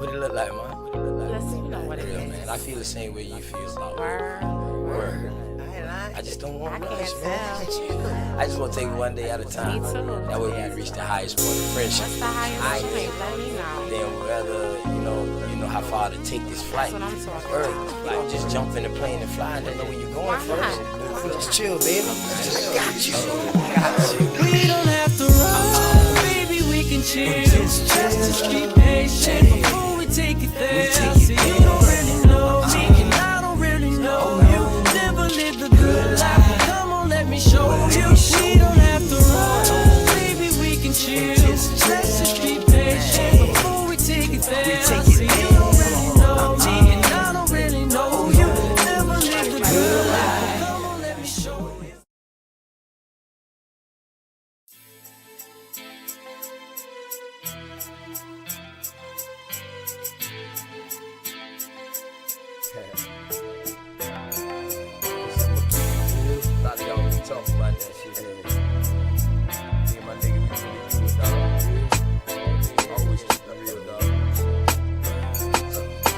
What it look like, man? Yes, you know what it Yeah, is. man. I feel the same way you feel about Word. I just don't want I much, can't man. tell. I just want to take it one day at a time. Me too. That way we reach the highest point of friendship. What's the highest Highest. point? Let me know. Then whether you know how far to take this flight. That's what I'm talking Word. about. You don't just jump in the plane and fly and don't know where you're going Why first. not? Just chill, baby. I got you. I got you. We don't have to run, baby, we can chill. Just be patient before we take it there. See, you don't really know me, and I don't really know you. Never lived a good life, but come on, let me show you. We don't have to run, baby, we can chill. Let's just be patient before we take it there. See, you don't really know me, and I don't really know you. Never lived a good life, but come on, let me show you. A lot of y'all been talking about that shit. Me and my nigga, we really do it, dog. Always keep it real, dog.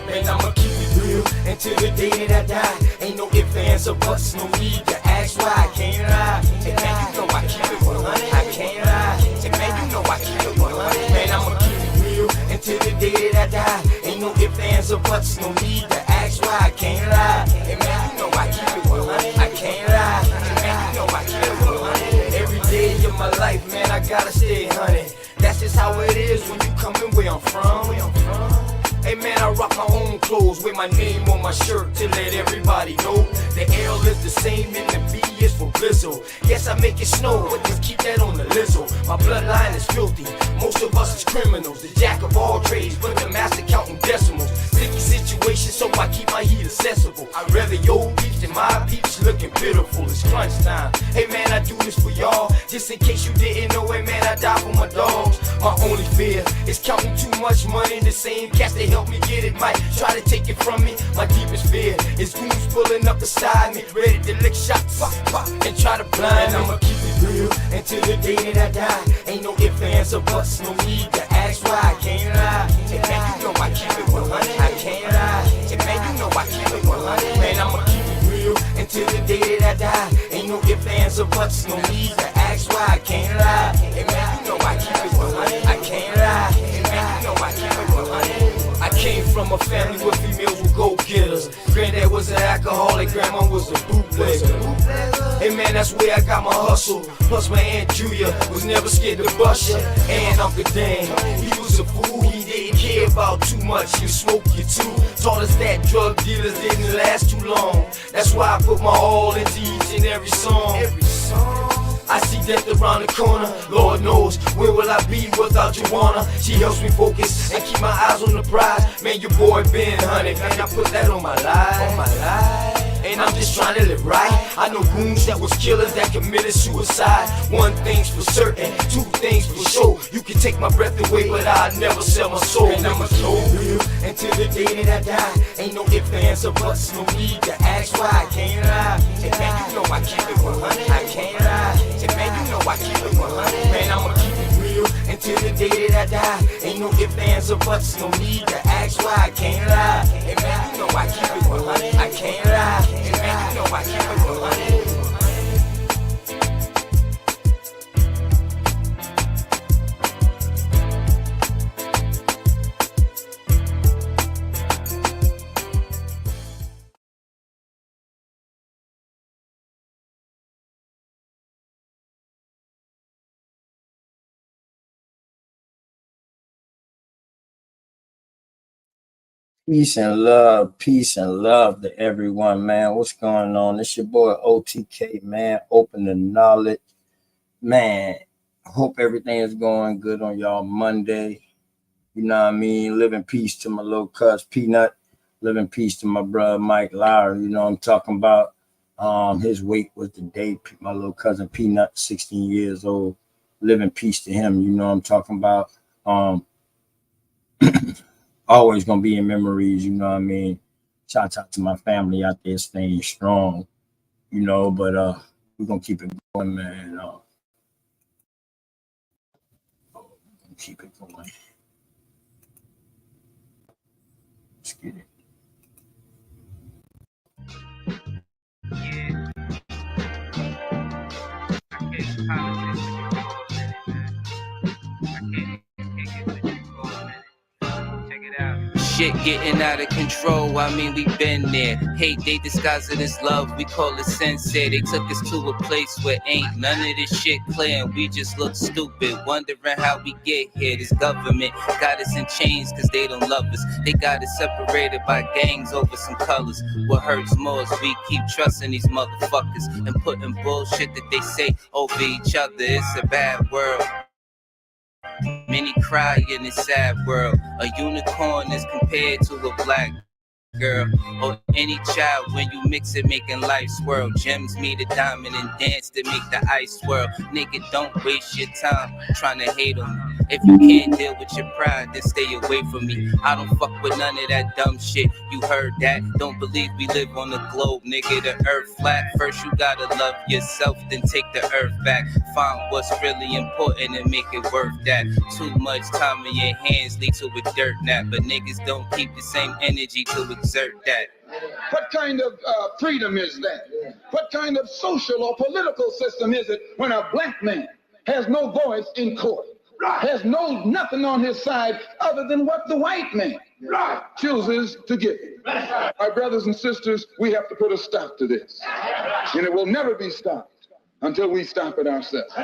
Man, I'ma keep it real until the day that I die. Ain't no ifs, ands, or buts, no need to ask why. I can't lie. And man, you know I keep it 100. I can't lie. And man, you know I keep it 100. Man, I'ma keep it real until the day that I die. Ain't no ifs, ands, or buts, no need to ask why. I can't lie. And man, you know I keep it 100. I can't lie. And man, you know I keep it 100. Every day of my life, man, I gotta stay 100. That's just how it is when you coming where I'm from. Hey man, I rock my own clothes with my name on my shirt to let everybody know the L is the same and the B is for Blizzle. Yes, I make it snow, but just keep that on the lizzo. My bloodline is filthy, most of us is criminals. The jack of all trades, but the master counting decimals. Sticky situation, so I keep my heat accessible. I'd rather your peeps than my peeps looking pitiful. It's crunch time. Hey man, I do this for y'all, just in case you didn't know. Hey man, I die for my dogs. My only fear is counting too much money. The same cats they help me get it might try to take it from me. My deepest fear is goons pulling up beside me, ready to lick shots, pop, pop, and try to blind me. I'ma keep it real until the day that I die. Ain't no ifs, ands, or buts, no need to ask why. I can't lie. And man, you know I keep it 100. I can't lie. And man, you know I keep it 100. Man, I'ma keep it real until the day that I die. Ain't no ifs, ands, or buts, no need to ask why. I can't lie. And man, you know I keep it 100. I can't lie. And man, you know I keep it 100. I came from a family where females were go-getters. Granddad was an alcoholic, grandma was a bootlegger. Hey man, that's where I got my hustle. Plus my Aunt Julia was never scared to bust ya. And Uncle Dan, he was a fool. He didn't care about too much. You smoke, you too. Taught us that drug dealers didn't last too long. That's why I put my all into each and every song. I see death around the corner. Lord knows, where will I be without Joanna? She helps me focus and keep my eyes on the prize. Man, your boy been 100. Man, I put that on my life. And I'm just trying to live right. I know goons that was killers that committed suicide. One thing's for certain, two things for sure. You can take my breath away, but I'll never sell my soul. And I'ma keep it real until the day that I die. Ain't no ifs, ands, or buts, no need to ask why. I can't lie. And man, you know I keep it 100. I can't lie. And man, you know I keep it 100. Man, I'ma keep it real until the day that I die. Ain't no ifs, ands, or buts, no need to ask why. I can't lie. And man, you know I keep it 100. I can't lie. And man, you know I keep it 100. Peace and love to everyone, man. What's going on? It's your boy OTK, man. Open the knowledge, man. I hope everything is going good on y'all Monday. You know what I mean? Live in peace to my little cuz Peanut. Live in peace to my brother Mike Lowry. You know what I'm talking about? His wake was today. My little cousin Peanut, 16 years old. Live in peace to him. You know what I'm talking about? Always gonna be in memories, you know what I mean? Shout out to my family out there staying strong, you know, but we're gonna keep it going, man. Keep it going. Let's get it. Shit getting out of control, I mean we been there. Hate they disguise it as love, we call it sincere. They took us to a place where ain't none of this shit clear, and we just look stupid, wondering how we get here. This government got us in chains cause they don't love us. They got us separated by gangs over some colors. What hurts more is we keep trusting these motherfuckers and putting bullshit that they say over each other. It's a bad world. Many cry in this sad world. A unicorn is compared to a black girl or any child. When you mix it, making life swirl. Gems meet a diamond and dance to make the ice swirl. Nigga, don't waste your time trying to hate on me. If you can't deal with your pride, then stay away from me. I don't fuck with none of that dumb shit. You heard that? Don't believe we live on the globe, nigga. The earth flat. First you gotta love yourself, then take the earth back. Find what's really important and make it worth that. Too much time in your hands lead to a dirt nap, but niggas don't keep the same energy to exert that. What kind of freedom is that? What kind of social or political system is it when a black man has no voice in court, has nothing on his side other than what the white man chooses to give him? My brothers and sisters, we have to put a stop to this, and it will never be stopped until we stop it ourselves.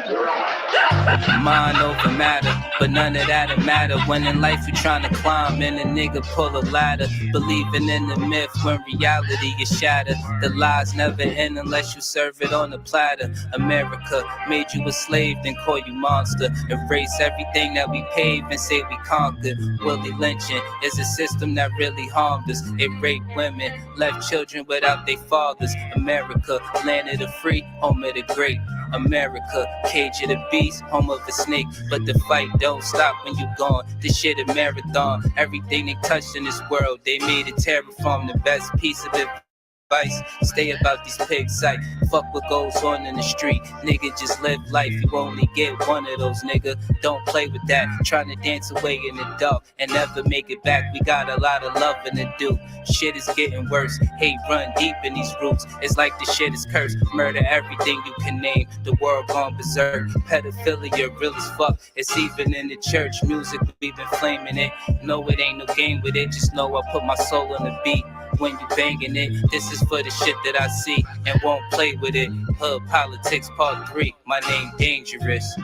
Mind over matter, but none of that'll matter when in life you're trying to climb and a nigga pull a ladder. Believing in the myth when reality is shattered. The lies never end unless you serve it on a platter. America made you a slave, then call you monster. Erase everything that we paved and say we conquered. Willie lynching is a system that really harmed us. It raped women, left children without their fathers. America, land of the free, home of the great. America, cage of the beast, home of the snake. But the fight don't stop when you gone. This shit a marathon. Everything they touched in this world, they made it terraform. The best piece of advice, stay about these pig sight. Fuck what goes on in the street. Nigga, just live life. You only get one of those, nigga. Don't play with that. Trying to dance away in the dark and never make it back. We got a lot of loving to do. Shit is getting worse. Hate run deep in these roots. It's like the shit is cursed. Murder everything you can name. The world gone berserk. Pedophilia real as fuck. It's even in the church. Music, we've been flaming it. No, it ain't no game with it. Just know I put my soul on the beat. When you banging it, this is for the shit that I see and won't play with it. Hood Politics Part 3, my name Dangerous.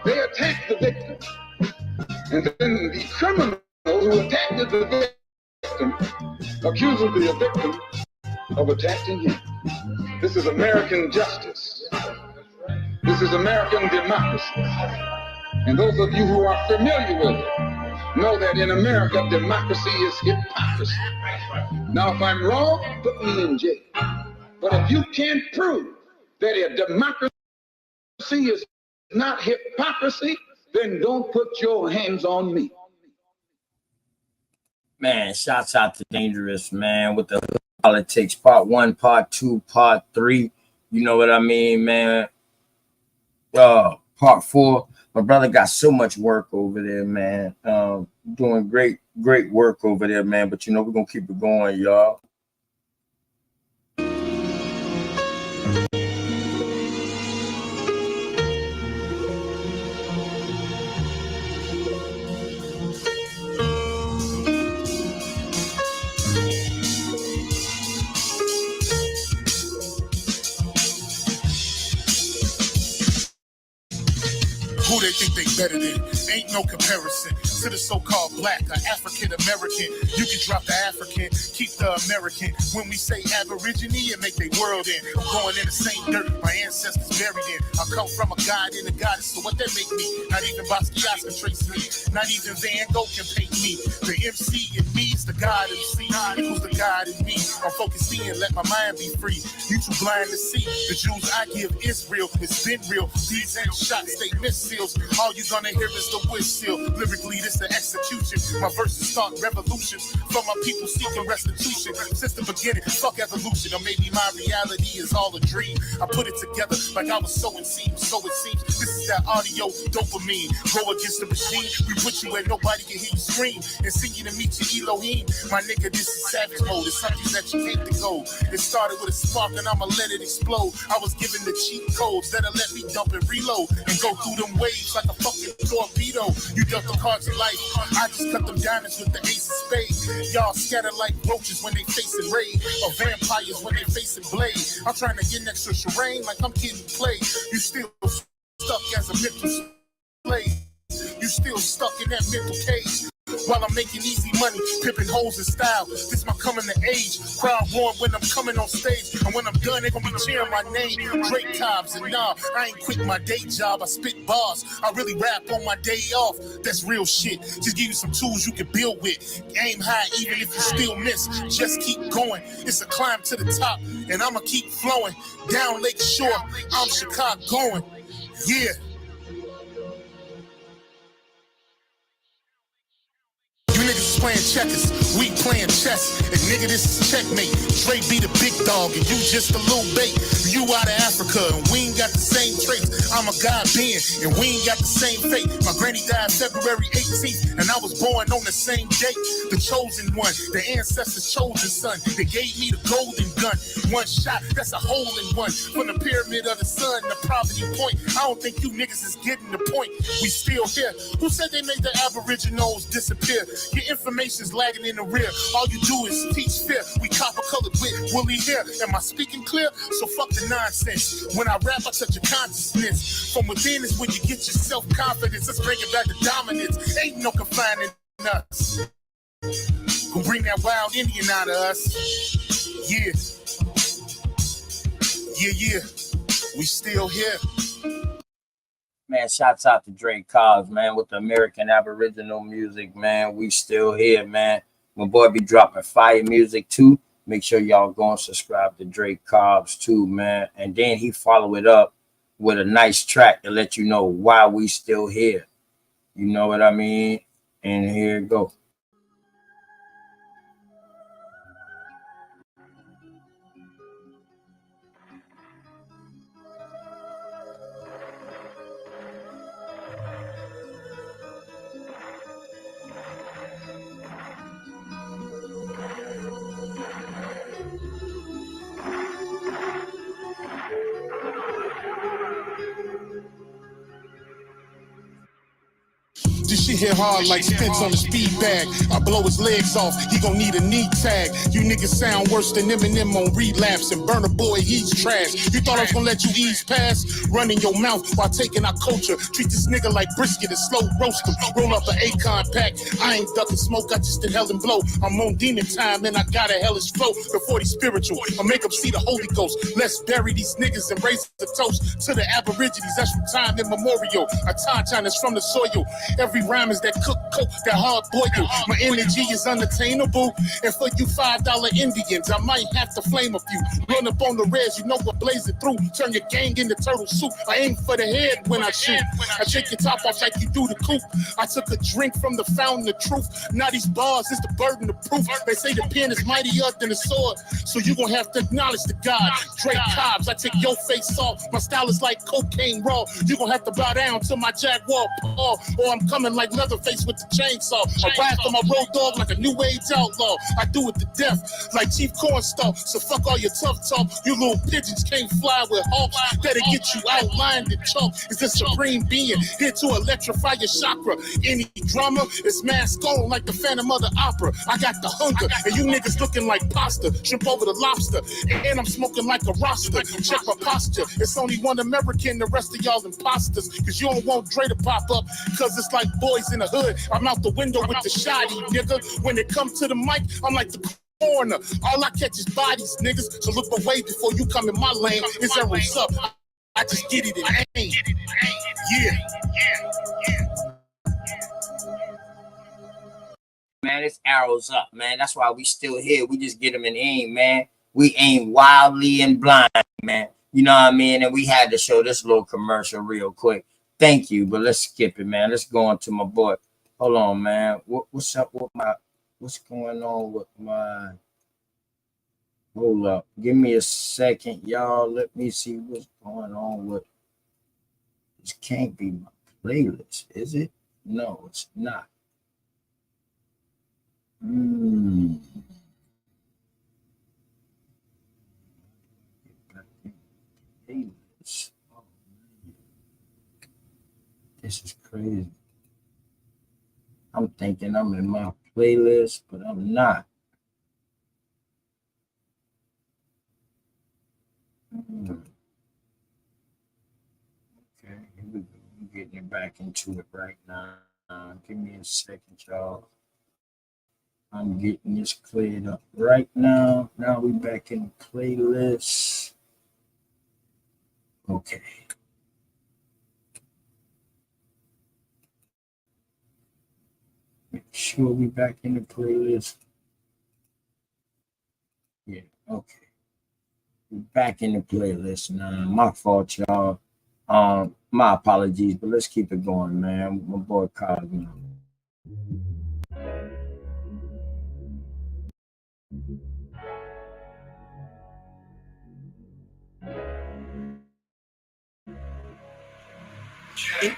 They attack the victim, and then the criminals who attacked the victim accuse the victim of attacking him. This is American justice. This is American democracy. And those of you who are familiar with it know that in America, democracy is hypocrisy. Now, if I'm wrong, put me in jail. But if you can't prove that a democracy is not hypocrisy, then don't put your hands on me. Man, shouts out to Dangerous, man, with the politics, part 1, part 2, part 3. You know what I mean, man? Part 4. My brother got so much work over there, man. Doing great work over there, man. But you know, we're gonna keep it going, y'all. Who they think they better than? Ain't no comparison to the so-called black or African American. You can drop the African, keep the American. When we say Aborigine, it make they world in. I'm going in the same dirt my ancestors buried in. I come from a god and a goddess, so what that make me? Not even Basquiat can trace me. Not even Van Gogh can paint me. The MC in me is the God MC. Equals the God in me. I'm focusing and let my mind be free. You too blind to see. The Jews I give is real. It's been real. These ain't shots, they missiles. skills. All you gonna hear is the whistle. Lyrically, this the execution. My verses start revolutions from my people seeking restitution. Since the beginning, fuck evolution. Or maybe my reality is all a dream. I put it together like I was sowing seeds. So it seems this is that audio dopamine. Go against the machine. We put you where nobody can hear you scream. And sing you to meet your Elohim. My nigga, this is savage mode. It's something that you can't go. It started with a spark and I'ma let it explode. I was given the cheat codes that'll let me dump and reload and go through them waves like a fucking torpedo. You dealt the cards of life. I just cut them diamonds with the ace of spades. Y'all scatter like roaches when they facing raid, or vampires when they facing blade. I'm trying to get next to Shireen like I'm getting played. You still stuck as a mental slave. You still stuck in that mental cage. While I'm making easy money, pimping hoes in style. This my coming to age. Crowd roaring when I'm coming on stage. And when I'm done, they gonna be cheering my name. Drake Cobbs, and nah, I ain't quit my day job. I spit bars. I really rap on my day off. That's real shit. Just give you some tools you can build with. Aim high even if you still miss. Just keep going. It's a climb to the top. And I'ma keep flowing. Down Lake Shore, I'm Chicago going. Yeah. You niggas playing checkers, we playing chess. And nigga, this is checkmate. Drake be the big dog and you just a little bait. You out of Africa and we ain't got the same traits. I'm a God being and we ain't got the same fate. My granny died February 18th and I was born on the same date. The chosen one, the ancestors' chosen son. They gave me the golden gun. One shot, that's a hole in one. From the pyramid of the sun, the poverty point. I don't think you niggas is getting the point. We still here. Who said they made the aboriginals disappear? Your information's lagging in the rear. All you do is teach fear. We copper-colored with woolly hair. Am I speaking clear? So fuck the nonsense. When I rap, I touch your consciousness. From within is when you get your self-confidence. Let's bring it back to dominance. Ain't no confining us. Gonna bring that wild Indian out of us. Yeah. Yeah. We still here. Man, shouts out to Drake Cobbs, man, with the American Aboriginal music, man. We still here, man. My boy be dropping fire music too. Make sure y'all go and subscribe to Drake Cobbs too, man. And then he follow it up with a nice track to let you know why we still here. You know what I mean? And here it go. This shit hit hard like Spence on the speed bag. I blow his legs off, he gon' need a knee tag. You niggas sound worse than Eminem on relapse. And Burna Boy, he's trash. You thought I was gonna let you ease past? Running your mouth while taking our culture. Treat this nigga like brisket and slow roast him. Roll up an Akon pack. I ain't ducking smoke, I just did hell and blow. I'm on demon time and I got a hellish flow. Before these spiritual, I make them see the Holy Ghost. Let's bury these niggas and raise the toast to the Aborigines. That's from time immemorial. A tauntaun is from the soil. Every rhyme is that cook coke, that hard boil. My energy is unattainable. And for you $5 Indians, I might have to flame a few. Run up on the reds, you know what blazing through. Turn your gang into turtle soup. I aim for the head when I shoot. I take your top off like you do the coop. I took a drink from the fountain of truth. Now these bars is the burden of proof. They say the pen is mightier than the sword. So you gon' have to acknowledge the God. Drake Cobbs, I take your face off. My style is like cocaine raw. You gon' have to bow down to my Jaguar paw. Or I'm coming like Leatherface with the chainsaw. I ride for my road dog like a new age outlaw. I do it to death like Chief Cornstalk. So fuck all your tough talk. You little pigeons can't fly with hawks. That'll get you outlined and chalk. It's the supreme being here to electrify your chakra. Any drama is mask on like the Phantom of the Opera. I got the hunger and you niggas looking like pasta. Shrimp over the lobster. And I'm smoking like a roster. Check my posture. It's only one American, the rest of y'all imposters. Cause you don't want Dre to pop up. Cause it's like boys in the hood. I'm out the window with the shoddy, nigga. When it comes to the mic, I'm like the corner. All I catch is bodies, niggas. So look away before you come in my lane. It's arrows up. I just get it and aim. Yeah. Man, it's arrows up, man. That's why we still here. We just get them in aim, man. We aim wildly and blind, man. You know what I mean? And we had to show this little commercial real quick. Thank you, but let's skip it, man. Let's go on to my boy. Hold on, man. What's up with my? What's going on with my? Hold up. Give me a second, y'all. Let me see what's going on with. This can't be my playlist, is it? No, it's not. Hmm. Playlist. Oh, this is crazy. I'm thinking I'm in my playlist, but I'm not. Hmm. Okay, here we go. I'm getting back into it right now. Give me a second, y'all. I'm getting this cleared up right now. Now we back in the playlist. Okay. Make sure we back in the playlist. Yeah, okay. We back in the playlist now. My fault, y'all. My apologies, but let's keep it going, man. My boy Cosmo. And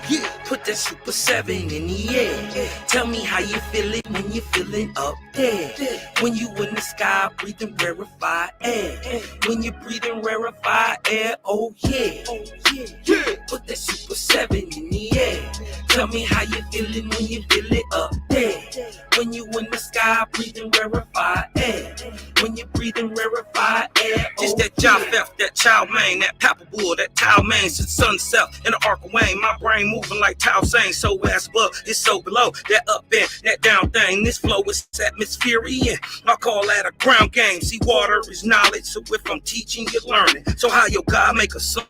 yeah, put that Super 7 in the air. Tell me how you feeling when you're feeling up there. When you in the sky breathing rarefied air. When you're breathing rarefied air, oh yeah. Put that Super 7 in the air. Tell me how you feeling when you feel it up there. When you in the sky breathing rarefied air. When you're breathing rarefied air, just that job theft, that chow mein, that pepper bull, that towel main, since sunset in the arc of Wayne. My brain moving like towel saying, so as above, it's so below, that up and that down thing. This flow is atmospheric. I call that a ground game. See, water is knowledge, so if I'm teaching, you're learning. So how your God make a son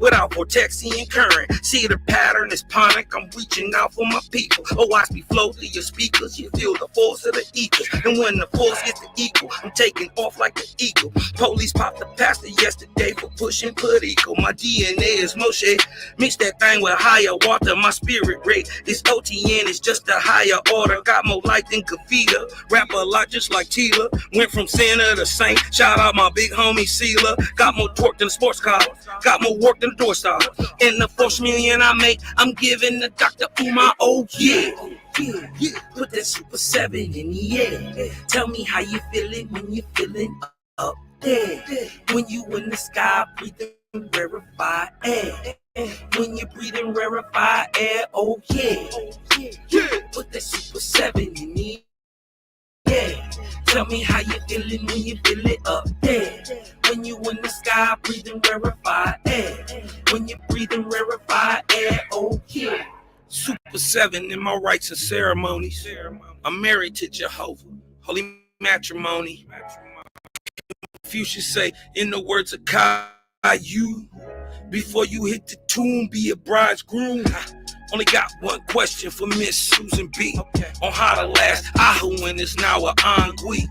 without vortexing and current. See the pattern is panic. I'm reaching out for my people. Oh, watch me flow through your speakers. You feel the force of the ether. And when the force gets the equal, I'm taking off like an eagle. Police popped the pastor yesterday for pushing put equal. My DNA is Moshe. Mix that thing with higher water. My spirit rate is OTN. It's just a higher order. Got more light than Kavita. Rap a lot just like Tila. Went from sinner to saint. Shout out my big homie Sealer. Got more torque than a sports car. Got more work than a door star. And the first million I make, I'm giving the Dr. Umar, oh yeah. Put that Super 7 in the air. Tell me how you feeling when you feeling up there. When you in the sky breathing rarefied air. When you're breathing rarefied air, oh yeah. Put that Super 7 in the air. Yeah, tell me how you feeling when you feel it up there. When you in the sky breathing rarefied air. When you breathing rarefied air, oh yeah. Super 7 in my rites and ceremonies. I'm married to Jehovah, holy matrimony. You should say, in the words of Caillou, before you hit the tomb, be a bridegroom. Only got one question for Miss Susan B. On how to last Ahu when it's now a angui.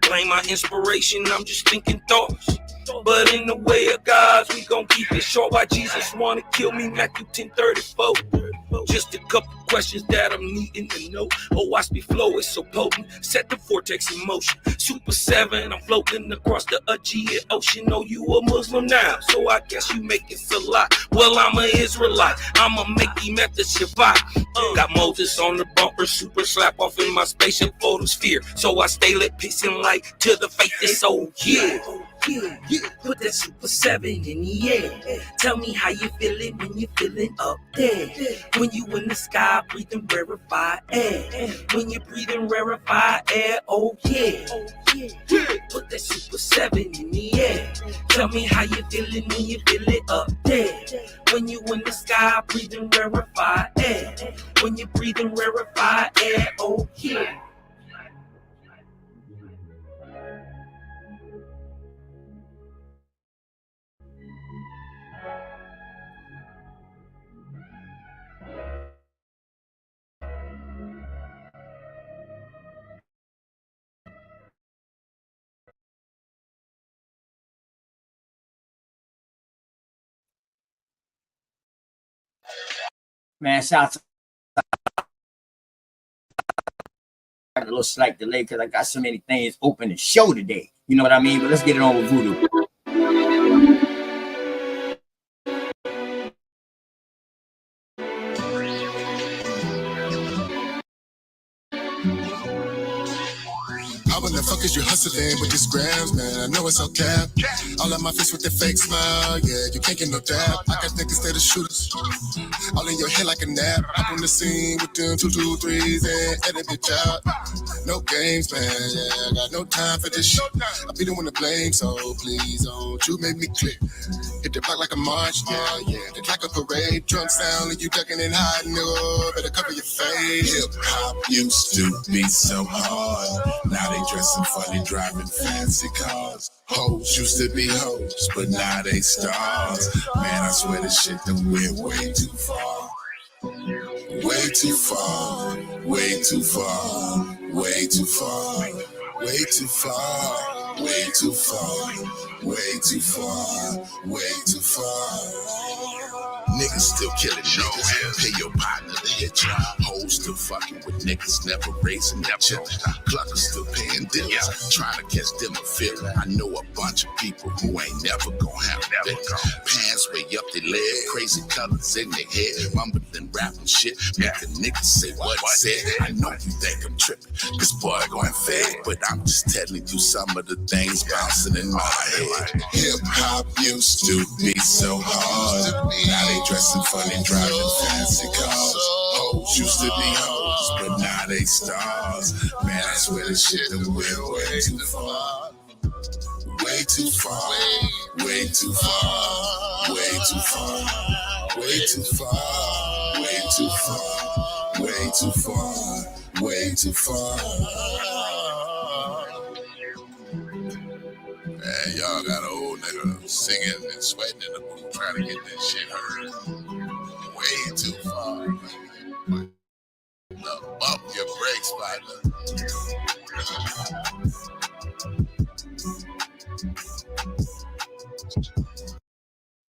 Blame my inspiration, I'm just thinking thoughts. But in the way of God's, we gon' keep it short. Why Jesus wanna kill me, Matthew 10:34. Just a couple questions that I'm needing to know. Oh, watch me flow, it's so potent. Set the vortex in motion. Super 7, I'm floating across the Aegean Ocean. Oh, you a Muslim now, so I guess you make it Salah. Well, I'm an Israelite, I'ma make him at the Shabbat. Got Moses on the bumper, super slap off in my spaceship photosphere. So I stay lit, peace and light to the faith is so yeah. Put that Super 7 in the air. Tell me how you feeling when you feeling up there. When you in the sky breathing rarefied air. When you breathing rarefied air, oh yeah. Put that Super 7 in the air. Tell me how you feeling when you feel it up there. When you in the sky breathing rarefied air. When you breathing rarefied air, oh yeah. Man, shout out. A little slight delay because I got so many things open to show today. You know what I mean? But let's get it on with Voodoo. How in the fuck is you hustling with these grams, man? I know it's all cap. All on my face with the fake smile, yeah, you can't get no dab. I got niggas that are shooters, all in your head like a nap. Up on the scene with them 223s and edit bitch out. No games, man, yeah, I got no time for this shit. I be the one to blame, so please don't you make me click. Hit the block like a march, yeah, it's like a parade. Drunk sound and you ducking and hiding, nigga, better cover your face. Hip hop used to be so hard, now they dressing funny, driving fancy cars. Hoes used to be hoes, but now they stars. Man, I swear this shit done went way too far. Way too far, way too far, way too far, way too far, way too far, way too far, way too far. Niggas still killing niggas. Pay your partner to hit you. Hoes still fucking with niggas, never raising their children. Cluckers still paying deals, trying to catch them a feeling. I know a bunch of people who ain't never gonna have that. Pants way up their leg, crazy colors in their head, mumbling, rapping shit, making niggas say what it said. I know you think I'm tripping, this boy going fed, but I'm just telling you some of the things bouncing in my head. Hip hop used to be so hard, now they dressing funny, driving fancy cars. Hoes used to be hoes, but now they stars. Man, I swear this shit done went way too far. Way too far, way too far, way too far, way too far, way too far, way too far, way too far. Man, y'all got an old nigga singing and sweating in the booth trying to get this shit heard. Way too far. Bump your brakes, partner.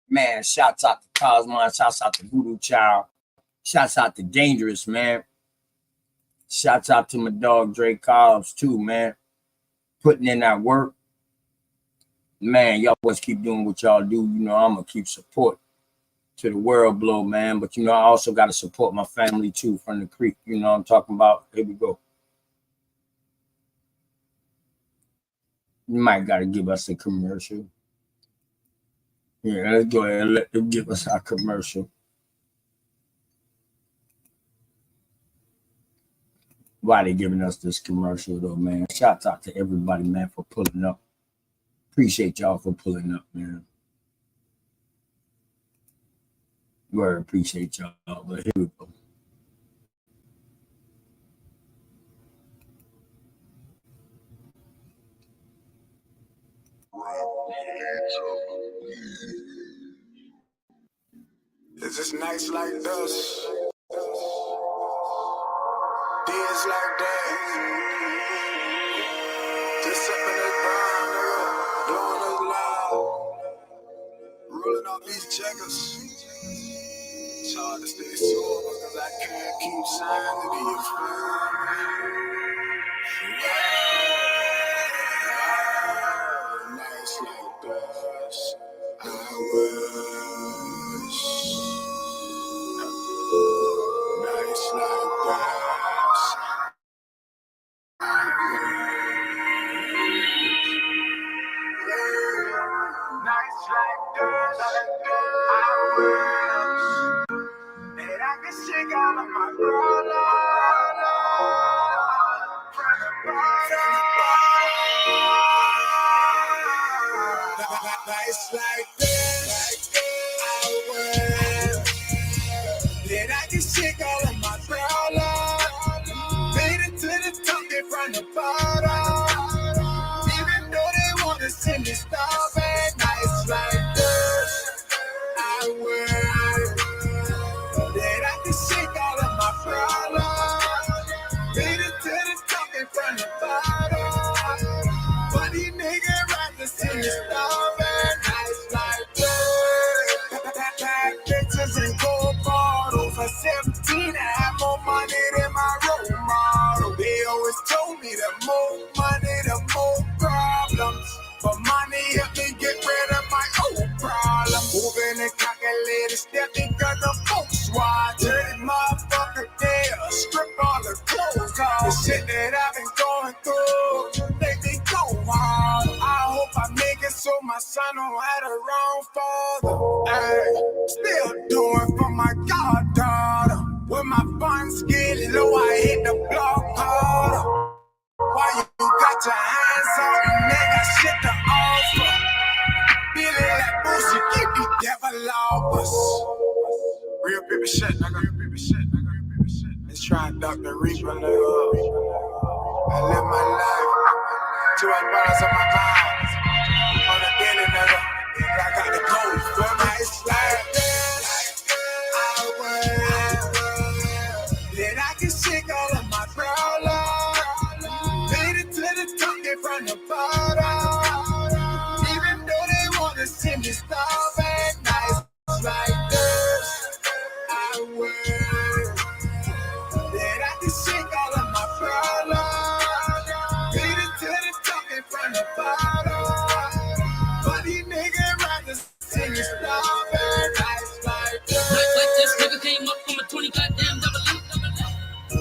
Man, shouts out to Cosmological, shouts out to Voodoo Child, shouts out to Dangerous, man. Shouts out to my dog Dre Cobbs too, man. Putting in that work. Man, y'all always keep doing what y'all do. You know, I'm gonna keep support to the world blow, man. But you know, I also gotta support my family too from the creek. You know what I'm talking about? Here we go. You might gotta give us a commercial. Yeah, let's go ahead and let them give us our commercial. Why they giving us this commercial though, man? Shouts out to everybody, man, for pulling up. Appreciate y'all for pulling up, man. Word, appreciate y'all. But here we go. It's just nights like this, days like that, just sipping this brown, nigga, blowing this loud, rolling up these checkers. It's hard to stay sober cause I can't keep signing to you. Nights like this, I wish. Nights like this, I wish. Nights like this, I wish that I could shake all of my brother. Nights like this, I wish that I could shake all of my brother. Made it to the top, they from the bottom. Even though they want to see me starving. Nights like this, I wish that I could shake all of my brother. Made it to the top, they from the bottom. But these niggas rather see me starving. Nights like this, pack bitches and gold bottles for 7 mean I have more money than my role model. They always told me the more money, the more problems. But money helped me get rid of my old problem. Moving and calculated, stepping cause the folks watch. Dirty motherfucker there, strip all the clothes off. The shit that I've been going through, make me go hard. I hope I make it so my son don't have the wrong father. Ay, still doing for my goddaughter. When my funds get low, I hit the block harder. Why you got your hands on me, nigga? Shit to offer. Feeling like bullshit, keep the devil off us. Real people shit, nigga. Real people shit, nigga. Real people shit. Let's try and duck the reaper, nigga. I live my life. 2 hours on my mind. On the daily, nigga. I got the gold for my life. I will. Then I can shake all of my problems. From the bottom, even though they want to see me starve at night like this, I will. Then I can shake all of my problems, beat it to the top in front of the bottom. But these niggas rather see me starve at night like this. Like this nigga came up from a 20 goddamn double.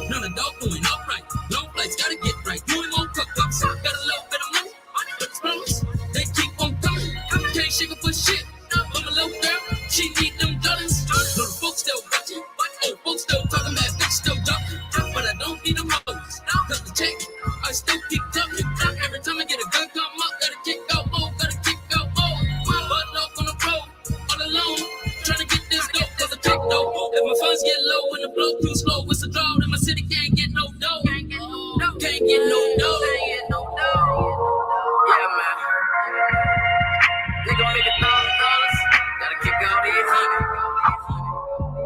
None of dog doing upright. Long flights gotta get right. Doing more cook-ups. Got a little bit of money. But the promise, they keep on coming. Can't shake her for shit. I'm a little girl. She need them dollars. Little folks still watching. Old folks still talking about bitch still jumping. But I don't need them hoes. Cause the check, I still keep jumping. Every time I get a gun come up, gotta kick out more. Gotta kick out more. But off on the road, all alone. Trying to get this dope, cause I take dope. If my funds get low and the blow too slow, it's a draw. Then my city can't get no dough. Can't get no dough. Can't get no dough. Yeah, man. We gon' make $1,000. Gotta kick out these hundred.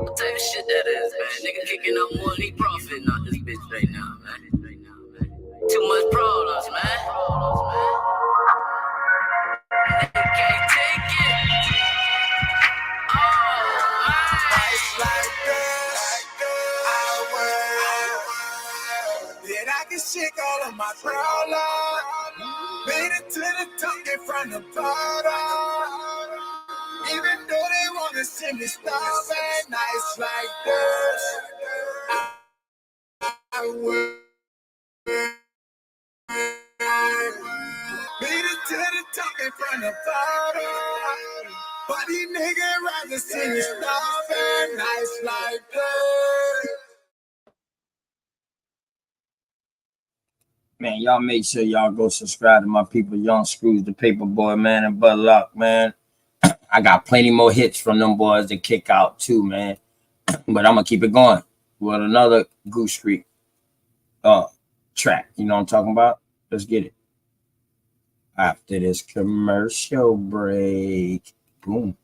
What type of shit that is, man? Nigga kicking out more than he profit out this bitch right now, man. Too much problems, man. Nigga can't take it. Oh, man. It's like this, I will. Then I can shake all of my problems. Made it to the top in front of the bottom. Even though they want to see me starve at nights like this, I will. Made it to the top in front of the bottom. But these niggas rather see me starve at nights like this. Man, y'all make sure y'all go subscribe to my people, Young Screws, the Paper Boy, man, and Bud Luck, man. I got plenty more hits from them boys to kick out too, man. But I'm gonna keep it going with another Goose Creek track. You know what I'm talking about? Let's get it. After this commercial break. Boom.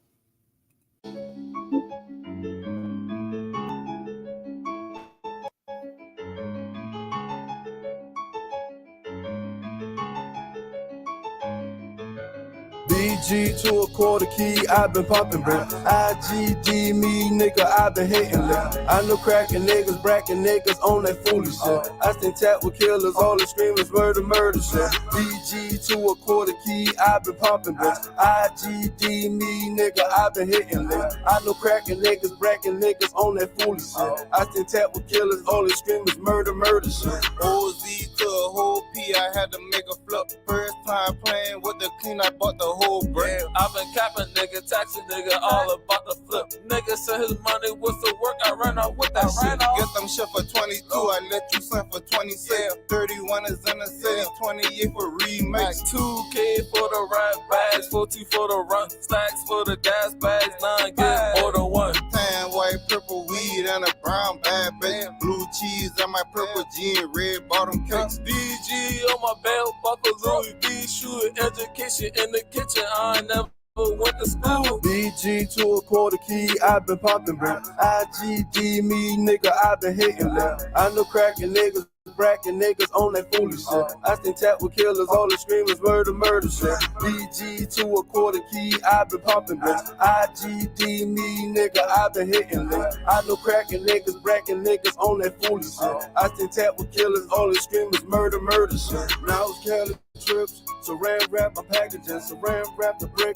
BG to a quarter key, I've been popping, bro. IGD me, nigga, I've been hating lit. I know cracking niggas, bracking niggas on that foolish shit. I stay tapped with killers, all the screamers, murder shit. BG to a quarter key, I've been popping, bro. IGD me, nigga, I've been hitting lit. I know cracking niggas, bracking niggas on that foolish shit. I stay tapped with killers, all the screamers, murder shit. OZ to a whole P, I had to make a flip. First time playing with the clean, I bought the whole brick. I've been capping, nigga, taxi, nigga, all about the flip. Nigga said his money was to work, I ran out with that shit. Get them shit for 22, I let you send for 26. 31 is in the city, 28 for remix. 2K for the rap bags, 40 for the run, stacks for the gas bags, 9 get more than one. Tan, white, purple weed, and a brown bad bitch. Blue cheese and my purple jean, red bottom cakes. DG on my belt buckle, Louis V shoe, education in the kitchen, I never went to school. BG to a quarter key, I've been popping, bro. IGD me, nigga, I've been hitting lit. I know cracking niggas, bracking niggas on that foolish shit. I stay tapped with killers, all the screamers, murder, murder shit. BG to a quarter key, I been popping bitch. IGD me, nigga, I been hitting lick. I know cracking niggas, bracking niggas on that foolish shit. I stay tapped with killers, all the screamers, murder, murder shit. Now it's careless trips, saran wrap my packaging, saran wrap the brick,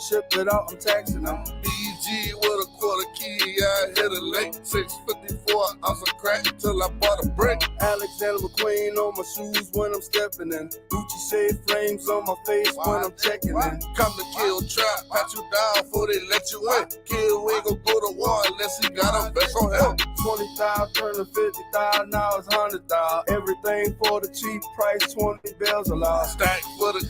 ship it out, I'm taxing them. BG with a quarter key, I hit a lake, 654 ounce of crack till I bought a brick. Alexander McQueen on my shoes when I'm stepping in. Gucci shade flames on my face when I'm checking in. Come to kill trap, pat you down before they let you in. Kill, we ain't gon' go to war unless he got a vest on him. 20,000 turning 50,000, now it's 100,000. Everything for the cheap price, 20 bells a lot. Stack for the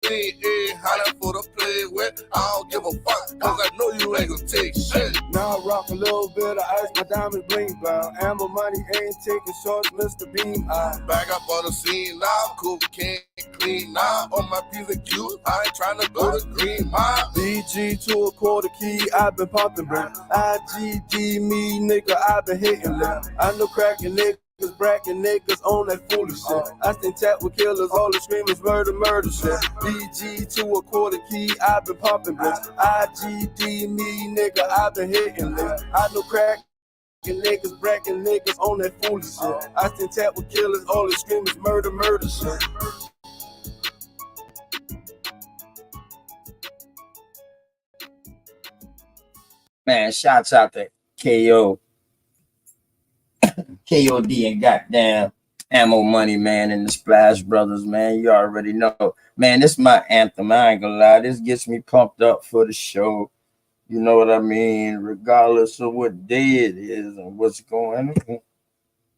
clean, holla for the play with. I don't give a fuck, cause I know you ain't gon' take shit. Now I rock a little bit of ice, my diamond bling bow. Amber money ain't taking shorts, Mr. Beam eye. Back up on the scene now, cool, can't clean now. On my piece of cute, I ain't tryna go to Green Mile. BG to a quarter key, I been popping brand. IGD me, nigga, I been hitting lick. I know cracking niggas, bracking niggas on that foolish shit. I stay tapped with killers, all the screamers, murder, murder shit. BG to a quarter key, I been popping bitch. IGD me, nigga, I been hitting lick. I know cracking niggas, bracking niggas on that foolish shit. I stay tapped with killers, all the screamers, murder, murder shit. Man, shouts out to KO. KOD and goddamn Ammo Money, man, and the Splash Brothers, man. You already know. Man, this is my anthem. I ain't gonna lie. This gets me pumped up for the show. You know what I mean? Regardless of what day it is and what's going on.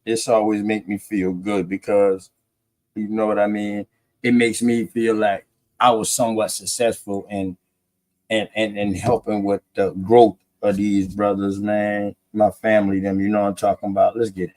It's always make me feel good because, you know what I mean? It makes me feel like I was somewhat successful in helping with the growth of these brothers, man. My family, them, you know what I'm talking about. Let's get it.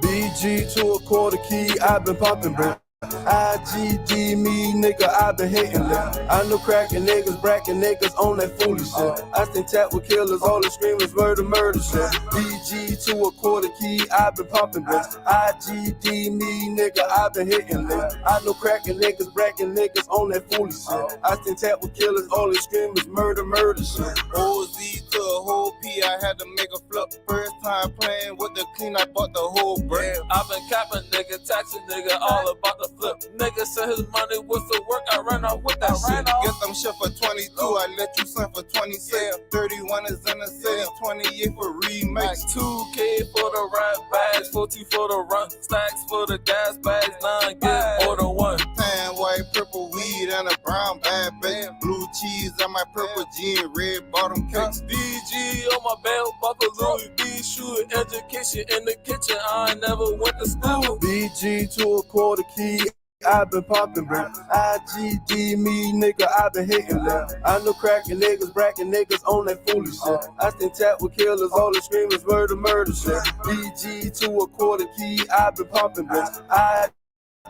BG to a quarter key, I been popping brand. IGD me, nigga, I been hitting lick. I know cracking niggas, bracking niggas on that foolish shit. I stay tapped with killers, all the screamers, murder, murder shit. BG to a quarter key, I been popping bitch. IGD me, nigga, I been hitting lick. I know cracking niggas, bracking niggas on that foolish shit. I stay tapped with killers, all the screamers, murder, murder shit. OZ to a whole P, I had to make a flip. First time playing with the clean, I bought the whole brand. I've been capping, nigga, taxing, nigga, all about the flip. Nigga said his money was to work, I ran off with that shit. Get them shit for 22, I let you sign for 26. 31 is in the sale, 28 for remakes. 2K for the rap bags, 40 for the run, stacks for the gas bags, 9 get more than one. Tan, white, purple weed, and a brown bad bitch. Blue cheese on my purple jean, red bottom cakes. DG on my belt, buckle Louis V, shoe education in the kitchen, I never went to school. BG to a quarter key, I been popping brand. IGD me, nigga, I been hitting lick. I know cracking niggas, bracking niggas on that foolish shit. I stay tapped with killers, all the screamers, murder, murder shit. BG to a quarter key, I been popping brand.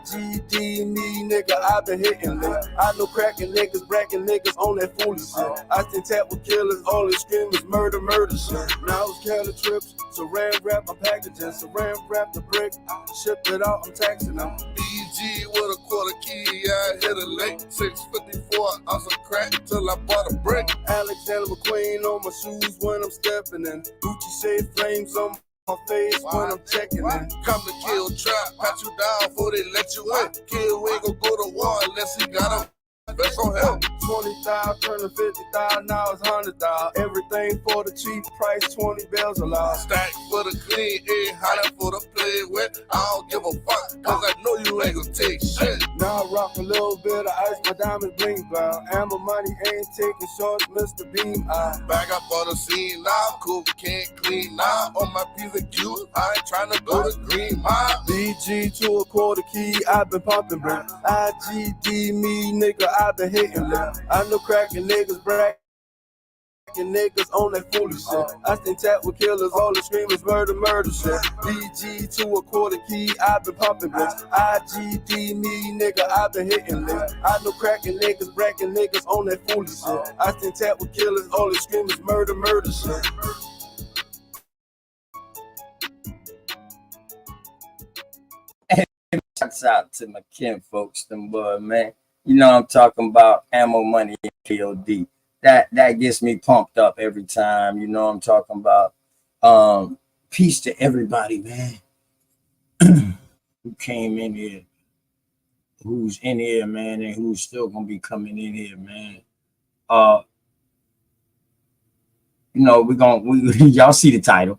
IGD me, nigga, I been hitting lick. I know cracking niggas, bracking niggas on that foolish shit. I stay tapped with killers, all the screamers, murder, murder shit. Now it's careless trips, saran wrap my packaging, saran wrap the brick, ship it out, I'm taxing them. BG with a quarter key, I hit a lake, 654 ounce of crack till I bought a brick. Alexander McQueen on my shoes when I'm stepping in. Gucci shade flames on my face when I'm checking in. Come to kill trap, pat you down before they let you in. Kill, we ain't gon' go to war unless he got a vest on him. 20,000 turning 50,000, now it's 100,000. Everything for the cheap price, 20 bells a lot. Stack for the clean, holla for the play with. I don't give a fuck, cause I know you ain't gon' take shit. Now I rock a little bit of ice, my diamond bling bow. Amber money ain't taking shorts, Mr. Beam eye. Back up on the scene now, cool, can't clean now. On my piece of cute, I ain't tryna go to Green Mile. BG to a quarter key, I been popping brand. IGD me, nigga, I been hitting lick. I know cracking niggas, bracking Niggas on that foolish shit. I stay tapped with killers, all the screamers, murder, murder shit. BG to a quarter key, I've been popping bricks. IGD me, nigga, I've been hitting licks. I know cracking niggas, bracking niggas on that foolish shit. I stay tapped with killers, all the screamers, murder, murder shit. Shouts out to my kin folks, them boy, man. You know I'm talking about ammo money and KOD. That gets me pumped up every time. You know I'm talking about. Peace to everybody, man. Who came in here, who's in here, man, and who's still gonna be coming in here, man. You know, y'all see the title.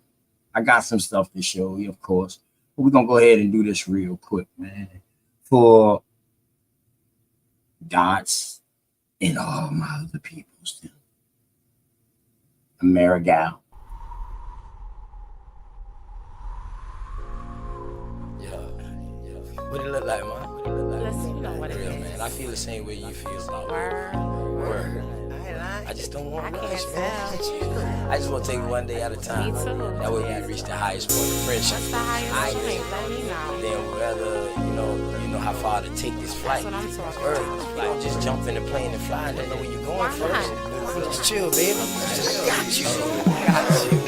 I got some stuff to show you, of course. But we're gonna go ahead and do this real quick, man. For Dots and all my other peoples. Amerigal. What it look like, man? Listen, you know what it Real, is. man. I feel the same way you feel about Word. I just don't want I to can't rush, man. I just want to take it one day at a Me time. too. That way we can reach the highest point of friendship. What's the highest point? Let me know. Then whether you know how far to take this flight. That's what I'm talking Word. about. You don't just jump in the plane and fly and don't know where you're going Why first. not? Just chill, baby. Just got you.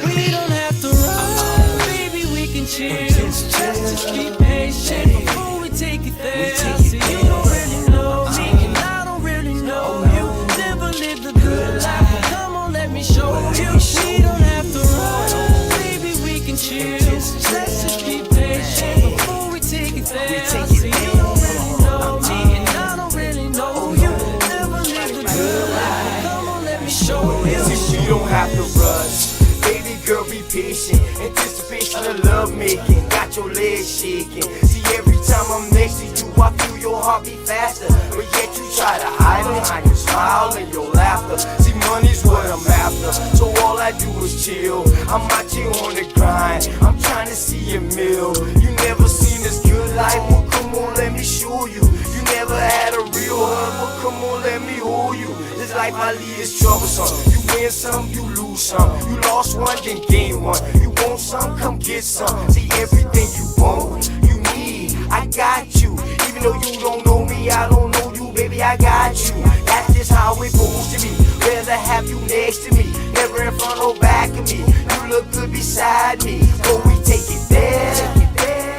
We don't have to run, baby, we can chill. Just be patient before we take it there. See, you don't really know me, and I don't really know you. Never lived a good life. Come on, let me show you. We don't have to run, baby, we can chill. Let's just be patient before we take it there. See, you don't really know me, and I don't really know you. Never lived a good life. Come on, let me show you. See, we don't have to rush. Baby girl, be patient. Anticipation of love making. Got your legs shaking. See, every time I'm next to you, I feel your heart beat faster. But yet you try to hide behind your smile and your laughter. See, money's what I'm after, so all I do is chill. I'm out here on the grind. I'm trying to see a meal. You never seen this good life? Well, come on, let me show you. You never had a real hug? Well, come on, let me hold you. This life I lead is troublesome. You win some, you lose some. You lost one, then gain one. You want some, come get some. See, everything you want, you need, I got you. Even though you don't know me, I don't know you, baby, I got you. That's just how it supposed to be. Rather have you next to me, never in front or back of me. You look good beside me, but we take it there.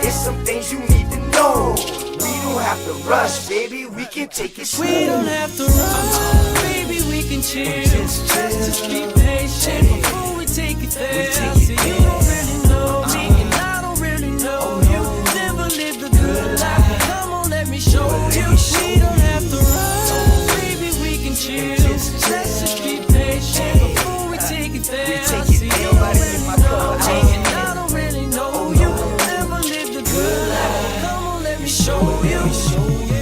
It's some things you need to know. We don't have to rush, baby, we can take it slow. We don't have to run, baby, we can chill. Just be patient before we take it there. See, you don't really know me, and I don't really know you. Never lived a good life. Come on, let me show you. We don't have to run, baby, we can chill. Let's just be patient before we take it there. See, you don't really know me, and I don't really know you. Never lived a good life. Come on, let me show you.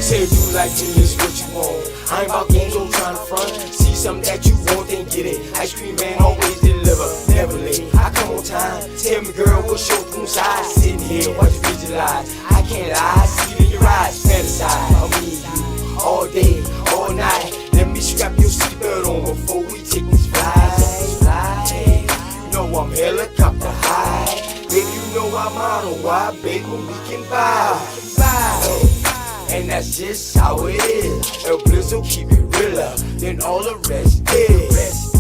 Say if you like me, it's what you want. I ain't about games, I'm trying to front. See something that you want, then get it. Ice cream man always deliver, never late. I come on time. Tell me, girl, what's your room size? Sitting here, watch you visualize. I can't lie, see it in your eyes. Fantasize, I mean you all day, all night. Let me strap your seatbelt on before we take this flight. You know I'm helicopter high. Baby, you know I'm on a wide, baby, we can buy. And that's just how it is. El Blizzo keep it realer than all the rest is.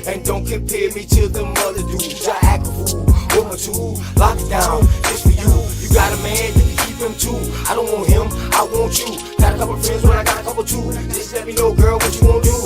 And don't compare me to them other dudes. I act a fool with my tool. Lock it down, just for you. You got a man, you can keep him too. I don't want him, I want you. Got a couple friends, but I got a couple too. Just let me know, girl, what you wanna do.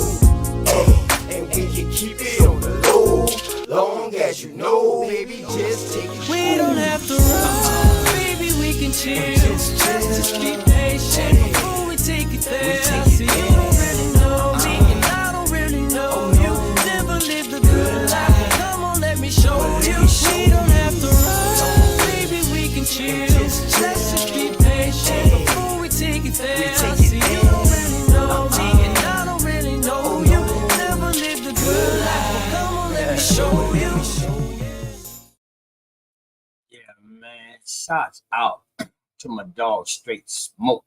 And we can keep it on the low, long as you know, baby, just take it. We don't have to run, baby, we can chill. Just be patient before we take it there. See, you don't really know me, and I don't really know you. Never lived a good life. Come on, let me show you. We don't have to run, baby, we can chill. Let's just be patient before we take it there. See, you don't really know me, and I don't really know you. Never lived a good life. Come on, let me show you. Yeah, man. Shots out to my dog Straight Smoke.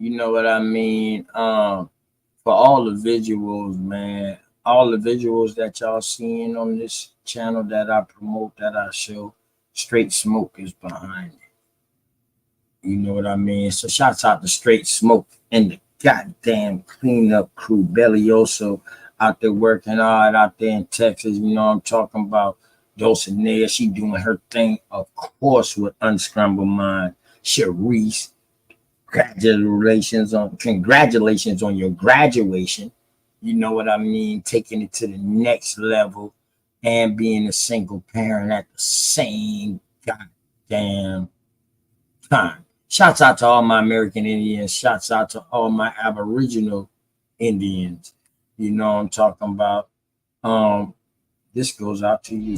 You know what I mean? For all the visuals, man, all the visuals that y'all seeing on this channel that I promote, that I show, Straight Smoke is behind it. You know what I mean? So shouts out to Straight Smoke and the goddamn cleanup crew. Bellioso out there working hard out there in Texas. You know what I'm talking about? Dulcinea, she doing her thing, of course, with Unscrambled Mind. Sharice, congratulations on your graduation. You know what I mean? Taking it to the next level and being a single parent at the same goddamn time. Shouts out to all my American Indians. Shouts out to all my Aboriginal Indians. You know what I'm talking about. This goes out to you.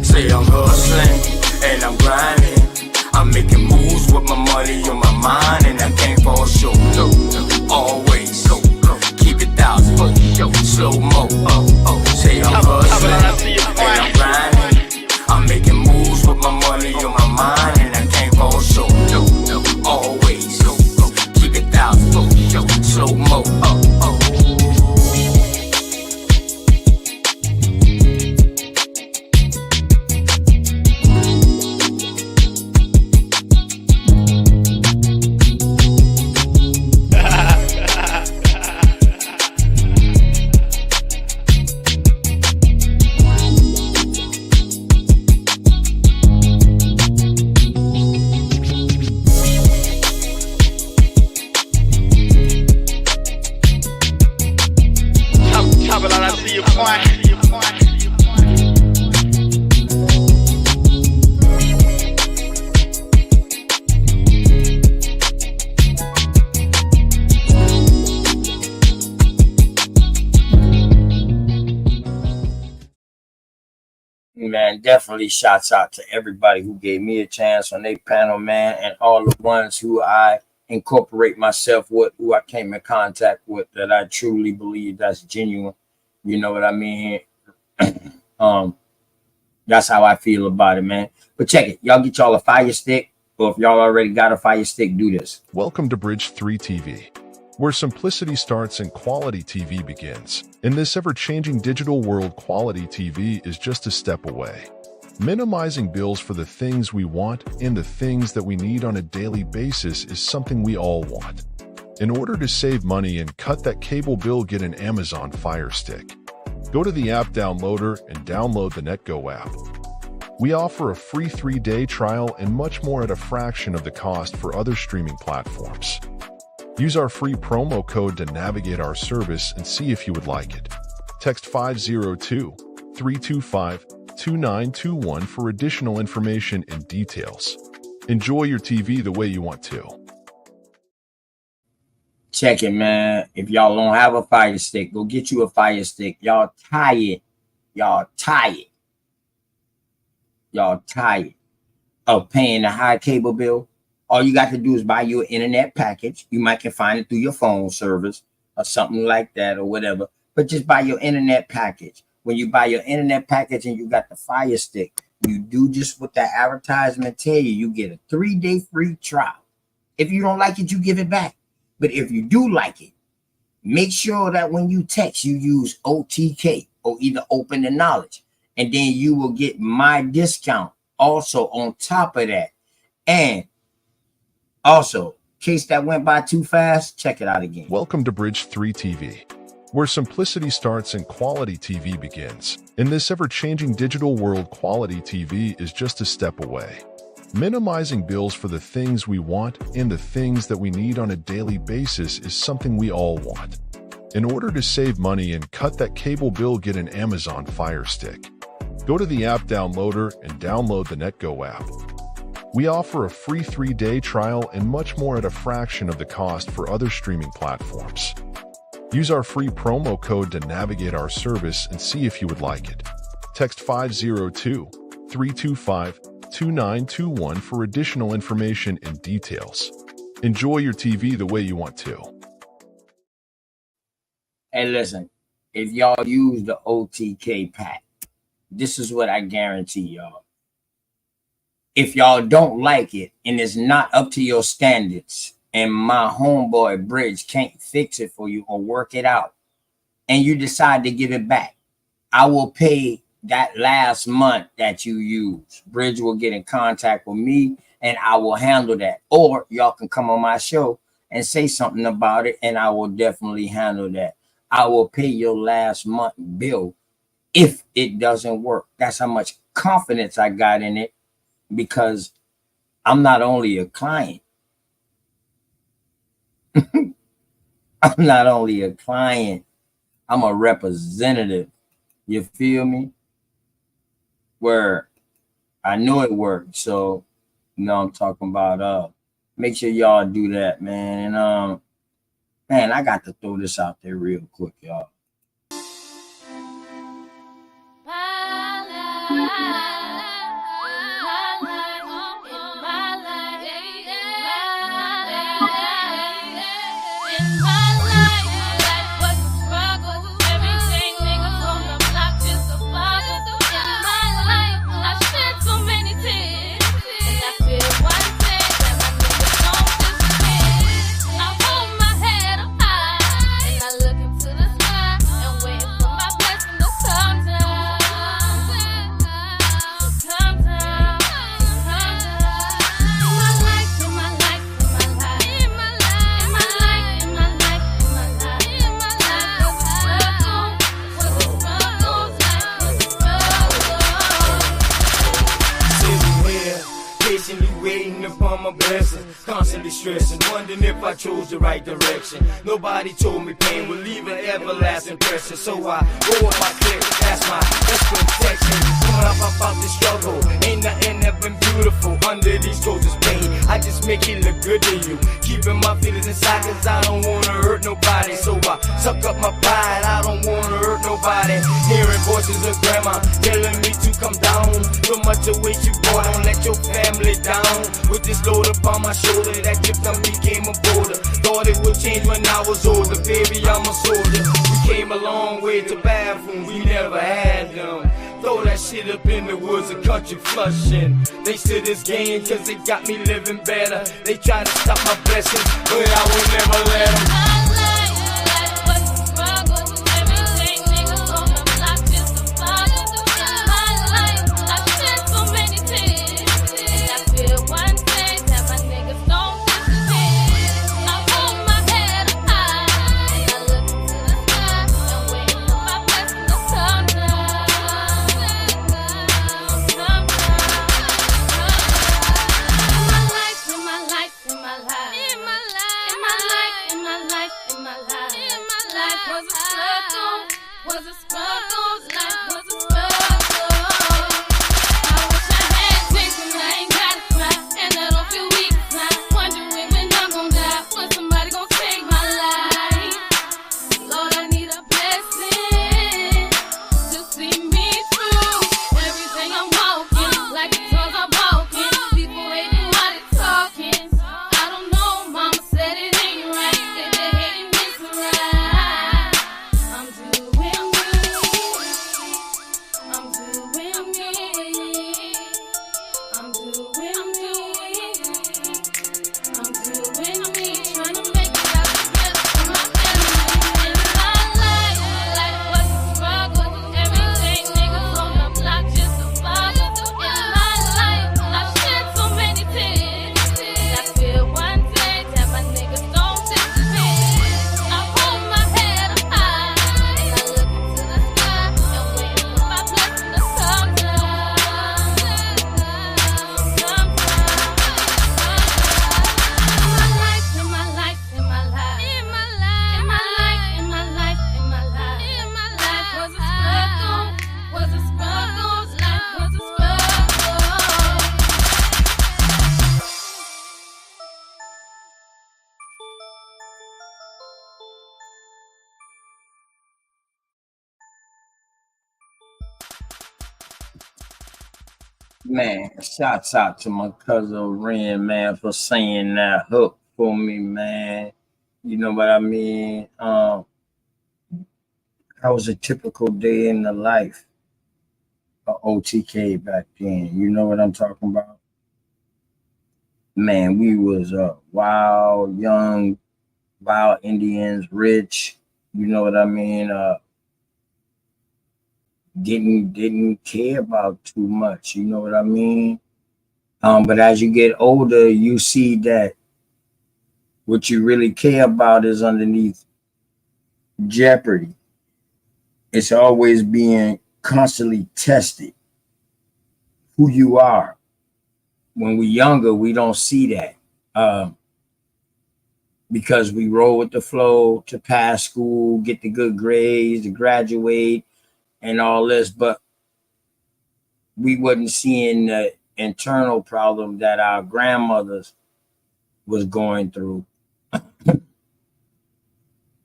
Say I'm hustling and I'm grinding. I'm making moves with my money on my mind, and I can't fall short. No, always keep it 1,000. Slow mo. Say I'm hustling and I'm grinding. I'm making moves with my money on my mind, and I can't fall short. No, always keep it 1,000. Slow mo. Man, definitely shouts out to everybody who gave me a chance on their panel, man, and all the ones who I incorporate myself with, who I came in contact with, that I truly believe that's genuine. You know what I mean? That's how I feel about it, man. But check it. Y'all get y'all a Fire Stick, or if y'all already got a Fire Stick, do this. Welcome to Bridge 3 TV, where simplicity starts and quality TV begins. In this ever-changing digital world, quality TV is just a step away. Minimizing bills for the things we want and the things that we need on a daily basis is something we all want. In order to save money and cut that cable bill, get an Amazon Fire Stick. Go to the app downloader and download the NetGo app. We offer a free 3-day trial and much more at a fraction of the cost for other streaming platforms. Use our free promo code to navigate our service and see if you would like it. Text 502-325-2921 for additional information and details. Enjoy your TV the way you want to. Check it, man. If y'all don't have a Fire Stick, go get you a Fire Stick. Y'all tired of paying a high cable bill. All you got to do is buy your internet package. You might can find it through your phone service or something like that or whatever. But just buy your internet package. When you buy your internet package and you got the Fire Stick, you do just what that advertisement tell you. You get a 3-day free trial. If you don't like it, you give it back. But if you do like it, make sure that when you text, you use OTK or either Open the Knowledge. And then you will get my discount also on top of that. And also, in case that went by too fast, check it out again. Welcome to Bridge 3 TV, where simplicity starts and quality TV begins. In this ever-changing digital world, quality TV is just a step away. Minimizing bills for the things we want and the things that we need on a daily basis is something we all want. In order to save money and cut that cable bill, get an Amazon Fire Stick. Go to the app downloader and download the NetGo app. We offer a free 3-day trial and much more at a fraction of the cost for other streaming platforms. Use our free promo code to navigate our service and see if you would like it. Text 502-325-2921 for additional information and details. Enjoy your TV the way you want to. Hey, listen, if y'all use the OTK pack, this is what I guarantee y'all. If y'all don't like it and it's not up to your standards, and my homeboy Bridge can't fix it for you or work it out, and you decide to give it back, I will pay that last month that you use. Bridge will get in contact with me and I will handle that. Or y'all can come on my show and say something about it, and I will definitely handle that. I will pay your last month bill if it doesn't work. That's how much confidence I got in it, because I'm not only a client, I'm not only a client, I'm a representative. You feel me? Where I know it worked. So, you know, I'm talking about make sure y'all do that, man. And man, I got to throw this out there real quick, y'all. My blessings, constantly stressing, wondering if I chose the right direction. Nobody told me pain would leave an everlasting impression, so I go with my click, that's my best protection. Coming up about the struggle, ain't nothing ever been beautiful under these coats of pain. I just make it look good to you, keeping my feelings inside, cause I don't wanna hurt nobody. So I suck up my pride, I don't wanna hurt nobody. Hearing voices of grandma telling me to come down, so much of weight you brought, don't let your family down. With this load upon my shoulder, that gift done became a boulder. Thought it would change when I was older, baby, I'm a soldier. We came a long way to bathrooms, we never had them. Throw that shit up in the woods of country flushing. Thanks to this game, cause it got me living better. They try to stop my blessings, but I will never let them. Man, shouts out to my cousin Ren, man, for saying that hook for me, man. You know what I mean? That was a typical day in the life of OTK back then. You know what I'm talking about? man, we was wild, young, wild Indians, rich. You know what I mean? Didn't care about too much. You know what I mean? But as you get older, you see that what you really care about is underneath jeopardy. It's always being constantly tested who you are. When we're younger, we don't see that because we roll with the flow to pass school, get the good grades, to graduate, and all this. But we wasn't seeing the internal problem that our grandmothers was going through.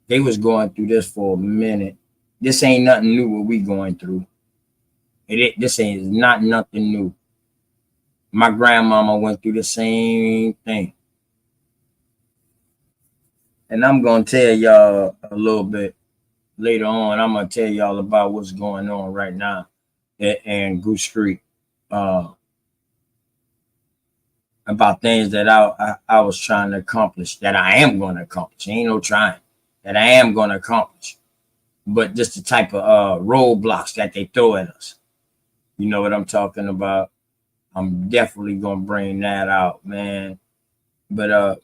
They was going through this for a minute. This ain't nothing new what we going through. This ain't not nothing new. My grandmama went through the same thing. And I'm going to tell y'all a little bit later on. I'm going to tell y'all about what's going on right now in Goose Street. About things that I was trying to accomplish, that I am going to accomplish. Ain't no trying. That I am going to accomplish. But just the type of roadblocks that they throw at us. You know what I'm talking about? I'm definitely going to bring that out, man. But I'm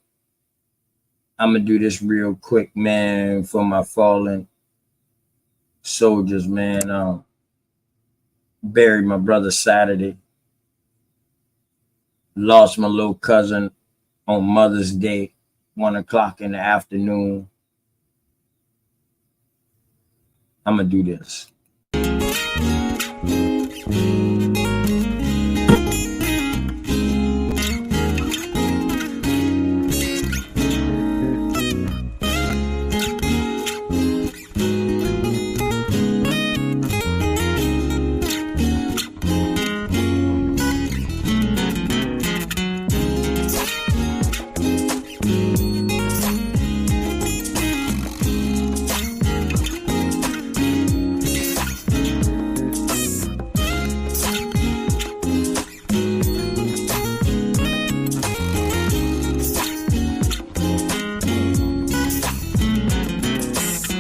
going to do this real quick, man, for my fallen soldiers, man. Buried my brother Saturday. Lost my little cousin on Mother's Day, 1 o'clock in the afternoon. I'm going to do this.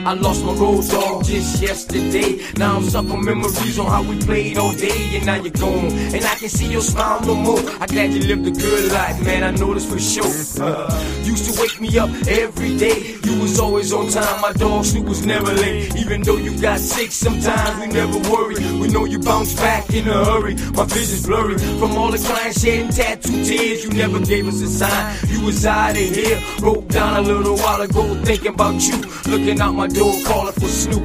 I lost my road dog just yesterday. Now I'm stuck on memories on how we played all day. And now you're gone, and I can see your smile no more. I glad you lived a good life, man, I know this for sure. Used to wake me up every day. You was always on time, my dog Snoop was never late. Even though you got sick sometimes, we never worry. We know you bounce back in a hurry. My vision's blurry from all the crying, shedding tattoo tears. You never gave us a sign, you was out of here. Broke down a little while ago thinking about you. Looking out my door, calling for Snoop.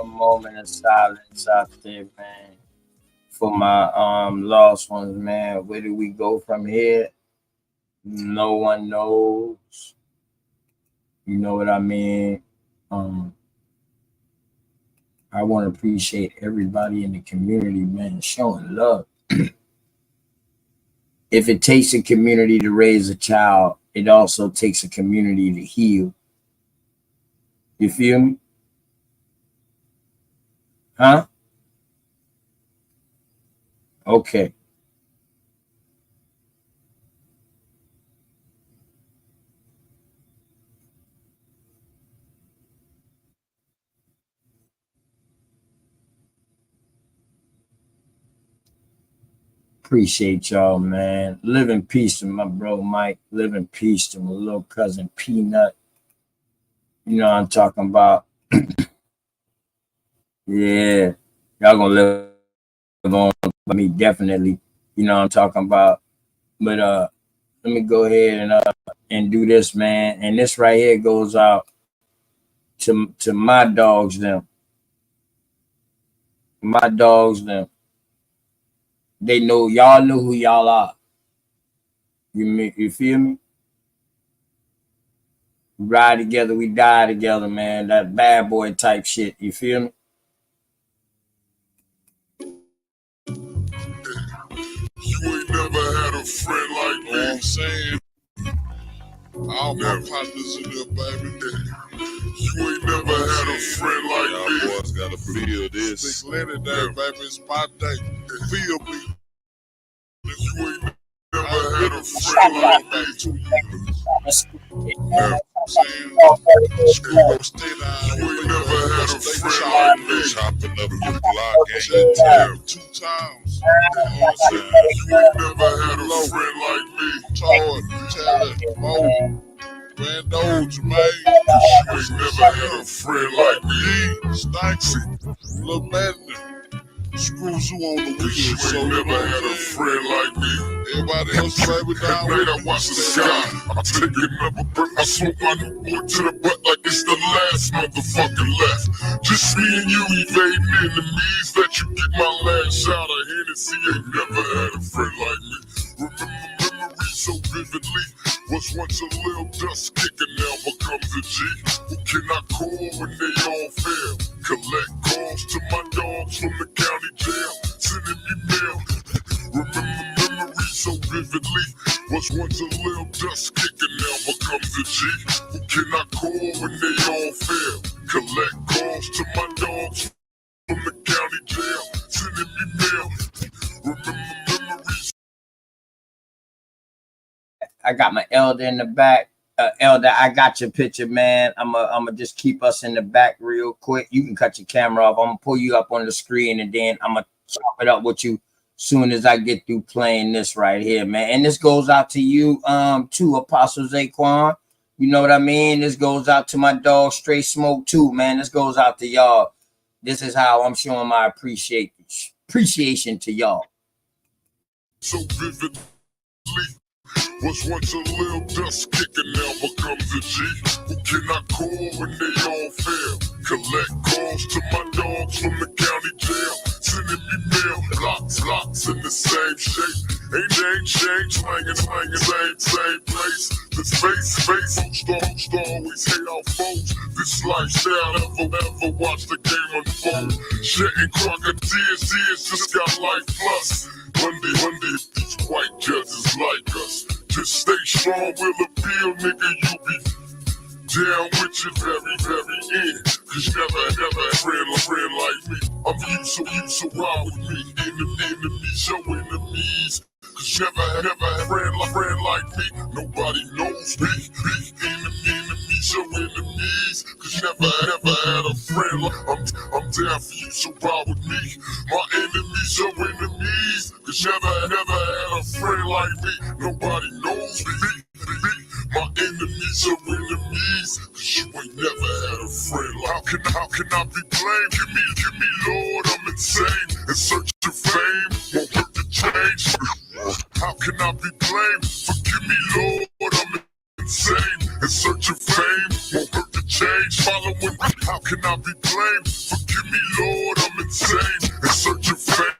Moment of silence out there, man, for my lost ones, man. Where do we go from here? No one knows. You know what I mean? I want to appreciate everybody in the community, man, showing love. If it takes a community to raise a child, it also takes a community to heal. You feel me? Huh? Okay. Appreciate y'all, man. Live in peace to my bro Mike. Live in peace to my little cousin Peanut. You know what I'm talking about. Yeah. Y'all gonna live on with me, definitely. You know what I'm talking about. But let me go ahead and do this, man. And this right here goes out to my dogs, them. My dogs, them. They know, y'all know who y'all are. You feel me? We ride together, we die together, man. That bad boy type shit. You feel me? You ain't never had a friend like me. You know what I'm saying? All my partners in there, baby. You ain't never had a friend like me. Y'all boys gotta feel this. Stick Lenny day, baby. It's my day. Feel me. You ain't never had a friend like me. Never. Screw no stay down. You ain't never had a friend like me. Chopping up your block and your tail 2 times. You ain't never had a friend like me. Todd, Taylor, Mo, Bando, Jermaine. You ain't never had a friend like me. Stanksy, Lil Madden. Screws you on the wheel, so you never had a friend like me. Everybody else, baby, down with I watch the sky. I'm taking another breath. I smoke my new boy to the butt like it's the last motherfucking left. Just me and you evading enemies. Let you get my last shot of Hennessy. Ain't never had a friend like me. Remember memories so vividly. Was once a little dust kicker, now becomes a G. Who cannot call when they all fail? Collect calls to my dogs from the county jail, sending me mail. Remember memories so vividly. Was once a little dust kicker, now becomes a G. Who cannot call when they all fail? Collect calls to my dogs from the county jail, sending me mail. Remember memories. I got my elder in the back. Elder, I got your picture, man. I'm gonna just keep us in the back real quick. You can cut your camera off. I'm gonna pull you up on the screen, and then I'm gonna chop it up with you soon as I get through playing this right here, man. And this goes out to you, too, Apostle Zaquan. You know what I mean? This goes out to my dog Straight Smoke too, man. This goes out to y'all. This is how I'm showing my appreciation to y'all. So vividly. Was once a little dust kicker, now becomes a G. Who cannot call when they all fail? Collect calls to my dogs from the county jail, sending me mail. Blocks in the same shape. Ain't changed, slanging, same place. The space, folks always hate our foes. This lifestyle ever watch the game unfold. Shedding crocodiles, just got life plus. One day, if these white judges like us, just stay strong, we'll appeal, nigga, you be down with your very end. Cause you never had a friend like me. I'm you, so ride with me. Enemies, your enemies. Cause you never had a friend like me. Nobody knows me. Enemies, your enemies. Cause you never had a friend like I'm down for you, so ride with me. My enemies, your enemies. Cause you never had a friend like me. Nobody knows me. My enemies are enemies, cause you ain't never had a friend. How can I be blamed? Give me, Lord, I'm insane. In search of fame, won't hurt to change. How can I be blamed? Forgive me, Lord, I'm insane. In search of fame, won't hurt to change. Following, how can I be blamed? Forgive me, Lord, I'm insane. In search of fame.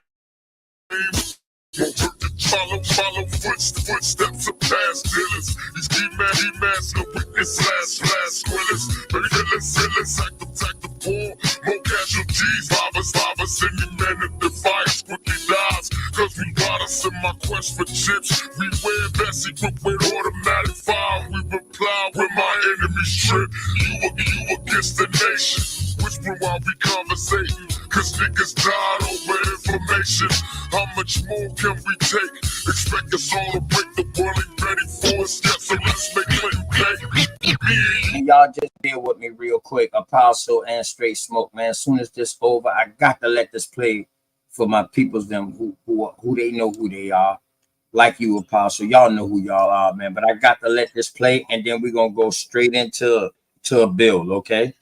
Follow footsteps of past dealers. These he-mans, no witness, last squillers. Baby, let's act the ball. More casualties, survivors, any man that defies quickly dies. Cause we ride us in my quest for chips. We wear best equipped with automatic fire. We reply when my enemies trip. You against the nation. Whispering while we conversating. Cause niggas died over information. How much more can we take? Expect us all to break the world and ready for us. Yeah, so let's make Clinton play. And y'all just bear with me real quick. Apostle and Straight Smoke, man. As soon as this over, I got to let this play for my peoples, them who they know who they are. Like you, Apostle. Y'all know who y'all are, man. But I got to let this play, and then we're gonna go straight into a build, okay?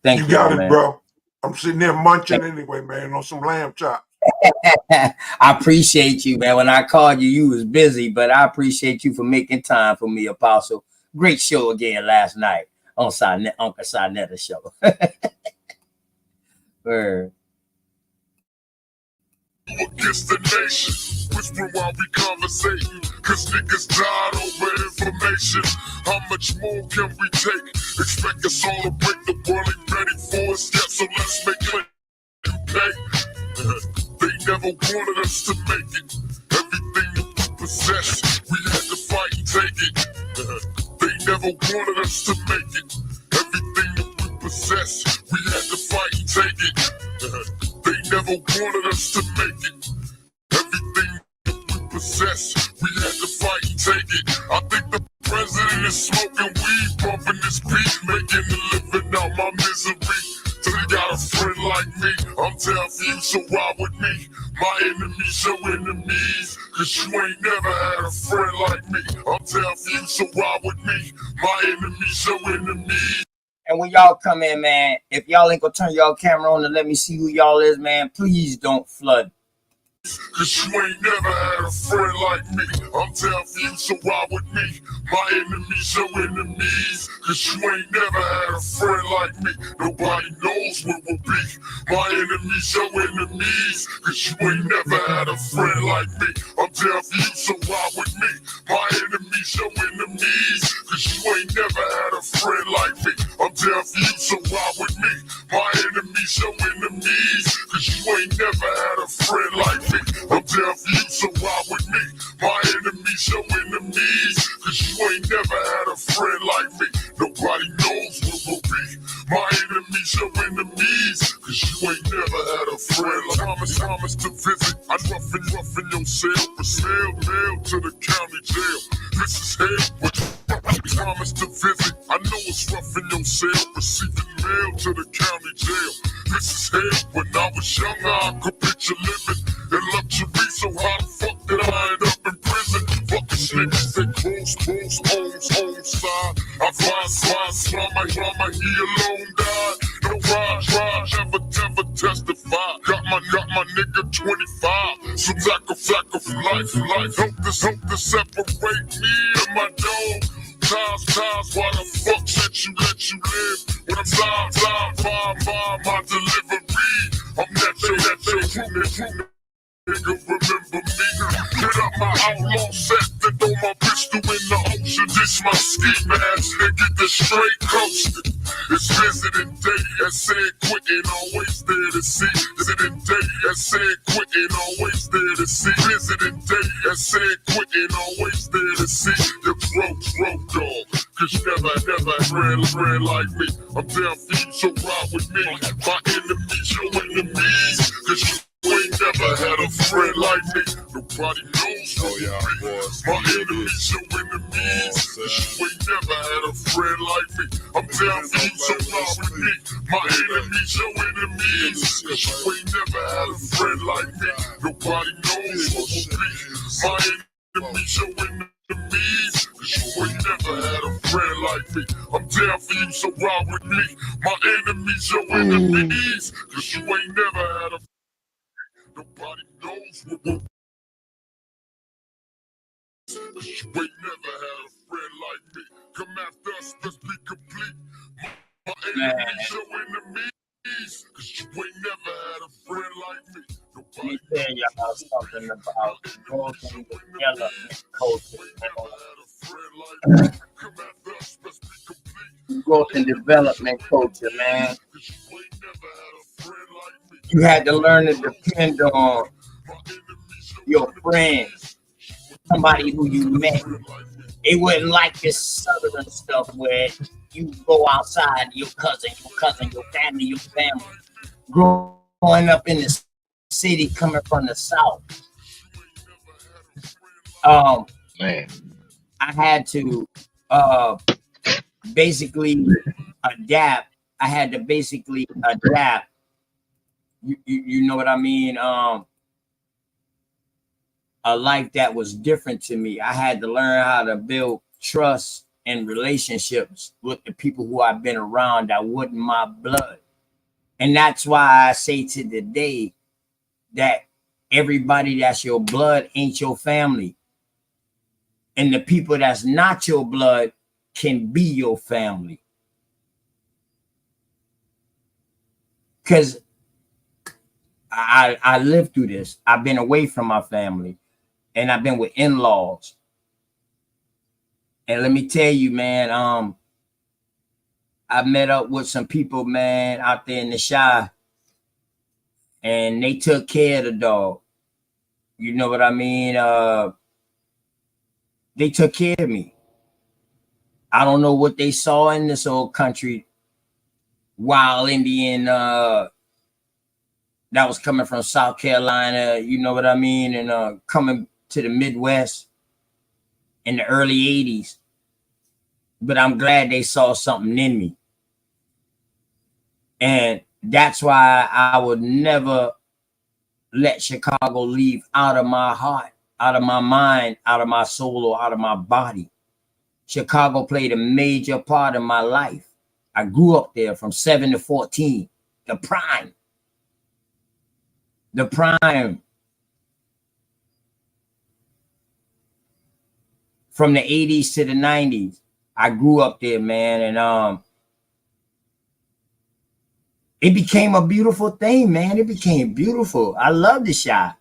Thank you. You got it, man. bro. I'm sitting there munching anyway, man, on some lamb chop. I appreciate you, man. When I called you, you was busy, but I appreciate you for making time for me, Apostle. Great show again last night on Uncle Sinetta show. Word. Against the nation, whispering while we conversating. Cause niggas died over information. How much more can we take? Expect us all to break the world and ready for us. Yeah, so let's make it pay. They never wanted us to make it. Everything that we possess, we had to fight and take it. They never wanted us to make it. Everything that we possess, we had to fight and take it. They never wanted us to make it. Everything that we possess, we had to fight and take it. I think the president is smoking weed, bumping his beat, making a living out my misery. So you got a friend like me, I'm down for you, so ride with me. My enemies, your enemies, cause you ain't never had a friend like me. I'm down for you, so ride with me. My enemies, your enemies. And when y'all come in, man, if y'all ain't gonna turn y'all camera on and let me see who y'all is, man, please don't flood. Cause you ain't never had a friend like me. I'm down for you, so ride with me. My enemies, your enemies. Cause you ain't never had a friend like me. Nobody knows where we'll be. My enemies, your enemies. Cause you ain't never had a friend like me. I'm down for you, so ride with me. My enemies, your enemies. Cause you ain't never had a friend like me. I'm down for you, so ride with me. My enemies, your enemies. Cause you ain't never had a friend like me. I'm down for you, so ride with me. My enemies, your enemies. Cause you ain't never had a friend like me. Nobody knows where we'll be. My enemies, your enemies. Cause you ain't never had a friend like Thomas to visit. I'm roughing your cell for sale. Mail to the county jail. This is hell, but Thomas to visit. I know it's rough in your cell. Receiving mail to the county jail. This is hell. When I was younger, I could picture living in luxury, so how the fuck did I end up in prison? Fucking niggas, they close, homes side. I find my he alone died. No ride, never testify. Got my nigga 25. Some sack of life. Hope to separate me and my dog. Times, why the fuck let you live? When I'm blind, my delivery. I'm that crewman. Nigga, remember me. Hit up my outlaw set, then throw my pistol in the ocean. This my ski mask and get the straight coasted. It's visiting day, I said quitting, always there to see. Visiting day, I said quitting, always there to see. Visiting day, I said quitting, always there to see. The road dog, cause you never ran like me. I'm down for you, so ride with me. My enemies, your enemies, cause you ain't never had a friend like me. Nobody knows who you be. My enemies, your enemies. Cause you ain't never had a friend like me. I'm down for you, so ride with me. My enemies, your enemies. Cause you ain't never had a friend like me. Nobody knows who you be. My enemies, your enemies. Cause you ain't never had a friend like me. I'm down for you, so ride with me. My enemies, your enemies. Cause you ain't never had a nobody knows what we're. Cause you ain't never had a friend like me. Come after us, let's be complete. My enemies, your enemies. Cause you ain't never had a friend like me. Let me tell y'all something about growth and development culture. Growth and development culture, man. You had to learn to depend on your friends. somebody who you met. It wasn't like this southern stuff where you go outside, your cousin, your family. Growing up in the city, coming from the South, Man. I had to basically adapt. I had to basically adapt. You know what I mean? A life that was different to me. I had to learn how to build trust and relationships with the people who I've been around that wasn't my blood. And that's why I say to the day that everybody that's your blood ain't your family. And the people that's not your blood can be your family. Because I lived through this. I've been away from my family and I've been with in-laws. And let me tell you, man, I met up with some people, man, out there in the Shy, and they took care of the dog. You know what I mean? They took care of me. I don't know what they saw in this old country, wild Indian that was coming from South Carolina, you know what I mean? And coming to the Midwest in the early 80s. But I'm glad they saw something in me. And that's why I would never let Chicago leave out of my heart, out of my mind, out of my soul, or out of my body. Chicago played a major part in my life. I grew up there from 7 to 14, the prime. The prime. From the 80s to the 90s, I grew up there, man, and it became a beautiful thing, man. It became beautiful. I love the Shy.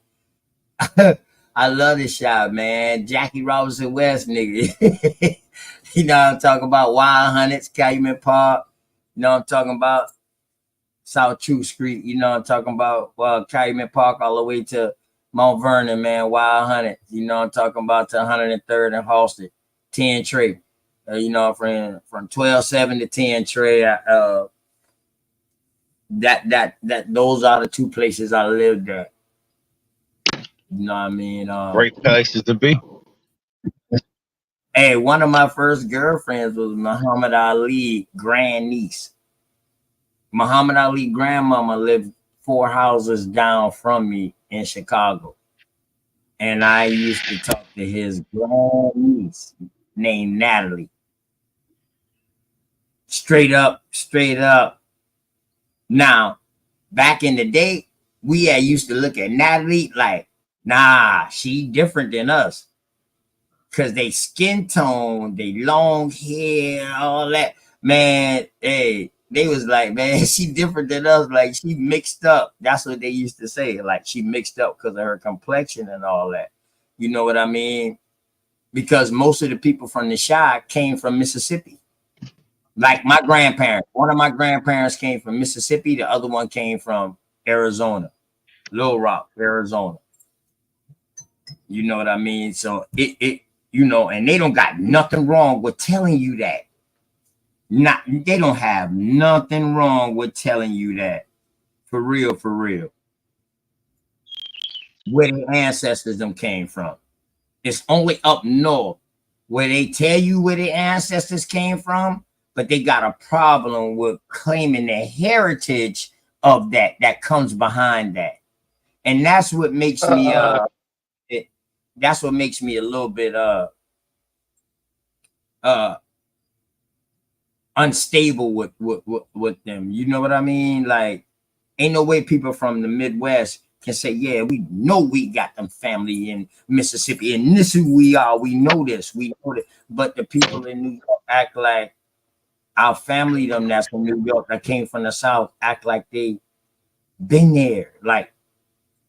I love the Shy, man. Jackie Robinson West, nigga. You know what I'm talking about? Wild Hunnets, Calumet Park. You know what I'm talking about? South True Street. You know what I'm talking about? Calumet Park all the way to Mount Vernon, man. Wild Hunnets. You know what I'm talking about? To 103rd and Halsted. 10 Trey. You know, from 12-7 to 10 Trey. Those are the two places I lived at. You know what I mean? Great places to be. Hey, one of my first girlfriends was Muhammad Ali grandniece. Muhammad Ali grandmama lived 4 houses down from me in Chicago. And I used to talk to his grandniece named Natalie. Straight up. Now, back in the day, we used to look at Natalie like, nah, she different than us. Because they skin tone, they long hair, all that. Man, hey, they was like, man, she different than us. Like, she mixed up. That's what they used to say. Like, she mixed up because of her complexion and all that. You know what I mean? Because most of the people from the Shy came from Mississippi. Like my grandparents. One of my grandparents came from Mississippi. The other one came from Arizona. Little Rock, Arizona. You know what I mean? So it you know, and they don't got nothing wrong with telling you that. They don't have nothing wrong with telling you that. For real, for real. Where their ancestors them came from. It's only up north where they tell you where their ancestors came from, but they got a problem with claiming the heritage of that comes behind that. And that's what makes me that's what makes me a little bit unstable with them. You know what I mean? Like, ain't no way people from the Midwest can say, yeah, we know we got them family in Mississippi, and this is who we are. We know this. We know that. But the people in New York act like our family, them that's from New York, that came from the South, act like they been there. Like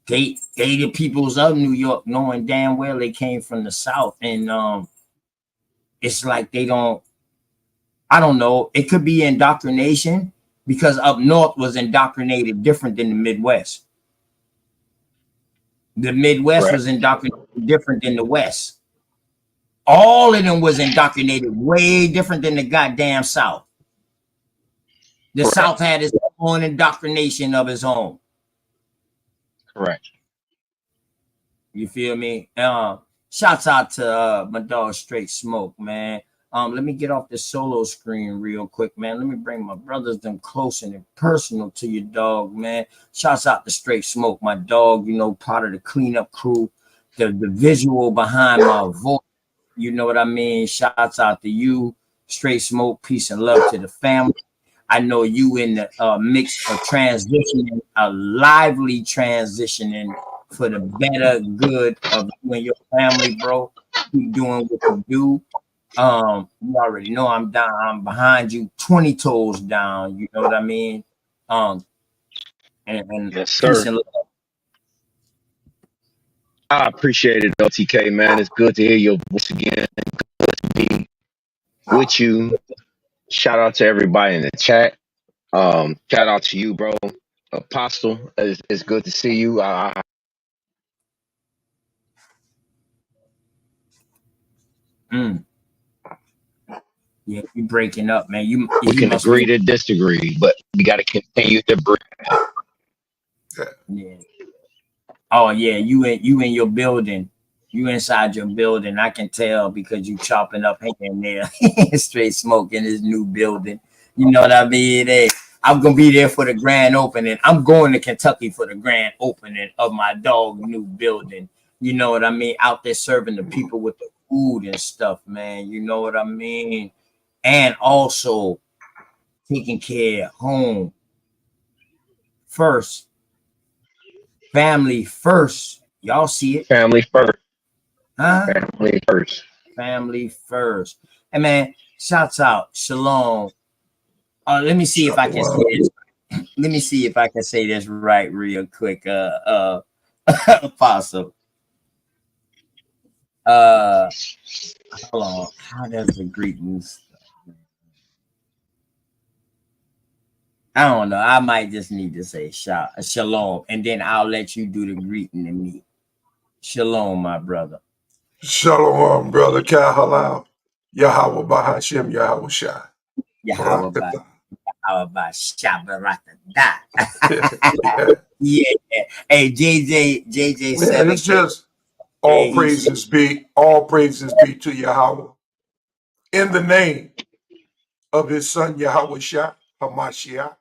they the peoples of New York, knowing damn well they came from the South. And it's like they don't, I don't know. It could be indoctrination, because up north was indoctrinated different than the Midwest. The Midwest was indoctrinated different than the West. All of them was indoctrinated way different than the goddamn South. The Correct. South had its own indoctrination of its own. Correct. You feel me? Shouts out to my dog Straight Smoke, man. Let me get off the solo screen real quick, man. Let me bring my brothers them close and personal to your dog, man. Shouts out to Straight Smoke, my dog, you know, part of the cleanup crew, the visual behind my voice. You know what I mean? Shouts out to you, Straight Smoke. Peace and love to the family. I know you in the mix of transitioning, a lively transitioning for the better good of you and your family, bro. Keep doing what you do. You already know I'm down. I'm behind you, 20 toes down. You know what I mean? And Yes, peace sir. and love. I appreciate it, OTK, man. It's good to hear your voice again. Good to be with you. Shout out to everybody in the chat. Shout out to you, bro. Apostle, it's good to see you. Yeah, you breaking up, man. We can agree to disagree, but we got to continue to bring. Yeah. Oh yeah, you in your building. You inside your building. I can tell because you chopping up here and there. Straight Smoke in his new building. You know what I mean? Hey, I'm gonna be there for the grand opening. I'm going to Kentucky for the grand opening of my dog new building. You know what I mean? Out there serving the people with the food and stuff, man. You know what I mean? And also taking care of home first. Family first. Y'all see it? Family first. Huh? Family first. Family first. Hey man, shouts out. Shalom. Let me see if I can say this. Let me see if I can say this right real quick. Apostle. Hold on. How does the greetings? I don't know. I might just need to say shalom, and then I'll let you do the greeting to me. Shalom, my brother. Shalom, brother. Kahalau. Yahweh Bahashim Yahweh Shai. Yahweh Yeah. Hey, JJ said it's just all praises be to Yahweh in the name of his son Yahweh Shai Hamashiach.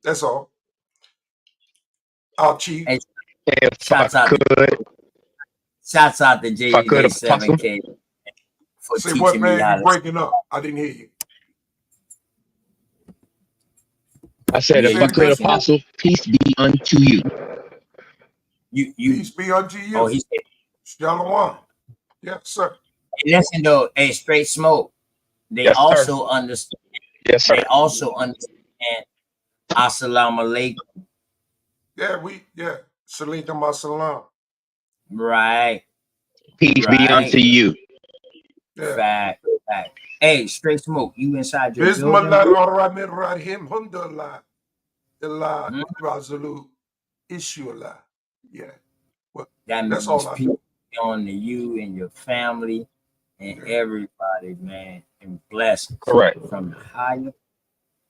That's all. Our chief. Hey, shouts out to JJ7K for Say teaching what, man? me how You're breaking up. I didn't hear you. I said, if I could, Apostle, peace be unto you. You peace be unto you. Oh, he said, Shalom. Yes, sir. Hey, listen though, hey, Straight Smoke. They Yes, also understand. Yes, sir. They also understand. Assalamu alaikum. Yeah. Salam assalam. Right. Peace be unto you. Yeah. Fact. Hey, Straight Smoke, you inside your building? Yeah. Well, that that's means all I people on to you and your family and everybody, man, and blessings. Correct. From the higher.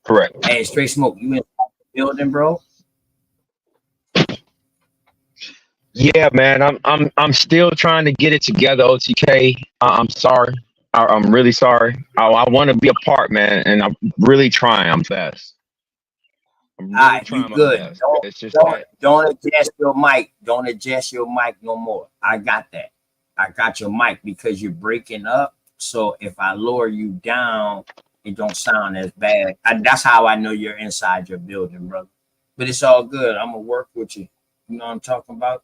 Correct. Hey, Straight Smoke, you inside the building, bro? Yeah, man. I'm still trying to get it together, OTK. I'm sorry. I'm really sorry. I want to be a part, man, and I'm really trying. I'm fast. I'm really trying you good. my best. It's just don't adjust your mic. Don't adjust your mic no more. I got that. I got your mic because you're breaking up. So if I lower you down, it don't sound as bad. That's how I know you're inside your building, brother. But it's all good. I'm gonna work with you. You know what I'm talking about?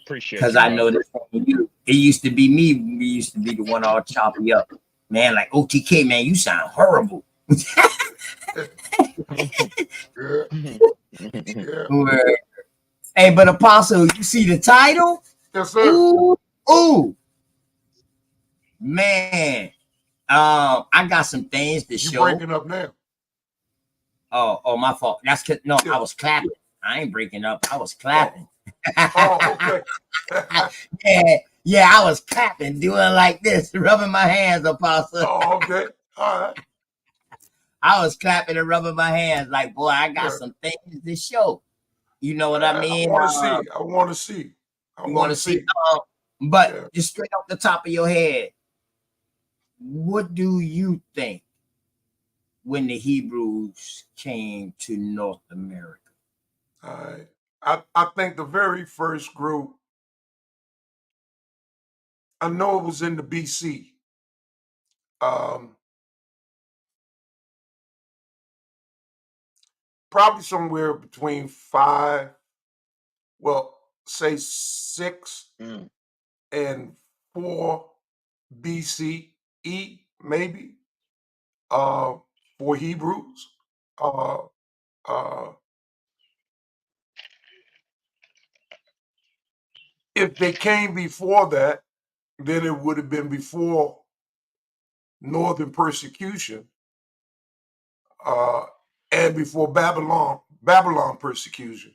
Appreciate because I know this from you. It used to be me. We used to be the one all choppy up. Man, like OTK, man, you sound horrible. Hey, but Apostle, you see the title? Yes, sir. Ooh. Man. I got some things to show. You breaking up now. Oh, my fault. That's cause I was clapping. I ain't breaking up. I was clapping. Oh, okay. Yeah, I was clapping, doing like this, rubbing my hands, Apostle. Oh, okay. All right. I was clapping and rubbing my hands like, boy, I got Yeah. some things to show. You know what I I mean? want to see. I want to see. I You want want to to see? see. But Yeah. just straight off the top of your head, what do you think when the Hebrews came to North America? All right. I think the very first group, I know it was in the BC. Probably somewhere between 5, well, say 6 and 4 BCE, maybe, for Hebrews. Uh, uh, if they came before that, then it would have been before Northern persecution, and before Babylon persecution.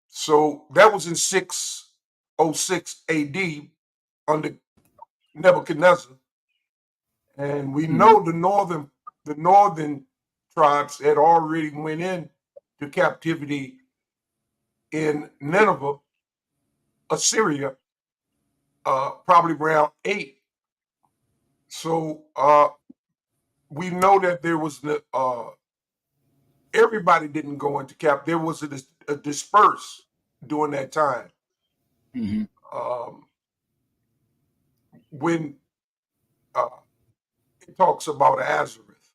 So that was in 606 AD under Nebuchadnezzar, and we know the northern tribes had already went in to captivity in Nineveh, Assyria, probably around 8. So we know that there was everybody didn't go into cap. There was a disperse during that time. When it talks about Azareth,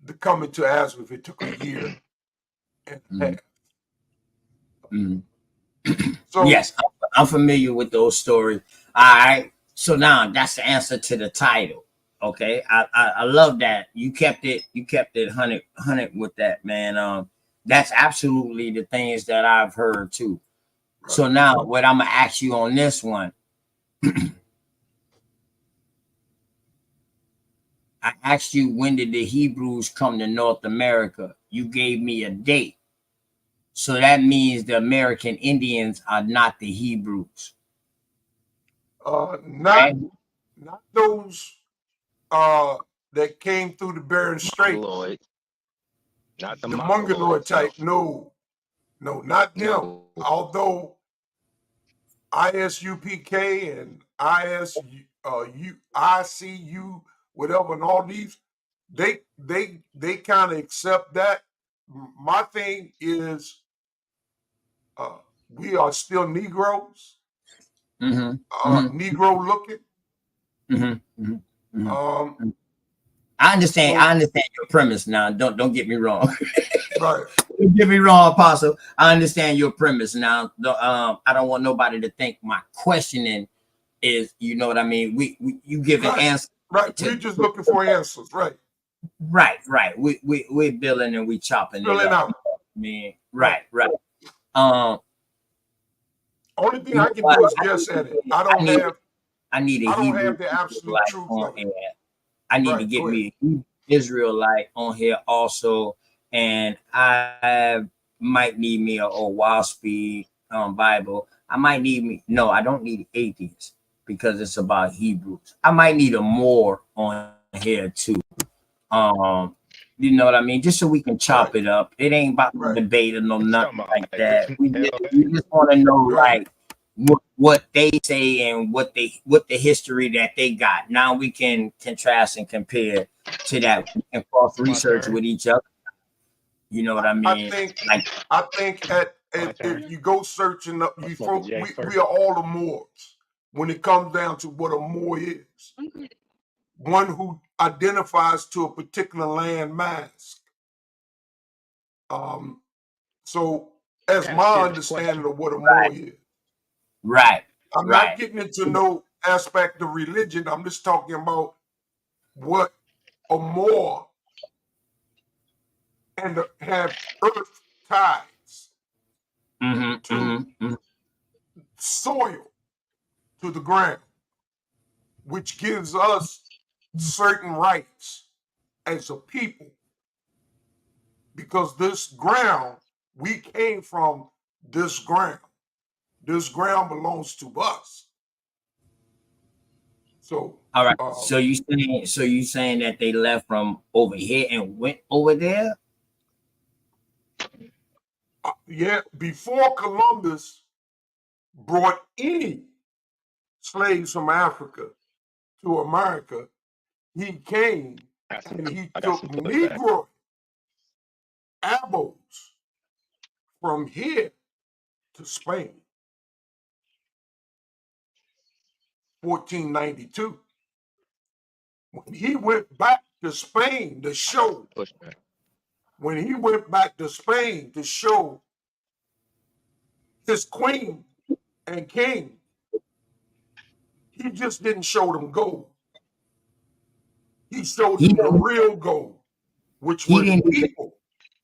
the coming to Azareth, it took a year and a half. So Yes, I'm familiar with those stories. All right. So now that's the answer to the title. Okay. I love that. You kept it 100 with that, man. That's absolutely the things that I've heard too. So now what I'm gonna ask you on this one, I asked you when did the Hebrews come to North America? You gave me a date. So that means the American Indians are not the Hebrews. not those that came through the Bering Strait. Not The Mongoloid type, no, not them. No. Although ISUPK and ICU, whatever, and all these, they kind of accept that. My thing is, we are still Negroes, Negro looking. I understand your premise now. Don't get me wrong. Right. Don't get me wrong, Apostle. I understand your premise now. I don't want nobody to think my questioning is, you know what I mean. You give an answer. Right. We're just looking for answers. Right. Right. We're building and we chopping Filling it up. out. Man. Right. Only thing I can do is guess at it. I don't need a Hebrew have the absolute Israelite truth on of it. here. I need to Right, get go me a Hebrew Israelite on here also, and I might need me a Waspy Bible. I might need me. No, I don't need atheists because it's about Hebrews. I might need a more on here too. You know what I mean? Just so we can chop it up. It ain't about the debate or no nothing like that. We just want to know like what they say and what the history that they got. Now we can contrast and compare to that and cross research with each other. You know what I mean? I think if you go searching up, we are all the Moors when it comes down to what a Moor is. One who identifies to a particular land mask. So as my understanding of what a Moor is. Right. I'm not getting into no aspect of religion. I'm just talking about what a Moor and have earth ties to soil, to the ground, which gives us certain rights as a people. Because this ground, we came from this ground. This ground belongs to us. So all right. So you saying that they left from over here and went over there? Yeah, before Columbus brought any slaves from Africa to America, he came and he took Negro abos from here to Spain. 1492. When he went back to Spain to show, his queen and king, he just didn't show them gold. He showed them the real gold, which was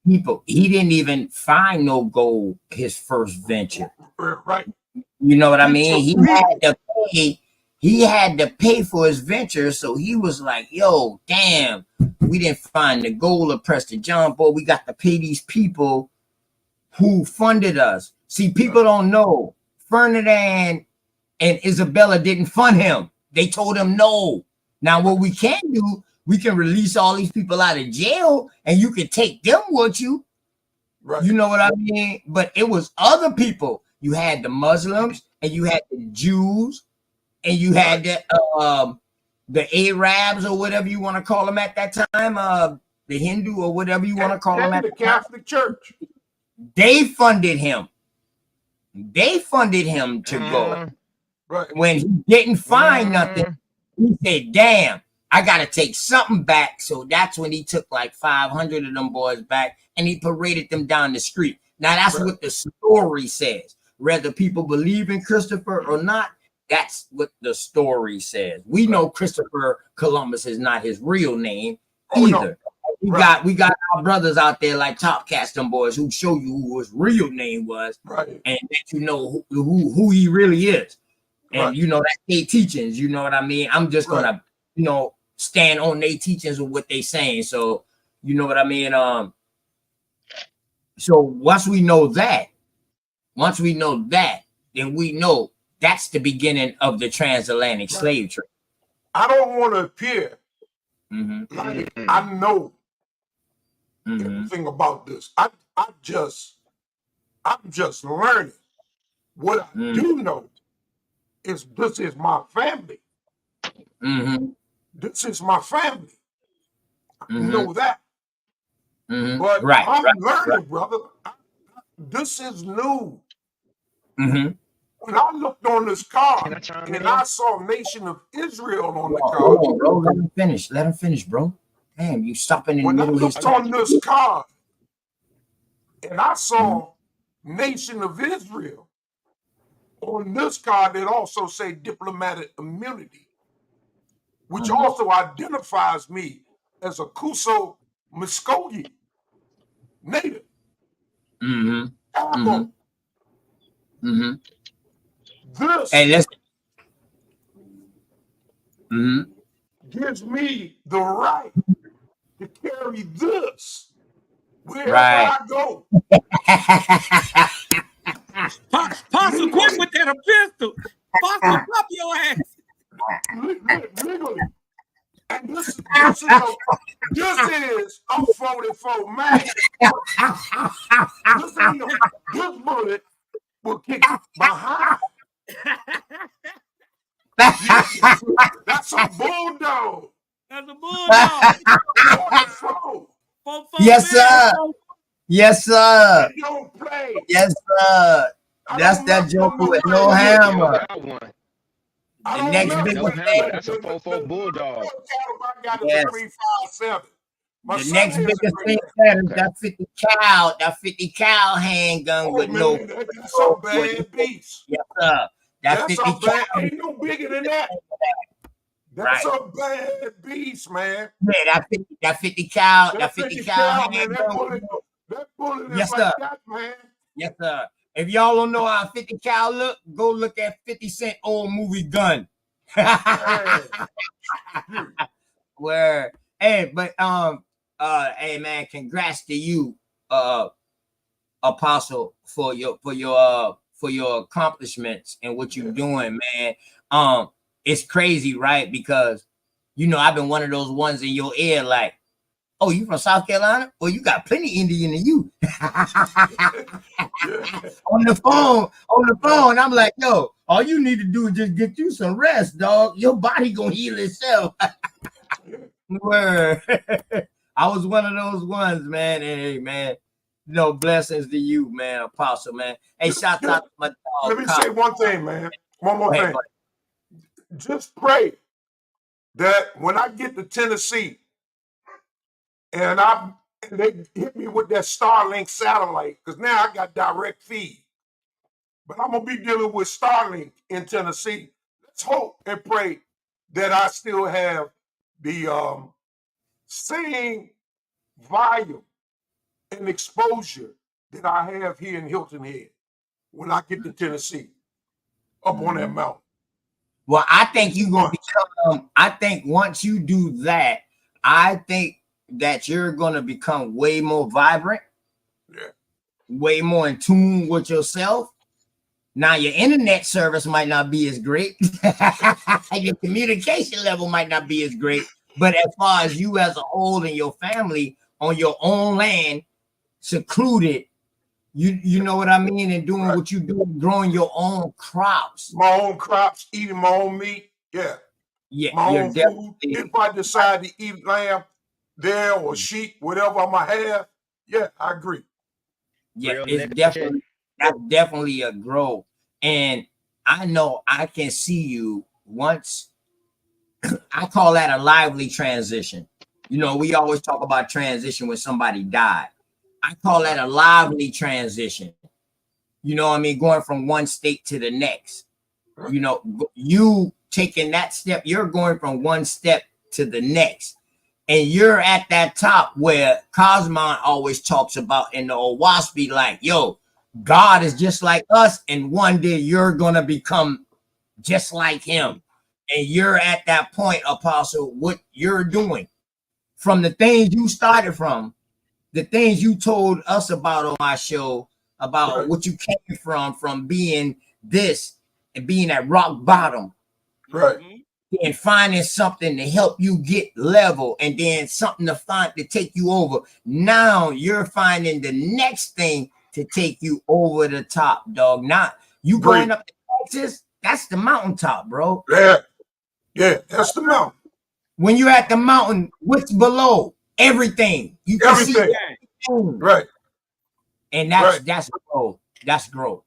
people. He didn't even find no gold his first venture. Right. You know what I mean? He had to pay for his venture, so he was like, yo, damn, we didn't find the gold of Preston John, boy. We got to pay these people who funded us. See, people don't know Ferdinand and Isabella didn't fund him. They told him no. Now, what we can do, we can release all these people out of jail and you can take them with you. Right. You know what I mean? But it was other people. You had the Muslims and you had the Jews and you had the Arabs or whatever you want to call them at that time, the Hindu or whatever you want to call them at the Catholic Church. They funded him. They funded him to go. Right. When he didn't find nothing, he said, damn, I got to take something back. So that's when he took like 500 of them boys back and he paraded them down the street. Now, that's what the story says. Whether people believe in Christopher or not, that's what the story says. We know Christopher Columbus is not his real name either. No. We got our brothers out there like Top Cats, them boys, who show you who his real name was, and let you know who he really is. And you know, that's their teachings. You know what I mean? I'm just gonna, you know, stand on their teachings of what they saying. So, you know what I mean? So once we know that, then we know that's the beginning of the transatlantic slave trade. I don't want to appear like I know everything about this. I'm just learning. What I do know is this is my family. This is my family. I know that. But I'm learning, brother. This is new. When I looked on this card and I saw Nation of Israel on the card. Hold on, bro. Let him finish. Let him finish, bro. Damn, you stopping in the middle of his time. When I looked on this card and I saw Nation of Israel, on this card it also say diplomatic immunity, which also identifies me as a Kuso Muskogee native. This gives me the right to carry this wherever I go. Possum, quit with that pistol. Possum, pop your ass. Legally. And this is a 44 man. This bullet will kick behind. That's a bulldog. That's a bulldog. Yes, sir. Yes, sir. Don't play. Yes, sir. That's that joker with no hammer. The next biggest thing. That's a 4-4 bulldog. Yes. The next biggest thing is that 50 cal handgun with no. That's a bad beast. Yes, sir. That 50 cal ain't no bigger than that. That's a bad beast, man. Yeah, that 50 cal handgun. That bullet is like that, man. Yes, sir. If y'all don't know how 50 cal look, go look at 50 Cent old movie Gun. Where, hey, but hey man, congrats to you, Apostle, for your for your accomplishments and what you're doing, man. It's crazy, right? Because you know, I've been one of those ones in your ear, like, oh, you from South Carolina? Well, you got plenty Indian in you. On the phone. I'm like, yo, all you need to do is just get you some rest, dog. Your body gonna heal itself. Word. I was one of those ones, man. Hey, man. No blessings to you, man, Apostle, man. Hey, shout out to my dog. Let me say one thing, man. One more thing. Just pray that when I get to Tennessee and they hit me with that Starlink satellite, because now I got direct feed. But I'm gonna be dealing with Starlink in Tennessee. Let's hope and pray that I still have the same volume and exposure that I have here in Hilton Head when I get to Tennessee, up on that mountain. Well, I think you're gonna become. I think once you do that, I think that you're gonna become way more vibrant, way more in tune with yourself. Now your internet service might not be as great, your communication level might not be as great, but as far as you as a whole and your family on your own land, secluded, you know what I mean, and doing what you do, growing your own crops, eating my own meat, yeah, my own food. If I decide to eat lamb there or sheep, whatever I'm gonna have, I agree. Yeah, it's definitely that's definitely a growth, and I know I can see you once. I call that a lively transition. You know, we always talk about transition when somebody died. I call that a lively transition. You know what I mean? Going from one state to the next. You know, you taking that step, you're going from one step to the next. And you're at that top where Cosmon always talks about in the old Waspy, like, yo, God is just like us, and one day you're gonna become just like him. And you're at that point, Apostle, what you're doing from the things you started from, the things you told us about on my show, about what you came from being this and being at rock bottom. Right. And finding something to help you get level, and then something to find to take you over. Now you're finding the next thing to take you over the top, dog. Not you going up to Texas, that's the mountaintop, bro. Yeah, that's the mountain. When you're at the mountain, what's below? Everything. You can see everything. Right. And that's growth. That's growth.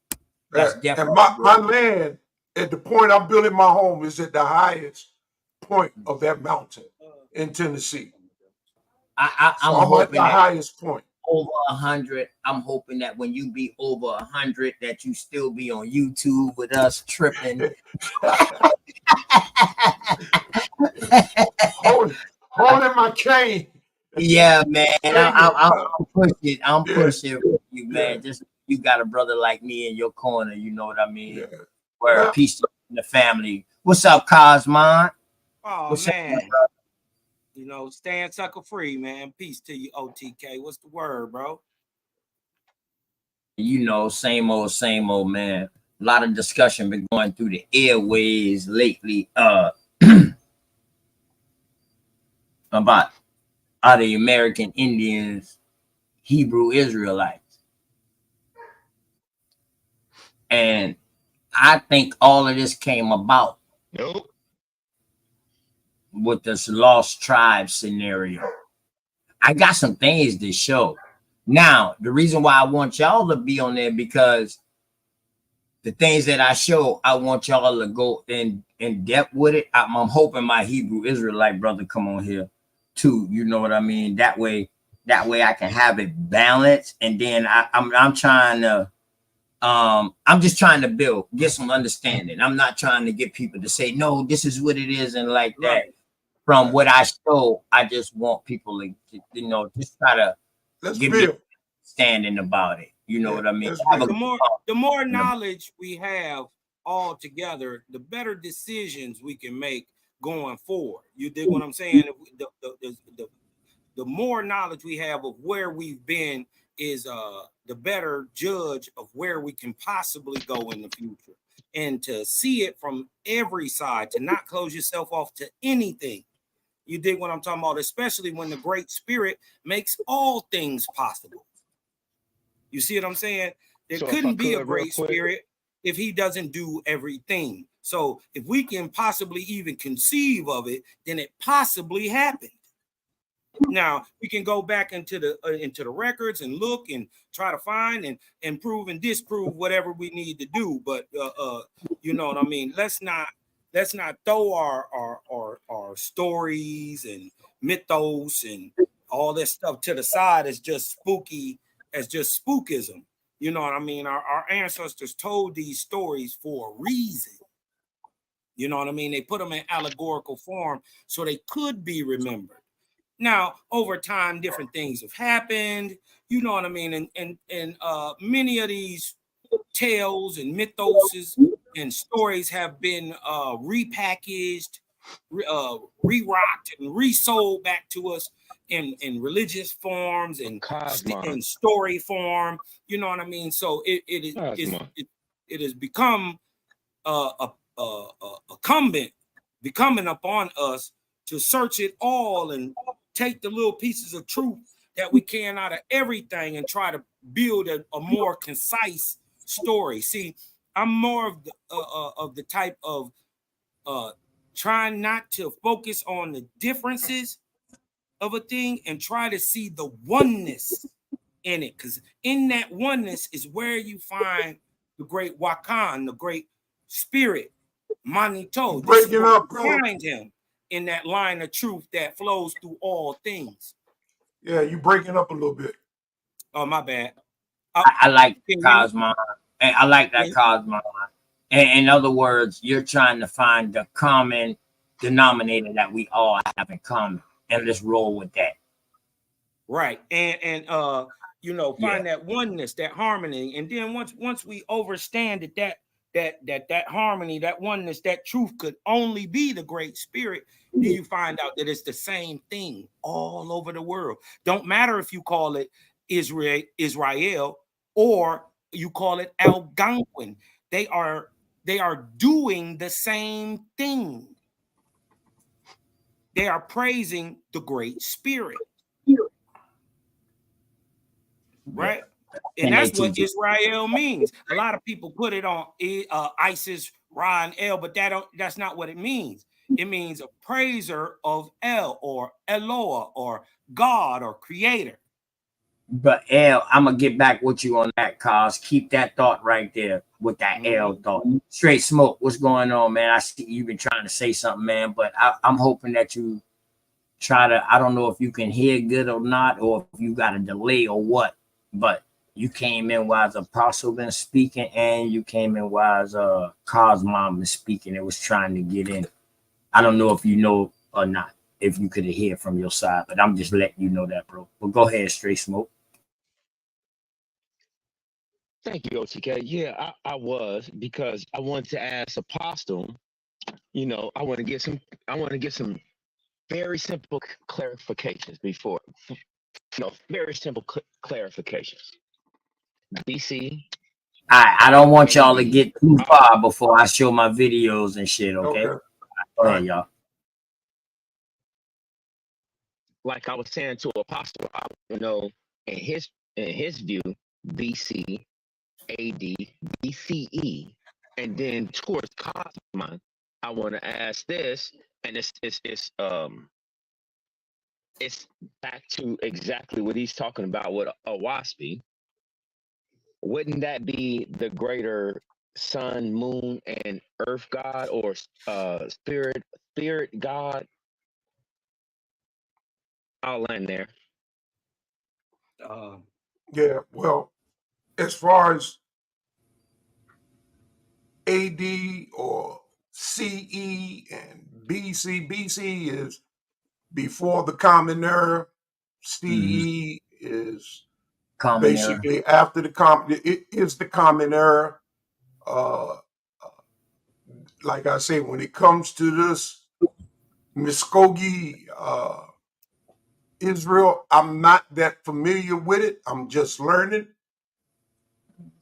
That's definitely and my land at the point I'm building my home is at the highest point of that mountain in Tennessee. I'm hoping at the highest point. Over 100. I'm hoping that when you be over 100, that you still be on YouTube with us tripping. holding my cane. Yeah, man. I'm pushing. I'm pushing for you, man. Just you got a brother like me in your corner. You know what I mean? Where peace to the family. What's up, Cosmon? Oh, what's man. up, brother? You know, staying sucker free, man. Peace to you, OTK. What's the word, bro? You know, same old, man. A lot of discussion been going through the airways lately. About are the American Indians Hebrew Israelites? And I think all of this came about with this lost tribe scenario. I got some things to show. Now, the reason why I want y'all to be on there, because the things that I show, I want y'all to go in depth with it. I'm hoping my Hebrew Israelite brother come on here too. You know what I mean? That way I can have it balanced. And then I'm trying to I'm just trying to get some understanding. I'm not trying to get people to say, no, this is what it is, and like that. From what I show, I just want people to, you know, just try to give me understanding about it. You know what I mean? The more knowledge we have all together, the better decisions we can make going forward. You dig what I'm saying? The more knowledge we have of where we've been is the better judge of where we can possibly go in the future, and to see it from every side, to not close yourself off to anything. You dig what I'm talking about? Especially when the Great Spirit makes all things possible. You see what I'm saying? There So if I couldn't be a could, real Great quick, Spirit if he doesn't do everything. So if we can possibly even conceive of it, then it possibly happened. Now we can go back into the records and look and try to find and prove and disprove whatever we need to do. But you know what I mean? Let's not throw our stories and mythos and all this stuff to the side as just spooky, as just spookism. You know what I mean? Our ancestors told these stories for a reason. You know what I mean? They put them in allegorical form so they could be remembered. Now, over time, different things have happened. You know what I mean? And many of these tales and mythoses and stories have been repackaged, re-rocked, and resold back to us in religious forms and in story form. You know what I mean? So it has become becoming upon us to search it all and take the little pieces of truth that we can out of everything and try to build a more concise story. See, I'm more of the type of trying not to focus on the differences of a thing and try to see the oneness in it, because in that oneness is where you find the great Wakan, the great spirit, Manito. This is where you find him, in that line of truth that flows through all things. Yeah, you breaking up a little bit. Oh, my bad. I like Cosmo. I like that Cosmo. In other words, you're trying to find the common denominator that we all have in common, and let's roll with that. Right. And you know, find that oneness, that harmony. And then once we understand that harmony, that oneness, that truth could only be the Great Spirit, then you find out that it's the same thing all over the world. Don't matter if you call it Israel, or you call it Algonquin. They are doing the same thing. They are praising the Great Spirit. Right? And that's what Israel means. A lot of people put it on Isis, Ra, and El, but that's not what it means. It means a praiser of El, or Eloah, or God, or Creator. But L, I'm gonna get back with you on that, cause keep that thought right there with that L thought. Straight Smoke, what's going on, man? I see you've been trying to say something, man, but I'm hoping that you try to. I don't know if you can hear good or not, or if you got a delay or what, but you came in while the Apostle been speaking, and you came in while Cosmom been speaking. It was trying to get in. I don't know if you know or not, if you could hear from your side, but I'm just letting you know that, bro. But go ahead, Straight Smoke. Thank you, Otk. Yeah, I was, because I wanted to ask Apostle. You know, I want to get some very simple clarifications before. Very simple clarifications. BC. I don't want y'all to get too far before I show my videos and shit. Okay. Go ahead, y'all. Like I was saying to Apostle, I want to know in his view, BC, AD, BCE, and then towards Cosmon, I want to ask this, and it's back to exactly what he's talking about with a waspy. Wouldn't that be the greater sun, moon, and earth god, or spirit god? I'll land there. Yeah, well, as far as AD or CE and BC is before the Common Era. CE is Common basically Era. after the Common. It is the Common Era. Like I say, when it comes to this Muskogee, Israel, I'm not that familiar with it. I'm just learning.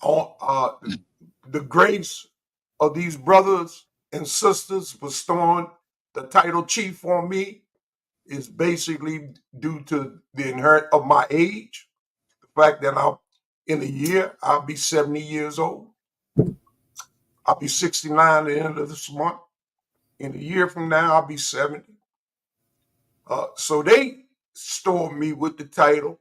The grace of these brothers and sisters bestowing the title chief on me is basically due to the inherent of my age. The fact that in a year, I'll be 70 years old. I'll be 69 at the end of this month. In a year from now, I'll be 70. So they stored me with the title.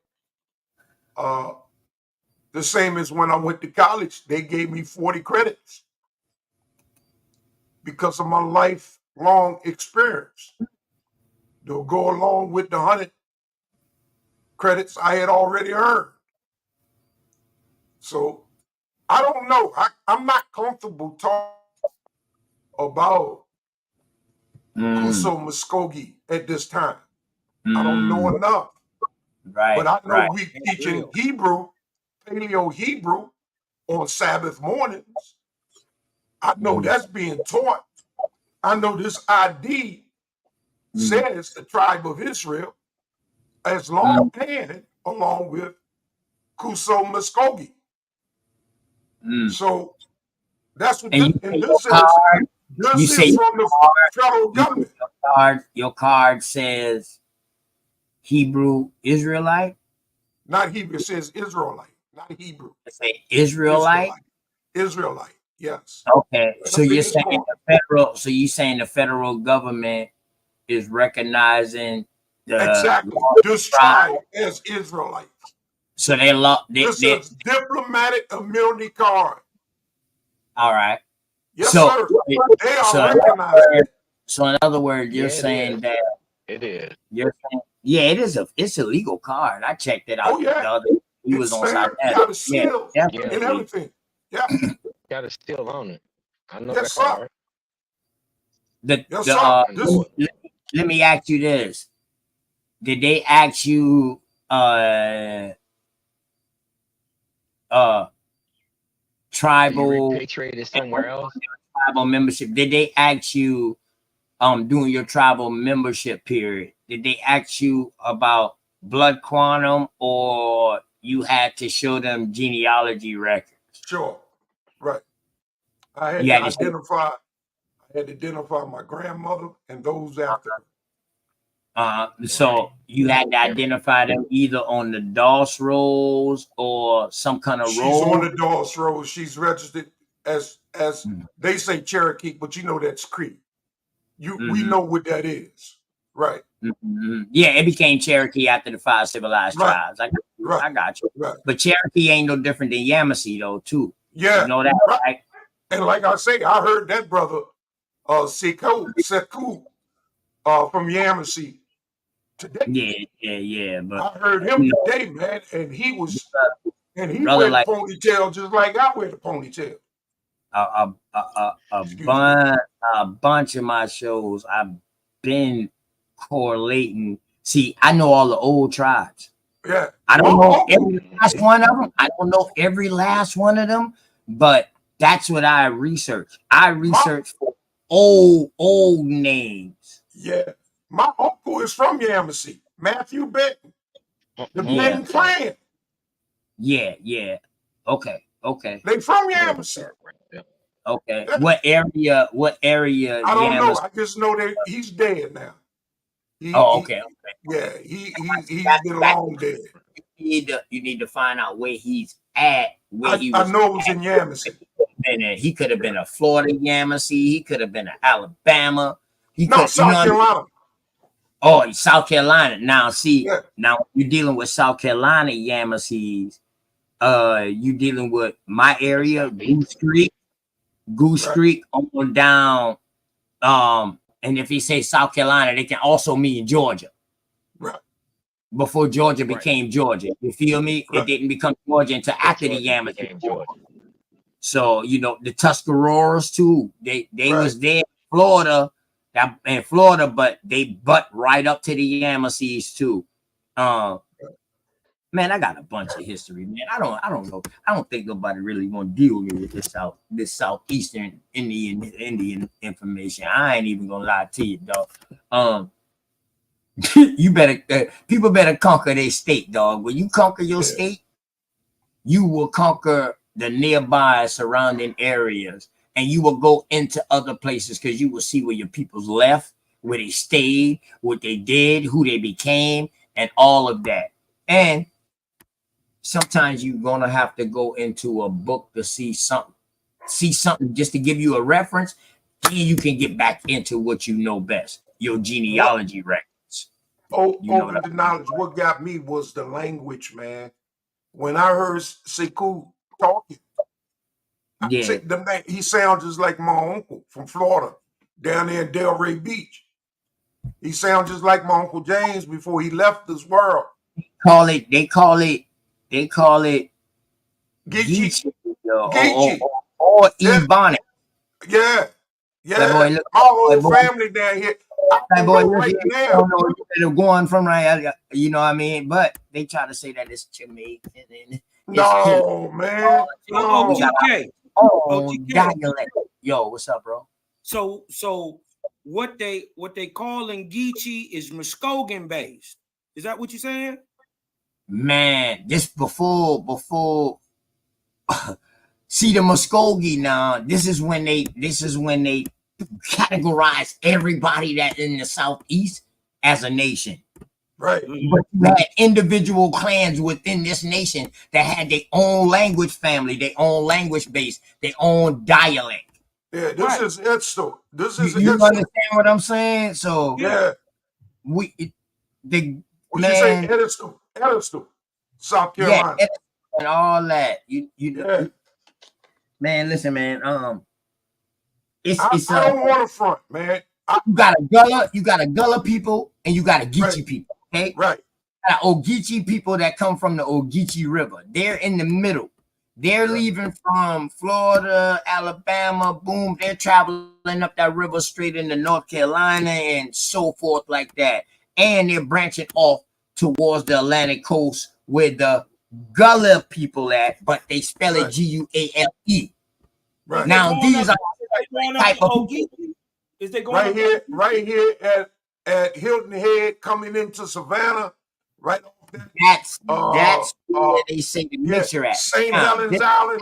The same as when I went to college, they gave me 40 credits because of my lifelong experience. They'll go along with the 100 credits I had already earned. So I don't know. I'm not comfortable talking about Kuso Muskogee at this time. I don't know enough. Right. But I know we teaching Hebrew, Paleo Hebrew on Sabbath mornings. I know that's being taught. I know this ID says the tribe of Israel as long and along with Kuso Muskogee. So that's what this is. This is from the federal government. Your card says Hebrew Israelite? Not Hebrew, it says Israelite, not Hebrew. It says Israelite? Israelite, yes. Okay. So you're saying the federal government is recognizing exactly this tribe as Israelites. So this is diplomatic immunity card. All right. Yes, sir. They are recognized. So in other words, you're saying that it is. You're saying, yeah, it's a legal card. I checked it out. Oh yeah, he was on site. Got a seal and everything. Yeah, got a seal on it. I know yes, that card. Let me ask you this: did they ask you tribal repatriated somewhere else? Tribal membership? Did they ask you during your tribal membership period? Did they ask you about blood quantum, or you had to show them genealogy records? Sure, right. I had to identify. I had to identify my grandmother and those after her. So you had to identify them either on the DOS rolls or some kind of roll. She's on the DOS rolls. She's registered as they say Cherokee, but you know that's Cree. We know what that is, right? Yeah, it became Cherokee after the 5 civilized tribes. I got you. Right. But Cherokee ain't no different than Yamasee though, too. Yeah, you know that, right? And like I say, I heard that brother Sekou from Yamasee today. Yeah. But I heard him today, man, and he was he wear the ponytail just like I wear the ponytail. A bunch of my shows I've been correlating. See, I know all the old tribes. Yeah. I don't know every last one of them. I don't know every last one of them, but that's what I research. I research for old names. Yeah. My uncle is from Yamasee, Matthew Benton. The Benton clan. Yeah. Okay. They from Yamasee. Okay. What area? I don't know. I just know that he's dead now. Okay. Yeah, he's been long dead. You need to find out where he's at. I know it was in Yamasee. He could have been a Florida Yamasee. He could have been an Alabama. South Carolina. Oh, South Carolina. Now, now you're dealing with South Carolina Yamasees. You're dealing with my area, Goose Creek on down. And if you say South Carolina, they can also mean Georgia. Right. Before Georgia became Georgia. You feel me? It didn't become Georgia until after the Yamasee. So, the Tuscaroras too. They was there in Florida, but they butt right up to the Yamasees too. Man, I got a bunch of history, man. I don't know. I don't think nobody really want to deal with this southeastern Indian information. I ain't even gonna lie to you, dog. You better people better conquer their state, dog. When you conquer your state, you will conquer the nearby surrounding areas, and you will go into other places because you will see where your peoples left, where they stayed, what they did, who they became, and all of that. And sometimes you're gonna have to go into a book to see something just to give you a reference. Then you can get back into what you know best, your genealogy records. You know Open to knowledge. What got me was the language, man. When I heard Sekou talking, he sounds just like my uncle from Florida, down there in Delray Beach. He sounds just like my Uncle James before he left this world. They call it Geechee or Ebonics. Yeah. That boy, look, my whole family down here. That boy, right now. Don't know they're going from right, you know what I mean? But they try to say that it's Jamaican. And no, man. No. Dialect. Yo, what's up, bro? So what they calling Geechee is Muskogee based. Is that what you're saying? Man, this before see the Muskogee now. This is when they categorize everybody that in the Southeast as a nation. Right. But you had individual clans within this nation that had their own language family, their own language base, their own dialect. Yeah, this is it. So this is you understand what I'm saying? So yeah, you say Edison, South Carolina, and all that. You man, listen, man. I don't want to front, man. You got a Gullah people and you got a Geechee people. Okay, right. Ogeechee people that come from the Ogeechee River. They're in the middle. They're leaving from Florida, Alabama, boom. They're traveling up that river straight into North Carolina and so forth like that. And they're branching off towards the Atlantic coast where the Gullah people at, but they spell it Guale. Right. Now these are type of is they going right here at Hilton Head coming into Savannah, right off that. That's where they say the mixture at. St. Helens Island,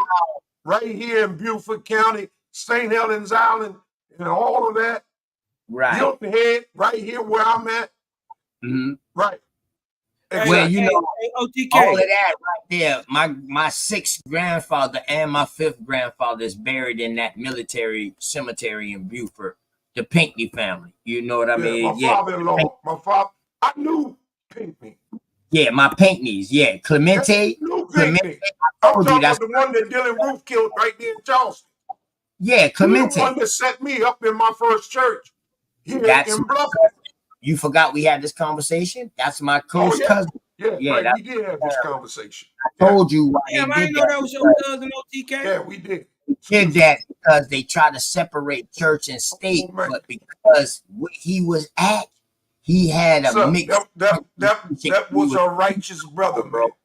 right here in Beaufort County, St. Helens Island, and all of that. Right. Hilton Head, right here where I'm at. Mm-hmm. Right. Well, you know, all of that right there. My sixth grandfather and my fifth grandfather is buried in that military cemetery in Beaufort, the Pinckney family. You know what I mean? My father-in-law. My father. I knew Pinckney. Yeah, my Pinckneys. Yeah, Clemente. Clemente. I'm talking about the one that Dylan Roof killed right there in Charleston. Yeah, Clemente. The one that set me up in my first church here in Bluffton. You forgot we had this conversation? That's my close cousin. Yeah, right. We did have this conversation. I told you why I didn't know that was your cousin, OTK. Yeah, we did. Did that because they try to separate church and state, but because where he was at, he had a mix. That was a righteous brother, bro.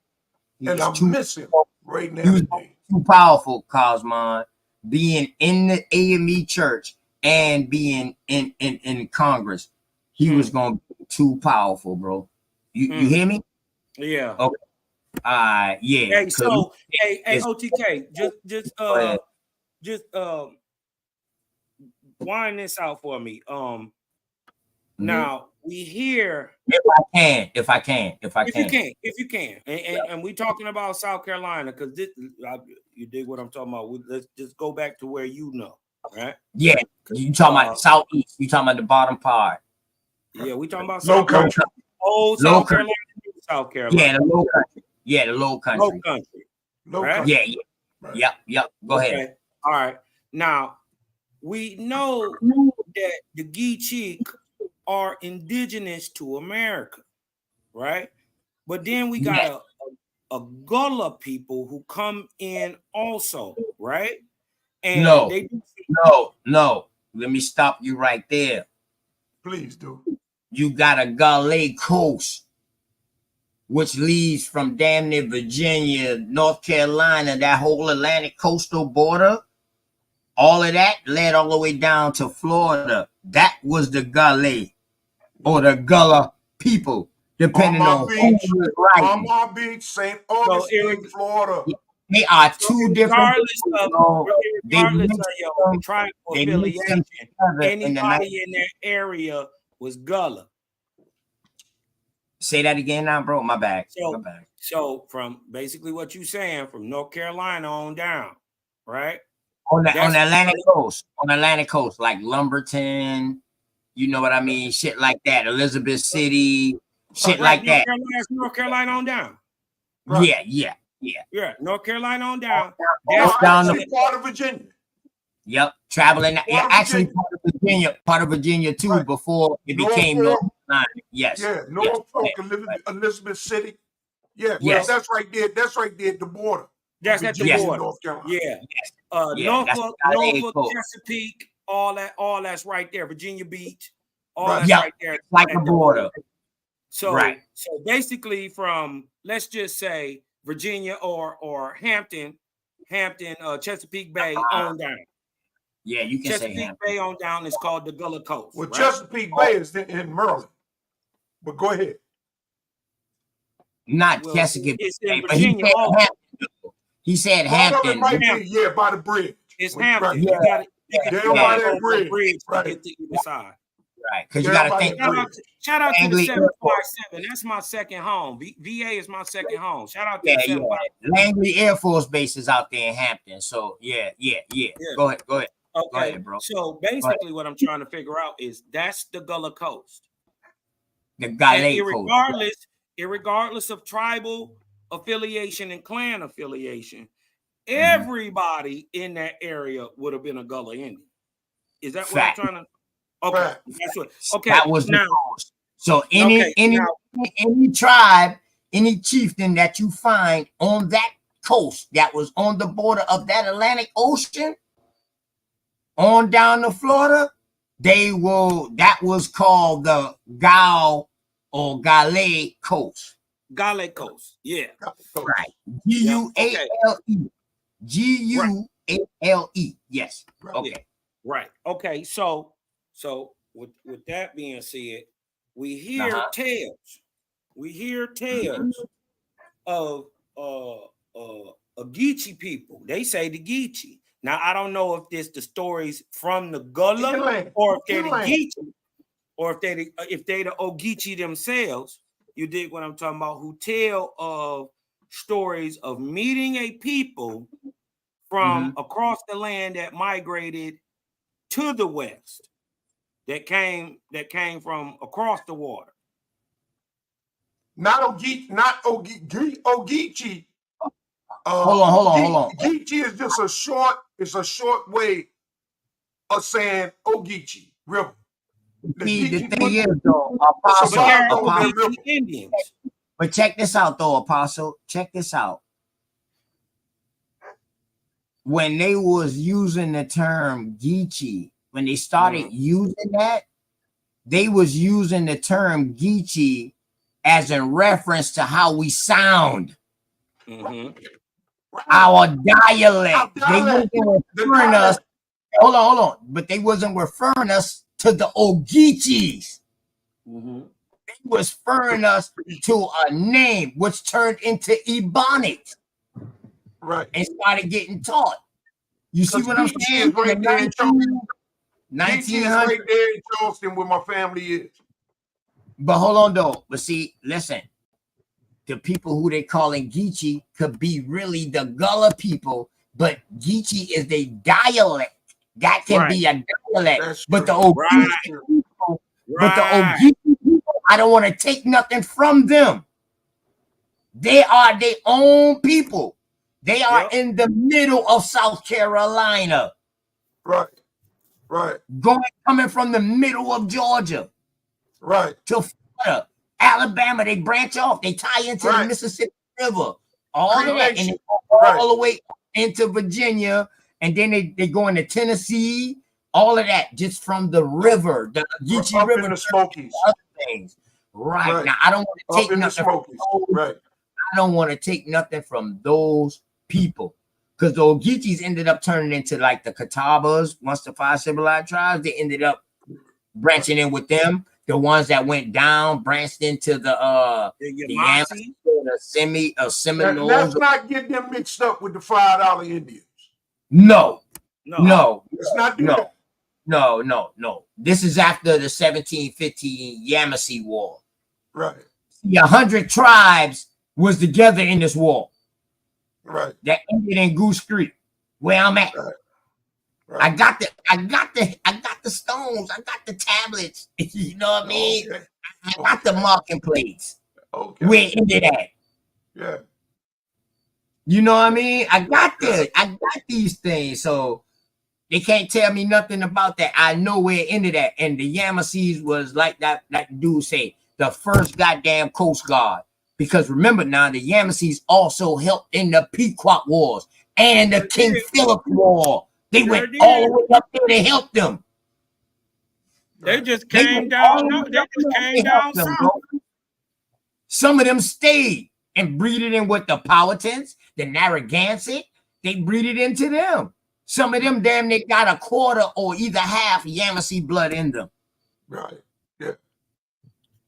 And I miss him right now. He was too powerful, Cosmon, being in the AME church and being in Congress. He was going to be too powerful, bro. You hear me? Yeah. Okay. Yeah. Hey, so hey, OTK, just wind this out for me. Now we hear if I can, and we talking about South Carolina because you dig what I'm talking about. Let's just go back to where you know, right? Yeah, you talking about Southeast? You talking about the bottom part? Yeah, we talking about South Country. Oh, South Carolina, South Carolina. Yeah, the low country. Yeah, the low country. Low country. Right? Yeah. Right. Yep. Go ahead. All right. Now we know that the Geechee are indigenous to America, right? But then we got a Gullah people who come in also, right? And no. Let me stop you right there. Please do. You got a Gullah coast, which leads from damn near Virginia, North Carolina, that whole Atlantic coastal border. All of that led all the way down to Florida. That was the Gullah or the Gullah people, depending on Beach, who is writing. Palm Beach, St. Augustine, Florida. They are two different people. Regardless of your tribal they mix them affiliation, together in the anybody in that area was Gullah. Say that again now, bro. My bad. My bad. So from basically what you're saying, from North Carolina on down, right? On the Atlantic coast, like Lumberton, you know what I mean? Shit like that. Elizabeth City, shit like that. North Carolina on down. Right. Yeah. North Carolina on down. That's down the part of Virginia. Yep, traveling. Yeah, actually part of Virginia too. Right. Before it became North Carolina. Yes. Yeah, Norfolk, Elizabeth City. Yeah, well, that's right there. That's right there at the border. That's at the border. North Carolina. Yeah. Norfolk, Chesapeake, all that's right there. Virginia Beach, that's right there. Like the border. So basically from, let's just say Virginia or Hampton, Chesapeake Bay on down. Yeah, you can Chesapeake say Hampton. Bay on down is called the Gullah Coast. Well, Chesapeake Bay is in Maryland. But go ahead. Not Chesapeake Bay, but he said Hampton. By the bridge. It's Hampton. Right. You got down by that bridge. To get to either side. Right, because you got to think. Shout out to the 757. That's my second home. VA is my second home. Shout out to the 757. Langley Air Force Base is out there in Hampton. So yeah. Go ahead. Okay, go ahead, bro. So basically, what I'm trying to figure out is that's the Gullah Coast. The Gullah Coast. Irregardless of tribal affiliation and clan affiliation, everybody in that area would have been a Gullah Indian. Is that what I'm trying to? Okay, that's what. Okay, that was now. So any tribe, any chieftain that you find on that coast that was on the border of that Atlantic Ocean, on down to Florida, that was called the Gao or Gale Coast. Gale Coast, yeah. Right. G-U-A-L-E. G-U-A-L-E. Yes. Okay. Right. Okay. So with that being said, we hear tales. We hear tales of Geechee people. They say the Geechee. Now I don't know if this the stories from the Gullah or if they're the Geechee, or if they the Ogeechee themselves. You dig what I'm talking about? Who tell of stories of meeting a people from across the land that migrated to the west, that came from across the water. Not Ogeechee. Hold on. Geechee is just a short way of saying Ogeechee River. The thing is, though, Apostle, Indians. But check this out, though, Apostle. Check this out. When they was using the term Geechee, when they started using that, they was using the term Geechee as in reference to how we sound. Our dialect. They wasn't referring us. Hold on. But they wasn't referring us to the Ogeechees. They was referring us to a name which turned into Ebonics. Right. And started getting taught. You see what I'm saying? Right there in 1900 right there in Charleston where my family is. But hold on though. But see, listen. The people who they calling Geechee could be really the Gullah people, but Geechee is a dialect. That can be a dialect. But the Ogeechee people, I don't want to take nothing from them. They are their own people. They are in the middle of South Carolina. Right. Coming from the middle of Georgia. Right. To Florida. Alabama, they branch off. They tie into the Mississippi River. All of that. And they go all the way into Virginia. And then they go into Tennessee. All of that just from the river. The Geechee River. In the Smokies. Other things. Right. Now, I don't want to take nothing from those. I don't want to take nothing from those people. Because the Ogeechees ended up turning into like the Catawbas. Once the 5 civilized tribes, they ended up branching in with them. The ones that went down, branched into the Yamasee, the Seminoles. Let's not get them mixed up with the $5 Indians. No. Let's not do that. No. This is after the 1715 Yamasee War. Right. 100 tribes was together in this war. Right. That ended in Goose Creek, where I'm at. Right. I got the stones. I got the tablets. You know what I mean? Okay. I got the marking plates. Okay. Where it ended at. Yeah. You know what I mean? I got these things. So they can't tell me nothing about that. I know where it ended at. And the Yamasees was like that dude said, the first goddamn Coast Guard. Because remember now, the Yamasees also helped in the Pequot Wars and the King Philip War. They went all the way up there to help them. They just came down. They just came down south. Some of them stayed and breeded in with the Powhatans, the Narragansett. They breeded into them. Some of them damn near got a quarter or either half Yamasee blood in them. Right. Yeah.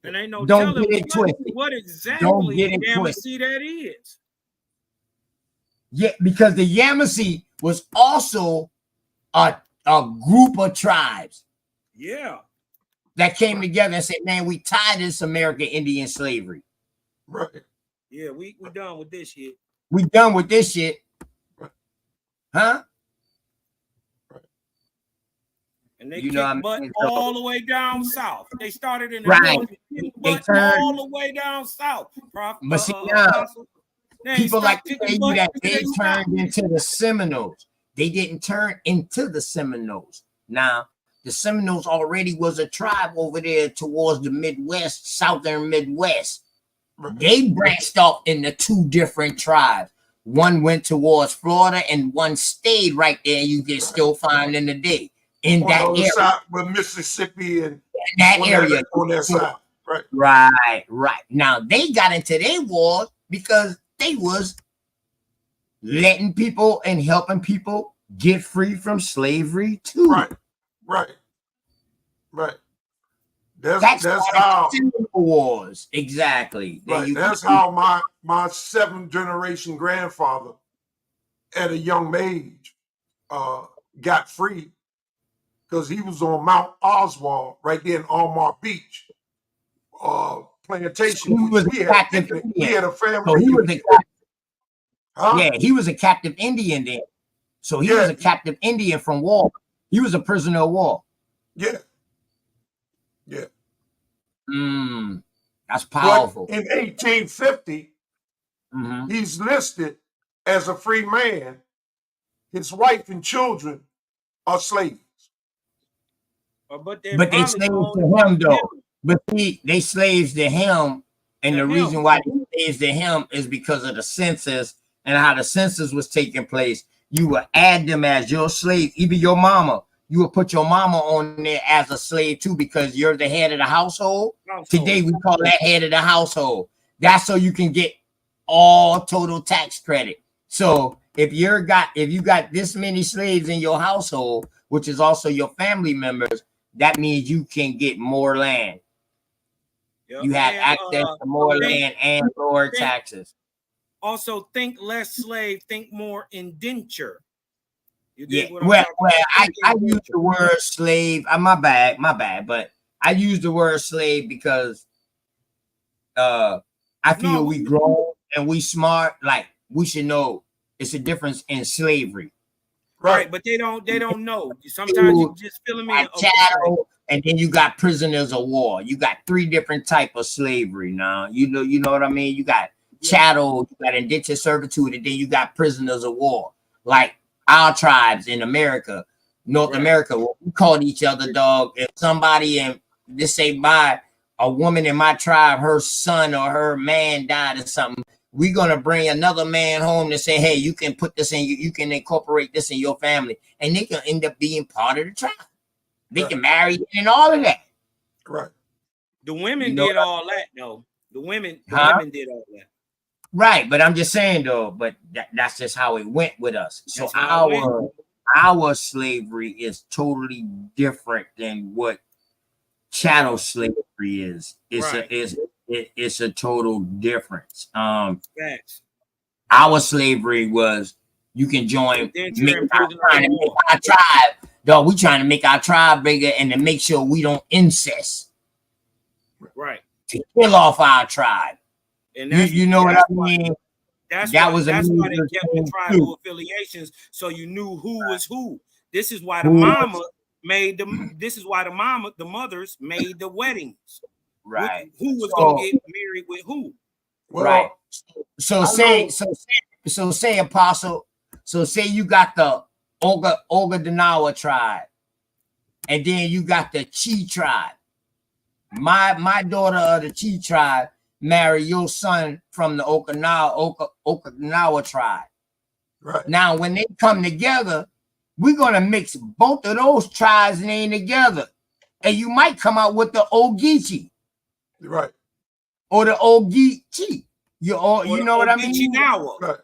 And ain't no Don't telling get it twisted. what exactly Yamasee that is. Yeah, because the Yamasee was also a group of tribes. Yeah. That came together and said, man, we tired of this American Indian slavery. Right. Yeah, we done with this shit. We done with this shit. Huh? And they kicked butt all the way down south. They started in the north, they turned all the way down south. But see now, people like to say that they turned into the Seminoles. They didn't turn into the Seminoles. Now, the Seminoles already was a tribe over there towards the Midwest, southern Midwest. They branched off into two different tribes. One went towards Florida and one stayed right there. You can still find in the day in on that the other area. side with Mississippi and In that area. on that side. Right. Now, they got into their wars because they was letting people and helping people get free from slavery too. Right. That's how wars. Exactly. Right. That's how my 7th generation grandfather at a young age got free, because he was on Mount Oswald right there in Almar Beach plantation. He was a captive Indian. We had a family. So he was Yeah, he was a captive Indian then. So he was a captive Indian from war. He was a prisoner of war. Yeah. That's powerful. But in 1850, he's listed as a free man. His wife and children are slaves. But they slaves to him though. But they slaves to him, and the reason why they slaves to him is because of the census and how the census was taking place. You would add them as your slave, even your mama. You would put your mama on there as a slave too, because you're the head of the household. Today we call that head of the household. That's so you can get all total tax credit. So if you got this many slaves in your household, which is also your family members, that means you can get more land. You have access to more land and lower taxes. Also, think less slave, think more indenture. I use the word slave. My bad. But I use the word slave because I feel we grown and we smart. Like, we should know it's a difference in slavery. Right, but they don't know. Sometimes you just feeling me. Chattel, and then you got prisoners of war. You got 3 different type of slavery now. You know what I mean? You got chattel, you got indentured servitude, and then you got prisoners of war. Like our tribes in America, North America, we called each other dog. If somebody and this say a woman in my tribe, her son or her man died or something, we're gonna bring another man home to say, hey, you can put this in, you can incorporate this in your family, and they can end up being part of the tribe. They can marry and all of that. Right. The women did all that though. The women did all that. Right, but I'm just saying though, but that's just how it went with us. So our slavery is totally different than what chattel slavery is. Right. It's a total difference. Facts. Our slavery was you can join, Indenture and prisoner of war. our tribe. Dog, we trying to make our tribe bigger and to make sure we don't incest. Right. To kill off our tribe. And that's, you know what I mean? That's that why, was that's why they major kept the thing, tribal too. affiliations, so you knew who was who. This is why the mama made the. This is why the mothers made the weddings. Right. Who was gonna get married with who? Right. So say Apostle. So say you got the Olga Danawa tribe, and then you got the Chi tribe. My daughter of the Chi tribe marry your son from the Okinawa tribe. Right. Now, when they come together, we're gonna mix both of those tribes name together, and you might come out with the Ogeechee. Right. Or the Ogeechee. You know what I mean? Right.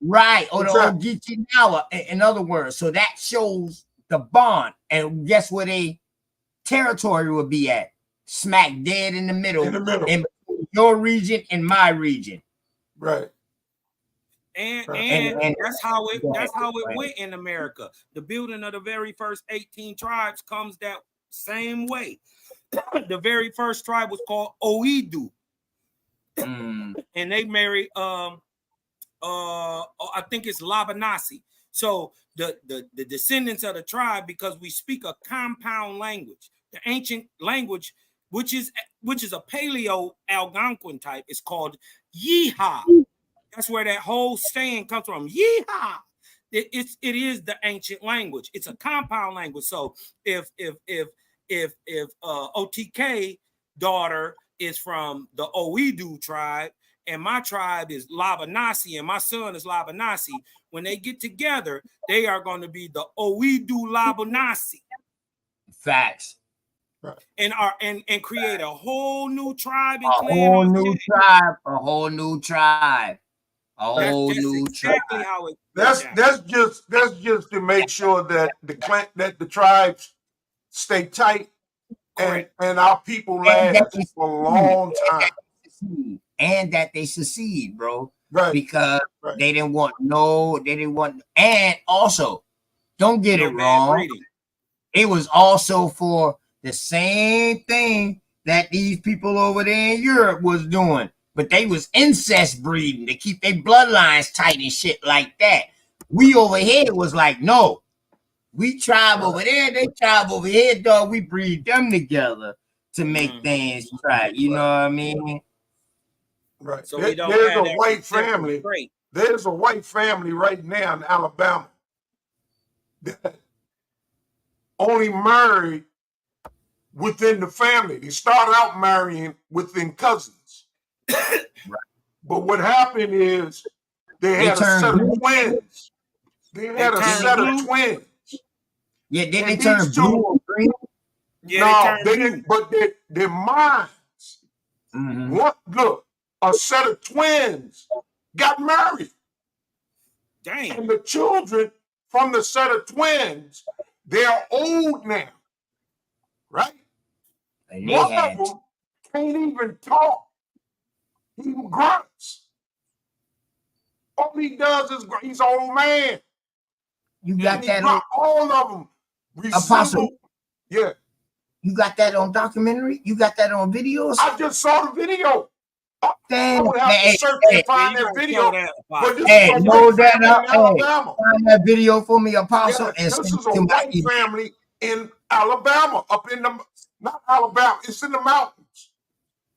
Right. Or the Ogeechee Nawa, in other words. So that shows the bond. And guess where they territory will be at? Smack dead in the middle. In your region and my region. Right. And that's how it went in America. The building of the very first 18 tribes comes that same way. The very first tribe was called Oidu. And they married I think it's Labanasi. So the descendants of the tribe, because we speak a compound language, the ancient language, which is a Paleo Algonquin type, is called Yeehaw. That's where that whole saying comes from. Yeehaw. It is the ancient language. It's a compound language. So if OTK daughter is from the Oidu tribe, and my tribe is Labanasi, and my son is Labanasi, when they get together, they are going to be the Oidu Labanasi. Facts. Right. And create a whole new tribe and a whole new tribe. Exactly how it. That's just to make sure that the tribes stay tight and our people last for a long time. And that they succeed, bro. Right. Because they didn't want, and also, don't get it wrong. It was also for the same thing that these people over there in Europe was doing. But they was incest breeding to keep their bloodlines tight and shit like that. We over here was like, no. We tribe over there, they tribe over here, dog. We breed them together to make things right. You know what I mean? Right. So there's a white family. There's a white family right now in Alabama that only married within the family. They started out marrying within cousins. But what happened is they had a set of twins. They had a set of twins. Yeah, then they turned blue or green. No, they didn't, but their minds. Look, a set of twins got married. Damn. And the children from the set of twins, they're old now. Right? One of them can't even talk. He grunts. All he does is he's an old man. You got that on all of them. Apostle. Yeah. You got that on documentary? You got that on videos? I just saw the video. Damn, I would have to search and find that video. But this hey, is a know white that family in Alabama. Find that video for me, Apostle. Yeah, and this send is it a to my white email. family in Alabama, up in the, not Alabama, it's in the mountains.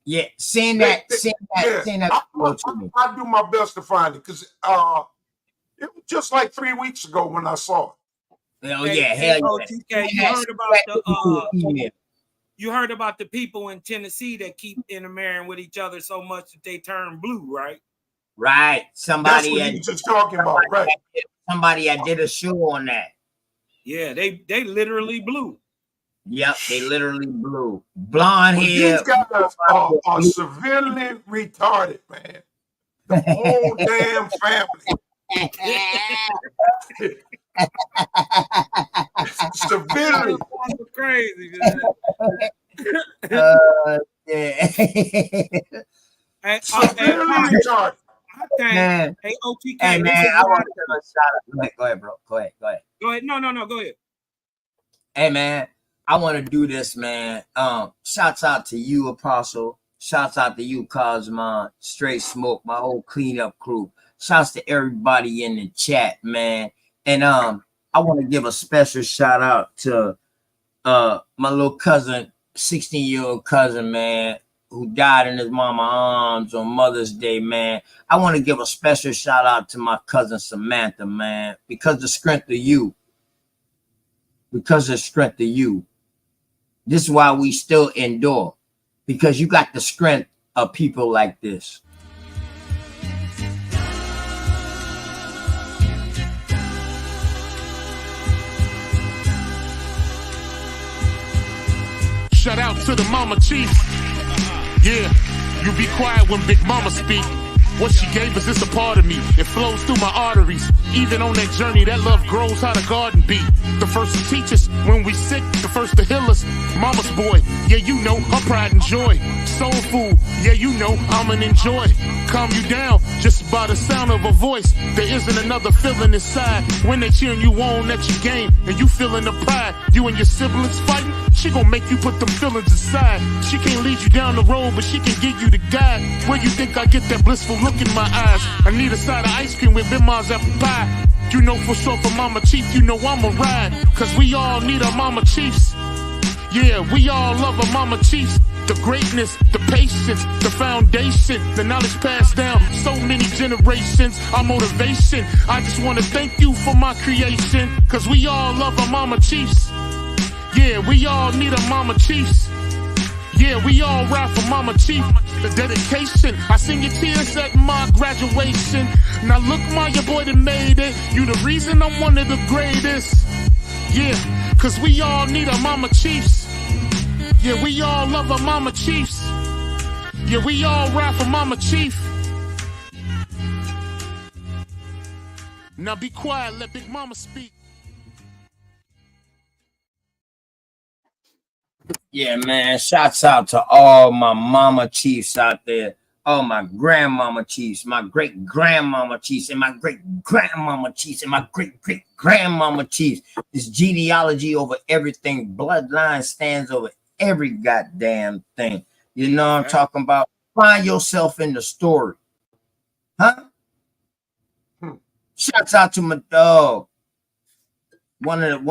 Yeah, send that video to me. I do my best to find it because it was just like 3 weeks ago when I saw it. Oh yeah, hell yeah. You heard about the people in Tennessee that keep intermarrying with each other so much that they turn blue, right? Right. That's what he was just talking about, right? Somebody that did a show on that. Yeah, they literally blue. Yep, they literally blue. Blonde hair. These guys are severely retarded, man. The whole damn family. Severely crazy. Man. Yeah. Hey, Severely retarded. Man. hey, OTK, Hey, this man, is I what want to give a shout out. Go ahead, bro. Go ahead. Go ahead. No, go ahead. Hey, man, I want to do this, man. Shouts out to you, Apostle. Shouts out to you, Cosmo, Straight Smoke, my whole cleanup crew. Shouts to everybody in the chat, man. And I want to give a special shout out to my little cousin, 16-year-old cousin, man, who died in his mama arms on Mother's Day, man. I want to give a special shout out to my cousin Samantha, man, because the strength of you. Because of the strength of you. This is why we still endure. Because you got the strength of people like this. Shout out to the mama chief. Yeah, you be quiet when Big Mama speak. What she gave us is a part of me. It flows through my arteries. Even on that journey, that love grows how the garden be. The first to teach us when we sick, the first to heal us. Mama's boy, yeah, you know, her pride and joy. Soul food, yeah, you know, I'm an enjoy. Calm you down just by the sound of a voice. There isn't another feeling inside when they cheering you on at your game and you feeling the pride. You and your siblings fighting, she gon' make you put them feelings aside. She can't lead you down the road, but she can give you the guide. Where you think I get that blissful look in my eyes? I need a side of ice cream with Bimars apple pie. You know for sure for Mama Chief, you know I'ma ride. Cause we all need our Mama Chiefs. Yeah, we all love our Mama Chiefs. The greatness, the patience, the foundation, the knowledge passed down so many generations, our motivation. I just wanna thank you for my creation. Cause we all love our Mama Chiefs. Yeah, we all need our Mama Chiefs. Yeah, we all ride for Mama Chief. The dedication, I seen your tears at my graduation. Now look, Ma, your boy that made it. You the reason I'm one of the greatest. Yeah, cause we all need our Mama Chiefs. Yeah, we all love our Mama Chiefs. Yeah, we all ride for Mama Chief. Now be quiet, let Big Mama speak. Yeah, man. Shouts out to all my mama chiefs out there. All my grandmama chiefs, my great grandmama chiefs, and my great grandmama chiefs, and my great great grandmama chiefs. This genealogy over everything. Bloodline stands over every goddamn thing. You know what I'm talking about? Find yourself in the story. Huh? Shouts out to my dog. One of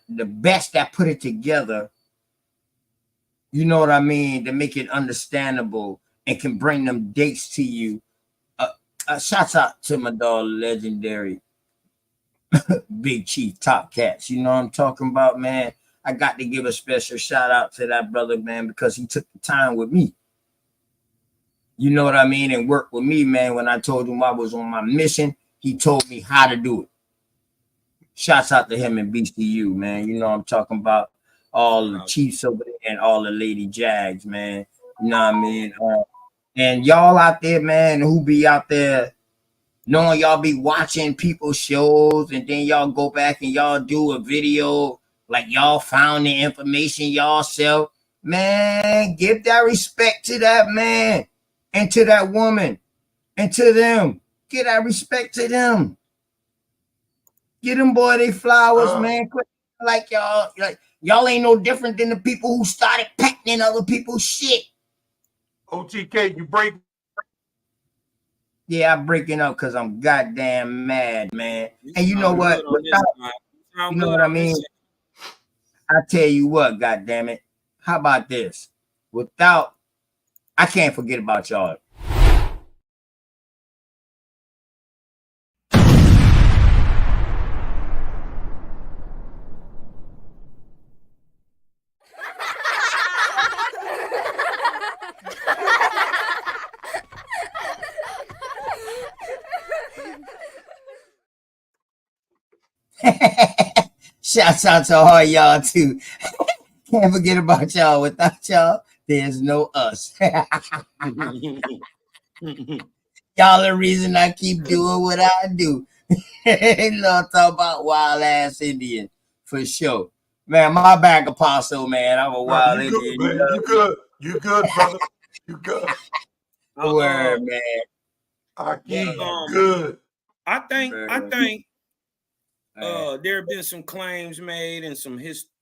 the best that put it together, you know what I mean, to make it understandable and can bring them dates to you. Shouts out to my dog, legendary Big Chief Top Cats. You know what I'm talking about, man? I got to give a special shout out to that brother, man, because he took the time with me. You know what I mean? And worked with me, man. When I told him I was on my mission, he told me how to do it. Shouts out to him and BCU, man. You know what I'm talking about? All the Chiefs over there and all the Lady Jags, man. You know what I mean? And y'all out there, man, who be out there knowing y'all be watching people's shows and then y'all go back and y'all do a video like y'all found the information y'all self. Man, give that respect to that man and to that woman and to them. Give that respect to them. Get them boy they flowers, man. Like y'all ain't no different than the people who started patenting other people's shit. OTK, you break. Yeah, I'm breaking up because I'm goddamn mad, man. And you know what? You know what I mean? I tell you what, goddamn it. How about this? I can't forget about y'all. Shouts out to all y'all too. Can't forget about y'all. Without y'all, there's no us. Y'all the reason I keep doing what I do. Love talk about wild ass Indian for sure. Man, my bad, Apostle, man. I'm a No, wild you good, Indian. You man. know You good. You good, brother. You good. the word, man. I keep Damn, good. I think man. there have been some claims made and some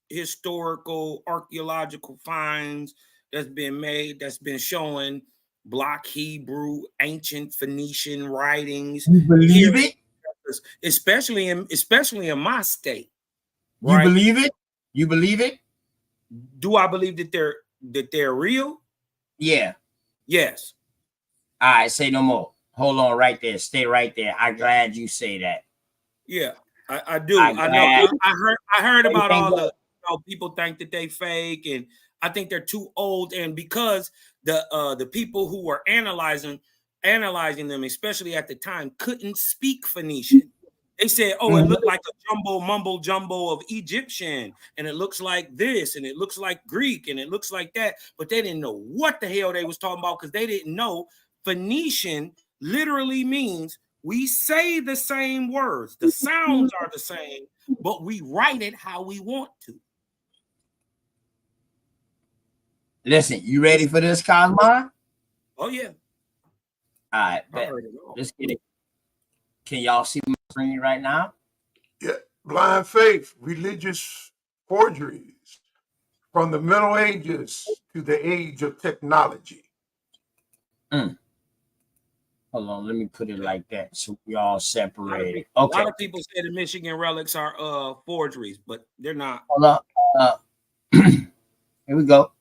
historical archaeological finds that's been made that's been showing Block Hebrew, ancient Phoenician writings. You believe it? Especially in my state. You Right? believe it? You believe it? Do I believe that they're real? Yeah. Yes. All right, say no more. Hold on right there. Stay right there. I'm glad you say that. Yeah, I do. I know. I heard about all the people think that they fake, and I think they're too old. And because the people who were analyzing them, especially at the time, couldn't speak Phoenician. They said, "Oh, it looked like a mumble jumbo of Egyptian, and it looks like this, and it looks like Greek, and it looks like that." But they didn't know what the hell they was talking about because they didn't know Phoenician literally means we say the same words, the sounds are the same, but we write it how we want to. Listen, you ready for this, Cosmo? Oh yeah. All right, bet. Let's get it. Can y'all see my screen right now? Yeah, blind faith, religious forgeries from the Middle Ages to the age of technology. Hold on, let me put it like that so we all separated. A Okay. lot of people say the Michigan relics are forgeries, but they're not. Hold on. Here we go.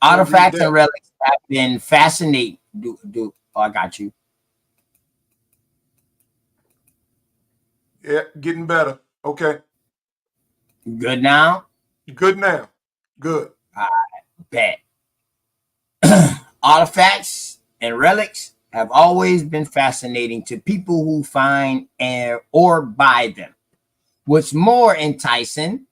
Artifacts and relics have been fascinating. Oh, I got you. Yeah, getting better. Okay. Good now? Good now. Good. All right, bet. Artifacts and relics have always been fascinating to people who find or buy them. What's more enticing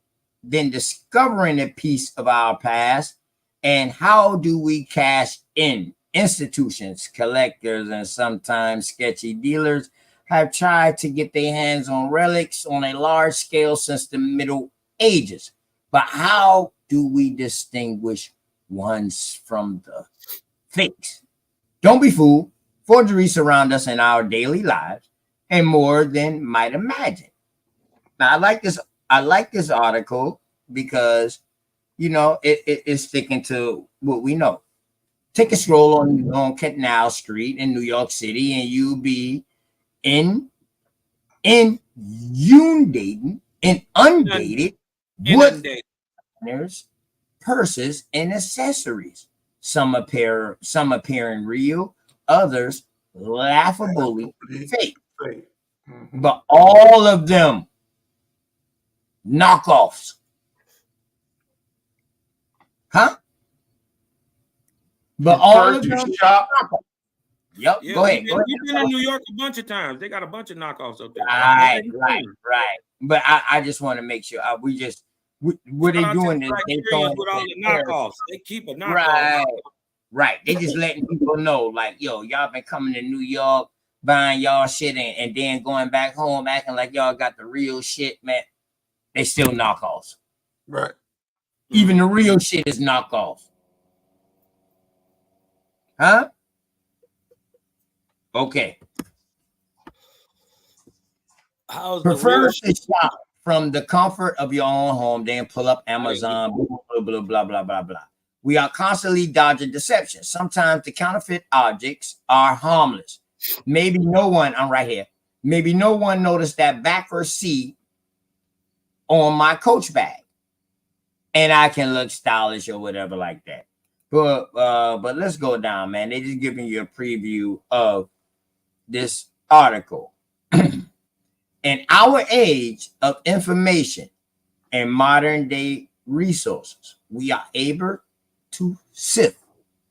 than discovering a piece of our past, and how do we cash in? Institutions, collectors, and sometimes sketchy dealers have tried to get their hands on relics on a large scale since the Middle Ages. But how do we distinguish ones from the fakes? Don't be fooled. Forgeries surround us in our daily lives and more than might imagine. Now, I like this article because it's sticking to what we know. Take a stroll on Canal Street in New York City, and you'll be inundated with purses and accessories. Some appearing real, others laughably fake. But all of them knockoffs. Huh? But all of them shop. Yep. Yeah, go ahead. We've been in New York a bunch of times. They got a bunch of knockoffs up there. Right. But I just want to make sure what they doing is they throwing with all the knockoffs. They keep a knockoff. Right. They just letting people know, like, yo, y'all been coming to New York, buying y'all shit, and then going back home acting like y'all got the real shit, man. They still knockoffs. Right. Even the real shit is knockoff. Huh? Okay. Prefer to shop from the comfort of your own home, then pull up Amazon, blah, blah, blah, blah, blah, blah. We are constantly dodging deception. Sometimes the counterfeit objects are harmless. Maybe no one, I'm right here. Maybe no one noticed that backwards C on my Coach bag. And I can look stylish or whatever like that. But let's go down, man. They just giving you a preview of this article. In our age of information and modern day resources, we are able to sift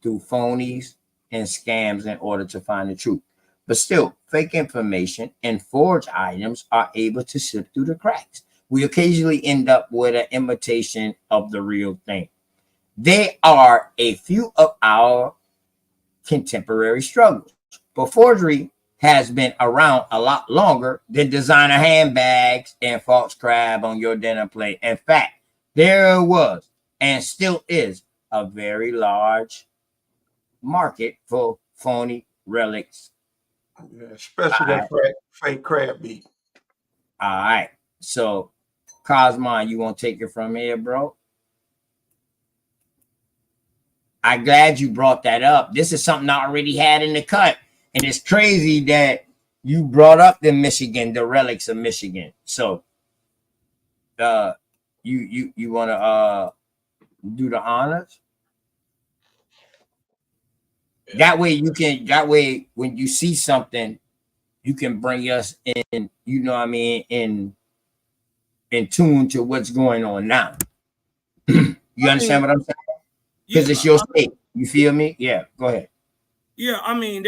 through phonies and scams in order to find the truth. But still, fake information and forged items are able to sift through the cracks. We occasionally end up with an imitation of the real thing. They are a few of our contemporary struggles. But forgery has been around a lot longer than designer handbags and false crab on your dinner plate. In fact, there was and still is a very large market for phony relics. Yeah, especially that fake crab meat. All right. So, Cosmon, you want to take it from here, bro? I'm glad you brought that up. This is something I already had in the cut. And it's crazy that you brought up the relics of Michigan. So, you want to do the honors? That way when you see something, you can bring us in, you know what I mean, in tune to what's going on now. You understand what I'm saying? Because it's your state. You feel me? Yeah, go ahead. Yeah, I mean,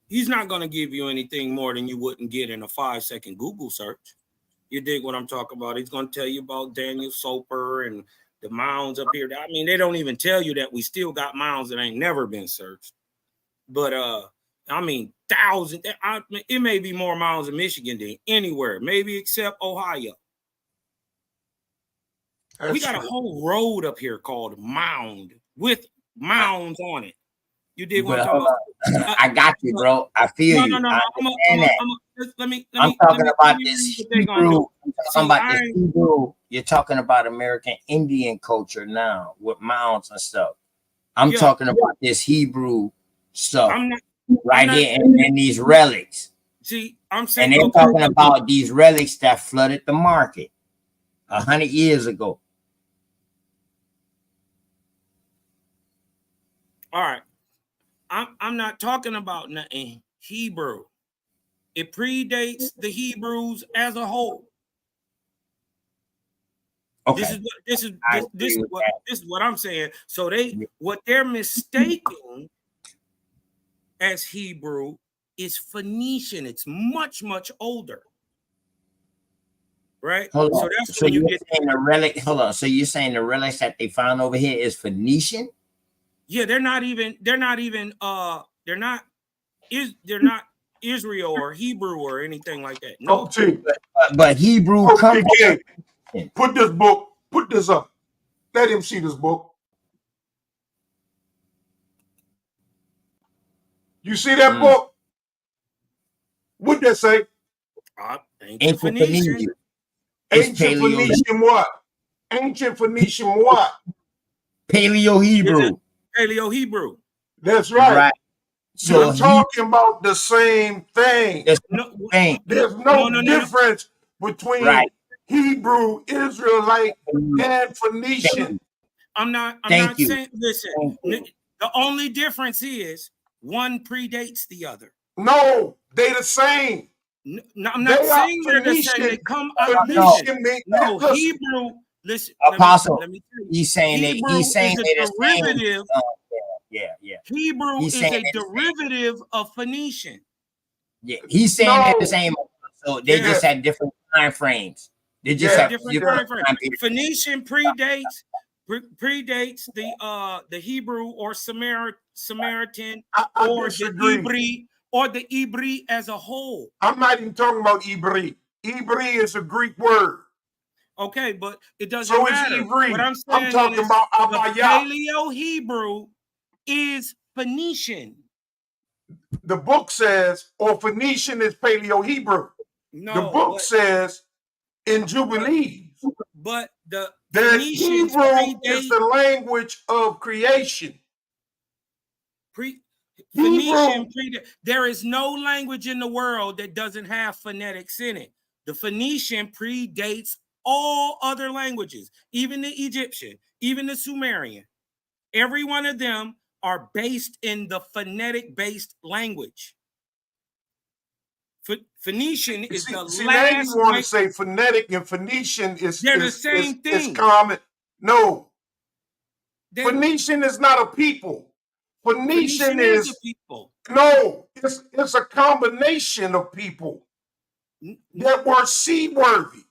he's not going to give you anything more than you wouldn't get in a 5-second Google search. You dig what I'm talking about? He's going to tell you about Daniel Soper and the mounds up here. I mean, they don't even tell you that we still got mounds that ain't never been searched. But, I mean, thousands. It may be more mounds in Michigan than anywhere, maybe except Ohio. We got a whole road up here called Mound with mounds on it. You did what I'm talking about? I got you, bro. I feel you. No. I'm talking about this Hebrew. You're talking about American Indian culture now with mounds and stuff. I'm talking about this Hebrew stuff here and these relics. See, I'm saying, and they're talking about these relics that flooded the market 100 years ago. All right. I'm not talking about nothing Hebrew. It predates the Hebrews as a whole. Okay. This is what I'm saying. So what they're mistaking as Hebrew is Phoenician. It's much, much older. Right? Hold on. So that's so when you get saying the relic. Hold on. So you're saying the relics that they found over here is Phoenician? Yeah, they're not Israel or Hebrew or anything like that. No, but Hebrew comes. Put this up. Let him see this book. You see that book? What'd that say? Ancient Phoenician. Ancient Phoenician what? Ancient Phoenician what? Paleo-Hebrew. Paleo-Hebrew. That's right. So I'm talking about the same thing. There's no difference between Hebrew, Israelite, and Phoenician. I'm not saying, listen, the only difference is one predates the other. No, they the same. No, I'm not saying they're the same. They come out of Hebrew. Listen, Apostle, let me tell you. He's saying they're the derivative. Yeah. Hebrew is a derivative of Phoenician. Yeah, he's saying they're the same. So they just had different time frames. They just have different time periods. Phoenician predates the Hebrew or Samaritan or the Ibri as a whole. I'm not even talking about Ibri. Ibri is a Greek word. Okay, but it doesn't matter. What I'm saying talking about the Paleo-Hebrew is Phoenician. The book says, or Phoenician is Paleo-Hebrew. No, the book says in Jubilees. But the Hebrew is the language of creation. Phoenician there is no language in the world that doesn't have phonetics in it. The Phoenician predates all other languages, even the Egyptian, even the Sumerian. Every one of them are based in the phonetic-based language. Phoenician is the last. Now you want to say phonetic and Phoenician is the same thing. Is common. No, Phoenician is not a people. Phoenician is a people. No, it's a combination of people that were seaworthy.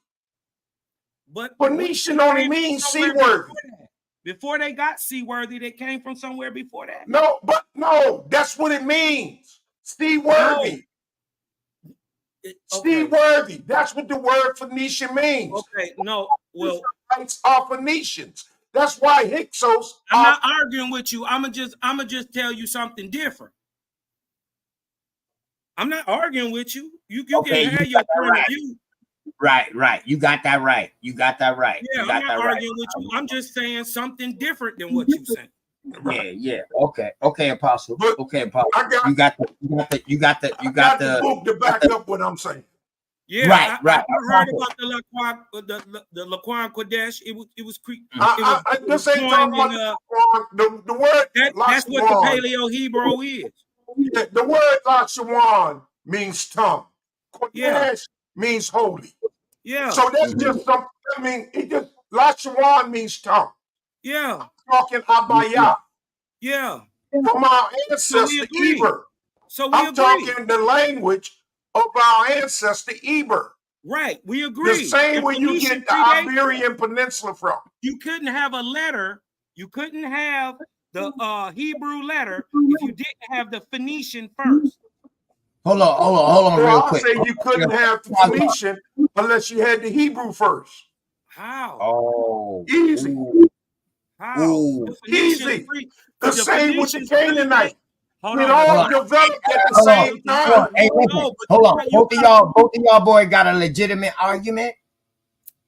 But Phoenician only means seaworthy. Before they got seaworthy, they came from somewhere before that. No, that's what it means. Seaworthy. Okay. Seaworthy. That's what the word Phoenician means. Okay, no, well, Israelites are Phoenicians. That's why Hyksos I'm are. not arguing with you. I'ma just tell you something different. I'm not arguing with you. You Okay, can you have your got that point of right. view. Right. You got that right. You got that right. Yeah, You got I'm not that right. arguing with you. I'm just saying something different than what you saying. Yeah. Okay, Apostle. But Okay, Apostle. I got, You got the book to back up what I'm saying. Yeah, right. I heard about the Laquan Kodesh. It was This ain't talking about the word. That's what the Paleo Hebrew is. Yeah, the word Lashawan means tongue. Kodesh means holy. Yeah. So that's just something. I mean, it just Lashawan means tongue. Yeah. I'm talking Abaya. Yeah. From our ancestor Eber. So we I'm agree. talking the language of our ancestor Eber. Right, we agree. The same way you get the Iberian Peninsula from. You couldn't have a letter. You couldn't have the Hebrew letter if you didn't have the Phoenician first. Hold on real I'll quick. say you couldn't have the Phoenician unless you had the Hebrew first. How? Oh. Easy. Ooh. How? Ooh. Easy. The same with the Canaanite. It all developed at the same time. Hey, listen. Hold on. Both of y'all boys got a legitimate argument.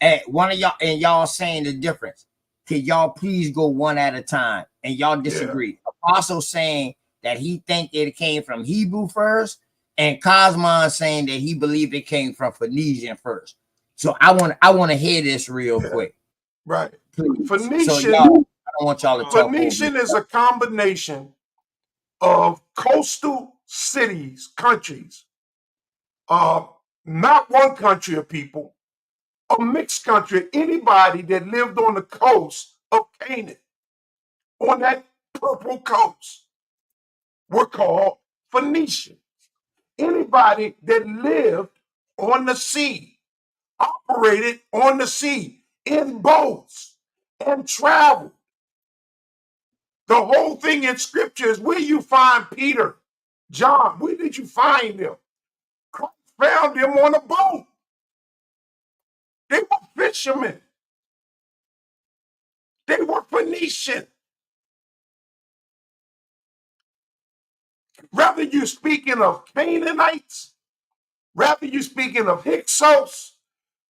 Hey, one of y'all and y'all saying the difference. Can y'all please go one at a time? And y'all disagree. Apostle saying that he think it came from Hebrew first, and Cosmon saying that he believed it came from Phoenician first. So I want to hear this real quick. Right. Please. Phoenician. So y'all, I don't want y'all to talk. Phoenician is a combination of coastal cities, countries, not one country of people, a mixed country. Anybody that lived on the coast of Canaan, on that purple coast, were called Phoenicians. Anybody that lived on the sea, operated on the sea, in boats, and traveled. The whole thing in scripture is where you find Peter, John. Where did you find them? Christ found them on a boat. They were fishermen. They were Phoenician. Rather you speaking of Canaanites, rather you speaking of Hyksos,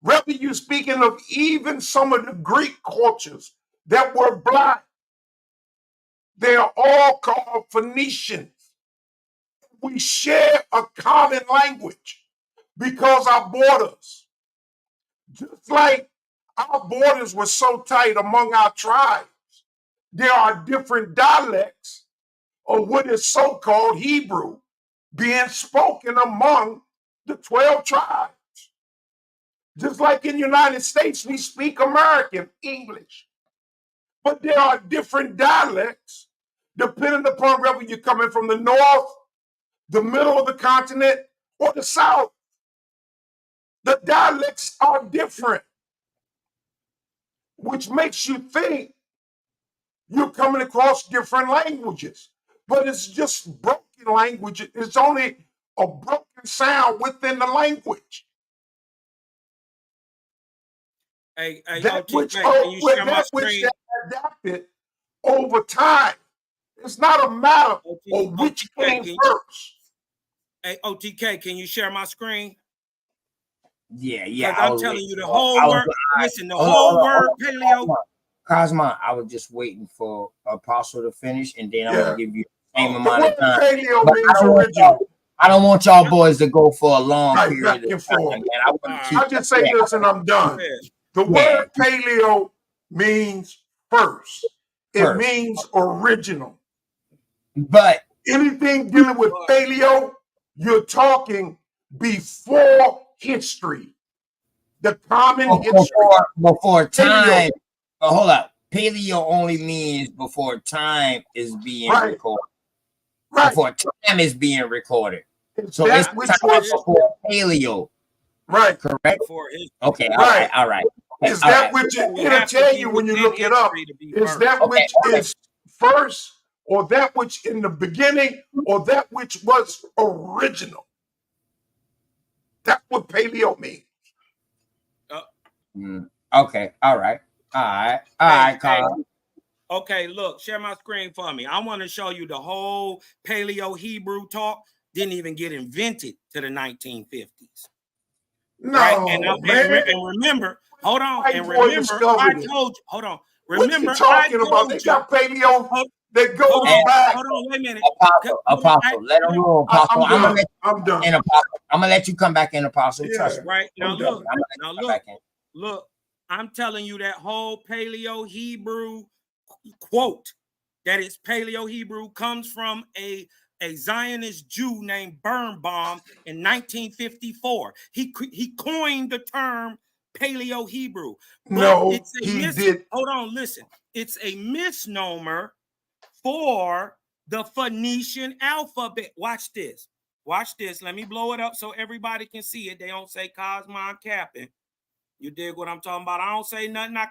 rather you speaking of even some of the Greek cultures that were black, they are all called Phoenicians. We share a common language because our borders, just like our borders were so tight among our tribes, there are different dialects of what is so-called Hebrew being spoken among the 12 tribes. Just like in the United States, we speak American English, but there are different dialects depending upon whether you're coming from the north, the middle of the continent, or the south. The dialects are different, which makes you think you're coming across different languages, but it's just broken language. It's only a broken sound within the language. That which adapted over time. It's not a matter of which came first. Hey, OTK, can you share my screen? Yeah. I'm telling you the whole word. Listen, the whole word paleo. Cosmo, I was just waiting for Apostle to finish, and then I'm gonna give you the same amount of time. I don't want y'all boys to go for a long period of time. I'll just say this and I'm done. The word paleo means first. It means original. But anything dealing with paleo, you're talking before history. The common history. Before time. Hold up. Paleo only means before time is being recorded. Right. Before time is being recorded. So it's time before paleo. Right. Correct? Okay. Right. All right. Is that which it'll tell you when you look it up? Is that which is first, or that which in the beginning, or that which was original. That's what paleo means. Okay, all right, Carl. Okay, look, share my screen for me. I want to show you the whole Paleo Hebrew talk didn't even get invented to the 1950s. No, right? man. And remember, hold on, White and boy remember, I discovered it. told you, hold on. What Remember, you talking about? They got paleo that goes back. Hold on, wait a minute. Apostle, let him roll, Apostle. I'm done. In Apostle. I'm gonna let you come back in, Apostle. Yeah, Trust me. Right now, Look. I'm telling you that whole Paleo Hebrew quote that is Paleo Hebrew comes from a Zionist Jew named Birnbaum in 1954. He coined the term Paleo Hebrew. But no, it's he did. Hold on, listen. It's a misnomer for the Phoenician alphabet. Watch this. Watch this. Let me blow it up so everybody can see it. They don't say Cosmo, I'm capping. You dig what I'm talking about? I don't say nothing I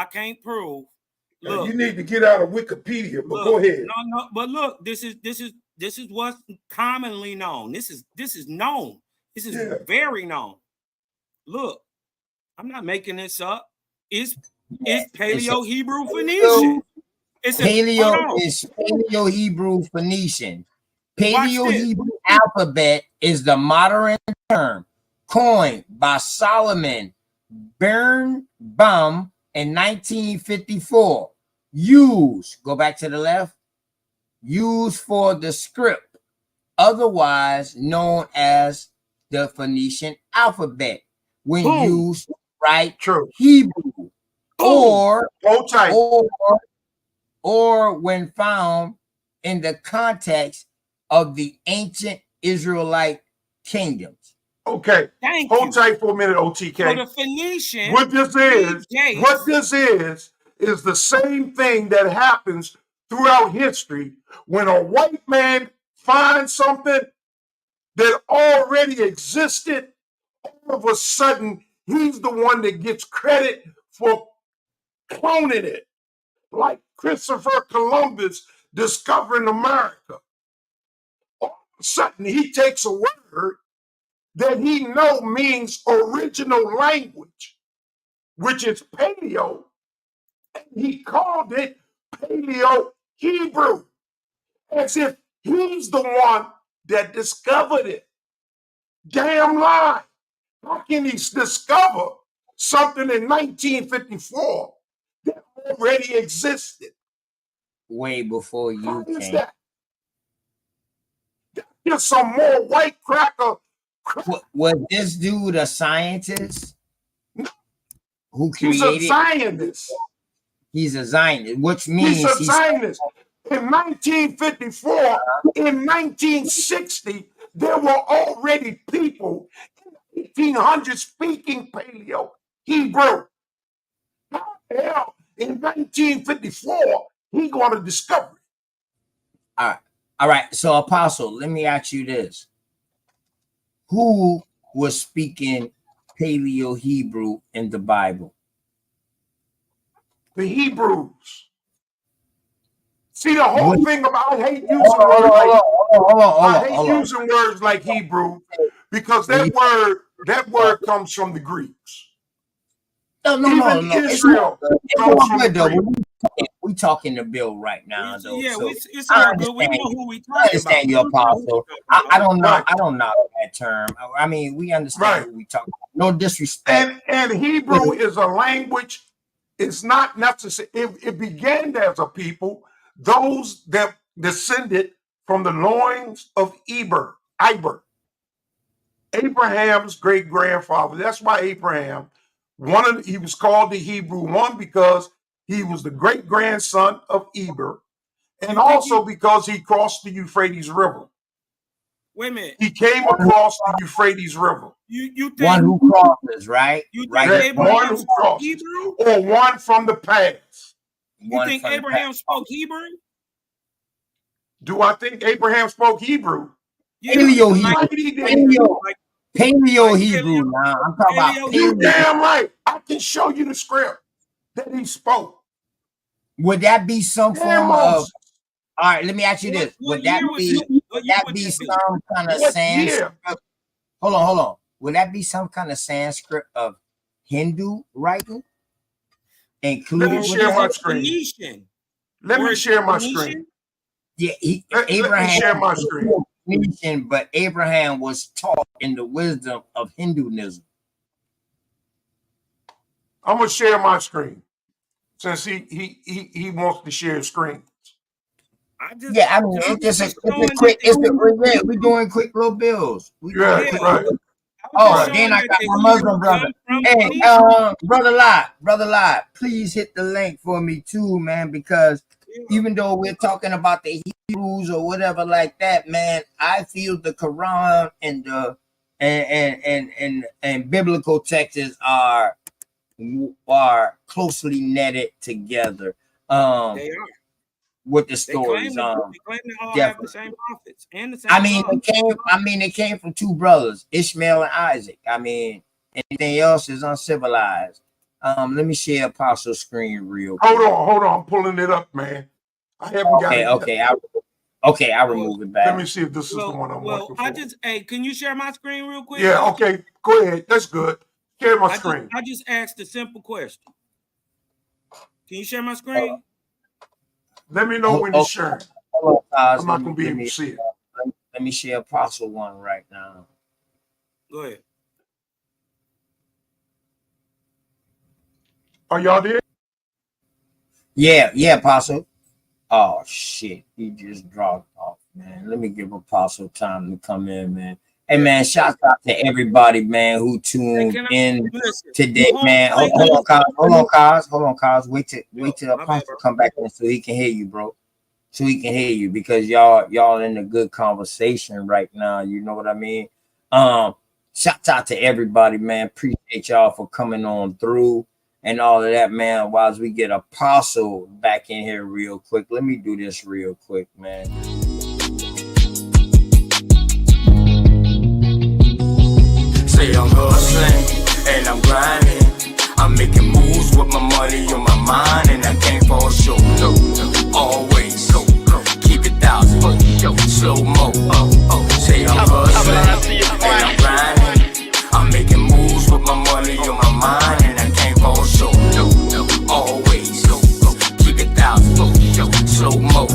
can't prove. Look, you need to get out of Wikipedia, but go ahead. No, but look, this is what's commonly known. This is known. This is very known. Look, I'm not making this up. It's Paleo Hebrew Phoenician. Paleo is Paleo Hebrew Phoenician. Paleo Hebrew alphabet is the modern term coined by Solomon Birnbaum in 1954. Go back to the left, used for the script, otherwise known as the Phoenician alphabet, when used to write Hebrew, or when found in the context of the ancient Israelite kingdoms. Okay, hold tight for a minute, OTK. So the Phoenician, what this is the same thing that happens throughout history when a white man finds something that already existed. All of a sudden, he's the one that gets credit for cloning it, like Christopher Columbus discovering America. All of a sudden, he takes a word that he knows means original language, which is Paleo, and he called it Paleo Hebrew, as if he's the one that discovered it. Damn lie. How can he discover something in 1954 that already existed? Way before you came. That? There's some more white cracker. Was this dude a scientist? Who created? He's a Zionist. He's a Zionist, which means he's a Zionist. In 1954, in 1960, there were already people in the 1800s speaking Paleo Hebrew. Hell, in 1954, he going to discover it. All right. So, Apostle, let me ask you this. Who was speaking Paleo Hebrew in the Bible? The Hebrews. See, the whole thing about I hate using words like Hebrew because that word comes from the Greeks. No. Israel comes from the Greeks. We talking to Bill right now, though. Yeah, so it's all good. We know who we talking about. I understand your Apostle. I don't know. I don't know that term. I mean, we understand who we talk about. No disrespect. And Hebrew is a language. It's not necessary. It began as a people, those that descended from the loins of Eber, Abraham's great grandfather. That's why Abraham, he was called the Hebrew one because he was the great grandson of Eber, and also because he crossed the Euphrates River. Wait a minute. He came across the Euphrates River. You think one who crosses, right? You think Abraham spoke Hebrew? Or one from the past. You think Abraham spoke Hebrew? Do I think Abraham spoke Hebrew? Yeah, Paleo Hebrew. Now I'm talking about Paleo. You damn right. I can show you the script that he spoke. Would that be some form of? All right, let me ask you this. Would that be some kind of Sanskrit? Hold on. Would that be some kind of Sanskrit of Hindu writing? Let me share my screen. Phoenician. Let me share my screen. Yeah, Abraham. Let me share my screen. Phoenician, but Abraham was taught in the wisdom of Hinduism. I'm gonna share my screen since he wants to share screens. Yeah, I mean, it's a quick. We're doing quick little bills. Right. Oh, then I got my Muslim brother. Hey, brother Lot, please hit the link for me too, man, because even though we're talking about the Hebrews or whatever like that, man, I feel the Quran and the and biblical texts are closely netted together. They are. With the stories, they claim they all have the same prophets and the same. It came from two brothers, Ishmael and Isaac. I mean, anything else is uncivilized. Let me share Apostle's screen real quick. Hold on, I'm pulling it up, man. I haven't got it yet. I remove it back. Let me see if this is the one I'm looking for. Can you share my screen real quick? Yeah, okay, go ahead. That's good. Share my screen. I just asked a simple question. Can you share my screen? Let me know when you're sharing. I'm not going to be able to see it. Let me share Apostle one right now. Go ahead. Are y'all there? Yeah, Apostle. Oh, shit. He just dropped off, man. Let me give Apostle time to come in, man. Hey, man, shout out to everybody, man, who tuned in today, man. Hold on, Cos. Wait till Apostle come back in so he can hear you, bro. So he can hear you, because y'all in a good conversation right now. You know what I mean? Shout out to everybody, man. Appreciate y'all for coming on through and all of that, man. While we get Apostle back in here real quick, let me do this real quick, man. Say I'm hustling and I'm grinding. I'm making moves with my money on my mind, and I can't fall short. No, always keep it 1,000. Slow mo. Say I'm hustling and I'm grinding. I'm making moves with my money on my mind, and I can't fall short. No, always keep it 1,000. Slow mo.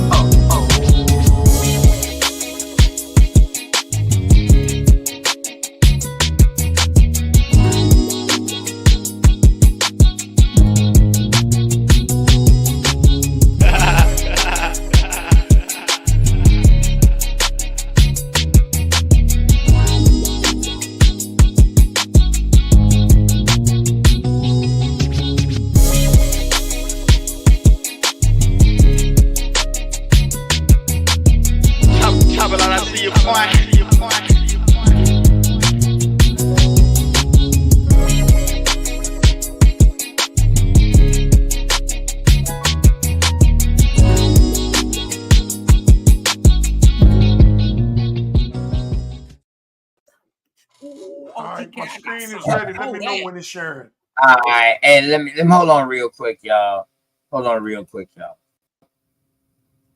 My screen is ready. Let me know when it's sharing. All right, and let me hold on real quick, y'all.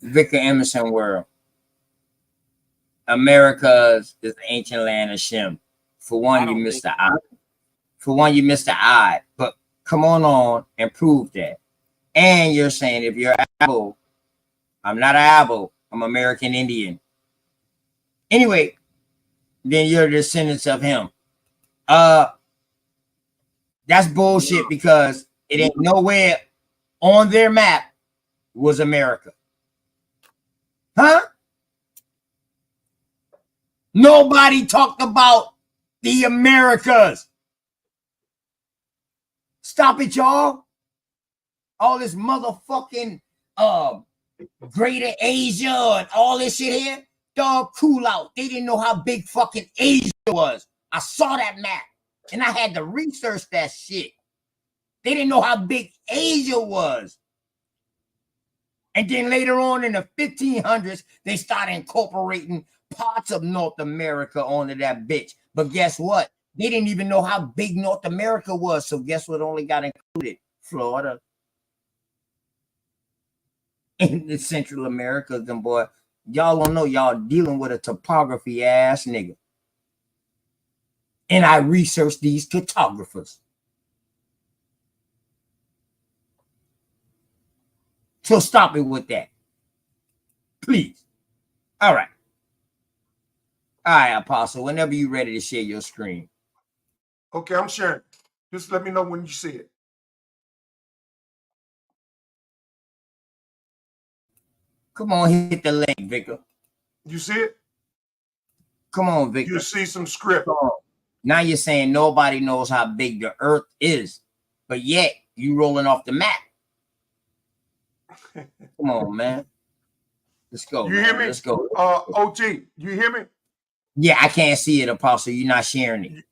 Victor Emerson World. America's is the ancient land of Shem. For one, you missed the eye. But come on and prove that. And you're saying if you're Abo, I'm not an Abo, I'm American Indian. Anyway, then you're descendants of him. That's bullshit, because it ain't nowhere on their map was America. Huh? Nobody talked about the Americas. Stop it, y'all. All this motherfucking Greater Asia and all this shit here. Dog, cool out. They didn't know how big fucking Asia was. I saw that map and I had to research that shit. They didn't know how big Asia was. And then later on in the 1500s, they started incorporating parts of North America onto that bitch. But guess what? They didn't even know how big North America was. So guess what only got included? Florida. in the Central America, then boy, y'all don't know y'all dealing with a topography ass nigga. And I researched these cartographers. So stop it with that. Please. All right. All right, Apostle, whenever you're ready to share your screen. Okay, I'm sharing. Just let me know when you see it. Come on, hit the link, Victor. You see it? Come on, Victor. You see some script. Now you're saying nobody knows how big the earth is, but yet you rolling off the map. Come on, man. Let's go. You man. hear me? Let's go. OT, you hear me? Yeah, I can't see it, Apostle. You're not sharing it.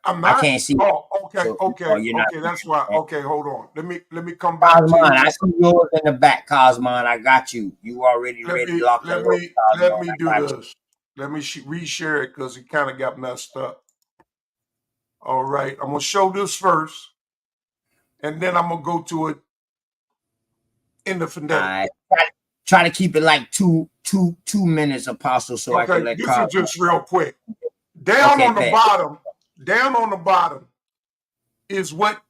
I'm not. I can't see it. Oh, okay, So, okay, you're not okay. That's why. Okay, hold on. Let me come back Cosmon, to. I see yours in the back, Cosmon. I got you. You already ready, locked and loaded. Let me do this. Let me reshare it because it kind of got messed up. All right, I'm gonna show this first, and then I'm gonna go to it in the phonetic. Try to keep it like two minutes, Apostle, so I can let this Cosmon. is just real quick. Down on the bottom is what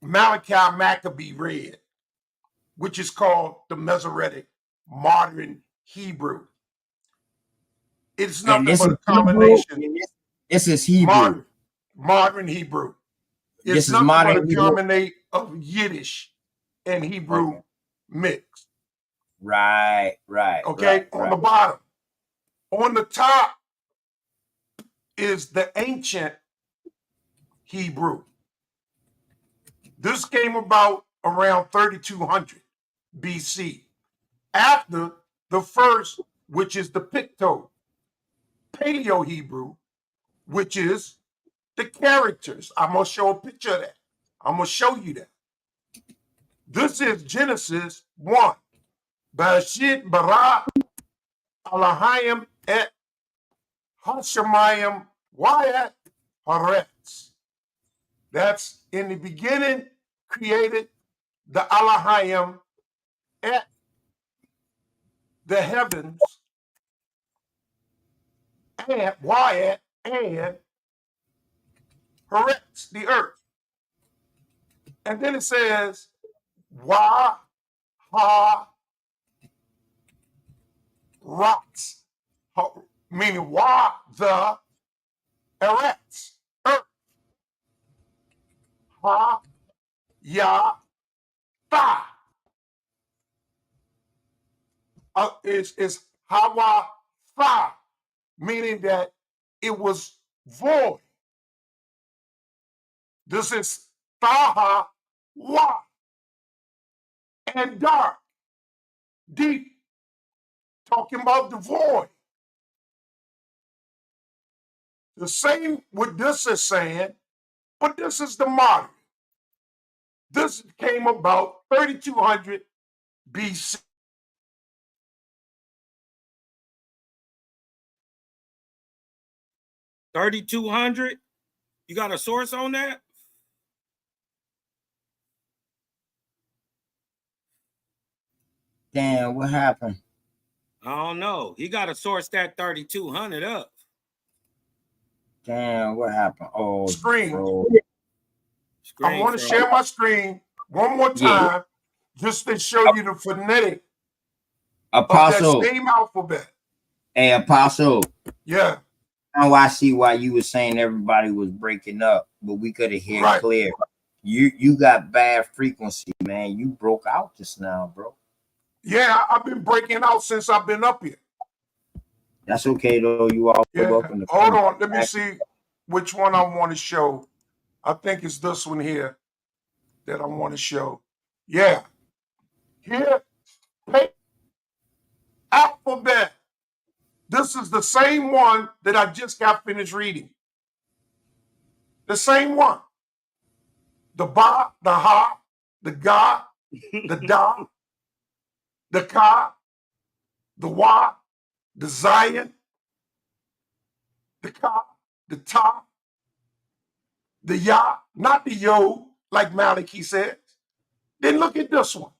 Malachi Maccabee read, which is called the Masoretic Modern Hebrew. It's nothing but a combination. This is Hebrew. Modern Hebrew. It's nothing but a combination of Yiddish and Hebrew mixed. Right. Okay, on the bottom. On the top is the ancient Hebrew. This came about around 3200 BC, after the first, which is the Picto Paleo Hebrew, which is the characters. I'm going to show a picture of that. I'm going to show you that. This is Genesis 1. Bereshit bara Elohim et Hashemayim Wayat Haaretz. That's in the beginning created the Elohim et the heavens and Wayat and Haaretz, the earth. And then it says Wa Ha Rats, meaning Wa the Eretz, earth. Ha Ya Tha. Is Hawa Tha, meaning that it was void. This is Taha Wa, and dark, deep, talking about the void. The same what this is saying, but this is the modern. This came about 3200 BC. $3,200. You got a source on that? Damn, what happened? I don't know. He got to source that 3,200 up. Damn, what happened? Oh, screen. I want to share my screen one more time, just to show you the phonetic Apostle. of that same alphabet. Hey, Apostle. Yeah. Now I see why you were saying everybody was breaking up, but we could have heard clear. You got bad frequency, man. You broke out just now, bro. Yeah, I've been breaking out since I've been up here. That's okay though. You all welcome to hold on. Let me see which one I want to show. I think it's this one here that I want to show. Yeah. Here, alphabet. This is the same one that I just got finished reading. The same one. The ba, the ha, the ga, the da, the ka, the wa, the zion, the ka, the ta, the ya, not the yo, like Malachi said. Then look at this one.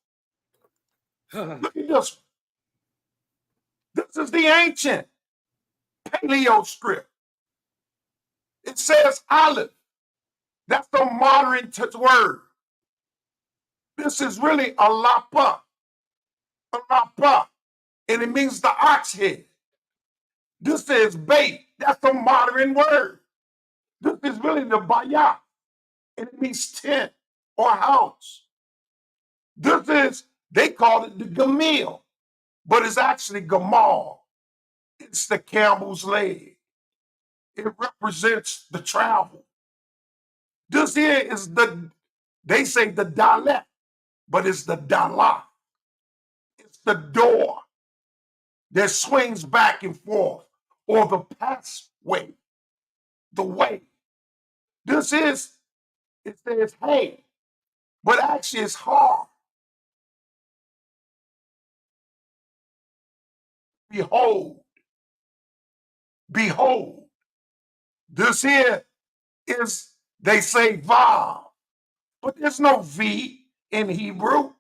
Look at this. This is the ancient Paleo script. It says Aleph. That's the modern word. This is really Alapa. Alapa. And it means the ox head. This is bait. That's the modern word. This is really the bayat. And it means tent or house. This is, they call it the gamil, but it's actually gamal. It's the camel's leg. It represents the travel. This here is they say the dalet, but it's the dalah. It's the door that swings back and forth, or the passway, the way. This is, it says hey, but actually it's hard. Behold, behold. This here is, they say vav, but there's no V in Hebrew.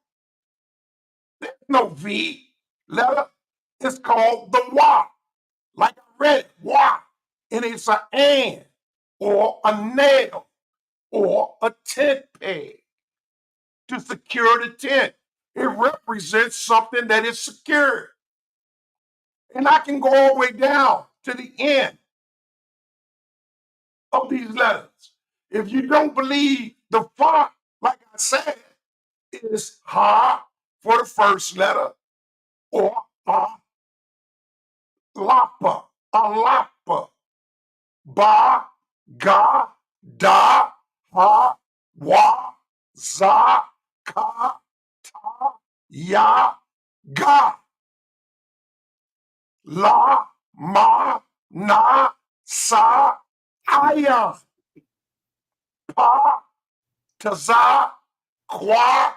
There's no V letter. It's called the wa. Like I read, wa. And it's an and, or a nail, or a tent peg to secure the tent. It represents something that is secured. And I can go all the way down to the end of these letters. If you don't believe the font, like I said, is ha for the first letter, or lapa, alapa, ba, ga, da, ha, wa, za, ka, ta, ya, ga, la, ma, na, sa, aya, pa, taza, kwa,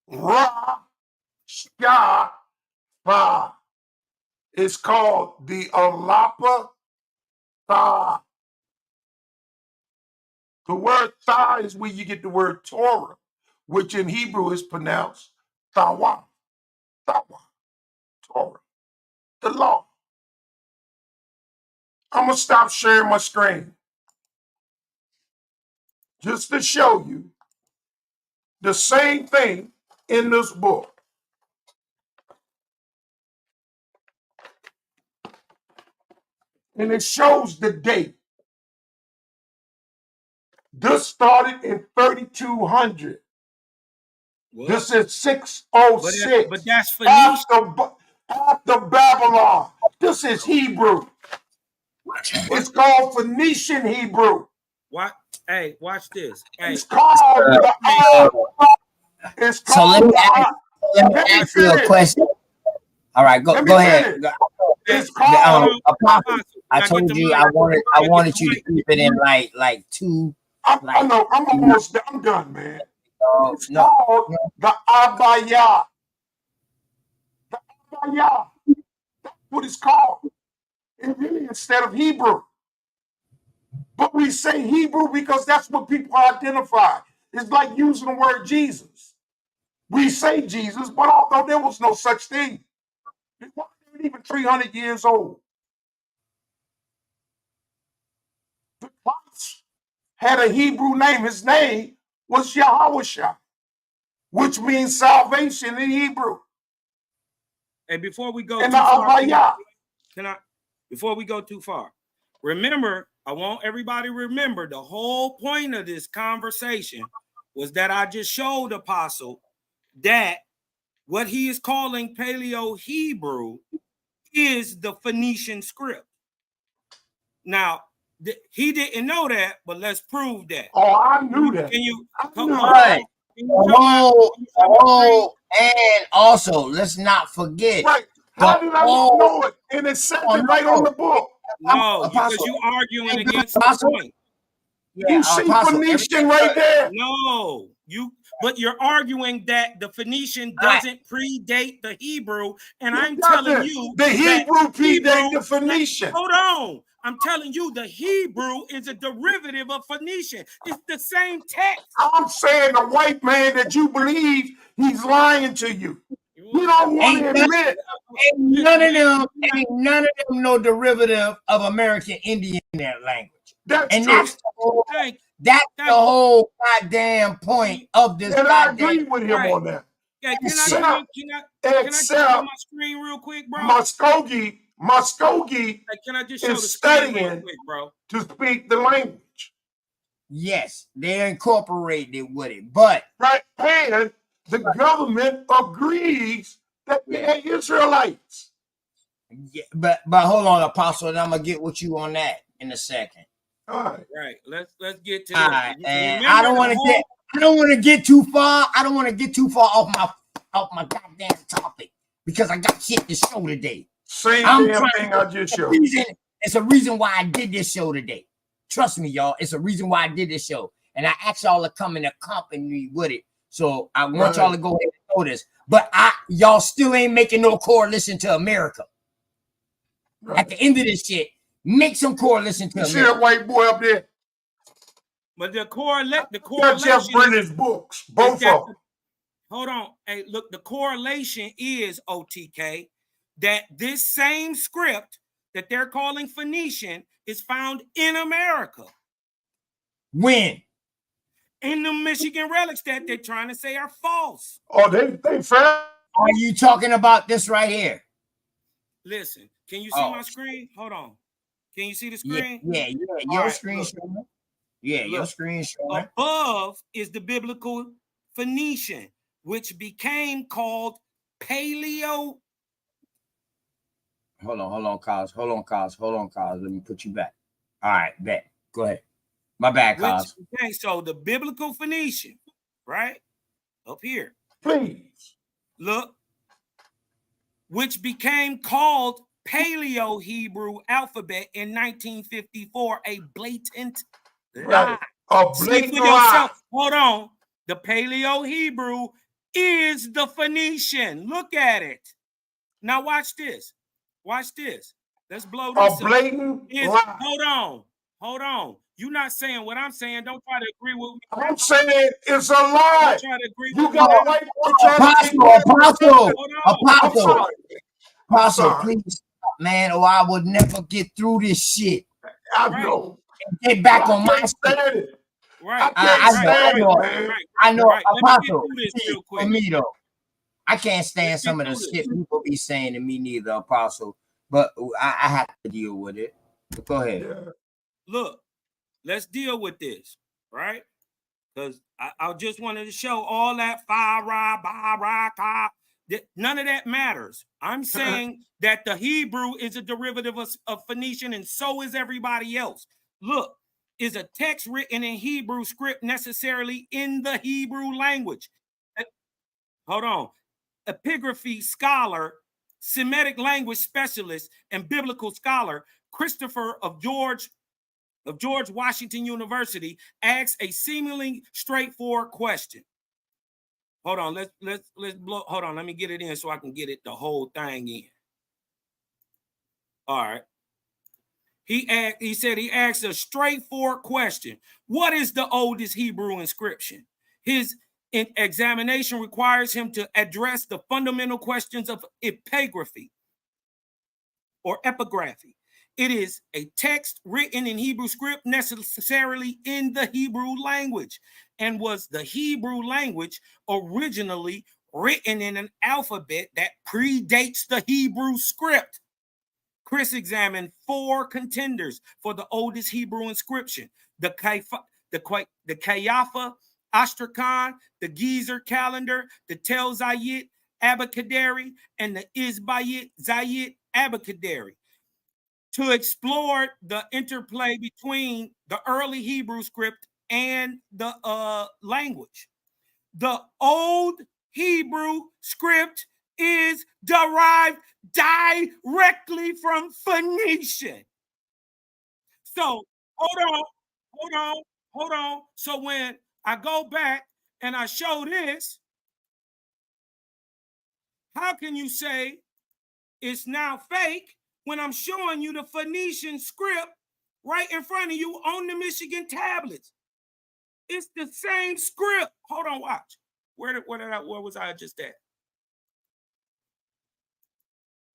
ra, sha, fa. It's called the Alapa Tha. The word Tha is where you get the word Torah, which in Hebrew is pronounced Thawa. Thawa. Torah. The law. I'm going to stop sharing my screen just to show you the same thing in this book. And it shows the date. This started in 3200. What? This is 606. But that's Phoenician. After Babylon. This is Hebrew. It's called Phoenician Hebrew. What? Hey, watch this. Hey. It's called It's called let me ask you a question. All right, go ahead. It's called Apostle. I told you I wanted you to keep it in like two. I know. I'm done, man. It's called the Abaya. The Abaya. That's what it's called. It really instead of Hebrew. But we say Hebrew because that's what people identify. It's like using the word Jesus. We say Jesus, but although there was no such thing, it wasn't even 300 years old. The Christ had a Hebrew name. His name was Yahawashah, which means salvation in Hebrew. And before we go too far, before we go too far, remember, I want everybody to remember the whole point of this conversation was that I just showed Apostle that what he is calling Paleo Hebrew is the Phoenician script. Now, he didn't know that, but let's prove that. Oh, I knew that. Can you come on? And also, let's not forget. Right. How did I not know it? And it says it right on the book. No, because you arguing against the point. Yeah, you see Phoenician right there. No, but you're arguing that the Phoenician doesn't predate the Hebrew, and I'm telling you the Hebrew predate the Phoenician. Hold on. I'm telling you the Hebrew is a derivative of Phoenician. It's the same text. I'm saying the white man that you believe, he's lying to you. You don't want to Ain't admit. none of them no derivative of American Indian in their language. That's And true. that's the whole goddamn point of this And I goddamn. agree with him on that. Yeah, can I just show my screen real quick, bro? Muskogee can I just show the is screen real studying quick, bro? to speak the language. Yes, they incorporated it with it, but right, and the government agrees that they're Israelites. Yeah, but hold on, Apostle, and I'm gonna get with you on that in a second. All right. Right. Let's get to All this. right, and I don't want to get too far. I don't want to get too far off my goddamn topic because I got shit to show today. Same damn thing I just showed. It's a reason why I did this show today. Trust me, y'all. It's a reason why I did this show, and I asked y'all to come and accompany me with it. So I want y'all to go ahead and know this. But y'all still ain't making no correlation to America. Right. At the end of this shit, make some correlation to America. See that white boy up there? But the correlation. Jeff Brennan's books, both of them. Hold on. Hey, look, the correlation is, OTK, that this same script that they're calling Phoenician is found in America. When? In the Michigan relics that they're trying to say are false. Oh, they found. Are you talking about this right here? Listen, can you see my screen? Hold on. Can you see the screen? Yeah. Your screen showing. Yeah, your screen showing. Above is the biblical Phoenician, which became called Paleo. Hold on, Cos. Let me put you back. All right, bet. Go ahead. My bad, Cos. Okay, so the biblical Phoenician, right? Up here. Please. Look. Which became called Paleo Hebrew alphabet in 1954, a blatant lie. A blatant lie. Hold on. The Paleo Hebrew is the Phoenician. Look at it. Now watch this. Watch this. Let's blow this up. A blatant lie. Hold on. You're not saying what I'm saying. Don't try to agree with me. I'm saying it's a lie. Don't try to agree you with got me. a white boy trying to Apostle, please stop, man, or I would never get through this shit. I know. Get back on my shit. Right. I know. Apostle, for me though, I can't stand some of the shit people be saying to me neither, Apostle. But I have to deal with it. But go ahead. Yeah. Look, let's deal with this, right? Because I just wanted to show all that none of that matters. I'm saying that the Hebrew is a derivative of Phoenician, and so is everybody else. Look, is a text written in Hebrew script necessarily in the Hebrew language? Hold on. Epigraphy scholar, Semitic language specialist, and biblical scholar Christopher of George Washington University asks a seemingly straightforward question. Hold on, let's blow. Hold on, let me get it in so I can get it the whole thing in. All right. He said he asked a straightforward question. What is the oldest Hebrew inscription? His examination requires him to address the fundamental questions of epigraphy or epigraphy. It is a text written in Hebrew script necessarily in the Hebrew language. And was the Hebrew language originally written in an alphabet that predates the Hebrew script? Chris examined 4 contenders for the oldest Hebrew inscription: the Kayafa Astrakhan, the Gezer calendar, the Tel Zayit Abacadary, and the Isbayit Zayit Abacadary, to explore the interplay between the early Hebrew script and the language. The old Hebrew script is derived directly from Phoenician. So hold on. So when I go back and I show this, how can you say it's now fake when I'm showing you the Phoenician script right in front of you on the Michigan tablets? It's the same script. Hold on, watch. Where was I just at?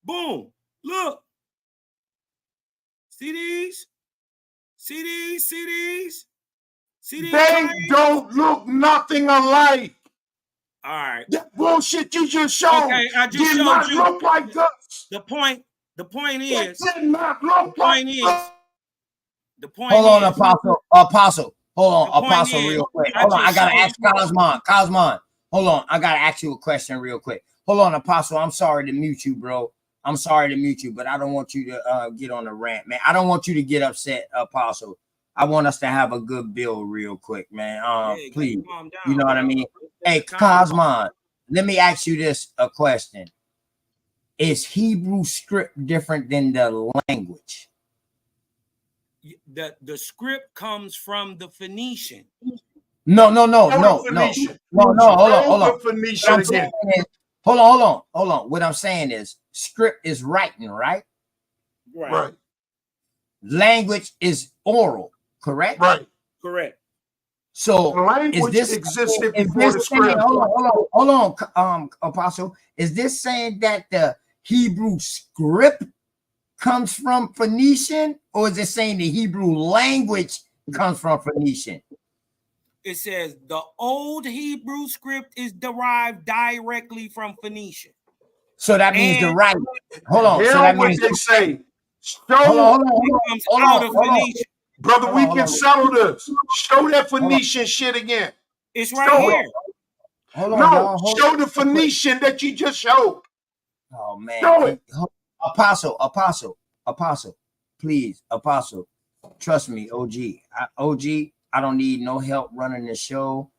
Boom. Look. See these? See these? See these? See these? They don't look nothing alike. All right. That bullshit you just showed did not look like this. The point is, it did not look like this. The point hold on, is, Apostle. Hold on, Apostle, is, real quick. Hold on, I gotta ask Cosmon. Hold on, I gotta ask you a question real quick. Hold on, Apostle. I'm sorry to mute you, bro. I'm sorry to mute you, but I don't want you to get on the rant, man. I don't want you to get upset, Apostle. I want us to have a good build real quick, man. Please, you know what I mean? Hey, Cosmon, let me ask you this a question. Is Hebrew script different than the language? The script comes from the Phoenician. No. Hold on. Phoenician again. Hold on. What I'm saying is script is writing, right? Right. Language is oral, correct? Right. Correct. So language existed before the script. Hold on, Apostle. Is this saying that the Hebrew script comes from Phoenician, or is it saying the Hebrew language comes from Phoenician? It says the old Hebrew script is derived directly from Phoenician. So that means the right. Hold on. So that means they say. Hold on. Brother, we can settle this. Show that Phoenician shit again. It's right here. Hold on, show the Phoenician that you just showed. Oh man. Show it. Apostle, please, Apostle. Trust me, OG. I don't need no help running the show.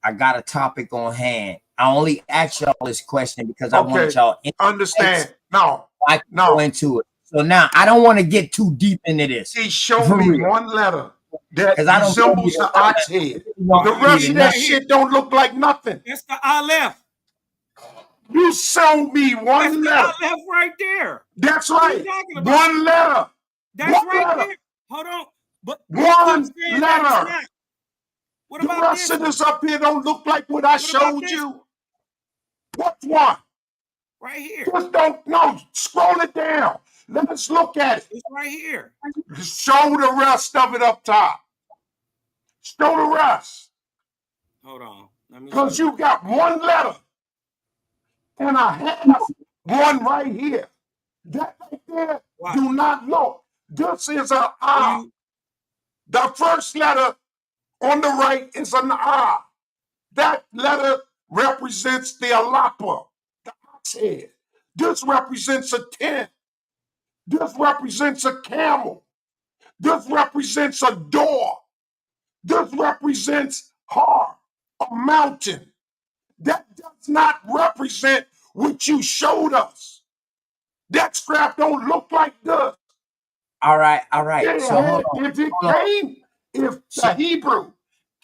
I got a topic on hand. I only asked y'all this question because I want y'all understand. No, I can go into it. So now I don't want to get too deep into this. He showed me one letter that resembles the ox head. The rest of that shit don't look like nothing. That's the Aleph. You showed me one letter. Aleph right there. That's right. One letter. That's right there. Hold on. But one letter. What about the rest of this up here don't look like what I showed you. What one? Right here. Just scroll it down. Let us look at it. It's right here. Show the rest of it up top. Show the rest. Hold on. Because you got one letter and a half one right here. That right there, do not look. This is an R. The first letter on the right is an R. That letter represents the alapa, the ox head. This represents a 10. This represents a camel. This represents a door. This represents a mountain. That does not represent what you showed us. That scrap don't look like this. All right. So hold on. If the Hebrew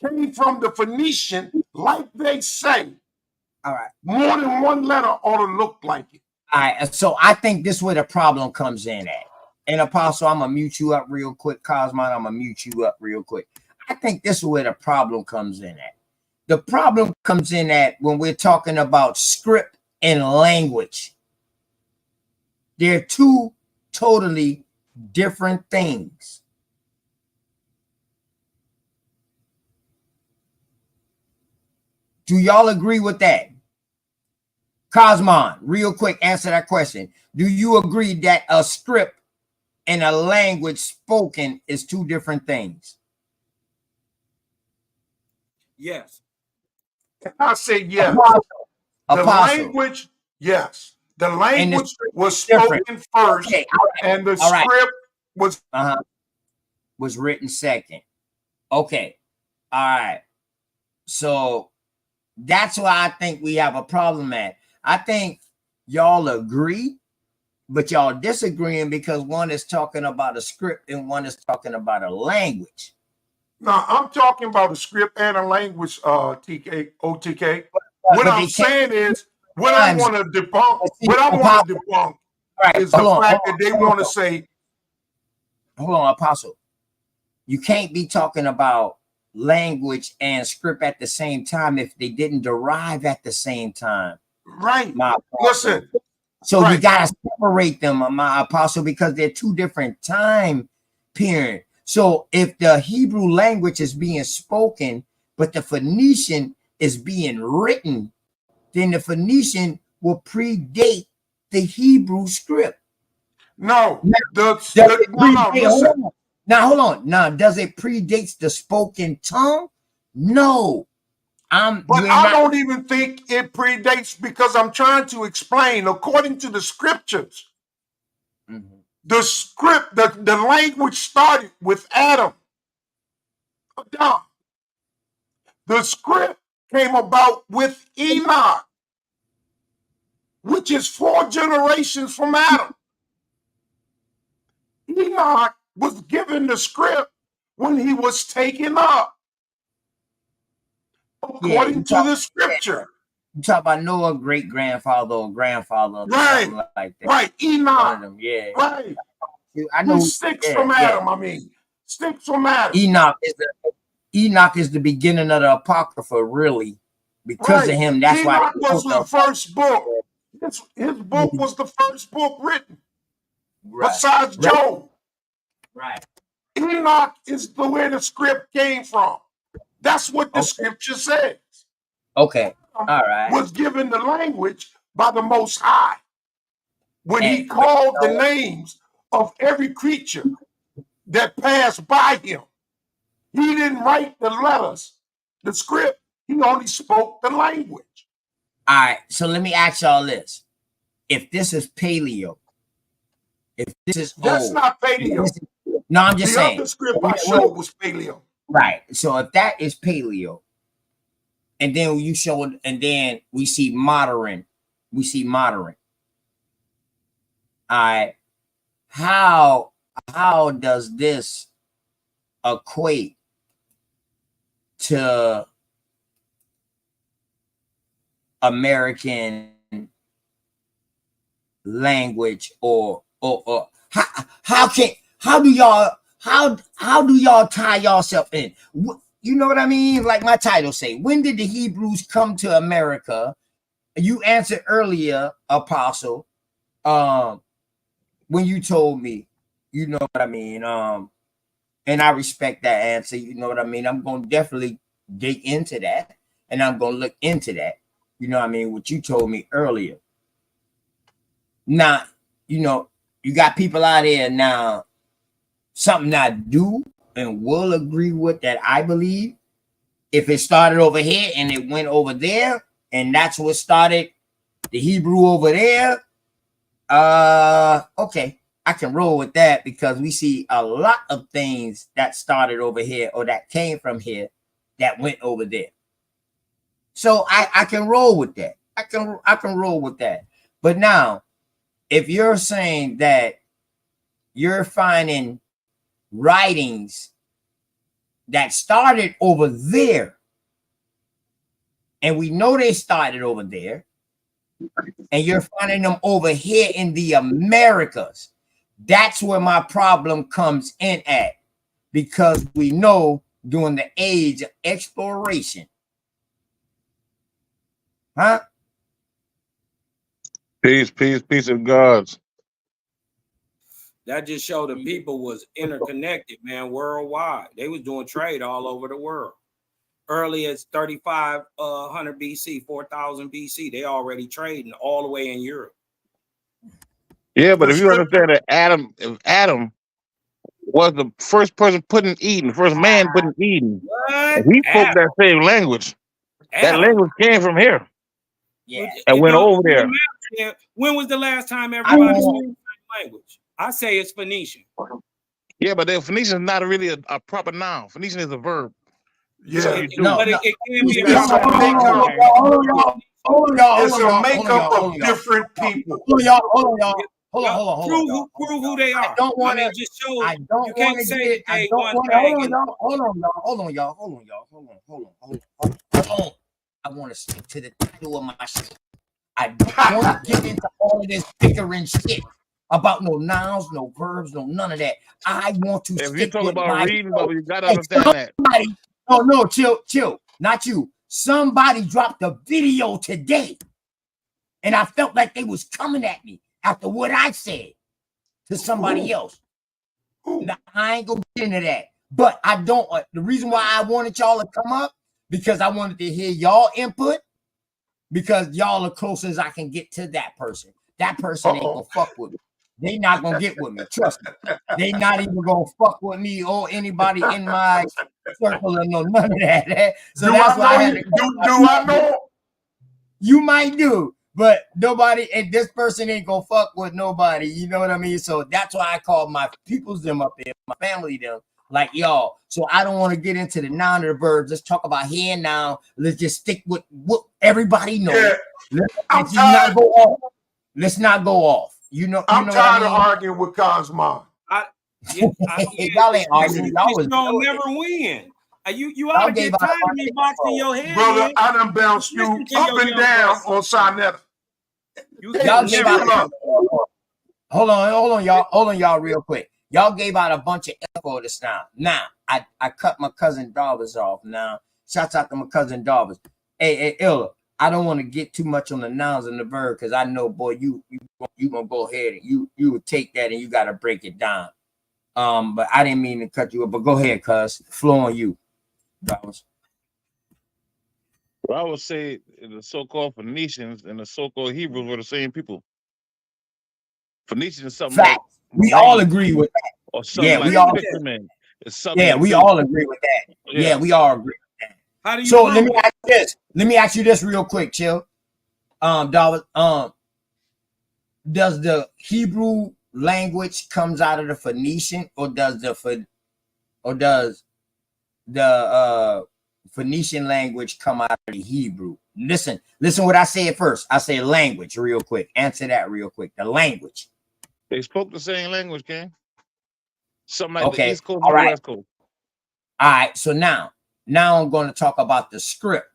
came from the Phoenician, like they say, all right, more than one letter ought to look like it. All right, so I think this is where the problem comes in at. And Apostle, I'm gonna mute you up real quick. Cosmon, I'm gonna mute you up real quick. I think this is where the problem comes in at. The problem comes in at when we're talking about script and language. They're two totally different things. Do y'all agree with that? Cosmon, real quick, answer that question. Do you agree that a script and a language spoken is two different things? Yes. I say yes. The language, yes. The language was spoken first, and the script was written second. Okay. All right. So that's why I think we have a problem at. I think y'all agree, but y'all disagreeing because one is talking about a script and one is talking about a language. No, I'm talking about a script and a language, OTK. What I'm saying is, what I want to debunk, is the fact that they want to say, hold on, Apostle. You can't be talking about language and script at the same time if they didn't derive at the same time. Right. Listen. So you gotta separate them, my apostle, because they're two different time periods. So if the Hebrew language is being spoken, but the Phoenician is being written, then the Phoenician will predate the Hebrew script. No, Listen. Now, hold on. Now, does it predate the spoken tongue? No. But I don't even think it predates, because I'm trying to explain, according to the scriptures, the script, the language started with Adam. The script came about with Enoch, which is 4 generations from Adam. Enoch was given the script when he was taken up, according to the scripture. You talk about Noah, great grandfather or grandfather, right? Something like that. Right, Enoch. One of them, yeah. Right. I know. 6 from Adam. I mean, 6 from Adam. Enoch is the beginning of the Apocrypha, really. Because of him, that's Enoch why was the first book. His book was the first book written, besides Job. Right. Enoch is where the script came from. That's what the scripture says. Okay. All right. Was given the language by the Most High when he called the names of every creature that passed by him. He didn't write the letters, the script. He only spoke the language. All right. So let me ask y'all this. If this is paleo, if this is That's not paleo. No, I'm just saying. The other script I showed was paleo. Right. So if that is paleo, and then you showed, and then we see modern. All right. How does this equate to American language, or how do y'all tie yourself in? You know what I mean? Like my title say, when did the Hebrews come to America? You answered earlier, Apostle, when you told me, you know what I mean? And I respect that answer. You know what I mean? I'm going to definitely dig into that, and I'm going to look into that. You know what I mean? What you told me earlier. Now, you know, you got people out here now, something I do and will agree with, that I believe, if it started over here and it went over there, and that's what started the Hebrew over there, okay, I can roll with that, because we see a lot of things that started over here or that came from here that went over there. So I can roll with that. I can roll with that. But now, if you're saying that you're finding writings that started over there, and we know they started over there, and you're finding them over here in the Americas, that's where my problem comes in at, because we know during the age of exploration, Peace of gods. That just showed the people was interconnected, man, worldwide. They was doing trade all over the world. Early as 3500 BC, 4000 BC, they already trading all the way in Europe. Yeah, but if you understand that Adam was the first person putting Eden, first man putting Eden, and he spoke that same language. That language came from here. Yeah, and went over there. When was the last time everybody spoke the same language? I say it's Phoenician. Yeah, but the Phoenician is not really a proper noun. Phoenician is a verb. Yeah, so it can be it's a makeup of different people. Hold on. Prove who they are. I don't want to just show. I don't you can't want to say get. that I they don't one want. thing. Hold on, y'all. I want to stick to the title of my shit. I don't want to get into all of this bickering shit about no nouns, no verbs, no none of that. I want to. If stick you talk with about my reading, but you gotta understand that. No, chill. Not you. Somebody dropped a video today, and I felt like they was coming at me. after what I said to somebody else. Now, I ain't gonna get into that. But I don't. The reason why I wanted y'all to come up, because I wanted to hear y'all input, because y'all are close as I can get to that person. That person ain't gonna fuck with me. They not gonna get with me. Trust me. They not even gonna fuck with me or anybody in my circle or no none of that. So that's why I had to do I know? You might do, but nobody, and this person ain't gonna fuck with nobody. You know what I mean? So that's why I call my peoples them up there, my family them, like y'all. So I don't want to get into the noun of the verbs. Let's talk about here and now. Let's just stick with what everybody knows. Yeah. Let's not go off. Let's not go off. You know, I'm tired of what I mean? arguing with Cosmo. Y'all ain't arguing. Y'all was don't never win. You ought to get tired of me boxing your head. Brother, I done bounced you up and down on Sinetta. Y'all gave out. Hold on, y'all, real quick. Y'all gave out a bunch of info this time. Now, I cut my cousin Darvis off. Now, shouts out to my cousin Darvis. Hey, Illa, I don't want to get too much on the nouns and the verb because I know, boy, you gonna go ahead and you would take that and you gotta break it down. But I didn't mean to cut you up. But go ahead, cuz. Flow on you, Darvis. Well, I would say the so-called Phoenicians and the so-called Hebrews were the same people. Phoenicians is something Fact. like We all agree with that. or something Yeah, like we all. fishermen. It's something Yeah, we all agree with that. Yeah, we all agree with that. How do you so let me ask you this. Let me ask you this real quick, Chill. Darvis, does the Hebrew language comes out of the Phoenician, or does the Phoenician language come out of the Hebrew? Listen what I said first. I said language real quick. Answer that real quick. The language. They spoke the same language, King. Something like Okay. the East Coast All and the right. West Coast. All right. So now I'm going to talk about the script.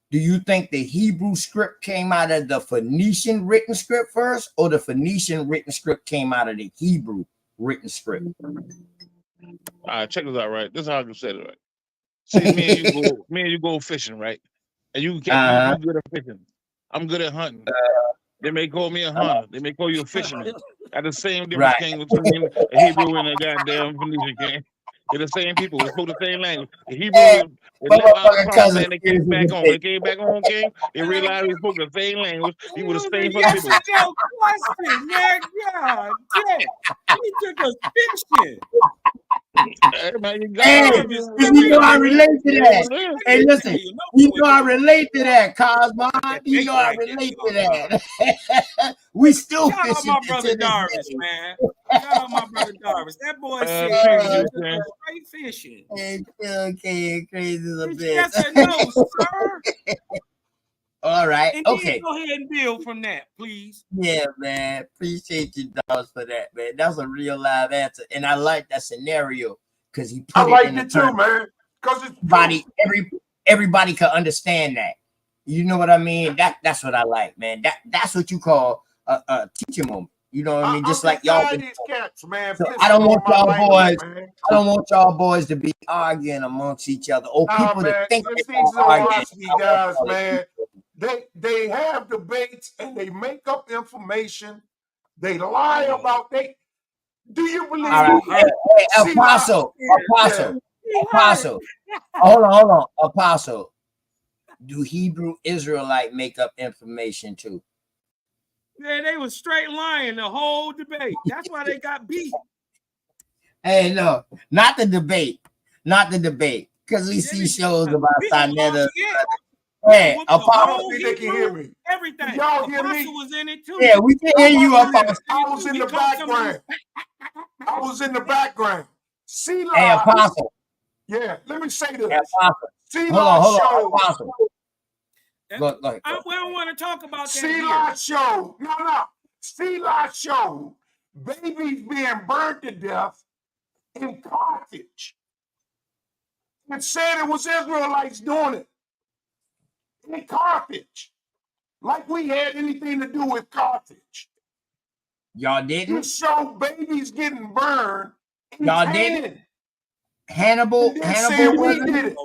Do you think the Hebrew script came out of the Phoenician written script first, or the Phoenician written script came out of the Hebrew written script? All right, check this out, right? This is how I can say it, right? Say me and you go fishing, right? And you catch you good at fishing. I'm good at hunting. They may call me a hunter. They may call you a fisherman. Got the same difference, King, between a Hebrew and a goddamn Phoenician, King. They're the same people. They spoke the same language. The Hebrews, they left out the promised land. They came back home. When they came back home, King, they realized they spoke the same language. He was the same fucking people. Yes, no question, man. God damn. He took us fishing. Hey, you know I relate to that. Hey, listen, you know I relate to that, Cosmo. You know I relate to that. We still Shout out fishing my brother to this Darvis, day. man. Shout out my brother Darvis. That boy said straight fishing. Okay, crazy little It's bit. yes or no, sir. All right. And then Okay. go ahead and build from that, please. Yeah, man. Appreciate you, dogs, for that, man. That's a real live answer, and I like that scenario because he put I like in it too, man. Because it's everybody can understand that. You know what I mean? That's what I like, man. That's what you call a teaching moment. You know what I mean? Just like y'all. these cats, man. So I don't want y'all boys. I don't want y'all boys to be arguing amongst each other, or people to think it's they're these arguing. guys, man. They have debates and they make up information. They lie about they. Do you believe? All right, hey, Apostle. Hold on, Apostle. Do Hebrew Israelite make up information too? Yeah, they was straight lying the whole debate. That's why they got beat. Hey, no, not the debate. Because we see shows about Sinetta. Hey, Apostle, they can hear me. Everything. Y'all hear me? Apostle was in it too. Yeah, we can hear you, Apostle. I was in the background. I was in the background. See, hey, Apostle. Yeah, let me say this. Hey, Apostle. See, hold on, Apostle. Go ahead. We don't want to talk about that. See, show. No. See, show. Babies being burned to death in Carthage. It said it was Israelites doing it in Carthage. Like we had anything to do with Carthage. Y'all didn't? You show babies getting burned. Y'all didn't? Hannibal said we did it.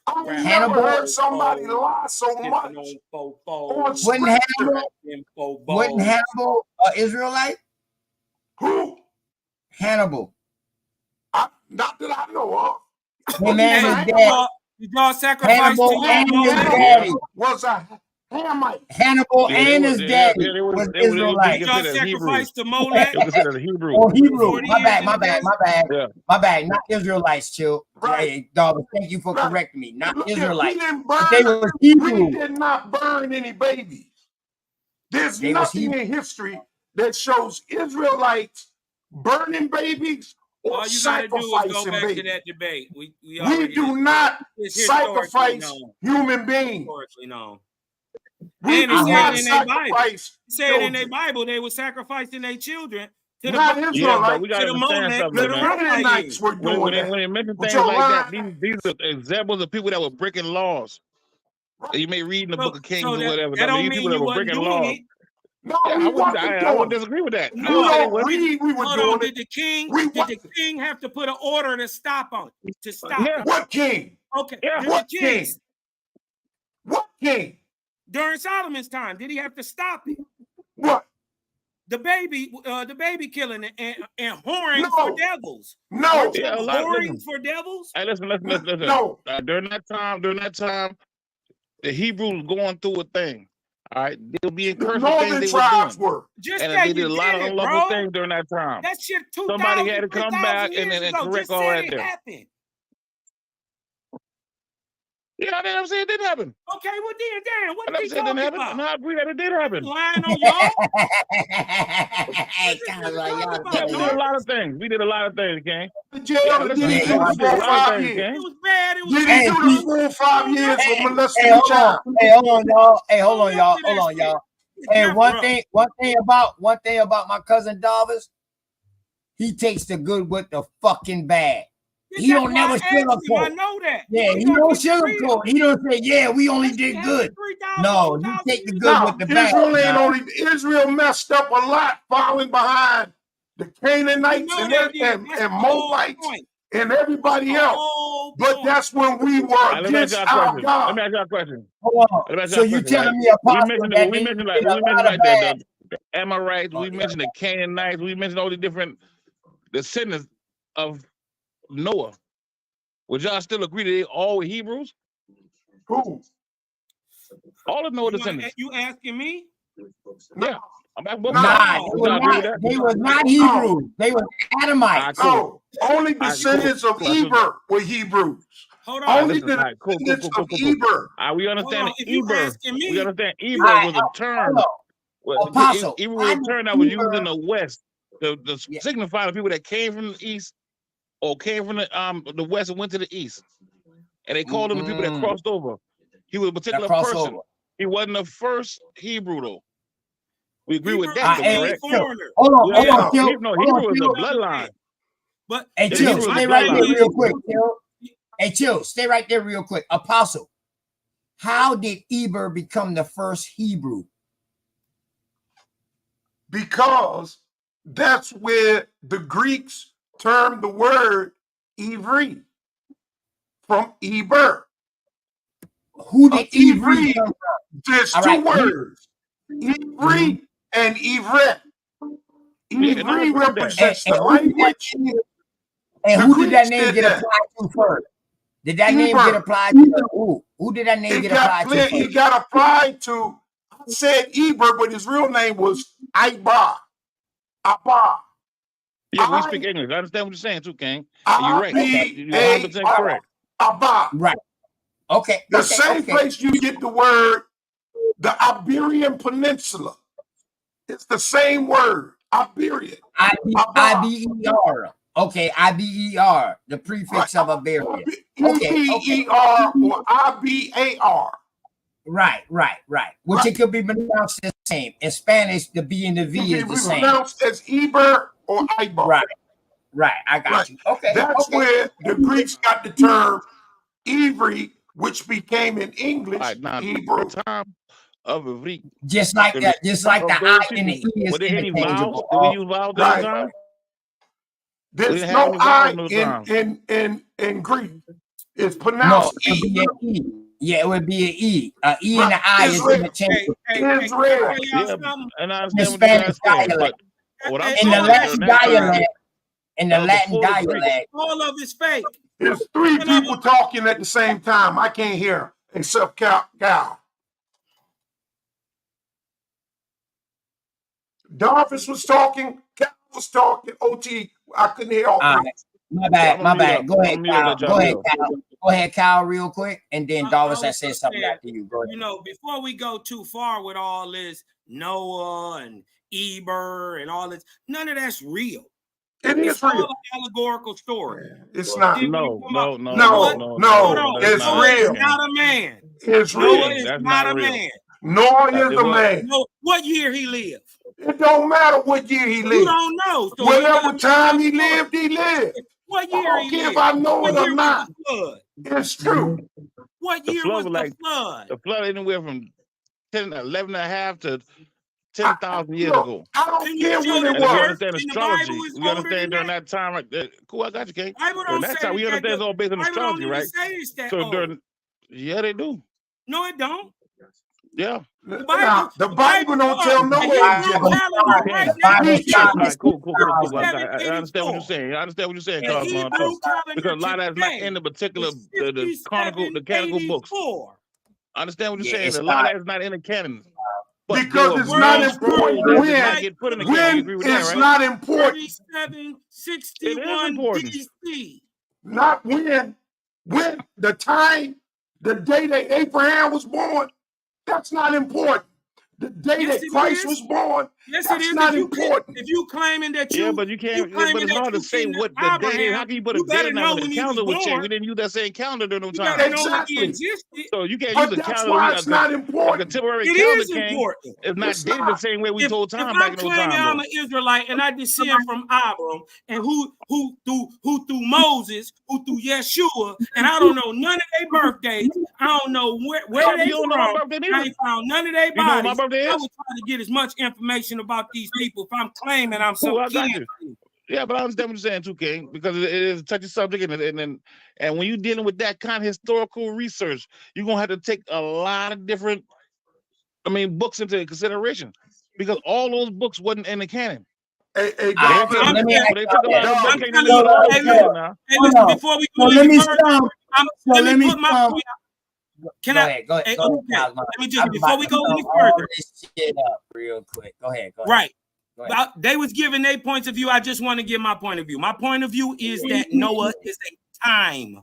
I never heard somebody lie so much on Wasn't scripture. Hannibal an Israelite? Who? Hannibal. Not that I know of. Hey, man, his dad. Did y'all sacrifice Hannibal to and his Molech? daddy. Was a Hamite. Hannibal and his daddy was Israelite. Did y'all sacrifice to Molech? They were considered a Hebrew. Oh, Hebrew. My bad. Yeah. My bad. Not Israelites, chill. Right. Hey, dog, thank you for correcting me. Not Israelites. We didn't But they burn. were Hebrew. We did not burn any babies. There's They nothing in history that shows Israelites burning babies or All you gotta do is go sacrificing back babies. to that debate. We do not sacrifice human beings. Historically known. We And do it said not it in their Bible. sacrifice It said in their children. Bible they were sacrificing their children to Not the Yeah, but we Israelites. got to understand something, The man. Canaanites were doing When that. they mention But things you're like that, lying. these are examples of people that were breaking laws. You may read in the Book of Kings or whatever. that I mean, don't these mean people that you were wasn't breaking doing laws. it. No, Yeah, we I wouldn't doing it. disagree with that. You don't read, we were Hold doing on, it. did the king have to put an order to stop on it? To stop Yeah. it? What king? Okay. Yeah. Did What the king? kings What king? during Solomon's time, did he have to stop it? What? The baby killing and whoring No. for devils. No. Weren't you Yeah, a lot. whoring Listen. for devils? Hey, listen. No. During that time, the Hebrews going through a thing. All right, they'll be The encouraged for things northern they were tribes doing, were. Just and say they did you a lot of did, unlawful bro. things during that time. That shit 2,000, Somebody had to come 3,000 back years and ago. correct Just all said that it there. happened. Yeah, I never said it didn't happen. Okay, well then, damn, what I are never we said it didn't talking happen, and about? I agree that it did happen. Lying on y'all? Hey, kind of like y'all. Yeah, we did a lot of things. We did a lot of things, King. The jail, Yeah, did listen, he hey, do we the did a full lot of 5 things, years? It King. was bad. It was Did bad. he do the full 5 years for molesting Hey, the hold child? on. Hey, hold on, y'all. Hey, hold on, y'all. Hold on, Hold on, y'all. It's Hey, death one row. thing about my cousin Darvis, he takes the good with the fucking bad. He That's don't why I never asked him. I sugarcoat. know that. Yeah, he gonna don't keep it real. sugarcoat. He don't say, yeah, we only did good. 3,000, No, he 4,000 take the years good Now, with the bad. Israel messed up a lot following behind the Canaanites You and, know they did. That's and the whole Moabites point. and everybody The else. whole But point. that's when we were Let me ask against y'all a our question. God. Let me ask y'all a question. Hold on. Let me ask So y'all a you question, right? telling me, We Apostle, mentioned that we they mentioned did a lot of like bad? the Amorites, we mentioned the Canaanites, we mentioned all the different descendants of Noah. Would y'all still agree that they all were Hebrews? Who? All of Noah descendants. You asking me? Yeah. I'm asking both Nah, y'all. Would y'all agree with that? they was not Hebrews. They was Adamites. No, only All right, descendants of Eber were Hebrews. Hold on. Only listen, the cool. descendants of Eber. We understand If you Eber. asking me, We understand Eber was a term. Apostle, Eber was a term that was used in the West to signify the people that came from the East or came from the West and went to the East. And they called them the people that crossed over. He was a particular person. Over. He wasn't the first Hebrew, though. We agree with Hebrew that, is though, correct? foreigner. Hold on, Hebrew is a bloodline. But hey, Yeah, Chill, Hebrew is stay a right there bloodline. real quick, Chill. Hey, Chill, stay right there real quick. Apostle, how did Eber become the first Hebrew? Because that's where the Greeks termed the word Ivri from Eber. Who did Ivri come from? There's two words, Ivri and Ivret. Ivri represents the language. And who did that name get applied to first? Did that name get applied to who? Who did that name get applied to first? It got applied to, I said Eber, but his real name was Iba. Abba. Yeah, we speak English. I understand what you're saying, too, King. And you're right. You're 100% correct. Abba. Right. Okay. The same place you get the word, the Iberian Peninsula. It's the same word, Iberian. I-B-E-R. Okay, I-B-E-R, the prefix of Iberian. Okay. E-B-E-R or I-B-A-R. Right. Which it could be pronounced the same. In Spanish, the B and the V is the same. Pronounced as Eber or Iber. Right. I got you. Okay. That's where the Greeks got the term Ivri, which became in English Hebrew. Just like that, just like the I and the E is were there any vowels? interchangeable. Did we use vowels at the time? There's no I in Greek. It's No, pronounced it would be an E. Yeah, it would be an E. E and the I is interchangeable. Israel. Yeah, and I In the understand what you Spanish guys saying, dialect. but what I'm In the saying is Latin during that time, dialect, in the that was Latin before the Greeks. dialect, All of it's fake. There's three people talking at the same time. I can't hear except Cal. Darvis was talking. Cal was talking. OT. I couldn't hear all three. My bad, my bad. Go ahead, Kyle. Go ahead, build. Kyle. Go ahead, Kyle, real quick, and then Darvis has said something after you. Go ahead. You know, before we go too far with all this Noah and Eber and all this, none of that's real. It's all real. an allegorical story. It's not. No. It's Noah real. is not a man. It's Noah real. is That's not not a real. man. Noah is a man. No, what year he lived? It don't matter what year he lived. You don't know. So whatever time he lived, he lived. What year I don't care if I know it or not. It's true. What The year flood was was the flood? The flood anywhere from 11 and a half to 10,000 years ago. I don't care when it And if was. you understand astrology, we understand during that time, right? Cool, I got you, Kate. During that time, we understand it's all based on astrology, right? So during, yeah, they do. No, it don't. Yeah. The Bible don't tell no way. Cool. I understand what you're saying. I understand what you're saying, Cosmo, too. Because a lot of that's not in the particular the canonical books. I understand what you're saying. A lot of that is not in the canon. But because it's not important when it's not important. 3761 DC. Not when the time, the day that Abraham was born, that's not important. The day that Christ was born, that's not important. If you claiming that you, but you can't. But it's hard to say what the day is. How can you put a date now when the calendar would change? We didn't use that same calendar during no time. Exactly. So you can't But use a that's calendar. why it's not important. A contemporary It calendar is came. important. It's not dated the same way we told time if back in no time. I'm an Israelite and I descend from Abram and who through Moses, who through Yeshua, and I don't know none of their birthdays. I don't know where they from. I ain't found none of their bodies. You know my birthday is? I was trying to get as much information about these people if I'm claiming I'm some kin. Yeah, but I understand what you're saying too, King, because it is a touchy subject, and when you're dealing with that kind of historical research, you're gonna have to take a lot of different, books into consideration, because all those books wasn't in the canon. Hey, they took a lot of books. Before we go any further, let me put my point out. Can I? Go ahead. Let me just before we go any further. This shit up real quick. Go ahead. Right. They was giving their points of view. I just want to give my point of view. My point of view is that Noah is a time.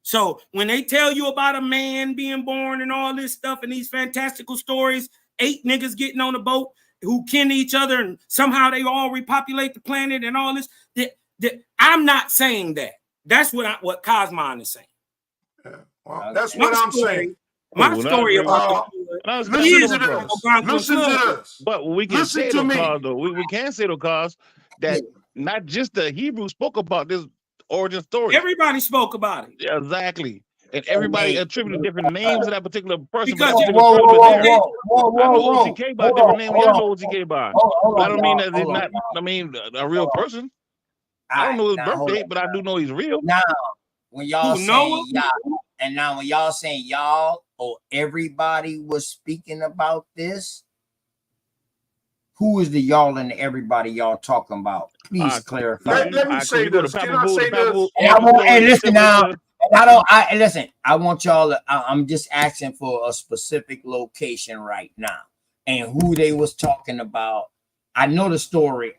So when they tell you about a man being born and all this stuff and these fantastical stories, 8 niggas getting on a boat who kin each other and somehow they all repopulate the planet and all this, I'm not saying that. That's what Cosmon is saying. Well, that's what I'm saying. My story about listen to this. But we can say though, we can say though, that not just the Hebrews spoke about this origin story. Everybody spoke about it. Yeah, exactly. And everybody attributed different names to that particular person. Because I know OTK by different name. You know OTK by. I don't mean that he's not. A real person. I don't know his birthday, but I do know he's real. Now, when y'all saying y'all, and now when y'all saying y'all or everybody was speaking about this, who is the y'all and everybody y'all talking about? Please clarify. Let me say this. Can I say this? And listen now. I want y'all to, I'm just asking for a specific location right now and who they was talking about. I know the story.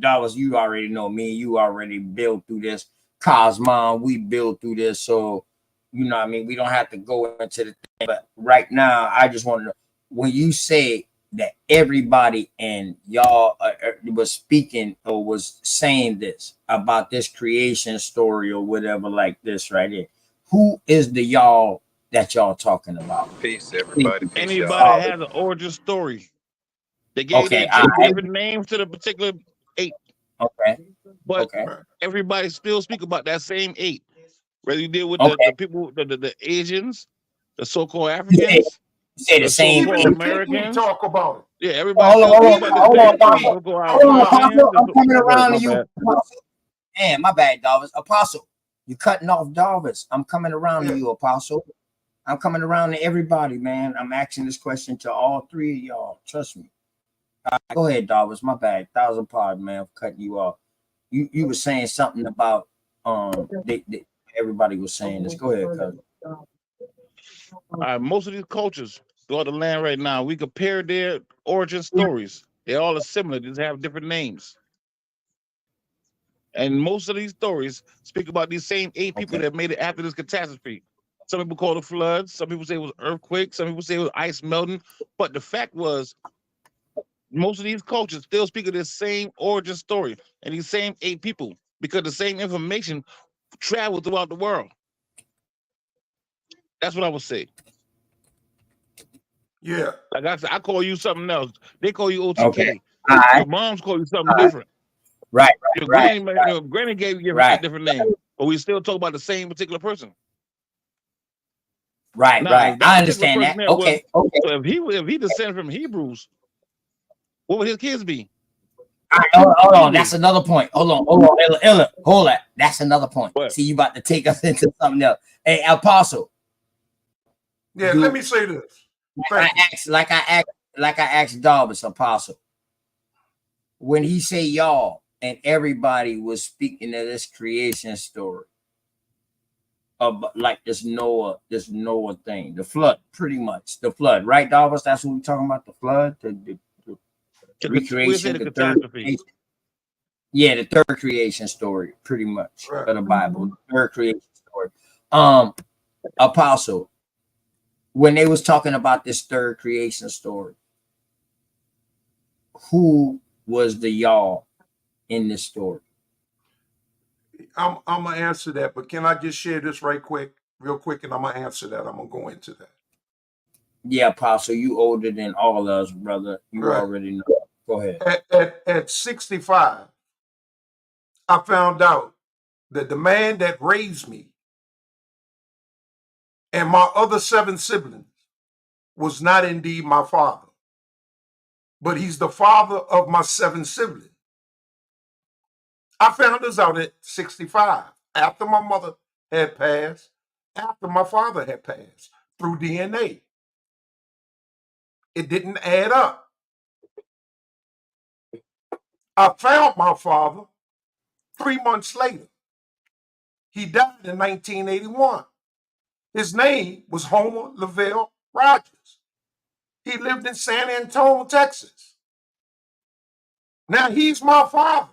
Dallas, you already know me. You already built through this. Cosmon, we built through this. So, you know what I mean? We don't have to go into the thing. But right now, I just want to know, when you say that everybody and y'all was speaking or was saying this about this creation story or whatever like this right here, who is the y'all that y'all talking about? Peace, everybody. Peace, anybody has an origin story. They gave different names to the particular 8. Okay. But everybody still speak about that same 8. Whether you deal with the people, the Asians, the so-called Africans, say the same Americans. Talk about it. Yeah, everybody. Hold on, Apostle. I'm coming around to you. Man, my bad, Dallas. Apostle. You cutting off Darvis. I'm coming around to you, Apostle. I'm coming around to everybody, man. I'm asking this question to all three of y'all. Trust me. All right, go ahead, Darvis. My bad. 1,000 pardon, man, for cutting you off. You were saying something about everybody was saying this. Go ahead, cuz. Most of these cultures throughout the land right now, we compare their origin stories. They all are similar, just have different names. And most of these stories speak about these same 8 people that made it after this catastrophe. Some people call it floods. Some people say it was earthquake. Some people say it was ice melting. But the fact was, most of these cultures still speak of this same origin story and these same 8 people because the same information traveled throughout the world. That's what I would say. Yeah. Like I said, I call you something else. They call you OTK. Okay. Right. Your moms call you something different. Right. Your Right. granny gave you a different name, but we still talk about the same particular person. Right. Now, Right. I understand that. Okay. Okay. So if he descended from Hebrews, what would his kids be? Hold on. That's another point. Hold on. Ella. Hold on. That's another point. What? See, you about to take us into something else. Hey, Apostle. Yeah, let me say this. Like I asked Darvis, Apostle. When he say y'all and everybody was speaking of this creation story of like this Noah thing, the flood, pretty much the flood, right, Darvis? That's what we're talking about, the flood, the recreation, the third creation. Yeah, the third creation story, pretty much, of the Bible, the third creation story. Apostle, when they was talking about this third creation story, who was the y'all in this story? I'm gonna answer that, but can I just share this real quick, and I'm gonna answer that. I'm gonna go into that. Yeah, Apostle, you older than all of us, brother. You already know. Go ahead. At 65, I found out that the man that raised me and my other 7 siblings was not indeed my father, but he's the father of my 7 siblings. I found this out at 65, after my mother had passed, after my father had passed, through DNA. It didn't add up. I found my father 3 months later. He died in 1981. His name was Homer Lavelle Rogers. He lived in San Antonio, Texas. Now he's my father.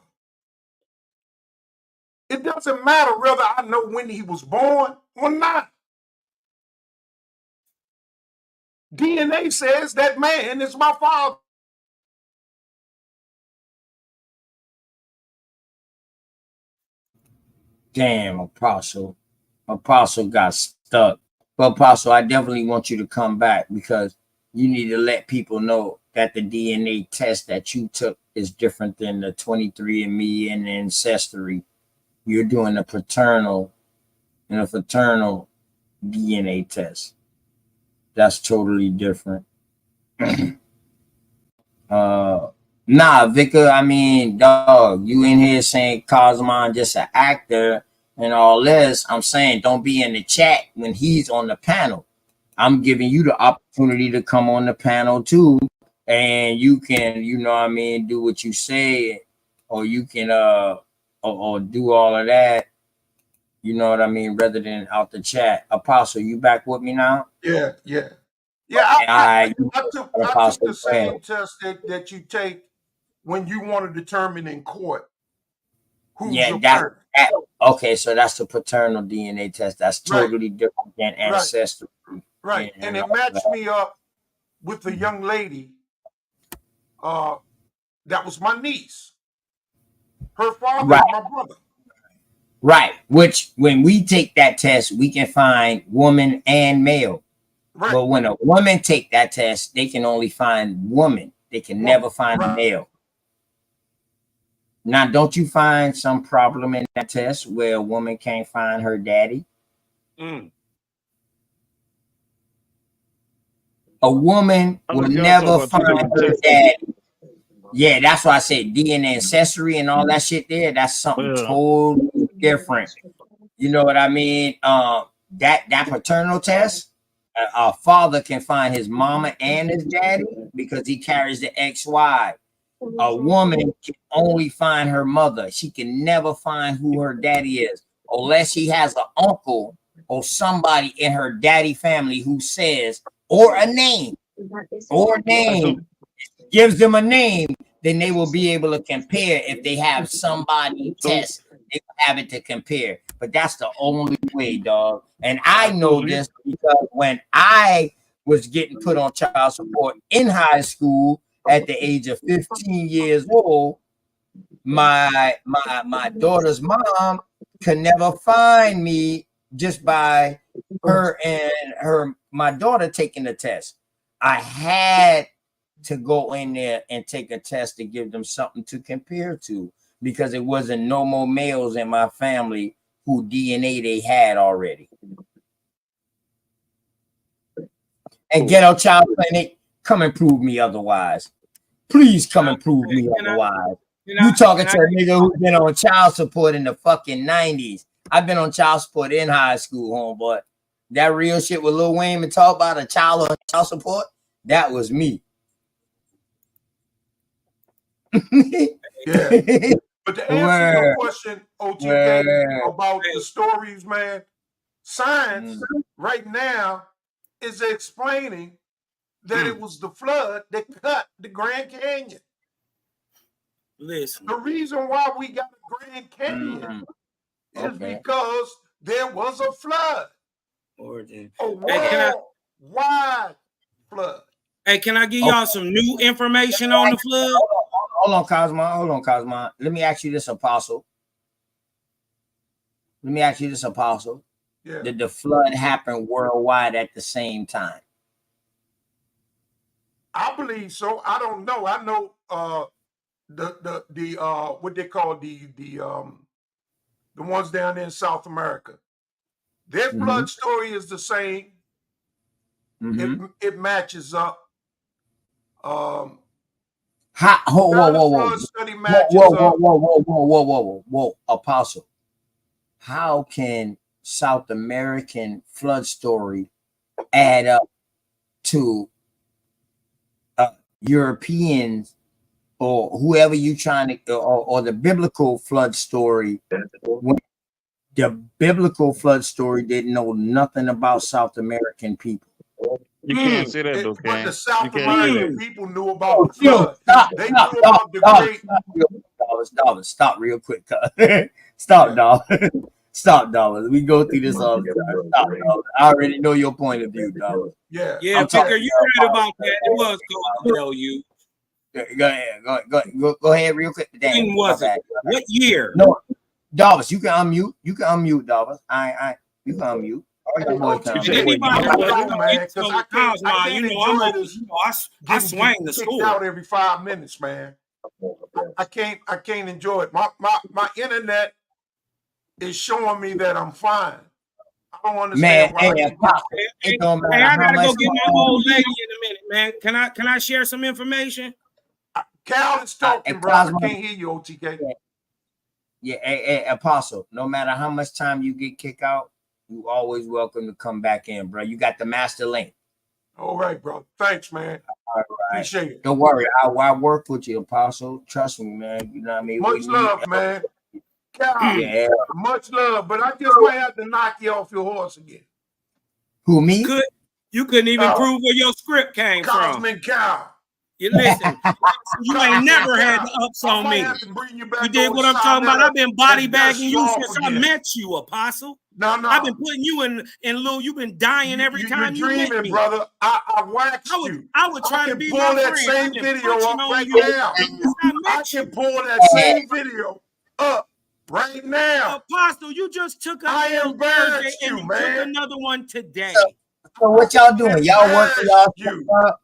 It doesn't matter whether I know when he was born or not. DNA says that man is my father. Damn, Apostle got stuck. But Apostle, I definitely want you to come back because you need to let people know that the DNA test that you took is different than the 23andMe and the Ancestry. You're doing a paternal and a fraternal DNA test. That's totally different. Nah, Vicar, I mean, dog, you in here saying Cosmon just an actor and all this. I'm saying don't be in the chat when he's on the panel. I'm giving you the opportunity to come on the panel too. And you can, you know what I mean, do what you say, or you can or do all of that. You know what I mean, rather than out the chat. Apostle, you back with me now? Yeah. I took the same test that you take when you want to determine in court who's your parent. Okay, so that's the paternal DNA test. That's totally different than ancestry. Right. And it matched me up with a young lady that was my niece. Her father is my brother. Right. Which when we take that test, we can find woman and male. Right. But when a woman take that test, they can only find woman. They can never find male. Now, don't you find some problem in that test where a woman can't find her daddy? A woman will never find her daddy. Yeah, that's why I said DNA Ancestry and all that shit there. That's something totally different. You know what I mean? That paternal test, a father can find his mama and his daddy because he carries the XY. A woman can only find her mother. She can never find who her daddy is unless she has an uncle or somebody in her daddy family who says, or a name, gives them a name, then they will be able to compare. If they have somebody test, they will have it to compare. But that's the only way, dog. And I know this because when I was getting put on child support in high school at the age of 15 years old, my daughter's mom could never find me just by her and my daughter taking the test. I had to go in there and take a test to give them something to compare to because it wasn't no more males in my family who DNA they had already. And Ghetto Child Clinic, come and prove me otherwise. Please come and prove me otherwise. You talking to a nigga who's been on child support in the fucking 90s. I've been on child support in high school, homeboy. That real shit with Lil Wayne and talk about a child on child support, that was me. Yeah. But to answer your question, OTK, about the stories, man, science right now is explaining that it was the flood that cut the Grand Canyon. Listen. The reason why we got a Grand Canyon is because there was a flood. A worldwide flood. Hey, can I give y'all some new information on the flood? Hold on, Cosmo. Let me ask you this, Apostle. Yeah. Did the flood happen worldwide at the same time? I believe so. I don't know. I know the what they call the ones down there in South America. Their flood story is the same. It matches up. Whoa, Apostle. How can South American flood story add up to Europeans or whoever you trying to, or the biblical flood story? When the biblical flood story didn't know nothing about South American people. You can't say that, though, But Ken. the South You can't say American that. people knew about the flood. They knew about the great. Stop real quick. Stop, dog. Stop, dog. We go through this all the time. Stop, dog. I already know your point of view, dog. Yeah, Picker, you right about that. It was called LU. Go ahead, real quick. When was it? What year? No, Davos, you can unmute. You can unmute, Davos. You can unmute. I swing the sword out every 5 minutes, man. I can't enjoy it. My internet is showing me that I'm fine. I don't understand why. I gotta go get my old lady in a minute, man. Can I share some information? Cal is talking, bro. I can't hear you, OTK. Yeah, Apostle. No matter how much time you get kicked out, you always welcome to come back in, bro. You got the master link. All right, bro. Thanks, man. All right. Appreciate it. Don't worry. I work with you, Apostle. Trust me, man. You know what I mean? Much love, man. Cal, much love. But I just might have to knock you off your horse again. Who, me? You couldn't even prove where your script came from. Cosmic Cal. You listen, you ain't never had the ups on me. You did what I'm talking about. I've been body bagging you since I met you, Apostle. No. I've been putting you in Lou. You've been dying every time you dreaming, met me. Brother. I waxed you. I would try to be pull my that friend. same video up right now. I can pull that same video up right now. Apostle, you just took a Thursday and you took another one today. So what y'all doing? Y'all working y'all?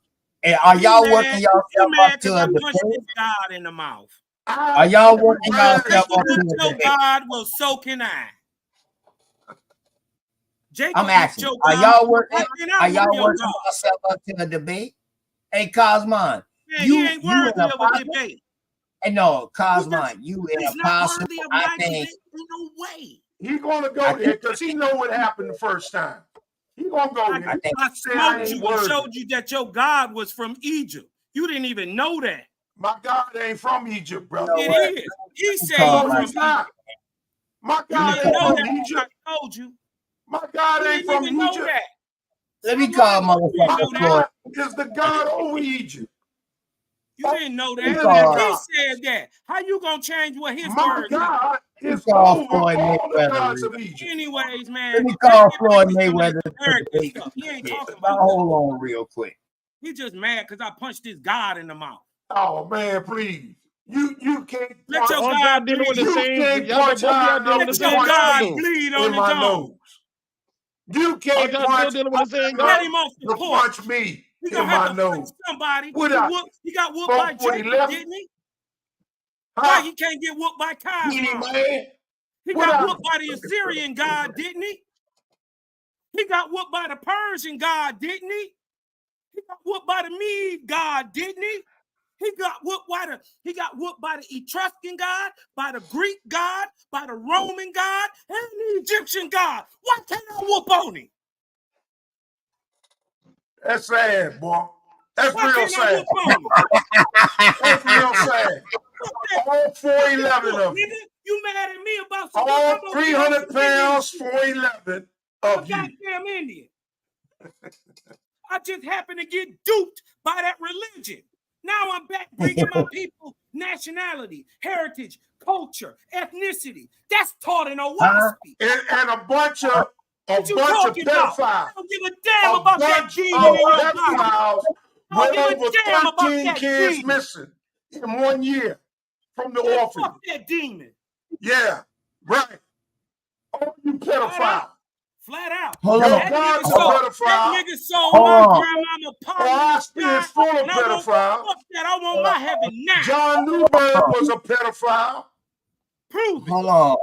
Are y'all working yourself up to a debate? God in the mouth. Are y'all working yourself up to a debate? God, well, so can I. I'm asking. Are y'all working yourself up to a debate? Hey, Cosmon, you ain't worthy of a debate. Hey, no, Cosmon, you an apostle. I think. No way. He gonna go there because he know what happened the first time. He gonna go there. I smoked you and showed you that your God was from Egypt. You didn't even know that. My God ain't from Egypt, brother. It is. He said he's not. My God ain't from Egypt. I told you. My God ain't from Egypt. Let me call motherfucker God is the God over Egypt. You didn't know that. He said that. How you gonna change what his words? My God is over all the gods of Egypt. Anyways, man. Let me call Floyd Mayweather. He ain't talking about. Hold on real quick. He just mad because I punched his God in the mouth. Oh man, please. You can't let your God bleed. With the same, punch let your God bleed on his own. You can't punch dealing with the same let him off the porch. Punch me He in my nose. Somebody. He got whooped by Jacob, didn't he? Why he can't get whooped by Cosmological? He got whooped by the Assyrian God, didn't he? He got whooped by the Persian God, didn't he? He got whooped by the Mede God, didn't he? He got whooped by the Etruscan God, by the Greek God, by the Roman God, and the Egyptian God. Why can't I whoop on him? That's sad, boy. That's real sad. That's real sad. All 411 of you. You mad at me about some all 300 pounds, 411 of you. Goddamn Indian. I just happened to get duped by that religion. Now I'm back bringing my people nationality, heritage, culture, ethnicity. That's taught in Owaski. And a bunch of pedophiles. I don't give a damn about that demon in your body. With over 13 kids missing in 1 year from the orphanage. Fuck that demon. Yeah, right. Oh, you pedophile. Flat out. Hold on. That nigga sold my grandmama Austin is full of pedophiles. I want my heaven now. John Newberg was a pedophile. Prove it. Hold on.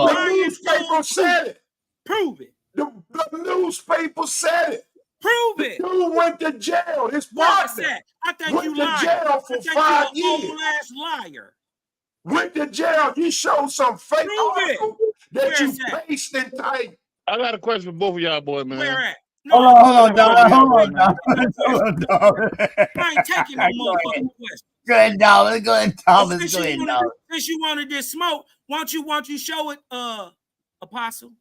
The newspaper said it. Prove it. The newspaper said it. Prove it. The dude went to jail. His partner I think you went to jail for 5 years. Old ass liar. Went to jail. You showed some fake article that you pasted and typed. I got a question for both of y'all, boy, man. Where at? Hold on, dog. I ain't taking no motherfucking question. Go ahead, Thomas. Go ahead, Thomas. Since you wanted this smoke, why don't you show it, Apostle?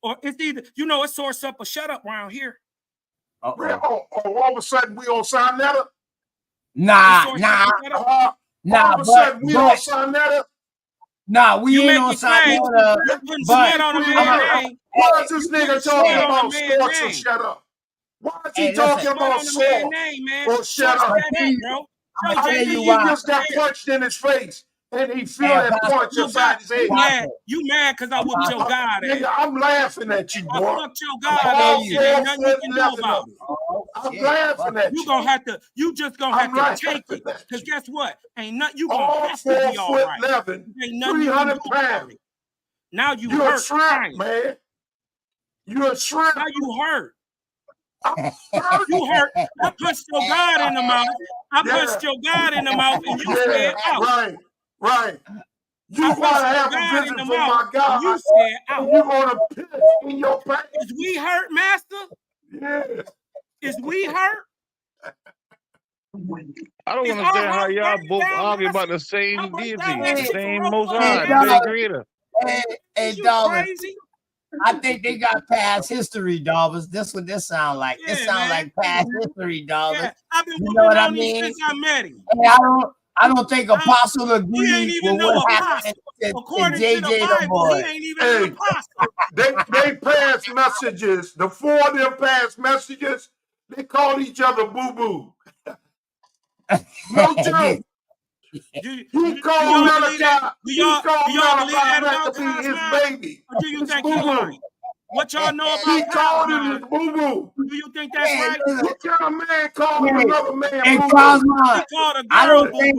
Or it's either, it's source up or shut up around here. All of a sudden we on Sonetta? Nah. All of a sudden we on Sonetta? Nah, we ain't on Sonetta. But why is this nigga talking about sports or shut up? Why is he talking about sports or shut up? He just got punched in his face. And he feel that punch inside his head. You mad because I whooped your God ass. Nigga, I'm laughing at you, boy. I whooped your God ass. Ain't nothing you can do about it. I'm laughing at you. You just gonna have to take it. Because guess what? Ain't nothing you gonna have to be all right. 4'11", 300 pounds. Now you You're hurt. a shrimp, man. You're a shrimp. Now you hurt. You hurt. I punched your God in the mouth. And you said out. Right. You want to have a visit from my God. You said out. You want to piss in your pants. Is we hurt, Master? Yeah. Is we hurt? I don't understand how y'all both argue about the same deity, the same Most High, the same Creator. Hey, Dollars. I think they got past history, Dollars. This what this sound like. It sound like past history, Dollars. Yeah, I've been you know what I mean? Since I met him. Hey, I don't think Apostle agrees with what happened to JJ boy. He ain't even an apostle. They pass messages. The four of them pass messages. They call each other boo-boo. No joke. He called Malachi. He called Malachi to be his baby. Or do you think he's lying? What y'all know about he called him his boo-boo. Do you think that's right? What kind of man called another man boo-boo? Cosmon, I don't think.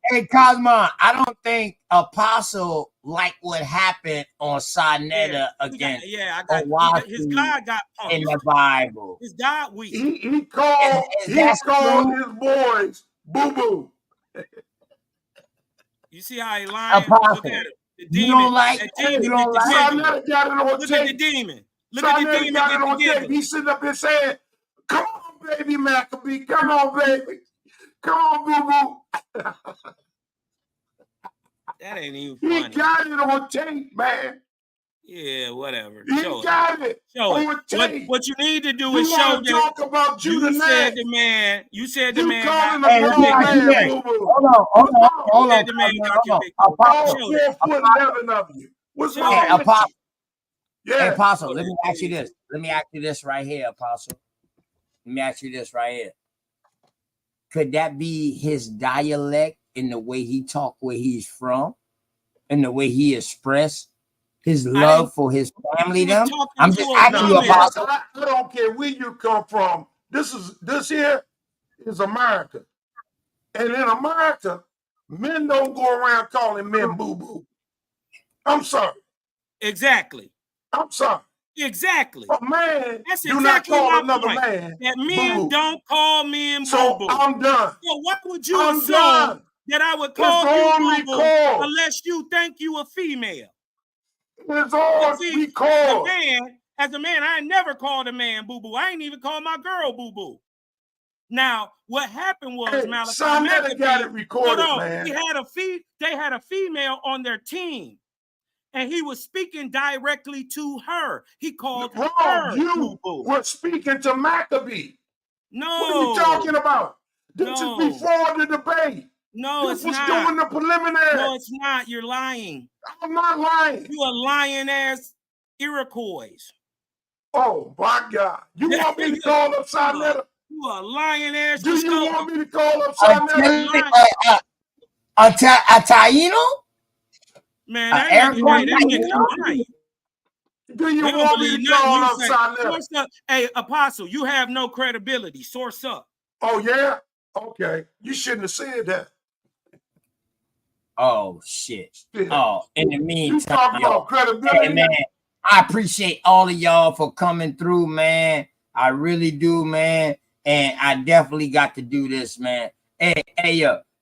Hey, Cosmon, I don't think Apostle like what happened on Sonetta against his God got punched in the Bible. His God weak. He called his boys boo-boo. You see how he lying? Apostle. Look at him. You don't like? You don't like? Sonetta got it on Look tape. at the demon. Look at the Sonetta demon got get it on together. tape. He sitting up here saying, "Come on, baby Maccabee. Come on, baby. Come on, boo boo." That ain't even He funny. got it on tape, man. Yeah, whatever. He Show got it. Show on it. tape. What you need to do You is show want to that talk about Judah you said Nash. the man. You said the You man calling got a grown man, Hold boo boo. on, hold on, the man got hold on. convicted. Apostle, Show that. 4'11" of you. What's wrong hey, with Apostle. you? Hey, Yeah. Apostle, let me ask you this. Let me ask you this right here, Apostle. Let me ask you this right here. Could that be his dialect in the way he talked, where he's from, and the way he expressed his love for his family? Them. I'm just asking you, Apostle. I don't care where you come from. This here is America, and in America, men don't go around calling men boo boo. I'm sorry. Exactly. I'm sorry. Exactly. A man That's do exactly not call my another point. man That men boo-boo. don't call men So boo-boo. I'm done. So what would you I'm assume done. that I would It's call you on boo-boo record. unless you think you a female? It's on See, record. as a man, I never called a man boo-boo. I ain't even called my girl boo-boo. Now, what happened was Malachi Sonetta got it Maccabee, recorded, man. they had a female on their team, and he was speaking directly to her. He called her You boo-boo. were speaking to Maccabee. No. What are you talking about? This is before the debate. No, this it's was not. Doing the preliminary. No, it's not. You're lying. I'm not lying. You a lying ass Iroquois. Oh my God! You want me to call up Sonetta? You a lying ass. Do you want me to call up A Taino? Man, that nigga lying. Do you want me to call up Sonetta? Hey, Apostle, you have no credibility. Source up. Oh yeah? Okay. You shouldn't have said that. Oh shit. Yeah. Oh, in the meantime, you talk about credibility. Hey, man, I appreciate all of y'all for coming through, man. I really do, man. And I definitely got to do this, man. Hey,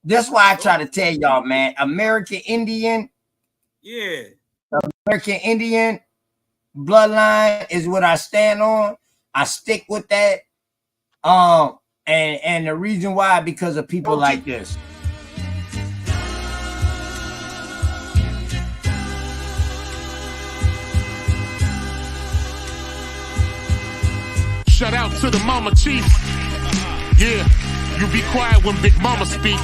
that's why I try to tell y'all, man. American Indian. Yeah. American Indian bloodline is what I stand on. I stick with that. And the reason why, because of people like this. Shout out to the Mama Chief. Yeah, you be quiet when Big Mama speak.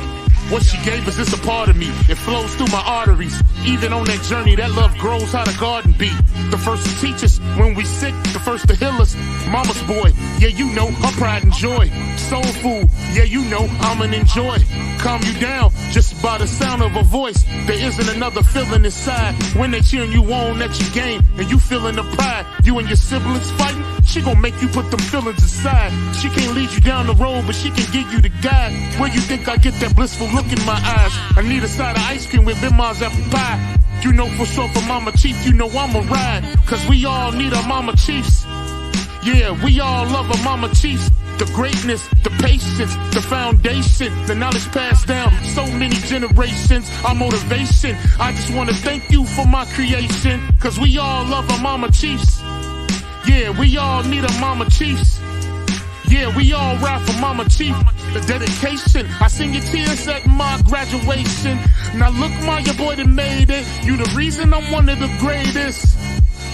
What she gave us is a part of me. It flows through my arteries. Even on that journey, that love grows how the garden be. The first to teach us when we sick, the first to heal us. Mama's boy, yeah, you know, her pride and joy. Soul food, yeah, you know, I'm an enjoy. Calm you down just by the sound of her voice. There isn't another feeling inside when they cheering you on at your game and you feeling the pride. You and your siblings fighting, she gon' make you put them feelings aside. She can't lead you down the road, but she can give you the guide. Where you think I get that blissful look in my eyes? I need a side of ice cream with Bim's apple pie. You know for sure for Mama Chief, you know I'ma ride. Cause we all need our Mama Chiefs. Yeah, we all love our Mama Chiefs. The greatness, the patience, the foundation, the knowledge passed down so many generations, our motivation. I just wanna thank you for my creation. Cause we all love our Mama Chiefs. Yeah, we all need our Mama Chiefs. Yeah, we all ride for Mama Chief. The dedication, I sing your tears at my graduation. Now look, Ma, your boy that made it. You the reason I'm one of the greatest.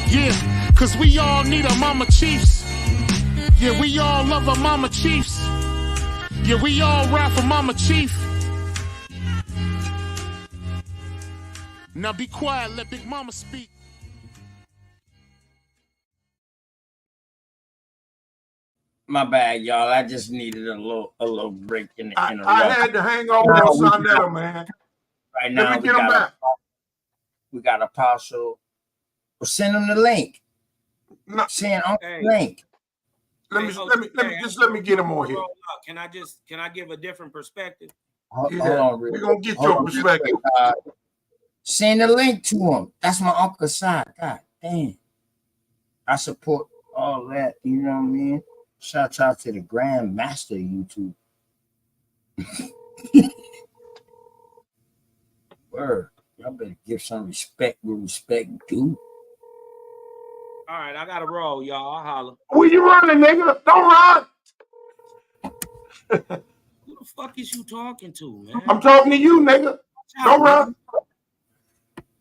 Yeah, cause we all need our Mama Chiefs. Yeah, we all love our Mama Chiefs. Yeah, we all ride for Mama Chief. Now be quiet, let Big Mama speak. My bad, y'all. I just needed a little break in the I had to hang on Sonetta, man. Right now, let me get him back. We got Apostle. Well, send him the link. No. Send him the link. Let me get him on here. Can I give a different perspective? Hold on, we're gonna get your perspective. Send the link to him. That's my uncle's side. God damn. I support all that. You know what I mean? Shout out to the Grand Master YouTube. Word. Y'all better give some respect where respect due. All right, I gotta roll, y'all. I'll holler. Where you running, nigga? Don't run. Who the fuck is you talking to, man? I'm talking to you, nigga. Don't run.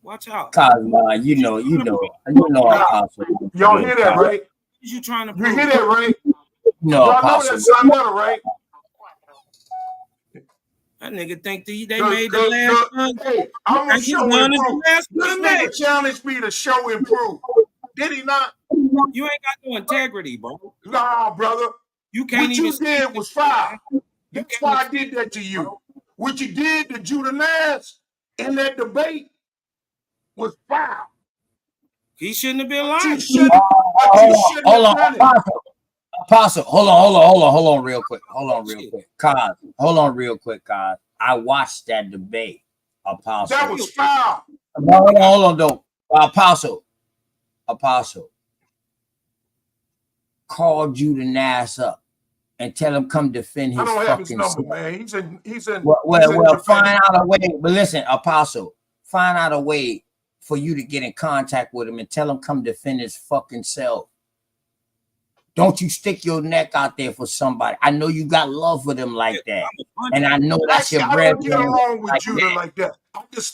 Watch out. Cosmo, you know, Apostle. Y'all hear that, right? What you trying to You prove? hear that, right? No, Y'all know Apostle. that's not better, right? That nigga think they made the last Hey, I'm gonna show and prove. This nigga challenged me to show and prove. Did he not? You ain't got no integrity, bro. Nah, brother. You can't what even you did was foul. That's why I did that to you. What you did to Judah Nash in that debate was foul. He shouldn't have been lying. Hold on, Apostle. Hold on, real quick. Cos, hold on, real quick, Cos. I watched that debate, Apostle. That was foul. Hold on, though. Apostle. Call Judah Nash up and tell him come defend his I don't have his fucking number, self. man. He's in. Well, find out a way. But listen, Apostle, find out a way for you to get in contact with him and tell him come defend his fucking self. Don't you stick your neck out there for somebody. I know you got love for them like that. And I know that's your I bread. don't get along with Judah like that.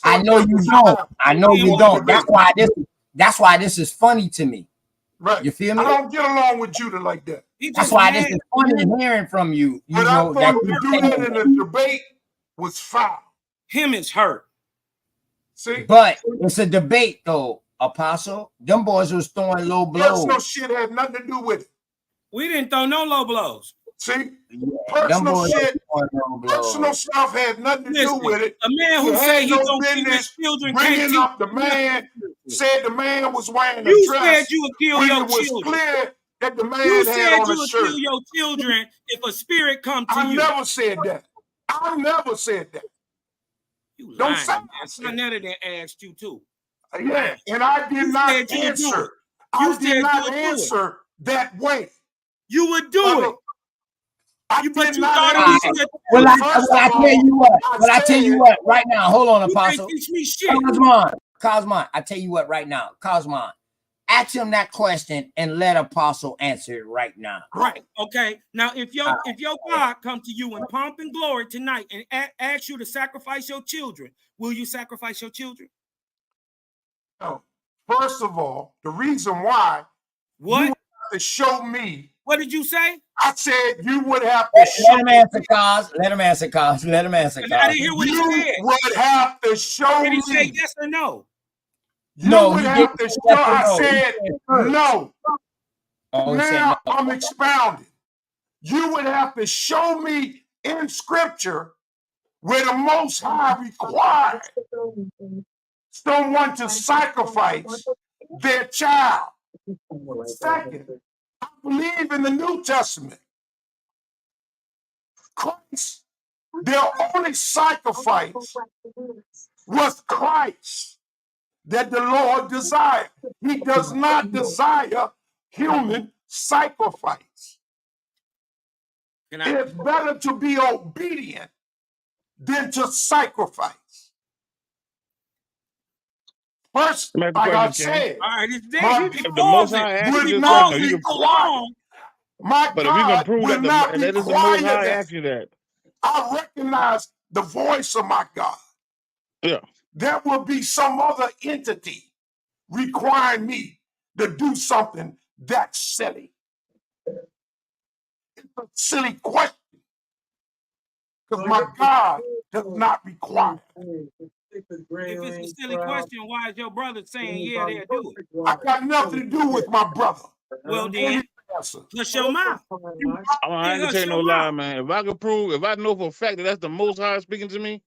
I know you don't. I know you don't. That's why this is funny to me. Right. You feel me? I don't get along with Judah like that. That's why this is funny hearing from you. You know that to do that in a debate was foul. Him is hurt. See? But it's a debate though, Apostle. Them boys was throwing low blows. Personal shit had nothing to do with it. We didn't throw no low blows. See? Personal shit, personal stuff had nothing to do with it. A man who said he don't kill his children bringing up the man, said the man was wearing a dress. You said you would kill your children. It was clear that the man you had said on you a would shirt. kill your children if a spirit come to you. I never said that. I never said that. You don't lying, say man. Another than asked you too. Yeah, and I did not answer. I did not answer that way. You would do it. I but you not thought answer. Well, I tell you what, right now. Hold on, Apostle. Teach me shit. Cosmon, I tell you what, right now, Cosmon, ask him that question and let Apostle answer it right now. Right. Okay. Now, if your God come to you in pomp and glory tonight and ask you to sacrifice your children, will you sacrifice your children? No. First of all, the reason why you have to show me. What did you say? I said you would have to show Let him answer, Cos. Let him answer, Cos. I didn't hear what he said. You would have to show me. Did he say yes or no? You would have to show. I said no. Now I'm expounding. You would have to show me in Scripture where the Most High required someone to sacrifice their child. Second, I believe in the New Testament. Christ, their only sacrifice was Christ that the Lord desired. He does not desire human sacrifice. It's better to be obedient than to sacrifice. First, like I said, my God will not require that. I recognize the voice of my God. Yeah. There will be some other entity requiring me to do something that's silly. It's a silly question. Because my God does not require. If it's a silly question, why is your brother saying, yeah, they'll do it? I got nothing to do with my brother. Well, then, hush your mouth. I ain't gonna tell you no lie, man. If I could prove, if I know for a fact that that's the Most High speaking to me,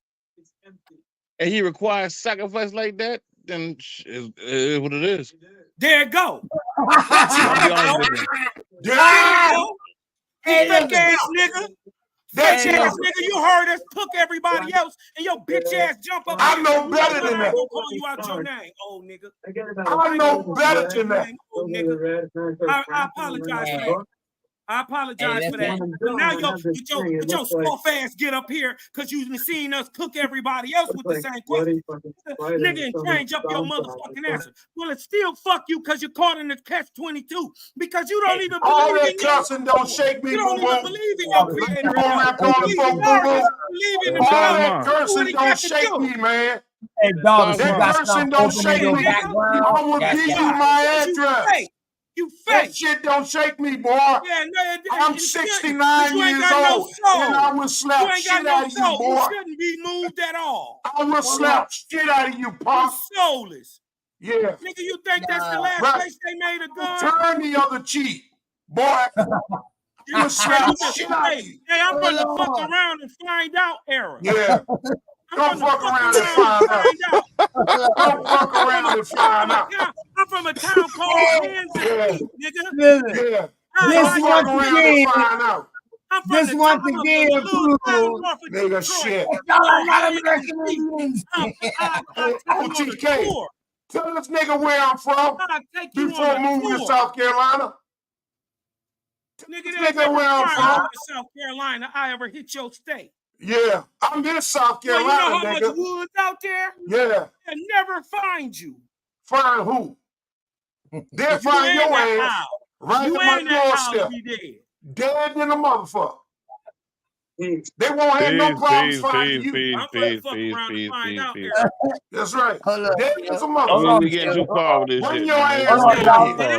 and he requires sacrifice like that, then it's what it is. There it go. I'll be honest with you. There it go. Fake ass nigga. Fake ass nigga, you heard us took everybody else, and your bitch ass jump up. I know better than that. I'm gonna call you out your name, old nigga. I know better than that. Old nigga. I apologize for that. I apologize for that. But now your soft ass get up here because you've seen us cook everybody else with the same question. Nigga, and change up your motherfucking answer. Well, it's still fuck you because you're caught in the catch-22 because you don't even all believe that in your cussing don't shake me, You don't even believe in your creator. Believe in him. All that cursing don't shake me, man. Hey, dogs, you That got cursing something don't open in shake your me. background. I will give you my address. You fake. That shit don't shake me, boy. Yeah, no, I'm 69 years old, and I will slap shit out of you, boy. You shouldn't be moved at all. I will slap shit out of you, Pop. You're soulless. Yeah. Nigga, you think that's the last place they made a gun? Turn the other cheek, boy. You will slap shit out of you. Hey, I'm gonna fuck around and find out, era. Yeah. Don't fuck around and find out. Don't fuck around and find out. I'm from a town called Kansas City, nigga. Yeah. This once again, this once again proves, nigga, shit. OTK, tell this nigga where I'm from before moving to South Carolina. Nigga, that's where I'm from. South Carolina, I ever hit your state. Yeah, I'm in South Carolina, well, you know how nigga. much woods out there? Yeah. They'll never find you. Find who? They'll find your ass right at my doorstep. Dead than a motherfucker. They won't have no problems finding you. I'm gonna fuck around and find out there. That's right. Dead as a motherfucker. We getting too far with this shit. Your ass down. This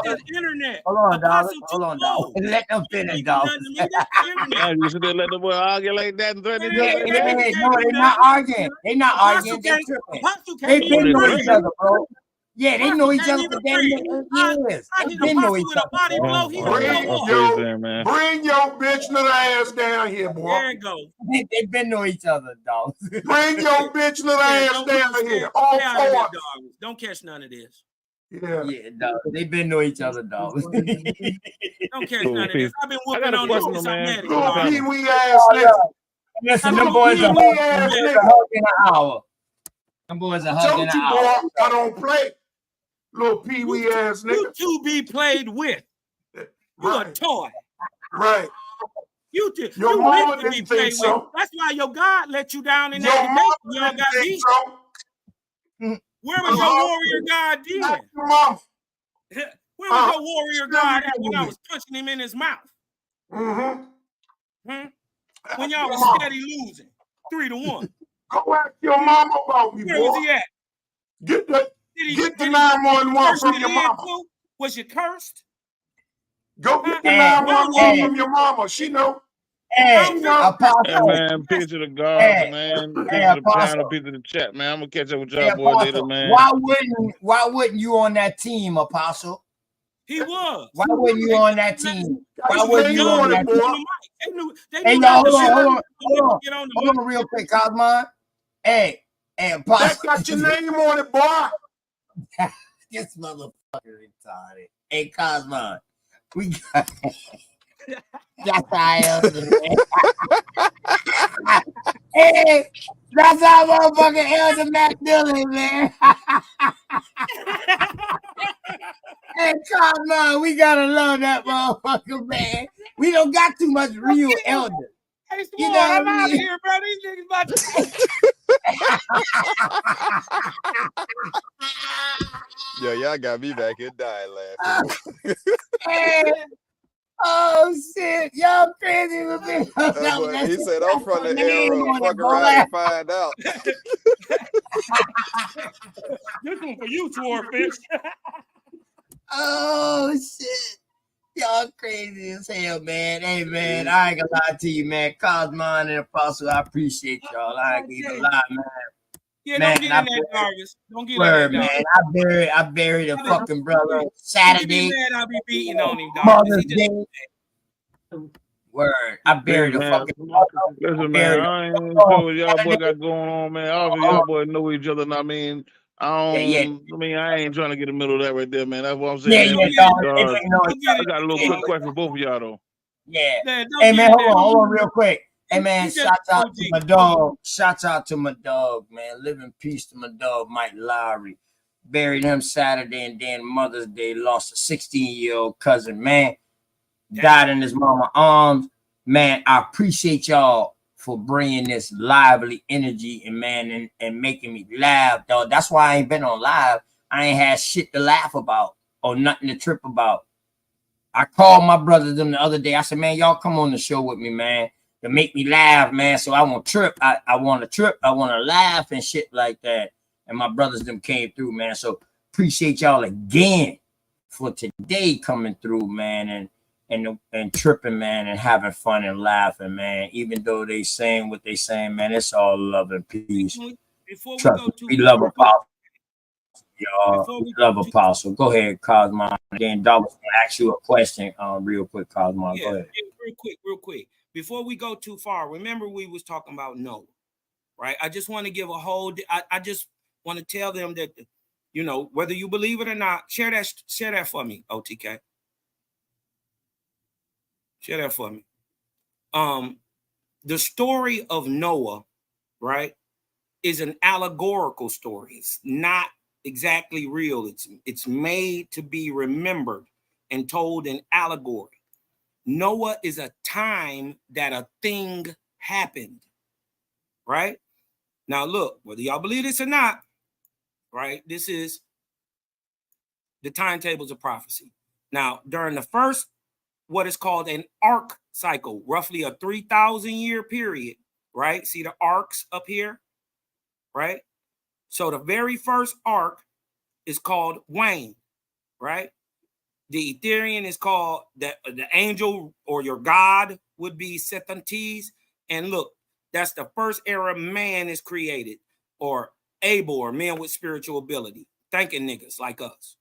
is internet. Hold on, dog. Let them finish, dog. You should have let the boy argue like that and threaten No, they're not arguing. They're not arguing. They're tripping. They've been knowing each other, bro. Yeah, they know each other for damn years. They've been knowing each other. Bring your bitch little ass down here, boy. There it goes. They've been knowing each other, dog. Bring your bitch little ass down here. All four. Don't catch none of this. Yeah, dog. They've been knowing each other, dog. Don't catch none of this. I've been whooping on you since I met you. Pee-wee ass nigga. Listen, them boys are hugging an hour. Them boys are hugging an hour. I don't play. Little pee-wee ass nigga. You two be played with. You're a toy. Right. You two. Your you mama didn't didn't think so. With. That's why your God let you down in that debate. Y'all got beat. So. Where was your warrior God then? Your mama. Where was your warrior God at when I was punching him in his mouth? Mm-hmm. When y'all was steady losing 3-1. Go ask your mama about me, boy. Where was he at? Get the 911 from your mama. Was you cursed? Go get the 911 from your mama. She know. Hey, man, picture the guards, man. Picture the panel, picture the chat, man. I'm gonna catch up with y'all boys later, man. Why wouldn't you on that team, Apostle? He was. Why wouldn't you on that team? Why wouldn't you on that team? Hey, y'all, hold on real quick, Cosmon. Hey, Apostle. That got your name on it, boy. This motherfucker retarded. Hey, Cosmon, we got... That's I am. Hey, that's our motherfucking Elder Mac Dillon, man. Hey, come on, we gotta love that motherfucker, man. We don't got too much real elder. Hey, you know I'm out of here, bro. These niggas about to... Yo, y'all got me back here dying laughing. Hey. Oh shit, y'all crazy with me. He said I'm from the era. Fuck around and find out. This one for you, Swordfish. Oh shit. Y'all crazy as hell, man. Hey man, I ain't gonna lie to you, man. Cosmon and Apostle, I appreciate y'all. I ain't gonna lie, man. Yeah, man, don't get in that August. Don't get in that, man. I buried a fucking brother Saturday. I'll be beating on him, Mother's Day. Word. I buried a fucking brother. Listen, man, I ain't sure what y'all boy got going on, man. Obviously, y'all boys know each other. And I mean, I ain't trying to get in the middle of that right there, man. That's what I'm saying. I got a little quick question for both of y'all, though. Yeah. Hey, man, hold on real quick. Hey, man, shouts out to my dog. Shouts out to my dog, man. Live in peace to my dog, Mike Lowry. Buried him Saturday, and then Mother's Day lost a 16-year-old cousin, man. died in his mama arms. Man, I appreciate y'all for bringing this lively energy and man and making me laugh, dog. That's why I ain't been on live. I ain't had shit to laugh about or nothing to trip about. I called my brothers them the other day. I said, man, y'all come on the show with me, man, to make me laugh, man. So I won't trip. I want to trip. I want to laugh and shit like that. And my brothers them came through, man. So appreciate y'all again for today coming through, man, and tripping, man, and having fun and laughing, man. Even though they saying what they saying, man, it's all love and peace. Trust me, we love Apostle, y'all. We love Apostle. Go ahead, Cosmo. Then Dog was gonna ask you a question, real quick, Cosmo. Go ahead. Real quick. Before we go too far, remember we was talking about Noah, right? I just want to give a whole. I just want to tell them that, you know, whether you believe it or not, share that for me, OTK. Share that for me. The story of Noah, right, is an allegorical story. It's not exactly real. It's made to be remembered and told in allegory. Noah is a time that a thing happened, right? Now look, whether y'all believe this or not, right, this is the timetables of prophecy. Now, during the first, what is called an arc cycle, roughly a 3,000 year period, right? See the arcs up here, right? So the very first arc is called Wayne, right? The Ethereum is called the angel, or your God would be Sethantes. And look, that's the first era man is created, or Abor, men with spiritual ability, thanking niggas like us.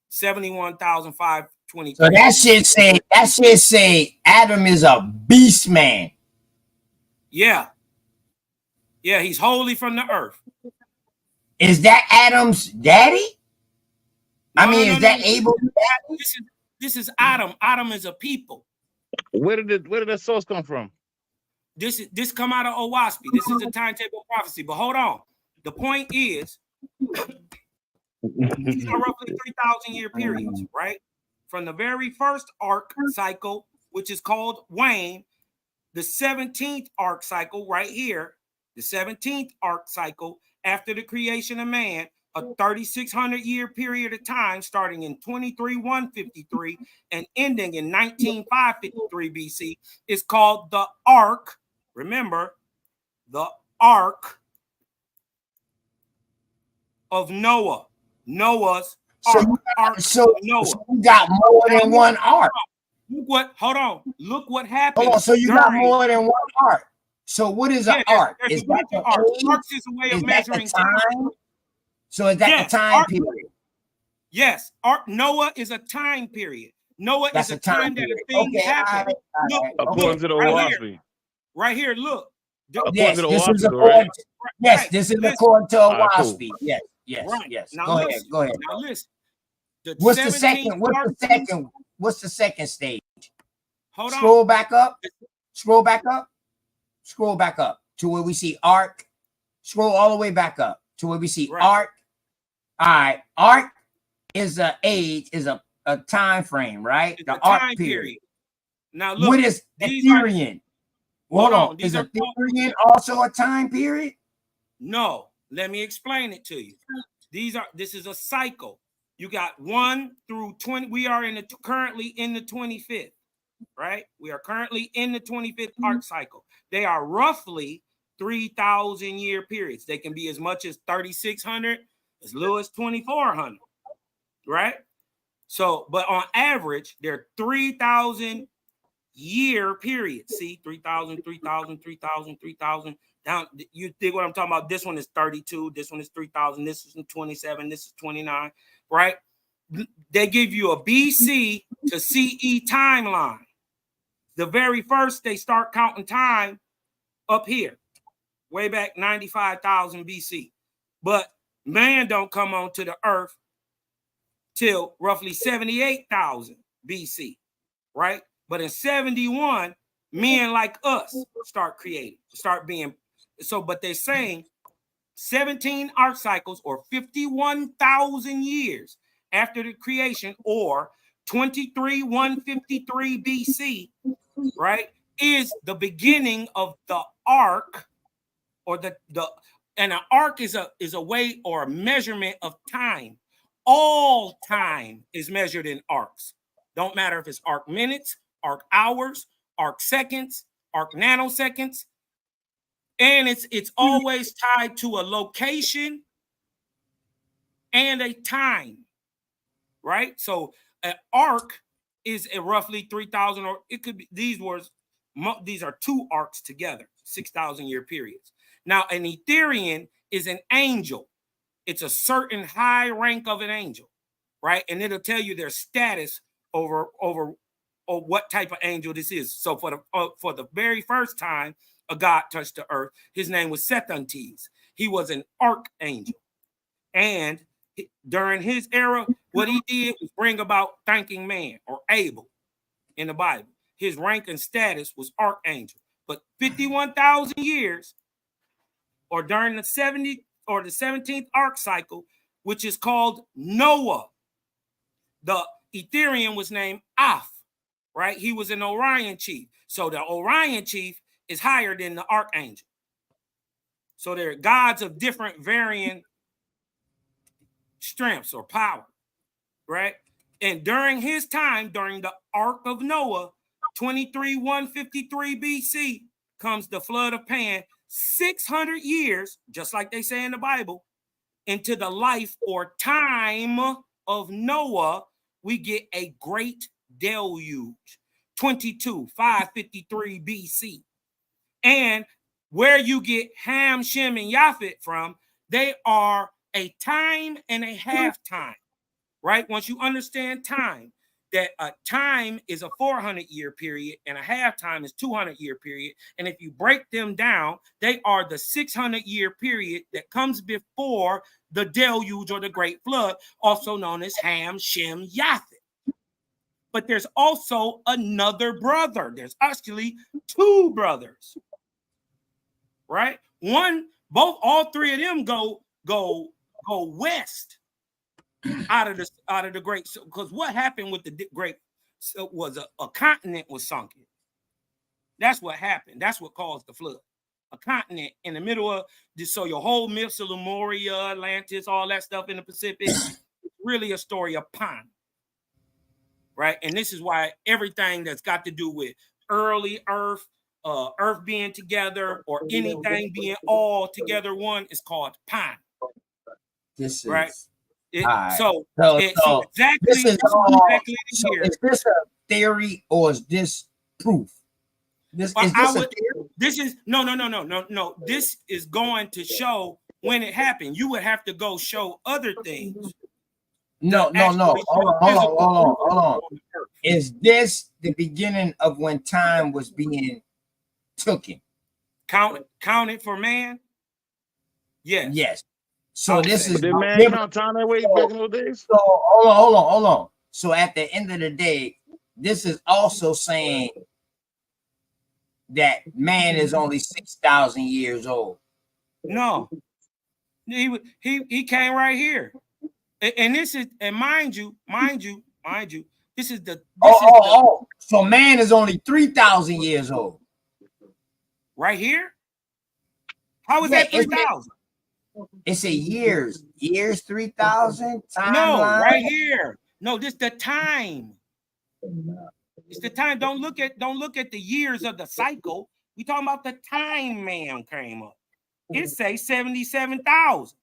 71,523. So that shit say Adam is a beast man. Yeah. Yeah, he's holy from the earth. Is that Adam's daddy? Is that Abel's daddy? This is Adam. Adam is a people. Where did the source come from? This come out of Owaspy. This is a timetable of prophecy. But hold on. The point is, these are roughly 3,000 year periods, right? From the very first arc cycle, which is called Wayne, the 17th arc cycle right here, the 17th arc cycle after the creation of man, a 3,600 year period of time starting in 23,153 and ending in 19,553 BC, is called the arc. Remember, the arc of Noah. Noah's ark. So you got more than one arc. Hold on. Look what happened. Hold on, so you got more than one arc. So what is an arc? Is that the arc? Arcs is a way of measuring time. So is that the time period? Yes. Noah is a time period. Noah is a time that a thing happened. According to the Owaspy. Right here, look. Yes, this is according to Owaspy. Yes. Go ahead. Now listen. What's the second? What's the second stage? Hold on. Scroll back up to where we see arc. Scroll all the way back up to where we see arc. All right, arc is a age, is a time frame, right? It's the arc time period. Now look, what is Ethereum? Hold on. Is Ethereum also a time period? No, let me explain it to you. This is a cycle. You got 1 through 20. We are currently in the 25th, right? We are currently in the 25th arc cycle. They are roughly 3,000 year periods. They can be as much as 3,600, as little as 2,400, right? So, but on average, they're 3,000 year periods. See, 3,000, 3,000, 3,000, 3,000. Down, you think what I'm talking about? This one is 32. This one is 3,000. This is 27. This is 29. Right? They give you a BC to CE timeline. The very first, they start counting time up here, way back 95,000 BC. But man don't come onto the earth till roughly 78,000 BC, right? But in 71, men like us start being. So, but they're saying 17 arc cycles, or 51,000 years after the creation, or 23,153 BC, right, is the beginning of the arc, or and an arc is a way or a measurement of time. All time is measured in arcs. Don't matter if it's arc minutes, arc hours, arc seconds, arc nanoseconds, and it's always tied to a location and a time, right? So an arc is a roughly 3,000, or it could be, these are two arcs together, 6,000 year periods. Now, an Etherian is an angel. It's a certain high rank of an angel, right? And it'll tell you their status over what type of angel this is. So for the very first time a god touched the earth, his name was Sethantes. He was an archangel. And during his era, what he did was bring about thanking man, or Abel in the Bible. His rank and status was archangel. But 51,000 years, or during the 70 or the 17th arc cycle, which is called Noah, the Etherian was named Af, right? He was an Orion chief. So the Orion chief is higher than the archangel. So they're gods of different varying strengths or power, right? And during his time, during the Ark of Noah, 23,153 BC, comes the flood of Pan. 600 years, just like they say in the Bible, into the life or time of Noah, we get a great deluge. 22,553 BC. And where you get Ham, Shem, and Japhet from, they are a time and a half time, right? Once you understand time, that a time is a 400-year period and a half time is 200-year period. And if you break them down, they are the 600-year period that comes before the deluge or the great flood, also known as Ham, Shem, Japhet. But there's also another brother. There's actually two brothers, right? All three of them go west out of the great, because what happened with the great was a continent was sunken. That's what happened. That's what caused the flood. A continent in the middle of this. So your whole myths of Lemuria, Atlantis, all that stuff in the Pacific, really a story of Pan, right? And this is why everything that's got to do with early Earth, Earth being together, or anything being all together one, is called Pan. This is right. Right. So exactly. This is exactly here. is this a theory or is this proof? This is no. This is going to show when it happened. You would have to go show other things. No. Hold on. Is this the beginning of when time was being taken? Counted for man? Yes. Yes. So this is did man count time that way back in those days? So hold on. So at the end of the day, this is also saying that man is only 6,000 years old. No, he came right here, and this is, and mind you, this is the so man is only 3,000 years old. Right here. How is that 3,000? It's a years 3,000. No, right here. No, this the time. It's the time. Don't look at the years of the cycle. We talking about the time man came up. It say 77,000.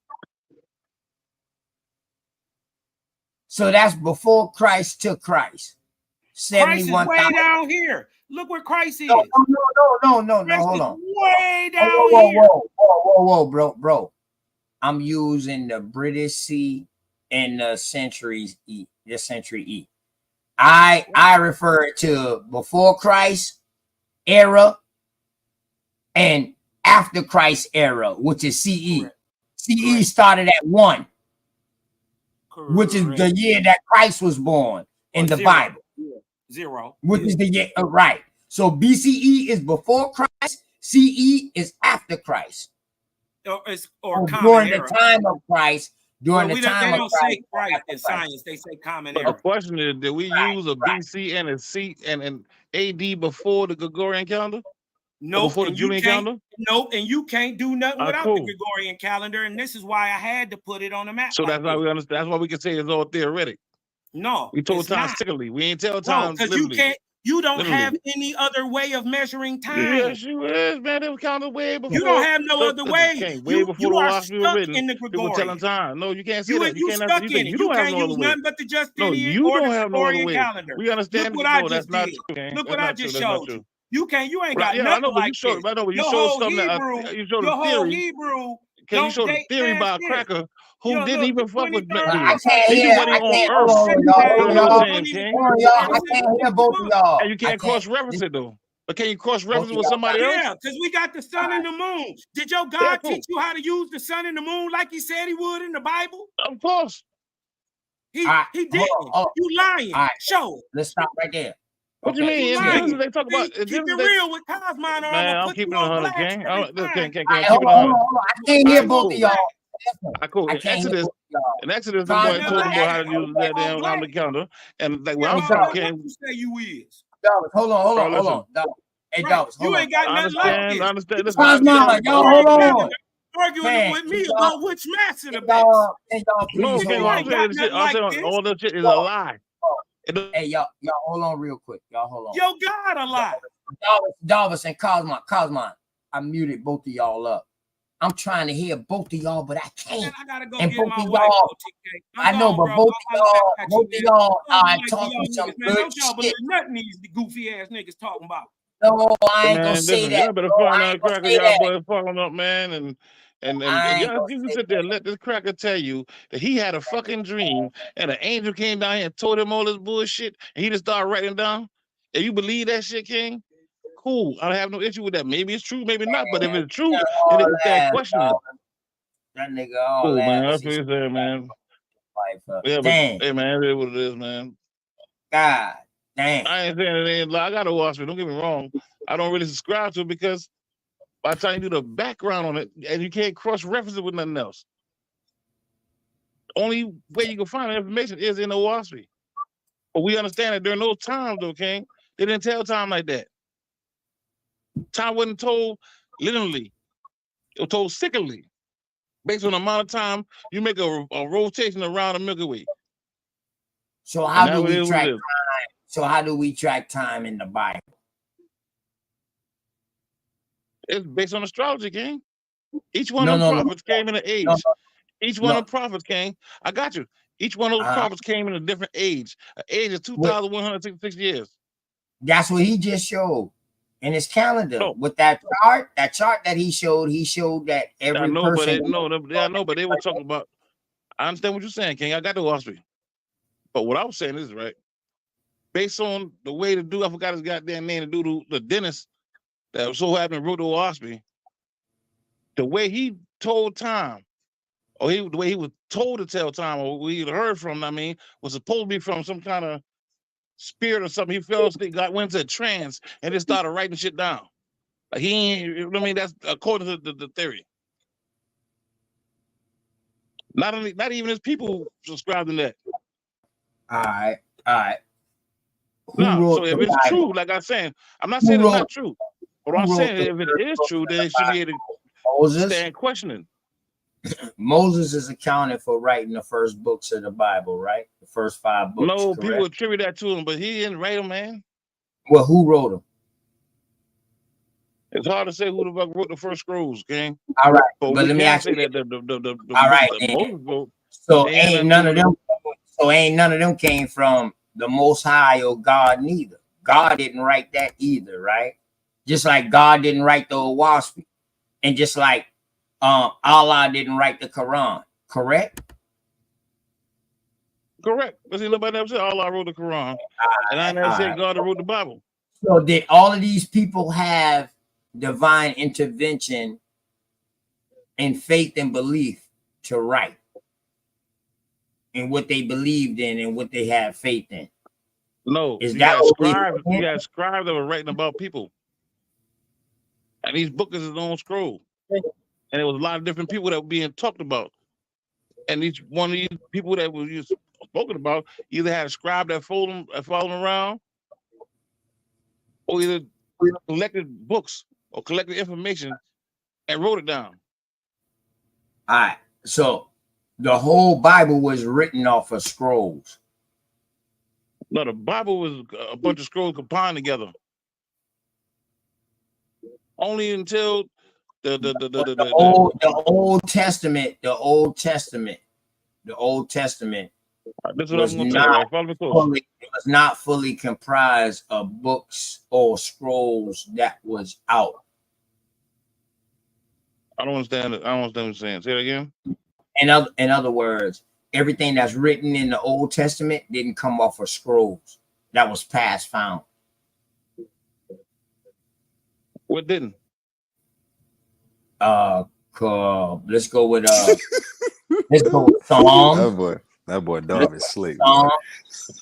So that's before Christ took Christ. 71,000. Christ is way down here. Look where Christ is. No. Hold on. Way down here. Whoa, bro. I'm using the British C and the century E. I refer to before Christ era and after Christ era, which is CE. Correct. CE started at 1, correct, which is the year that Christ was born in the Bible. 0. Which is the year, right. So BCE is before Christ, CE is after Christ. Or during the time of Christ, during Well, the time they of don't Christ say or Christ after in Christ. science. They say common But the era. question is, did we use a BC and a C and an AD before the Gregorian calendar? Or Nope, before the and you Julian can't. calendar? Nope, and you can't do nothing without the Cool. Gregorian calendar, and this is why I had to put it on the map. So like that's why this. we understand. That's why we can say it's all theoretic. No, We told it's time not. cyclically. We ain't tell No, time because literally. you don't Literally. have any other way of measuring time. Yes, you is, man. They were counted way before. You don't have no other way. Way before You the are WASP were stuck written. in the They were telling Gregorian. time. No, you can't say that. You can't. stuck in it. You don't have can't no use other way. nothing but the No, Justinian you or don't the have no other Gregorian way. calendar. We understand. Look what I No, just that's not did. true, man. Look That's what I not true. just That's not showed true. you. You ain't got Yeah, I nothing know, but like you showed. this. I know, but you Your showed whole something. You showed your a whole theory. Hebrew Okay, you showed a date theory by a past this. cracker who didn't even fuck with I Julius. can't He hear. wasn't I even on can't. Earth. Hold on, y'all. You Hold know on, what I'm y'all. saying, King? Hold on, y'all. I can't hear both of y'all. And you can't cross-reference it though. But can you cross-reference Both it of with y'all somebody else? Yeah, because we got the sun and the moon. Did your Yeah, God cool. teach you how to use the sun and the moon like he said he would in the Bible? Of course. He didn't. You lying. All right. Show it. Let's stop right there. What you mean? In Genesis they talk about. Keep it real with Cosmon, or I'm Man, gonna I'm put you keeping it on 100, blast King. every time. Can't Hold keep it on, 100. I can't hear both of y'all. Cool. I In can't hear Exodus, both of y'all. in Exodus, the boy told them how to use that damn black. the calendar, and like Yeah, where I'm but from, what King. you say you is? Dollars, hold on. Listen. Dollars. Hey, Right. Dollars, You hold ain't on. got nothing like this. I understand. Listen, Cosmological, y'all hold on. Arguing Man, with me y'all- about which master the best. Y'all please No, hold King, You what on. I'm ain't saying got is shit. nothing like I'm saying this. all that shit is a lie. Hey, y'all hold on real quick. Y'all hold on. Yo, God a lie. Dollars and Cosmon. I muted both of y'all up. I'm trying to hear both of y'all, but I can't. Man, I gotta go and get both my of wife, y'all, OTK. I know, but both of y'all are talking some man. good Don't y'all shit. believe nothing these goofy ass niggas talking about. No, I ain't gonna Man, say listen, that. y'all better bro. find I that ain't gonna cracker, say y'all that. boys fucking up, man, and I ain't y'all gonna you can say sit there and let this cracker tell you that he had a fucking dream and an angel came down here and told him all this bullshit and he just started writing down. And you believe that shit, King? Cool. I don't have no issue with that. Maybe it's true, maybe not. But if it's true, then they can start questioning. That nigga all Cool, man. laughs. That's what you're saying, man. Yeah, but Dang. hey, man, it is what it is, man. God dang. I ain't saying it ain't lie. I gotta watch it. Don't get me wrong. I don't really subscribe to it because by the time you do the background on it, and you can't cross-reference it with nothing else. The only way you can find that information is in the WASP. But we understand that during those times, though, King, they didn't tell time like that. Time wasn't told literally. It was told cyclically, based on the amount of time you make a rotation around the Milky Way. So how do we track time? So how do we track time in the Bible? It's based on astrology, King. Each one of them prophets came in an age. Each one of the prophets came. I got you. Each one of those prophets came in a different age. An age of 2,166 years. That's what he just showed in his calendar with that chart. That chart that he showed that every I know, person. but they were talking about. I understand what you're saying, King. I got the WASP. But what I was saying is right. Based on the way the dude, I forgot his goddamn name, the dude, the dentist that so happened wrote the WASP. The way he told time, or the way he was told to tell time, or we heard from, I mean, was supposed to be from some kind of spirit or something. He fell asleep, went into a trance, and just started writing shit down. Like he ain't, I mean, that's according to the theory. Not even his people subscribe to that. All right. No, so if it's true, like I'm saying, I'm not saying it's not true. But I'm saying if it is true, then it should be able to stand questioning. Moses is accounted for writing the first books of the Bible, right? The first 5 books. No, correct? people attribute that to him, but he didn't write them, man. Well, who wrote them? It's hard to say who the fuck wrote the first scrolls, King. All right, but let me ask you that the all right, Moses wrote. So ain't none of them. So ain't none of them came from the Most High or God neither. God didn't write that either, right? Just like God didn't write the WASP, and just like Allah didn't write the Quran, correct? Correct. Because nobody ever said Allah wrote the Quran, and I never said God wrote the Bible. So did all of these people have divine intervention and faith and belief to write in what they believed in and what they had faith in? No, is you that got scribes? You got scribes that were writing about people, and these books is his own scroll, and there was a lot of different people that were being talked about, And each one of these people that was you spoken about either had a scribe that followed them around, or either collected books or collected information and wrote it down. All right. So the whole Bible was written off of scrolls. No, the Bible was a bunch of scrolls combined together. Only until the Old Testament, the Old Testament This is what was I'm gonna tell you, right? Follow me close. was not fully comprised of books or scrolls that was out. I don't understand it. I don't understand what you're saying. Say it again. In other words, everything that's written in the Old Testament didn't come off of scrolls. That was past found. What didn't? Let's go with Psalms. That boy Dog is slick.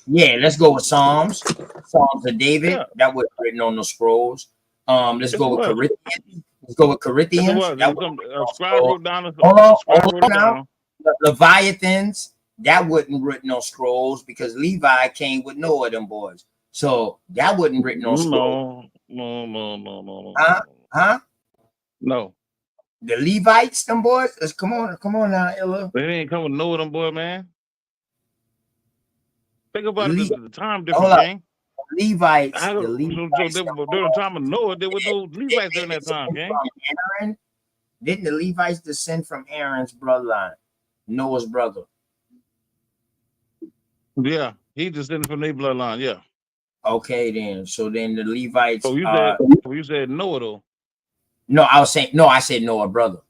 Yeah, let's go with Psalms. Psalms of David, that was written on the scrolls. Let's go with Corinthians. Let's go with Corinthians. Scribe wrote down. Hold on now. Leviathans, that wasn't written on scrolls because Levi came with Noah and them boys. So that wasn't written on scrolls. No. Huh? No. The Levites, them boys. Come on now, Ella. They ain't come with Noah, them boy, man. Think about the time difference, gang. Levites. So during the time of Noah, there were no Levites during that time, gang. Aaron, didn't the Levites descend from Aaron's bloodline, Noah's brother? Yeah, he descended from their bloodline. Yeah. Okay, then. So then the Levites. So you said Noah though. No, I said Noah brother.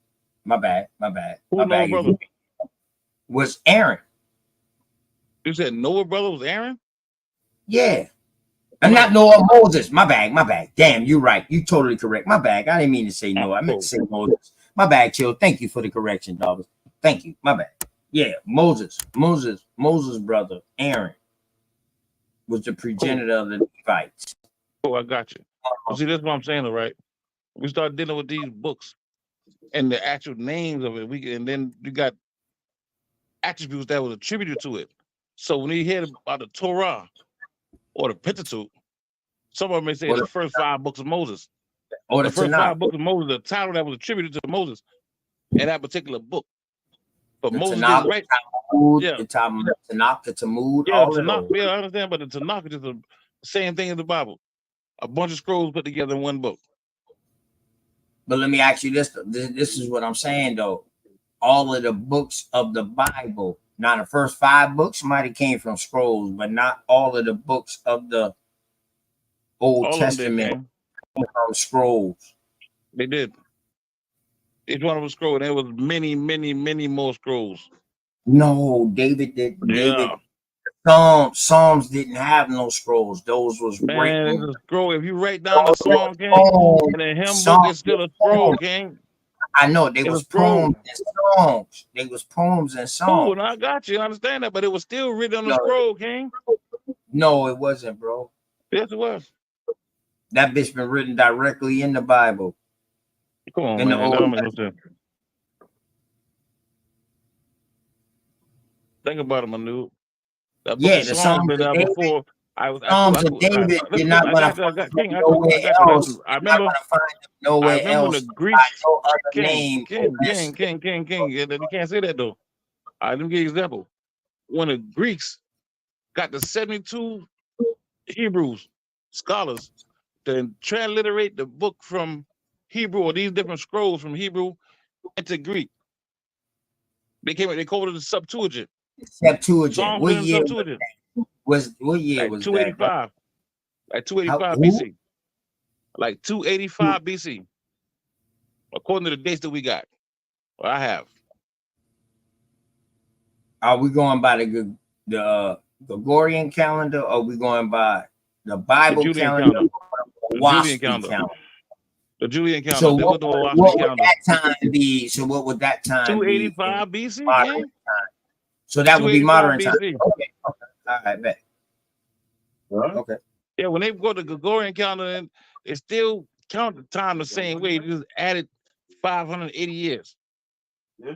My bad. Who Noah brother? Was Aaron. You said Noah brother was Aaron? Yeah. I'm not Noah, Moses. My bad. Damn, you're right. You totally correct. My bad. I didn't mean to say Noah. I meant to say Moses. My bad, Chill. Thank you for the correction, dog. Thank you. My bad. Yeah, Moses' brother, Aaron, was the progenitor of the Levites. Oh, I got you. See, that's what I'm saying, all right? We start dealing with these books and the actual names of it. And then you got attributes that was attributed to it. So when you hear about the Torah or the Pentateuch, some of them may say the first 5 books of Moses. Or the first 5 books of Moses, the title that was attributed to Moses in that particular book. But Moses didn't write. The Tanakh, the Talmud, all of those. Yeah, I understand, but the Tanakh is just the same thing as the Bible. A bunch of scrolls put together in one book. But let me ask you this. This is what I'm saying, though. All of the books of the Bible, now the first 5 books might have came from scrolls, but not all of the books of the Old Testament came from scrolls. They did. Each one of them scroll. There was many, many, many more scrolls. No, David did. Yeah. Psalms didn't have no scrolls. Those was written. It's a scroll. If you write down the Psalm, King, and the hymn book is still a scroll, King. I know they was poems and songs. They was poems and songs. Oh, I got you. I understand that, but it was still written on the scroll, King. No, it wasn't, bro. Yes, it was. That bitch been written directly in the Bible. Come on, man. That don't make no sense. Think about it, my dude. Yeah, the Psalms of David. Before. Psalms of David, you're not gonna find them nowhere else. I remember nowhere else. The Greeks. No other name. King. You can't say that though. All right, let me give you an example. When the Greeks got the 72 Hebrews scholars to transliterate the book from Hebrew or these different scrolls from Hebrew into Greek, they called it the Septuagint. Septuagint. What year was that? 285. Like 285 BC. Like 285 BC. According to the dates that we got. Or I have. Are we going by the Gregorian calendar, or are we going by the Bible calendar? The Julian calendar. The Julian calendar. So what would that time be? So what would that time 285 be? BC? Modern time. So that would be modern time. Okay. All right, bet. Okay. Yeah, when they go to Gregorian calendar, they still count the time the same way. They just added 580 years. Yeah.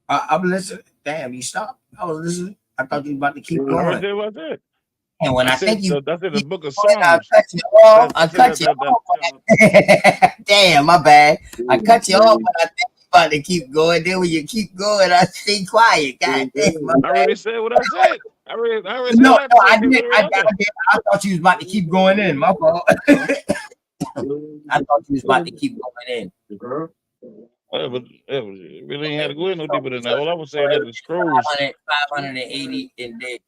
I'm listening. Damn, you stopped. I was listening. I thought you was about to keep I already going. said what I said. And when I think you that's in the book of going, I Psalms. cut you off. I I said cut you off. Damn, my bad. I cut you off when I think you about to keep going. Then when you keep going, I stay quiet. God damn, my I bad. already said what I said. I already said No, what I I said. did. I thought you was about to keep going in. My fault. I thought you was about to keep going in. It really ain't had to go in no deeper than that. All I was saying that the scrolls 580 in there.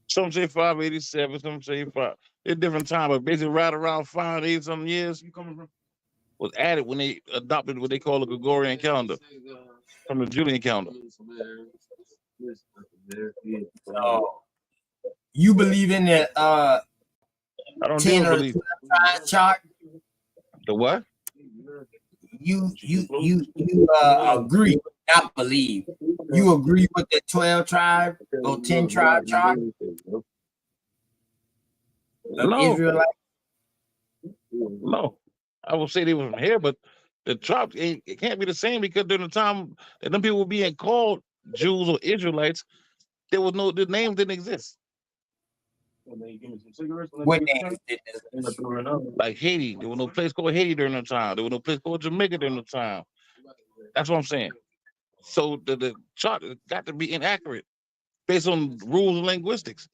Some say 587, some say 5. It's different time, but basically right around 580 something years was added when they adopted what they call the Gregorian calendar from the Julian calendar. You believe in the I don't 10 or believe 12 chart? The what? You agree, not believe. You agree with the 12 tribe or 10 tribe chart of Israelite? No. I will say they were from here, but the tribes it can't be the same because during the time that them people were being called Jews or Israelites, the name didn't exist. What names did this? Like Haiti, there was no place called Haiti during the time. There was no place called Jamaica during the time. That's what I'm saying. So the chart got to be inaccurate based on rules of linguistics.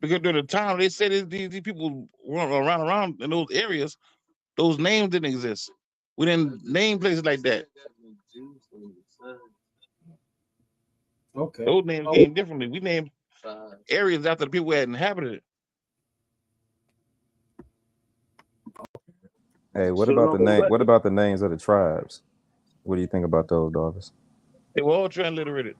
Because during the time they said these people were around in those areas, those names didn't exist. We didn't name places like that. Okay. Those names came differently. We named areas after the people who had inhabited it. Hey, what about the name? What about the names of the tribes? What do you think about those, Davis? They were all transliterated.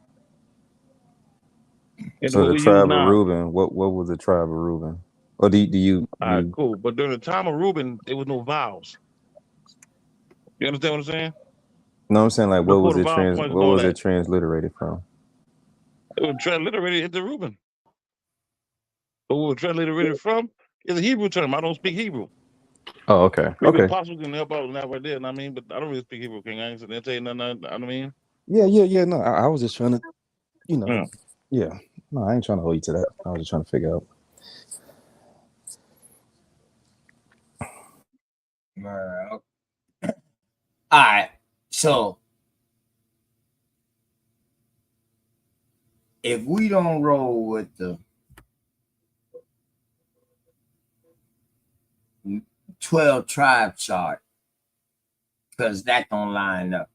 So the tribe of Reuben, what was the tribe of Reuben? Or do you? All right, cool. But during the time of Reuben, there was no vowels. You understand what I'm saying? No, I'm saying like what was it it transliterated from? It was transliterated into Reuben. But what was transliterated from is a Hebrew term. I don't speak Hebrew. Oh, okay. Maybe Okay. Apostle can help out now right there, I mean, but I don't really speak Hebrew, King. I ain't saying tell you nothing, I know what I mean? Yeah. No, I was just trying to, yeah. No, I ain't trying to hold you to that. I was just trying to figure out. All right. So if we don't roll with the 12 tribe chart, because that don't line up,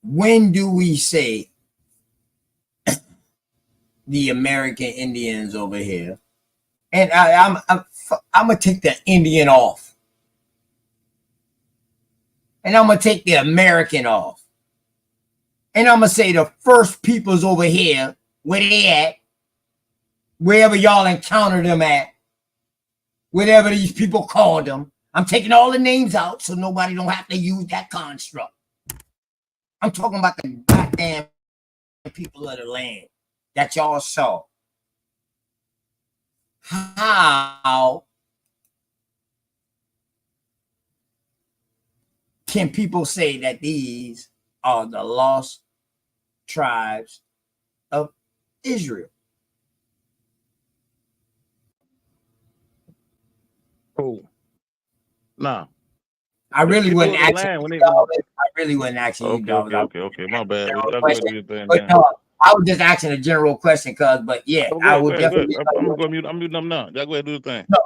when do we say the American Indians over here? And I'm gonna take the Indian off, and I'm gonna take the American off, and I'm gonna say the first peoples over here, where they at, wherever y'all encounter them at, whatever these people called them. I'm taking all the names out so nobody don't have to use that construct. I'm talking about the goddamn people of the land that y'all saw. How can people say that these are the lost tribes of Israel? Cool. Nah. I really wasn't asking you, Okay. My bad. I was just asking a general question, but yeah, I would definitely. I'm gonna go mute. I'm muting them now. Y'all go ahead and do the thing. No,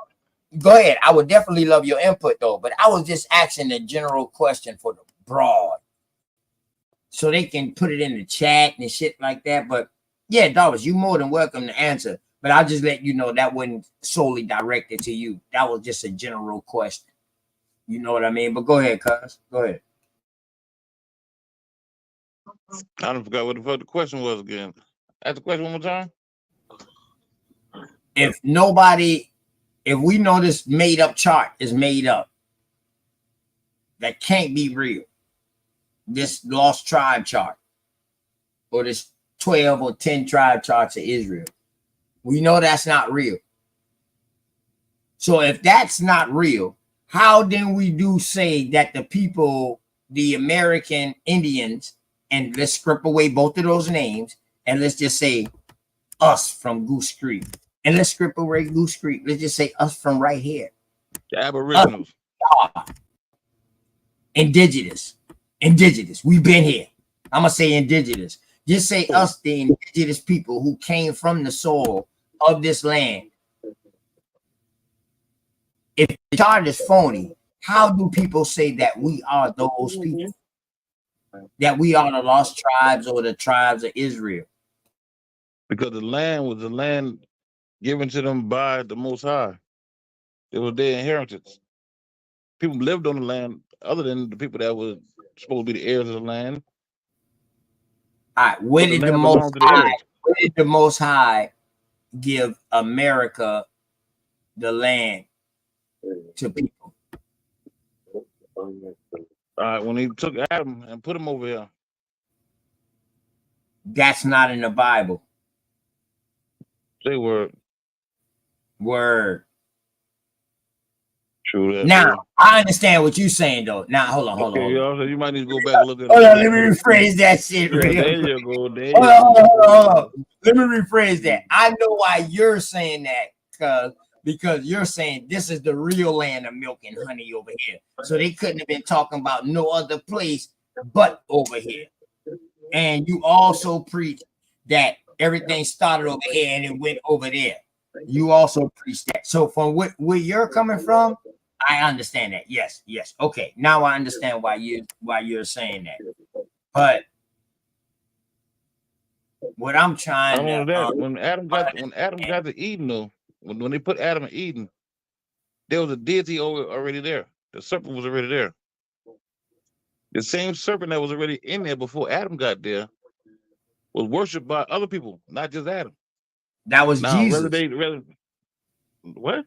go ahead. I would definitely love your input though, but I was just asking a general question for the broad, so they can put it in the chat and shit like that. But yeah, Dollars, you more than welcome to answer. But I'll just let you know that wasn't solely directed to you. That was just a general question. You know what I mean? But go ahead, cuz. Go ahead. I don't forgot what the fuck the question was again. Ask the question one more time. If we know this made up chart is made up, that can't be real. This lost tribe chart or this 12 or 10 tribe charts of Israel. We know that's not real. So if that's not real, how then we do say that the people, the American Indians, and let's strip away both of those names, and let's just say us from Goose Creek, and let's strip away Goose Creek. Let's just say us from right here. The Aboriginals. Indigenous. We've been here. I'm gonna say indigenous. Just say us, the indigenous people who came from the soil of this land. If the chart is phony, how do people say that we are those people? That we are the lost tribes or the tribes of Israel? Because the land was the land given to them by the Most High. It was their inheritance. People lived on the land other than the people that were supposed to be the heirs of the land. All right, where did the Most High give America the land to people? All right, when he took Adam and put him over here. That's not in the Bible. Say word. Word. True that. Now, bro. I understand what you're saying, though. Now, hold on. So you might need to go back and look at it. Hold on, let me rephrase that shit. Yeah, Real there quick. you go. There Hold you on. go. Let me rephrase that. I know why you're saying that, because you're saying this is the real land of milk and honey over here. So they couldn't have been talking about no other place but over here. And you also preach that everything started over here and it went over there. You also preach that. So from where you're coming from, I understand that. Yes. Okay. Now I understand why you're saying that. But what I'm trying to when Adam got to Eden, though, when they put Adam in Eden, there was a deity already there. The serpent was already there. The same serpent that was already in there before Adam got there was worshipped by other people, not just Adam. That was Jesus. What?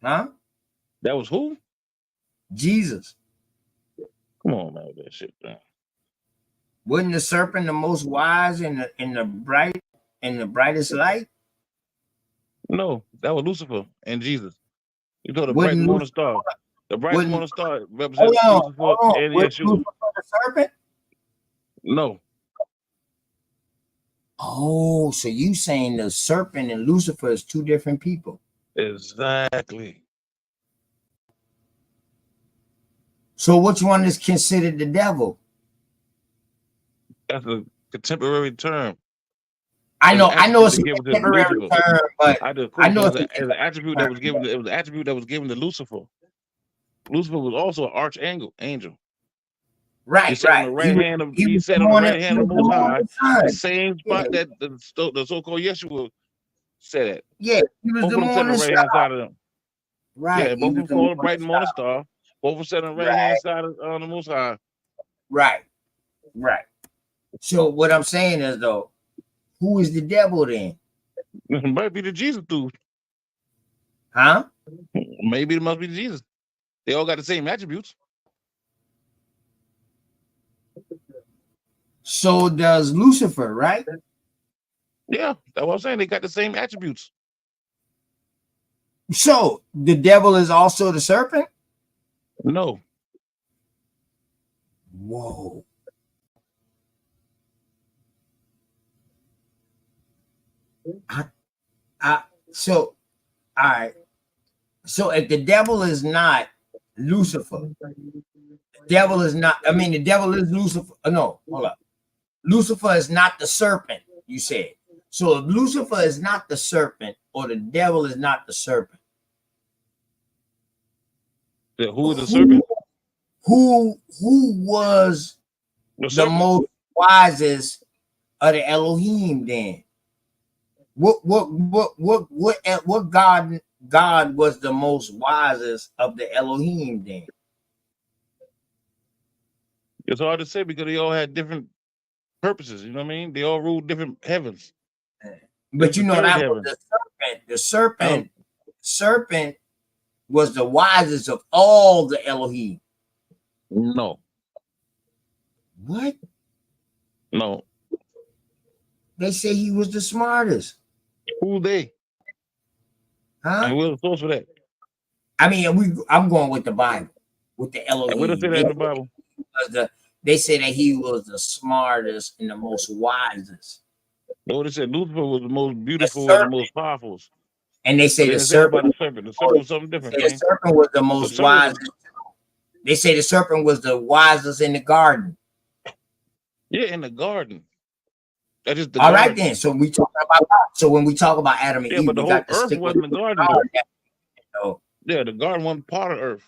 Huh? That was who? Jesus. Come on, man, with that shit, man. Wasn't the serpent the most wise in the brightest light? No, that was Lucifer and Jesus. You know the bright morning star. The bright morning star represents Lucifer and Yeshua. Lucifer the serpent? No. Oh, so you saying the serpent and Lucifer is two different people? Exactly. So which one is considered the devil? That's a contemporary term. I know it's a contemporary term, but I know it's an attribute that was given. It was an attribute that was given to Lucifer. Lucifer was also an archangel. Right. He sat on the right hand of the Most High, the same spot that the so-called Yeshua sat at. Yeah, he was the morning right hand side of them. Right. Yeah, both of them called the bright morning star. Both of them sat on the right hand side of the Most High. Right. So what I'm saying is, though, who is the devil then? It might be the Jesus dude. Huh? Maybe it must be Jesus. They all got the same attributes. So does Lucifer, right? Yeah, that's what I'm saying. They got the same attributes. So the devil is also the serpent? No. Whoa. So, all right. So if the devil is not Lucifer, the devil is Lucifer. No, hold up. Lucifer is not the serpent, you said. So if Lucifer is not the serpent, or the devil is not the serpent, who is the serpent? Who was the most wisest of the Elohim then? What God was the most wisest of the Elohim then? It's hard to say because they all had different purposes. You know what I mean? They all ruled different heavens. But you know that was the serpent. The serpent was the wisest of all the Elohim. No. What? No. They say he was the smartest. Who they? Huh? And where's the source for that? I mean, I'm going with the Bible, with the And where does it say Elohim. that in the Bible? They say that he was the smartest and the most wisest. Lord, it said Lucifer was the most beautiful and the serpent. most powerful. And they say But they the didn't say that about serpent. the serpent. The serpent was something different, The King. serpent was the The most serpent was wisest. They say the serpent was the wisest in the garden. Yeah, in the garden. That's just the All garden. right, then. So we talk about. So when we talk about Adam and Yeah, Eve, but the we whole got to earth stick with wasn't the garden, though. So Yeah, the garden wasn't part of earth.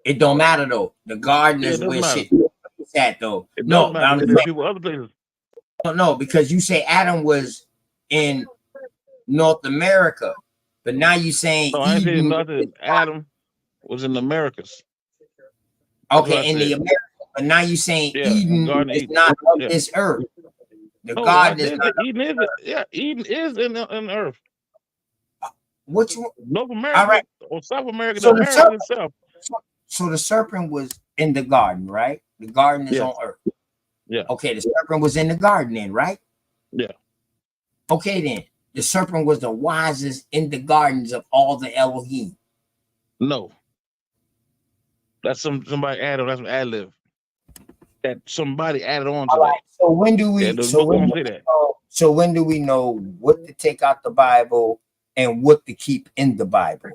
it don't matter though. The garden Yeah, is it doesn't where matter. shit is at though. It No, doesn't but matter I'm because saying, there's people other places. no, because you say Adam was in North America, but now you saying No, I ain't saying Eden. nothing. Adam was in the Americas. That's what I Okay, in the said. America, but now you saying Yeah, in Eden Garden of is Eden. not of Yeah. this earth. The No, I garden is did not. say Eden is. Yeah, Eden is in the earth. What you? North All America right. or South America, the So the Americas serpent. itself. So the serpent was in the garden, right? The garden is Yes. on earth. Yeah. Okay, the serpent was in the garden then, right? Yeah. Okay, then. The serpent was the wisest in the gardens of all the Elohim. No. That's somebody added. That's an ad lib. That somebody added on to All right. So when do we? that. The So book when don't do say we that. know, so when do we know what to take out the Bible and what to keep in the Bible?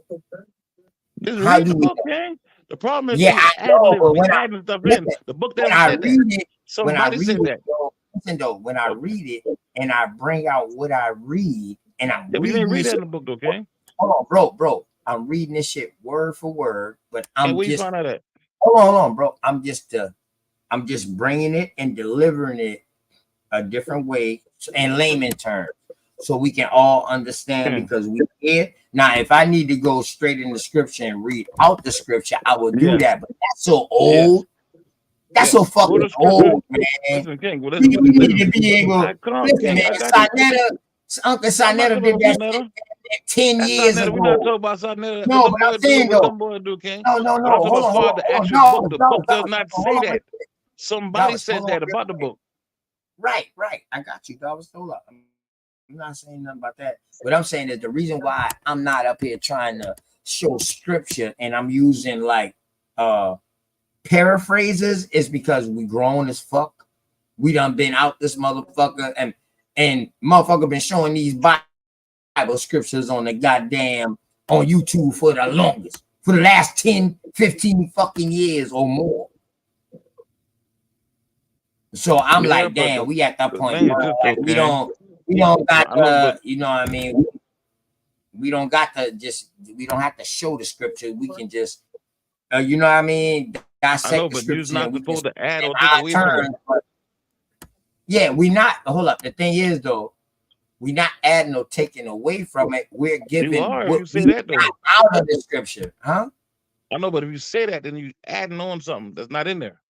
Just How read do the we? book, man. The problem is Yeah, we I know, but we when I adding stuff in. listen, The book when never I said that. read it, Somebody said that. listen though, when I read it and I bring out what I read and I'm Yeah, we reading didn't read this that in shit, the book, though, okay? hold on, bro. I'm reading this shit word for word, but And I'm where you just find out at? hold on, bro. I'm just bringing it and delivering it a different way in layman terms, so we can all understand because we here now. If I need to go straight in the scripture and read out the scripture, I will do Yes. that. But that's so old. That's Yes. so Go fucking to scripture. old, man. Listen, King. Well, We listen. need to be able. Come on, Listen, King. man. I got you. Uncle I'm not Sinetta talking did about that Sonetta. shit 10 That's years Sonetta. We're not ago. talking about Sonetta. What No, them but I'm boys do, saying what though. them boys do, King. No. But I'm talking Hold about on, far as the actual book. The book does not say that. Somebody said that about the book. Right. I got you, dog. Hold up. I'm not saying nothing about that. What I'm saying is the reason why I'm not up here trying to show scripture and I'm using like paraphrases is because we grown as fuck. We done been out this motherfucker and motherfucker been showing these Bible scriptures on the goddamn on YouTube for the longest, for the last 10, 15 fucking years or more. So I'm like, damn, we at that point, bro, like, we don't got the, you know what I mean? We don't got to we don't have to show the scripture. We can just, you know what I mean? I know, Dissect the but you're scripture not and we can supposed to add in or take our away from it. turn. Yeah, we not, hold up. The thing is though, we not adding or taking away from it. We're giving You are if what you say we that, though. got out of the scripture, huh? I know, but if you say that, then you adding on something that's not in there.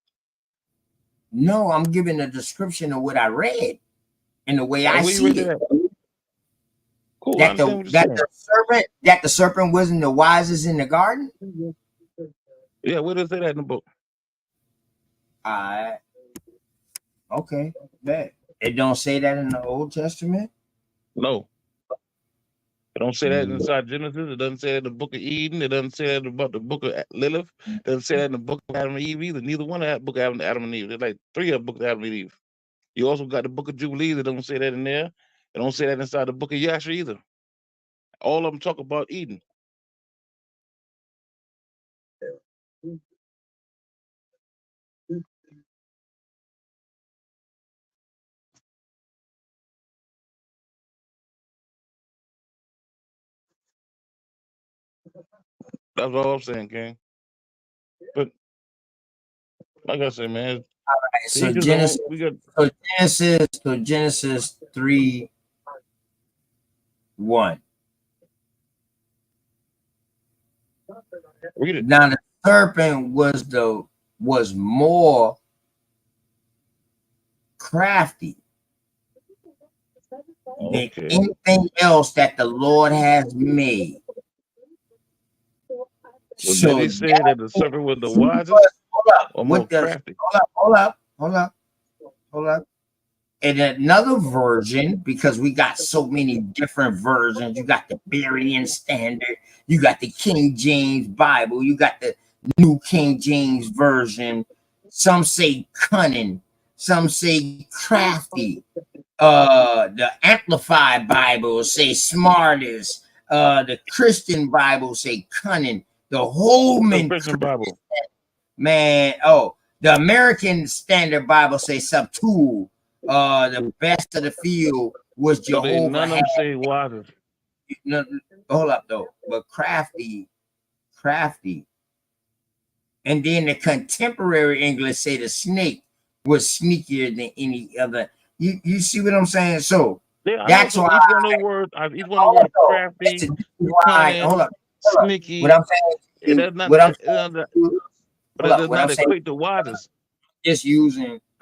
No, I'm giving a description of what I read and the way I Where you see read it. that? Cool, I understand what you're saying. That the serpent wasn't the wisest in the garden. Yeah, where does it say that in the book? Okay, bet. It don't say that in the Old Testament. No. It don't say that inside Genesis. It doesn't say that in the book of Eden. It doesn't say that about the book of Lilith. It doesn't say that in the book of Adam and Eve either. Neither one of that book of Adam and Eve. There's like 3 of the book of Adam and Eve. You also got the book of Jubilees. It don't say that in there. It don't say that inside the book of Yasher either. All of them talk about Eden. That's all I'm saying, King. But like I said, man, All right, so Genesis, Genesis 3:1. Read it. Now the serpent was more crafty than anything else that the Lord has made. So So did he say that the serpent was the wisest or more crafty? Hold up. in another version, because we got so many different versions. You got the Berean Standard, you got the King James Bible, you got the New King James Version. Some say cunning, some say crafty. The Amplified Bible say smartest. The Christian Bible say cunning. The Holman Christian Bible, man. Oh, the American Standard Bible say subtool. The best of the field was so they Jehovah none of had. them say waters. No, hold up though, but crafty. And then the contemporary English say the snake was sneakier than any other. You see what I'm saying? So Yeah, I know. that's So why. each one of the words, each one of the words, crafty, Why? cunning, Hold up. What sneaky. I'm saying to It you, does not. what I'm It does not, but hold it up. does What I'm not saying, equate to waters.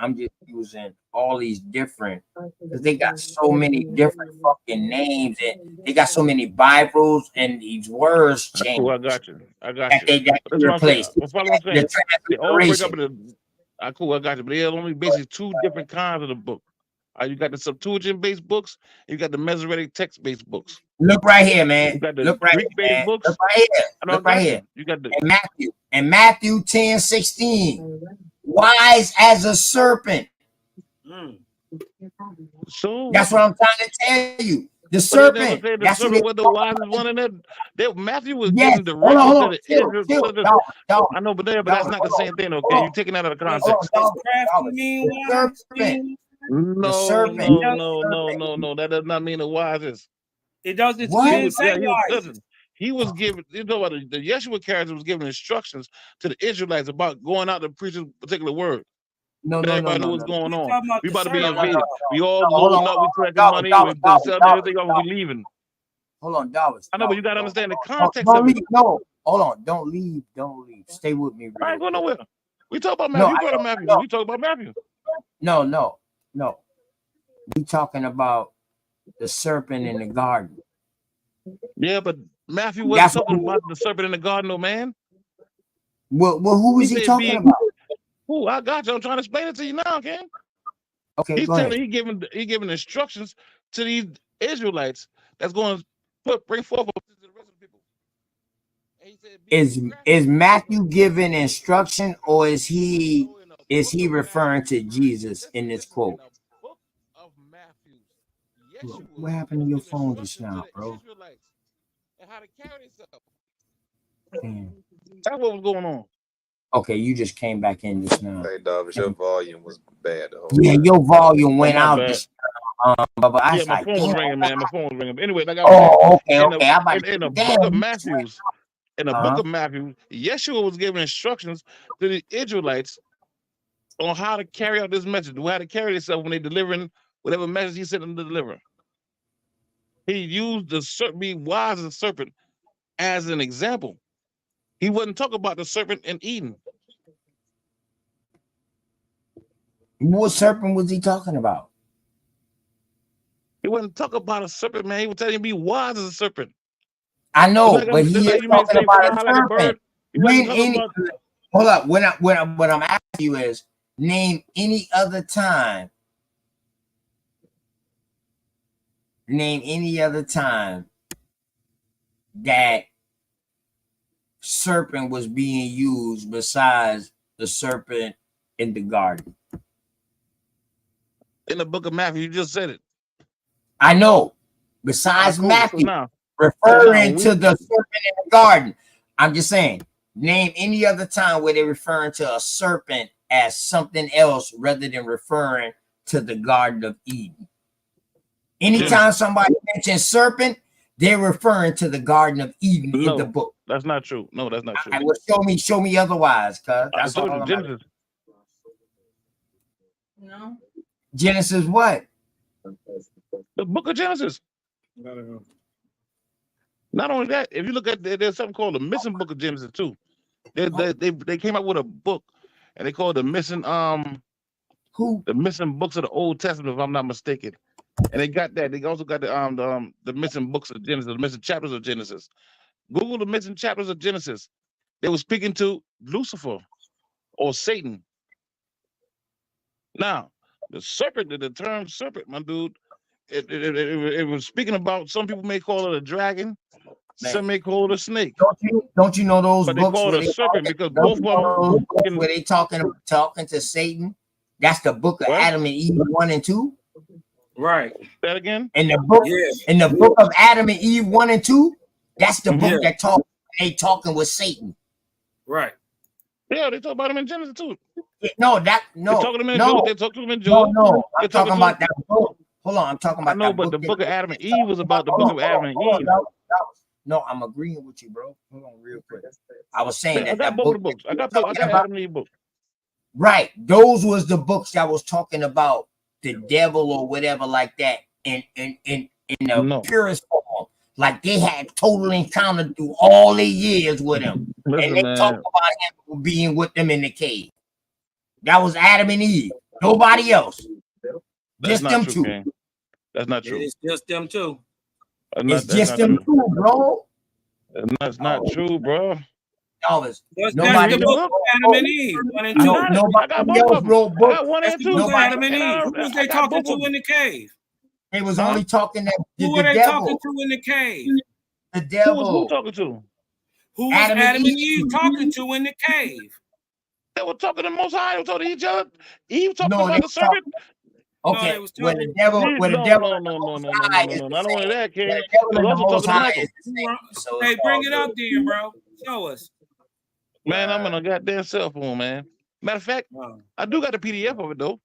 I'm just using all these different, because they got so many different fucking names, and they got so many Bibles, and these words Cool. change I got you. I got that you. they But that's what I'm saying. replace But follow what I'm the saying. They all break up transliteration. into. Cool. I got you. But there's only basically two different kinds of the book. You got the Septuagint-based books. You got the Masoretic text-based books. Look right here, You man. got the Look right Greek-based here, man. books. Look right here. I know. I Look right got here. you. You got the And Matthew 10:16. Wise as a serpent. so. That's what I'm trying to tell you. The But they never serpent. said the That's who they serpent was the wisest one in that. Matthew was Yes. giving Hold on, directions hold to on. the Chill, Israel. chill. Dog. I know, but that's not the Hold same thing. Okay, on. you taking that out of Hold context. on, the serpent. The No, serpent. no, no, no, no, no. That does not mean the wisest. It doesn't. What? It didn't say wise. Listen, he was giving. You know what? The Yeshua character was giving instructions to the Israelites about going out to preach a particular word. No. Everybody know what's going on. We about to be No. invaded. We all Hold loading on. up. We collecting money. We're selling everything off. We leaving. Hold on, Dallas. I know, but you gotta understand the Don't context of it. leave. No. Hold on. Don't leave. Stay with me. I ain't going nowhere. We talk about No, Matthew. You brought up Matthew. We talk about Matthew. No. We talking about the serpent in the garden. Yeah, but Matthew wasn't talking about the serpent in the garden, no man. Well, who was he talking about? Who? I got you. I'm trying to explain it to you now, Ken. Okay, He's telling. He giving instructions to these Israelites that's going to bring forth to the rest of the people. And he said, is Matthew giving instruction, or is he referring to Jesus in this quote? What happened to your phone just now, bro? And how to carry themselves. Damn. That's what was going on. Okay, you just came back in just now. Hey, Davis, your volume was bad. Yeah, your volume went out. But I yeah, my phone was ringing, man. My phone was ringing. Anyway, like I was saying, okay. In the book of Matthews, Yeshua was giving instructions to the Israelites on how to carry out this message, how to carry themselves when they're delivering whatever message he sent them to deliver. He used the serpent, be wise as a serpent, as an example. He wasn't talking about the serpent in Eden. What serpent was he talking about? He wasn't talking about a serpent, man. He was telling you to be wise as a serpent. I know, but he is talking about a serpent. Hold up. What I'm asking you is, name any other time. Name any other time that serpent was being used besides the serpent in the garden. In the book of Matthew, you just said it. I know. Besides Matthew, referring to the serpent in the garden. I'm just saying, name any other time where they're referring to a serpent as something else rather than referring to the Garden of Eden. Anytime somebody mentions serpent, they're referring to the Garden of Eden in the book. That's not true. No, that's not true. I will show me otherwise, cuz that's all I'm Genesis. No. Genesis what? The book of Genesis. Not only that, if you look at there's something called the missing book of Genesis too. They came out with a book and they called the missing the missing books of the Old Testament, if I'm not mistaken. And they got that. They also got the missing books of Genesis, the missing chapters of Genesis. Google the missing chapters of Genesis. They were speaking to Lucifer or Satan. Now, The serpent, the term serpent, my dude, it was speaking about, some people may call it a dragon, some may call it a snake. Don't you know those But they books call where it a they serpent because both of them where they talking to Satan? That's the book of Adam and Eve 1 and 2. Right. That again? In the book of Adam and Eve 1 and 2, that's the book that they talking with Satan. Right. Yeah, they talk about him in Genesis too. No. They talk to him in Job. They talk to him in No, Job. I'm talking about that book. Hold on, I'm talking about. I know, but the book of Adam and Eve was about the book of Adam and Eve. No, I'm agreeing with you, bro. Hold on, real quick. I was saying I got both of the books. I got Adam and Eve book. Right, those was the books that was talking about the devil or whatever like that, in the purest form. Like they had total encounter through all their years with him. Listen, and they talked about him being with them in the cave. That was Adam and Eve. Nobody else. That's just them true, two. King. That's not true. It's just them two. It's just them two, bro. That's not true, bro. No, that's the book of Adam and Eve. 1 and 2. Nobody else wrote books. I got 1 and 2. Nobody, Adam and Eve. Who was they talking to in the cave? They was only talking that who were they talking to in the cave? The devil. Who was talking to? Who was Adam and Eve talking to in the cave? They were talking to the Most High. They were talking to each other. Eve talking about the serpent. Okay, no, when the devil, no, not only that, King. They was also talking to Michael. Hey, bring it up, then, bro. Show us. Man, I'm on a goddamn cell phone, man. Matter of fact, I do got a PDF of it though.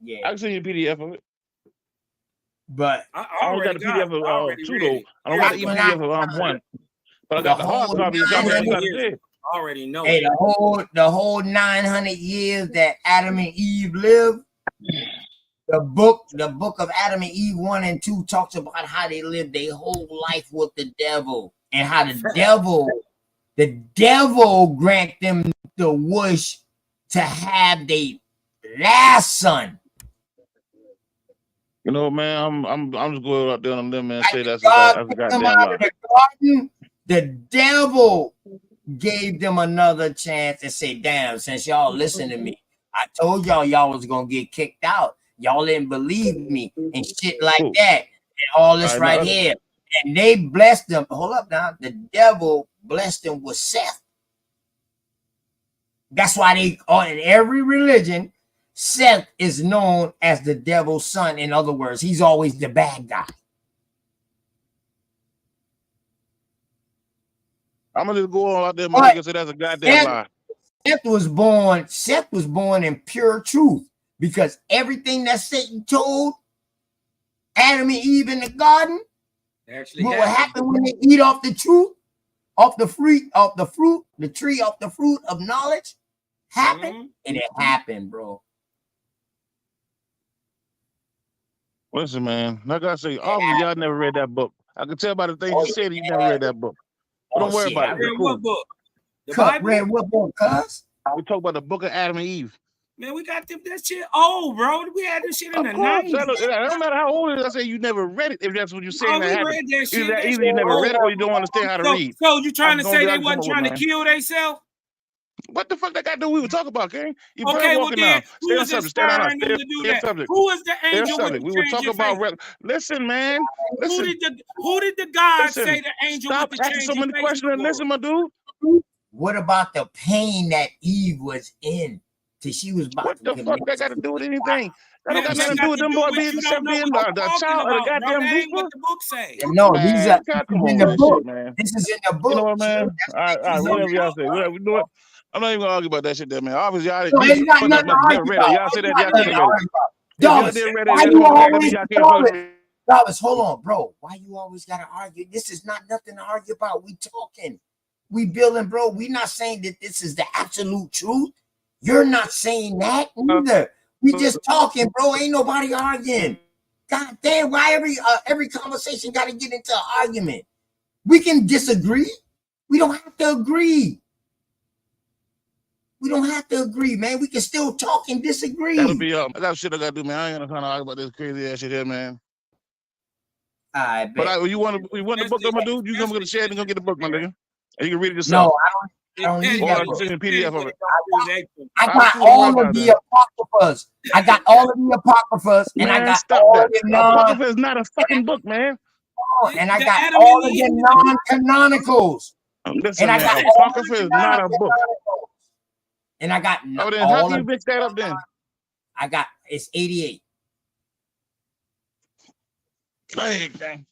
Yeah, I can send you a PDF of it. But I don't got a PDF of 2 though. I don't got the PDF of 1. But I got the hard copy. I already know. Hey, the whole 900 years that Adam and Eve lived, the book of Adam and Eve 1 and 2 talks about how they lived their whole life with the devil, and how the devil grant them the wish to have their last son. You know, man, I'm just going out there on them and say that's a goddamn lie. The devil gave them another chance and say, damn, since y'all listen to me, I told y'all was gonna get kicked out. Y'all didn't believe me and shit like that. And all this right here. And they blessed them. Hold up now. The devil blessed them with Seth. That's why in every religion, Seth is known as the devil's son. In other words, he's always the bad guy. I'm gonna just go on out there, and say that's a goddamn lie. Seth was born in pure truth, because everything that Satan told Adam and Eve in the garden, what will happen when they eat off the truth, off the fruit, the tree off the fruit of knowledge, happened, and it happened, bro. Listen, man, like I say, obviously y'all never read that book. I can tell by the things you said you never read that book. But don't worry about it. Read what book? The Bible? Read what book, cuz? We talk about the book of Adam and Eve. Man, we got that shit old, bro. We had this shit in the 90s. It don't matter how old it is. I say you never read it. If that's what you're saying, we read that shit. Either you never read it or you don't understand how to read. So you trying to say they wasn't trying to kill themselves? What the fuck that got to do? We were talking about, King. You okay, well then, who was inspiring them to do that? Who was the angel with the we were talking about. Listen, man. Listen. Who did the God say the angel with the change? Stop asking so many questions and listen, my dude. What about the pain that Eve was in till she was about what the fuck that got to do with anything? That don't got nothing to do with them boy being the child of the goddamn ain't what the book say. No, these are in the book, man. This is in the book. You know what, man? All right, whatever y'all say. Whatever, you know what? I'm not even gonna argue about that shit there, man. Obviously, y'all Y'all said that y'all didn't read it. Dallas, hold on, bro. Why you always gotta argue? This is not nothing to argue about. We talking. We building, bro. We not saying that this is the absolute truth. You're not saying that either. We just talking, bro. Ain't nobody arguing. God damn, why every conversation got to get into an argument? We can disagree. We don't have to agree. We don't have to agree, man. We can still talk and disagree. That'll be I got shit I gotta do, man. I ain't gonna kind of argue about this crazy ass shit here, man. I bet. But you want the book, I'm gonna do? You come to share and go get the book, my nigga. And you can read it yourself. No, I don't need Or that I can book. send you a PDF of it. I got all of the apocryphas. I got all of the apocryphas, and I Man, got stop all that. of the non. Apocrypha is not a fucking book, man. And I got all of the non-canonicals. Listen, And I man, got all of Apocrypha the is not a book. non-canonicals. And I got Oh, then how all can you of mix that up then? I got it's 88. Hey, gang.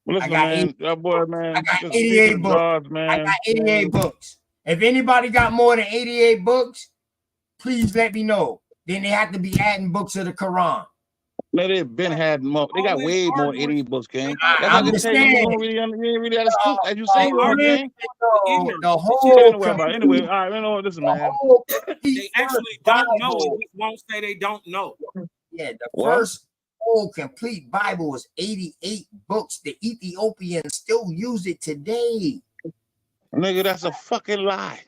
Listen, got man, that boy, man, I got just 88 speaking of books. gods, man. I got 88 books. If anybody got more than 88 books, please let me know. Then they have to be adding books to the Quran. Man, they've been had more. They got way more 88 books, gang. That's I how I can tell you understand. you ain't really out of school as you say you are, gang. The whole Anyway, about anyway, all right, you know what? Listen, man. They actually don't know. It just won't say they don't know. Yeah, the What? first whole complete Bible was 88 books. The Ethiopians still use it today. Nigga, that's a fucking lie.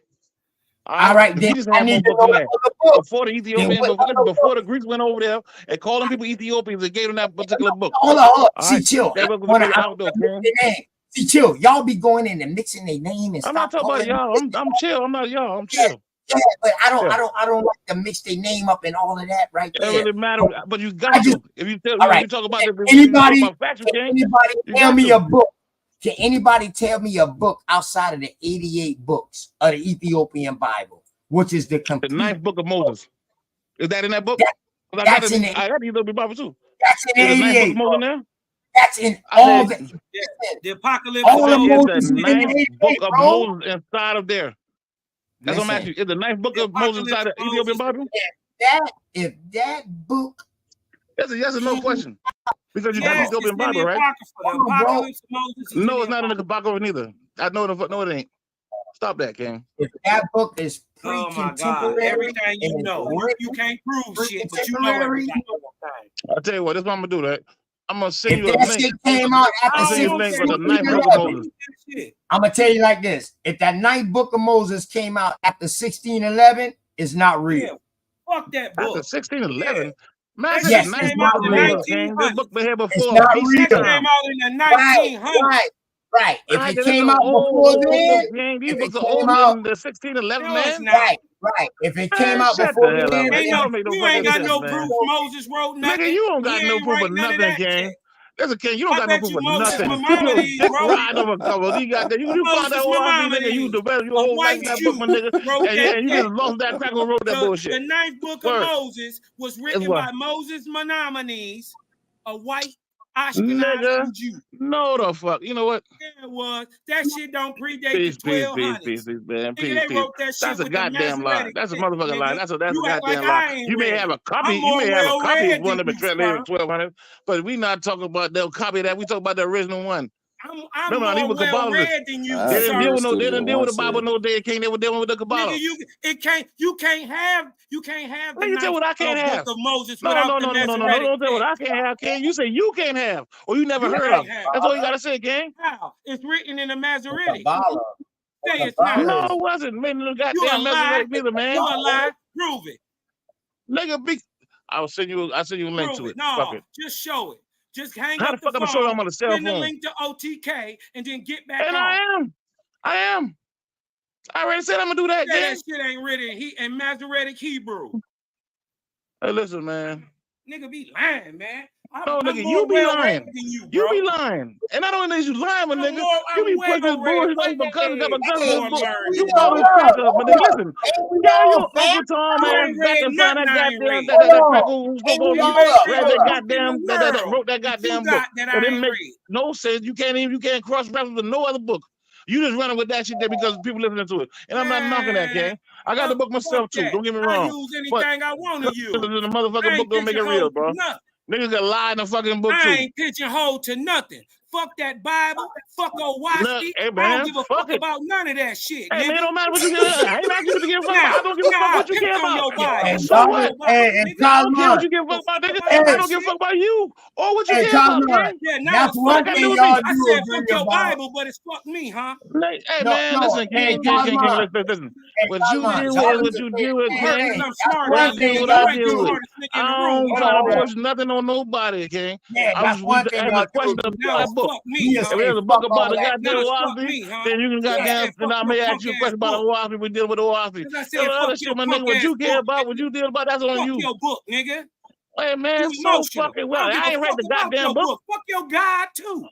All right, we then just I had more need to books know than the that. other books. Before the Ethiopians, before the Greeks went over there and called them people Ethiopians and gave them that particular book. Hold on. All See, right? chill. That book was already out though, man. See, chill. Y'all be going in and mixing their name and I'm not stop talking about calling y'all. I'm chill. I'm not y'all. I'm chill. Yeah, but I don't Yeah. like to mix their name up and all of that right It there. don't really matter, but you got to. If you tell, all right. you talk about this, Anybody, you talk about facts, you can't. anybody You tell got me to. a book? Can anybody tell me a book outside of the 88 books of the Ethiopian Bible, which is the complete? The ninth book of Moses. Is that in that book? I got the Ethiopian Bible too. That's in Is the ninth book 88. of Moses in there? That's in all the apocalypse. All of is Moses the is in ninth 88, book of bro. Moses inside of there. That's what I'm asking you. Is the ninth book of Moses inside the Ethiopian Bible? If that book. That's a yes or no question. Because you got the Yes, Ethiopian it's in Bible, the right? Apocrypha. The apocalypse of Moses is No, in it's not in the Apocrypha neither. I know it ain't. Stop that, King. If that book is Oh my God! pre-contemporary, Everything you know, you can't prove shit, but you know everything. I'll tell you what. This is what I'm gonna do. That I'm gonna send If you a that link. shit came out I'm after gonna send you a link for the ninth book of Moses. I'm gonna tell you like this: if that ninth book of Moses came out after 1611, it's not real. Yeah, fuck that book. After 1611. Man, Yes, the it's ninth not book of real. Moses, King. This book been here It's before not BC real. time. Came out in the 1900s. Right. If it This came is out before old then, book, man. These if books it are older came out, than the 1611, No, it's man. not. right. If it Man, came out shut before the hell up, then, man. Ain't You no, don't make no you fucking ain't got sense, no man. proof Moses wrote nothing. Nigga, you don't He got no ain't proof write of none of nothing, that gang. shit. Listen, King, you don't I got no bet proof you of Moses nothing. You Maimonides dick wrote. riding over cover. You got that. You found that Moses whole RV, nigga. You Maimonides, developed your a whole life white in that Jew, book, my nigga. wrote that And you shit. just lost that crack who wrote that bullshit. The ninth book of Word. Moses was written what? by Moses Maimonides, a white Nigga, Ashkenazi Jew. no the fuck. You know what? Yeah, it was. That shit don't predate Peace, the peace, 1200s. man. Nigga, Peace, they peace. wrote that shit That's a with the goddamn lie. Masoretic That's a shit, motherfucking lie. nigga. That's a You act goddamn like lie. I ain't You may read have it. a copy. I'm You more may have a well copy read of one than of them you, translated son. 1200, but we not talking about the copy of that. We talking about the original one. I'm Remember, he more was well Kabbalists. read than you, They didn't deal sir. with no. They didn't deal with the Bible no day. King. They were dealing with the Kabbalah. Nigga, you can't have the Nigga, tell ninth what I can't book have. of Moses No. without the Masoretic Don't tell what I text. can't have, King. You say you can't have, or you never You heard can't of. have. That's all you gotta say, King. How? It's written in the Masoretic. Kabbalah. Say it's not. No, it wasn't. Man, no You a goddamn lie. Masoretic neither, man. You a lie. Prove it. Nigga, I'll send you a link to Prove it. it. No, Fuck it. just show it. Just hang How up the fuck the I'm gonna show you phone, I'm on the cell send the phone? link to OTK, and then get back And on. I am. I already said I'm gonna do that, Say gang. that shit ain't written in Masoretic Hebrew. Hey, listen, man. Nigga be lying, man. No, I'm nigga, more you be well lying. read than you, bro. You be lying. And not only is you lying, my nigga, you be pushing this bullshit on my cousin, got my cousin this book. You follow his cracker, but nigga, listen. Yeah, you Uncle Tom ass back and find that goddamn that cracker who's supposed to read that goddamn that wrote that goddamn book. That But I it ain't make read. no sense. You can't cross reference with no other book. You just running with that shit there because people listening to it. And I'm not knocking that, gang. I got the book myself too. Don't get me wrong. I use anything I want to use. The motherfucking book don't make it real, bro. Niggas got lie in the fucking book too. I ain't pigeonholed to nothing. Fuck that Bible. Fuck Owaski. Hey, I man, don't give a fuck about none of that shit. Hey, nigga. man, it don't matter what you get. I ain't asking you to get fucked. I don't give a fuck what you care about. And So what? I don't care what you give a fuck about, nigga. I don't give a fuck about you or what you care about, man. Yeah, now that's it's one fuck thing me. y'all I do said fuck agree your about. Bible, but it's fuck me, huh? Hey, man, listen, King, listen. What you deal with is what you deal with, King. I'm smart. I deal with what I deal with. I don't try to Hold push nothing on nobody, King. Yeah, I'm that's just one thing asking y'all the question do. about that book. If there's a book about the goddamn Oasis, then you can goddamn, then I may ask you a question about the Oasis. We deal with the Oasis. Other shit, my nigga, what you care about, what you deal about, that's on you. Fuck your book, nigga. Hey, man, so fucking well. I ain't read the goddamn book. Fuck your God, too.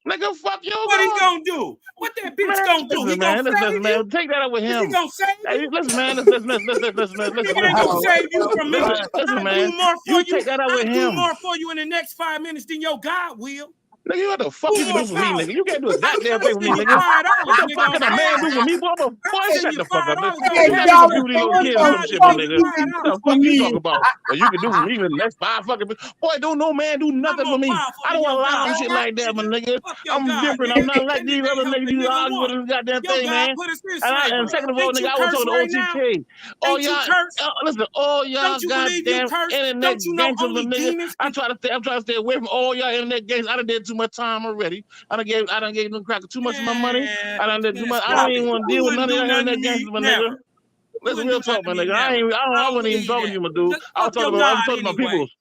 Nigga, fuck your What he God. gonna do? What that bitch gonna do? He gonna save you? Man, take that up with him. Is he gonna save you? Listen, man, listen. He ain't gonna save you from me. Listen, man, do more for you take that up with him. do more for you in the next 5 minutes than your God will. Nigga, what the fuck you can do for me, nigga? You can't do a goddamn thing for me, nigga. $5, What the fuck can a man do for me, boy? Boy, shut the fuck up, nigga. You got y'all to do these little kids some shit, my nigga. What the fuck you talking about? What you can do for me in the next 5 fucking minutes? Boy, don't no man do nothing for me. I don't allow shit like that, my nigga. I'm different. I'm not like these other niggas you argue with this goddamn thing, man. And second of all, nigga, I was talking to OTK. Oh, y'all, listen, all y'all goddamn internet gangsters, nigga. I'm trying to stay away from all y'all internet gangsters. I done did too much time already. I done gave them crackers too much of my money. I done did too much. I don't even want to deal with none of y'all internet gangsters, my nigga. Listen, real talk, my nigga. I wasn't even talking to you, my dude. I was talking to my peoples.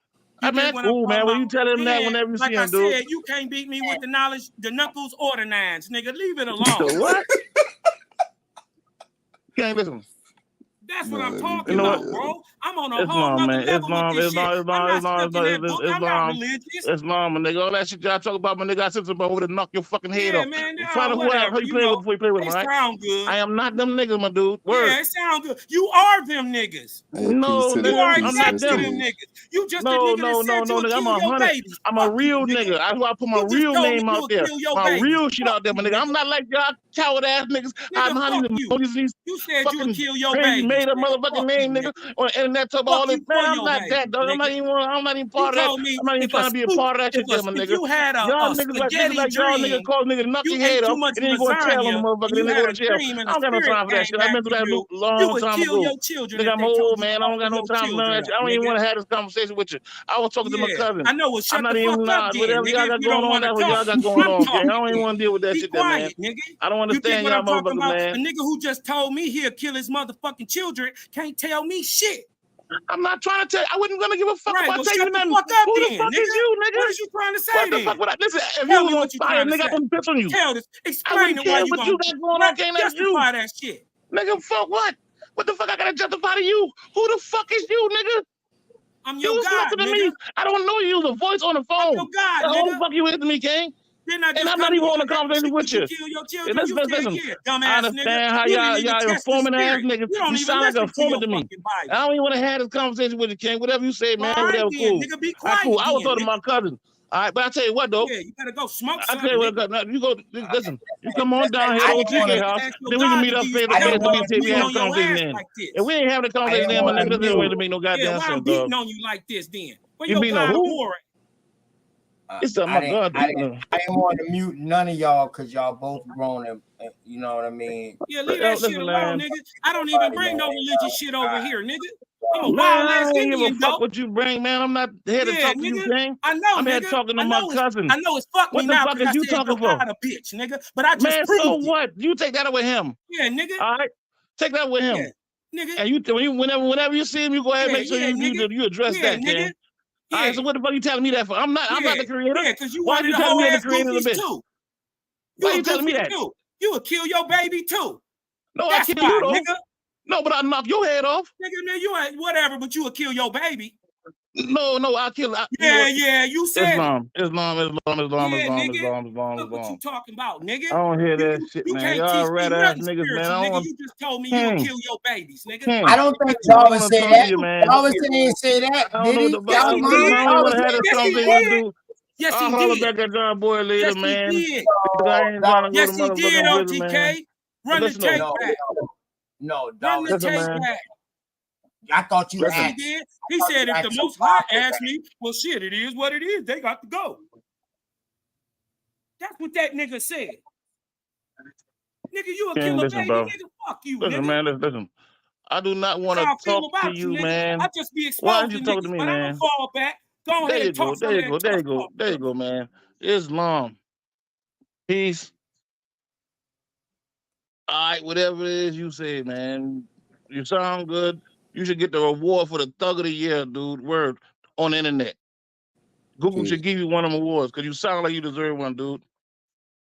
Hey, man, cool, man. Well, you tell him that whenever you see him, dude. Like I said, you can't beat me with the knowledge, the knuckles, or the nines, nigga. Leave it alone. So what? You can't listen. That's what I'm talking about, bro. I'm on a whole nother level with this shit. I'm not stuck in that book. I'm not religious. Islam, my nigga. All that shit y'all talk about, my nigga. I said something over to knock your fucking head off. Man, Find out who you play with before you play with them, right? Sound good. I am not them niggas, my dude. Word. Yeah, it sound good. You are them niggas. No, nigga, I'm not them. Niggas. You just no, nigga. I'm 100. I'm a real nigga. That's why I put my real name out there. My real shit out there, my nigga. I'm not like y'all coward ass niggas. I'm not even these fucking crazy made up motherfucking name, nigga. On the internet talk about all this. Man, I'm not that, dog. I'm not even part of that. I'm not even trying to be a part of that shit, my nigga. You had y'all niggas like y'all niggas call niggas knock your head off, and then you go and tell on the motherfucker, then they go to jail. I don't got no time for that shit. I've been through that loop a long time ago. Nigga, I'm old, man. I don't got no time for none of that shit. I don't even want to have this conversation with you. I was talking to my cousin. I know. I'm not even whatever y'all got going on. That's what y'all got going on, gang. I don't even want to deal with that shit, man. I don't understand y'all motherfuckers, man. A nigga who just told me he'll kill his motherfucking children can't tell me shit. I'm not trying to tell you. I wasn't gonna give a fuck about telling you nothing. Who the fuck is you, nigga? What is you trying to say? What the fuck would I listen? If you was on fire, nigga, I wouldn't piss on you. Tell this. Explain it. Why you what you got going on, gang? That's you. Justify that shit. Nigga, fuck what? What the fuck I gotta justify to you? Who the fuck is you, nigga? I'm your God, nigga. Me. I don't know you. The voice on the phone. I'm your God, nigga. Who the fuck you is to me, gang? And I'm not even on a conversation with you. Listen. I understand how y'all informant ass niggas. You sound like a informant to me. I don't even want to have this conversation with you, King. Whatever you say, man. Whatever, cool. Nigga, be quiet. Cool. I was talking to my cousin. All right, but I tell you what, though. Yeah, you gotta go smoke something. I tell you what, you go. Listen, you come on down here to OTK house. Then we can meet up face to face and we have a conversation then. If we ain't having a conversation then, my nigga, this ain't to make no goddamn sense, dog. Why I'm beating on you like this then? You beating on who? It's my God. I didn't want to mute none of y'all because y'all both grown and you know what I mean. Yeah, leave that shit alone, nigga. I don't even bring no religious shit over here, nigga. I'm a wild ass Indian, I don't give a fuck what you bring, man. I'm not here to talk to you, gang. I know, I'm here talking to my cousin. I know it's fuck me now. What the fuck is you talking for? A bitch, nigga. But I just man, so what? You take that with him. Yeah, nigga. All right, take that with him. Yeah, nigga. And whenever you see him, you go ahead and make sure you address that, gang. All right, so what the fuck you telling me that for? I'm not the creator. Yeah, because you why you telling me the creator of the bitch? Too. Why you telling me that? Too. You would kill your baby too. No, I kill you though. Nigga. No, but I knock your head off. Nigga, you ain't whatever, but you would kill your baby. No, I kill. You said Islam. What you talking about, nigga? I don't hear that shit, man. Y'all rat ass niggas, man. You just told me you would kill your babies, nigga. I don't think y'all would say that. Y'all would say that. I don't know what I want to have this conversation, dude. Yes, he did. I'll holler back at John Boy later, man. Yes, he did, OTK. Run the tape back. No, run the tape back. I thought you asked. He said if the Most High asked me, well, shit, it is what it is. They got to go. That's what that nigga said. Nigga, you a killer baby, nigga. Fuck you, listen, nigga. Man, listen. I do not want That's how I to feel talk to about you, you, nigga. man. I just be Why don't you exposing talk to niggas, me, but I don't man? fall back. Go There ahead you and go. talk some of that tough talk. There you go, man. Islam. Peace. All right, whatever it is you say, man. You sound good. You should get the award for the Thug of the Year, dude. Word on the internet. Google should give you one of them awards because you sound like you deserve one, dude.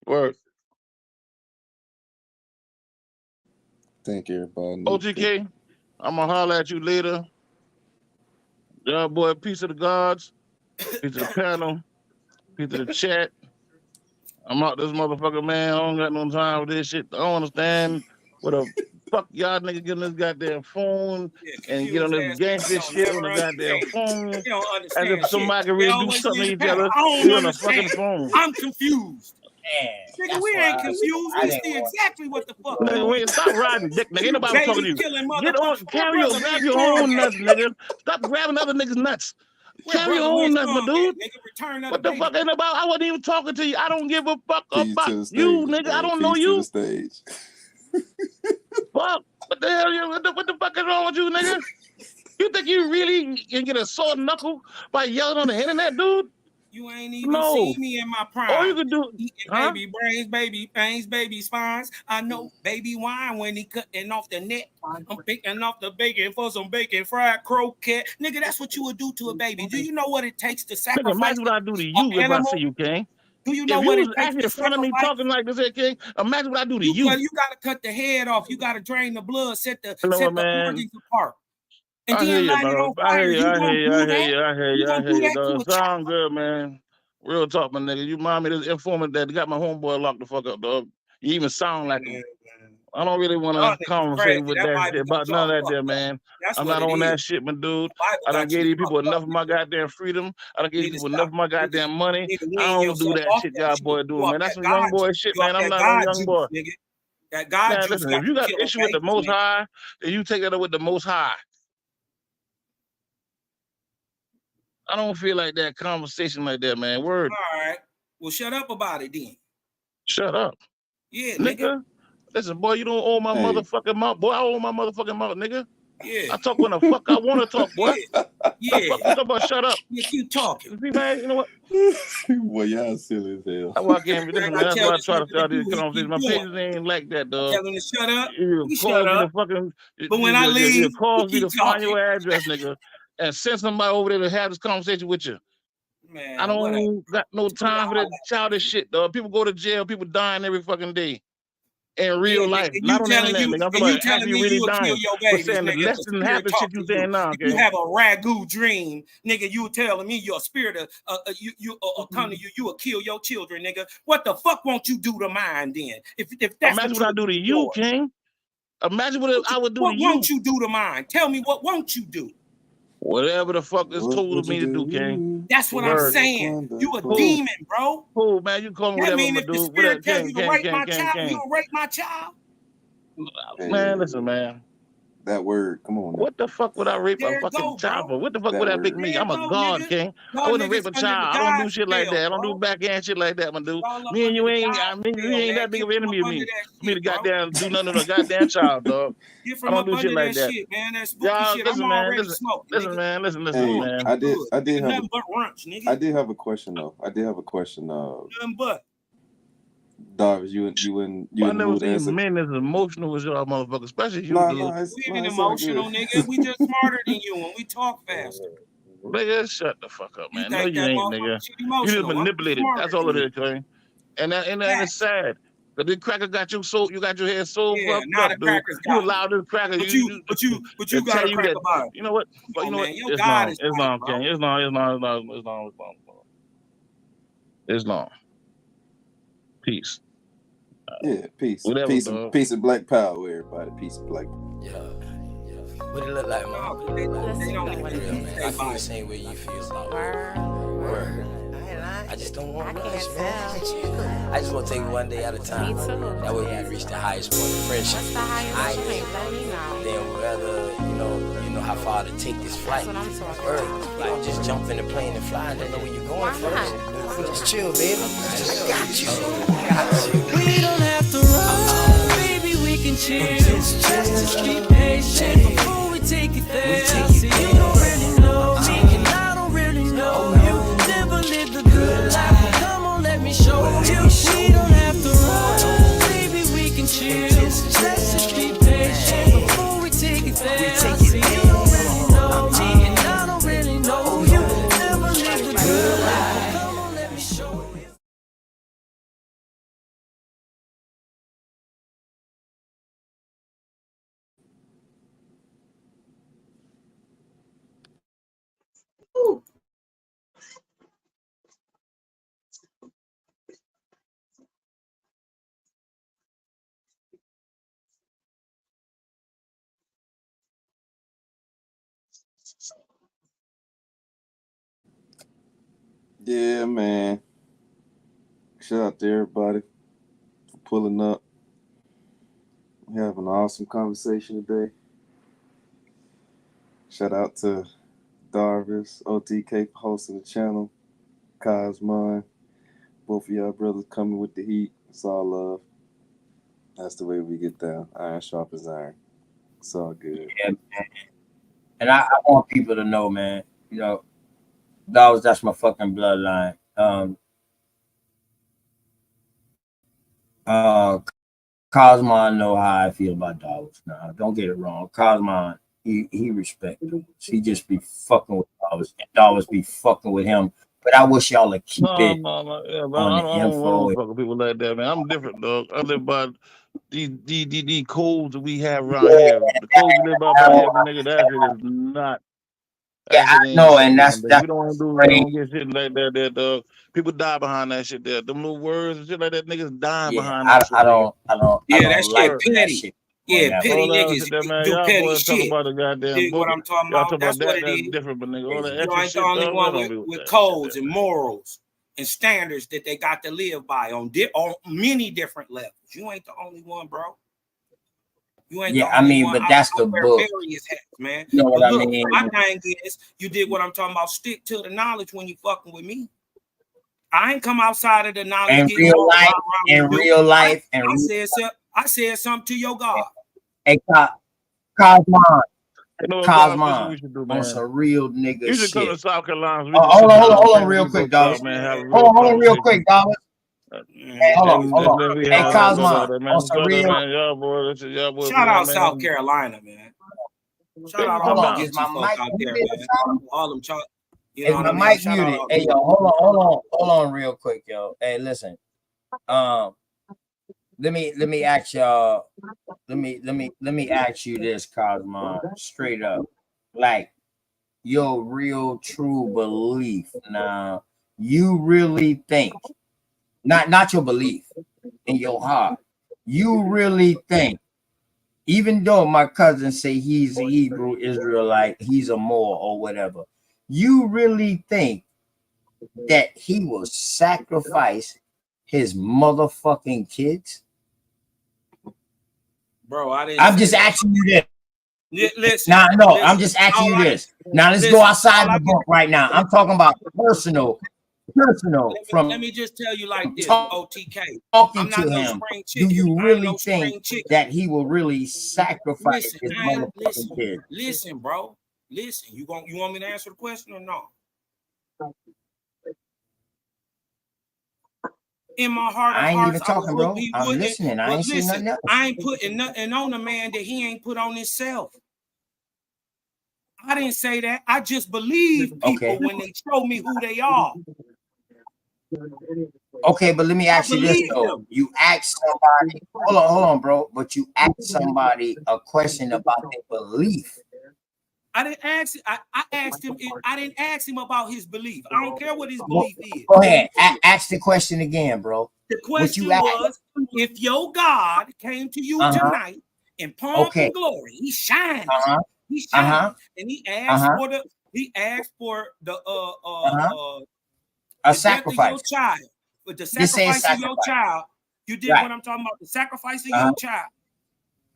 Word. Thank you, everybody. OTK, I'm gonna holler at you later. Yeah, boy, peace of the gods, peace of the panel, peace of the chat. I'm out this motherfucker, man. I don't got no time for this shit. I don't understand what the fuck y'all nigga get on this goddamn phone and get on Confused this ass nigga gangster don't shit on never the goddamn understand. phone They don't as understand if shit. somebody can They really do always something to leave the each other. panel. I don't We on the understand. fucking phone. I'm confused. Man, Nigga, that's we why ain't confused. I We didn't see want exactly what the fuck Nigga, you wait, stop riding dick, nigga. Ain't you nobody talking to baby you. killing Get motherfucker. on, My carry your, brother grab Big your Strong own ass. nuts, nigga. Stop grabbing other niggas' nuts. Where Carry your brother Big own nuts, my Strong dude. at, nigga? Return of What the the baby. fuck ain't about? I wasn't even talking to you. I don't give a fuck Peace about to the you, stage, nigga. I man. don't know Peace to the you. stage. Fuck. What the hell? What the fuck is wrong with you, nigga? You think you really can get a sore knuckle by yelling on the internet, dude? You ain't even No. seen me in my prime. All you can do, Eating huh? baby brains, baby pains, baby spines. I know baby wine when he cutting off the neck. I'm picking off the bacon for some bacon fried croquette. Nigga, that's what you would do to a baby. Do you know what it takes to Nigga, sacrifice imagine what I do to an you if I animal? see you, King. Do you know If what you it was takes actually to in front of me sacrifice? talking like this here, King, imagine what I do to you. You gotta cut the head off. You gotta drain the blood, set the You know what, man? organs apart. And I hear then you, light it bro. on fire. You gonna do that? You gonna do that to a child? Sound good, man. Real talk, my nigga. You remind me of this informant that got my homeboy locked the fuck up, dog. You even sound like him. I don't really want to conversate with that shit about none of that there, man. I'm not on that shit, my dude. I done gave these people enough of my goddamn freedom. I done gave these people enough of my goddamn money. I don't do that shit y'all boy doing, man. That's some young boy shit, man. I'm not no young boy. That God Man, juice listen, if you got an issue with the Most High, then you take that up with the Most High. I don't feel like that conversation like that, man. Word. All right. Well, shut up about it then. Shut up. Yeah, nigga. Listen, boy, you don't own my motherfucking mouth. Boy, I own my motherfucking mouth, nigga. Yeah. I talk when the fuck I want to talk, boy. Yeah. The fuck you talking about? Shut up. You keep talking. See, man, you know what? Well, y'all silly as hell. That's why I can't be listening, man. That's why I try to start these conversations. My doing. pages ain't like that, dog. Tell him to shut up. You shut me up. to fucking, But when I leave, you cause me keep to find talking. your address, nigga, and send somebody over there to have this conversation with you. Man, I don't whatever. got no time for that childish shit, dog. People go to jail, people dying every fucking day. In real life, not on the internet, nigga. I'm talking about actually really dying. But saying the less than half the shit you saying now, okay? If you have a ragu dream, nigga, you telling me your spirit come to you, you will kill your children, nigga. What the fuck won't you do to mine then? If that's imagine what I do to you, King. Imagine what I would do to you. What won't you do to mine? Tell me what won't you do? Whatever the fuck is told of me to do, King. That's what I'm saying. You a demon, bro. Cool, man. You call me whatever I'm gonna do. If the spirit tells you to rape my child, you will rape my child? Man, listen, man. That word, come on. What the fuck would I rape a fucking child for? What the fuck would that make me? I'm a god, King. I wouldn't rape a child. I don't do shit like that. I don't do backhand shit like that, my dude. Me and you ain't, you ain't that big of an enemy of me. For me to goddamn do nothing to a goddamn child, dog. I don't do shit like that. Y'all, listen, man. Listen, man. I did have nothing but runch, nigga. I did have a question though. Nothing but. Darvis, you in I never mood seen answer? men as emotional as y'all motherfuckers, especially you, dude. We ain't emotional, nigga. We just smarter than you and we talk faster. Nigga, shut the fuck up, man. No, think you that ain't, nigga. You just manipulated. That's all it is, King. And it's sad. But this cracker got you got your head so fucked up, dude. You allowed this cracker. But you got a cracker about it. You know what? But you know what? It's long, King. It's long. Peace. Yeah, peace. Whatever, peace of black power, everybody. Peace of black. Yeah. What it look like, man? They don't I feel the same way you feel about word. I just don't want much, man. I just want to take it one day at a time. Me too. That way we reach the highest point of friendship. What's the highest point? Let me know. Then whether you know how far to take this flight. That's what I'm talking about. You don't just jump in the plane and fly and don't know where you're going first. Just chill, baby. I got you. We don't have to run, baby, we can can chill. Just be patient before we take it there. See, you don't really know me, and I don't really know you. Never lived a good life. Come on, let me show you. We don't have to run, baby, we can chill. Just be patient before we take it there. See, you don't really know me, and I don't really know you. Never lived a good life. Come on, let me show you. Yeah, man. Shout out to everybody for pulling up. We're having an awesome conversation today. Shout out to Darvis, OTK for hosting the channel, Cosmon. Both of y'all brothers coming with the heat. It's all love. That's the way we get down. Iron sharp as iron. It's all good. Yeah, man. And I want people to know, man, you know, that's my fucking bloodline. Cosmon know how I feel about dogs. Now, don't get it wrong. Cosmon, he respect dogs. He just be fucking with dogs, and dogs be fucking with him. But I wish y'all to keep it No. Yeah, man, on I the don't info. fuck with people like that, man. I'm different, dog. I live by these codes that we have around here. The codes we live by here, my nigga, that shit is not. Yeah, I ain't know, shit, and man. that's We don't great. get shit like that, there, dog. People die behind that shit there. Them little words and shit like that, niggas dying Yeah, behind that shit. I don't Yeah, that like shit when that petty. shit Yeah, that petty way. All that niggas shit there, man. do Y'all petty boys talk shit. about the goddamn Dig what book. I'm talking Y'all about? talk That's about what that. it That's is. different, but nigga, all that You extra ain't the shit, only dog. one I don't be with with that codes shit and there, man. morals and standards that they got to live by on many different levels. You ain't the only one, bro. You ain't the Yeah, I only mean, one. but I that's the wear book. various hats, man. You know But what I look, mean? my thing is, you did what I'm talking about. Stick to the knowledge when you fucking with me. I ain't come outside of the knowledge In getting all real life, I said something to your God. Hey, Cosmon, You know what, Bob? This is what we Cosmon, should do, on man. some real nigga You should come to shit. South Carolina. We just Hold sit down, on, man. real We quick, go dog. talk, man. Have a real Hold on, real conversation. quick, dog. Hey, hold on. And then we Hey, have that go Cosmon, there, man. on Let's some go there, real. man. Y'all boys, Shout out man. South Carolina, man. Shout out Hold all on, the is NT my folk mic out there, muted or man. something? All them, you know Is what my I mean? mic Shout out muted? all Hey, them. yo, hold on, real quick, yo. Hey, listen. Let me ask y'all. Let me ask you this, Cosmon, straight up, like your real true belief. Now, you really think, not your belief, in your heart, you really think, even though my cousin say he's a Hebrew Israelite, he's a Moor or whatever, you really think that he will sacrifice his motherfucking kids? Bro, I didn't I'm say just that. asking you this. Listen, I'm just asking you this. Now let's go listen, outside the book right now. I'm talking about personal from let me just tell you like this, OTK. talking I'm not to no him. spring Do chicken. you I ain't really no think spring chicken. that he will really sacrifice Listen, his motherfucking kids? listen, bro. Listen, you want me to answer the question or no? In my heart of I ain't hearts, even I would talking, hope bro. he I'm wouldn't. listening. I But ain't saying listen, nothing else. I ain't putting nothing on a man that he ain't put on himself. I didn't say that. I just believe people when they show me who they are. Okay, but let me ask you this though. Them. You ask somebody, hold on, bro. But you ask somebody a question about their belief. I didn't ask. I asked him. I didn't ask him about his belief. I don't care what his belief is. Go ahead. Ask the question again, bro. The question was, if your God came to you tonight in pomp and glory, he shines. He shines, and he asked for the. He asked for the a the sacrifice. death of your child, but the sacrifice of your child. You did what I'm talking about. The sacrifice of your child.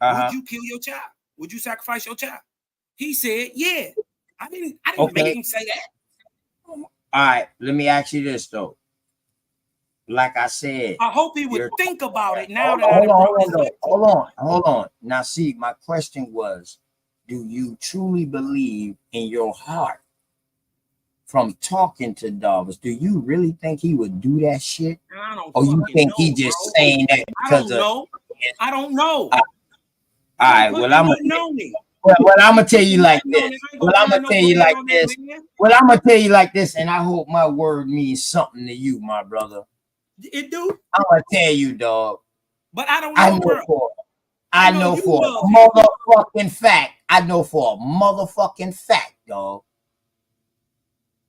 Would you kill your child? Would you sacrifice your child? He said, "Yeah." I didn't make him say that. All right. Let me ask you this though. like I said, I hope he would think about it now that hold on. Now, see, my question was, do you truly believe in your heart from talking to Darvis? Do you really think he would do that shit? I don't or you think know, he just bro. saying that because I don't know. All right, well, I'm gonna tell you like this. Well, I'm gonna tell you like this. Well, I'm gonna tell you like this, and I hope my word means something to you, my brother. It do. I'm gonna tell you, dog. But I don't know, I know for a motherfucking fact. I know for a motherfucking fact, dog.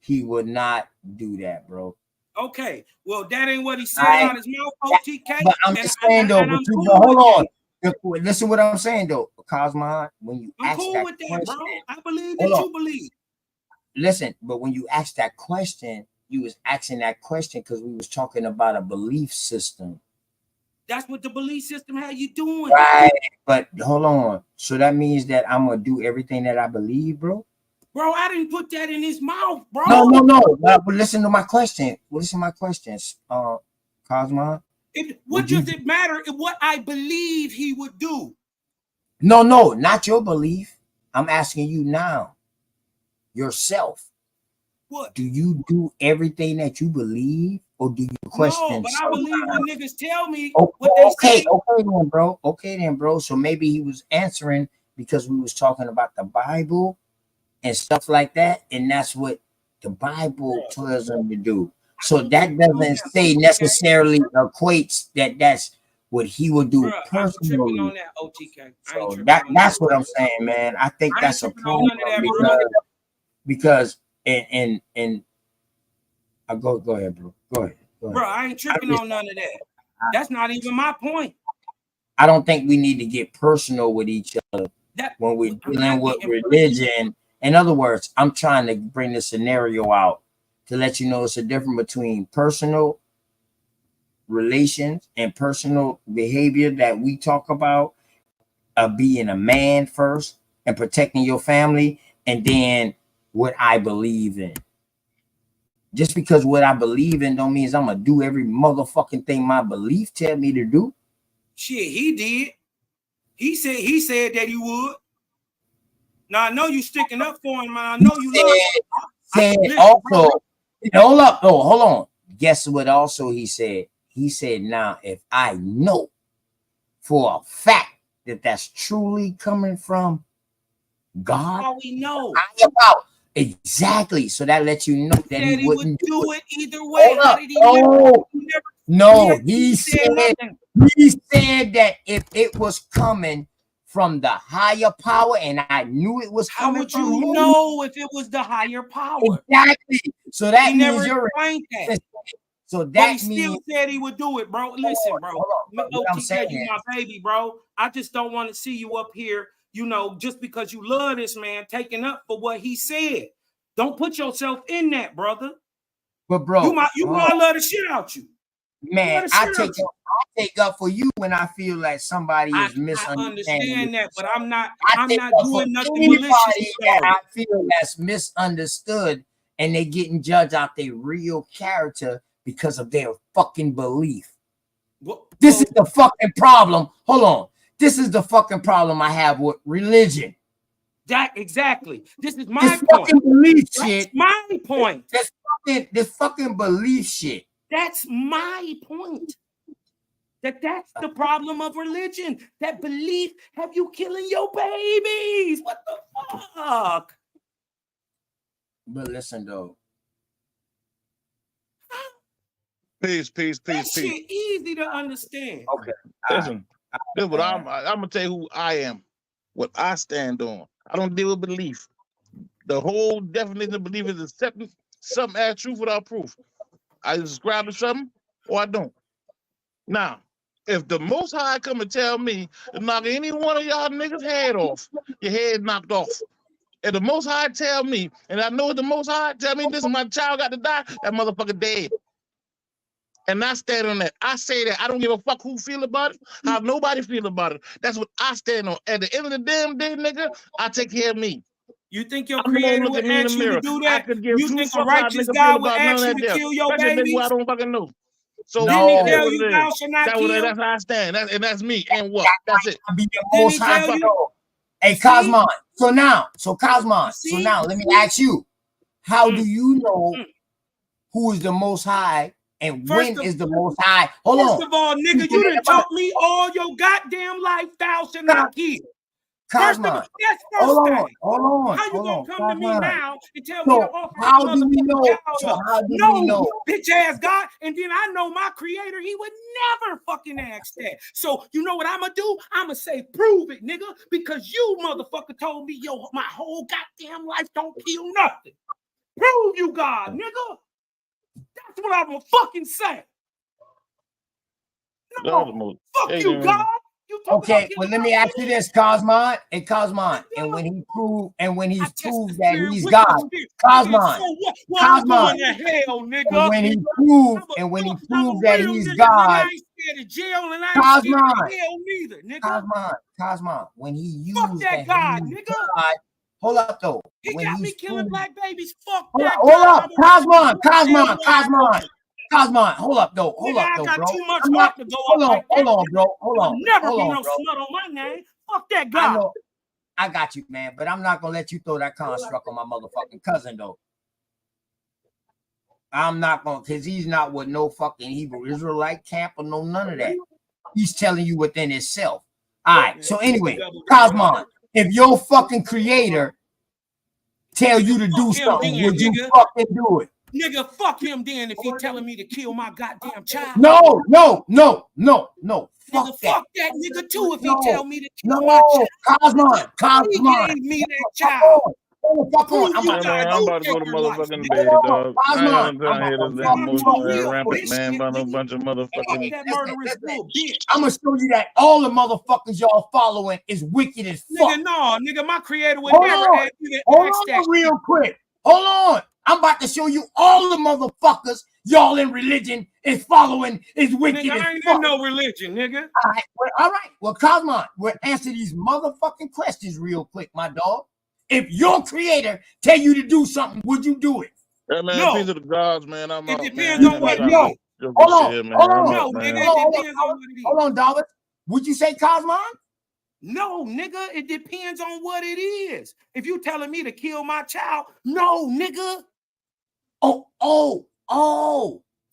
He would not do that, bro. Okay, well, that ain't what he said out his mouth, OTK. But I'm just saying, though. But you hold on. Listen to what I'm saying, though. Cosmo, when you ask that question, bro. I believe that you believe. Listen, but when you ask that question, you was asking that question because we was talking about a belief system. That's what the belief system had you doing. Right, but hold on. So that means that I'm gonna do everything that I believe, bro? Bro, I didn't put that in his mouth, bro. No. But listen to my question. Listen to my questions, Cosmo. What does it matter what I believe he would do? No, not your belief. I'm asking you now. Yourself. What? Do you do everything that you believe, or do you question? No, but I believe when niggas tell me what they say. Okay then, bro. So maybe he was answering because we was talking about the Bible and stuff like that, and that's what the Bible tells him to do. So that doesn't say necessarily equates that that's what he would do personally. On that, OTK. So that's what I'm saying, man. I think that's a problem because and go ahead, bro. Go ahead. Bro, I ain't tripping on none of that. That's not even my point. I don't think we need to get personal with each other when we're dealing with religion. In other words, I'm trying to bring the scenario out to let you know it's a difference between personal relations and personal behavior that we talk about, being a man first and protecting your family, and then what I believe in. Just because what I believe in don't mean I'm gonna do every motherfucking thing my belief tell me to do. Shit, he did. He said that he would. Now I know you sticking up for him, and I know you love him. Hold on. Guess what also he said? He said, now if I know for a fact that that's truly coming from God, how we know? Exactly. So that lets you know that he wouldn't do it either way. How did he he said that if it was coming from the higher power, and I knew it was coming from him. How would you know if it was the higher power? Exactly. So that he means never you're explained that. So that but he still said he would do it, bro. Listen, bro. OTK, you my baby, bro. I just don't want to see you up here, just because you love this man, taking up for what he said. Don't put yourself in that, brother. But bro, you know I love the shit out you. Man, I take up for you when I feel like somebody is misunderstanding. I understand that, but I'm not doing nothing anybody malicious. That I feel that's misunderstood, and they getting judged out their real character because of their fucking belief. This is the fucking problem. Hold on. This is the fucking problem I have with religion. Exactly. This is my point. Fucking belief shit. My point. This fucking belief shit. That's my point. That's the problem of religion. That belief have you killing your babies. What the fuck? But listen though. Peace. That shit easy to understand. Okay. Listen, this is what I'm gonna tell you who I am, what I stand on. I don't deal with belief. The whole definition of belief is accepting something as truth without proof. I subscribe to something or I don't. Now, if the Most High come and tell me to knock any one of y'all niggas' head off, your head knocked off. If the Most High tell me, and I know the Most High tell me this, my child got to die, that motherfucker dead. And I stand on that. I say that. I don't give a fuck who feel about it, how nobody feel about it. That's what I stand on. At the end of the damn day, nigga, I take care of me. You think your creator would ask you to do that? I could give you two think a fucks righteous how nigga God feel would about none ask of you that to there. kill your Especially babies? nigga I don't fucking know. So didn't he that's tell what you it thou is. shalt not kill? That's how I stand. That's me. And what? That's it. Be the Didn't most he high. tell you? Hey, See? Cosmon. Cosmon. So see? now let me ask you: how do you know who is the most high and when is the most high? Hold on. First of all, nigga, you done taught me all your goddamn life thou shalt not kill. First of all, Cosmon. that's Hold first on. thing. Hold on. How you Hold gonna on. come to me Cosmon. now and tell me to So offer how my do we know? motherfucking So child how up? do we No, know? bitch ass God. And then I know my creator, he would never fucking ask that. So you know what I'ma do? I'ma say, prove it, nigga, because you motherfucker told me, yo, my whole goddamn life don't kill nothing. Prove you God, nigga. That's what I'ma fucking say. No, fuck you, God. You talk Okay, about well, let me ask you this, Cosmon. Hey, Cosmon, and when he's proved that he's with God, your spirit. Cosmon, So what? Well, I'm Cosmon, going to hell, nigga. and when he proved that Real he's nigga, God, nigga. I ain't scared of jail and I ain't scared of hell neither, nigga. Cosmon, when he used Fuck that God, nigga. God, hold up though. He When got me he's killing proved, black babies. Fuck hold that up, God. Cosmon, hold up though, Nigga, I got bro. too much heart to go up like that. Hold on, bro. I'll never be no smut on my name. Fuck that God. I know, I got you, man, but I'm not gonna let you throw that construct on my motherfucking cousin though. I'm not gonna, cause he's not with no fucking Hebrew Israelite camp or no none of that. He's telling you within himself. All right. So anyway, Cosmon, if your fucking creator tell you to do something, would you fucking do it? Nigga, fuck him then if he telling me to kill my goddamn child. No. Nigga, fuck that nigga too if he tell me to kill my child. Cosmon. He gave me that child. Prove I'm about to go to motherfucking bed, dog. I ain't got no time here to that emotional and rampant, man, about a bunch of motherfucking. That murderous little bitch. I'm gonna show you that all the motherfuckers y'all following is wicked as fuck. Nigga, no, nigga, my creator would never ask you to ask that real quick. Hold on. I'm about to show you all the motherfuckers y'all in religion is following is wicked nigga, as I ain't fuck. in no religion, nigga. All right. Well, Cosmon, we'll answer these motherfucking questions real quick, my dog. If your creator tell you to do something, would you do it? Yeah, man, no. peace of the gods, man. I'm it out, depends man. on what it is. Hold on, nigga, it depends on what it is. Hold on, David. Would you say Cosmon? No, nigga, it depends on what it is. If you telling me to kill my child, no, nigga. Oh.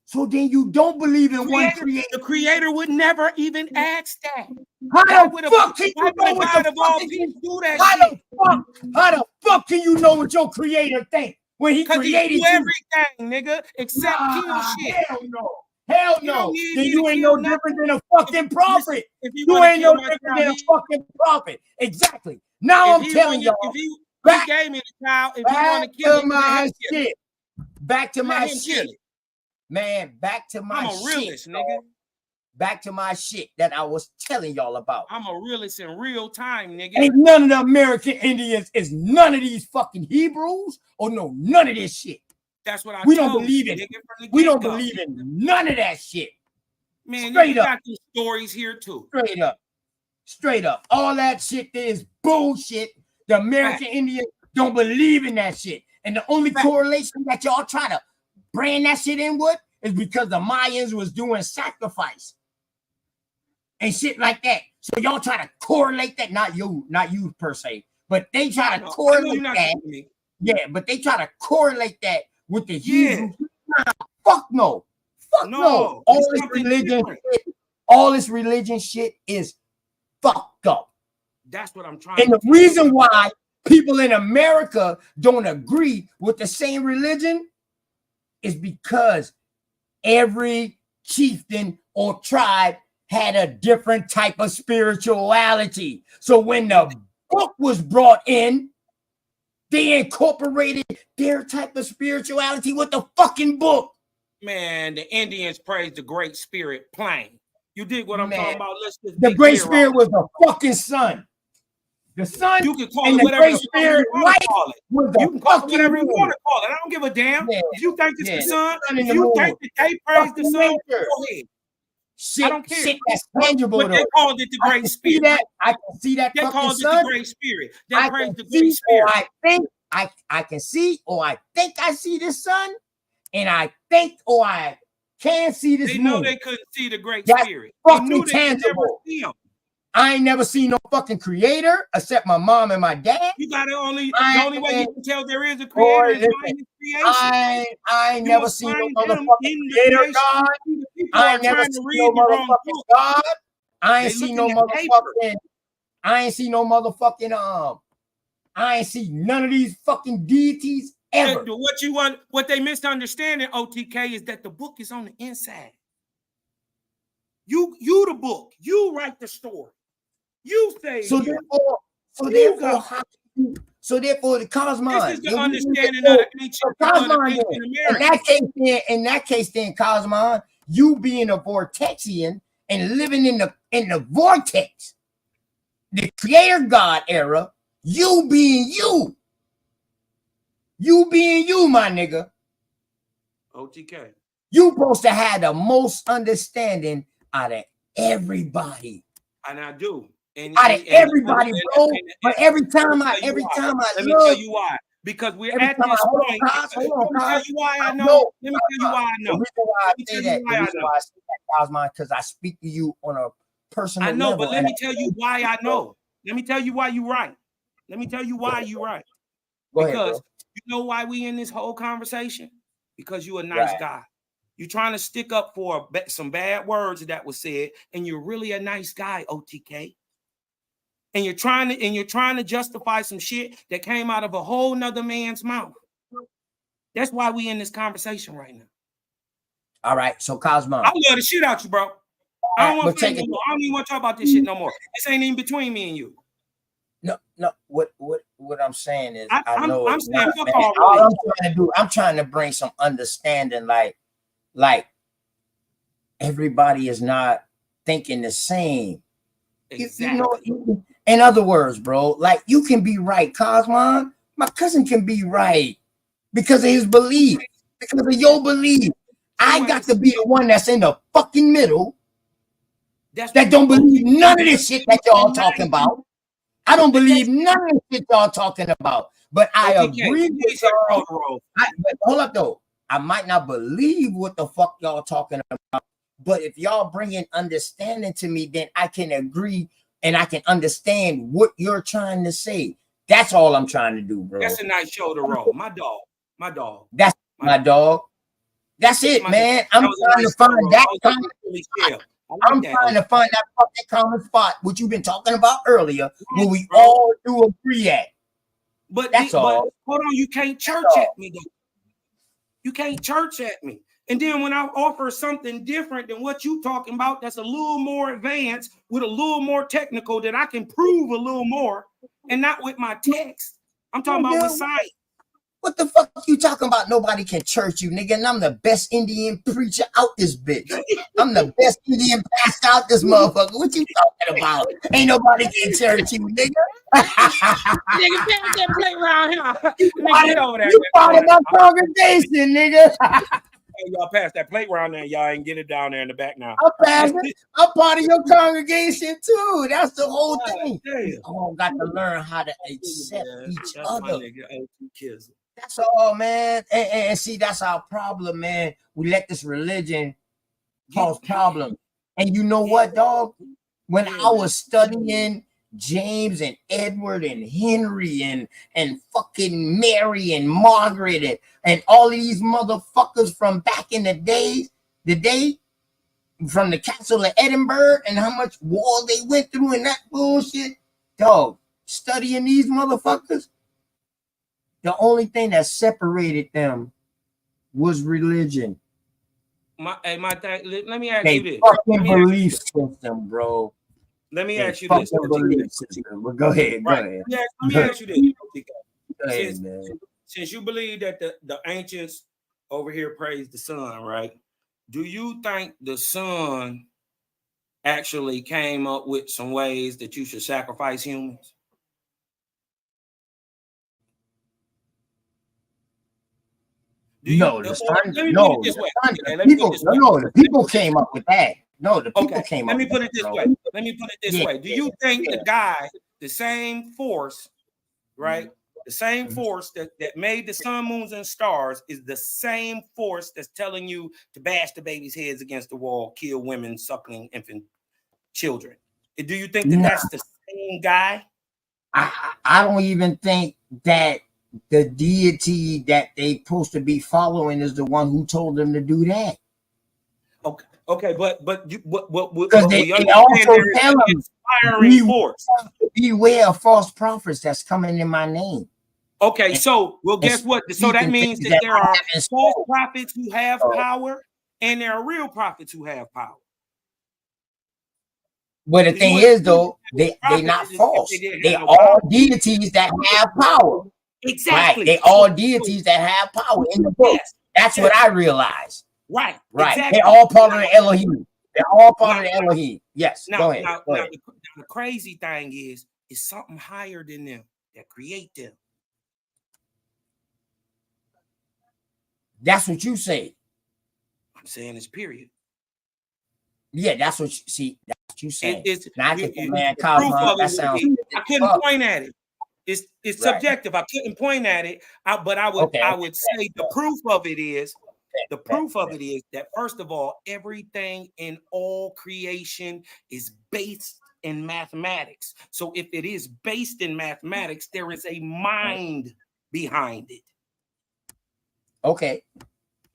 So then you don't believe in one creator. The creator would never even ask that. How the fuck can you know what the fuck do that How the fuck can you know what your creator think when he created he do you? everything, nigga, except kill shit. Hell no. Then you ain't no different than a fucking prophet. You ain't no different than a fucking prophet. Exactly. Now I'm telling y'all. He gave me the child. If he want to kill him, my shit. Back to my shit. Man, back to my shit. I'm a realist, nigga. Back to my shit that I was telling y'all about. I'm a realist in real time, nigga. Ain't none of the American Indians is none of these fucking Hebrews or none of this shit. That's what I we don't believe in. We don't go. believe in none of that shit. Man, straight you up. got these stories here too. Straight up. All that shit there is bullshit. The American Indians don't believe in that shit. And the only correlation that y'all try to brand that shit in with is because the Mayans was doing sacrifice and shit like that. So y'all try to correlate that, not you per se, but they try to correlate that. Yeah, but they try to correlate that with the Hebrew. Fuck no. Fuck no. All this religion shit is fucked up. That's what I'm trying and to the reason why people in America don't agree with the same religion is because every chieftain or tribe had a different type of spirituality. So when the book was brought in, they incorporated their type of spirituality with the fucking book. Man, the Indians praised the Great Spirit plain. You dig what I'm talking about? Let's just the Great Spirit was the fucking sun. The sun you can call and it the whatever Great Spirit light was the you can call it fucking whatever you moon. want to call it. I don't give a damn. If you think it's the sun, if the you moon. think that they praise the sun, go ahead. Shit, I don't care. Shit that's tangible. But they called it the Great Spirit. I can see that. They called it the Great Spirit. They praised the Great Great Spirit. I can see, or I think I see the sun, and I think, or I can see this They moon. know they couldn't see the Great That's Spirit. They fucking knew they could never tangible. see him. I ain't never seen no fucking creator except my mom and my dad. You got the only way you can tell there is a creator Boy, is by listen, his creation. I ain't You never must seen no find him motherfucking in the creator creation. God. The people I are ain't never trying to seen read no the wrong motherfucking book. God. I ain't They seen no looking at paper. motherfucking. I ain't seen no motherfucking I ain't seen none of these fucking deities ever. What they misunderstanding, OTK, is that the book is on the inside. You the book. You write the story. You say So you. therefore, the Cosmon. This is the understanding of the ancient Cosmon. America. In that case, then Cosmon, you being a Vortexian and living in the vortex, the Creator God era, you being you. You being you, my nigga. OTK. You supposed to have the most understanding out of everybody. And I do. Out of everybody, bro. But every time I let me look, tell you why. Because we're at this point. Let me tell you why I know. Let me tell you why I know. The reason why I say that, Cosmon, because I speak to you on a personal level. I know, but let me tell you why I know. Let me tell you why you're right. Let me tell you why you're right. Because you know why we in this whole conversation? Because you're a nice guy. You're trying to stick up for some bad words that was said, and you're really a nice guy, OTK. And you're trying to justify some shit that came out of a whole nother man's mouth. That's why we in this conversation right now. All right, so Cosmo, I love the shit out you, bro. I don't want to no more. I don't even want to talk about this shit no more. This ain't even between me and you. No. What I'm saying is, I'm saying fuck all I'm trying to do. I'm trying to bring some understanding, like everybody is not thinking the same. Exactly. In other words, bro, like you can be right, Cosmon. My cousin can be right because of his belief, because of your belief. I got to be the one that's in the fucking middle that don't believe none of this shit that y'all talking about. I don't believe none of this shit y'all talking about. But I agree with y'all. Hold up, though. I might not believe what the fuck y'all talking about. But if y'all bringing understanding to me, then I can agree and I can understand what you're trying to say. That's all I'm trying to do, bro. That's a nice shoulder roll. My dog. That's my dog. That's it, man. I'm trying to find that I'm trying to find that fucking common spot, which you've been talking about earlier, where we all do agree at. But that's all. Hold on, you can't church at me, though. You can't church at me. And then when I offer something different than what you talking about, that's a little more advanced, with a little more technical, that I can prove a little more, and not with my text. I'm talking about with science. What the fuck you talking about? Nobody can church you, nigga. And I'm the best Indian preacher out this bitch. I'm the best Indian pastor out this motherfucker. What you talking about? Ain't nobody can church you, nigga. Nigga, pass that plate around here. You part of my congregation, nigga. Hey, y'all pass that plate around there. Y'all ain't get it down there in the back now. I'm part of your congregation too. That's the whole thing. We all got to learn how to accept each other. That's all, man. And see, that's our problem, man. We let this religion cause problems. And you know what, dog? When I was studying James and Edward and Henry and fucking Mary and Margaret and all these motherfuckers from back in the day from the Castle of Edinburgh and how much war they went through and that bullshit, dog, studying these motherfuckers, the only thing that separated them was religion. Let me ask they you this. Fucking belief system, bro. Let me ask you this. Well, go ahead. Let me ask you this. Since you believe that the ancients over here praise the sun, right? Do you think the sun actually came up with some ways that you should sacrifice humans? The people came up with that. No, the people came up with that. Let me put it this way. Do you think the same force, right, The same force that made the sun, moons, and stars is the same force that's telling you to bash the baby's heads against the wall, kill women, suckling infant children. Do you think that that's the same guy? I don't even think that the deity that they supposed to be following is the one who told them to do that. Okay, but Because they we also tell them inspiring force. Beware of false prophets that's coming in my name. Okay, so guess what? So that means that there are false prophets who have power, and there are real prophets who have power. But the thing is, though, they not false. They all deities that have power. Exactly. Right. They all deities that have power in the book. That's what I realized. Right. Right. Exactly. They all part of the Elohim. They're all part of the Elohim. Yes. Go ahead. Now, the crazy thing is something higher than them that create them. That's what you say. I'm saying it's period. Yeah, that's what you see. That's what you say. Man, that sounds. I couldn't point at it. It's subjective. I couldn't point at it. But I would say the proof of it is that first of all, everything in all creation is based in mathematics. So if it is based in mathematics, there is a mind behind it. Okay.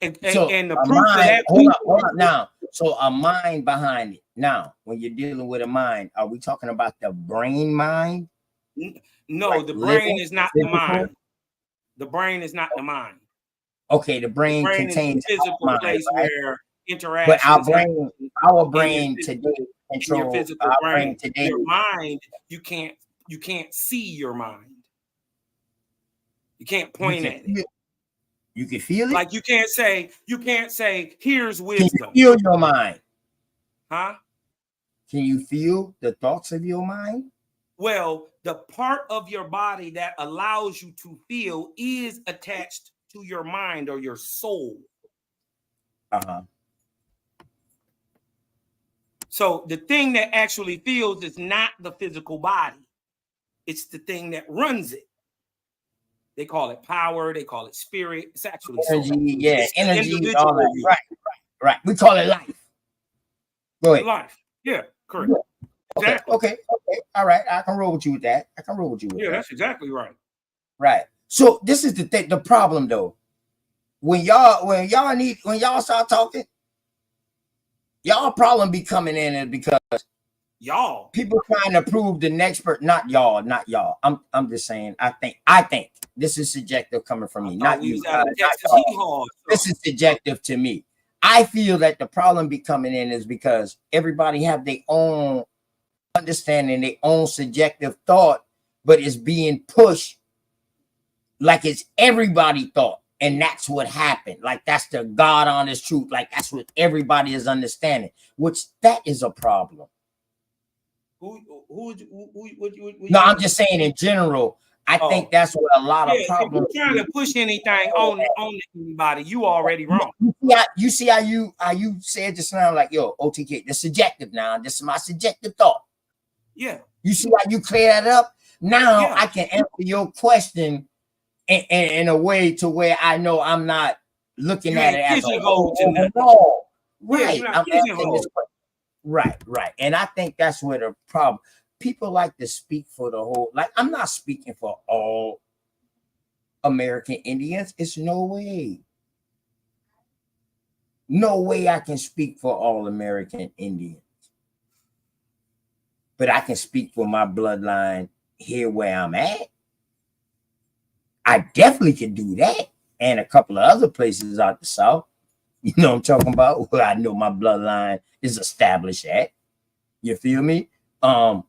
And the proof of that. Hold up now. So a mind behind it. Now, when you're dealing with a mind, are we talking about the brain mind? No, like the brain is not the mind. The brain is not the mind. Okay, the brain contains is a physical mind, place right? where interaction. But our brain today controls your physical our brain. Today. Your mind, you can't see your mind. You can't point at it. You can feel it. Like you can't say, here's wisdom. Can you feel your mind? Huh? Can you feel the thoughts of your mind? Well, the part of your body that allows you to feel is attached to your mind or your soul. Uh-huh. So the thing that actually feels is not the physical body. It's the thing that runs it. They call it power. They call it spirit. It's actually energy. soul. Yeah, it's energy. All that. Right. We call it life. Go ahead. Life. Yeah, correct. Yeah. Exactly. Okay. All right. I can roll with you with that. Yeah, that's exactly right. Right. So this is the problem though. When y'all start talking, y'all problem be coming in is because people trying to prove the next person, not y'all. I'm just saying, I think this is subjective coming from me, not you. This is subjective to me. I feel that the problem be coming in is because everybody have their own understanding, their own subjective thought, but it's being pushed like it's everybody thought. And that's what happened. Like that's the God honest truth. Like that's what everybody is understanding, which that is a problem. No, I'm just saying in general. I think that's what a lot of problems. If you're trying to push anything on anybody, you already wrong. You see how you said just now, like, yo, OTK, the subjective now. This is my subjective thought. Yeah. You see how you clear that up? Now I can answer your question in a way to where I know I'm not looking at it as a whole. Right. I'm asking this question. Right. And I think that's where the problem. People like to speak for the whole. Like I'm not speaking for all American Indians. It's no way. No way I can speak for all American Indians. But I can speak for my bloodline here where I'm at. I definitely can do that. And a couple of other places out the South. You know what I'm talking about? Where I know my bloodline is established at. You feel me? But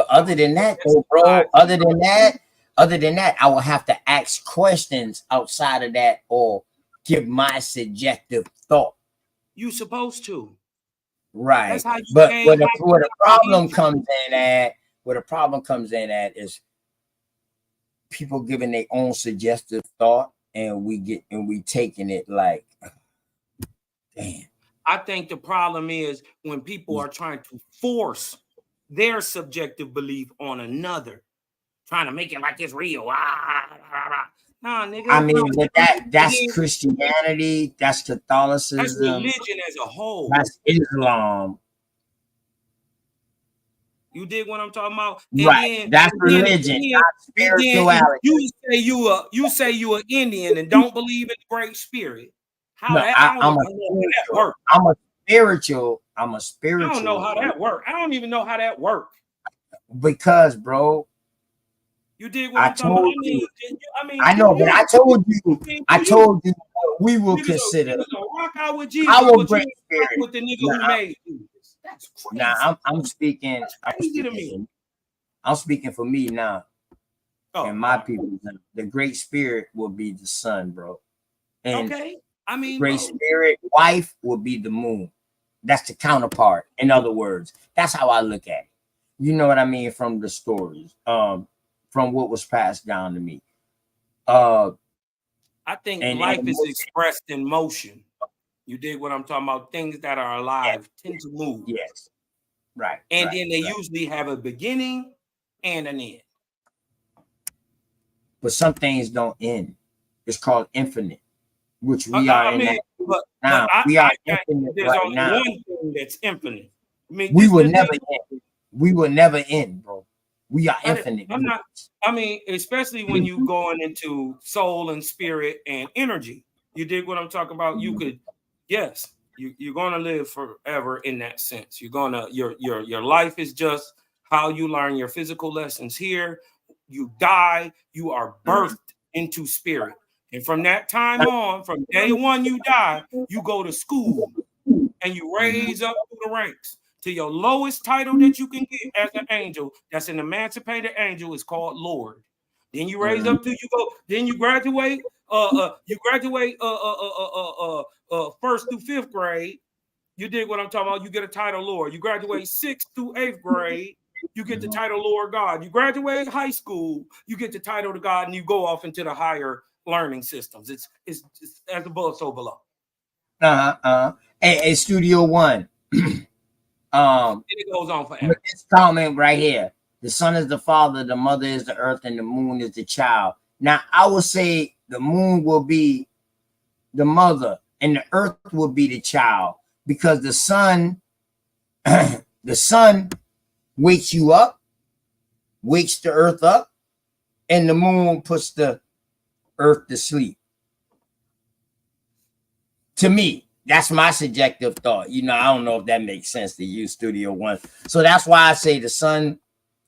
other than that, though, bro, other than that, I will have to ask questions outside of that or give my subjective thought. You supposed to. Right. That's how you but where the problem comes in at is people giving their own suggestive thought and we taking it like, damn. I think the problem is when people are trying to force their subjective belief on another, trying to make it like it's real. Nah, nigga. I mean, but that's Christianity, that's Catholicism, that's religion as a whole. That's Islam. You dig what I'm talking about? Right. And that's religion, not spirituality. You say you an Indian and don't believe in the Great Spirit. How No, that? I'm how that work? I'm a spiritual. I'm a spiritual. I don't know how that work. I don't even know how that work. Because, bro, you did what I'm talking about. I know, but I told you. I told you we will consider. Rock out with Jesus, our great spirit. With the nigga who made you. That's crazy. Now I'm speaking. I'm speaking for me now. And my people, the great spirit will be the sun, bro. And okay. I mean, great spirit wife will be the moon. That's the counterpart. In other words, that's how I look at it. You know what I mean? From the stories, from what was passed down to me. I think life is expressed in motion. You dig what I'm talking about? Things that are alive tend to move. Yes. Right. And then they usually have a beginning and an end. But some things don't end. It's called infinite, which we are in now. We are infinite there's right only now. one thing that's infinite. I mean, we will never end. We will never end, bro. We are infinite. I'm not. I mean, especially when you going into soul and spirit and energy. You dig what I'm talking about? You could, yes, you're gonna live forever in that sense. You're gonna your life is just how you learn your physical lessons here. You die, you are birthed into spirit. And from that time on, from day one you die, you go to school and you raise up through the ranks to your lowest title that you can get as an angel. That's an emancipated angel, is called Lord. Then you raise up till you go, then you graduate, first through fifth grade. You dig what I'm talking about? You get a title Lord. You graduate sixth through eighth grade. You get the title Lord God. You graduate high school, you get the title to God, and you go off into the higher learning systems. It's as above, so below. Hey, Studio One. It goes on forever. With this comment right here: the sun is the father, the mother is the earth, and the moon is the child. Now, I would say the moon will be the mother, and the earth will be the child, because the sun, the sun wakes you up, wakes the earth up, and the moon puts the earth to sleep. To me, that's my subjective thought. You know, I don't know if that makes sense to you, Studio One. So that's why I say the sun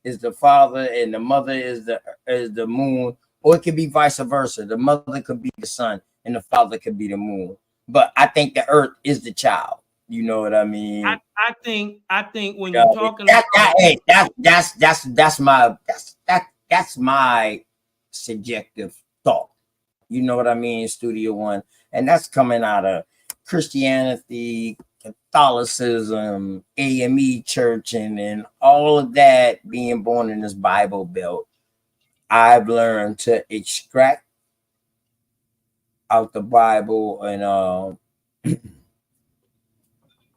is the father and the mother is the moon, or it could be vice versa. The mother could be the sun and the father could be the moon. But I think the earth is the child. You know what I mean? I think when you're talking about that's my subjective thought. You know what I mean, Studio One? And that's coming out of Christianity, Catholicism, AME church, and all of that, being born in this Bible Belt. I've learned to extract out the Bible and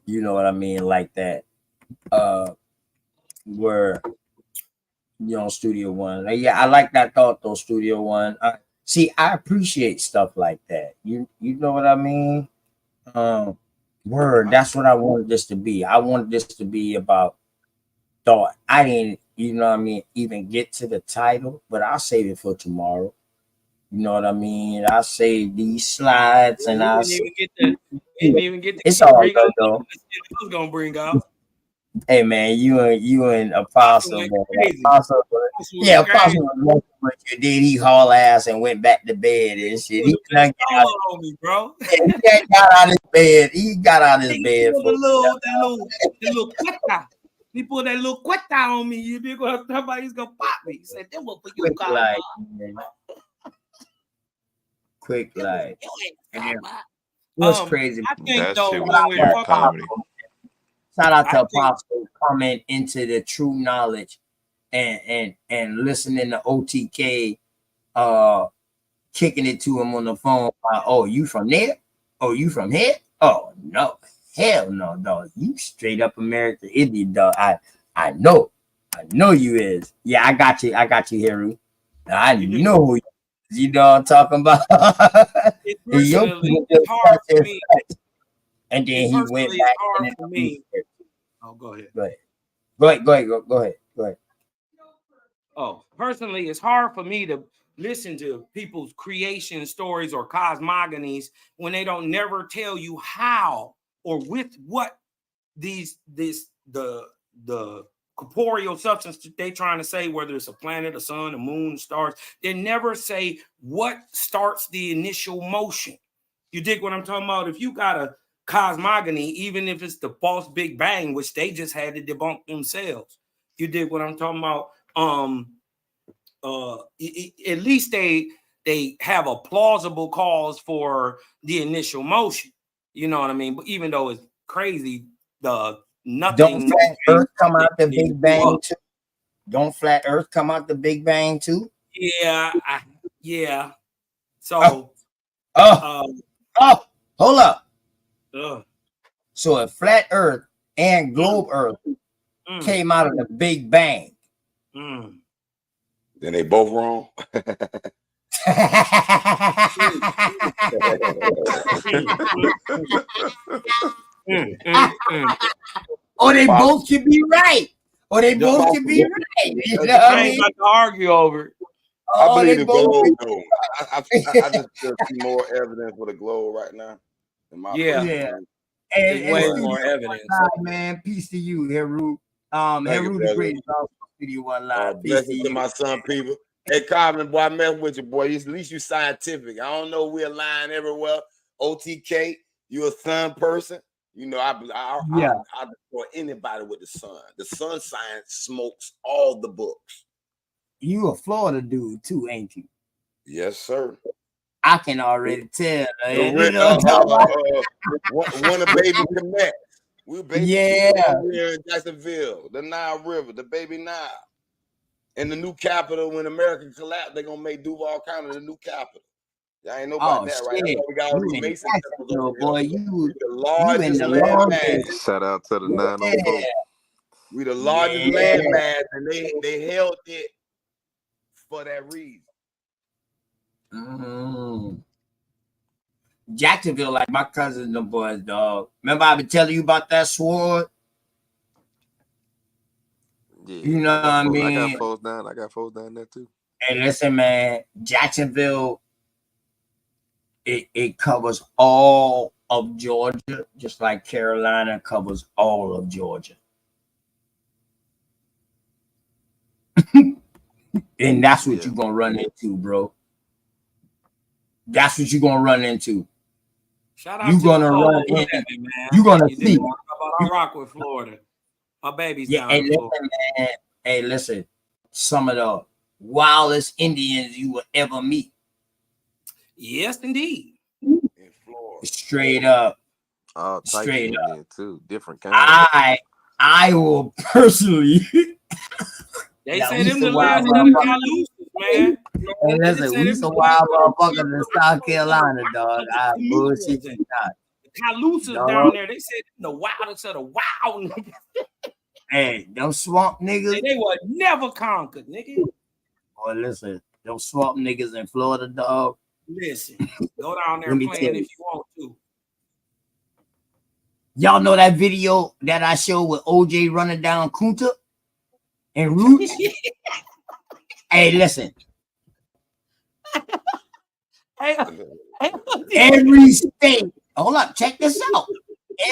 you know what I mean, like that. Where, you know, Studio One. Yeah, I like that thought though, Studio One. See, I appreciate stuff like that. You know what I mean? Word, that's what I wanted this to be. I wanted this to be about thought. I didn't, you know what I mean, even get to the title, but I'll save it for tomorrow. You know what I mean? I'll save these slides and I'll even get to it's all good though. I was gonna bring out. Hey man, you and Apostle, man. Apostle, yeah, Apostle was messing with you. Then he haul ass and went back to bed and shit. He got out on me, bro. He got out his bed. He got out his bed. The little quetta. He pulled that little quetta on me. You think what somebody's gonna pop me? He said, "That what for you, quick light, man. Quick light." What's crazy? I think though, when we're talking shout out to Apostle coming into the true knowledge and listening to OTK kicking it to him on the phone. Oh, you from there? Oh, you from here? Oh no, hell no, dog. You straight up American Indian, dog. I I know you is. Yeah, I got you, Heru. I know who you know what I'm talking about. Personally, it's hard for me. And then he went back hard for me. Oh, go ahead. Go ahead. Oh, personally, it's hard for me to listen to people's creation stories or cosmogonies when they don't never tell you how or with what the corporeal substance that they trying to say, whether it's a planet, a sun, a moon, stars. They never say what starts the initial motion. You dig what I'm talking about? If you got a cosmogony, even if it's the false Big Bang, which they just had to debunk themselves. You dig what I'm talking about? At least they have a plausible cause for the initial motion. You know what I mean? But even though it's crazy, nothing. Don't flat Earth come out the Big Bang too? Don't flat Earth come out the Big Bang too? Yeah, yeah. So, hold up. So if flat Earth and globe Earth came out of the Big Bang, then they both wrong. Or they both can be right. Or they both can be right. You know what I mean? About to argue over it. I believe the globe, though. I just see more evidence for the globe right now. Yeah. There's way more evidence. Man, peace to you, Heru. Heru the greatest studio online. Blessings to my son, people. Hey, Carbon, boy, I mess with you, boy. At least you scientific. I don't know we're aligned everywhere. OTK, you a sun person. You know, I destroy anybody with the sun. The sun science smokes all the books. You a Florida dude too, ain't you? Yes, sir. I can already tell. One of baby connect. We baby here in Jacksonville, the Nile River, the baby Nile. And the new capital, when America collapsed, they're gonna make Duval County the new capital. Y'all ain't know about that, right? That's why we got all these Mason temples over here. We the largest landmass. Shout out to the 904. We the largest landmass, and they held it for that reason. Jacksonville, like my cousin, the boys, dog. Remember I been telling you about that sword? Yeah, you know what I mean? I got folks down there too. Hey, listen, man, Jacksonville, it covers all of Georgia, just like Carolina covers all of Georgia. And that's what you're gonna run into, bro. That's what you're gonna run into. Shout out you're to gonna run in, man. You're gonna see. I rock with Florida. My baby's down hey, in listen, Florida. man. Hey, listen. Some of the wildest Indians you will ever meet. Yes, indeed. In Florida. Straight up. Straight up. Too different kind. I will personally. They say them the last of the Caloosas, man. Hey, listen, we some wild motherfuckers in South Carolina, dog. I bullshit you not. The Caloosas down there, they said the wildest of the wild niggas. Hey, them swamp niggas. They were never conquered, nigga. Boy, listen, them swamp niggas in Florida, dog. Listen, go down there playing if you want to. Y'all know that video that I showed with OJ running down Kunta and Roots? Hey, listen. Every state, hold up, check this out.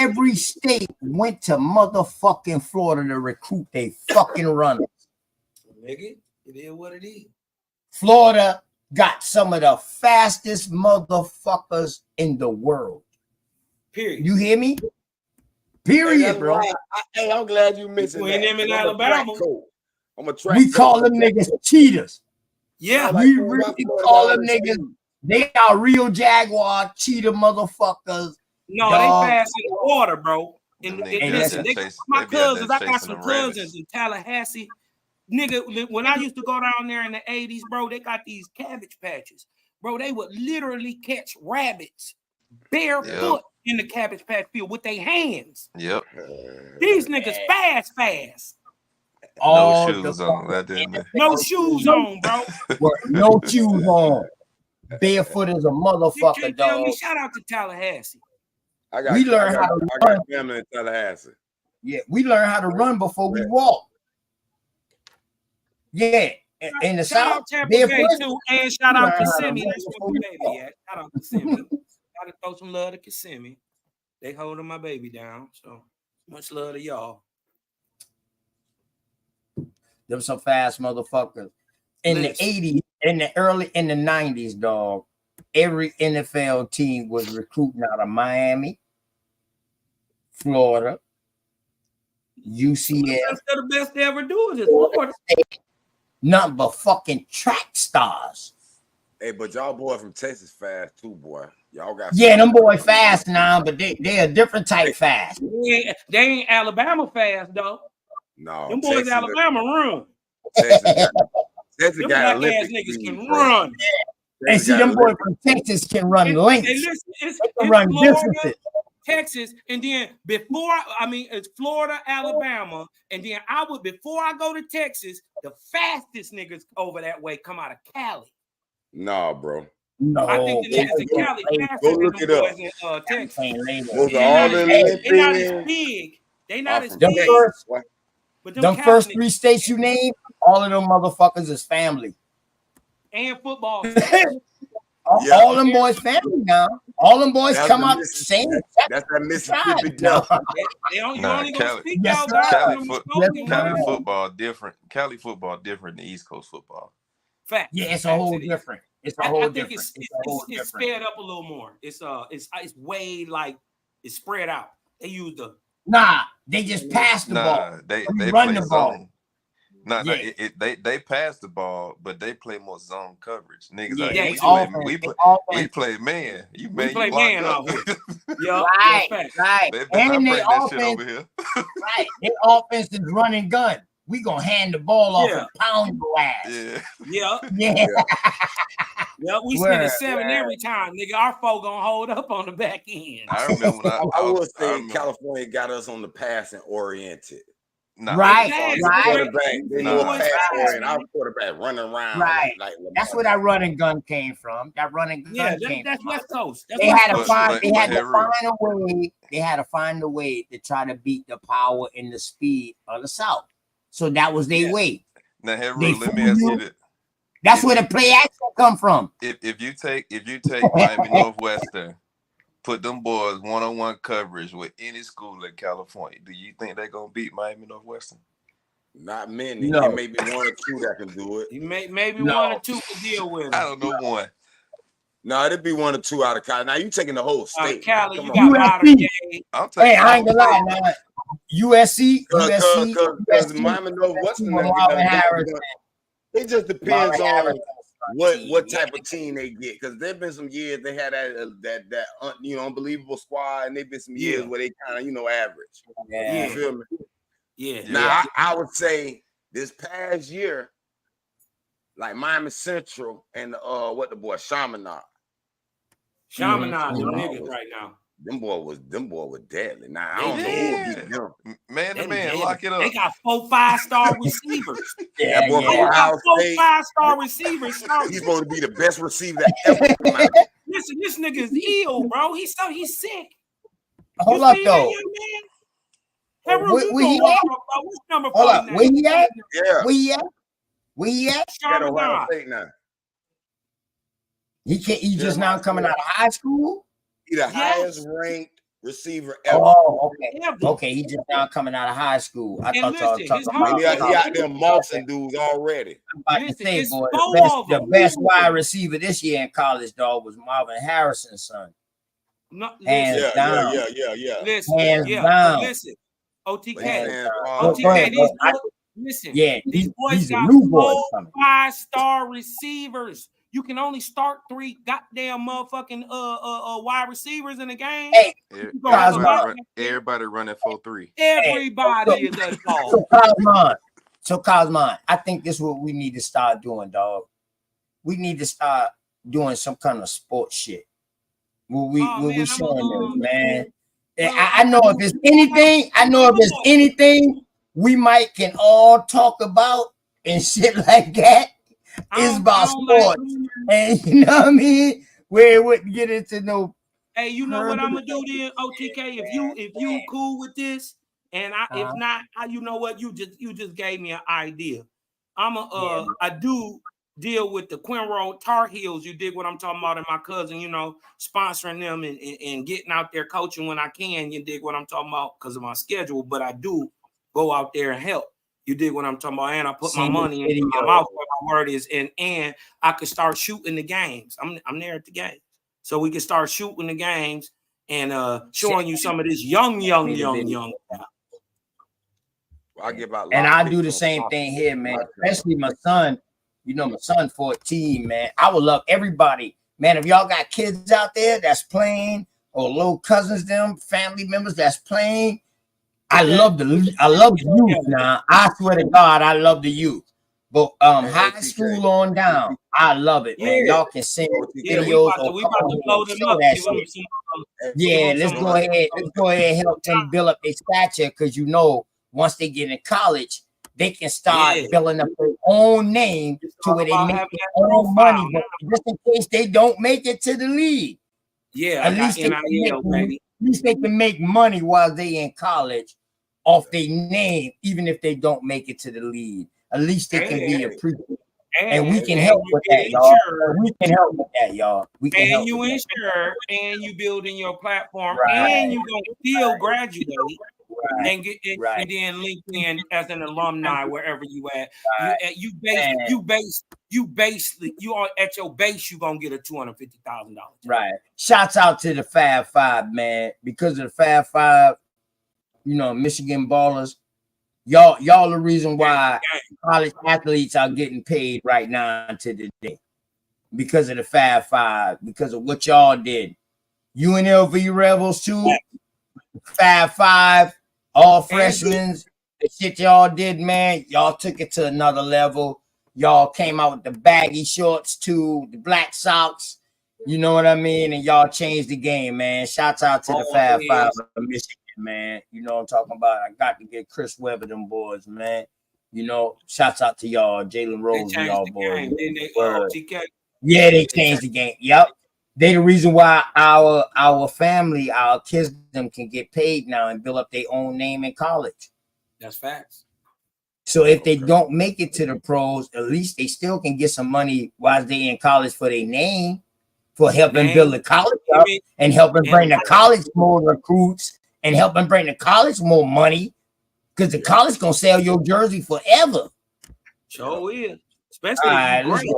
Every state went to motherfucking Florida to recruit they fucking runners. Nigga, it is what it is. Florida got some of the fastest motherfuckers in the world. Period. You hear me? Period, hey, bro. Hey, I'm glad you mentioned that. Them in Alabama. I'm a track We call them niggas cheaters. Yeah, we really call them niggas. They are real Jaguar cheater motherfuckers. No, dog. they fast in the water, bro. And listen, my cousins, I got some cousins in Tallahassee. Nigga, when I used to go down there in the 80s, bro, they got these cabbage patches. Bro, they would literally catch rabbits barefoot in the cabbage patch field with their hands. Yep. These niggas fast. All no the shoes on. That didn't. No shoes on, bro. No shoes on. Barefoot as a You motherfucker, can't tell me. dog. Shout out to Tallahassee. We learn how to I run. got family in Tallahassee. Yeah, we learn how to run before we walk. Yeah, in the Shout South, out Tampa Bay barefoot. too, and shout out learn how to Kissimmee. run That's where before my we baby at. Shout out Kissimmee. Gotta throw some love to Kissimmee. They holding my baby down, so much love to y'all. Them some fast motherfuckers. In the 80s, in the 90s, dog, every NFL team was recruiting out of Miami, Florida, UCF. That's the best they ever do is Florida. Nothing but fucking track stars. Hey, but y'all boy from Texas fast too, boy. Y'all got them boy fast now, but they a different type fast. They ain't Alabama fast though. No, Them boys Texas, Alabama run. Texas Them got black ass Olympic niggas speed, can bro. run. And see, them boys from Texas can run lengths. It's They can run Florida, distances. Texas, and then it's Florida, Alabama, and then before I go to Texas, the fastest niggas over that way come out of Cali. Nah, bro. No, I think the niggas in Cali faster go than look them it boys up. in Texas. Those are all the They not as Olympians. big. They not as Them big. first, But them them Cali first niggas 3 states you named, all of them motherfuckers is family. and football. All them boys family now. All them boys That's come the out the same. That's that Mississippi No. Delta. You only Cali, gonna speak Yes, out sir. about Cali, them Cali smoking. football different. Cali football different than East Coast football. Fact. Yeah, it's a whole different. It's a whole I think different. it's sped up a little more. It's way like it's spread out. They use the they just pass the ball. They run play the ball. zone. They pass the ball, but they play more zone coverage. Niggas, we play man. You man, play you man locked out up. here. Yeah, Right. They better And not they bring that shit offense, over here. right. Their offense is run and gun. We gonna hand the ball off and pound your ass. Yeah. We spend a 7 every time, nigga. Our folk gonna hold up on the back end. I remember when I would say California got us on the passing oriented. Right. Quarterback, they know pass oriented. Our quarterback running around. Right. Like That's where that run and gun came from. That run and gun came that's from. West Coast. They had to find a way. They had to find a way to try to beat the power and the speed of the South. So that was their way. Now, Heru, let me ask you this. That's where the play action come from. If you take Miami Northwestern, put them boys one-on-one coverage with any school in California, do you think they're gonna beat Miami Northwestern? Not many. No. There may be 1 or 2 that can do it. Maybe 1 or 2 can deal with it. I don't know one. No, it'd be 1 or 2 out of Cali. Now you taking the whole state. Cali, you got USC. I'm taking I ain't gonna lie, man. USC. Because Miami Northwestern, it just depends on what type of team they get. Because there've been some years they had that unbelievable squad, and there've been some years where they kind of average. Yeah. You feel me? Yeah. Now I would say this past year, like Miami Central and Chaminade. Chaminade, them niggas right now. Them boy was deadly. Now I don't know who beat them. Man to man, lock it up. They got 4 5-star receivers. That boy from They got Ohio 4 State. 5-star receivers. He's supposed to be the best receiver that ever come out. Listen, this nigga's ill, bro. He's sick. Hold up, though. Where he at? What's number 49? Where he at? Yeah. Where he at? At Ohio State now. He just now coming out of high school? He the highest ranked receiver ever. Oh, okay. Okay, he just now coming out of high school. I thought y'all talking about he out there mossing dudes already. I'm about to say, boy, the best wide receiver this year in college, dog, was Marvin Harrison's son. Hands down. Yeah. Listen, OTK, listen. Yeah, these boys these got new boys 4 5-star receivers. You can only start 3 goddamn motherfucking wide receivers in the game. Hey, everybody running 4-3. Everybody is a dog. So Cosmon, I think this is what we need to start doing, dog. We need to start doing some kind of sports shit. Will we showing them, man? I know if there's anything, we might can all talk about and shit like that is about sports. And you know what I mean? Where it wouldn't get into no. Hey, you know what I'm gonna do then, OTK? If you cool with this, and if not, you know what? You just gave me an idea. I do deal with the Quinroe Tar Heels. You dig what I'm talking about? And my cousin, you know, sponsoring them and getting out there coaching when I can. You dig what I'm talking about? Because of my schedule, but I do go out there and help. You dig what I'm talking about? And I put my money in my mouth where my word is, and I could start shooting the games. I'm there at the game. So we can start shooting the games and showing you some of this young. I give out. And I do the same thing here, man. Especially my son. You know, my son 14, man. I would love everybody, man. If y'all got kids out there that's playing, or little cousins, them family members that's playing, I love the youth now. I swear to God, I love the youth. But high school on down, I love it, man. Y'all can send videos or we about to blow them up. Yeah, let's go ahead. Let's go ahead and help them build up their stature, because you know, once they get in college, they can start building up their own name to where they make their own money. But just in case they don't make it to the league, at least they can make money while they in college off their name, even if they don't make it to the league. At least they can be appreciated. And we can help with that, y'all. We can help with that, y'all. We can help. And you insure, and you building your platform, and you gonna still graduate and get and then link in as an alumni wherever you at. You are at your base. You gonna get a $250,000. Right. Shouts out to the Fab Five, man. Because of the Fab Five, you know, Michigan ballers. Y'all the reason why college athletes are getting paid right now to the day, because of the Fab Five, because of what y'all did. UNLV Rebels too, Fab Five, all freshmen, the shit y'all did, man. Y'all took it to another level. Y'all came out with the baggy shorts too, the black socks. You know what I mean? And y'all changed the game, man. Shouts out to the Fab Five of Michigan, man. You know what I'm talking about? I got to get Chris Webber, them boys, man. You know, shouts out to y'all, Jalen Rose, and y'all boys. Yeah, they changed the game. Yep. They the reason why our family, our kids, them can get paid now and build up their own name in college. That's facts. So if they don't make it to the pros, at least they still can get some money while they in college for their name, for helping build the college up and helping bring the college more recruits and helping bring the college more money, because the college gonna sell your jersey forever. Sure is. Especially if you great.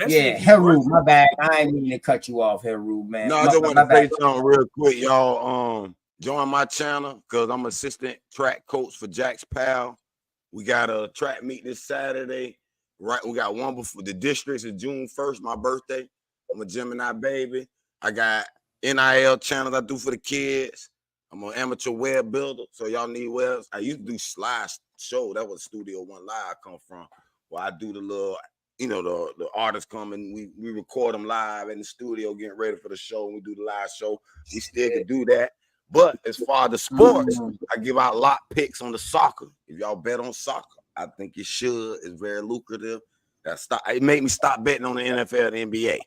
Yeah, Heru, my bad. I ain't mean to cut you off, Heru, man. No, I just want to say something real quick, y'all. Join my channel because I'm assistant track coach for Jack's Pal. We got a track meet this Saturday. Right, we got one before the districts is June 1st, my birthday. I'm a Gemini baby. I got NIL channels I do for the kids. I'm an amateur web builder, so y'all need webs. I used to do slideshow. That was Studio One Live I come from, where I do the little, you know, the artists come and we record them live in the studio, getting ready for the show, and we do the live show. We still can do that. But as far as the sports, I give out lot picks on the soccer. If y'all bet on soccer, I think you should. It's very lucrative. It made me stop betting on the NFL and the NBA.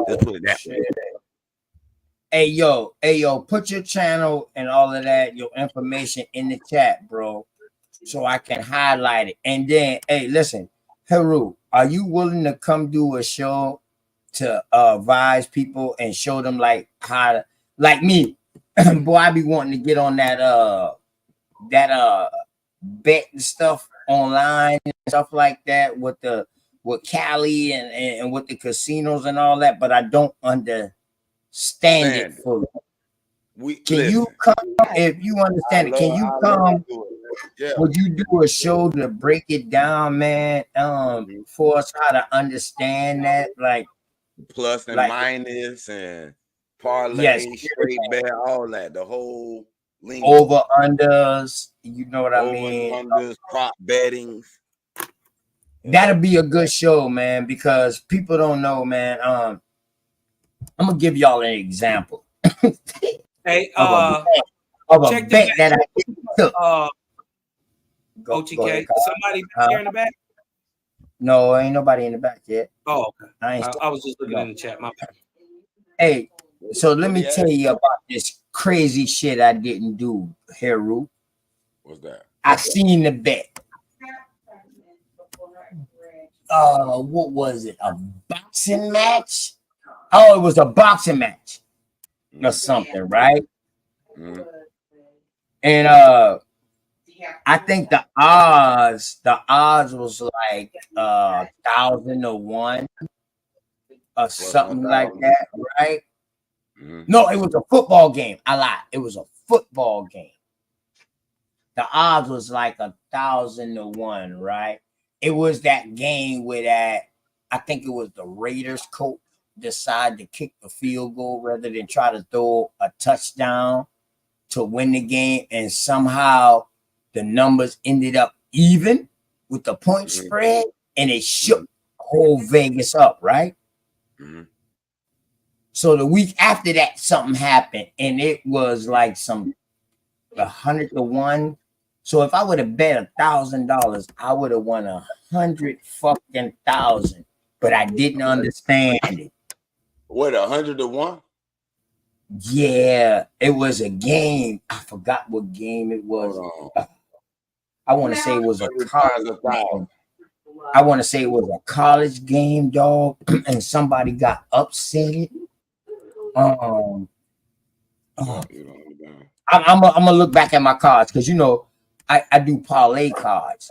Just put it that way. Hey yo, put your channel and all of that, your information in the chat, bro, so I can highlight it. And then, hey, listen, Heru, are you willing to come do a show to advise people and show them like how to, like me? Boy, I be wanting to get on that bet and stuff online and stuff like that with Cali and with the casinos and all that, but I don't understand it fully. You come if you understand it? Can you come? Yeah. Would you do a show to break it down, man? For us how to understand that, like plus and minus and parlay, straight bet, all that, the whole link. Over unders, you know what I mean? Unders, prop betting. That'll be a good show, man, because people don't know, man. I'm gonna give y'all an example. Hey, of a bet that I took. Go OTK. ahead. Somebody back there in the back? No, ain't nobody in the back yet. Oh, okay. I was just looking in the chat. My bad. Hey, so let me tell you about this crazy shit I didn't do, Heru. What's that? I seen the bet. What was it? A boxing match? Oh, it was a boxing match or something, right? And I think the odds was like 1,000 to 1 or something like that, right? No, it was a football game. I lied. It was a football game. The odds was like 1,000 to 1, right? It was that game where that I think it was the Raiders coach decided to kick the field goal rather than try to throw a touchdown to win the game, and somehow the numbers ended up even with the point spread, and it shook whole Vegas up, right? So the week after that, something happened, and it was like some 100 to 1. So if I would have bet $1,000, I would have won 100,000. But I didn't understand it. What, 100 to 1? Yeah, it was a game. I forgot what game it was. I want to say it was a college game. I want to say it was a college game, dog, and somebody got upset. I'm gonna look back at my cards because I do parlay cards.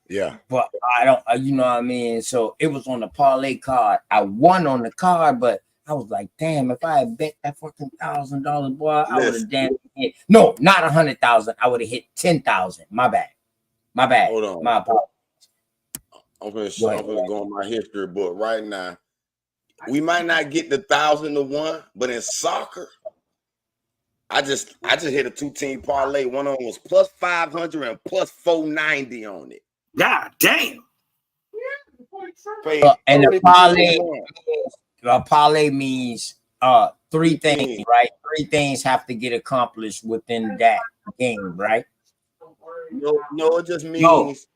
Yeah, but I don't. You know what I mean? So it was on the parlay card. I won on the card, but I was like, damn, if I had bet that fucking $1,000, boy, I would have damn hit. No, not 100,000. I would have hit 10,000. My bad. Hold on. My apologies. I'm gonna go on my history book right now. We might not get the 1,000 to 1, but in soccer, I just hit a 2-team parlay. One of them was plus 500 and plus 490 on it. God damn. And the parlay means 3 things, right? 3 things have to get accomplished within that game, right? No, it just means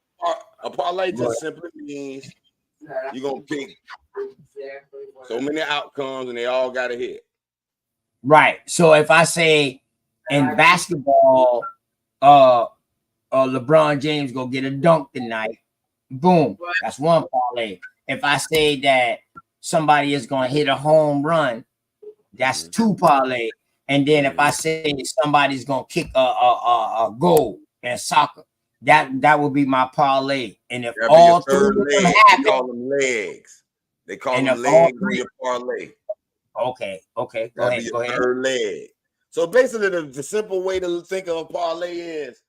a parlay just simply means you're gonna pick so many outcomes and they all gotta hit. Right. So if I say in basketball, LeBron James gonna get a dunk tonight, boom, that's one parlay. If I say that somebody is gonna hit a home run, that's 2 parlay. And then if I say somebody's gonna kick a goal in soccer, that would be my parlay. And if all 3 of them happen, they call them legs. They call them legs on your parlay. Okay. Go ahead. Third leg. So basically, the simple way to think of a parlay is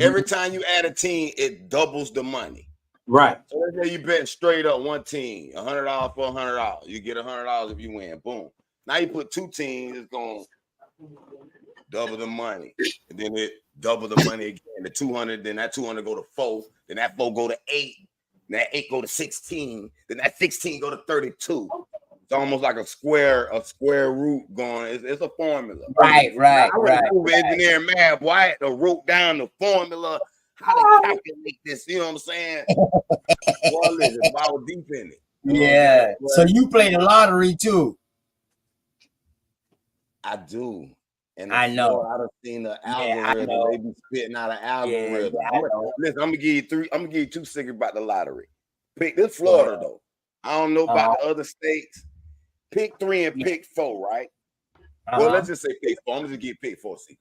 every time you add a team, it doubles the money. Right. So let's say you bet straight up one team, $100 for $100. You get $100 if you win. Boom. Now you put 2 teams, it's gonna double the money, and then it double the money again. The 200, then that 200 go to 4, then that 4 go to 8, then that 8 go to 16, then that 16 go to 32. It's almost like a square root going. It's a formula. Right. I was engineer math. Boy, I had to wrote down the formula, how to calculate this. You know what I'm saying? Boy, listen, I was deep in it. Yeah. So you play the lottery too? I do. And I know. I done seen the algorithm. They be spitting out an algorithm. Listen, I'm gonna give you 2 secrets about the lottery. Pick this Florida though. I don't know about the other states. Pick 3 and pick 4, right? Well, let's just say pick 4. I'm just gonna give pick 4 secret.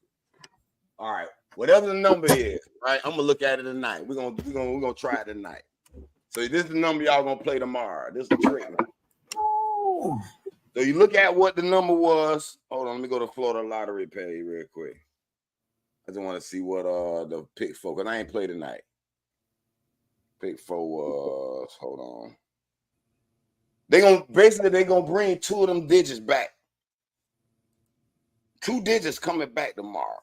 All right, whatever the number is, right? I'm gonna look at it tonight. We're gonna try it tonight. So this is the number y'all gonna play tomorrow. This is the trick. So you look at what the number was. Hold on, let me go to Florida lottery page real quick. I just want to see what the pick 4, because I ain't played tonight. Pick 4 was, hold on. They gonna bring 2 of them digits back. 2 digits coming back tomorrow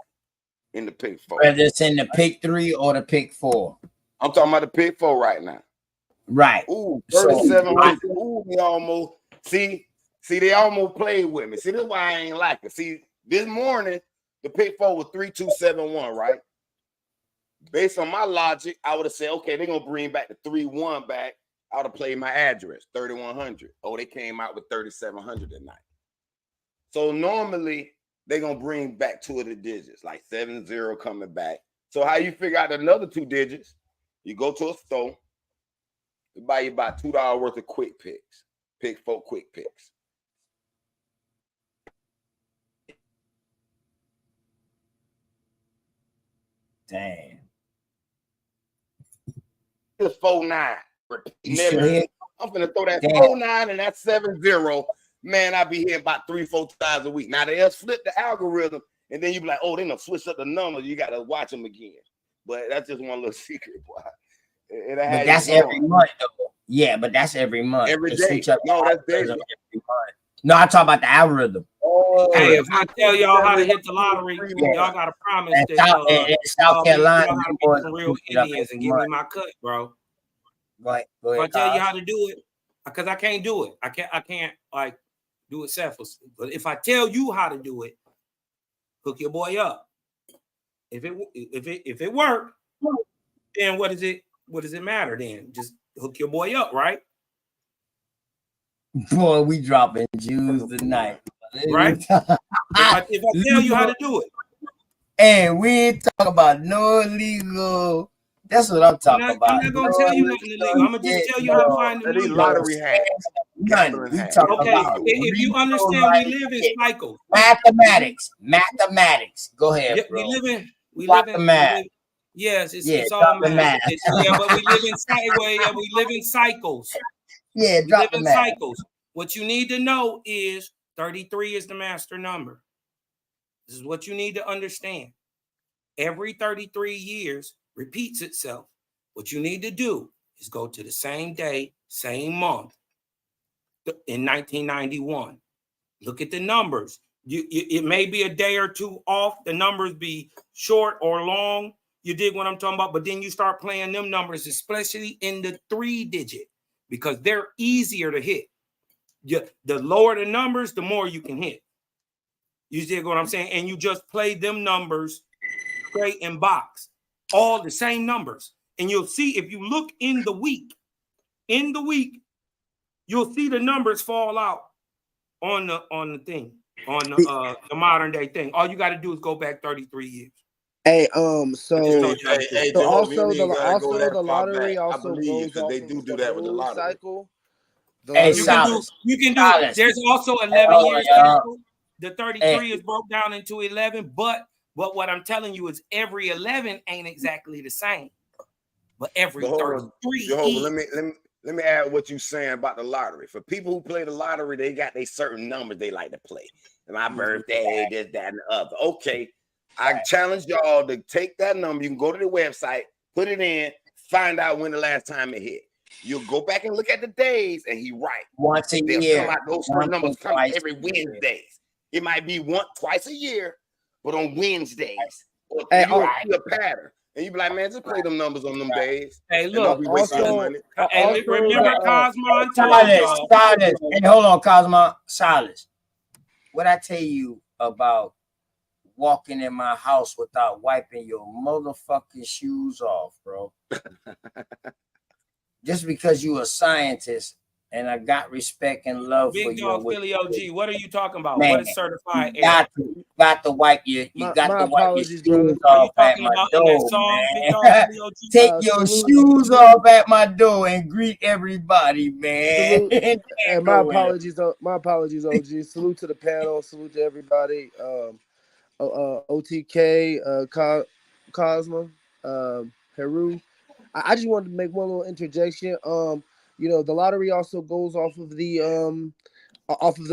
in the pick 4. Whether it's in the pick 3 or the pick 4. I'm talking about the pick 4 right now. Right. Ooh, 37. Ooh, they almost see, they almost played with me. See, this is why I ain't like it. See, this morning the pick 4 was 3271, right? Based on my logic, I would have said, okay, they're gonna bring back the 3-1 back. I would have played my address, 3100. Oh, they came out with 3700 tonight. So normally they're gonna bring back 2 of the digits, like 70 coming back. So how you figure out another 2 digits? You go to a store, you buy you about $2 worth of quick picks. Pick 4 quick picks. Damn. Just 4-9. I'm finna throw that 4-9 and that 70. Man, I be here about 3-4 times a week. Now they'll flip the algorithm, and then you be like, oh, they done switch up the numbers. You gotta watch them again. But that's just one little secret, boy. But that's every month, though. Yeah, but that's every month. Every day. No, that's daily. Every month. No, I talk about the algorithm. Oh, hey, if I tell y'all how to hit the lottery, y'all gotta promise that South Carolina, y'all gotta be some real Indians and give me my cut, bro. Right. If I tell you how to do it, because I can't do it. I can't like do it selflessly. But if I tell you how to do it, hook your boy up. If it worked, then what does it matter then? Just hook your boy up, right? Boy, we dropping Jews tonight. Right? if I tell you how to do it. And we ain't talking about no illegal. That's what I'm talking about. I'm not gonna tell you nothing illegal. I'm gonna just tell you how to find the numbers. Lottery hacks. None. We talking about if you understand, we live in cycles. Mathematics. Go ahead, bro. We live in math. Yes, it's all math. But we live in cycles. Yeah, we live in cycles. What you need to know is 33 is the master number. This is what you need to understand. Every 33 years repeats itself. What you need to do is go to the same day, same month in 1991. Look at the numbers. It may be a day or two off. The numbers be short or long. You dig what I'm talking about? But then you start playing them numbers, especially in the 3-digit, because they're easier to hit. The lower the numbers, the more you can hit. You dig what I'm saying? And you just play them numbers straight in box. All the same numbers. And you'll see if you look in the week, you'll see the numbers fall out on the thing, on the modern day thing. All you got to do is go back 33 years. Hey, so so also the lottery also goes off they do that with the lottery cycle. You can do. There's also 11 years cycle. The 33 is broke down into 11, but what I'm telling you is every 11 ain't exactly the same, but every 33. Let me add what you're saying about the lottery. For people who play the lottery, they got their certain numbers they like to play. My birthday, this, that, and the other. Okay, I challenge y'all to take that number. You can go to the website, put it in, find out when the last time it hit. You'll go back and look at the days, and he right. Once a They'll year. come out, those certain numbers come out every Wednesdays. It might be twice a year, but on Wednesdays. Or you'll see a pattern. And you be like, man, just play them numbers on them days. Hey, look. Remember Cosmo? Silas. Hey, hold on, Cosmo. Silas. What I tell you about walking in my house without wiping your motherfucking shoes off, bro? Just because you a scientist and I got respect and love Big for you. Dog Philly OG, what are you talking about? Man, what is certified you got to wipe your shoes off at my door, man. Take your shoes off at my door and greet everybody, man. And my apologies, OG. Salute to the panel, salute to everybody. OTK, Cosmo, Heru. I just wanted to make one little interjection. The lottery also goes off of the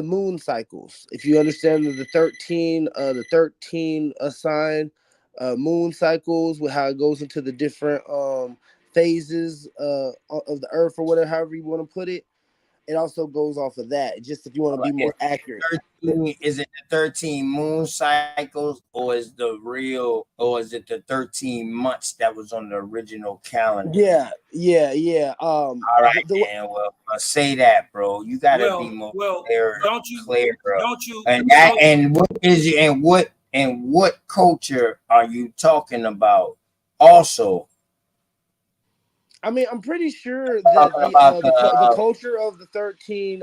moon cycles. If you understand the 13 assigned moon cycles, with how it goes into the different phases of the earth, or whatever, however you want to put it. It also goes off of that. Just if you want to be more accurate. Is it the 13 moon cycles, or is it the 13 months that was on the original calendar? Yeah. All right, man. Well, say that, bro. You gotta be more clear, bro. And what culture are you talking about Also, I mean, I'm pretty sure that the culture of the 13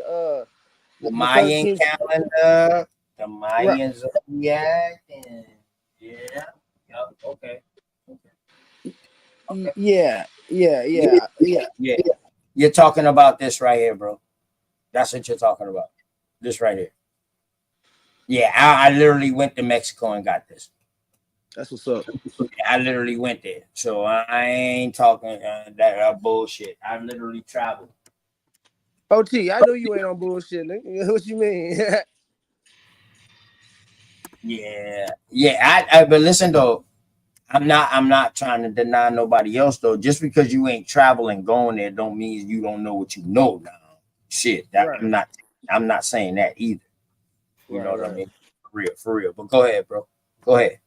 the Mayan 13 calendar, the Mayan zodiac, and yeah, okay. Yeah. You're talking about this right here, bro. That's what you're talking about. This right here. Yeah, I literally went to Mexico and got this. That's what's up. I literally went there, so I ain't talking that bullshit. I literally traveled. OT, I know you ain't on bullshit, nigga. What you mean? Yeah. But listen though, I'm not trying to deny nobody else though. Just because you ain't traveling going there, don't mean you don't know what you know now. Shit, right. I'm not saying that either. You know what I mean? For real. But go ahead, bro. Go ahead.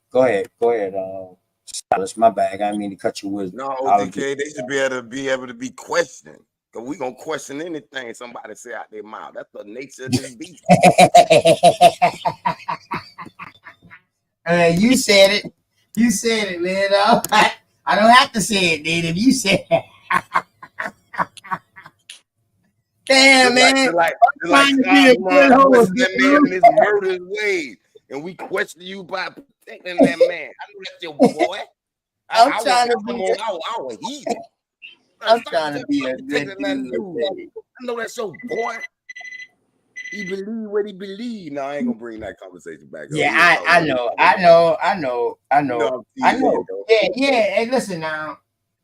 Silas, my bag. I didn't mean to cut your wisdom. No, OTK, they should be able to be questioned. Cause we gonna question anything somebody say out their mouth. That's the nature of this beast. You said it. You said it, man. I don't have to say it, dude. If you said it. Damn, man. Like that man in his murderous ways, and we question you by protecting that man. I know that's your boy. I'm trying to be. I heathen. I'm trying to be a good dude. I know that's your boy. He believe what he believe. No, I ain't gonna bring that conversation back. Yeah, I know. Yeah. Hey, listen now.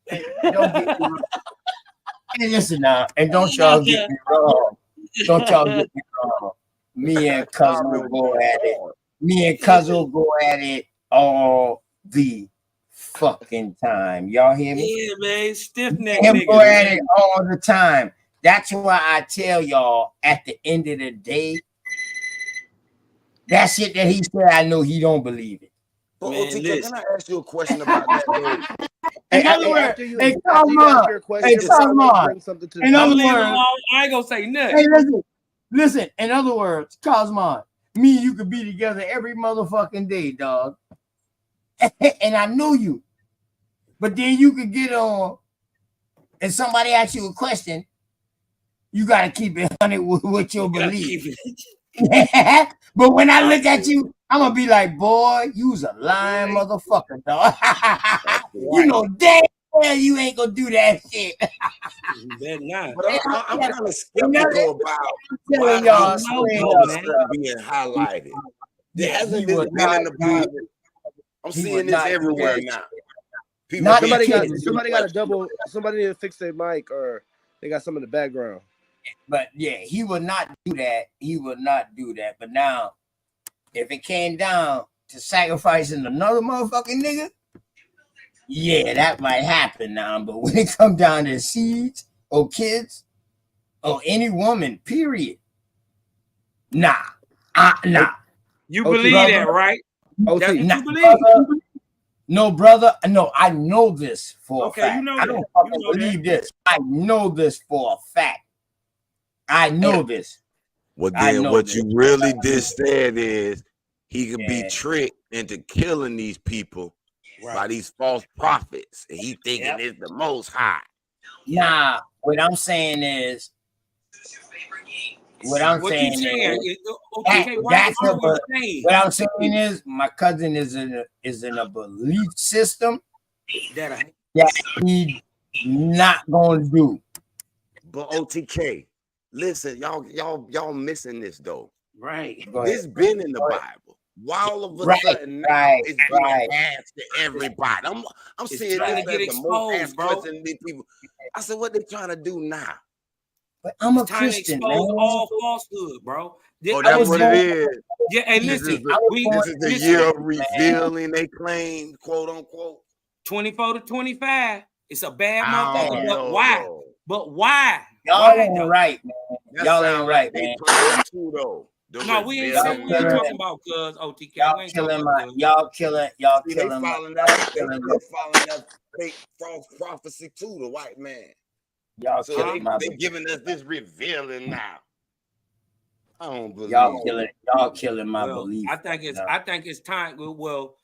Don't get me wrong. Hey, listen now, and don't y'all get me wrong. Don't y'all get me wrong. Me and cousin will go at it. Me and cousin will go at it all the fucking time. Y'all hear me? Yeah, man. Stiff neck nigga. Go at it all the time. That's why I tell y'all at the end of the day, that shit that he said, I know he don't believe it. But OTK, can I ask you a question about that, though? In other words, come on. In other words, I ain't gonna say nothing. Hey, listen. In other words, Cosmon, me and you could be together every motherfucking day, dog. And I know you. But then you could get on, and somebody asks you a question, you gotta keep it 100 with your belief. But when I look at you, I'm gonna be like, boy, you's a lying motherfucker, dog. You know damn well you ain't gonna do that shit. But I'm kind of skeptical about why y'all being highlighted. There hasn't been in the Bible. I'm seeing this everywhere now. Somebody got a double. Somebody need to fix their mic, or they got some in the background. But yeah, he would not do that. But now, if it came down to sacrificing another motherfucking nigga, yeah, that might happen now. But when it comes down to seeds or kids or any woman, period, nah. You believe that, right? That's what you believe. Brother, no, brother. No, I know this for a fact. You know I don't fucking believe this. I know this for a fact. I know this. Well, then what you really just said is he could be tricked into killing these people by these false prophets, and he thinking it's the Most High. Nah, what I'm saying is, what I'm saying is, my cousin is in a belief system that he not gonna do. But OTK, listen, y'all missing this though. Right. This been in the Bible. Why all of a sudden now it's being asked to everybody? I'm seeing this as the most asked question to people. I said, what they trying to do now? But I'm a Christian, man. All falsehood, bro. That's what it is. Yeah, and listen, this is the year of revealing. They claim, quote unquote, 24 to 25. It's a bad motherfucker. But why? But why? Y'all ain't right, man. Y'all ain't right, man. Too, though. No, we ain't talking about cuz OTK. Y'all killing. They following that fake false prophecy too, the white man. Y'all killing they giving us this revealing now. I don't believe y'all killing my belief. I think it's time. Well,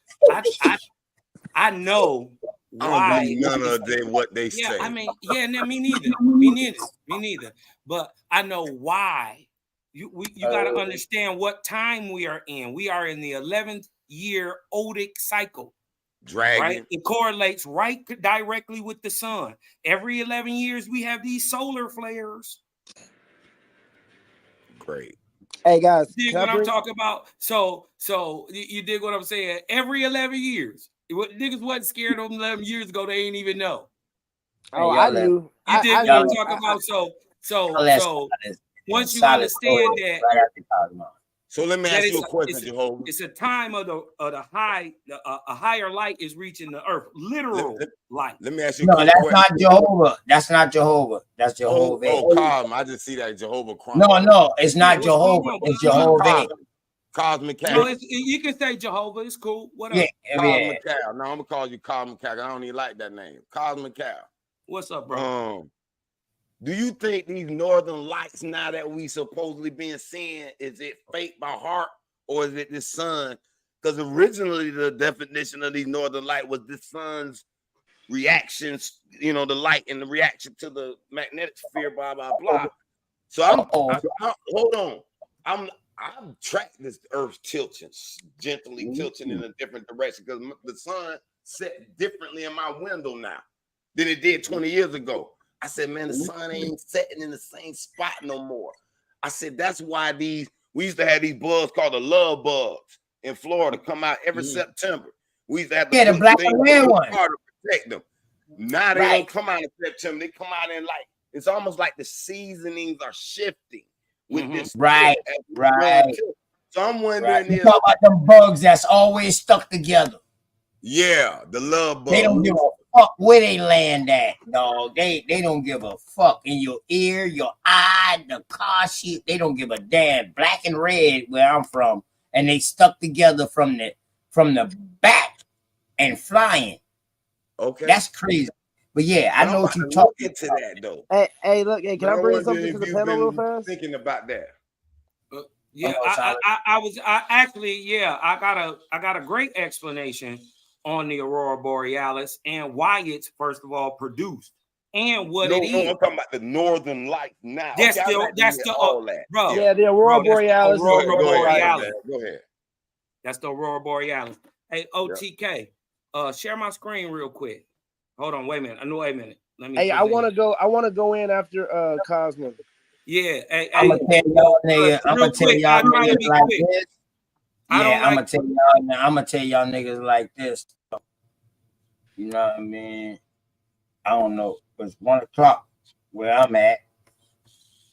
I know I don't why. believe none of what they Yeah, say. I mean, yeah, no, me neither. Me neither. But I know why. You got to understand what time we are in. We are in the 11th year Otk cycle. Dragon. Right? It correlates right directly with the sun. Every 11 years, we have these solar flares. Great. Hey guys, You dig what I'm talking about? So you dig what I'm saying? Every 11 years. Niggas wasn't scared of them 11 years ago. They ain't even know. Oh, I knew. You dig what I'm talking about? So once you understand that. So let me ask you a question, Jehovah. It's a time of the high, a higher light is reaching the earth. Literal light. Let me ask you. No, that's not Jehovah. That's not Jehovah. That's Jehovah. Oh, Cosm. I just see that Jehovah. No, it's not Jehovah. It's Jehovah. Cosmic. No, you can say Jehovah. It's cool. What up? Cosmic Cow. No, I'm gonna call you Cosmic Cow. I don't even like that name. Cosmic Cow. What's up, bro? Do you think these northern lights now that we supposedly being seen, is it fate by heart or is it the sun? Because originally the definition of these northern light was the sun's reactions, the light and the reaction to the magnetic sphere, blah blah blah. So hold on. I've tracked this Earth tilting, gently tilting in a different direction because the sun set differently in my window now than it did 20 years ago. I said, man, the sun ain't setting in the same spot no more. I said, that's why we used to have these bugs called the love bugs in Florida come out every September. We used to have the black and red one to protect them. Now they don't come out in September. They come out in it's almost like the seasonings are shifting with this. Right. So I'm wondering you talk about them bugs that's always stuck together. Yeah, the love bugs. They don't give a fuck where they land at, dog. They don't give a fuck in your ear, your eye, the car shit. They don't give a damn. Black and red where I'm from, and they stuck together from the back and flying. Okay, that's crazy. But yeah, I know what you're talking into that though. Hey, look, can I bring something to the panel real fast? Thinking about that. Yeah, I got a great explanation on the Aurora Borealis and why it's first of all produced and what it is. No, I'm talking about the northern lights now. That's all that, bro. Yeah, the Aurora Borealis. Go ahead. That's the Aurora Borealis. Hey, OTK, share my screen real quick. Hold on, wait a minute. Let me. Hey, I want to go in after Cosmo. Yeah, I'm gonna tell y'all niggas like this. I'm gonna tell y'all niggas like this. You know what I mean? I don't know. It's 1 o'clock where I'm at.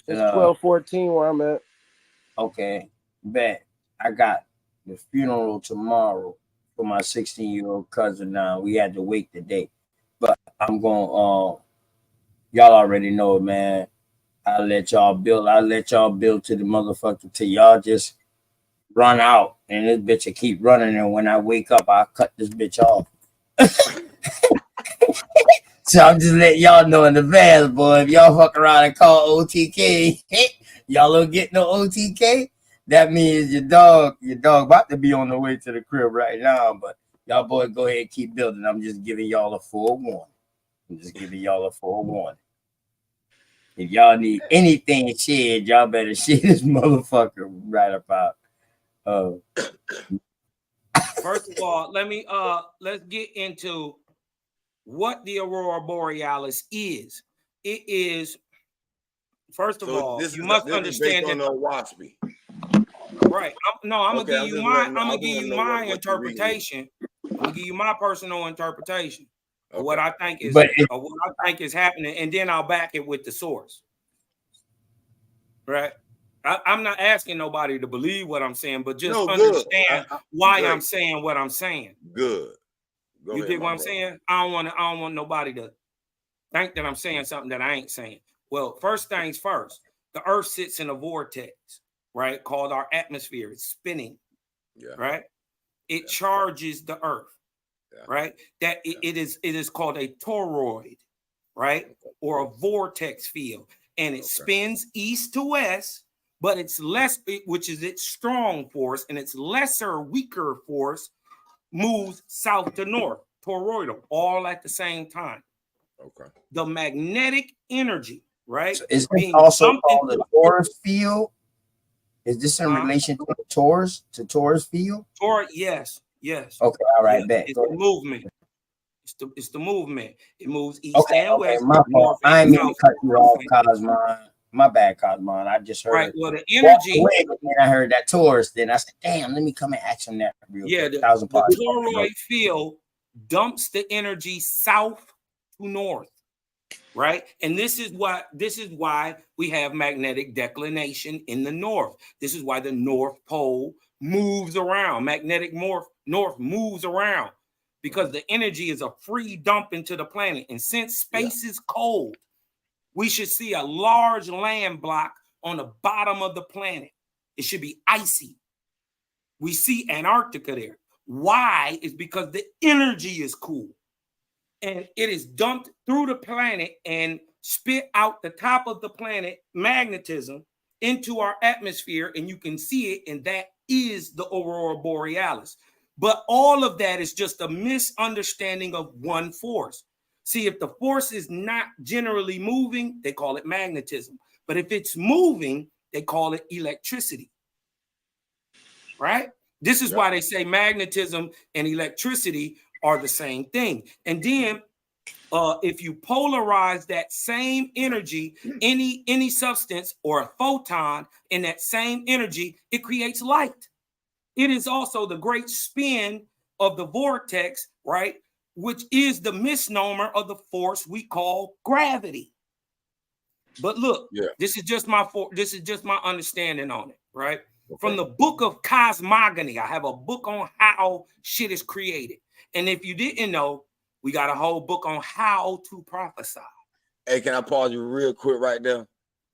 It's 12:14 where I'm at. Okay, bet. I got the funeral tomorrow for my 16-year-old cousin. Now we had to wait the day, but I'm going. Y'all already know it, man. I'll let y'all build to the motherfucker till y'all just run out, and this bitch will keep running. And when I wake up, I'll cut this bitch off. So I'm just letting y'all know in advance, boy. If y'all fuck around and call OTK, y'all don't get no OTK. That means your dog about to be on the way to the crib right now. But y'all boys go ahead and keep building. I'm just giving y'all a full warning. If y'all need anything shared, y'all better share this motherfucker right about. First of all, let's get into what the Aurora Borealis is. It is, first of all, you must understand that. Right. I'm gonna give you my interpretation. I'm gonna give you my personal interpretation. Okay. What I think is happening, and then I'll back it with the source. Right? I'm not asking nobody to believe what I'm saying, but just understand why I'm saying what I'm saying. Good. You dig what I'm saying? I don't want nobody to think that I'm saying something that I ain't saying. Well, first things first, the Earth sits in a vortex, right? Called our atmosphere. It's spinning. Yeah. Right? It charges the Earth. Yeah. Right? That it is called a toroid, right? Or a vortex field. And it spins east to west, but it's less, which is its strong force, and its lesser, weaker force moves south to north, toroidal, all at the same time. Okay. The magnetic energy, right? So is this also called the torus field? Is this in relation to the torus field? Yes. Okay, all right, bet. It's the movement. It's the movement. It moves east Okay, and west. my fault. North I and ain't mean to south. cut you off, Cosmon. My bad, Cosmon. I just heard. Right. Well, the energy. Then I heard that Taurus. Then I said, "Damn, let me come and ask him that real quick." The toroid field dumps the energy south to north, right? And this is why we have magnetic declination in the north. This is why the North Pole moves around. Magnetic north moves around because the energy is a free dump into the planet. And since space is cold, we should see a large land block on the bottom of the planet. It should be icy. We see Antarctica there. Why? Is because the energy is cool. And it is dumped through the planet and spit out the top of the planet, magnetism, into our atmosphere. And you can see it, and that is the aurora borealis. But all of that is just a misunderstanding of one force. See, if the force is not generally moving, they call it magnetism. But if it's moving, they call it electricity. Right? This is why they say magnetism and electricity are the same thing. And then if you polarize that same energy, any substance or a photon in that same energy, it creates light. It is also the great spin of the vortex, right? Which is the misnomer of the force we call gravity. But look, this is just my understanding on it, right? Okay. From the book of Cosmological, I have a book on how shit is created. And if you didn't know, we got a whole book on how to prophesy. Hey, can I pause you real quick right there?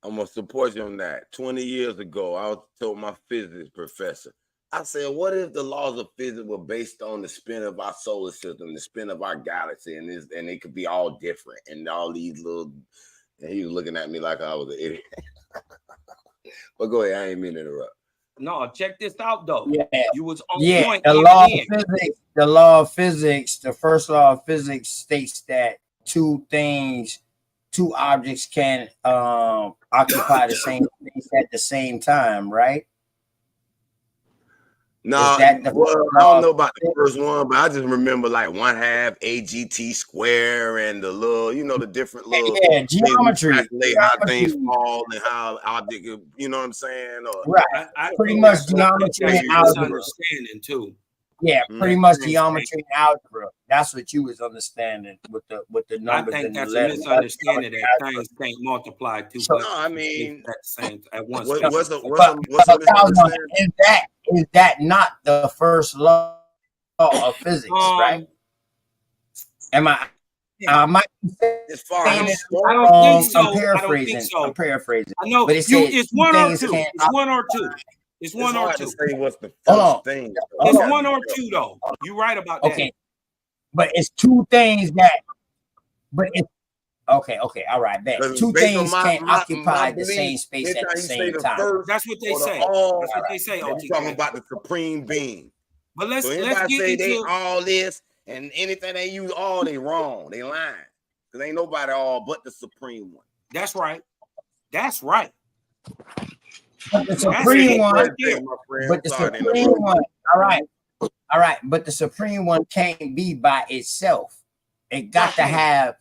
I'm gonna support you on that. 20 years ago, I told my physics professor, I said, what if the laws of physics were based on the spin of our solar system, the spin of our galaxy, and it could be all different, and all these little, and he was looking at me like I was an idiot. But go ahead, I ain't mean to interrupt. No, check this out though. Yeah, you was on point. The law of physics. The law of physics. The first law of physics states that two objects can occupy the same space at the same time, right? No, I don't know about the first one, but I just remember like 1/2 AGT square and the little, the different little geometry. How things fall and how object, you know what I'm saying? Or, right. Pretty much geometry and algebra. Understanding too. Yeah, pretty much geometry and algebra. That's what you was understanding with the numbers. I think and that's the letters. A misunderstanding that things can't multiply too. No, I mean at the same at once. What's a misunderstanding? Is that not the first law of physics, right? Am I? I might be saying it wrong. I'm paraphrasing. I'm paraphrasing. I know, but it's one or two. It's one or two. It's one or two. Say what's the first thing? It's one or two though. You're right about that. Okay, but it's two things that. But it's okay. All right, bet. Two things can't occupy the same space at the same time. That's what they say. That's what they say. We're talking about the supreme being. But let's get say they all this and anything they use all, they wrong. They lying. Because ain't nobody all but the supreme one. That's right. That's right. But the supreme one. But the supreme one. All right. But the supreme one can't be by itself. It got to have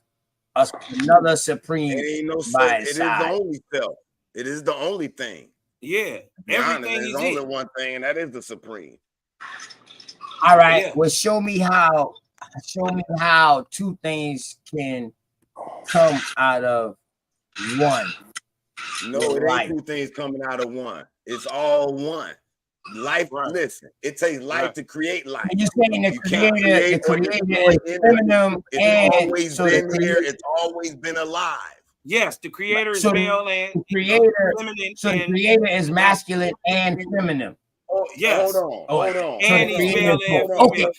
another supreme. It ain't no by it is side. the only self. It is the only thing. Yeah. Everything is only one thing, and that is the supreme. All right. Yeah. Well, show me how two things can come out of one. No, it ain't two things coming out of one. It's all one. Life, listen, it takes life to create life. You're saying the creator is feminine, it's always been here. It's always been alive. Yes, the creator is male and the creator is masculine and feminine. Oh, yes. Hold on. And he's male and female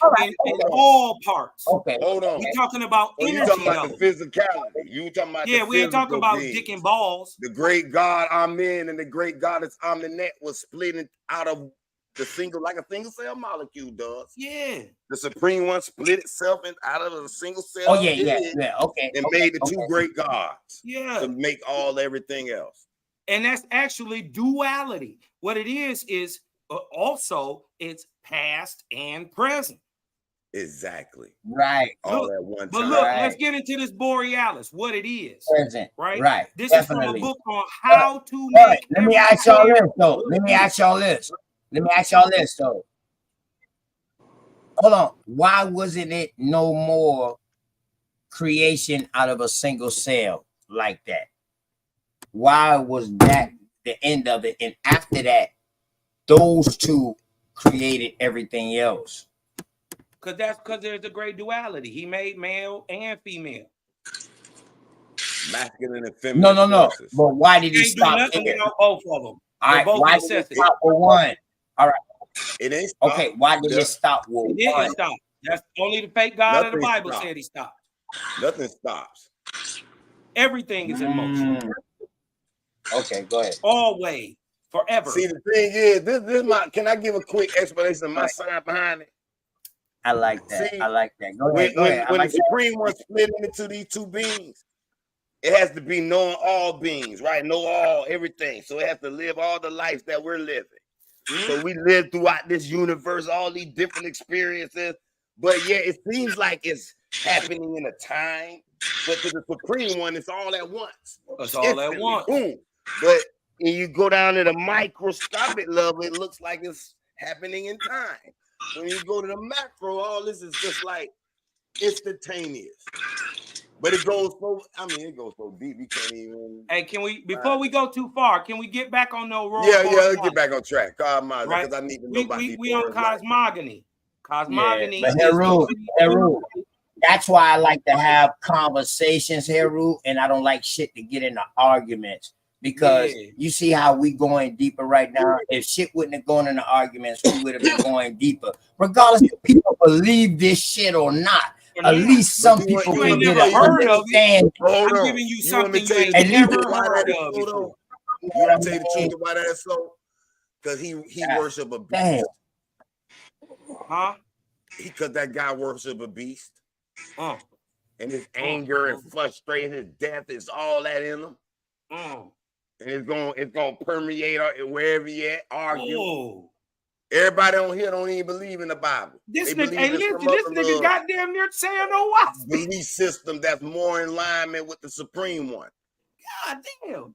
in all parts. Okay. Hold on. We're talking about energy. You talking about the physicality. You talking about we ain't talking about dick and balls. The great God Amen and the great goddess Omninet was split out of like a single cell molecule does. Yeah. The supreme one split itself out of a single cell. Oh yeah. Okay. And made the two great gods. Yeah. To make everything else. And that's actually duality. What it is also it's past and present. Exactly. Right. All at one time. But look, let's get into this Borealis, what it is. Present. Right? Right. This Definitely. is from a book on how to make. Let me ask y'all this though. Let me ask y'all this though. Hold on. Why wasn't it no more creation out of a single cell like that? Why was that the end of it? And after that, those two created everything else. Because there's a great duality. He made male and female. Masculine and feminine. No. But why did he stop without both of them? All right, why did it stop with one? All right. It ain't stopped. Okay, why did it stop with one? It didn't stop. That's only the fake God of the Bible said he stopped. Nothing stops. Everything is in motion. Okay, go ahead. Always, forever. See, the thing is, this can I give a quick explanation of my side behind it? I like that. See, I like that. Go ahead. When the supreme one split into these two beings, it has to be knowing all beings, right? Know all everything. So it has to live all the lives that we're living. So we live throughout this universe, all these different experiences. But yeah, it seems like it's happening in a time. But to the supreme one, it's all at once. It's all at once. Boom. But when you go down to the microscopic level, it looks like it's happening in time. When you go to the macro, all this is just like instantaneous. But it goes so deep, you can't even. Hey, can we, before we go too far, can we get back on no road? Yeah, let's get back on track. Cosmology, right? Because I need to know about these we on cosmogony. Cosmogony. Yeah, but Heru, that's why I like to have conversations, Heru, and I don't like shit to get into arguments. Because you see how we going deeper right now. If shit wouldn't have gone into arguments, we would have been going deeper. Regardless if people believe this shit or not. At least some people can get a understand. I'm giving you something you ain't never heard of before. You want to tell you the truth why that's so? Because he worship a beast. Huh? Because that guy worship a beast. And his anger and frustration, his death is all that in him. And it's gonna permeate wherever you at, argue. Everybody on here don't even believe in the Bible. This nigga goddamn near saying no what? Belief system that's more in alignment with the supreme one. God damn.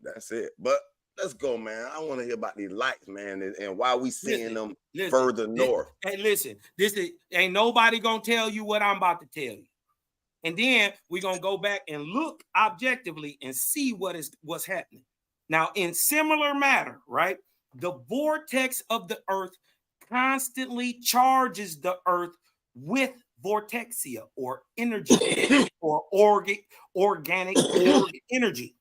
That's it. But let's go, man. I want to hear about these lights, man, and why we seeing them further north. Hey, listen, ain't nobody gonna tell you what I'm about to tell you. And then we're gonna go back and look objectively and see what's happening. Now, in similar matter, right? The vortex of the earth constantly charges the earth with vortexia or energy or organic energy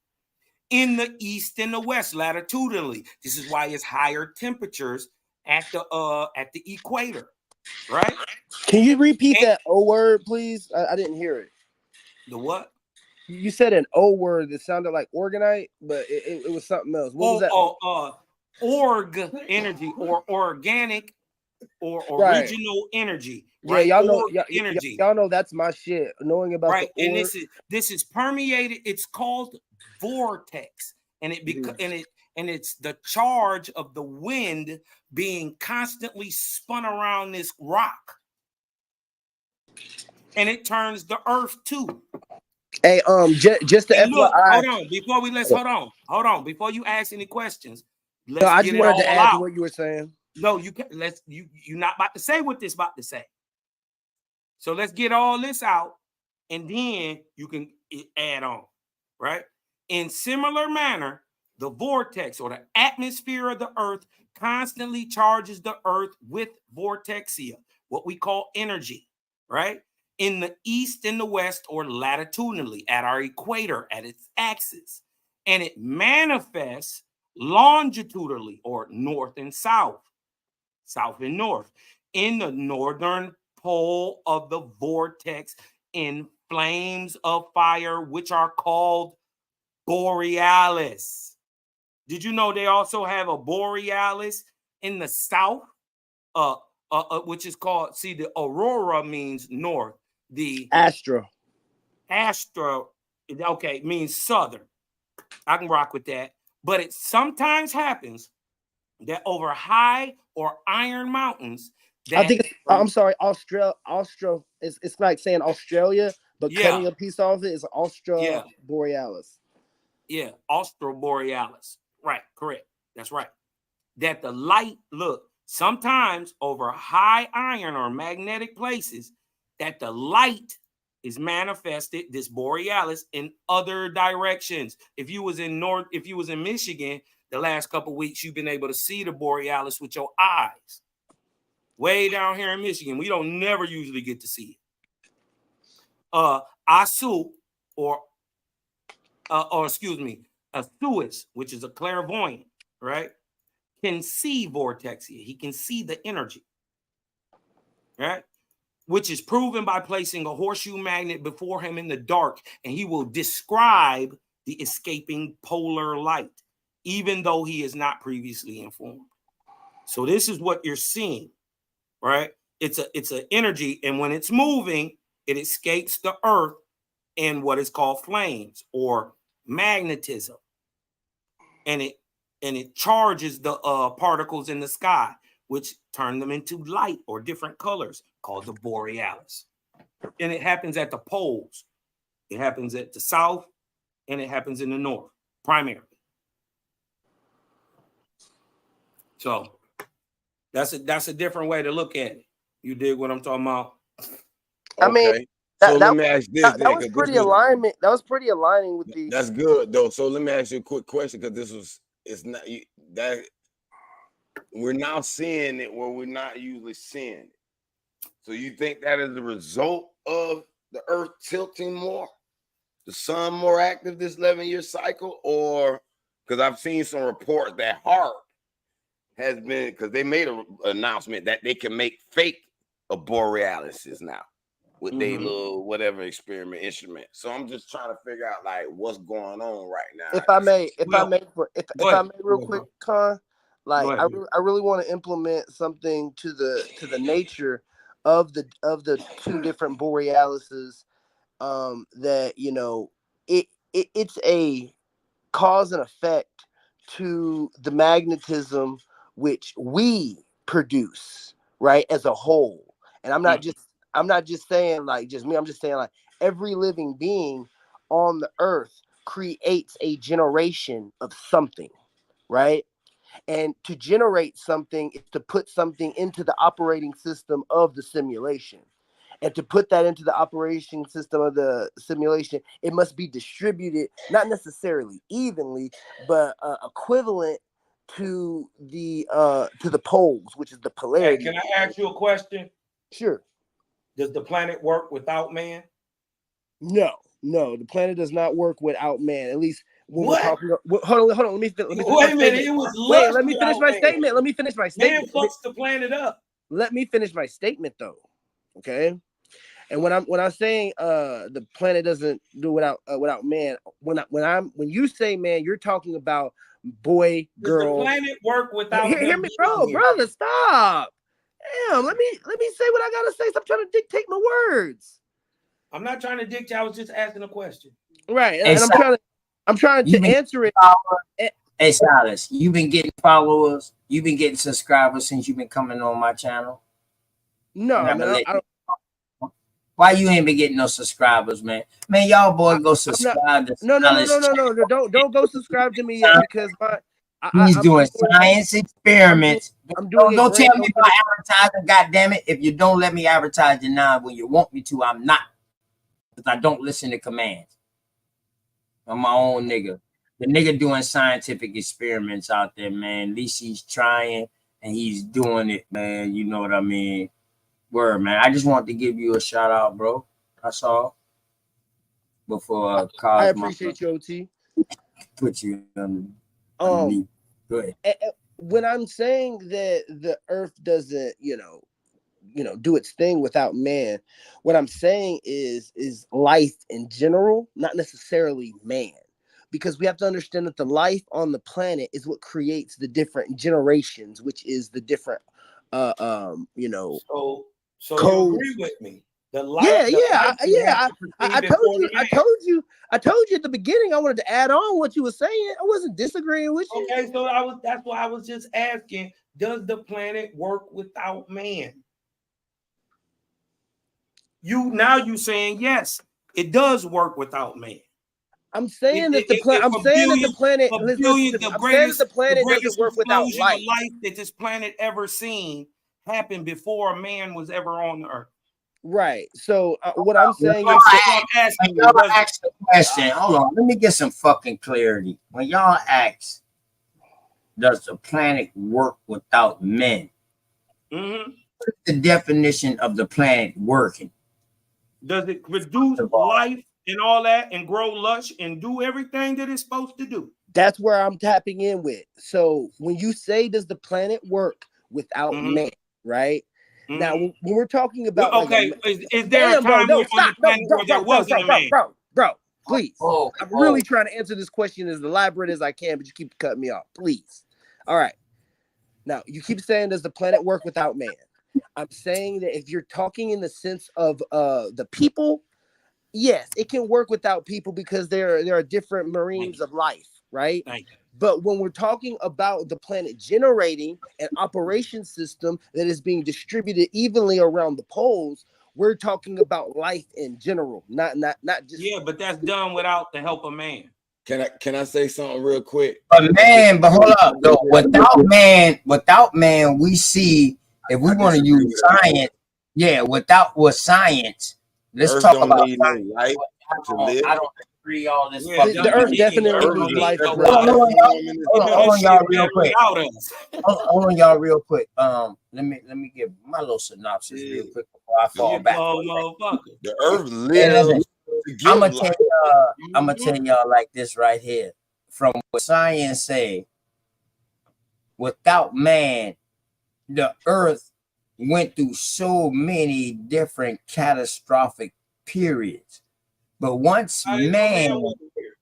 in the east and the west latitudinally. This is why it's higher temperatures at the equator, right? Can you repeat that O word, please? I didn't hear it. The what? You said an O word that sounded like organite, but it was something else. What was that? Org energy or organic or original energy. Right? Yeah, y'all know energy. Y'all know that's my shit. Knowing about right, the and this is permeated. It's called vortex, and it's the charge of the wind being constantly spun around this rock, and it turns the earth too. Hey, just to look, hold on. Before we hold on. Before you ask any questions, I just wanted to add to what you were saying. No, you can't. You're not about to say what this about to say. So let's get all this out, and then you can add on, right? In similar manner, the vortex or the atmosphere of the earth constantly charges the earth with vortexia, what we call energy, right? In the east and the west or latitudinally at our equator, at its axis. And it manifests longitudinally or north and south and north, in the northern pole of the vortex in flames of fire, which are called borealis. Did you know they also have a borealis in the south, which is called, see, the aurora means north. The Astra, okay, means southern. I can rock with that. But it sometimes happens that over high or iron mountains, I think I'm sorry, Austral. It's like saying Australia, but cutting a piece off it is Austral Borealis. Yeah, Austral Borealis. Right, correct. That's right. That the light, look, sometimes over high iron or magnetic places, that the light is manifested, this borealis, in other directions. If you was in Michigan the last couple of weeks, you've been able to see the borealis with your eyes. Way down here in Michigan, we don't never usually get to see it. Asu, or excuse me, a Thuis, which is a clairvoyant, right, can see vortexia. He can see the energy, right? Which is proven by placing a horseshoe magnet before him in the dark, and he will describe the escaping polar light, even though he is not previously informed. So this is what you're seeing, right? It's an energy, and when it's moving, it escapes the earth in what is called flames or magnetism, and it charges the particles in the sky, which turn them into light or different colors, called the borealis. And it happens at the poles. It happens at the south, and it happens in the north, primarily. So that's a different way to look at it. You dig what I'm talking about? I mean, Okay. So let me ask this. That was pretty alignment. That was pretty aligning with the. That's good though. So let me ask you a quick question, because it's not that we're now seeing it where we're not usually seeing it. So you think that is the result of the Earth tilting more, the sun more active this 11-year cycle, or because I've seen some reports that HAARP has been, because they made an announcement that they can make fake borealises now with their little whatever experiment instrument. So I'm just trying to figure out like what's going on right now. If I may real quick, Con, like I really want to implement something to the nature of the two different borealises, that it's a cause and effect to the magnetism which we produce, right, as a whole. And I'm not just saying like just me, I'm just saying like every living being on the earth creates a generation of something, right? And to generate something is to put something into the operating system of the simulation. And to put that into the operation system of the simulation, it must be distributed, not necessarily evenly, but equivalent to the poles, which is the polarity. Hey, can I ask you a question? Sure. Does the planet work without man? No, the planet does not work without man. At least when we're talking. Hold on. Let me finish Wait a minute. It was wait. Let me finish my statement. Let me finish my statement. Man fucks the planet up. Let me finish my statement though. Okay. And when I'm saying the planet doesn't do without man, when you say man, you're talking about boy, girl. Does the planet work without hear me, brother, stop. Damn, let me say what I gotta say. Stop trying to dictate my words. I'm not trying to dictate. I was just asking a question. Right, and I'm trying to answer it. Hey, Silas, you've been getting followers, you've been getting subscribers since you've been coming on my channel. No, man, I don't. Why you ain't been getting no subscribers, man? Man, y'all boy go subscribe to No. Don't go subscribe to me yet, because he's doing science experiments. Don't tell me about advertising, goddammit. If you don't let me advertise you now when you want me to, I'm not. Because I don't listen to commands. I'm my own nigga. The nigga doing scientific experiments out there, man. At least he's trying and he's doing it, man. You know what I mean? Word, man. I just wanted to give you a shout out, bro. That's all. Before I appreciate you, OT. Put you on me. Go ahead. When I'm saying that the earth doesn't, do its thing without man, what I'm saying is life in general, not necessarily man. because we have to understand that the life on the planet is what creates the different generations, which is the different, you know. So you codes. agree with me? The Yeah, life, I told you, I told you at the beginning. I wanted to add on what you were saying. I wasn't disagreeing with you. Okay, so that's why I was just asking, does the planet work without man? You saying yes, it does work without man. I'm saying that the planet. I'm saying that the planet. Listen to me. I'm saying that the planet doesn't work without life. Of life that this planet ever seen happened before a man was ever on the earth. Right. So what I'm saying is, I'm asking y'all ask the question. Hold on, let me get some fucking clarity. When y'all ask, does the planet work without men? Mm-hmm. What's the definition of the planet working? Does it produce life and all that and grow lush and do everything that it's supposed to do? That's where I'm tapping in with. So when you say, does the planet work without man, right? Now, when we're talking about, is there a time on the planet where there wasn't a man? Bro, please. I'm really trying to answer this question as elaborate as I can, but you keep cutting me off, please. All right. Now, you keep saying, does the planet work without man? I'm saying that if you're talking in the sense of the people, yes, it can work without people because there are different marines of life, right? But when we're talking about the planet generating an operation system that is being distributed evenly around the poles, we're talking about life in general, not just. Yeah, but that's done without the help of man. Can I say something real quick? But hold up though. Without man, we see, if we want to use science, with science, let's talk about science. Life to live. I don't agree all this. The earth definitely needs life. Hold on, y'all, real quick. Hold on, y'all, real quick. Let me give my little synopsis real quick before I fall back. The earth lives. I'm gonna tell y'all like this right here. From what science say, without man, the earth went through so many different catastrophic periods. But once man,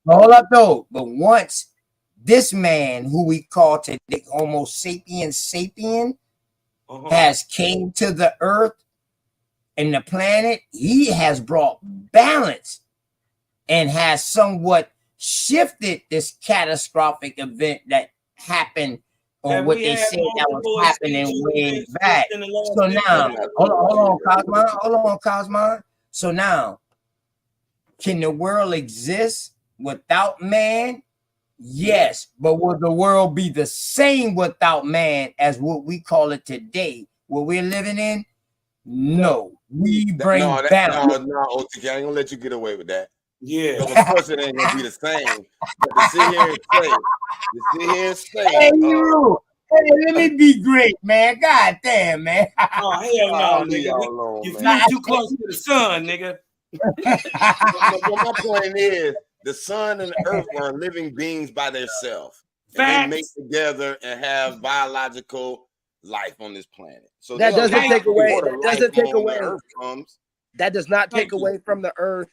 hold up though, but once this man, who we call today Homo sapiens sapien, has came to the earth and the planet, he has brought balance and has somewhat shifted this catastrophic event that happened, or what they said that was happening way back. So now, hold on, Cosmo. So now, can the world exist without man? Yes, but will the world be the same without man as what we call it today, what we're living in? No, we bring balance. No, Otk, I ain't gonna let you get away with that. Yeah, because of course it ain't gonna be the same. But to sit here and say, hey, let me be great, man. God damn, man. Oh hell no, nigga. You flew too close to the sun, nigga. My point is, the sun and the earth are living beings by themselves. They make together and have biological life on this planet. So that doesn't take away. That does not take away from the earth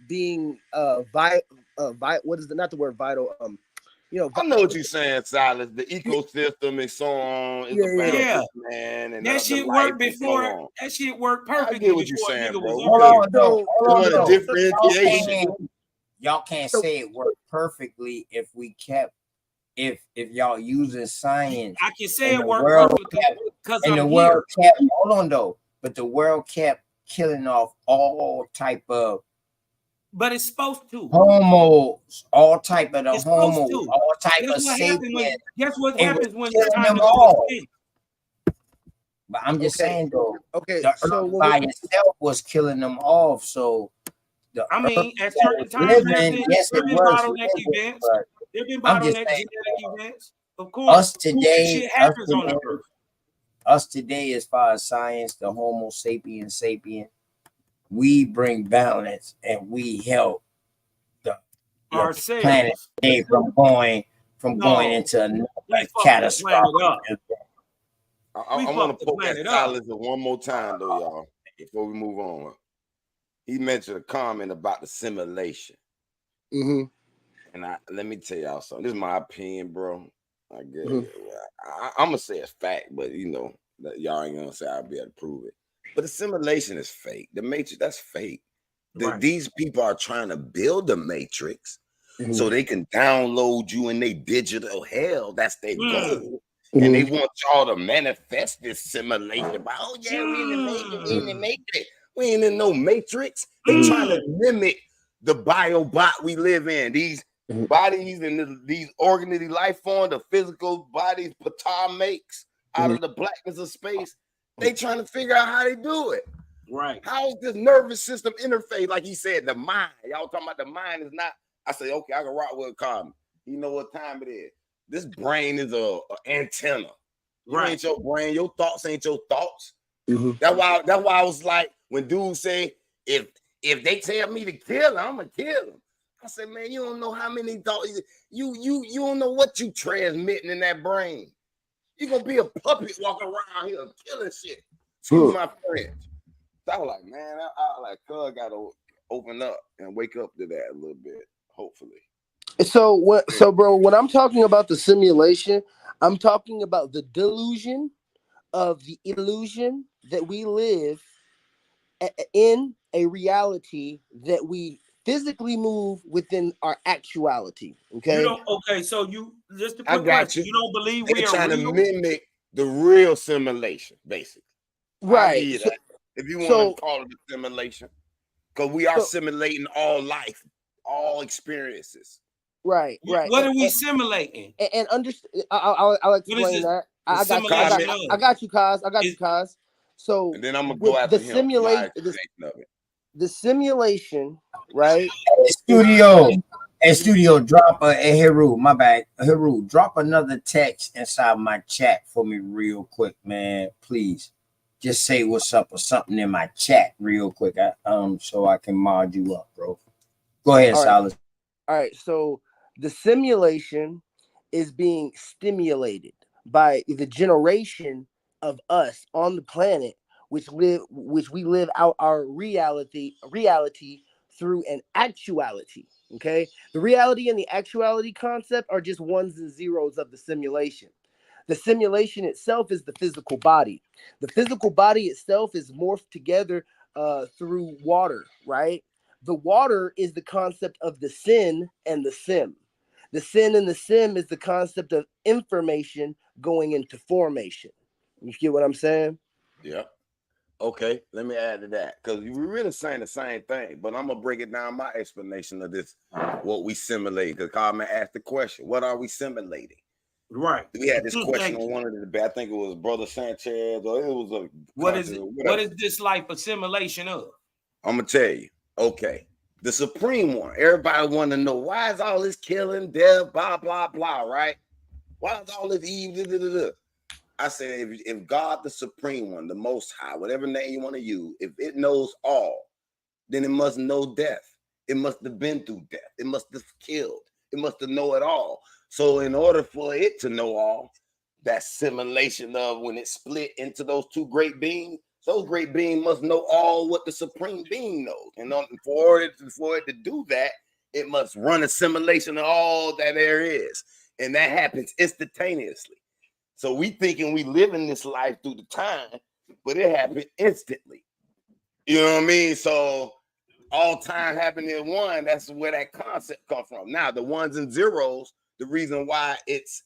being what is not the word vital, I know what you're saying, Silas. The ecosystem and so on is yeah. Man, and that shit worked before. That shit worked perfectly. I get what you're saying, bro. Hold on. Differentiation. Y'all can't say it worked perfectly if we kept. If y'all using science, I can say it worked perfectly because the world kept. Hold on though, but the world kept killing off all type of. But it's supposed to. Homos, all type of homos, all type of sapiens. Guess what happens when it's time to go extinct? But I'm just saying though. Okay, the earth by itself was killing them off. So I mean, at certain times, there have been bottleneck events. There have been bottleneck genetic events. Of course, us today, as far as science, the Homo sapiens sapien, we bring balance and we help the planet from going into another catastrophic. I want to poke at Silas one more time though, y'all, before we move on. He mentioned a comment about the simulation. And let me tell y'all something. This is my opinion, bro. I guess Mm-hmm. I'm gonna say it's fact, but y'all ain't gonna say I'll be able to prove it. But the simulation is fake. The matrix, that's fake. These people are trying to build the matrix so they can download you in their digital hell. That's their goal. And they want y'all to manifest this simulation. By, oh yeah, we in the matrix, we in the matrix. We ain't in no matrix. They trying to mimic the biobot we live in. These bodies and these organism life form, the physical bodies Ptah makes out of the blackness of space. They trying to figure out how they do it. Right. How is this nervous system interface? Like he said, the mind. Y'all talking about the mind is not. I say, okay, I can rock with Cosmo. You know what time it is. This brain is a antenna. You ain't your brain. Your thoughts ain't your thoughts. That's why I was like, when dudes say, if they tell me to kill him, I'm gonna kill him. I said, man, you don't know how many thoughts. You don't know what you transmitting in that brain. You're gonna be a puppet walking around here killing shit. Excuse my French. So I was like, man, I like cuz gotta open up and wake up to that a little bit, hopefully. So bro, when I'm talking about the simulation, I'm talking about the delusion of the illusion that we live in a reality that we physically move within our actuality. Okay. You don't. Okay, so you just a I quick got question. you. You don't believe They're we are trying real? to mimic the real simulation, basically. Right. I'll give you that. If you want to call it a simulation, because we are simulating all life, all experiences. Right. What are we simulating? And understand. I'll explain that. I got you, Kaz. I got you, Kaz. So and then I'm gonna go after the him. simulation. The simulation, right? Studio, drop Heru, my bad. Heru, drop another text inside my chat for me real quick, man. Please. Just say what's up or something in my chat real quick. So I can mod you up, bro. Go ahead, Silas. All right. So the simulation is being stimulated by the generation of us on the planet, which we live out our reality through an actuality. Okay, the reality and the actuality concept are just ones and zeros of the simulation. The simulation itself is the physical body. The physical body itself is morphed together through water, right? The water is the concept of the sin and the sim. The sin and the sim is the concept of information going into formation. You get what I'm saying? Yeah. Okay, let me add to that because we're really saying the same thing, but I'm gonna break it down my explanation of this, what we simulate. Because Carmen asked the question, what are we simulating? Right. We had this question on one of the debates. I think it was Brother Sanchez, or it was a what is this life a simulation of? I'm gonna tell you. Okay, the supreme one. Everybody want to know why is all this killing, death, blah blah blah, right? Why is all this evil? I said, if God, the supreme one, the most high, whatever name you want to use, if it knows all, then it must know death. It must have been through death. It must have killed. It must have know it all. So in order for it to know all, that simulation of when it split into those two great beings, those great beings must know all what the supreme being knows. And for it to do that, it must run a simulation of all that there is. And that happens instantaneously. So we thinking we live in this life through the time, but it happened instantly. You know what I mean? So all time happening in one, that's where that concept comes from. Now, the ones and zeros, the reason why it's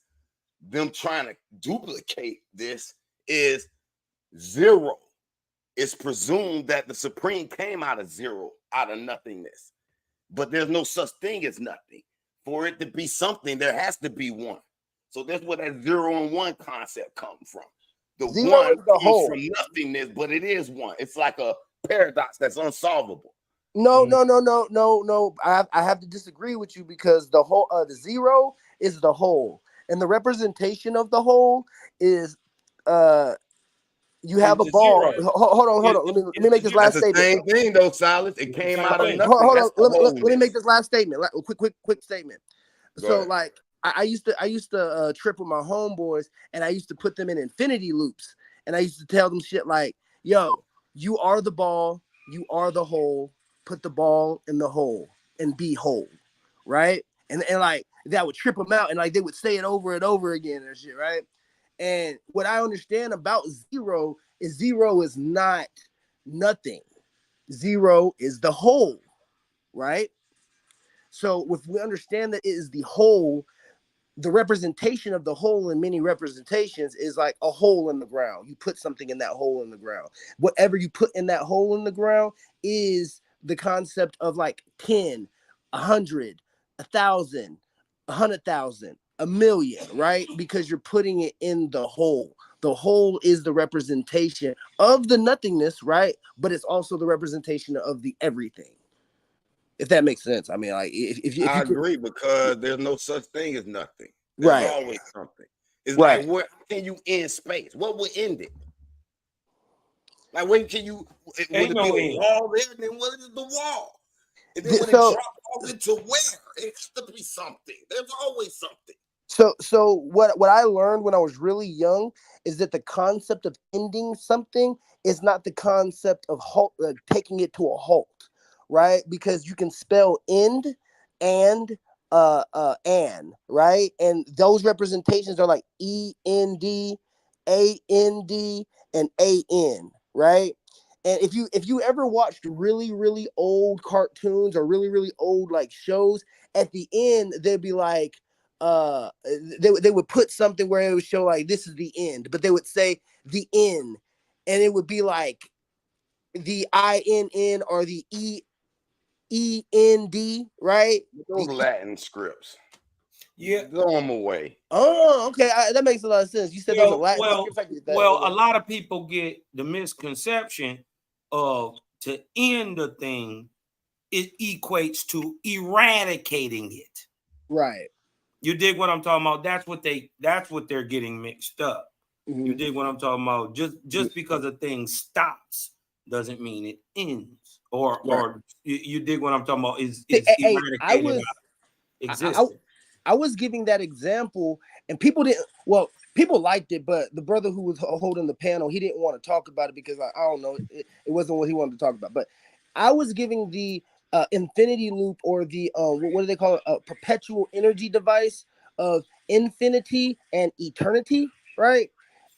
them trying to duplicate this is zero. It's presumed that the supreme came out of zero, out of nothingness. But there's no such thing as nothing. For it to be something, there has to be one. So that's where that 0 and 1 concept comes from. The zero one is the comes whole. from nothingness, but it is one. It's like a paradox that's unsolvable. No. I have to disagree with you because the whole, the zero is the whole, and the representation of the whole is, you have a ball. Hold on. Let me make this last statement. That's the same thing, though, Silas. It came out of nothing. Hold That's on. the Let me make this last statement. Quick statement. So, like, I used to trip with my homeboys, and I used to put them in infinity loops, and I used to tell them shit like, "Yo, you are the ball, you are the hole. Put the ball in the hole and be whole," right? and like that would trip them out, and like they would say it over and over again and shit, right? And what I understand about zero is not nothing. Zero is the whole, right? So if we understand that it is the whole, the representation of the whole in many representations is like a hole in the ground. You put something in that hole in the ground. Whatever you put in that hole in the ground is the concept of like 10, 100, 1,000, 100,000, a million, right? Because you're putting it in the hole. The whole is the representation of the nothingness, right? But it's also the representation of the everything. If that makes sense. I mean, like, if you agree, because there's no such thing as nothing. There's always something. It's like, where can you end space? What would end it? Like, when can you? Would it be a wall there? And then what is the wall? And then when it drops off into where? It has to be something. There's always something. So what I learned when I was really young is that the concept of ending something is not the concept of taking it to a halt, right? Because you can spell end and right? And those representations are like END, AND, and AN, right? And if you ever watched really, really old cartoons or really, really old like shows, at the end they'd be like, they would put something where it would show like this is the end, but they would say the end, and it would be like the INN or the END, right? Those Latin scripts. Yeah, throw them away. Oh, okay, that makes a lot of sense. You said those are Latin scripts. A lot of people get the misconception of to end a thing, it equates to eradicating it. Right. You dig what I'm talking about? That's what they're getting mixed up. Mm-hmm. You dig what I'm talking about? Just because a thing stops doesn't mean it ends. Or you dig what I'm talking about? Is eradicating existence. I was giving that example, and people didn't. Well, people liked it, but the brother who was holding the panel, he didn't want to talk about it because I don't know, it wasn't what he wanted to talk about. But I was giving the infinity loop, or the what do they call it? A perpetual energy device of infinity and eternity, right?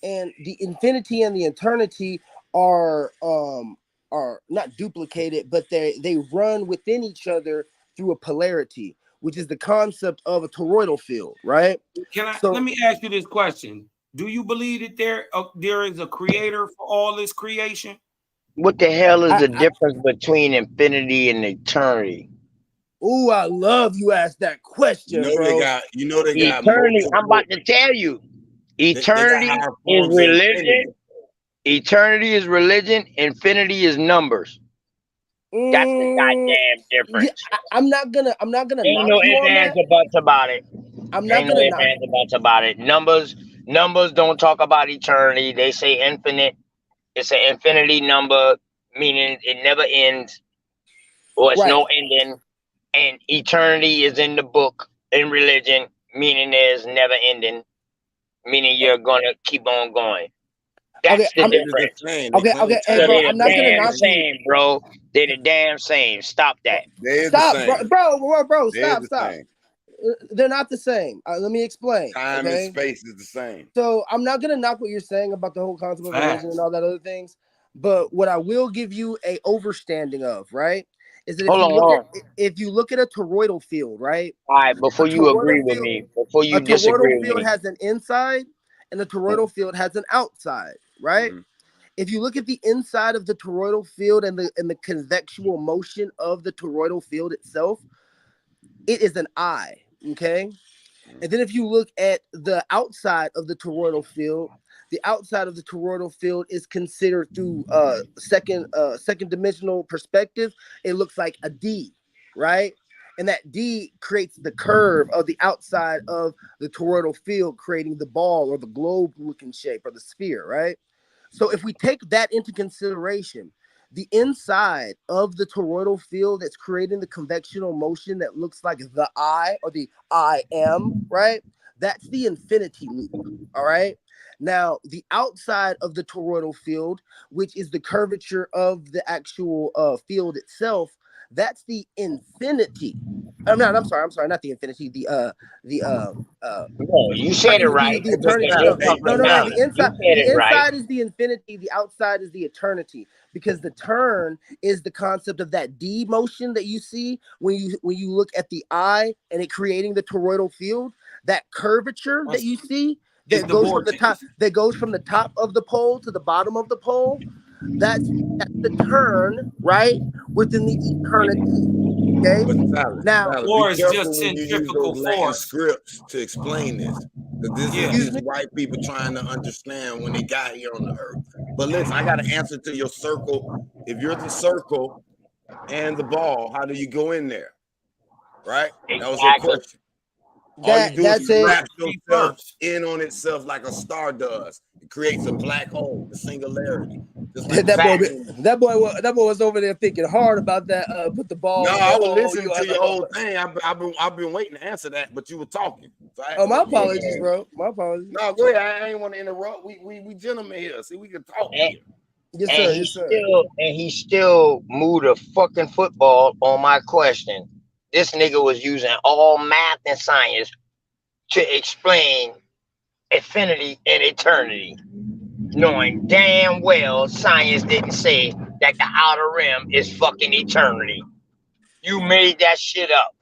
And the infinity and the eternity are not duplicated, but they run within each other through a polarity, which is the concept of a toroidal field, right? Let me ask you this question. Do you believe that there is a creator for all this creation? What the hell is the difference between infinity and eternity? Oh, I love you asked that question, bro. They got eternity. I'm about to tell you. Eternity is religion. Eternity is religion. Infinity is numbers. That's the goddamn difference. Yeah, I'm not gonna Ain't knock no you on ifs, that. ands, or buts about it. I'm not Ain't gonna no ifs, knock. ands, or buts about it. Numbers don't talk about eternity. They say infinite. It's an infinity number, meaning it never ends, or it's no ending. And eternity is in the book in religion, meaning there's never ending, meaning you're gonna keep on going. That's the difference. Okay, hey, bro, I'm not gonna knock same, bro. They're the damn same. Stop that. Stop, bro. Stop. They're not the same. Let me explain. Time and space is the same. So I'm not gonna knock what you're saying about the whole concept of religion and all that other things, but what I will give you a overstanding of, right, is that if you look at a toroidal field, right? All right, before you agree with me, before you disagree with me, a toroidal field has an inside and a toroidal field has an outside, right? Mm-hmm. If you look at the inside of the toroidal field and the convectual motion of the toroidal field itself, it is an eye, okay? And then if you look at the outside of the toroidal field, the outside of the toroidal field is considered through second dimensional perspective. It looks like a D, right? And that D creates the curve of the outside of the toroidal field, creating the ball or the globe-looking shape or the sphere, right? So if we take that into consideration, the inside of the toroidal field that's creating the convectional motion that looks like the I or the I am, right? That's the infinity loop, all right? Now, the outside of the toroidal field, which is the curvature of the actual field itself, that's the infinity, I'm sorry, not the infinity. No, you said it right. The eternity. No. The inside is the infinity. The outside is the eternity. Because the turn is the concept of that D motion that you see when you look at the eye and it creating the toroidal field. That curvature that you see that goes from the top. That goes from the top of the pole to the bottom of the pole. That's the turn, right, within the eternity. Okay. But Now, be careful when you use those Latin scripts to explain this, because this is these white people trying to understand when they got here on the earth. But listen, I got an answer to your circle. If you're the circle and the ball, how do you go in there? Right? That was your question. All you do is wrap yourself in on itself like a star does. It creates a black hole, the singularity. Like that boy was over there thinking hard about that. Put the ball. No, I was listening to your whole thing. I've been waiting to answer that, but you were talking. So my apologies, bro. My apologies. No, go ahead. I ain't want to interrupt. We gentlemen here. See, we can talk here. Yes, sir. He still moved a fucking football on my question. This nigga was using all math and science to explain infinity and eternity, knowing damn well science didn't say that the outer rim is fucking eternity. You made that shit up.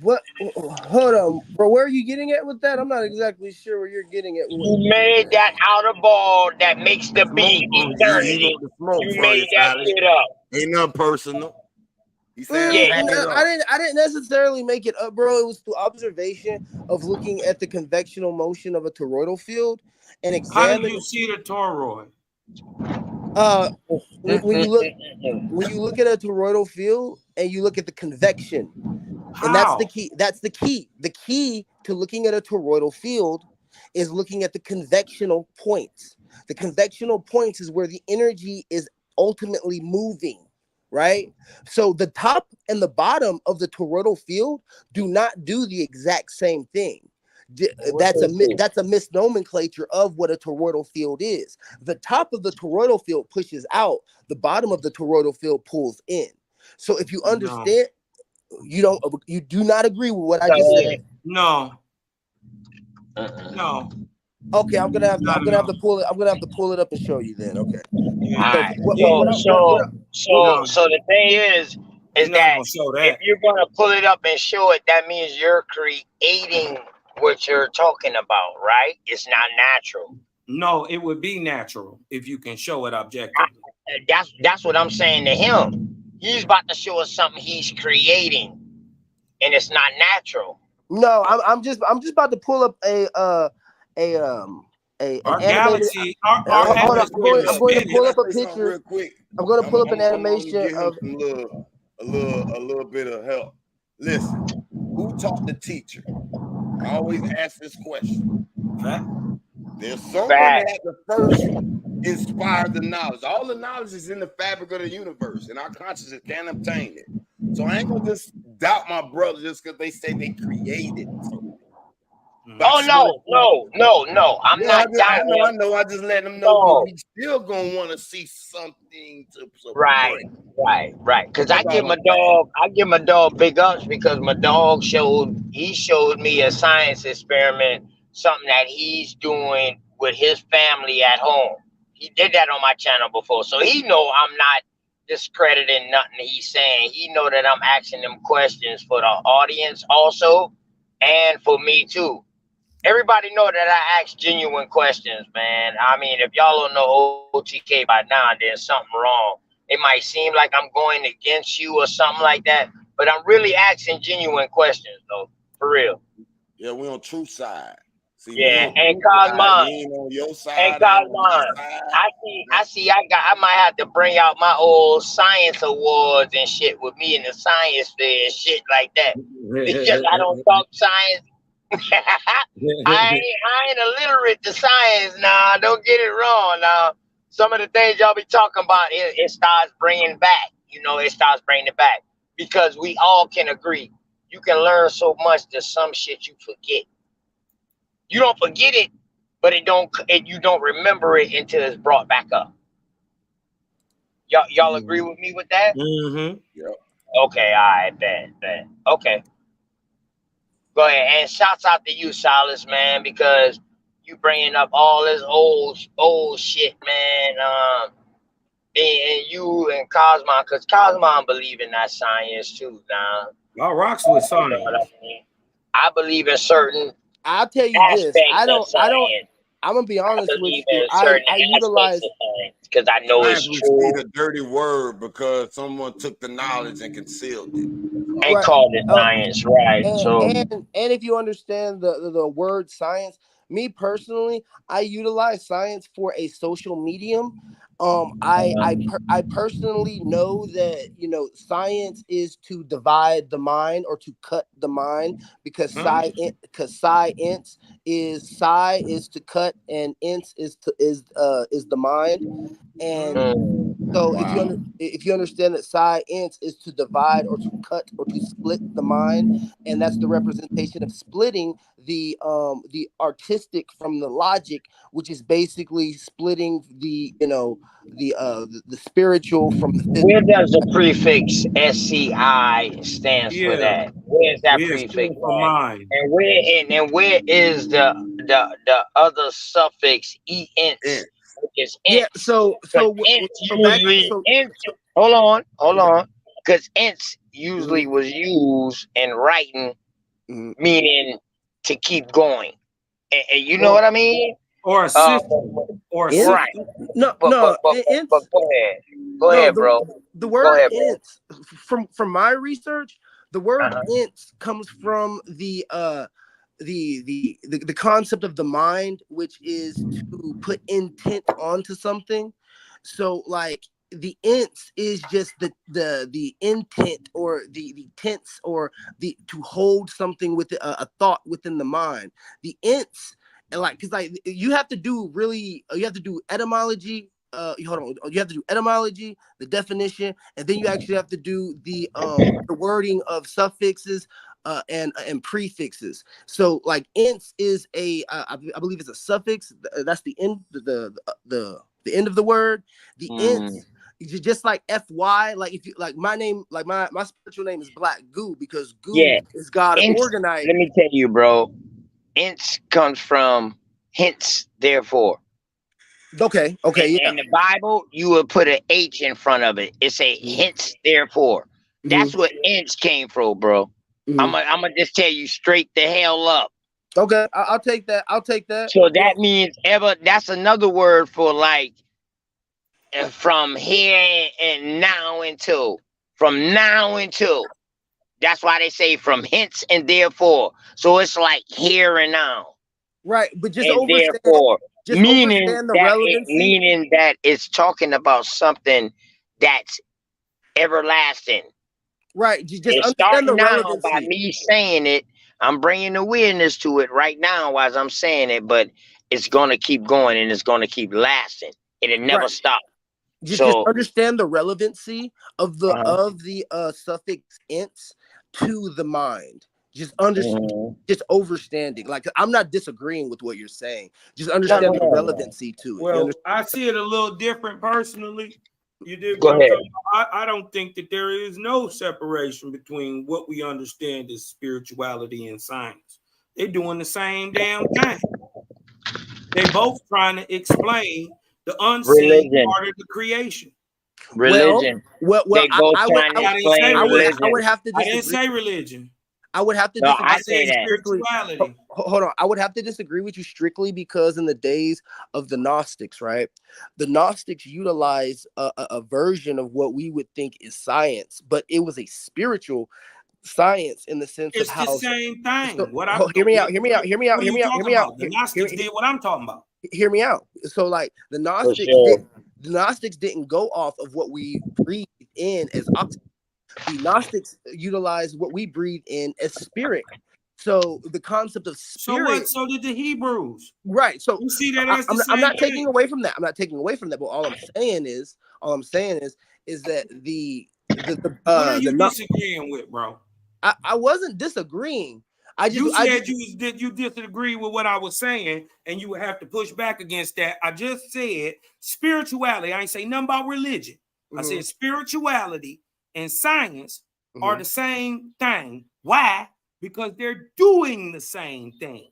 What? Hold on, bro. Where are you getting at with that? I'm not exactly sure where you're getting at. You made that outer ball that makes the beat eternity. You made that shit up. Ain't nothing personal. I didn't necessarily make it up, bro. It was through observation of looking at the convectional motion of a toroidal field and examining. How do you see the toroid? When you look at a toroidal field and you look at the convection, and that's the key. That's the key. The key to looking at a toroidal field is looking at the convectional points. The convectional points is where the energy is ultimately moving. Right? So the top and the bottom of the toroidal field do not do the exact same thing. That's a misnomenclature of what a toroidal field is. The top of the toroidal field pushes out, the bottom of the toroidal field pulls in. So if you understand, you do not agree with what I just said. No. No. Okay, I'm gonna have to pull it. I'm gonna have to pull it up and show you then. Okay. So the thing is that if you're gonna pull it up and show it, that means you're creating what you're talking about, right? It's not natural. No, it would be natural if you can show it objectively. That's what I'm saying to him. He's about to show us something he's creating, and it's not natural. No, I'm just about to pull up our galaxy. I'm going to pull up a picture. Real quick. I'm going to pull up an animation of a little bit of help. Listen, who taught the teacher? I always ask this question. There's someone that had to first inspire the knowledge. All the knowledge is in the fabric of the universe, and our consciousness can't obtain it. So I ain't gonna just doubt my brother just because they say they created something. No. I'm not doubting. I know. I just letting them know. But we still gonna want to see something to support. Right. Because I give my dog big ups because my dog showed me a science experiment, something that he's doing with his family at home. He did that on my channel before, so he know I'm not discrediting nothing he's saying. He know that I'm asking them questions for the audience also, and for me too. Everybody know that I ask genuine questions, man. I mean, if y'all don't know OTK by now, there's something wrong. It might seem like I'm going against you or something like that, but I'm really asking genuine questions, though, for real. Yeah, we on truth side. See, and Cosmon, on your side. And Cosmon, I see. I might have to bring out my old science awards and shit with me in the science fair and shit like that. Because I don't talk science. I ain't illiterate to science now. Don't get it wrong now. Some of the things y'all be talking about, it starts bringing back. It starts bringing it back because we all can agree. You can learn so much that some shit you forget. You don't forget it, but you don't remember it until it's brought back up. Y'all agree with me with that? Mm-hmm. Yep. Okay, all right, bet. Okay. Go ahead. And shouts out to you, Silas, man, because you bringing up all this old shit, man. And you and Cosmo, because Cosmo believe in that science too now. I rocks with You know science. what I mean? I believe in certain I'll tell you this. aspects of science. I'm gonna be I honest with believe you. in certain I aspects utilize of science because I know it's Science true received a dirty word because someone took the knowledge and concealed it. and right. called it science, right? So And if you understand the word science, me personally, I utilize science for a social medium. I personally know that science is to divide the mind or to cut the mind because science is psi is to cut and int is the mind. And so if you understand that science is to divide or to cut or to split the mind, and that's the representation of splitting the artistic from the logic, which is basically splitting the spiritual from the physical. where does the prefix SCI stands for that? Where's that prefix for at? mine. And where is the other suffix ent, which is int? Yeah, so Int. Hold on, because int usually was used in writing, meaning to keep going. And you know what I mean? Or assist, or assist. Right. No, but go ahead. Go ahead, bro. The Go word ahead, bro. int from my research, the word int comes from the concept of the mind, which is to put intent onto something. So like the ints is just the intent or the tense or the to hold something with a thought within the mind. The ints, and like because like you have to do etymology. Hold on. You have to do etymology, the definition, and then you actually have to do the wording of suffixes and prefixes. So like ints is I believe it's a suffix. That's the end the end of the word. The ints, just like FY, like if you like my name, like my spiritual name is Black Goo because Goo is God of Int, organizing. let me tell you, bro. Int comes from hence, therefore. Okay. In the Bible, you would put an H in front of it. It say hence, therefore. That's what ints came from, bro. I'm gonna just tell you straight the hell up. Okay, I'll take that. So that means that's another word for like from here and now until. From now until. That's why they say from hence and therefore. So it's like here and now. Right, but just And understand, therefore, understand the relevancy. meaning that it's talking about something that's everlasting. Right, just It's understand the starting now relevancy. by me saying it. I'm bringing awareness to it right now as I'm saying it, but it's gonna keep going and it's gonna keep lasting. It'll never stop. Just understand the relevancy of the suffix ints to the mind. Just understand, just overstanding. Like I'm not disagreeing with what you're saying. Just understand the relevancy to it. Well, I see it a little different personally. You did. Go ahead. I don't think that there is no separation between what we understand as spirituality and science. They're doing the same damn thing. They both trying to explain the unseen part of the creation. Religion. Well, I would have to disagree. I didn't say religion. I would have to No, disagree. I say that. Spirituality. Hold on. I would have to disagree with you strictly because in the days of the Gnostics, right? The Gnostics utilize a version of what we would think is science, but it was a spiritual science in the sense it's of how the same thing. So, hear me out. The Gnostics did what I'm talking about. Hear me out. So like the Gnostics didn't go off of what we breathe in as oxygen. The Gnostics utilized what we breathe in as spirit. So the concept of spirit. So what? So did the Hebrews. Right. So you see that as I'm not taking away from that. I'm not taking away from that. But all I'm saying is that what are you disagreeing with, bro? I wasn't disagreeing. You said you disagree with what I was saying, and you would have to push back against that. I just said spirituality. I ain't say nothing about religion. I said spirituality and science are the same thing. Why? Because they're doing the same thing.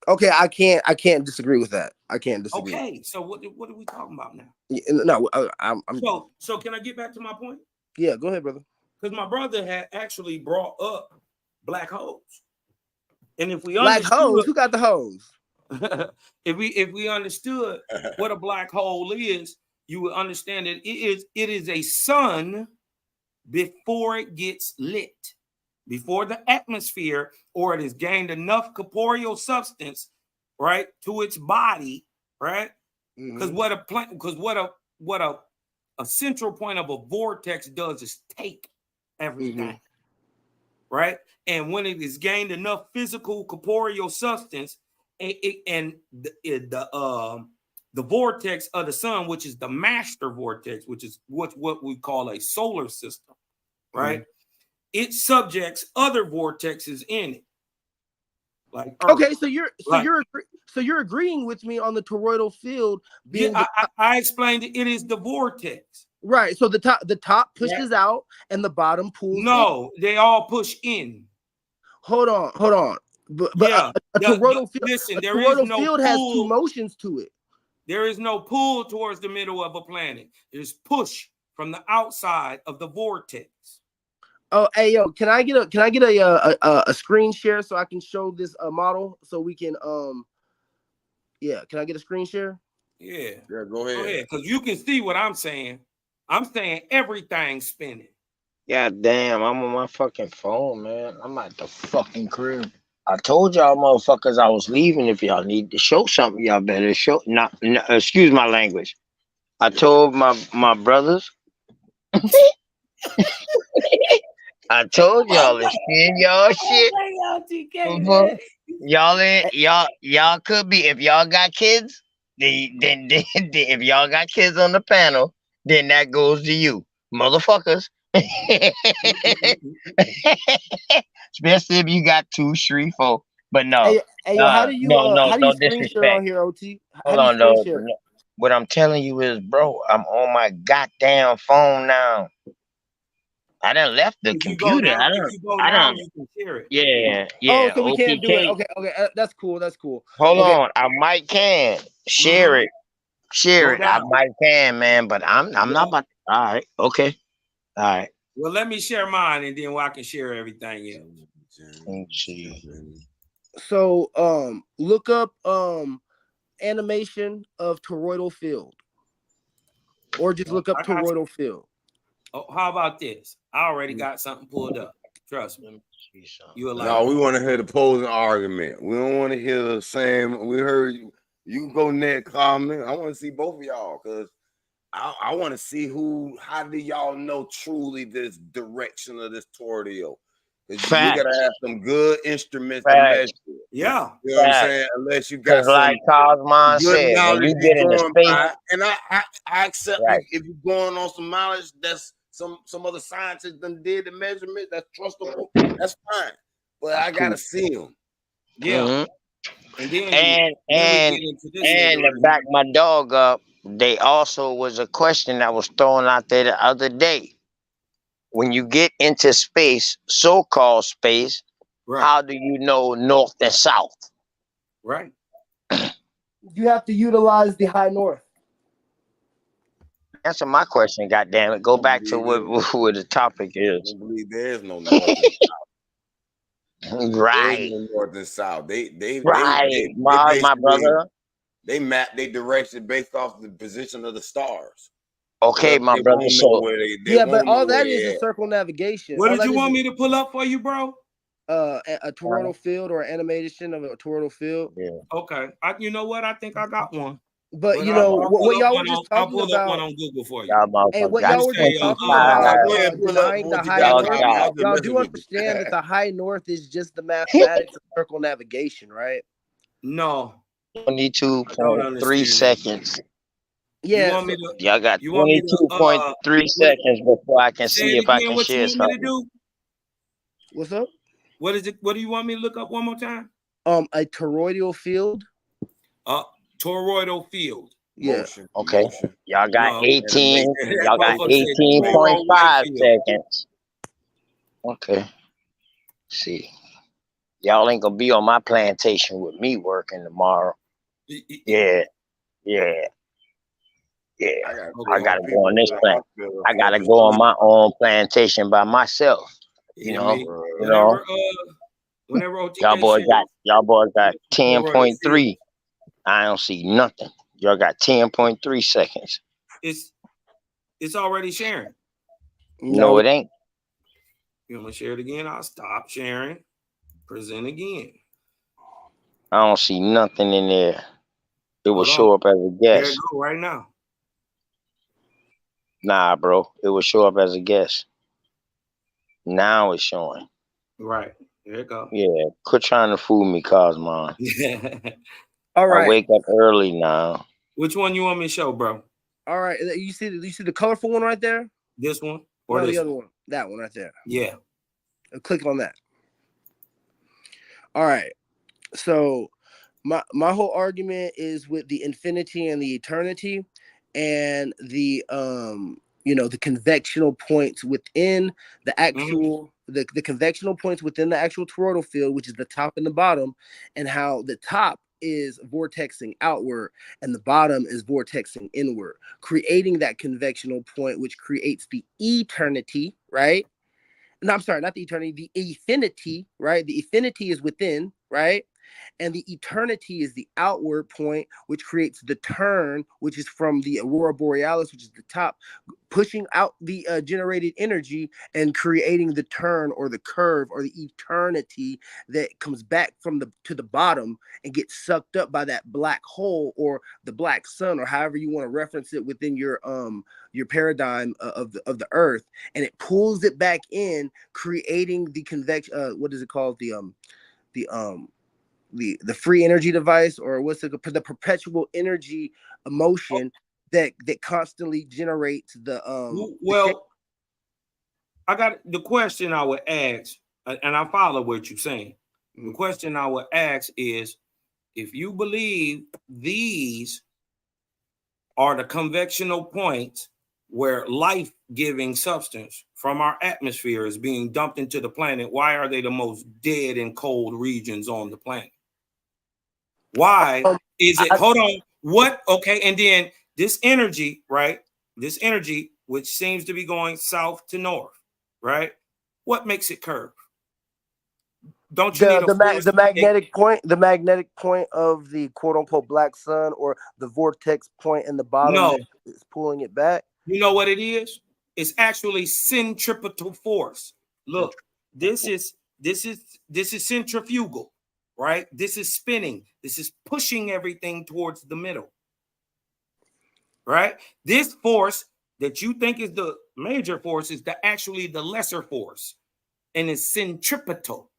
Okay, I can't disagree with that. I can't disagree. Okay, so what are we talking about now? No, I'm So can I get back to my point? Yeah, go ahead, brother. Because my brother had actually brought up black holes. And if we black holes, who got the holes? if we understood what a black hole is, you would understand that it is a sun before it gets lit, before the atmosphere or it has gained enough corporeal substance, right, to its body, right? Because what a central point of a vortex does is take everything, right? And when it has gained enough physical corporeal substance, and the vortex of the sun, which is the master vortex, which is what we call a solar system, right? It subjects other vortexes in it. Like Earth. Okay, so you're agreeing with me on the toroidal field being. Yeah, I explained it is the vortex. Right. So the top pushes out and the bottom pulls. No, they all push in. Hold on. But yeah, a toroidal field. Listen, there is no field pull. Has two motions to it. There is no pull towards the middle of a planet. There's push from the outside of the vortex. Oh, hey yo, can I get a screen share so I can show this model so we can can I get a screen share? Yeah, go ahead. Because you can see what I'm saying. I'm saying everything's spinning. God damn, I'm on my fucking phone, man. I'm at the fucking crib. I told y'all motherfuckers I was leaving. If y'all need to show something, y'all better show. Not excuse my language. I told my brothers. I told y'all it's in y'all shit. Y'all could be, if y'all got kids, then if y'all got kids on the panel, then that goes to you, motherfuckers. Especially if you got 2, 3, 4. But no, hey, how do you screen share on here, OT? Hold on, though. No, what I'm telling you is, bro, I'm on my goddamn phone now. I done left the computer. If you go down, you can share it. Yeah. Oh, so we can't do it. Okay. That's cool. Hold on, I might can share it. Share it. I might can, man, but I'm not about. All right. Okay. All right. Well, let me share mine, and then I can share everything else. Let's see. So, look up animation of toroidal field, or just look up toroidal field. Oh, how about this? I already got something pulled up. Trust me. No, we want to hear the opposing argument. We don't want to hear the same. We heard you. You can go next, comment. I want to see both of y'all because I want to see how do y'all know truly this direction of this tornado? Because we gotta have some good instruments to measure it. Yeah. You know what I'm saying? Unless you got some like Cosmon said, when you get into space, and I accept if you're going on some knowledge that's some other scientists done did the measurement that's trustable, that's fine. But I gotta see them. Yeah. And to back my dog up, they also was a question that was thrown out there the other day. When you get into space, so-called space, how do you know north and south? Right. You have to utilize the high north. Answer my question, goddammit. Go back to what the topic is. I believe there's no north and south. Right. There's no north and south. They my brother. They map their direction based off the position of the stars. Okay, my brother. So but all that is circle navigation. What did you want me to pull up for you, bro? A toroidal field or animation of a toroidal field. Yeah. Okay. You know what? I think I got one. But you know what y'all were just talking about. I'll pull up one on Google for you. And what y'all were just talking about denying the high north. Y'all do understand that the high north is just the mathematics of circle navigation, right? No. 22.3 seconds. Yeah, y'all got 22.3 seconds before I can see if I can share something. What's up? What is it? What do you want me to look up one more time? A toroidal field. Toroidal field. Yeah. Motion, okay. Motion. Y'all got 18. Y'all got 18.5 seconds. Okay. See, y'all ain't gonna be on my plantation with me working tomorrow. Yeah, yeah, yeah. I gotta go on this plant. I gotta go on my own plantation by myself. You know, Whenever OTK y'all boys got 10.3. I don't see nothing. Y'all got 10.3 seconds. It's already sharing. No, it ain't. You want to share it again? I'll stop sharing. Present again. I don't see nothing in there. It will Hold show on. up as a There guess. it go right now. Nah, bro. It will show up as a guess. Now it's showing. Right. There it go. Yeah. Quit trying to fool me, Cosmon. All right. I wake up early now. Which one you want me to show, bro? All right. You see the colorful one right there? This one? Or no, this the other one. That one right there. Yeah. Click on that. All right. So my whole argument is with the infinity and the eternity and the the convectional points within the actual the convectional points within the actual toroidal field, which is the top and the bottom, and how the top is vortexing outward and the bottom is vortexing inward, creating that convectional point, which creates the eternity, right? No, I'm sorry, not the eternity, the affinity, right? The affinity is within, right? And the eternity is the outward point, which creates the turn, which is from the aurora borealis, which is the top, pushing out the generated energy and creating the turn or the curve or the eternity that comes back from to the bottom and gets sucked up by that black hole or the black sun, or however you want to reference it within your paradigm of the earth, and it pulls it back in, creating the convection. What is it called? The free energy device, or what's it, the perpetual energy emotion that constantly generates the I got the question I would ask, and I follow what you're saying. The question I would ask is, if you believe these are the convectional points where life-giving substance from our atmosphere is being dumped into the planet, why are they the most dead and cold regions on the planet? Why is it? Hold on. What? Okay. And then this energy, right? This energy, which seems to be going south to north, right? What makes it curve? Don't you need the magnetic point of the quote unquote black sun, or the vortex point in the bottom that is pulling it back? You know what it is? It's actually centripetal force. Look, this is centrifugal, right? This is spinning. This is pushing everything towards the middle, right? This force that you think is the major force is actually the lesser force, and it's centripetal.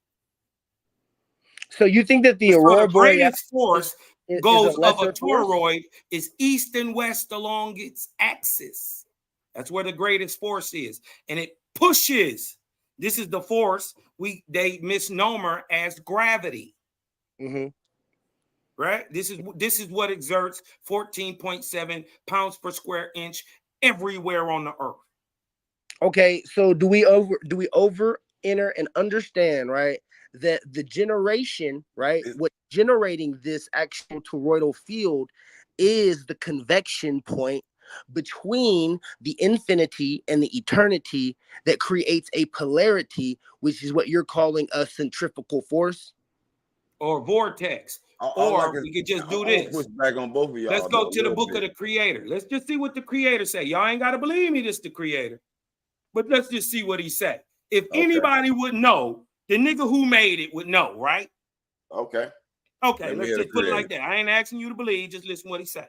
So you think that the aurora borealis greatest force goes of a toroid is east and west along its axis. That's where the greatest force is, and it pushes. This is the force they misnomer as gravity. Right? This is what exerts 14.7 pounds per square inch everywhere on the earth. Okay, so do we over enter and understand, right, that the generation, right, what generating this actual toroidal field is the convection point between the infinity and the eternity that creates a polarity, which is what you're calling a centrifugal force or vortex. Or we could just do this. Push back on both of y'all. Let's go to the book of the Creator. Let's just see what the Creator say. Y'all ain't got to believe me, this the Creator. But let's just see what he said. If anybody would know, the nigga who made it would know, right? Okay. Okay, let's just put it like that. I ain't asking you to believe, just listen to what he said.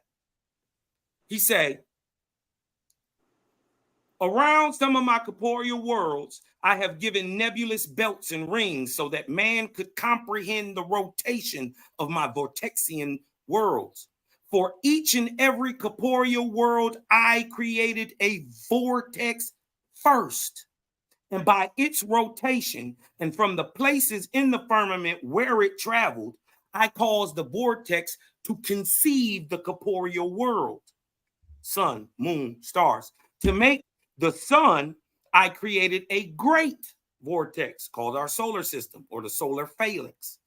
He said, around some of my corporeal worlds, I have given nebulous belts and rings so that man could comprehend the rotation of my vortexian worlds. For each and every corporeal world, I created a vortex first. And by its rotation and from the places in the firmament where it traveled, I caused the vortex to conceive the corporeal world. Sun, moon, stars. To make the sun, I created a great vortex called our solar system, or the solar phalanx.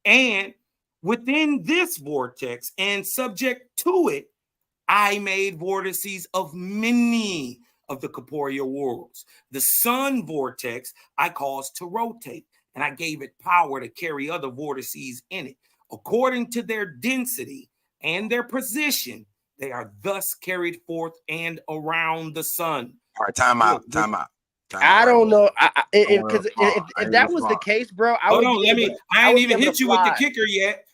And within this vortex and subject to it, I made vortices of many of the corporeal worlds. The sun vortex I caused to rotate, and I gave it power to carry other vortices in it. According to their density and their position, they are thus carried forth and around the sun. All right, time out. I don't know. Because if that was the case, bro, I Hold would on, be able, I ain't even able to hit you with the fly. kicker yet.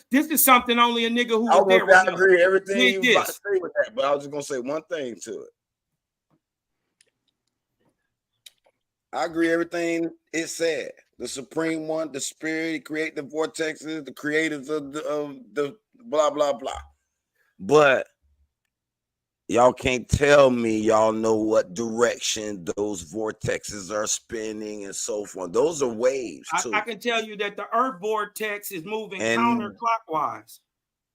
This is something only a nigga who I was there would know. agree everything Take you was about to this. say with that, but I was just gonna say one thing to it. I agree everything it said. The supreme one, the spirit, create the vortexes, the creators of the blah blah blah. But y'all can't tell me y'all know what direction those vortexes are spinning and so forth. Those are waves too. I can tell you that the Earth vortex is moving And- counterclockwise.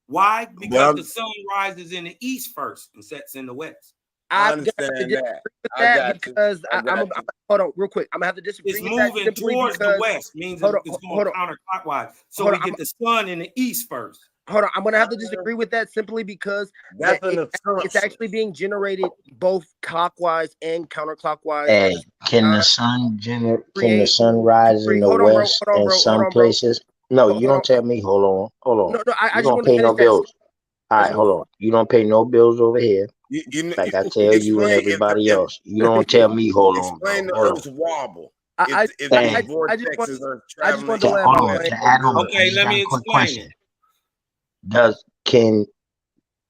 Why? Because the sun rises in the east first and sets in the west. I understand that. I got because you. I'm hold on real quick. I'm gonna have to disagree It's with that moving simply towards the because- west, means hold on, it's hold going on. counterclockwise. So Hold we on, get the sun in the east first. Hold on, I'm gonna have to disagree with that simply because That's an it's actually being generated both clockwise and counterclockwise. Hey, can the sun Create- rise in the hold on, bro, west hold on, in bro, some hold on, bro. places? No, Hold you on. don't tell me. Hold on. No, I You just don't want to pay finish no that. bills. All right, hold on. You don't pay no bills over here. Like I tell you and everybody else. You don't tell me. Hold on, bro. Explain the Hold on. Earth's wobble. I If these vortexes are traveling, To Adam, Okay, I just let got me a quick explain question. it.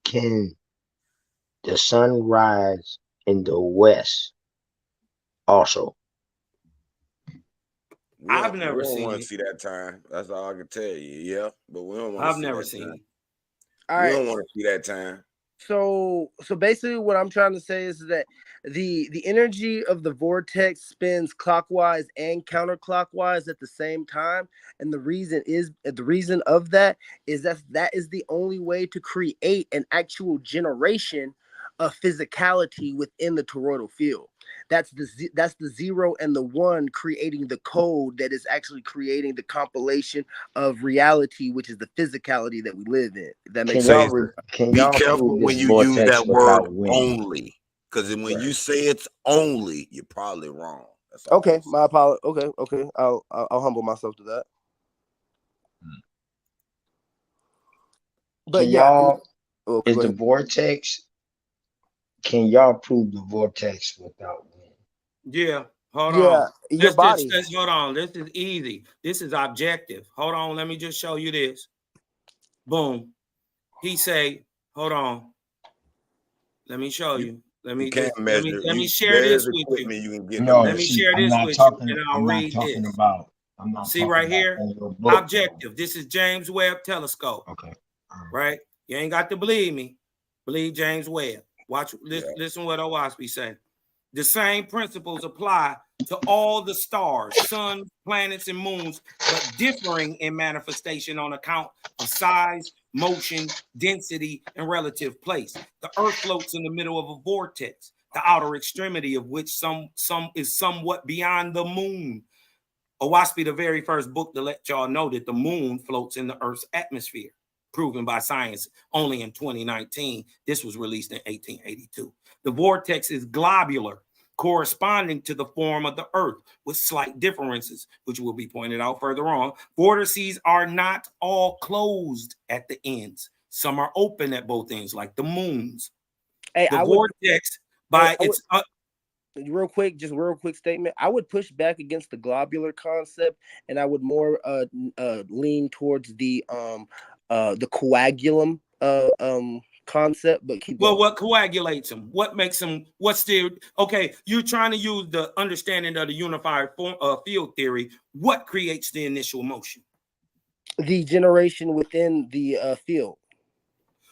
Can the sun rise in the west also? I've never we don't seen want it. to see that time. That's all I can tell you. Yeah, but we don't want to I've see never that seen time. it. All We right. don't want to see that time. So basically what I'm trying to say is that the energy of the vortex spins clockwise and counterclockwise at the same time, and the reason of that is that is the only way to create an actual generation of physicality within the toroidal field. That's the 0 and the 1 creating the code that is actually creating the compilation of reality, which is the physicality that we live in. If that makes sense. Be careful when you use that word only, because when you say it's only, you're probably wrong. That's all. Okay, my apology. Okay. I'll humble myself to that. But Can yeah, y'all is the vortex? Can y'all prove the vortex without wind? Yeah. Hold Yeah, on. your body. Let's hold on. This is easy. This is objective. Hold on. Let me just show you this. Boom. He say, hold on. Let me show you. Let me share this with you. No, let me see, share I'm this not with talking. you, and I'll I'm not read talking this. about. I'm not See talking right about here, in your book. objective. This is James Webb Telescope. Okay. Right? You ain't got to believe me. Believe James Webb. Watch. Listen what Owaspi say. The same principles apply to all the stars, suns, planets, and moons, but differing in manifestation on account of size, motion, density, and relative place. The Earth floats in the middle of a vortex, the outer extremity of which some is somewhat beyond the moon. Owaspi, the very first book to let y'all know that the moon floats in the Earth's atmosphere, proven by science only in 2019. This was released in 1882. The vortex is globular, corresponding to the form of the Earth, with slight differences, which will be pointed out further on. Vortices are not all closed at the ends. Some are open at both ends, like the moons. Hey, the vortex, real quick statement. I would push back against the globular concept, and I would more lean towards the coagulum concept. But keep going. What coagulates them? What makes them? What's the okay? You're trying to use the understanding of the unified field theory. What creates the initial motion? The generation within the field.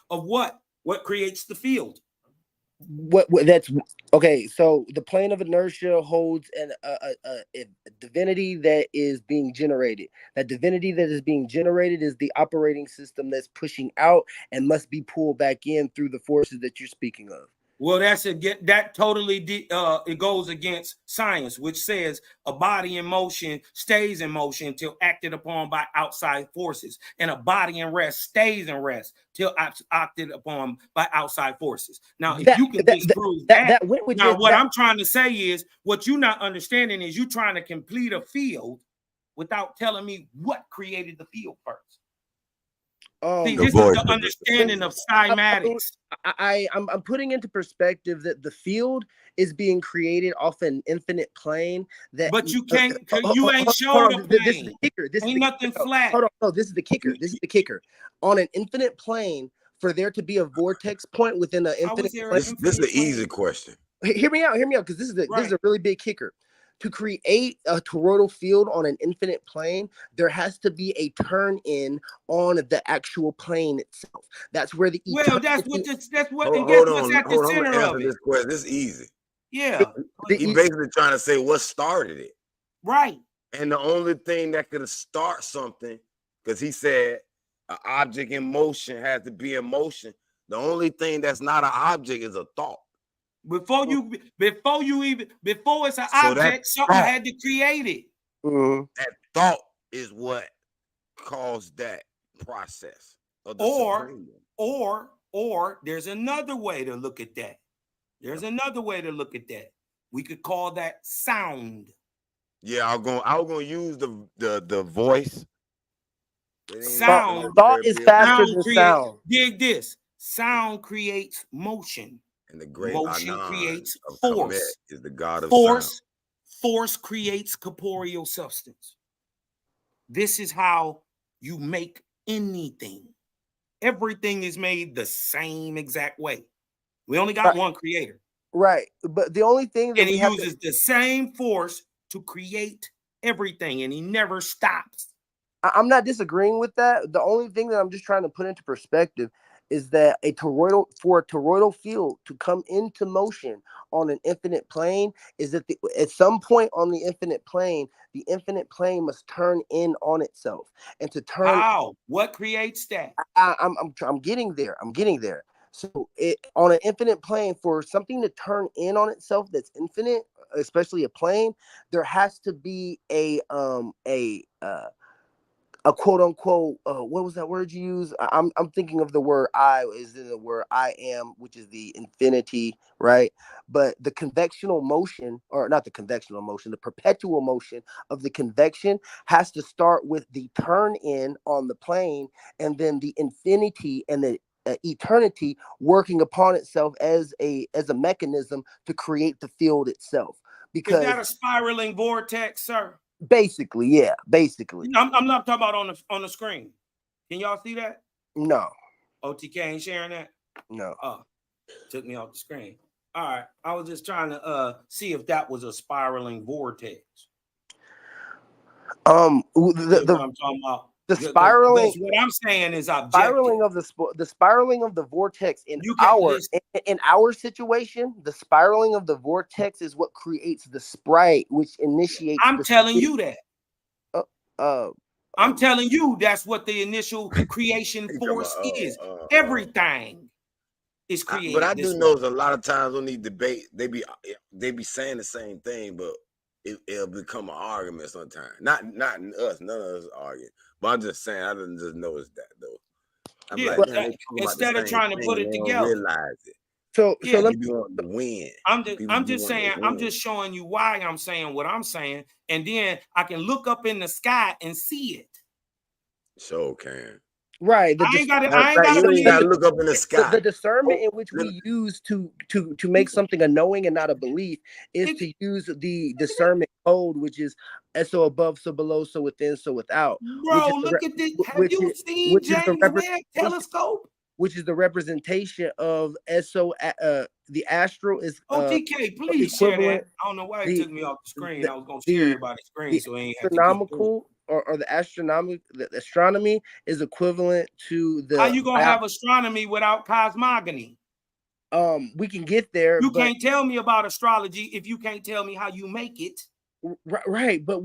Of what? What creates the field? What that's okay. So the plane of inertia holds a divinity that is being generated. That divinity that is being generated is the operating system that's pushing out and must be pulled back in through the forces that you're speaking of. Well, that totally it goes against science, which says a body in motion stays in motion till acted upon by outside forces, and a body in rest stays in rest till acted upon by outside forces. Now, if you can disprove that, now what I'm trying to say is what you're not understanding is you're trying to complete a field without telling me what created the field first. See, this is the understanding of cymatics. I'm putting into perspective that the field is being created off an infinite plane. But you can't. You ain't showing the plane. This is the kicker. This ain't nothing flat. Hold on. No, this is the kicker. This is the kicker. On an infinite plane, for there to be a vortex point within an infinite plane. This is an easy question. Hear me out, because this is a really big kicker. To create a toroidal field on an infinite plane, there has to be a turn in on the actual plane itself. That's where the that's what's at the center of it. This question. This is easy. Yeah, he's basically trying to say what started it, right? And the only thing that could start something, because he said an object in motion has to be in motion. The only thing that's not an object is a thought. Before it's an object, something had to create it. That thought is what caused that process. Of the or there's another way to look at that. We could call that sound. Yeah, I was gonna use the voice. Sound. Thought is faster than sound. Dig this. Sound creates motion. And the great motion Anan creates of force. Kemet is the god of sound. Force creates corporeal substance. This is how you make anything. Everything is made the same exact way. We only got one creator. Right. But the only thing that he uses the same force to create everything, and he never stops. I'm not disagreeing with that. The only thing that I'm just trying to put into perspective is that for a toroidal field to come into motion on an infinite plane is that at some point on the infinite plane must turn in on itself. And to turn what creates that? I'm getting there. So on an infinite plane, for something to turn in on itself that's infinite, especially a plane, there has to be a quote unquote, what was that word you used? I'm thinking of the word is in the word I am, which is the infinity, right? But the convectional motion, or not the convectional motion, the perpetual motion of the convection has to start with the turn in on the plane, and then the infinity and the eternity working upon itself as a mechanism to create the field itself. Because is that a spiraling vortex, sir? Basically, yeah. I'm not talking about on the screen. Can y'all see that? No. OTK ain't sharing that? No. Oh, took me off the screen. All right. I was just trying to see if that was a spiraling vortex. I'm talking about. The spiraling. What I'm saying is objective. The spiraling of the vortex in our situation. The spiraling of the vortex is what creates the sprite, which initiates. I'm telling you that. I'm telling you that's what the initial creation force is. Everything is created. But I do know a lot of times on these debates, they be saying the same thing, but it'll become an argument sometimes. Not us, none of us arguing. But I'm just saying, I didn't just notice that though. I'm instead of trying to put it together, realize it. So let me want to win. I'm just saying, I'm just showing you why I'm saying what I'm saying, and then I can look up in the sky and see it. Sure can. Right. I ain't got to look up in the sky. The discernment in which we use to make something a knowing and not a belief is to use the discernment code, which is so above, so below, so within, so without. Bro, look at this. Have you seen James Webb telescope? Which is the representation of the astral is. OTK, please share that. I don't know why it took me off the screen. I was going to share everybody's screen, so it ain't astronomical. Or the astronomy is equivalent to the. How you gonna have astronomy without cosmogony? We can get there. You can't tell me about astrology if you can't tell me how you make it. Right, but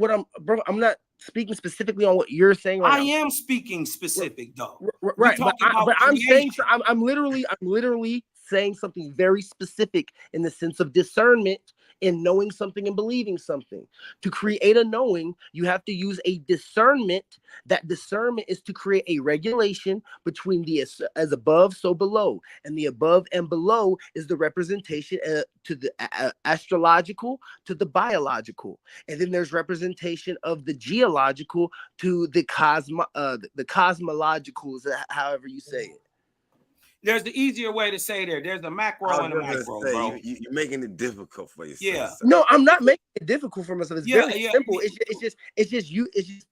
I'm not speaking specifically on what you're saying. I am speaking specific though. Right, but I'm saying I'm literally saying something very specific in the sense of discernment, in knowing something and believing something. To create a knowing, you have to use a discernment. That discernment is to create a regulation between the as above, so below. And the above and below is the representation to the astrological, to the biological. And then there's representation of the geological to the cosmological, however you say it. There's the easier way to say there. There's the macro and the micro, bro. You're making it difficult for yourself. Yeah. No, I'm not making it difficult for myself. It's very simple. Yeah. It's just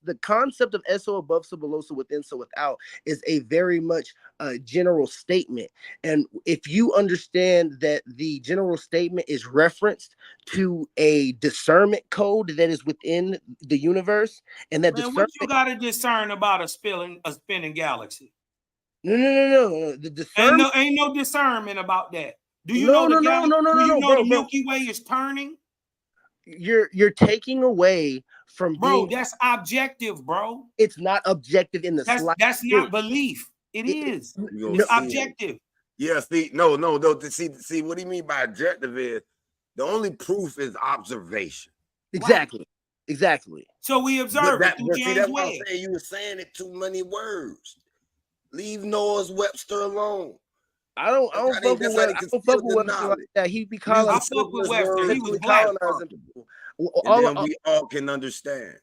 the concept of so above, so below, so within, so without is a very much general statement. And if you understand that the general statement is referenced to a discernment code that is within the universe, and that what you got to discern about a spinning galaxy? No. The discernment ain't no discernment about that. Do you No, know bro, the Milky Way is turning? You're taking away from that's objective, bro. It's not objective in the slightest. That's not belief. It's objective. Yeah, see, no. See, what do you mean by objective is the only proof is observation. Exactly. So we observe it through James that's Webb. what I'm saying. You were saying it too many words. Leave Noah's Webster alone. I don't fuck with Webster like that. He be calling. I fuck with Webster. He was black. And then we all can understand.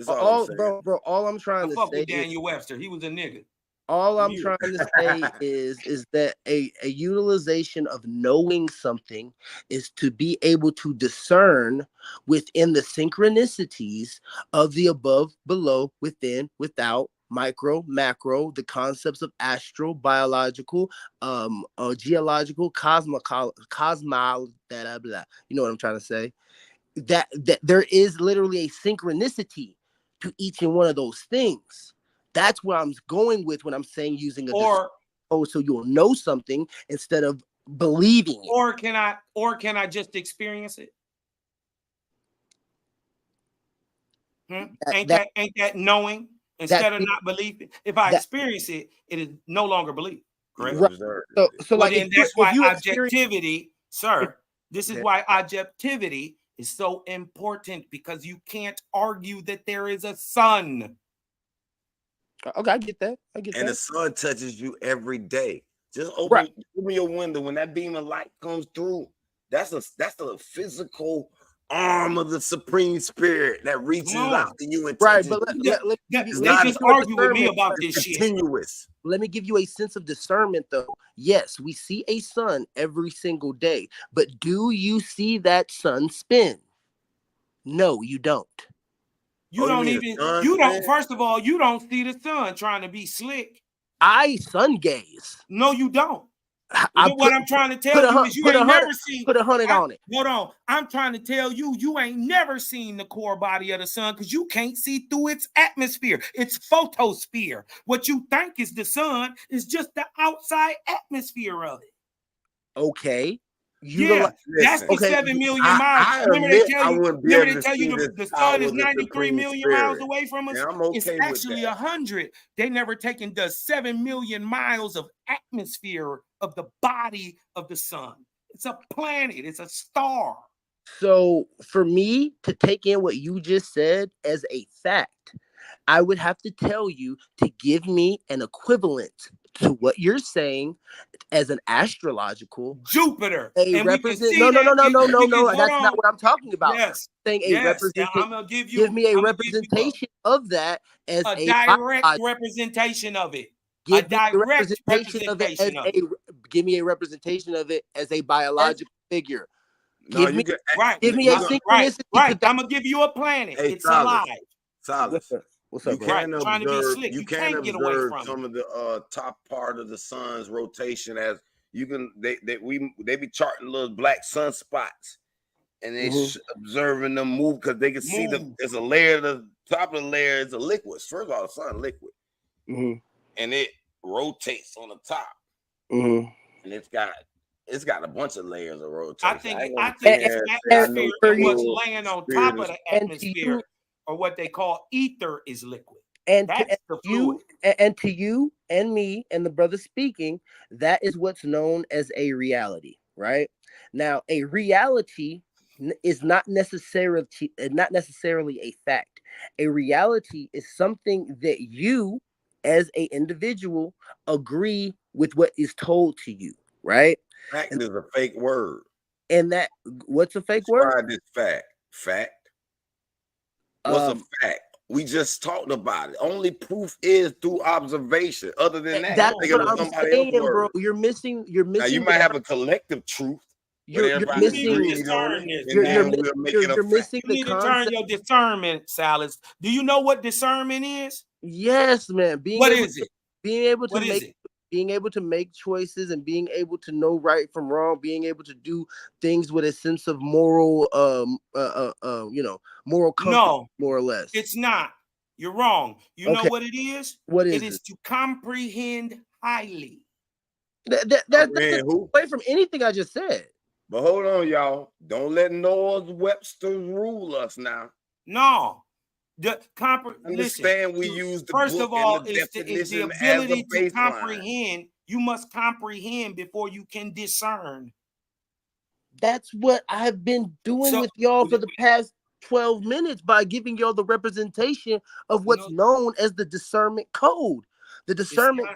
All I'm saying. Bro. All I'm trying to say with Daniel Webster. He was a nigga. All I'm trying to say is that a utilization of knowing something is to be able to discern within the synchronicities of the above, below, within, without, micro, macro, the concepts of astral, biological, geological, cosmol, blah, blah. You know what I'm trying to say? That there is literally a synchronicity to each and one of those things. That's where I'm going with when I'm saying using so you'll know something instead of believing it. Or can I just experience it? Ain't that knowing instead of not believing? If I experience it, it is no longer belief. Correct. Right. So like then that's why objectivity, sir. This is why objectivity is so important, because you can't argue that there is a sun. Okay, I get that. And the sun touches you every day. Just open your window when that beam of light comes through. That's a physical arm of the Supreme Spirit that reaches out to you and touches you. They just argue with me about this shit. Continuous. Let me give you a sense of discernment, though. Yes, we see a sun every single day, but do you see that sun spin? No, you don't. First of all, you don't see the sun trying to be slick. I sun gaze. No, you don't. I'm trying to tell you is you ain't never seen. Put 100 on it. Hold on. I'm trying to tell you, you ain't never seen the core body of the sun because you can't see through its atmosphere, its photosphere. What you think is the sun is just the outside atmosphere of it. Okay. That's the 7 million miles. Remember they tell you the sun is 93 million miles away from us? It's actually 100. They never taken the 7 million miles of atmosphere of the body of the sun. It's a planet. It's a star. So for me to take in what you just said as a fact, I would have to tell you to give me an equivalent to what you're saying as an astrological Jupiter. No. That's not what I'm talking about. Yes. Saying a representation. Give me a representation of that as a direct representation of it. Give me a representation of it as a biological figure. Give me a synchronicity. Right. I'm gonna give you a planet. It's alive. Silas. What's up, you bro? Can observe some of the top part of the sun's rotation as you can. They be charting little black sunspots, and they observing them move because they can see there's a layer. The top of the layer is a liquid. First of all, the sun liquid, and it rotates on the top, and it's got a bunch of layers of rotation. I think atmosphere, what's laying on top of the atmosphere, or what they call ether, is liquid. And That's the fluid. and to you and me and the brother speaking, that is what's known as a reality, right? Now, a reality is not necessarily a fact. A reality is something that you, as a individual, agree with what is told to you, right? Fact is a fake word. And that, what's a fake word? Describe this fact. Fact. What's a fact? We just talked about it. Only proof is through observation. Other than that, that's you what I'm saying, bro. You're missing. Now you might have a collective truth, but everybody agrees on it, and then we'll make it a you're fact. missing You need to turn your discernment, Salas. Do you know what discernment is? Yes, man. Being able to make choices and being able to know right from wrong, being able to do things with a sense of moral moral compass, No, more or less. It's not. You're wrong. You know what it is? What is it? It is to comprehend highly. That's away from anything I just said. But hold on, y'all. Don't let Noah's Webster rule us now. No. Understand we use the first book of all, and the it's definition the ability as a to baseline. comprehend. You must comprehend before you can discern. That's what I've been doing with y'all for the past 12 minutes by giving y'all the representation of what's known as the discernment code. The discernment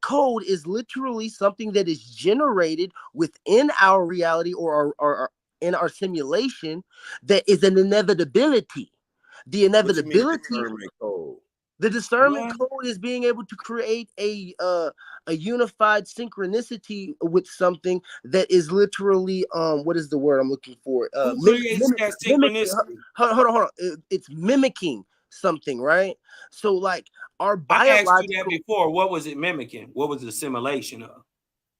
code is literally something that is generated within our reality or in our simulation that is an inevitability. The inevitability. The discernment code is being able to create a unified synchronicity with something that is literally what is the word I'm looking for? Who creates that synchronicity? Hold on. It's mimicking something, right? So like our biological. I asked you that before. What was it mimicking? What was the simulation of?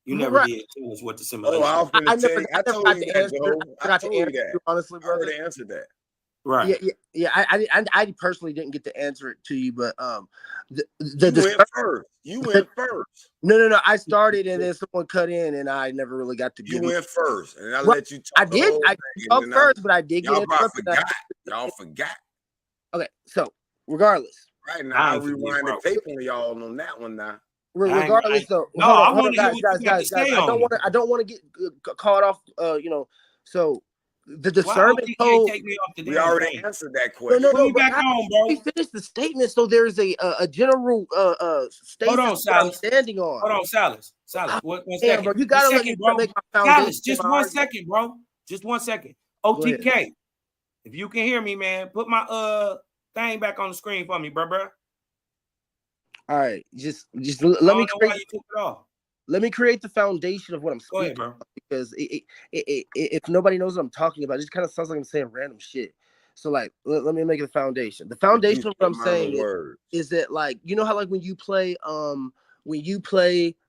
You never did tell us what the simulation. I was going to tell you. I told you that, Joe. I told you that. Honestly, brother. I already answered that. Right. Yeah. I personally didn't get to answer it to you, but you went first. You went first. No. I started and then someone cut in, and I never really got to. You went first, and I let you talk. I did. I talked first, but I did get interrupted. Y'all forgot. Okay, so regardless, right now I rewind the tape on y'all on that one now. Regardless, though. No, I want to hear what you got to say on it. I don't want to get caught off. So the discernment code. We already answered that question. No. Put me back on, bro. We finished the statement, so there's a general statement. Hold on, Salas. Standing on. Hold on, Salas. One Damn, second. bro, you gotta let me make my foundation. Salas, just 1 second, bro. Just 1 second. OTK, if you can hear me, man, put my thing back on the screen for me, bro. All right, just let me create. Why you took it off. Let me create the foundation of what I'm speaking about, because if nobody knows what I'm talking about, it just kind of sounds like I'm saying random shit. So like, let me make the foundation. The foundation of what I'm saying is that, like, you know how like when you play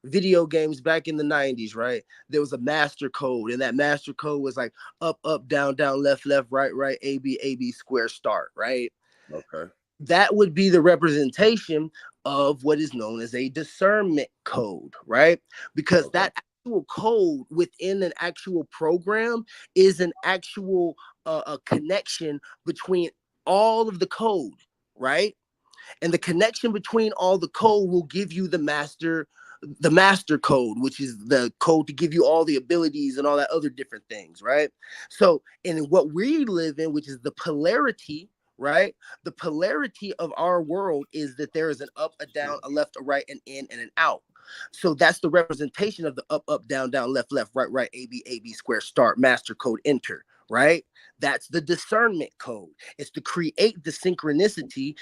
video games back in the 90s, right? There was a master code, and that master code was like up, down, left, right, A, B, square, start, right? Okay. That would be the representation of what is known as a discernment code, right? Because that actual code within an actual program is an actual a connection between all of the code, right? And the connection between all the code will give you the master code, which is the code to give you all the abilities and all that other different things, right? So, in what we live in, which is the polarity, right? The polarity of our world is that there is an up, a down, a left, a right, an in, and an out. So that's the representation of the up, down, left, right, A, B, square, start, master code, enter, right? That's the discernment code. It's to create the synchronicity,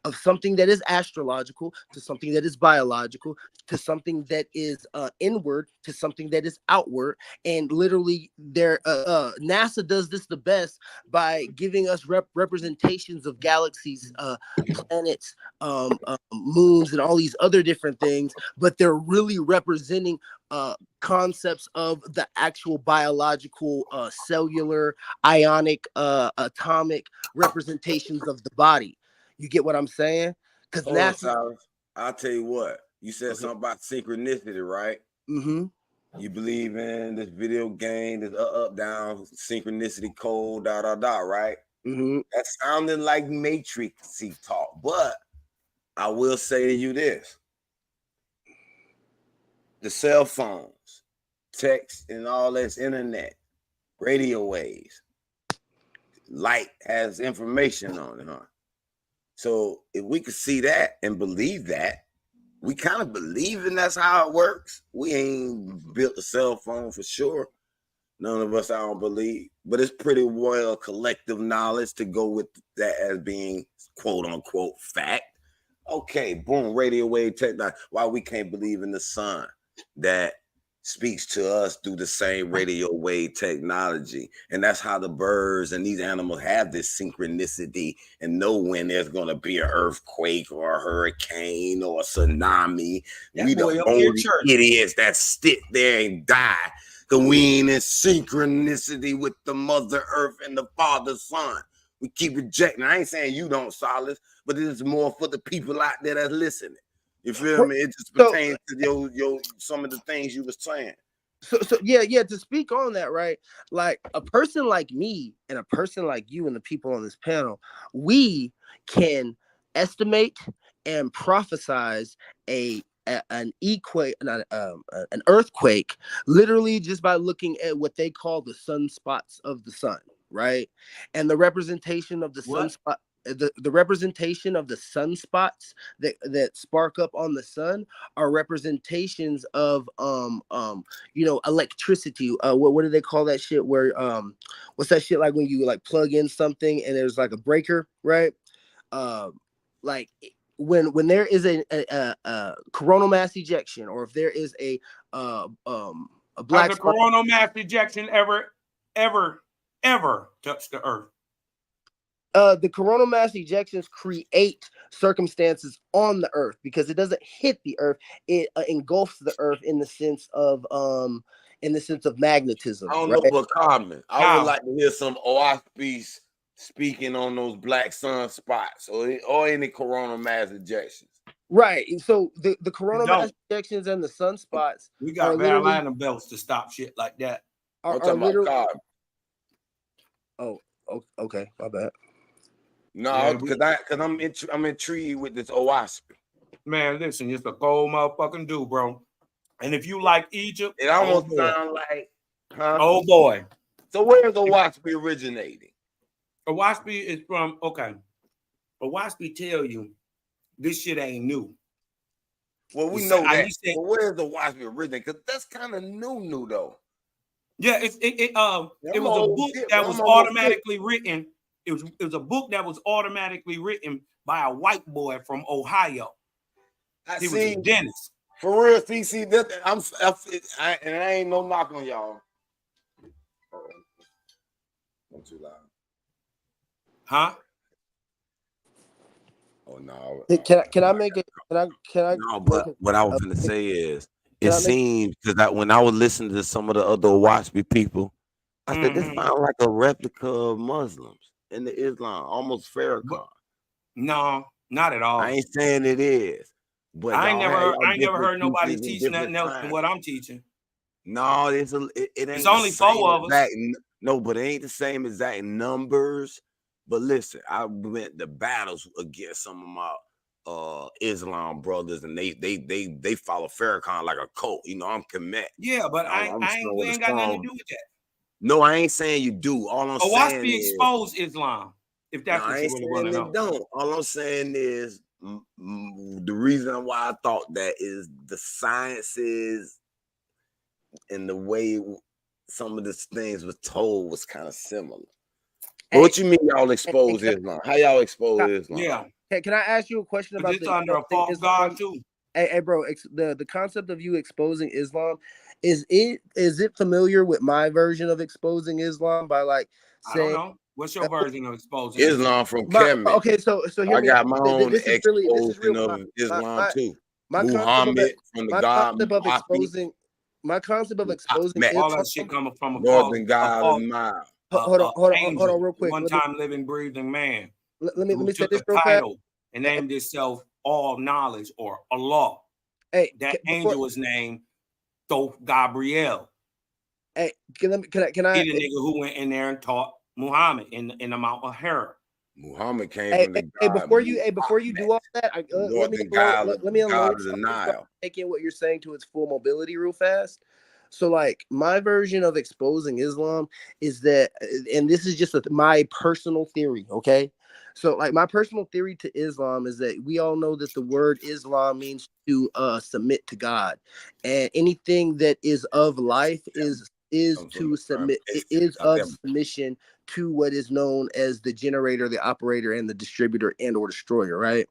of something that is astrological to something that is biological to something that is inward to something that is outward. And literally NASA does this the best by giving us representations of galaxies, planets, moons, and all these other different things, but they're really representing concepts of the actual biological, cellular, ionic, atomic representations of the body. You get what I'm saying? Because NASA. I'll tell you what. You said something about synchronicity, right? Mm-hmm. You believe in this video game, this up, down, synchronicity code, right? That sounded like matrixy talk, but I will say to you this: the cell phones, text, and all this internet, radio waves, light has information on it, huh? So if we could see that and believe that, we kind of believe in that's how it works. We ain't built a cell phone for sure. None of us, I don't believe, but it's pretty well collective knowledge to go with that as being quote unquote fact. Okay, boom, radio wave technology. Why we can't believe in the sun that speaks to us through the same radio wave technology? And that's how the birds and these animals have this synchronicity and know when there's going to be an earthquake or a hurricane or a tsunami. That We boy the up here only church. idiots that sit there and die because we ain't in synchronicity with the mother earth and the father son. We keep rejecting. I ain't saying you don't, Solace, but it is more for the people out there that's listening. You feel me? It just pertains to your some of the things you was saying. So yeah, to speak on that, right? Like a person like me and a person like you and the people on this panel, we can estimate and prophesize an earthquake literally just by looking at what they call the sunspots of the sun, right? And the representation of the sunspot. The representation of the sunspots that spark up on the sun are representations of electricity. What do they call that shit? Where what's that shit like when you like plug in something and there's like a breaker, right? Like when there is a coronal mass ejection, or if there is a black has a coronal mass ejection ever touched the earth? The coronal mass ejections create circumstances on the earth because it doesn't hit the earth; it engulfs the earth in the sense of magnetism. I don't right? know, but Carmen, I would like to hear some OSPs speaking on those black sunspots or any coronal mass ejections. Right. So the coronal mass ejections and the sunspots we got Van Landen belts to stop shit like that. Are literally. Oh, okay, my bad. No, because I'm intrigued with this OWASP. Man, listen, it's a cold motherfucking dude, bro. And if you like Egypt, it almost sounds like, huh? Oh boy. So where's OWASP originating? OWASP is from OWASP tell you this shit ain't new. Well, we know that. But where's the OWASP originating? Because that's kind of new though. Yeah, it was a book that was automatically written. It was a book that was automatically written by a white boy from Ohio. He was a dentist. For real, see that and I ain't no knock on y'all. I'm too loud. Huh? Oh no. Can I make it? Can I? No, but what I was gonna say is, it seems because when I was listening to some of the other WASPy people, I said this sounds like a replica of Muslims in the Islam, almost Farrakhan. No, not at all. I ain't saying it is, but I ain't never heard nobody teach nothing else than what I'm teaching. No, it ain't. It's only 4 of us. No, but it ain't the same exact numbers. But listen, I went to battles against some of my Islam brothers, and they follow Farrakhan like a cult. You know, I'm committed. Yeah, but we ain't got nothing to do with that. No, I ain't saying you do. All I'm saying is expose Islam. If that's what you really want to know. Don't. All I'm saying is the reason why I thought that is the sciences and the way some of the things was told was kind of similar. Hey, what you mean y'all expose Islam? How y'all expose Islam? Yeah. Can I ask you a question about it's under a false god too? Hey, bro, the concept of you exposing Islam, is it familiar with my version of exposing Islam by like saying? I don't know. What's your version of exposing Islam from Kemet? Okay, so hear me. I got my own exposing of Islam too. Muhammad from the God. My concept of exposing Islam, all that shit coming from a northern God and mile. Hold on, real quick. One time living, breathing man. Let me say this real title and named himself All Knowledge or Allah. Hey, that angel was named Thoth Gabriel. Hey, can I? He the nigga who went in there and taught Muhammad in the Mount of Hera. Muhammad came from the God. Before you do all that, let me God unload of the something so I Nile. can take in what you're saying to its full mobility real fast. So, like, my version of exposing Islam is that, and this is just my personal theory, okay? So, like, my personal theory to Islam is that we all know that the word Islam means to submit to God, and anything that is of life is to submit. It is of submission to what is known as the generator, the operator, and the distributor and or destroyer, right?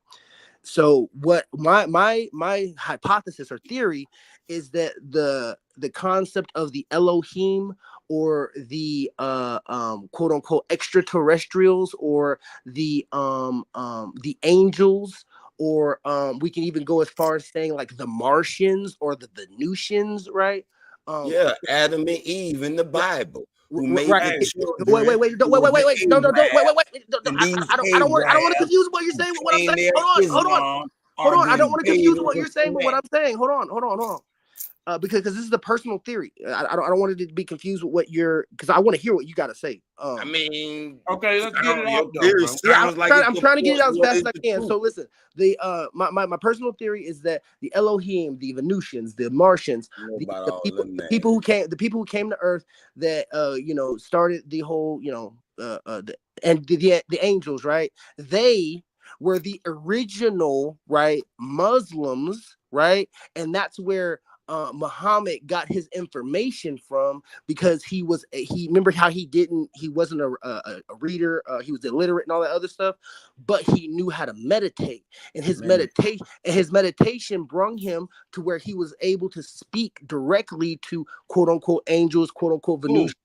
So what my hypothesis or theory is that the concept of the Elohim or the quote unquote extraterrestrials or the angels, or we can even go as far as saying like the Martians or the Venusians, right? Yeah, Adam and Eve in the Bible, who made Right. the children. Wait. No, wait. I don't want to confuse what you're saying with what I'm saying. Hold on. I don't want to confuse what you're saying with what I'm saying. Hold on. Because this is the personal theory. I don't want it to be confused with what you're, because I want to hear what you got to say. I mean, okay, let's get it out. I'm trying to get it out as fast as I can. So listen, my personal theory is that the Elohim, the Venusians, the Martians, the people who came to Earth, that started the whole the angels, right? They were the original, right, Muslims, right, and that's where Muhammad got his information from, because he remember how he wasn't a reader, he was illiterate and all that other stuff, but he knew how to meditate, and his meditation brought him to where he was able to speak directly to quote unquote angels, quote unquote Venusian,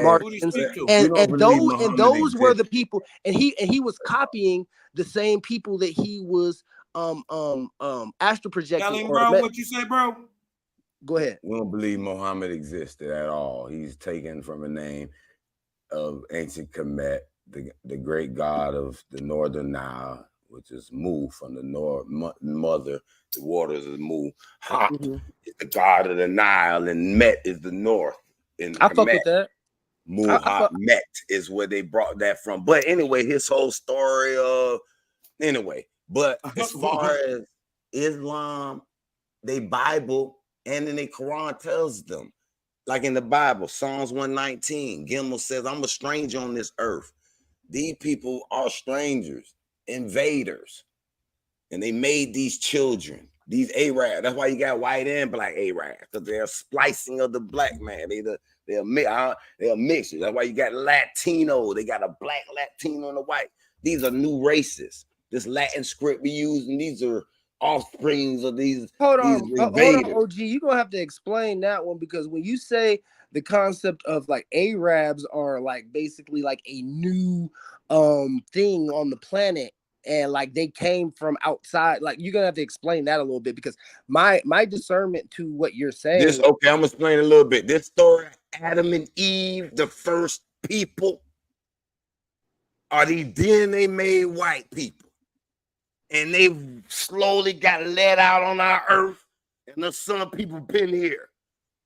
Martians, and those were the people, and he was copying the same people that he was astral projecting. Bro, what you say, bro? Go ahead. We don't believe Muhammad existed at all. He's taken from a name of ancient Kemet, the great god of the northern Nile, which is Mu from the north, mother. The waters of Mu. Ha is the god of the Nile, and Met is the north. I fuck with that. Met is where they brought that from. But anyway, his whole story of but as far as Islam, they Bible and in the Quran tells them, like in the Bible, Psalms 119, Gimel says, I'm a stranger on this earth. These people are strangers, invaders, and they made these children, these Arabs. That's why you got white and black Arabs, because they're splicing of the black man. They're a mixture. That's why you got Latino. They got a black Latino and a white. These are new races. This Latin script we use, and these are offsprings of these. Hold on, OG. You're gonna have to explain that one, because when you say the concept of like Arabs are like basically like a new thing on the planet, and like they came from outside, like you're gonna have to explain that a little bit, because my discernment to what you're saying. I'm gonna explain a little bit. This story, Adam and Eve, the first people, are these DNA made white people. And they slowly got let out on our earth. And some people been here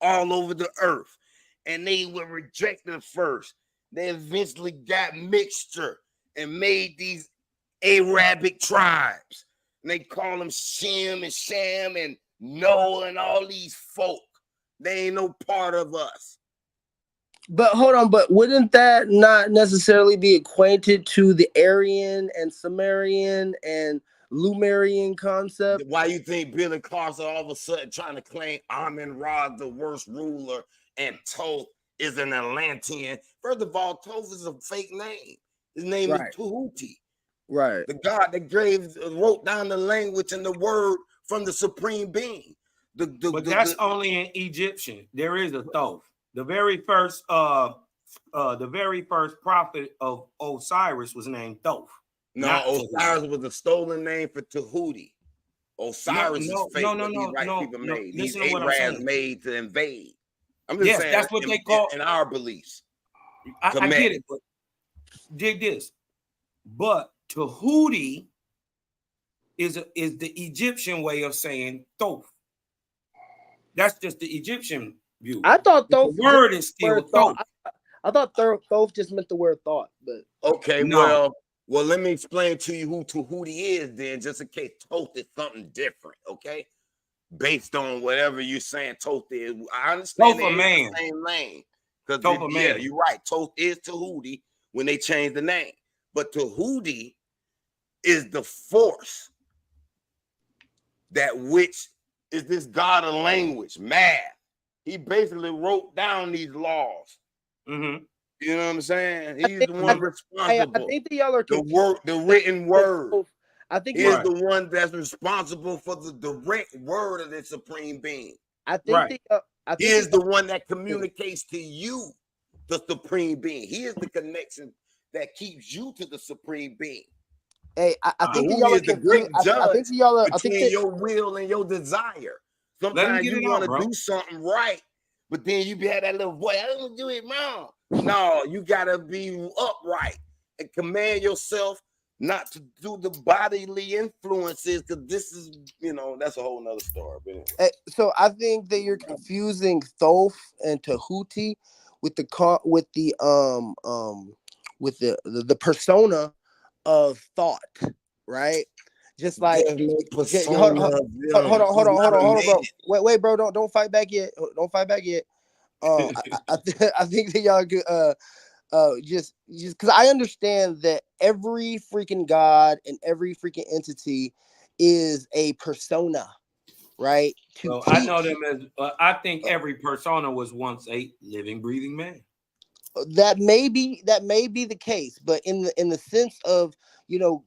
all over the earth. And they were rejected first. They eventually got mixture and made these Arabic tribes. And they call them Shem and Sham and Noah and all these folk. They ain't no part of us. But hold on, but wouldn't that not necessarily be acquainted to the Aryan and Sumerian and Lumerian concept? Why you think Billy Clarkson all of a sudden trying to claim Amun-Ra the worst ruler and Thoth is an Atlantean? First of all, Thoth is a fake name. His name is Tahuti. Right. The God that wrote down the language and the word from the supreme being. But that's only in Egyptian. There is a Thoth. The very first prophet of Osiris was named Thoth. No, Osiris was a stolen name for Tahuti. Osiris is fake. These white people made. These Arabs made to invade. I'm just saying that's what they call in our beliefs. I get it, but dig this. But Tahuti is the Egyptian way of saying Thoth. That's just the Egyptian view. I thought the word is still Thoth. I thought Thoth just meant the word thought, but okay, No. well, let me explain to you who Tahuti is then, just in case Thoth is something different, okay? Based on whatever you're saying Thoth is. I understand Thoth a they're in man. the same lane. Because Thoth a yeah, man. you're right. Thoth is Tahuti when they changed the name. But Tahuti is the force that which is this god of language, math. He basically wrote down these laws. Mm-hmm. You know what I'm saying? He's the one responsible. I think that y'all are the written word. I think he is the one that's responsible for the direct word of the supreme being. I think he is the one that communicates to you, the supreme being. He is the connection that keeps you to the supreme being. Hey, I think who y'all is are the great judge I think y'all are, between your will and your desire. Sometimes you want to do something right, but then you had that little voice, I don't do it wrong. No, you gotta be upright and command yourself not to do the bodily influences, because this is, that's a whole nother story. But anyway. So I think that you're confusing Thoth and Tahuti with the persona of thought, right? Just like hold on, bro. Wait, bro. Don't fight back yet. Don't fight back yet. I think that y'all could just because I understand that every freaking god and every freaking entity is a persona, right? So I know them as I think every persona was once a living, breathing man. That may be the case, but in the sense of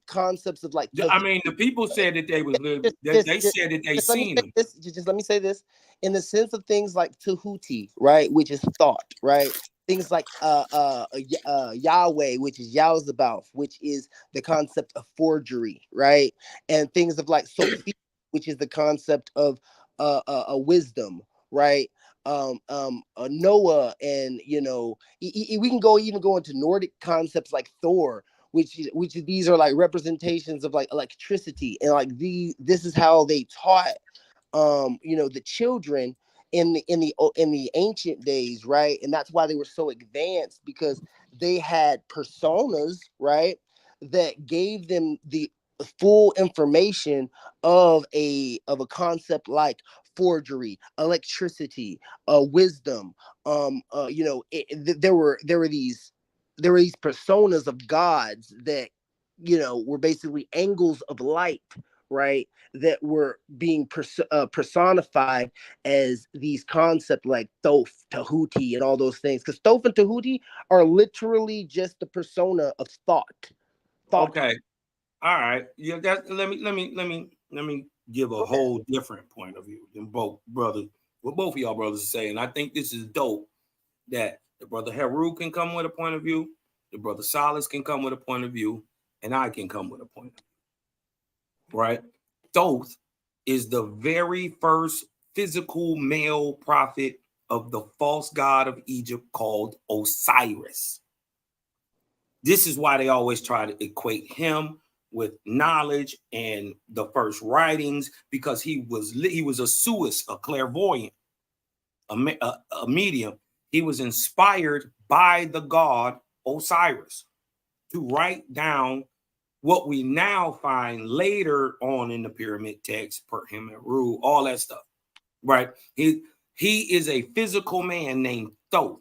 concepts of like, I mean, the people said that they was living. They said that they seen them. Just let me say this in the sense of things like Tahuti, right, which is thought, right? Things like Yahweh, which is Yalzabaoth, which is the concept of forgery, right? And things of like Sophia, which is the concept of a wisdom, right? Noah, and we can even go into Nordic concepts like Thor, which these are like representations of like electricity, and like this is how they taught the children in the ancient days, right? And that's why they were so advanced, because they had personas, right, that gave them the full information of a concept like forgery, electricity, wisdom. There were these personas of gods that were basically angles of light, right, that were being personified as these concepts like Thoth, Tahuti, and all those things, because Thoth and Tahuti are literally just the persona of thought. Okay, all right. Yeah, let me give a whole different point of view than both brothers. What both of y'all brothers are saying. I think this is dope that the brother Heru can come with a point of view, the brother Solace can come with a point of view, and I can come with a point of view. Right? Thoth is the very first physical male prophet of the false god of Egypt called Osiris. This is why they always try to equate him with knowledge and the first writings, because he was a suis, a clairvoyant, a medium. He was inspired by the god Osiris to write down what we now find later on in the pyramid text, per him and Ru, all that stuff, right? He is a physical man named Thoth.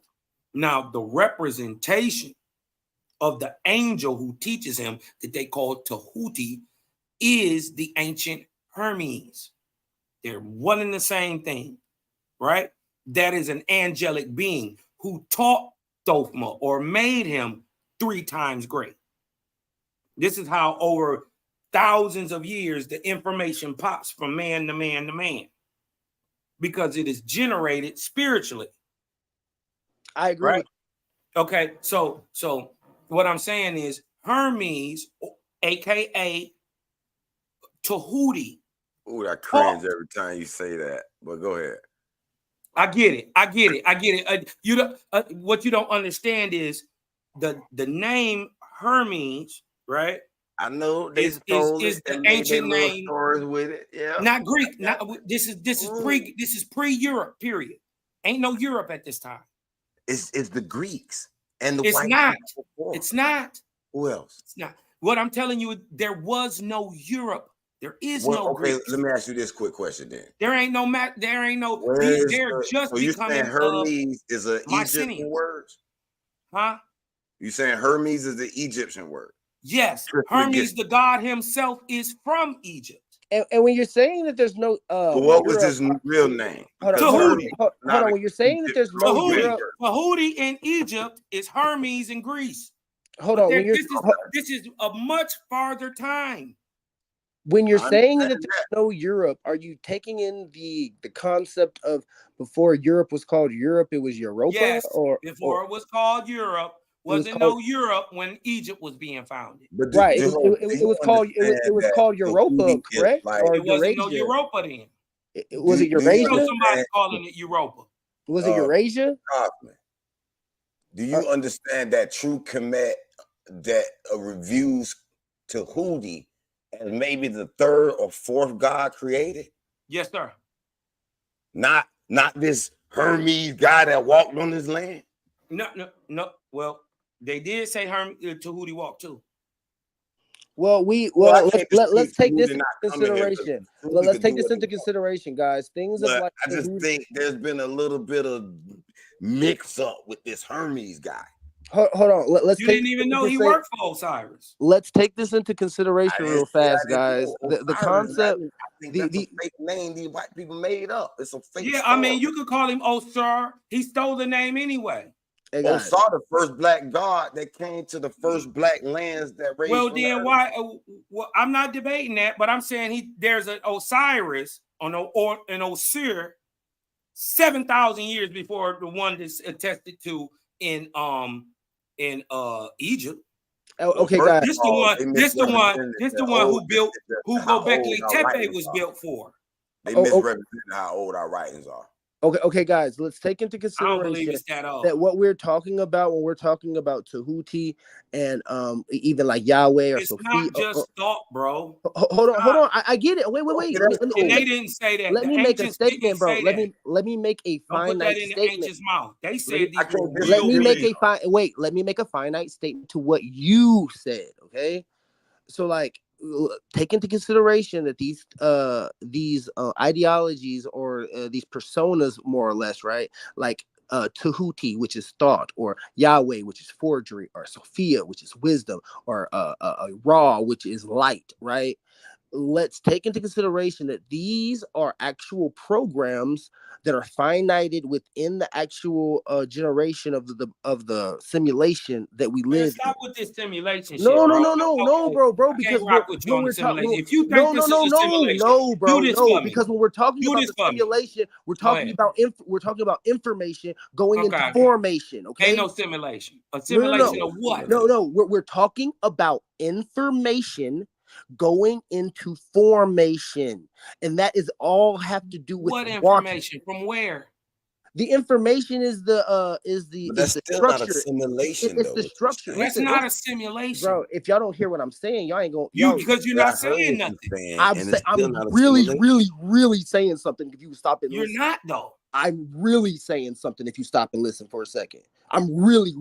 Now, the representation of the angel who teaches him, that they call Tahuti, is the ancient Hermes. They're one and the same thing, right? That is an angelic being who taught Thothma or made him 3 times great. This is how over thousands of years the information pops from man to man to man, because it is generated spiritually. I agree. Right? Okay, so what I'm saying is Hermes, aka Tahuti. Ooh, I cringe every time you say that. But go ahead. I get it. You don't. What you don't understand is the name Hermes, right? I know they is the ancient name. Stories with it, yeah. Not Greek. This is pre-Europe. Period. Ain't no Europe at this time. It's the Greeks. And the it's white not. people before. It's not. Who else? It's not. What I'm telling you, there was no Europe. There is no Okay, Greece. let me ask you this quick question then. There ain't no map. There ain't no. They're just so you're becoming. saying Hermes is an Mycenaeans. Egyptian word? Huh? You saying Hermes is the Egyptian word? Yes, Hermes, the god himself, is from Egypt. And when you're saying that there's no what was his real name? Hold on. When you're saying that there's no Europe, Tahuti in Egypt is Hermes in Greece. Hold on. This is a much farther time. When you're saying that there's no Europe, are you taking in the concept of before Europe was called Europe, it was Europa? Yes, or before it was called Europe, wasn't no Europe when Egypt was being founded. But right, it was called Europa, correct? Or it wasn't no Europa then. Was it Eurasia? Somebody's calling it Europa. Was it Eurasia? Do you understand that True Kemet that reviews Tahuti as maybe the third or fourth god created? Yes, sir. Not this Hermes guy that walked on this land. No. Well, they did say Tahuti walked too. Well, let's take this into consideration. Let's take this into consideration, guys. Things of like I just think there's been a little bit of mix up with this Hermes guy. Hold on. Let's. You didn't even know he worked for Osiris. Let's take this into consideration real fast, guys. The concept, that's a fake name these white people made up. It's a fake. Yeah, I mean, you could call him Osar. He stole the name anyway. Osar, the first black god that came to the first black lands that raised. Well, then why? Well, I'm not debating that, but I'm saying there's an Osiris or an Osir 7,000 years before the one that's attested to in Egypt. Okay, guys. This the one who built Göbekli Tepe was built for. They misrepresent how old our writings are. Okay, guys, let's take into consideration that what we're talking about when we're talking about Tahuti and even like Yahweh or Sophia. It's not just thought, bro. Hold on. I get it. Wait. And they didn't say that. Let me make a statement, bro. Let me make a finite statement. They said let me make a finite statement to what you said. Okay, so like, take into consideration that these ideologies or these personas, more or less, right? Like Tahuti, which is thought, or Yahweh, which is forgery, or Sophia, which is wisdom, or Ra, which is light, right? Let's take into consideration that these are actual programs that are finited within the actual generation of the simulation that we live. Stop with this simulation. No, bro. Because when we're talking, if you think this is a simulation, because when we're talking about the simulation, we're talking about information going into formation. Okay, ain't no simulation. A simulation of what? No. We're talking about information going into formation, and that is all have to do with what information from where. The information is the still structure. Not a simulation. It's the structure. That's not a simulation, bro. If y'all don't hear what I'm saying, y'all ain't gonna. Because you're not saying nothing. I'm really saying something. If you stop and listen. You're not though. I'm really saying something. If you stop and listen for a second, I'm really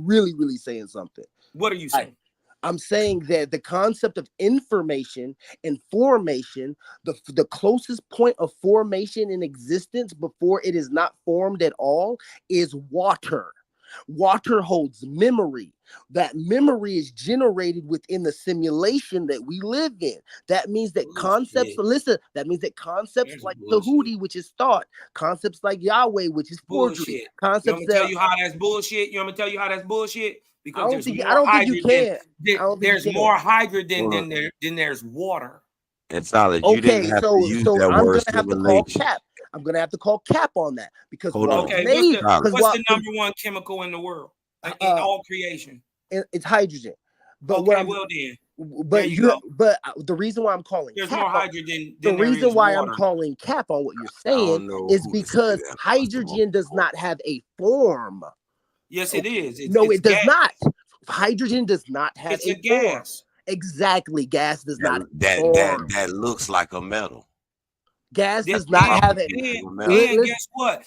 saying something. What are you saying? I'm saying that the concept of information and formation, the closest point of formation in existence before it is not formed at all, is water. Water holds memory. That memory is generated within the simulation that we live in. That means that concepts like Tahuti, which is thought, concepts like Yahweh, which is forgery, concepts you want me to tell you how that's bullshit? You want me to tell you how that's bullshit? Because I don't think you can. There's more hydrogen than there's water. It's solid. You didn't have to use that word simulation. I'm gonna have to call cap on that because what's the number one chemical in the world in all creation? It's hydrogen. But the reason why I'm calling there's more hydrogen. The reason why I'm calling cap on what you're saying is because hydrogen does not have a form. Yes, it is. It does not. Hydrogen does not have a gas. Exactly, gas does not. That looks like a metal. Gas does not have it. And guess what?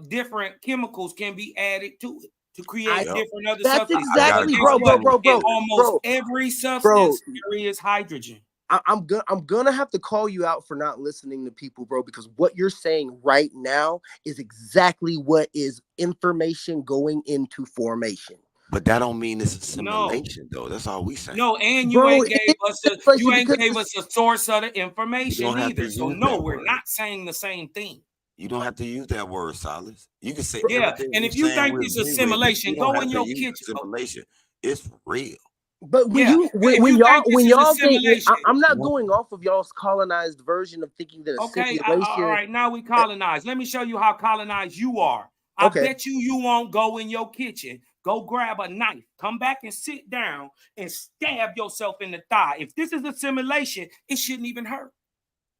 Different chemicals can be added to it. to create different other That's substances. exactly, But guess bro. what? In almost every substance, there is hydrogen. I'm gonna have to call you out for not listening to people, bro, because what you're saying right now is exactly what is information going into formation. But that don't mean it's assimilation, though. That's all we saying. No, and you ain't gave us a source of the information don't have to either. So use no, that we're word. not saying the same thing. You don't have to use that word, Silas. You can say Yeah, everything. and if you think it's assimilation, go in your kitchen. Assimilation, it's real. But when y'all think, I'm not going off of y'all's colonized version of thinking that a simulation. All right, now we colonized. Let me show you how colonized you are. I bet you won't go in your kitchen. Go grab a knife, come back and sit down and stab yourself in the thigh. If this is a simulation, it shouldn't even hurt.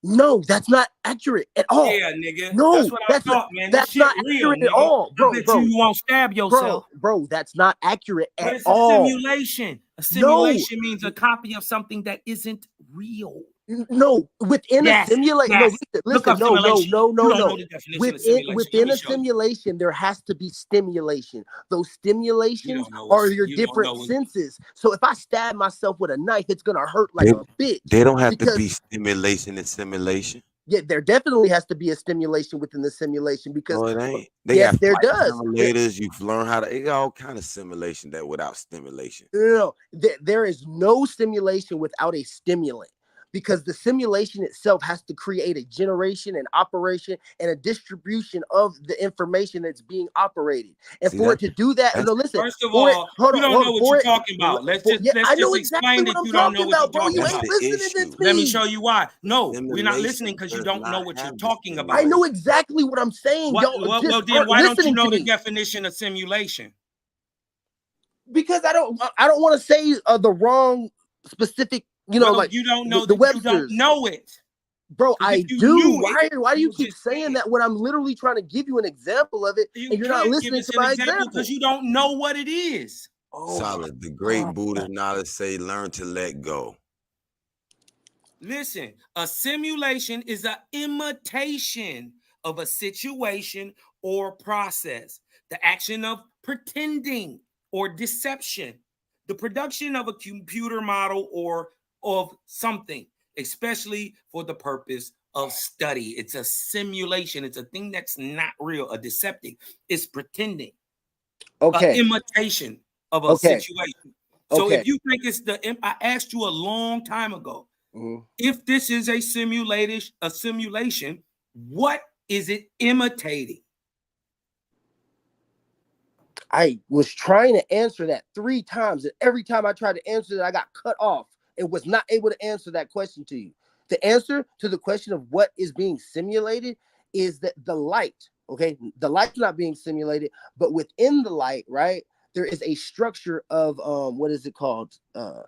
No, that's not accurate at all. Yeah, nigga. No, that's what I thought, man. That's not real, accurate at all, bro. I bet you won't stab yourself. Bro, that's not accurate at all. But it's a simulation. A simulation means a copy of something that isn't real. No, within a simulation. Yes. No, listen, no. Within a simulation, there has to be stimulation. Those stimulations are your different senses. So if I stab myself with a knife, it's gonna hurt like a bitch. They don't have to be stimulation and simulation. Yeah, there definitely has to be a stimulation within the simulation because no, it ain't. They yes, got there does. simulators. You've learned how to. They got all kind of simulation that without stimulation. No, there is no stimulation without a stimulant. Because the simulation itself has to create a generation and operation and a distribution of the information that's being operated. And for it to do that, no, listen. First of all, you don't know what you're talking about. Let's just explain that you don't know what you're talking about. You ain't listening to me. Let me show you why. No, we're not listening because you don't know what you're talking about. I know exactly what I'm saying. Well, then why don't you know the definition of simulation? Because I don't want to say the wrong specific. You don't know the Webster's. You don't know it, bro. I do. Why do you keep saying that when I'm literally trying to give you an example of it and you're not listening to my example because you don't know what it is. Solid. The great Buddha knowledge say, learn to let go. Listen, a simulation is an imitation of a situation or process. The action of pretending or deception. The production of a computer model or of something, especially for the purpose of study. It's a simulation. It's a thing that's not real. A deceptive. It's pretending. Okay. An imitation of a situation. So if you think it's I asked you a long time ago, if this is a simulation, what is it imitating? I was trying to answer that 3 times, and every time I tried to answer that, I got cut off and was not able to answer that question to you. The answer to the question of what is being simulated is that the light, the light's not being simulated, but within the light, right, there is a structure of what is it called? I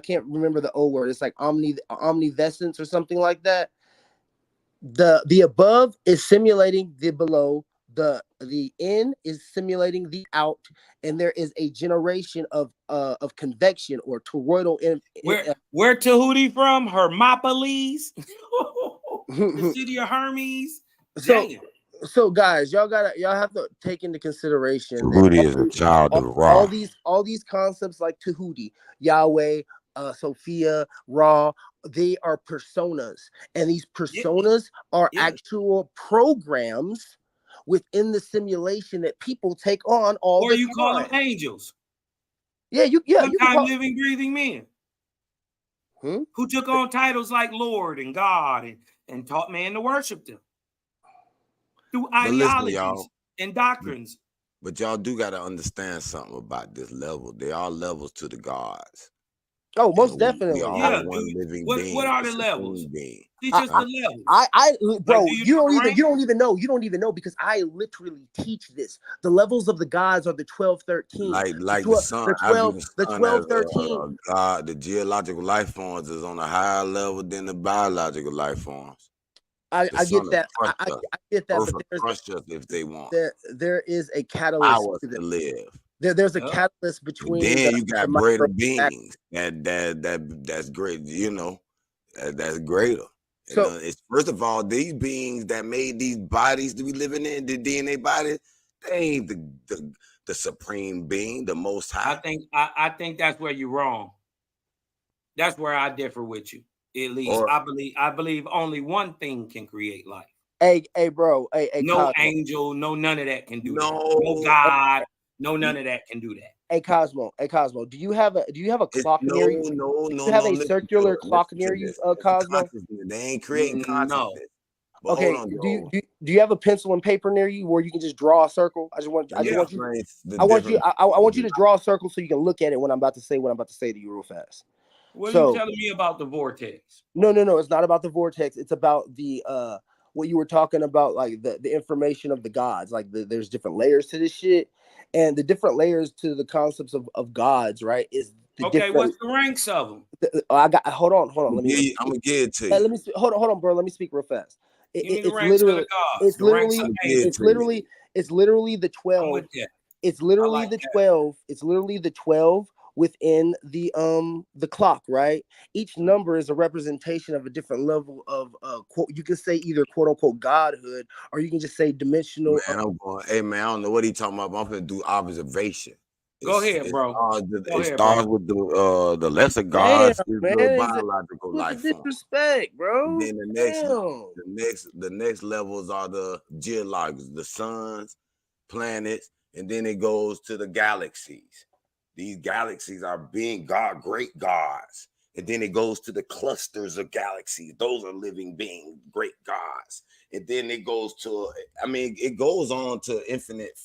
can't remember the O word. It's like omnipresence or something like that. The above is simulating the below, the in is simulating the out, and there is a generation of convection or toroidal. Where Tahuti from? Hermopolis, the city of Hermes. So guys, y'all have to take into consideration Tahuti is a child of Ra. All these concepts like Tahuti, Yahweh, Sophia, Ra, they are personas, and these personas are actual programs within the simulation that people take on all the time. Or you call them angels. Sometime living, breathing men. Who took on titles like Lord and God and taught man to worship them through ideologies and doctrines. But y'all do got to understand something about this level. There are levels to the gods. Oh, most definitely. We are one living being. What are the levels? Teach us the levels. Bro, you don't even know. You don't even know because I literally teach this. The levels of the gods are the 12, 13. Like the sun. The 12, 13. God, the geological life forms is on a higher level than the biological life forms. I get that. I get that. Earth but crush us if they want. There is a catalyst to live. There's a catalyst between. Then you got greater beings. That's great. You know, that's greater. So it's first of all, these beings that made these bodies that we living in, the DNA bodies, they ain't the supreme being, the most high. I think that's where you're wrong. That's where I differ with you. At least I believe only one thing can create life. Hey, bro. Hey, no Cosmo. Angel, no none of that can do that. No God, no none of that can do that. Hey Cosmo, do you have a clock near you? No. You have a circular clock near you, Cosmo? They ain't creating consciousness. No. But Okay. hold on, Do you have a pencil and paper near you where you can just draw a circle? I want you to draw a circle so you can look at it when I'm about to say what I'm about to say to you real fast. What are you telling me about the vortex? No. It's not about the vortex. It's about the what you were talking about, like the information of the gods. Like there's different layers to this shit, and the different layers to the concepts of gods, right? Is the different. What's the ranks of them? Hold on. I'm gonna give it to you. Let me hold on, bro. Let me speak real fast. It's literally the 12. It's literally the 12. It's literally the 12 within the clock, right? Each number is a representation of a different level of quote. You can say either quote unquote godhood, or you can just say dimensional. Hey man, I don't know what he talking about. But I'm gonna do observation. Go ahead, bro. It starts with the lesser gods, the biological life form. Disrespect, bro. And then the next levels are the geologics, the suns, planets, and then it goes to the galaxies. These galaxies are being great gods. And then it goes to the clusters of galaxies. Those are living beings, great gods. And then it goes to, it goes on to infinite,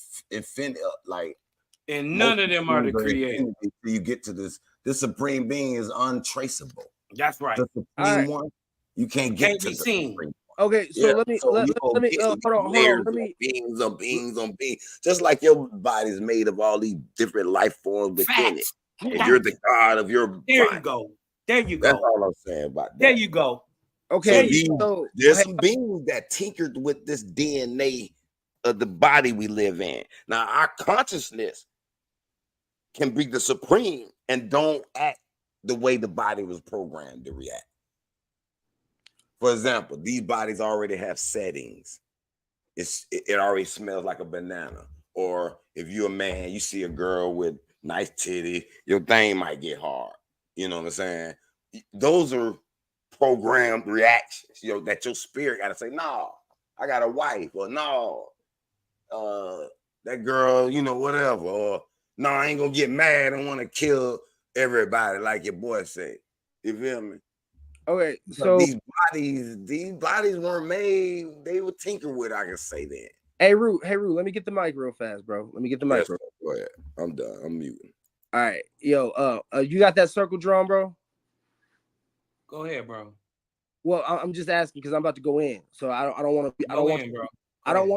like. And none of them are the creator. You get to this supreme being is untraceable. That's right. The supreme one, you can't get to the seen. Okay, so let me hold on. Let me beings on beings on beings. Just like your body's made of all these different life forms within it. And you're the god of your There body. you go. There you go. That's all I'm saying about that. There you go. Okay, so there's some beings that tinkered with this DNA of the body we live in. Now our consciousness can be the supreme and don't act the way the body was programmed to react. For example, these bodies already have settings. It already smells like a banana. Or if you're a man, you see a girl with nice titty, your thing might get hard. You know what I'm saying? Those are programmed reactions, that your spirit got to say, no, I got a wife, or no, that girl, whatever, or no, I ain't gonna get mad and want to kill everybody like your boy said. You feel me? Okay, so these bodies weren't made, they were tinker with, I can say that. Hey Rue, let me get the mic real fast, bro. Let me get the mic. Yes, go ahead. I'm done. I'm muting. All right, yo, you got that circle drawn, bro? Go ahead, bro. Well, I'm just asking because I'm about to go in, so I don't want to be. I don't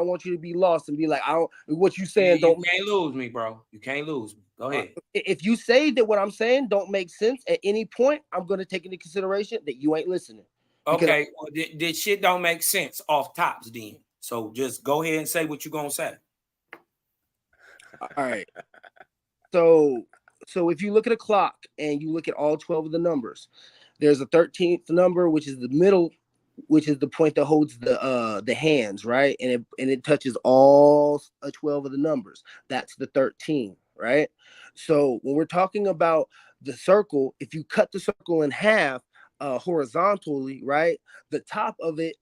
want you to be lost and be like, what you saying you can't lose me, bro. You can't lose me. Go ahead. If you say that what I'm saying don't make sense at any point, I'm going to take into consideration that you ain't listening. Okay, well, this shit don't make sense off tops then. So just go ahead and say what you're going to say. All right. So if you look at a clock and you look at all 12 of the numbers, there's a 13th number, which is the middle, which is the point that holds the hands, right? And it touches all 12 of the numbers. That's the 13, right? So when we're talking about the circle, if you cut the circle in half horizontally, right, the top of the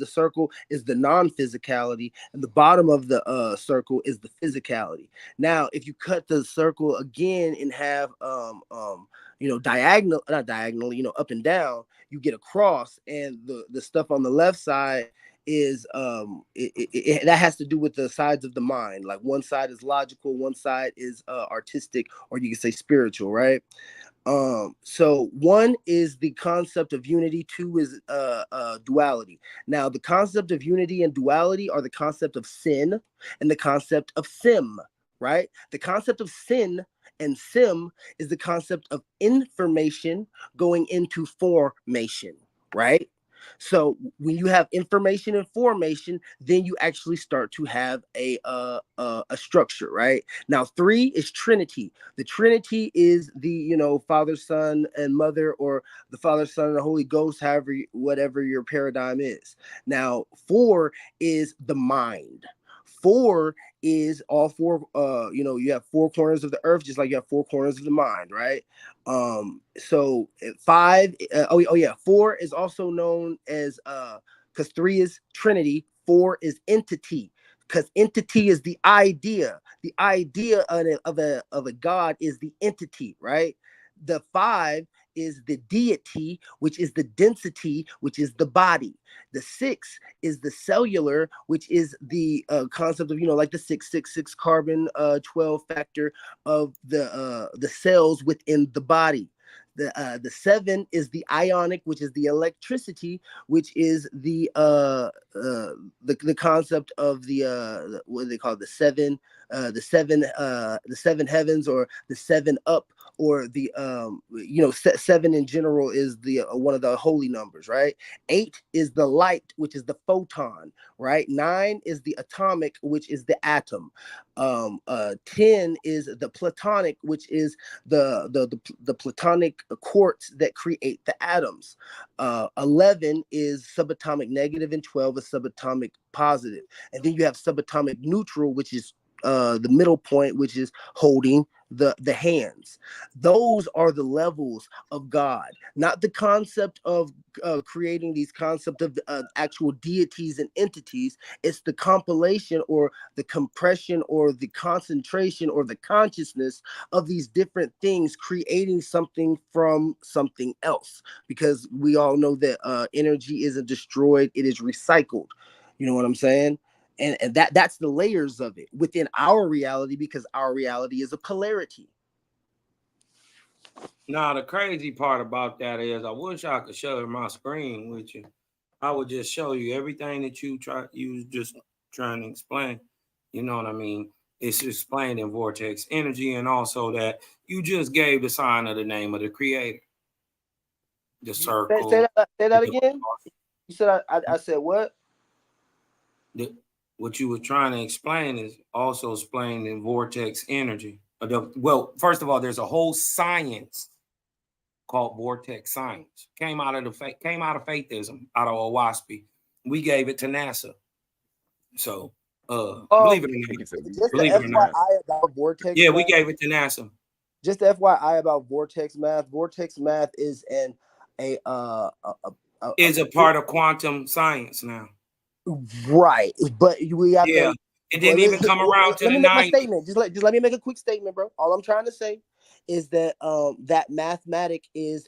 circle is the non-physicality, and the bottom of the circle is the physicality. Now, if you cut the circle again in half, diagonal, not diagonal, up and down, you get a cross, and the stuff on the left side is that has to do with the sides of the mind. Like one side is logical, one side is artistic, or you can say spiritual, right? So one is the concept of unity, two is duality. Now the concept of unity and duality are the concept of sin and the concept of sim, right? The concept of sin and sim is the concept of information going into formation, right? So when you have information and formation, then you actually start to have a structure, right? Now 3 is Trinity. The Trinity is the Father, Son, and Mother, or the Father, Son, and the Holy Ghost, however, whatever your paradigm is. Now 4 is the mind. 4 is all 4. You have 4 corners of the earth, just like you have 4 corners of the mind, right? So 5. 4 is also known as because 3 is Trinity, 4 is entity. Because entity is the idea. The idea of a God is the entity, right? The 5 is the deity, which is the density, which is the body. The 6 is the cellular, which is the concept of like the 666 carbon 12 factor of the cells within the body. The 7 is the ionic, which is the electricity, which is the concept of the what do they call it? The seven heavens, or the 7 up, or the 7 in general is the one of the holy numbers, right? 8 is the light, which is the photon, right? 9 is the atomic, which is the atom. 10 is the platonic, which is the platonic quartz that create the atoms. 11 is subatomic negative, and 12 is subatomic positive. And then you have subatomic neutral, which is the middle point, which is holding the hands. Those are the levels of God, not the concept of creating these concept of actual deities and entities. It's the compilation, or the compression, or the concentration, or the consciousness of these different things, creating something from something else. Because we all know that energy isn't destroyed, it is recycled. You know what I'm saying? And that's the layers of it within our reality, because our reality is a polarity. Now, the crazy part about that is, I wish I could share my screen with you. I would just show you everything that you was just trying to explain. You know what I mean? It's explained in vortex energy, and also that you just gave the sign of the name of the creator. The circle. Say that again. You said I said what? What you were trying to explain is also explained in vortex energy. Well, first of all, there's a whole science called vortex science. Came out of faithism, out of Owaspi. We gave it to NASA. So believe it or not. Just the FYI about vortex. Yeah, we gave it to NASA. Just the FYI about vortex math. Vortex math is is a part of quantum science now. Right, but we have to. It didn't even come around to the 90s. Let me make my statement. Just let me make a quick statement, bro. All I'm trying to say is that that mathematic is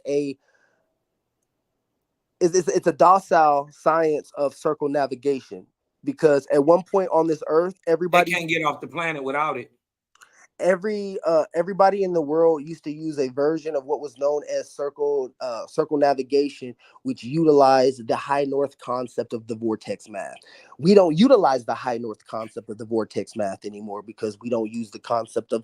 it's a docile science of circumnavigation, because at one point on this earth, everybody can't get off the planet without it. Everybody in the world used to use a version of what was known as circumnavigation, which utilized the high north concept of the vortex math. We don't utilize the high north concept of the vortex math anymore, because we don't use the concept of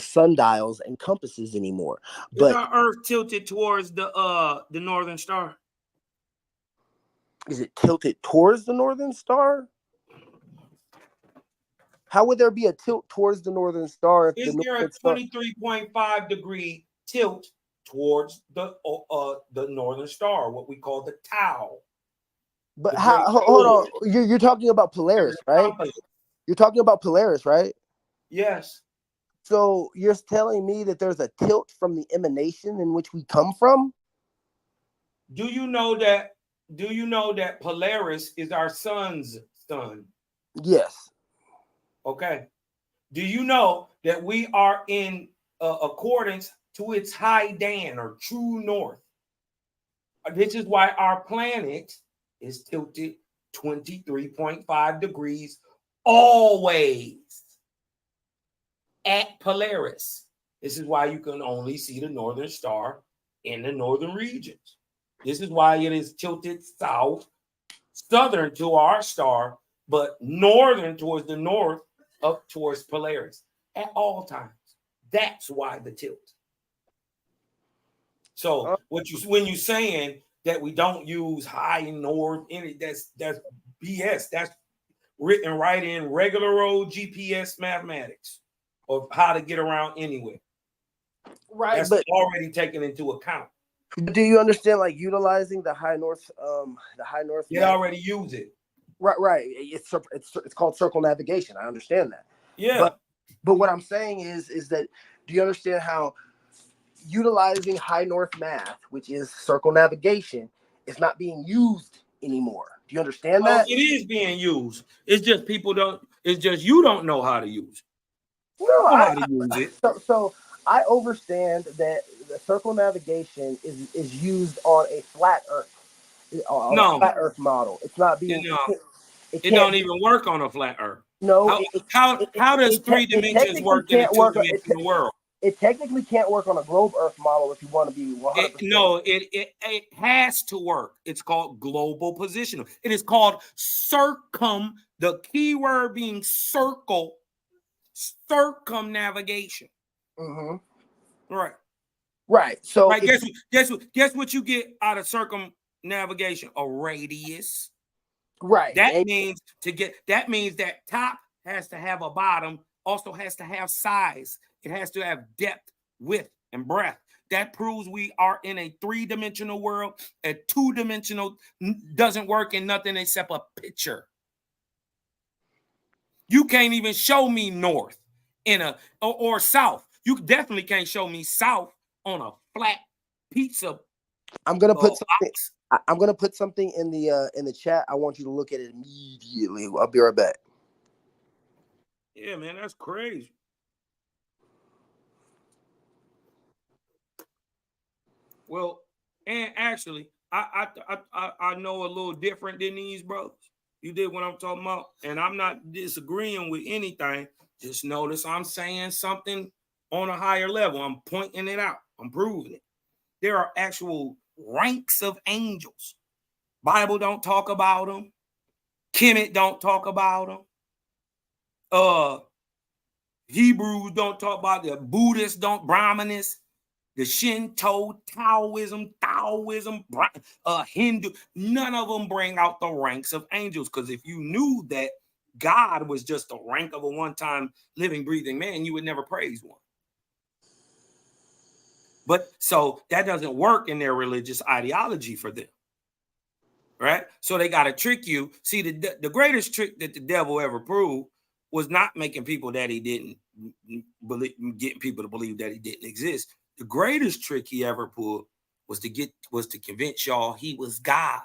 sundials and compasses anymore. But is our Earth tilted towards the northern star? Is it tilted towards the northern star? How would there be a tilt towards the northern star? Is there a 23.5 degree tilt towards the northern star, what we call the tau? But hold on, you're talking about Polaris, right? You're talking about Polaris, right? Yes. So you're telling me that there's a tilt from the emanation in which we come from? Do you know that Polaris is our sun's sun? Yes. Okay. Do you know that we are in accordance to its high Dan, or true north? This is why our planet is tilted 23.5 degrees always at Polaris. This is why you can only see the northern star in the northern regions. This is why it is tilted southern to our star, but northern towards the north, up towards Polaris at all times. That's why the tilt. So when you're saying that we don't use high north. That's BS. That's written right in regular old GPS mathematics of how to get around anywhere. Right, that's but already taken into account. Do you understand, like, utilizing the high north? They already use it. Right. It's called circle navigation. I understand that. Yeah. But what I'm saying is that, do you understand how utilizing high north math, which is circle navigation, is not being used anymore? Do you understand that? It is being used. It's just people don't. It's just you don't know how to use it. No, I know how to use it. So I understand that the circle navigation is used on a flat Earth, on a flat Earth model. It's not being. It don't even work on a flat Earth. No. How does three dimensions work in a two-dimensional world? It technically can't work on a globe Earth model if you want to be 100%. It has to work. It's called global positional. It is called the key word being circumnavigation. Mm-hmm. Right. Right. So right, guess what you get out of circumnavigation? A radius. Right. That means that top has to have a bottom, also has to have size. It has to have depth, width, and breadth. That proves we are in a three-dimensional world. A two-dimensional doesn't work in nothing except a picture. You can't even show me north or south. You definitely can't show me south on a flat pizza. I'm gonna put something. I'm gonna put something in the chat. I want you to look at it immediately. I'll be right back. Yeah, man, that's crazy. Well, and actually, I know a little different than these brothers. You did what I'm talking about, and I'm not disagreeing with anything. Just notice I'm saying something on a higher level. I'm pointing it out. I'm proving it. There are actual ranks of angels. Bible don't talk about them. Kemet don't talk about them. Hebrews don't talk about them. Buddhists don't. Brahmanists, the Shinto, Taoism, Hindu, none of them bring out the ranks of angels. Because if you knew that God was just the rank of a one-time living, breathing man, you would never praise one. But so that doesn't work in their religious ideology for them. Right? So they got to trick you. See, the greatest trick that the devil ever proved was not making people that he didn't believe, getting people to believe that he didn't exist. The greatest trick he ever pulled was to convince y'all he was God.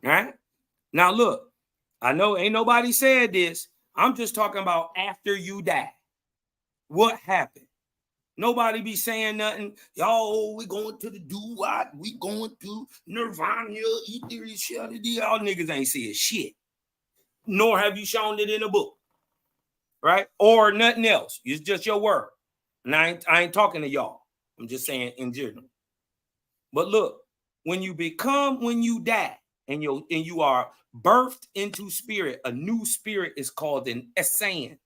Right? Now look, I know ain't nobody said this. I'm just talking about after you die. What happened? Nobody be saying nothing. Y'all, we going to the do-what? We going to Nirvana, ether, y'all niggas ain't seeing shit. Nor have you shown it in a book. Right? Or nothing else. It's just your word. And I ain't talking to y'all. I'm just saying in general. But look, when you die, and you are birthed into spirit, a new spirit is called an Esan.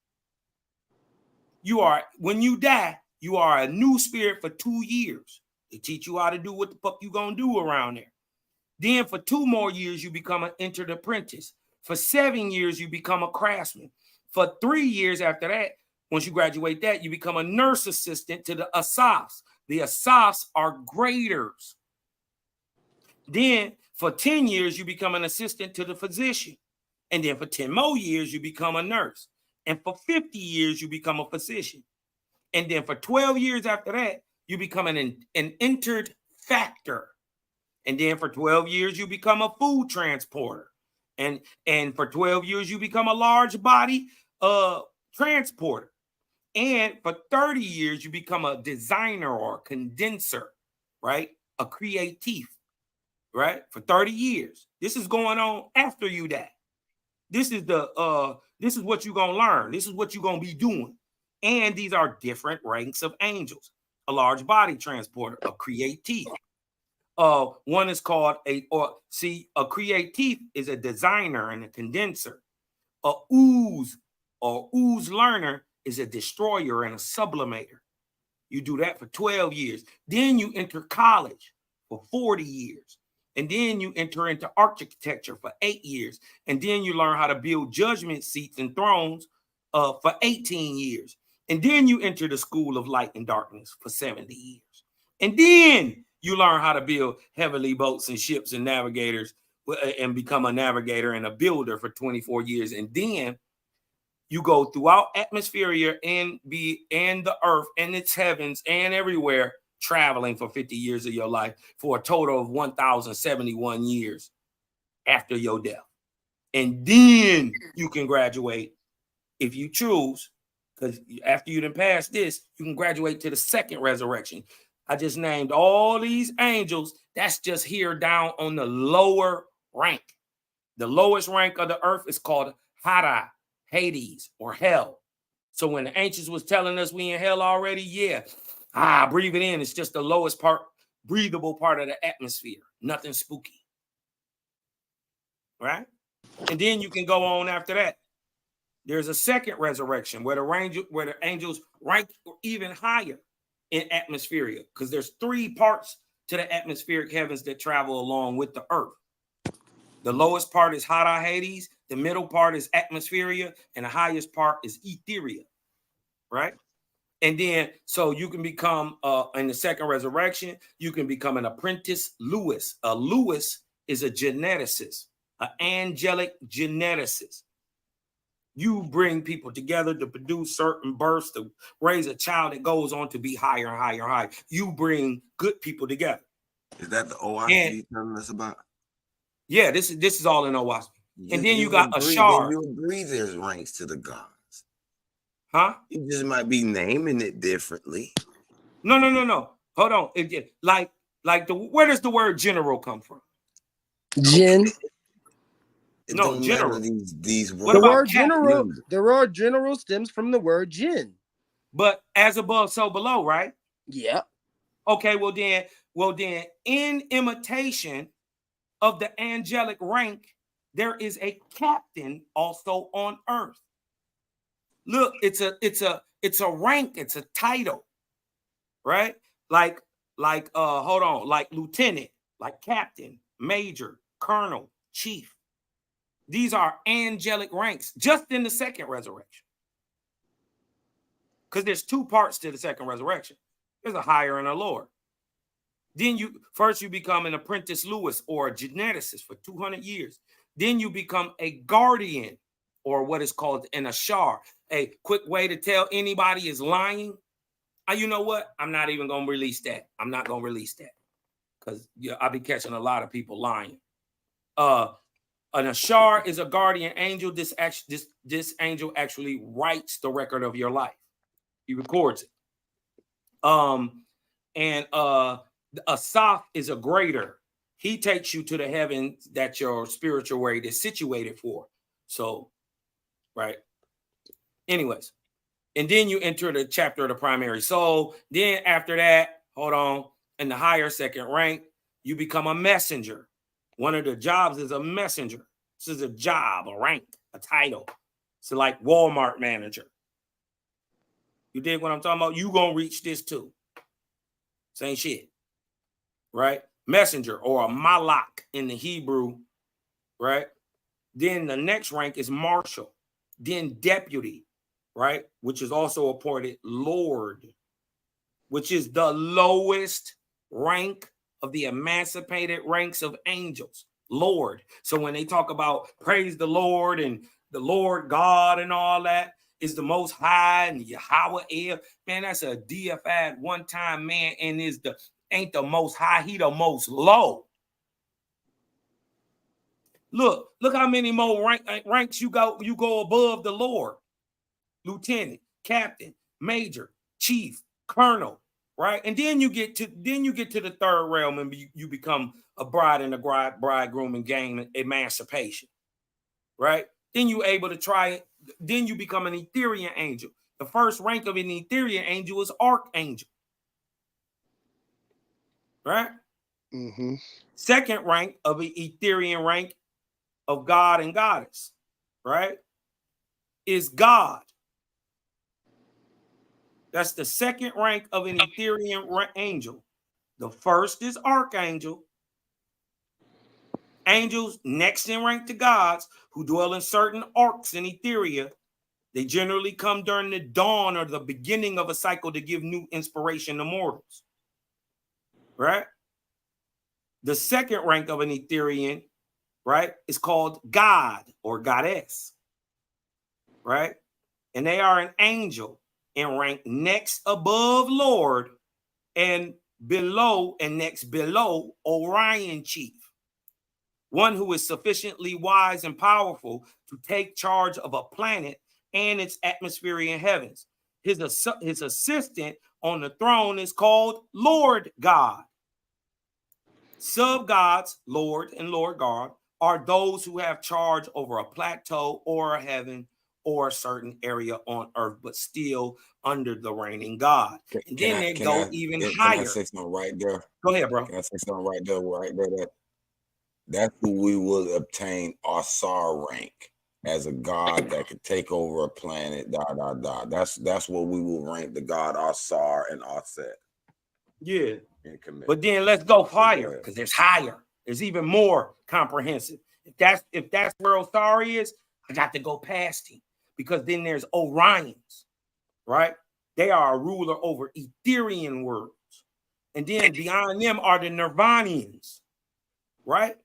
When you die, you are a new spirit for 2 years. They teach you how to do what the fuck you gonna do around there. Then for 2 more years, you become an entered apprentice. For 7 years, you become a craftsman. For 3 years after that, once you graduate that, you become a nurse assistant to the Asafs. The Asafs are graders. Then for 10 years, you become an assistant to the physician. And then for 10 more years, you become a nurse. And for 50 years, you become a physician. And then for 12 years after that, you become an entered factor. And then for 12 years, you become a food transporter. And for 12 years, you become a large body transporter. And for 30 years, you become a designer or a condenser, right? A creative, right? For 30 years. This is going on after you die. This is what you're gonna learn. This is what you're gonna be doing. And these are different ranks of angels. A large body transporter, a creative. One is called a creative is a designer and a condenser. A ooze or ooze learner is a destroyer and a sublimator. You do that for 12 years. Then you enter college for 40 years. And then you enter into architecture for 8 years. And then you learn how to build judgment seats and thrones for 18 years. And then you enter the school of light and darkness for 70 years. And then you learn how to build heavenly boats and ships and navigators and become a navigator and a builder for 24 years. And then you go throughout atmosphere and the earth and its heavens and everywhere, traveling for 50 years of your life for a total of 1,071 years after your death. And then you can graduate if you choose, because after you done pass this, you can graduate to the second resurrection. I just named all these angels. That's just here down on the lower rank. The lowest rank of the earth is called Hada, Hades, or hell. So when the ancients was telling us we in hell already, yeah, breathe it in. It's just the lowest part, breathable part of the atmosphere. Nothing spooky. Right? And then you can go on after that. There's a second resurrection where the angels rank even higher in atmosphere, because there's 3 parts to the atmospheric heavens that travel along with the earth. The lowest part is Hada, Hades, the middle part is atmosphere, and the highest part is etheria, right? And then, so you can become, in the second resurrection, you can become an apprentice Lewis. A Lewis is a geneticist, an angelic geneticist. You bring people together to produce certain births, to raise a child that goes on to be higher and higher and higher. You bring good people together. Is that the OIC you're telling us about? Yeah, this is all in OWASP. Yeah, and then you got a shard. You agree there's ranks to the gods. Huh? You just might be naming it differently. No. Hold on. Where does the word general come from? Gen. No, general. These words. The word general. The word general stems from the word gen. But as above, so below, right? Yeah. Okay, well then, in imitation of the angelic rank, there is a captain also on earth. Look, it's a rank, it's a title, right? Like lieutenant, like captain, major, colonel, chief. These are angelic ranks just in the second resurrection. Because there's 2 parts to the second resurrection. There's a higher and a lower. Then you become an apprentice Lewis or a geneticist for 200 years. Then you become a guardian, or what is called an ashar. A quick way to tell anybody is lying. You know what? I'm not even going to release that. I'm not going to release that, because I'll be catching a lot of people lying. An ashar is a guardian angel. This angel actually writes the record of your life. He records it. And a Soph is a greater. He takes you to the heavens that your spiritual rate is situated for. So, right. Anyways, and then you enter the chapter of the primary soul. Then after that, hold on, in the higher second rank, you become a messenger. One of the jobs is a messenger. This is a job, a rank, a title. So like Walmart manager. You dig what I'm talking about? You gonna reach this too. Same shit. Right? Messenger, or a malak in the Hebrew, right? Then the next rank is marshal, then deputy, right? Which is also appointed Lord, which is the lowest rank of the emancipated ranks of angels, Lord. So when they talk about praise the Lord and the Lord God and all that, is the most high and Yahweh, man, that's a deified one-time man, and ain't the most high, he the most low. Look how many more ranks you go above the Lord. Lieutenant, captain, major, chief, colonel, right? And then you get to the third realm, and you become a bride and a bridegroom and gain emancipation, right? Then you're able to try it. Then you become an Etherian angel. The first rank of an Etherian angel is archangel, right? Mm-hmm. Second rank of an Etherian rank of God and goddess, right, is God. That's the second rank of an Etherian angel. The first is archangel. Angels next in rank to gods who dwell in certain arcs in Etheria. They generally come during the dawn or the beginning of a cycle to give new inspiration to mortals. Right? The second rank of an Etherian, right, is called God or goddess. Right? And they are an angel in rank next above Lord and below and next below Orion chief. One who is sufficiently wise and powerful to take charge of a planet and its atmosphere in heavens. His assistant on the throne is called Lord God. Sub-gods, Lord and Lord God, are those who have charge over a plateau or a heaven or a certain area on earth, but still under the reigning God. And then they go even higher. Can I say something right there? Go ahead, bro. Can I say something right there? That's who we will obtain Asar rank as a god that could take over a planet. That's what we will rank the god Asar and Aset. Yeah. But then let's go higher because there's higher. There's even more comprehensive. If that's where Othari is, I got to go past him because then there's Orions, right? They are a ruler over Etherian worlds. And then beyond them are the Nirvanians, right?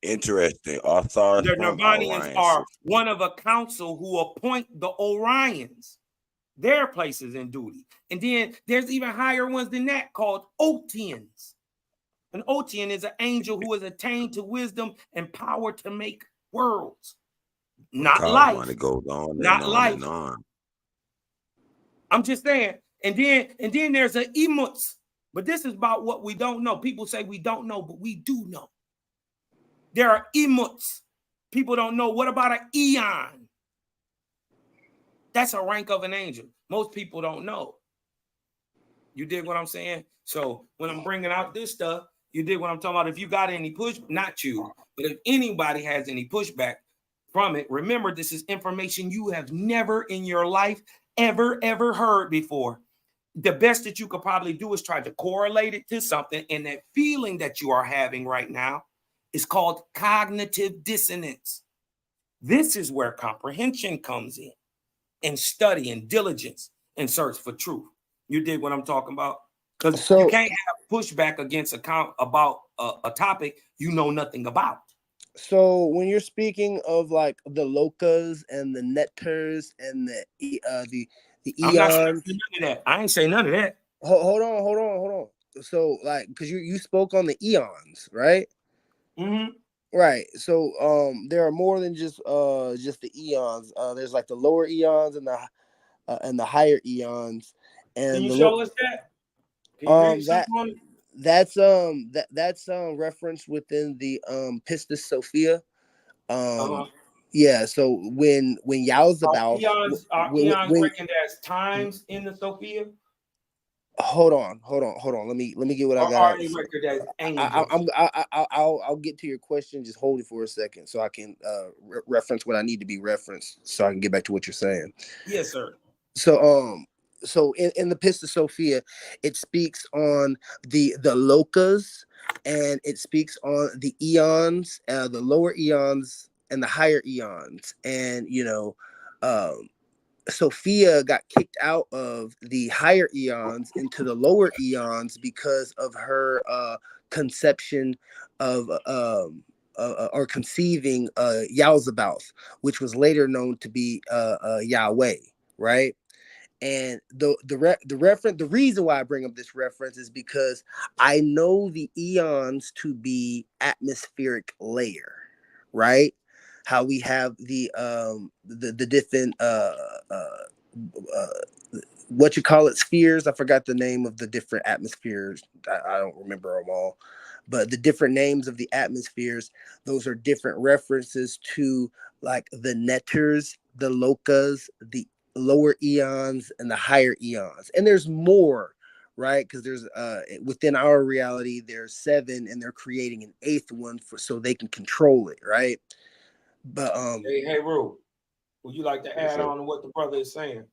Interesting. Athar The Nirvanians are one of a council who appoint the Orions, their places in duty. And then there's even higher ones than that called Otians. An Otian is an angel who has attained to wisdom and power to make worlds. Not life. It goes on not and life. on and on. I'm just saying. And then there's an Emuts. But this is about what we don't know. People say we don't know, but we do know. There are Emuts. People don't know. What about an Eon? That's a rank of an angel. Most people don't know. You dig what I'm saying? So when I'm bringing out this stuff, you dig what I'm talking about? If you got any push, not you, but if anybody has any pushback from it, remember this is information you have never in your life ever heard before. The best that you could probably do is try to correlate it to something, and that feeling that you are having right now is called cognitive dissonance. This is where comprehension comes in, and study and diligence and search for truth. You dig what I'm talking about? Because you can't have pushback against about a topic you know nothing about. So when you're speaking of like the locas and the netters and the eons, I'm not saying none of that. I ain't say none of that. Hold on. So like, because you spoke on the eons, right? Mm-hmm. Right. So there are more than just the eons. There's like the lower eons and the higher eons. And can you show us that? Can you read something on it? That's referenced within the Pistis Sophia. Yeah, so when Yao's about eons reckoned as times in the Sophia. Hold on. Let me get what I got. I'll get to your question. Just hold it for a second so I can reference what I need to be referenced so I can get back to what you're saying. Yes, sir. So in the Pistis Sophia, it speaks on the locas, and it speaks on the eons, the lower eons and the higher eons. And Sophia got kicked out of the higher eons into the lower eons because of her conception of or conceiving Yalzabaoth, which was later known to be Yahweh, right? And the reason why I bring up this reference is because I know the eons to be atmospheric layer, right? How we have the different what you call it, spheres. I forgot the name of the different atmospheres. I don't remember them all, but the different names of the atmospheres, those are different references to like the netters, the locas, the lower eons, and the higher eons. And there's more, right? Because there's within our reality, there's 7, and they're creating an 8th one so they can control it, right? But hey, Rue, would you like to add on to what the brother is saying?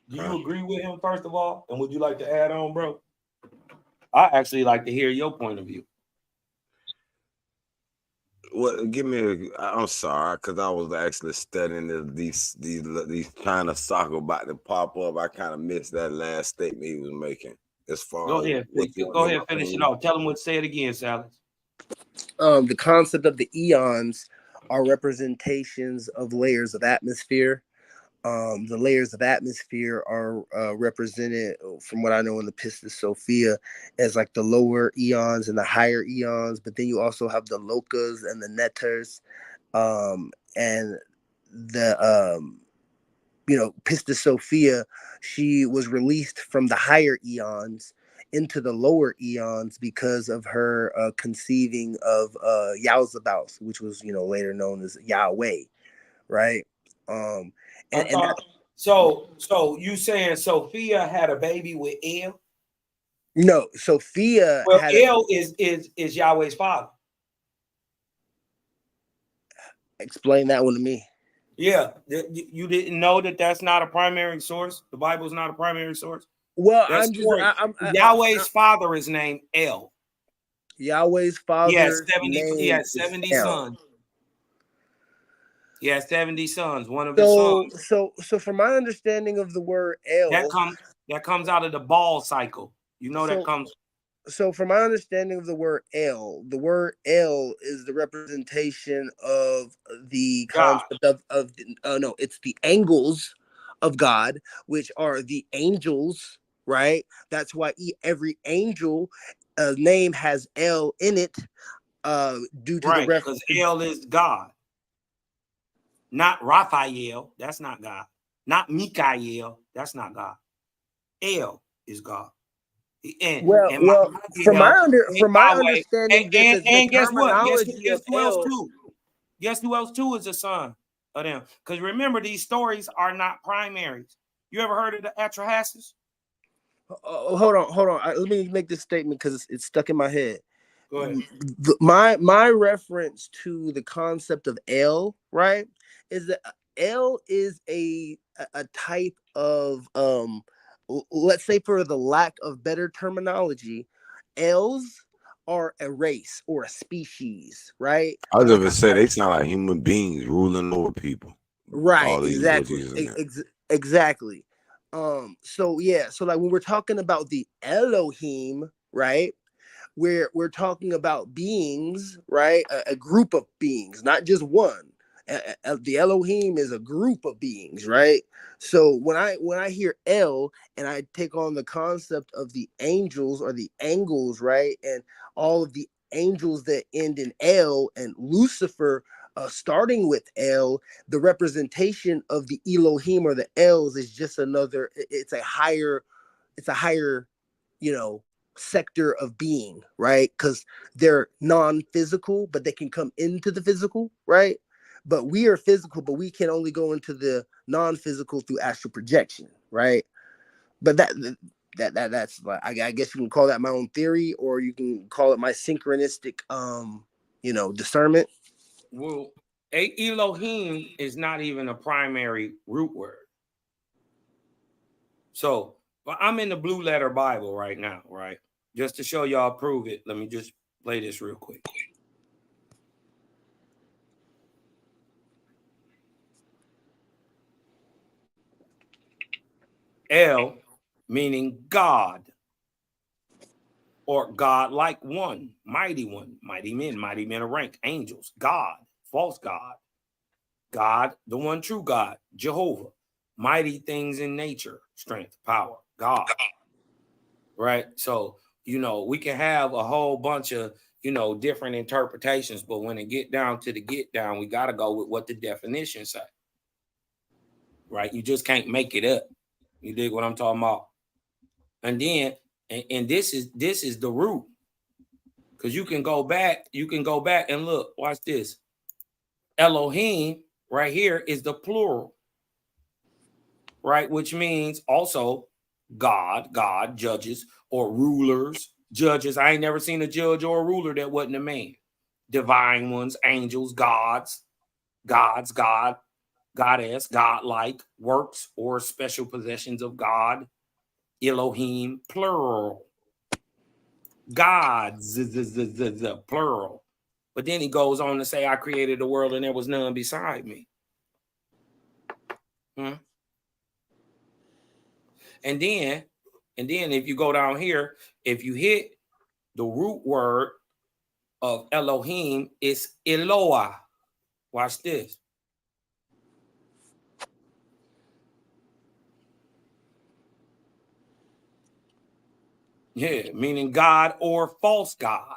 Do you agree with him, first of all? And would you like to add on, bro? I actually like to hear your point of view. What? Give me. I'm sorry, because I was actually studying these China soccer about to pop up. I kind of missed that last statement he was making. As far Go as ahead. what you Go ahead, finish it off. Tell him what. Say it again, Sally. The concept of the eons are representations of layers of atmosphere. The layers of atmosphere are represented, from what I know, in the Pistis Sophia as like the lower eons and the higher eons. But then you also have the lokas and the netters, and the Pistis Sophia. She was released from the higher eons into the lower eons because of her conceiving of Yalzabaoth, which was later known as Yahweh, right? So you saying Sophia had a baby with El? No, Sophia. Well, El is Yahweh's father. Explain that one to me. Yeah, you didn't know that that's not a primary source. The Bible's not a primary source. Well, Yahweh's father is named El. Yahweh's father. He had 70 sons. He has 70 sons. One of his sons. So from my understanding of the word El, that comes out of the ball cycle. You know that comes. So from my understanding of the word El is the representation of the concept of it's the angles of God, which are the angels, right? That's why every angel name has El in it, due to the reference. Because El is God. Not Raphael, that's not God. Not Mikael, that's not God. El is God. From my understanding, and guess what? Guess who else too? Guess who else too is a son of them? Because remember, these stories are not primaries. You ever heard of the Atrahasis? Hold on. Let me make this statement because it's stuck in my head. Go ahead. My reference to the concept of El, right, is that El is a type of let's say, for the lack of better terminology, Els are a race or a species, right? I was gonna say they sound like human beings ruling over people. Right, exactly. So like when we're talking about the Elohim, right? We're talking about beings, right? A group of beings, not just one. The Elohim is a group of beings, right? So when I hear El and I take on the concept of the angels or the angles, right, and all of the angels that end in El and Lucifer, starting with El, the representation of the Elohim or the Els is just another. It's a higher, sector of being, right? Because they're non-physical, but they can come into the physical, right? But we are physical, but we can only go into the non-physical through astral projection, right? But that's like, I guess you can call that my own theory, or you can call it my synchronistic discernment. Well, Elohim is not even a primary root word. So I'm in the Blue Letter Bible right now, right? Just to show y'all prove it, let me just play this real quick. El, meaning God, or God like one, mighty men of rank, angels, God, false God, the one true God, Jehovah, mighty things in nature, strength, power, God. Right? So, we can have a whole bunch of, different interpretations, but when it get down to the get down, we got to go with what the definition say. Right? You just can't make it up. You dig what I'm talking about? And then, and this is the root. Because you can go back and look, watch this. Elohim right here is the plural. Right? Which means also God, judges, or rulers, judges. I ain't never seen a judge or a ruler that wasn't a man. Divine ones, angels, God, goddess, godlike, works or special possessions of God, Elohim, plural. Gods, plural. But then he goes on to say, I created the world and there was none beside me. And then if you go down here, if you hit the root word of Elohim, it's Eloah. Watch this. Yeah, meaning God or false God.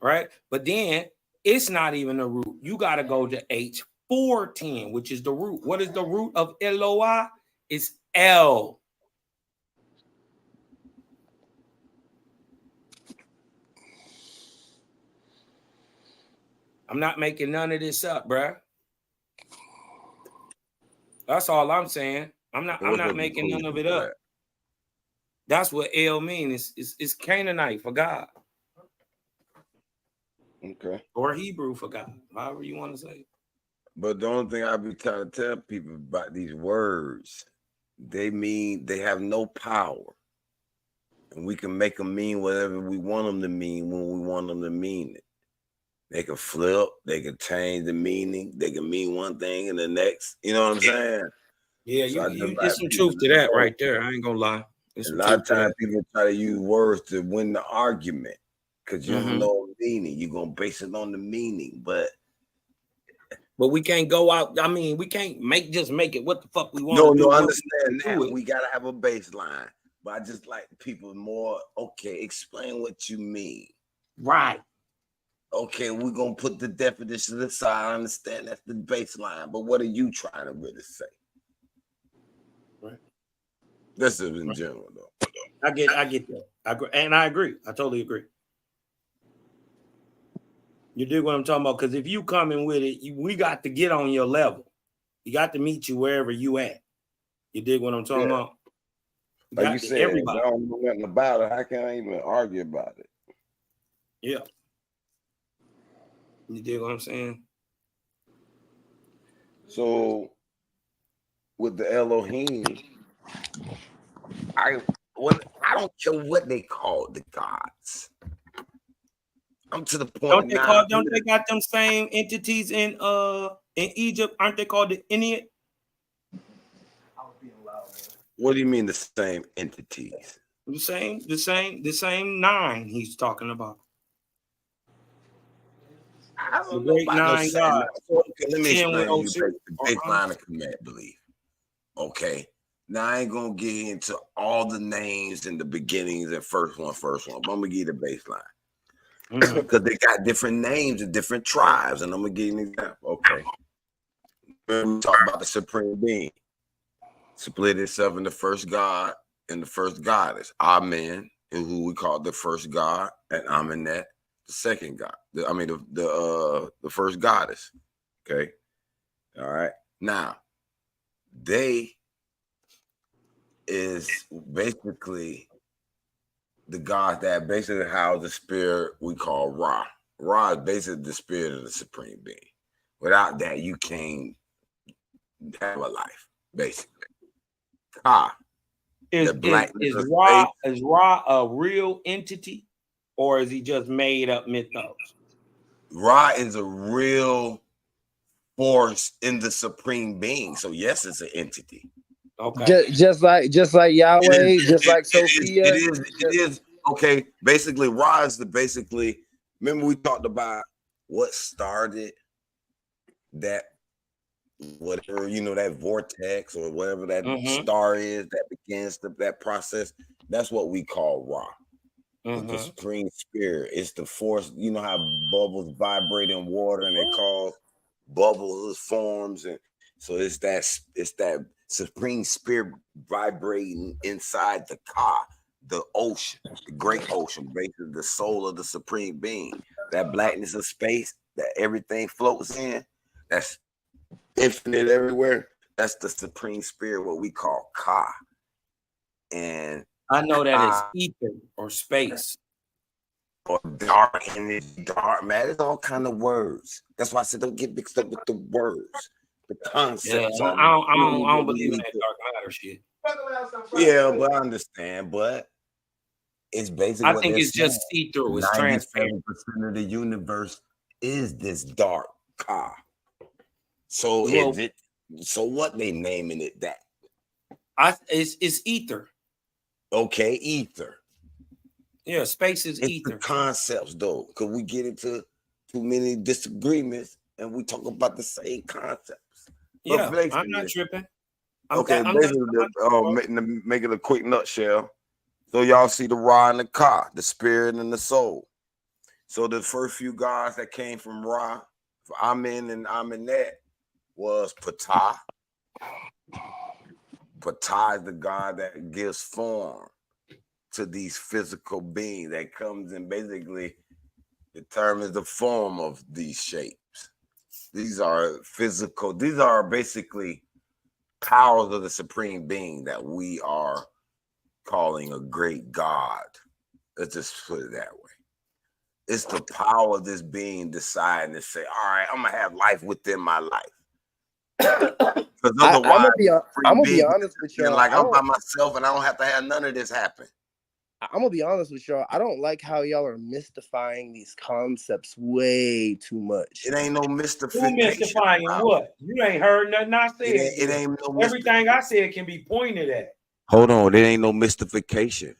Right? But then it's not even a root. You got to go to H410, which is the root. What is the root of Eloah? It's L. I'm not making none of this up, bruh. That's all I'm saying. I'm not making none of it up. That's what El means. It's Canaanite for God. Okay. Or Hebrew for God, however you want to say. But the only thing I be trying to tell people about these words, they mean they have no power. And we can make them mean whatever we want them to mean when we want them to mean it. They can flip, they can change the meaning, they can mean one thing and the next. You know what I'm saying? Yeah, so there's some truth to that right there. I ain't gonna lie. A lot of times people try to use words to win the argument because you don't know the meaning. You're gonna base it on the meaning, but we can't go out. I mean, we can't just make it what the fuck we want to do. No, I understand that. We gotta have a baseline. But I just like people more, okay, explain what you mean. Right. Okay, we're gonna put the definition aside. I understand that's the baseline, but what are you trying to really say? Right. This is in general, though. I get that. I agree. I totally agree. You dig what I'm talking about? Because if you come in with it, we got to get on your level. You got to meet you wherever you at. You dig what I'm talking about? Like you said, everybody. I don't know nothing about it. How can I even argue about it? Yeah. You dig what I'm saying? So with the Elohim, I don't care what they call the gods. I'm to the point now. Don't they got them same entities in Egypt? Aren't they called the Inuit? What do you mean the same entities? The same 9 he's talking about. I don't know about 9 gods. Okay, let me explain you the baseline of command belief. Okay. Now I ain't gonna get into all the names and the beginnings and first one. But I'm gonna give you the baseline. Because they got different names and different tribes, and I'm gonna give you an example. Okay. We talk about the supreme being. Split itself in the first god and the first goddess. Amen, and who we call the first god, and Amenet, the second god. The first goddess. Okay. All right. Now, they is basically the god that basically house the spirit we call Ra. Ra is basically the spirit of the supreme being. Without that, you can't have a life, basically. Ka. Is Ra a real entity, or is he just made up mythos? Ra is a real force in the supreme being. So yes, it's an entity. Okay. Just like Yahweh, like Sophia. It is. Okay. Basically, Ra is remember we talked about what started that, whatever, that vortex or whatever that star is that begins that process. That's what we call Ra. It's the supreme spirit. It's the force. You know how bubbles vibrate in water and they cause bubbles forms, and so it's that supreme spirit vibrating inside the Ka, the ocean, the great ocean, basically the soul of the supreme being. That blackness of space that everything floats in, that's infinite everywhere. That's the supreme spirit, what we call Ka. And I know that is ether or space. Or dark energy, dark matter. It's all kind of words. That's why I said don't get mixed up with the words. The concepts I don't believe in that dark matter shit. Yeah, but I understand. But it's basically I what think they're it's just saying. see-through. It's transparent. 97% of the universe is this dark car. So Well, is it? So what they naming it that? It's ether. Okay, ether. Yeah, space is It's ether. the concepts though, because we get into too many disagreements and we talk about the same concepts. Yeah, I'm not tripping. Make it a quick nutshell. So y'all see the Ra and the Ka, the spirit and the soul. So the first few gods that came from Ra, for Amen and Amenet, was Ptah. Ptah is the god that gives form to these physical beings that comes and basically determines the form of these shapes. These are physical, these are basically powers of the supreme being that we are calling a great God. Let's just put it that way. It's the power of this being deciding to say, all right, I'm gonna have life within my life. Because otherwise, I'm gonna be honest with y'all. Like I'm by myself and I don't have to have none of this happen. I'm gonna be honest with y'all. I don't like how y'all are mystifying these concepts way too much. It ain't no mystification. Who mystifying what? You ain't heard nothing I said. It ain't no everything I said can be pointed at. Hold on, it ain't no mystification.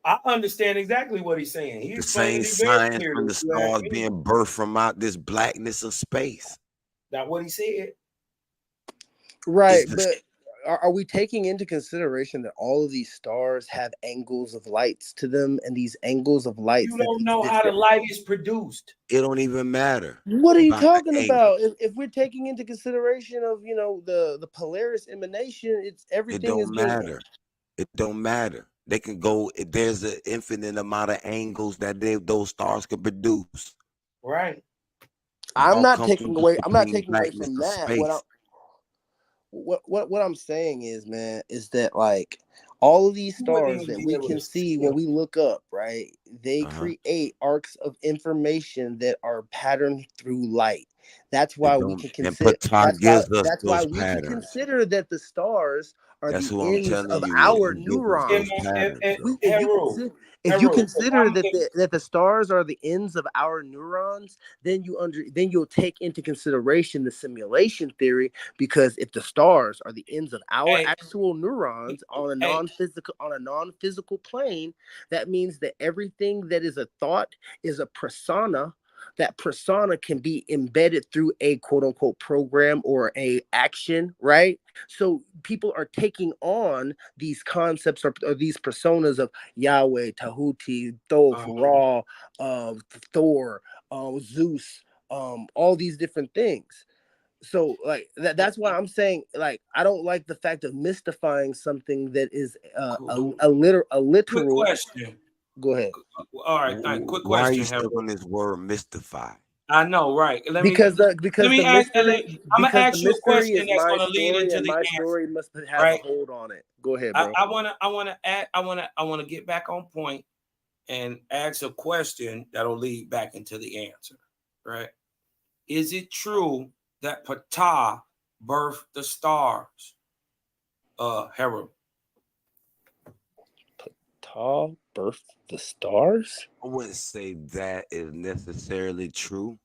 I understand exactly what he's saying. He's the same science from the stars being birthed from out this blackness of space. That's what he said. Right, but are we taking into consideration that all of these stars have angles of lights to them, and these angles of lights? You don't know how the light is produced. It don't even matter. What are you talking about? If we're taking into consideration of the Polaris emanation, it's everything is matter. It don't matter. They can go. There's an infinite amount of angles that those stars could produce. Right. I'm not taking away from that. What I'm saying is, man, is that like all of these stars that we can see when we look up, right? They create arcs of information that are patterned through light. That's why we can consider. That's why we can consider that the stars are the ends of our neurons. If you consider that the stars are the ends of our neurons, then you'll take into consideration the simulation theory, because if the stars are the ends of our actual neurons on a non-physical plane, that means that everything that is a thought is a persona. That persona can be embedded through a quote unquote program or a action, right? So people are taking on these concepts or these personas of Yahweh, Tahuti, Thoth, Ra, Thor, Zeus, all these different things. So like that's why I'm saying, like, I don't like the fact of mystifying something that is a literal. Quick question. Go ahead. All right, quick question. Why are you stuck on this word mystify? I know, right? Because the mystery a question that's going to lead into the my answer. Story must have a hold on it. Go ahead, bro. I want to get back on point and ask a question that'll lead back into the answer. Right? Is it true that Ptah birthed the stars? Heru. Ptah birthed the stars? I wouldn't say that is necessarily true,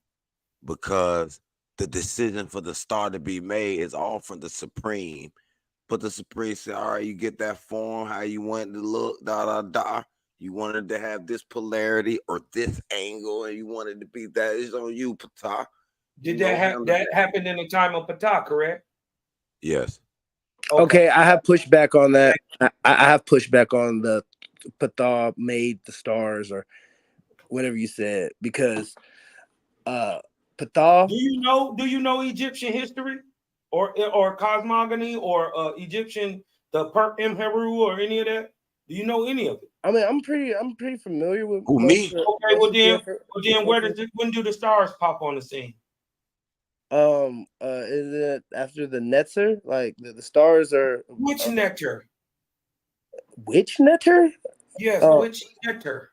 because the decision for the star to be made is all from the Supreme. But the Supreme said, all right, you get that form, how you want it to look, You wanted to have this polarity or this angle, and you wanted to be that. It's on you, Ptah. Did that happen in the time of Ptah, correct? Yes. Okay, I have pushed back on that. I have pushed back on the Ptah made the stars or whatever you said, because Ptah. Do you know Egyptian history or cosmogony or Egyptian Heru or any of that? Do you know any of it? I mean, I'm pretty familiar with. Me? Okay, when do the stars pop on the scene? Is it after the Netzer? Like the stars are which Netzer? Which Netzer? Yes, which Netzer?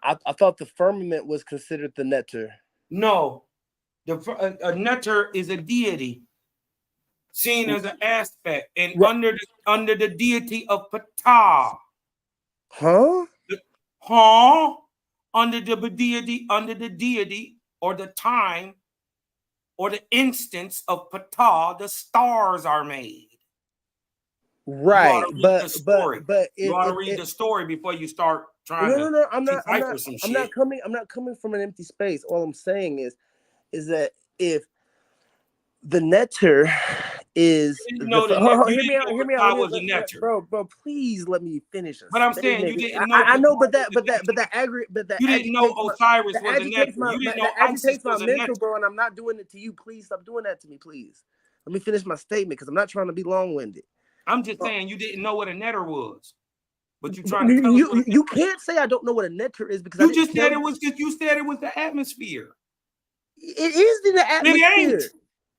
I thought the firmament was considered the Netzer. No, A netter is a deity seen as an aspect, and under the deity of Ptah. Huh? Under the deity or the time or the instance of Ptah, the stars are made. Right, you ought to read but the story before you start trying no, to decipher some I'm shit. not coming from an empty space. All I'm saying is that if the netter is hear me out, bro. Please let me finish. But I'm saying you didn't know. I know, but that you didn't know Osiris was a netter. You didn't know that Isis agitates my was a mental, netter. bro. And I'm not doing it to you. Please stop doing that to me, please. Let me finish my statement because I'm not trying to be long-winded. I'm just saying you didn't know what a netter was, but you're trying to tell us what you can't say I don't know what a netter is because you just said it was the atmosphere. It is the atmosphere. It ain't.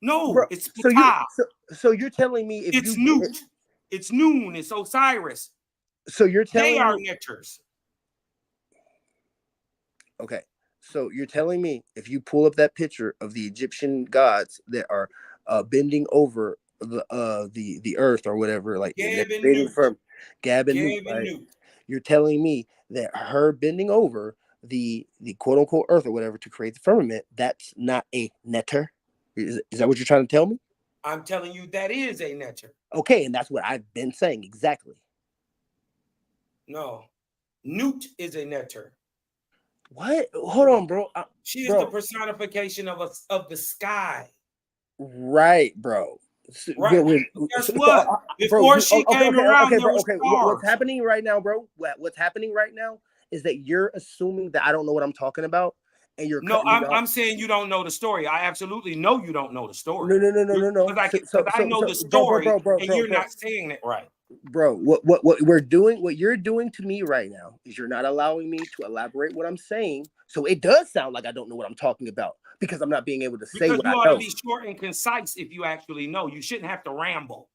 No, bro, it's Ptah. So you're telling me if it's Newt, it's Noon, it's Osiris. So you're telling they are netters. Okay, so you're telling me if you pull up that picture of the Egyptian gods that are bending over the earth or whatever, like Gab and Newt, right? You're telling me that her bending over the quote unquote earth or whatever to create the firmament, that's not a netter? Is that what you're trying to tell me? I'm telling you that is a netter. Okay, and that's what I've been saying exactly. No, Newt is a netter. What? Hold on, bro. She is the personification of the sky. Right, bro. Right. Guess what? Before she came around, there were stars. What's happening right now, bro? What's happening right now is that you're assuming that I don't know what I'm talking about. And you're I'm saying you don't know the story. I absolutely know you don't know the story. No. Because I know the story, and you're not saying it right. Bro, what we're doing, what you're doing to me right now is you're not allowing me to elaborate what I'm saying. So it does sound like I don't know what I'm talking about because I'm not being able to say what I know. Because you ought to be short and concise if you actually know. You shouldn't have to ramble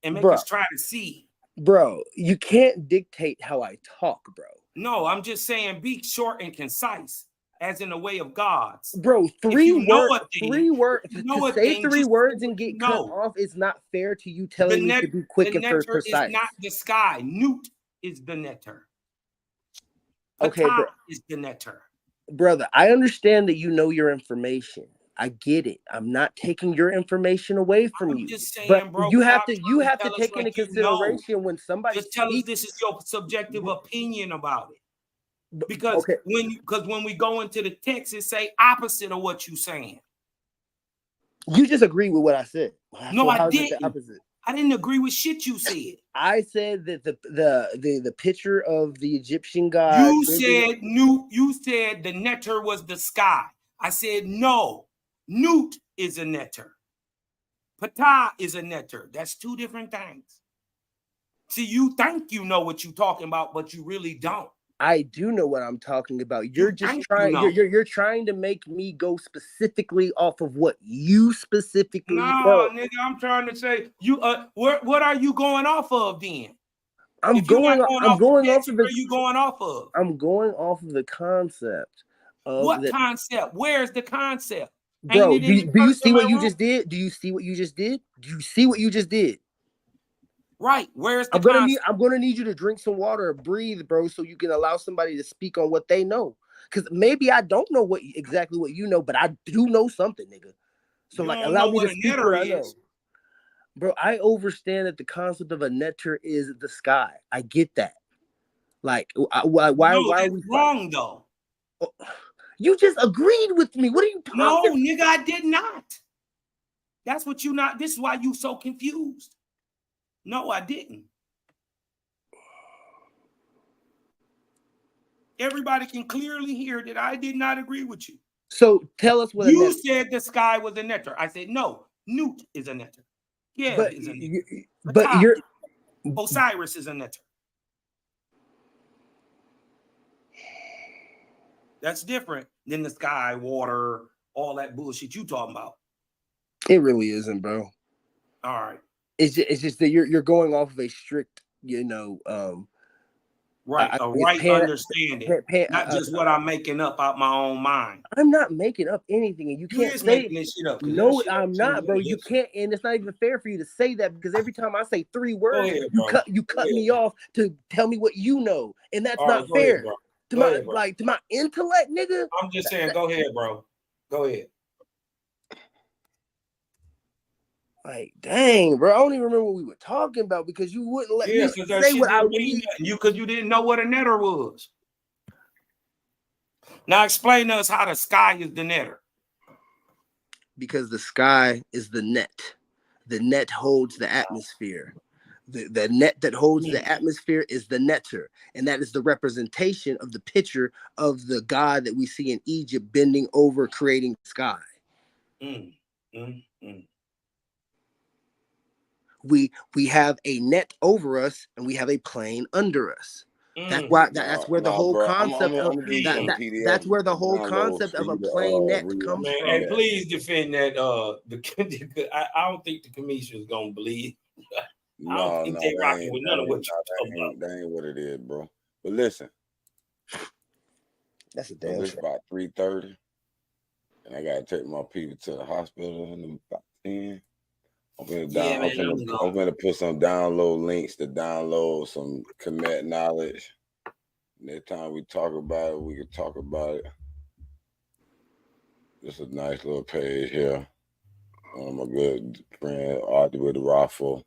and make us try to see. Bro, you can't dictate how I talk, bro. No, I'm just saying be short and concise. As in the way of gods, bro. Three words to say three words and get cut off is not fair to you. Telling me to be quick and precise. Is not the sky. Newt is the netter. Okay, bro. Is the netter, brother. I understand that you know your information. I get it. I'm not taking your information away from you. Just saying, but bro, you have to take into consideration when somebody just tell us this is your subjective opinion about it. Because when we go into the text, it say opposite of what you saying. You just agree with what I said. No, so I didn't. I didn't agree with shit you said. I said that the picture of the Egyptian god. You said Newt. You said the netter was the sky. I said no. Newt is a netter. Ptah is a netter. That's two different things. See, you think you know what you're talking about, but you really don't. I do know what I'm talking about. You're just trying. You're trying to make me go specifically off of what you specifically know. Nigga, I'm trying to say you. What are you going off of then? I'm going off of where you going off of? I'm going off of the concept. What concept? Where's the concept? Bro, do you see what you just did? Do you see what you just did? Do you see what you just did? Right. Where's the I'm gonna need you to drink some water or breathe, bro, so you can allow somebody to speak on what they know. Because maybe I don't know exactly what you know, but I do know something, nigga. So allow me to speak what I know. Bro, I understand that the concept of a netter is the sky. I get that. Why are we wrong though? You just agreed with me. What are you talking about? No, nigga, I did not. That's what you not. This is why you so confused. No, I didn't. Everybody can clearly hear that I did not agree with you. So tell us what you said the sky was a netter. I said no. Newt is a netter. Yeah, is a netter. But you're Osiris is a netter. That's different than the sky, water, all that bullshit you talking about. It really isn't, bro. All right. It's just that you're going off of a strict, Right, a right understanding, not just what I'm making up out my own mind. I'm not making up anything, and you can't is say making this shit up. no. I'm not, bro. You can't, and it's not even fair for you to say that because every time I say 3 words, ahead, you cut me off to tell me what you know, and that's All not right, fair ahead, to my to my intellect, nigga. I'm just saying, go ahead, bro. Go ahead. Like, dang, bro, I don't even remember what we were talking about because you wouldn't let me say what I need. Because you didn't know what a netter was. Now explain to us how the sky is the netter. Because the sky is the net. The net holds the atmosphere. The net that holds the atmosphere is the netter, and that is the representation of the picture of the God that we see in Egypt bending over, creating the sky. We have a net over us, and we have a plane under us. That's why that's where the whole concept of that's where the whole concept of a plane net comes from. And please defend that. I don't think the commission is gonna believe. I don't think they rocking with none of what you're talking about. That ain't what it is, bro. But listen, that's a damn it's about 3:30, and I gotta take my people to the hospital in about 10. I'm gonna put some download links to download some Kemet knowledge. Next time we talk about it, we can talk about it. Just a nice little page here. My good friend Arthur with the Raffle,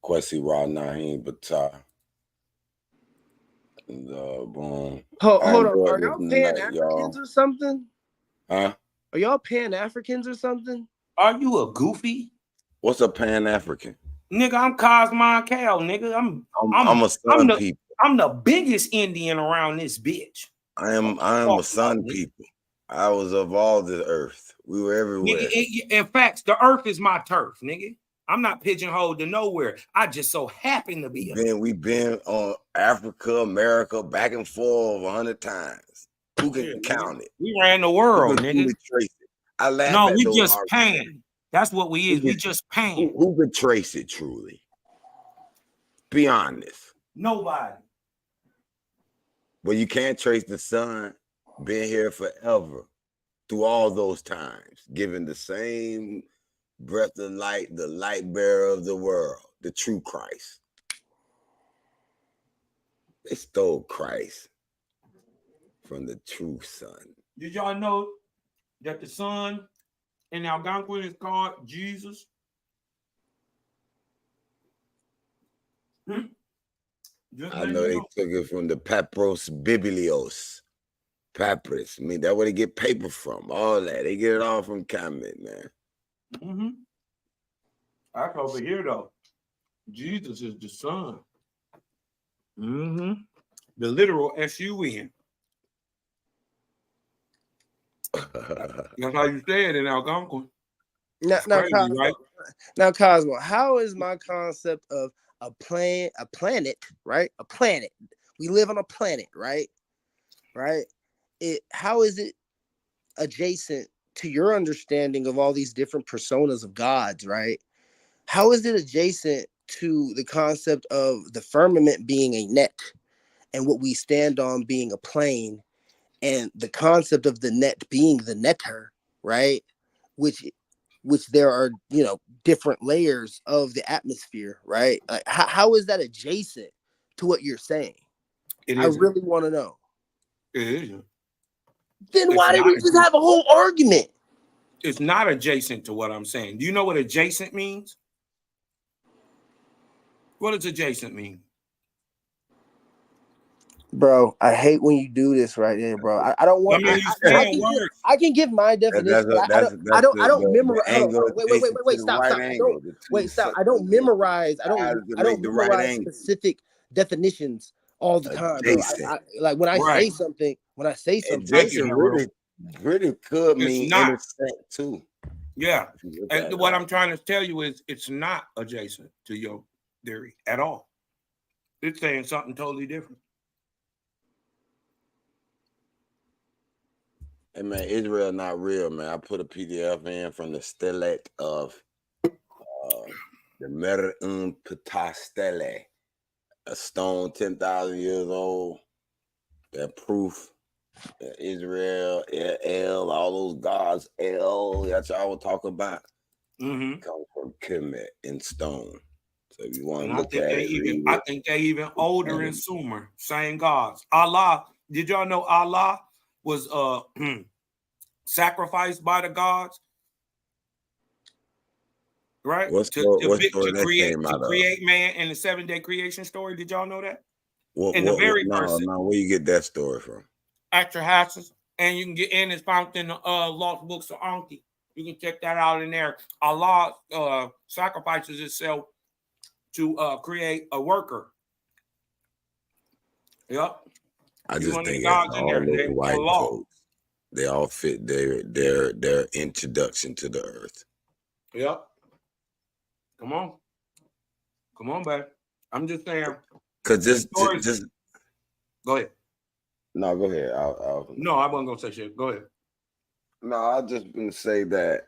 Kwesi Ra Naheem Bata. And boom. Hold on, are y'all Pan-Africans or something? Huh? Are y'all Pan-Africans or something? Are you a goofy? What's a Pan-African? Nigga, I'm Cosmological, nigga. I'm a Sun people. I'm the biggest Indian around this bitch. I am a Sun people. I was of all the earth. We were everywhere. Nigga, in fact, the earth is my turf, nigga. I'm not pigeonholed to nowhere. I just so happen to be. We've been on Africa, America, back and forth 100 times. Who can count it? We ran the world, nigga. Who could trace it? I laugh no, at we those just arguments. pan. That's what we is. We just pan. Who could trace it truly? Be honest. Nobody. Well, you can't trace the sun being here forever through all those times, given the same breath of light, the light bearer of the world, the true Christ. They stole Christ from the true sun. Did y'all know that the sun in Algonquin is called Jesus? I know they took it from the Papyrus Biblios. Papyrus. I mean, that's where they get paper from. All that. They get it all from Kemet, man. That's over here, though. Jesus is the sun. The literal S-U-N. That's how you say it in Algonquin. Now, Cosmo, how is my concept of a planet, right? A planet. We live on a planet, right? Right? How is it adjacent to your understanding of all these different personas of gods, right? How is it adjacent to the concept of the firmament being a net and what we stand on being a plane and the concept of the net being the netter, right? Which there are, different layers of the atmosphere, right? Like, how is that adjacent to what you're saying? I really want to know. It isn't. Then why did we just have a whole argument? It's not adjacent to what I'm saying. Do you know what adjacent means? What does adjacent mean? Bro, I hate when you do this right there, bro. I don't want. I can give my definition. I don't memorize. Wait, stop. Stop. I don't memorize. I don't memorize specific definitions all the time, bro. Like when I say something, adjacent really could mean intersect too. Yeah, and what I'm trying to tell you is it's not adjacent to your theory at all. It's saying something totally different. Hey man, Israel not real, man. I put a PDF in from the stellate of the Mer Ptah Stele. a stone 10,000 years old. That proof that Israel, El, all those gods, El, that y'all will talk about, come from Kemet in stone. So if you want to look at it, I think they even older in Sumer. Same gods. Allah. Did y'all know Allah was sacrificed by the gods? Right? To create man in the 7-day creation story. Did y'all know that? No, where you get that story from? Extra Hasses, and you can get in. It's found in the Lost Books of Anki. You can check that out in there. Allah sacrifices itself to create a worker. Yep. I just think all those white folks, they all fit their introduction to the earth. Yep. Come on, babe. I'm just saying. Cause just go ahead. No, go ahead. No, I wasn't gonna say shit. Go ahead. No, I was just gonna say that.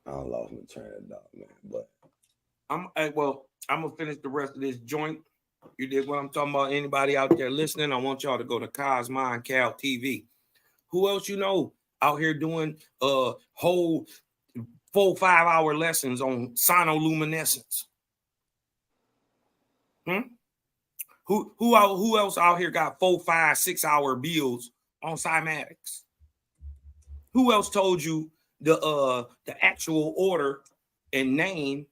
I lost my train of thought, man. But I'm gonna finish the rest of this joint. You did what I'm talking about. Anybody out there listening, I want y'all to go to Cosmological TV. Who else you know out here doing whole 4-5 hour lessons on sonoluminescence? Who else out here got 4, 5, 6 hour builds on cymatics? Who else told you the actual order and name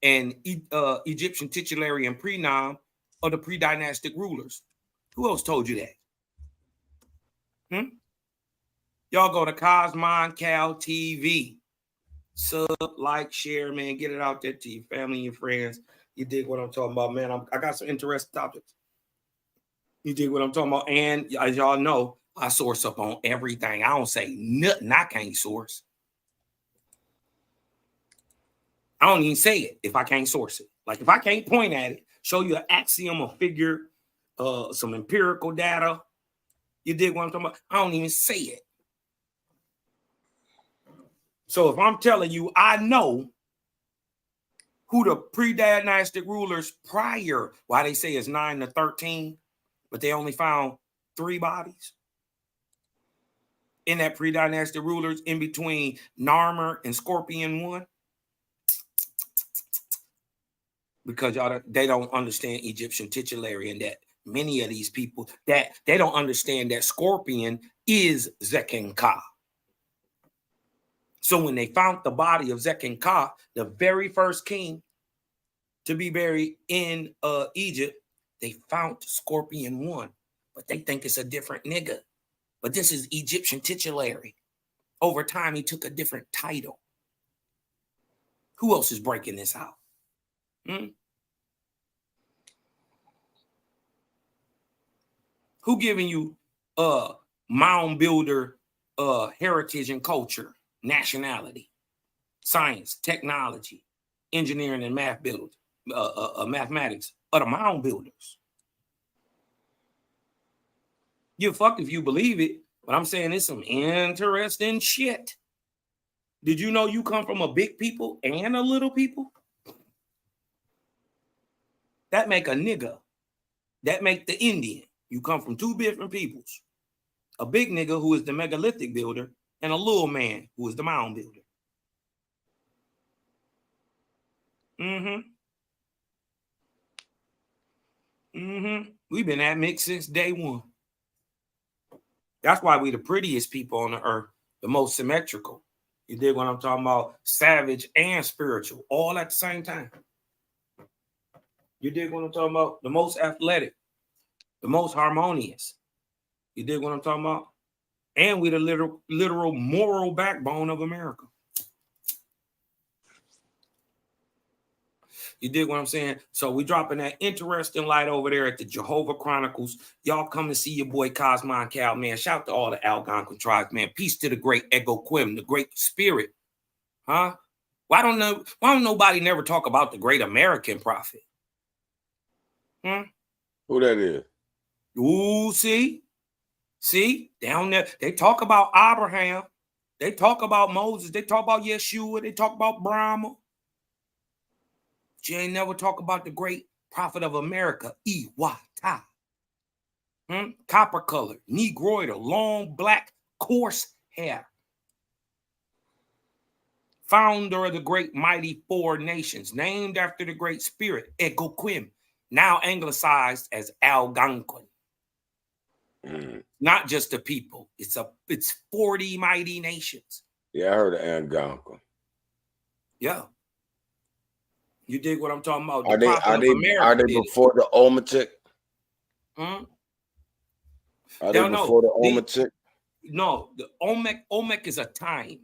and Egyptian titulary and prenom of the pre-dynastic rulers? Who else told you that? Y'all go to Cosmological TV. Sub, like, share, man. Get it out there to your family and your friends. You dig what I'm talking about, man? I got some interesting topics. You dig what I'm talking about? And as y'all know, I source up on everything. I don't say nothing I can't source. I don't even say it if I can't source it. Like if I can't point at it, show you an axiom, a figure, some empirical data. You dig what I'm talking about? I don't even say it. So if I'm telling you, I know who the pre-dynastic rulers prior, why they say it's 9 to 13, but they only found 3 bodies in that pre-dynastic rulers in between Narmer and Scorpion 1. Because y'all they don't understand Egyptian titulary, and that many of these people that they don't understand that Scorpion is Zekin-Ka. So when they found the body of Zekin-Ka, the very first king to be buried in Egypt, they found Scorpion 1, but they think it's a different nigga. But this is Egyptian titulary. Over time, he took a different title. Who else is breaking this out? Who giving you mound builder heritage and culture, nationality, science, technology, engineering, and mathematics are the mound builders? You fuck if you believe it, but I'm saying it's some interesting shit. Did you know you come from a big people and a little people? That make a nigga. That make the Indian. You come from 2 different peoples. A big nigga who is the megalithic builder and a little man who is the mound builder. We've been at mix since day one. That's why we the prettiest people on the earth, the most symmetrical. You dig what I'm talking about? Savage and spiritual, all at the same time. You dig what I'm talking about? The most athletic, the most harmonious. You dig what I'm talking about? And we the literal moral backbone of America. You dig what I'm saying? So we dropping that interesting light over there at the Jehovah Chronicles. Y'all come to see your boy Cosmological, man. Shout to all the Algonquin tribes, man. Peace to the great Ego Quim, the great spirit. Huh? Why don't nobody never talk about the great American prophet? Who that is? Ooh, see, down there, they talk about Abraham, they talk about Moses, they talk about Yeshua, they talk about Brahma. You ain't never talk about the great prophet of America, Iwata. Copper color, negroid, long black coarse hair. Founder of the great mighty four nations, named after the great spirit, Egoquim, now anglicized as Algonquin. Not just a people, it's 40 mighty nations. Yeah, I heard of Algonquin. Yeah. You dig what I'm talking about? Are they before the Olmec? Are they before the Olmec? No, the Olmec is a time.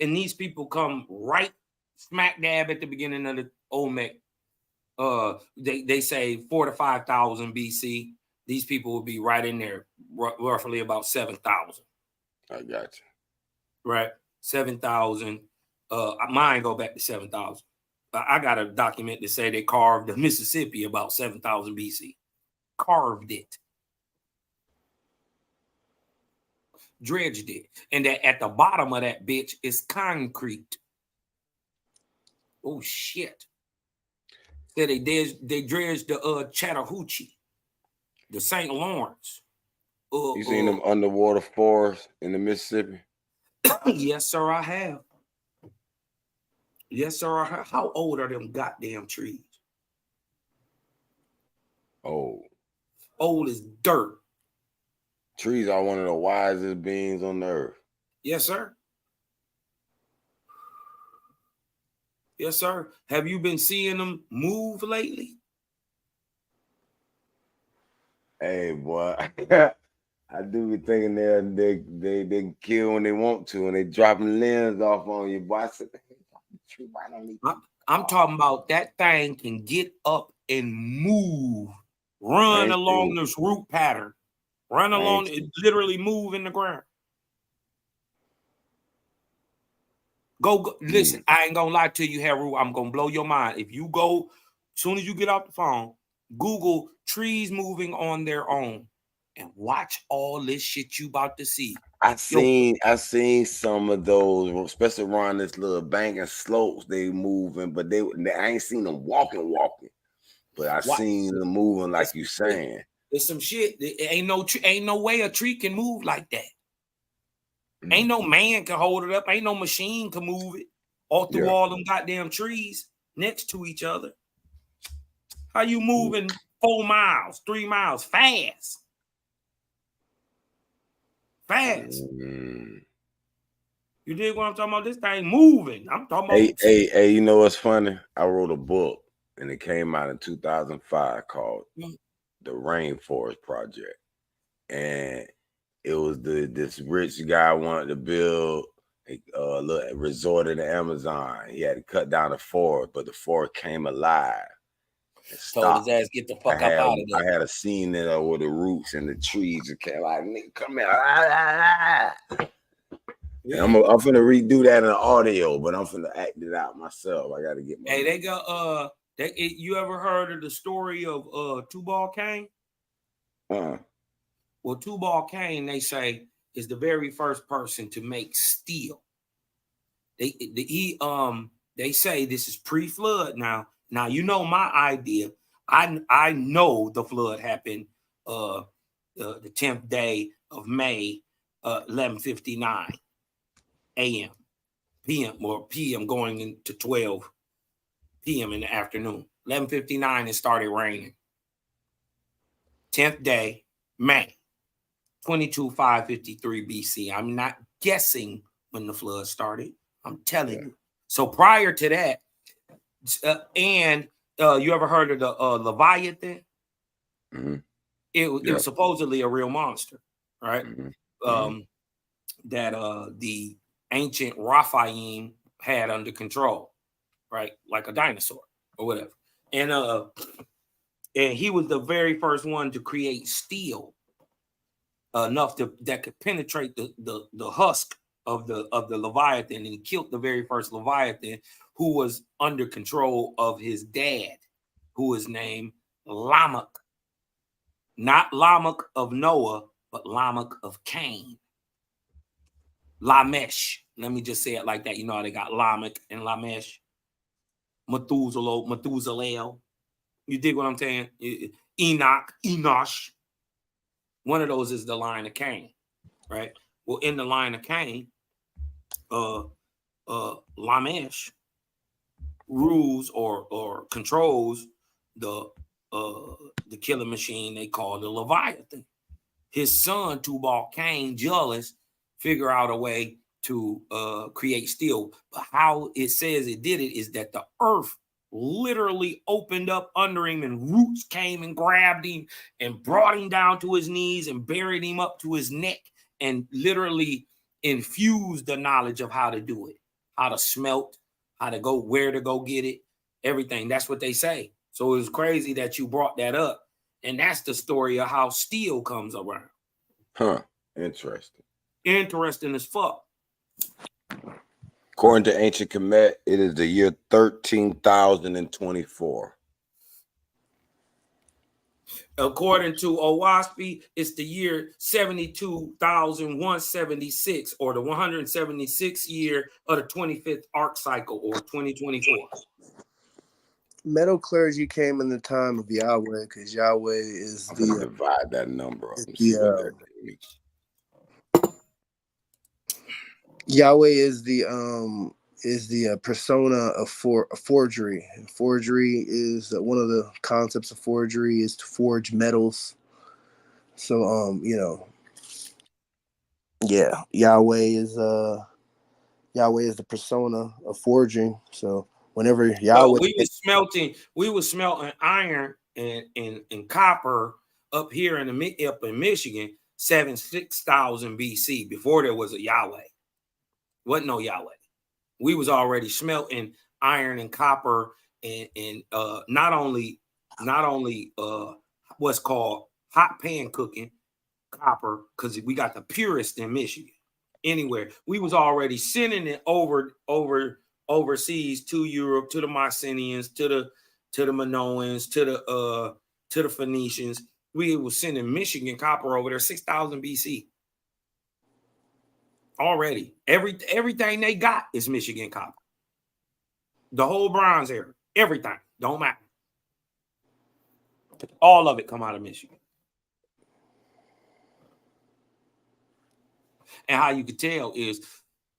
And these people come right smack dab at the beginning of the Olmec. They say 4 to 5,000 BC. These people will be right in there, roughly about 7,000. I got you. Right, 7,000. Mine go back to 7,000. I got a document that say they carved the Mississippi about 7,000 BC. Carved it. Dredged it. And that at the bottom of that bitch is concrete. Oh shit. So they dredged the Chattahoochee, the St. Lawrence. You seen them underwater forests in the Mississippi? Yes, sir, I have. Yes, sir, I have. How old are them goddamn trees? Old. Old as dirt. Trees are one of the wisest beings on the earth. Yes, sir. Yes, sir. Have you been seeing them move lately? Hey, boy. I do be thinking they can kill when they want to, and they dropping limbs off on you. Boy, I said, I'm talking about that thing can get up and move, run along this root pattern, run along, it literally move in the ground. Go listen, I ain't gonna lie to you, Heru. I'm gonna blow your mind. If you go, as soon as you get off the phone, Google trees moving on their own and watch all this shit you about to see. I seen some of those, especially around this little bank and slopes. They moving, but I ain't seen them walking. But I seen them moving like you saying. There's some shit. Ain't no way a tree can move like that. Ain't no man can hold it up. Ain't no machine can move it all through all them goddamn trees next to each other. How you moving 4 miles, 3 miles fast? Fast. You dig what I'm talking about? This thing moving. I'm talking about. Hey, you know what's funny? I wrote a book and it came out in 2005 called The Rainforest Project. And it was this rich guy wanted to build a little resort in the Amazon. He had to cut down the forest, but the forest came alive. Told his ass, get the fuck up out of there. I had a scene there with the roots and the trees. It came like, nigga, come here. Yeah. I'm finna redo that in audio, but I'm finna act it out myself. I gotta get my. Hey, they got you ever heard of the story of Tubal Cain? Well, Tubal Cain, they say, is the very first person to make steel. They say this is pre-flood now. Now, you know my idea. I know the flood happened the 10th day of May, 11:59 a.m. p.m. or p.m. going into 12 p.m. in the afternoon. 11:59 it started raining. 10th day, May, 22,553 BC. I'm not guessing when the flood started. I'm telling you. So prior to that, you ever heard of the Leviathan? It was supposedly a real monster, right? That the ancient Raphaim had under control, right? Like a dinosaur or whatever. And he was the very first one to create steel enough that could penetrate the husk of the Leviathan, and he killed the very first Leviathan, who was under control of his dad, who is named Lamech. Not Lamech of Noah, but Lamech of Cain. Lamesh. Let me just say it like that. You know how they got Lamech and Lamesh. Methuselah. You dig what I'm saying? Enoch, Enosh. One of those is the line of Cain, right? Well, in the line of Cain, Lamesh rules or controls the killing machine they call the Leviathan. His son Tubal Cain, jealous, figure out a way to create steel. But how it says it did it is that the earth literally opened up under him and roots came and grabbed him and brought him down to his knees and buried him up to his neck and literally infused the knowledge of how to do it, how to smelt, how to go, where to go get it, everything. That's what they say. So it was crazy that you brought that up. And that's the story of how steel comes around. Huh. Interesting. Interesting as fuck. According to Ancient Kemet, it is the year 13,024. According to Owaspi, it's the year 72,176, or the 176th year of the 25th arc cycle, or 2024. Metal clergy came in the time of Yahweh, because Yahweh is I'm gonna divide that number up and see what that means. Yahweh is the persona of forgery. Forgery is one of the concepts of forgery is to forge metals. So Yahweh is the persona of forging. So whenever Yahweh, we was smelting iron and copper up here in Michigan, 6,000 BC, before there was a Yahweh. Wasn't no Yahweh. We was already smelting iron and copper and not only what's called hot pan cooking copper, because we got the purest in Michigan. Anywhere we was already sending it overseas to Europe, to the Mycenaeans, to the Minoans, to the Phoenicians. We was sending Michigan copper over there 6,000 BC. Already, everything they got is Michigan copper. The whole Bronze Era, everything don't matter. All of it come out of Michigan. And how you can tell is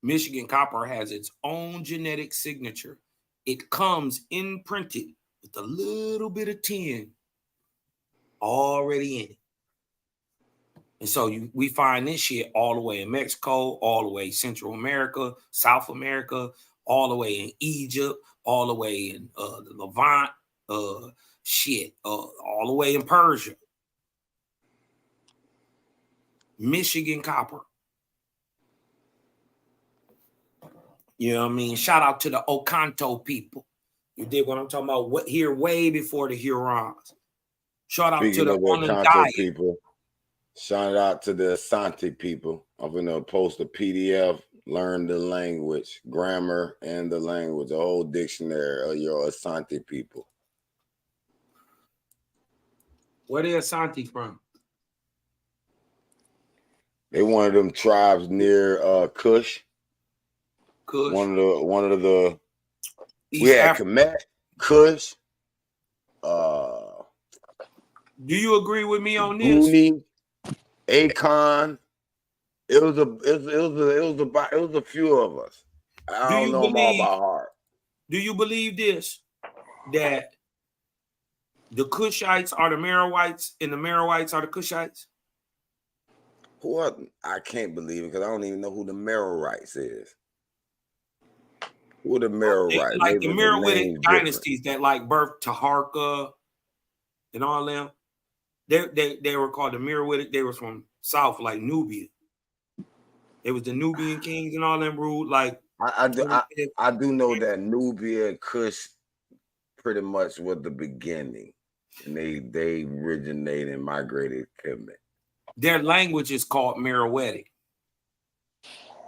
Michigan copper has its own genetic signature. It comes imprinted with a little bit of tin already in it. And so we find this shit all the way in Mexico, all the way Central America, South America, all the way in Egypt, all the way in the Levant, all the way in Persia. Michigan copper. You know what I mean? Shout out to the Okanto people. You did what I'm talking about. What here way before the Hurons. Shout out to the Okanto people. Shout out to the Asante people. I'm gonna post a PDF. Learn the language, grammar, and the language. A whole dictionary of your Asante people. Where they Asante from? They one of them tribes near Kush. One of the East we had Africa. Kemet, Kush. Do you agree with me on this? Goonie, Akon. It was a few of us. I don't know them all by heart. Do you believe this? That the Kushites are the Merowites and the Merowites are the Kushites? I can't believe it because I don't even know who the Merowites is. Who are the Merowites? Like the Merowitic dynasties that like birthed Taharka and all them. They were called the Merowitic. They were from South, like Nubia. It was the Nubian kings and all them ruled like. I do know that Nubia and Kush pretty much was the beginning, and they originated and migrated Kemet. Their language is called Merowitic,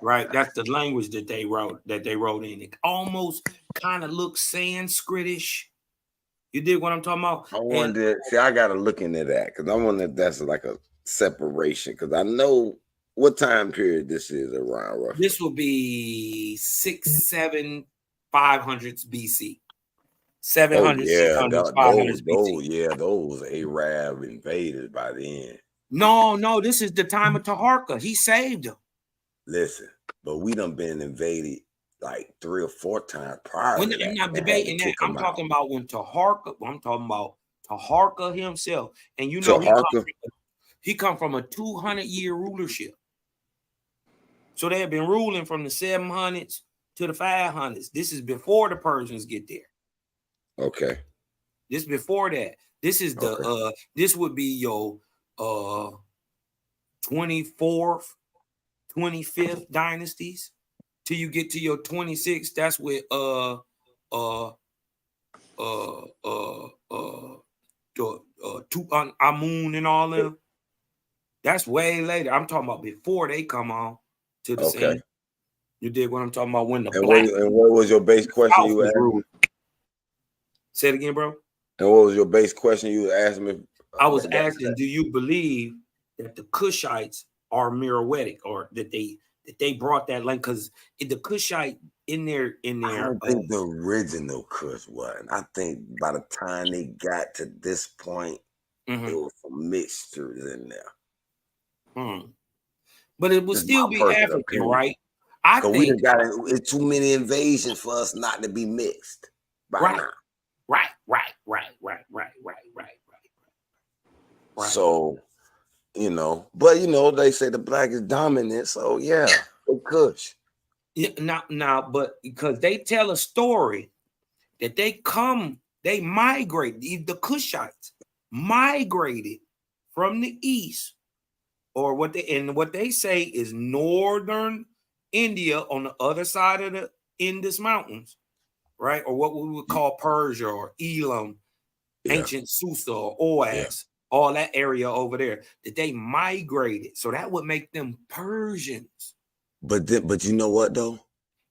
right? That's the language that they wrote in. It almost kind of looks Sanskritish. You dig what I'm talking about? I wonder. I gotta look into that because I wonder if that's like a separation. Because I know what time period this is around. Roughly. This will be 500s BC. 700, 600s, 500s BC. Those Arab invaded by then. No, this is the time of Taharka. He saved them. Listen, but we done been invaded like 3 or 4 times prior to that. I'm not debating that. I'm talking about when Taharka. I'm talking about Taharka himself, and you know he come from a 200-year rulership. So they have been ruling from the 700s to the 500s. This is before the Persians get there. Okay. This before that. This is the this would be your 24th, 25th dynasties till you get to your 26th. That's with Amun and all them. That's way later. I'm talking about before they come on to the scene. You dig what I'm talking about? When the what was your base question you were asking? Say it again, bro. And what was your base question you were asking me? I was asking, do you believe that the Kushites are Meroitic, or that they brought that land? Because the Kushite in there. I don't think the original Kush was. I think by the time they got to this point, there was some mixtures in there. But it would still be African, opinion. Right? I think we got it's too many invasions for us not to be mixed by now. Right. So, but they say the black is dominant. So yeah, Kush. Yeah, now, but because they tell a story that they migrate, the Kushites migrated from the east, or what they say is northern India on the other side of the Indus Mountains, right? Or what we would call Persia or Elam, ancient Susa or Oas, all that area over there, that they migrated. So that would make them Persians. But you know what though?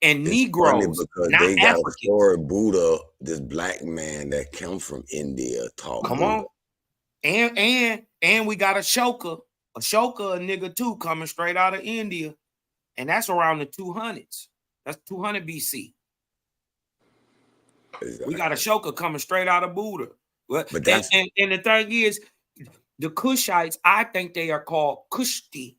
And it's Negroes, because not they got Africans. A story Buddha, this black man that comes from India, taught Come Buddha. on. And we got Ashoka, a nigga too, coming straight out of India. And that's around the 200s. That's 200 BC. Exactly. We got Ashoka coming straight out of Buddha. And the thing is, the Kushites, I think they are called Kushti,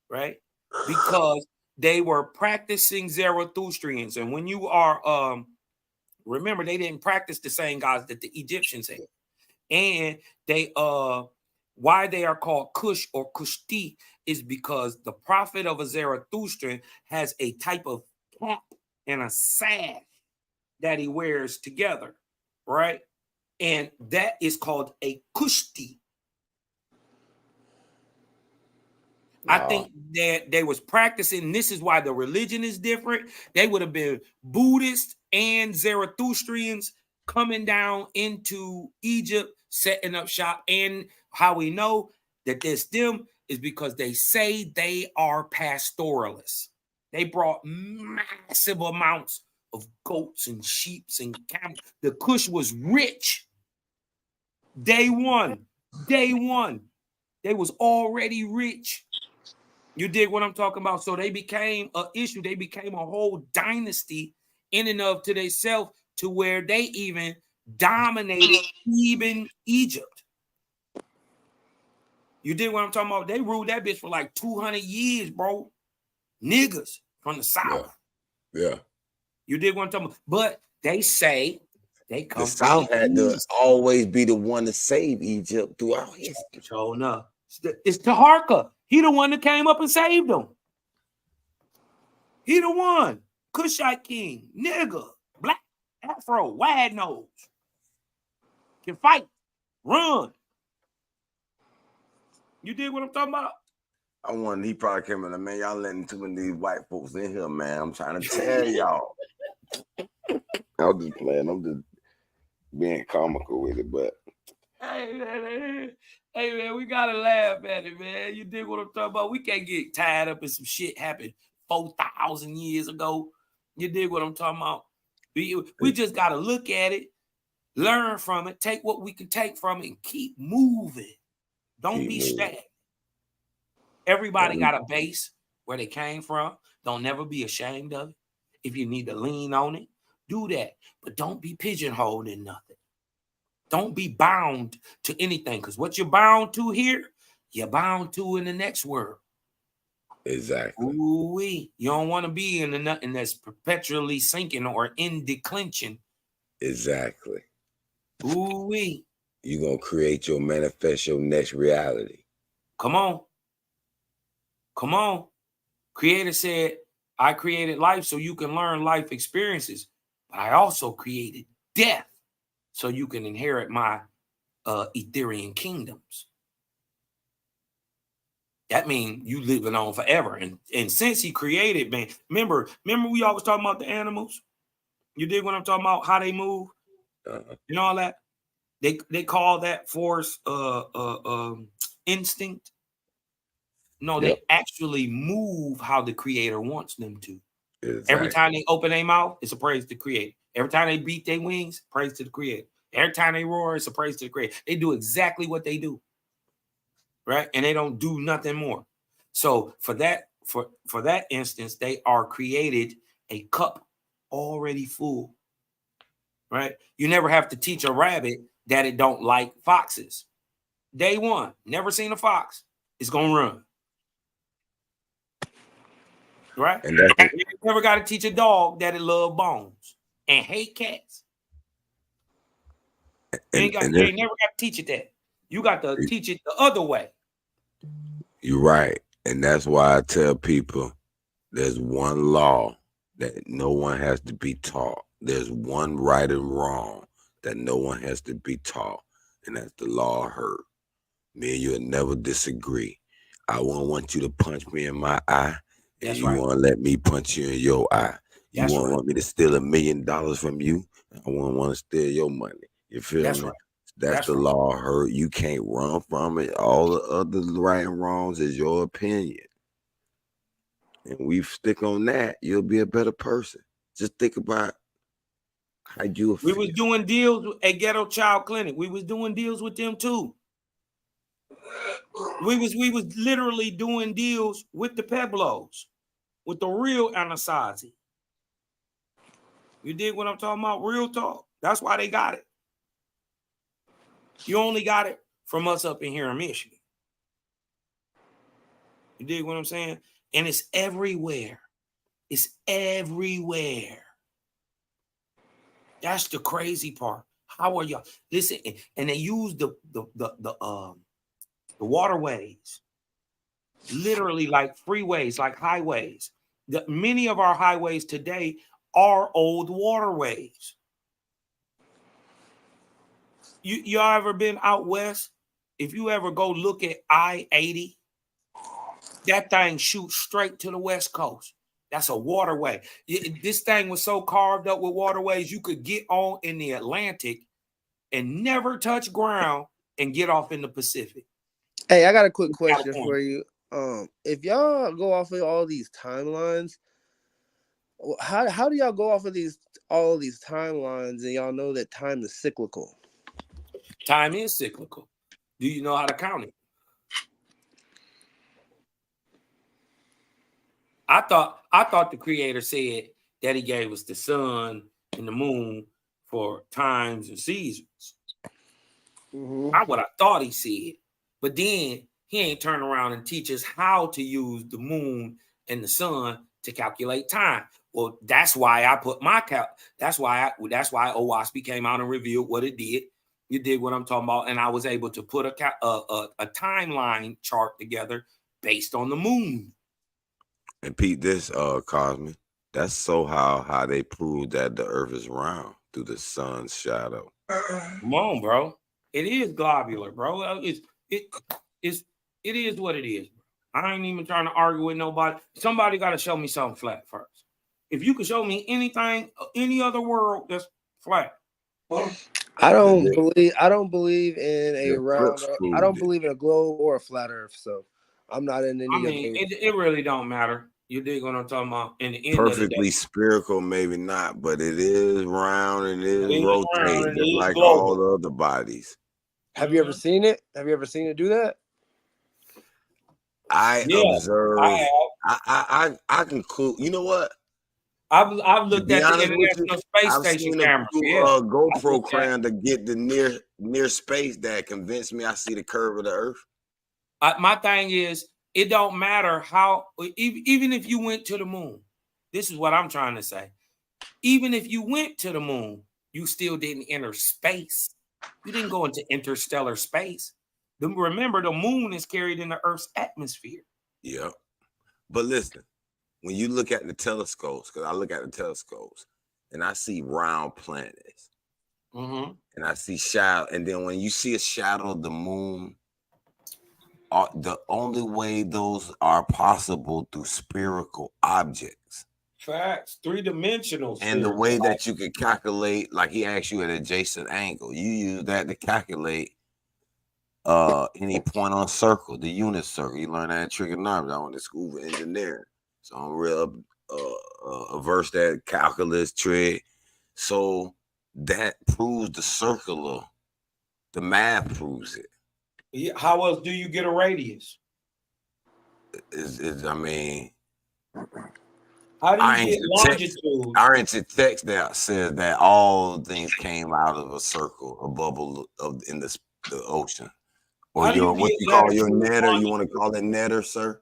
right? Because they were practicing Zarathustrians. And when you are, remember, they didn't practice the same gods that the Egyptians had. And they, why they are called Kush or Kushti is because the prophet of a Zarathustrian has a type of cap and a sash that he wears together, right? And that is called a Kushti. Wow. I think that they was practicing. This is why the religion is different. They would have been Buddhists and Zarathustrians coming down into Egypt, setting up shop. And how we know that there's them is because they say they are pastoralists. They brought massive amounts of goats and sheep and camels. The Kush was rich. Day one. They was already rich. You dig what I'm talking about? So they became an issue. They became a whole dynasty in and of to themselves, to where they even dominated even Egypt. You dig what I'm talking about? They ruled that bitch for like 200 years, bro. Niggas from the South. Yeah. You dig what I'm talking about? But they say they come the South had to always be the one to save Egypt throughout history. So no. It's Taharka. He the one that came up and saved them. He the one. Kushite king, nigga, black, afro, wide nose. Can fight, run. You dig what I'm talking about? He probably came in, man, y'all letting too many of these white folks in here, man. I'm trying to tell y'all. I'm just playing. I'm just being comical with it, but. Hey, man, we gotta laugh at it, man. You dig what I'm talking about? We can't get tied up in some shit happened 4,000 years ago. You dig what I'm talking about? We just gotta look at it, learn from it, take what we can take from it, and keep moving. Don't be stagnant. Everybody got a base where they came from. Don't never be ashamed of it. If you need to lean on it, Do that. But don't be pigeonholed in nothing. Don't be bound to anything, because what you're bound to here, you're bound to in the next world. Exactly. Ooh-wee. You don't want to be in nothing that's perpetually sinking or in declension. Exactly. Ooh-wee. You're going to create your manifest your next reality. Come on. Come on. Creator said, I created life so you can learn life experiences, but I also created death so you can inherit my Ethereal kingdoms. That means you living on forever. And since he created, man, remember we always talking about the animals? You dig what I'm talking about? How they move? You know all that? They call that force instinct. No, they actually move how the creator wants them to. Exactly. Every time they open their mouth, it's a praise to the creator. Every time they beat their wings, praise to the creator. Every time they roar, it's a praise to the creator. They do exactly what they do. Right? And they don't do nothing more. So for that instance, they are created a cup already full. Right? You never have to teach a rabbit that it don't like foxes. Day one, never seen a fox. It's gonna run. Right? And you never got to teach a dog that it love bones and hate cats. You ain't never got to teach it that. You got to teach it the other way. You're right. And that's why I tell people there's one law that no one has to be taught. There's one right and wrong that no one has to be taught. And that's the law of hurt. Me and you will never disagree. I won't want you to punch me in my eye. And you want to let me punch you in your eye. You won't want me to steal $1 million from you. I won't want to steal your money. You feel me? Right. That's the law of hurt. You can't run from it. All the other right and wrongs is your opinion. And we stick on that, you'll be a better person. Just think about how you feel. We was doing deals at Ghetto Child Clinic. We was doing deals with them too. We was literally doing deals with the Peblos, with the real Anasazi. You dig what I'm talking about? Real talk. That's why they got it. You only got it from us up in here in Michigan. You dig what I'm saying? And it's everywhere. It's everywhere. That's the crazy part. How are y'all? Listen, and they use the waterways, literally like freeways, like highways. Many of our highways today are old waterways. Y'all ever been out west? If you ever go look at I-80, that thing shoots straight to the West Coast. That's a waterway. This thing was so carved up with waterways, you could get on in the Atlantic and never touch ground and get off in the Pacific. Hey, I got a quick question for you. If y'all go off of all these timelines, how do y'all go off of all these timelines and y'all know that time is cyclical? Time is cyclical. Do you know how to count it? I thought the creator said that he gave us the sun and the moon for times and seasons. Not what I thought he said. But then he ain't turn around and teach us how to use the moon and the sun to calculate time. Well, that's why I put my that's why OWASP came out and revealed what it did. You did what I'm talking about, and I was able to put a timeline chart together based on the moon. And Pete, this Cosmic, that's so how they prove that the earth is round through the sun's shadow. Come on, bro. It is globular, bro. It is what it is. I ain't even trying to argue with nobody. Somebody got to show me something flat first. If you can show me anything, any other world that's flat. I don't believe in a round. I don't believe in a globe or a flat earth. So I'm not in any. I mean, it really don't matter. You dig what I'm talking about? In the end Perfectly of the day, spherical, maybe not, but it is round and it is rotating, just like all the other bodies. Have you ever seen it? Have you ever seen it do that? I observe. I conclude. You know what? I've To looked be at the honest with you, International Space I've Station seen a cameras. few Yeah, I GoPro looked at. cram to get the near space that convinced me I see the curve of the Earth. My thing is, it don't matter how, even if you went to the moon. This is what I'm trying to say. Even if you went to the moon, you still didn't enter space. You didn't go into interstellar space. Remember, the moon is carried in the Earth's atmosphere. Yeah, but listen, when you look at the telescopes, because I look at the telescopes, and I see round planets, and I see shadow, and then when you see a shadow of the moon, the only way those are possible through spherical objects. Facts, three-dimensional. And the way that you could calculate, like he asked you an adjacent angle, you use that to calculate any point on circle, the unit circle. You learn that in trigonometry. I went to school for engineering, so I'm real averse that calculus, trig. So that proves the circular. The math proves it. Yeah, how else do you get a radius? I mean, how do you get longitude? Our ancient text that says that all things came out of a circle, a bubble in the ocean. Or what you call your netter? You want to call it netter, sir?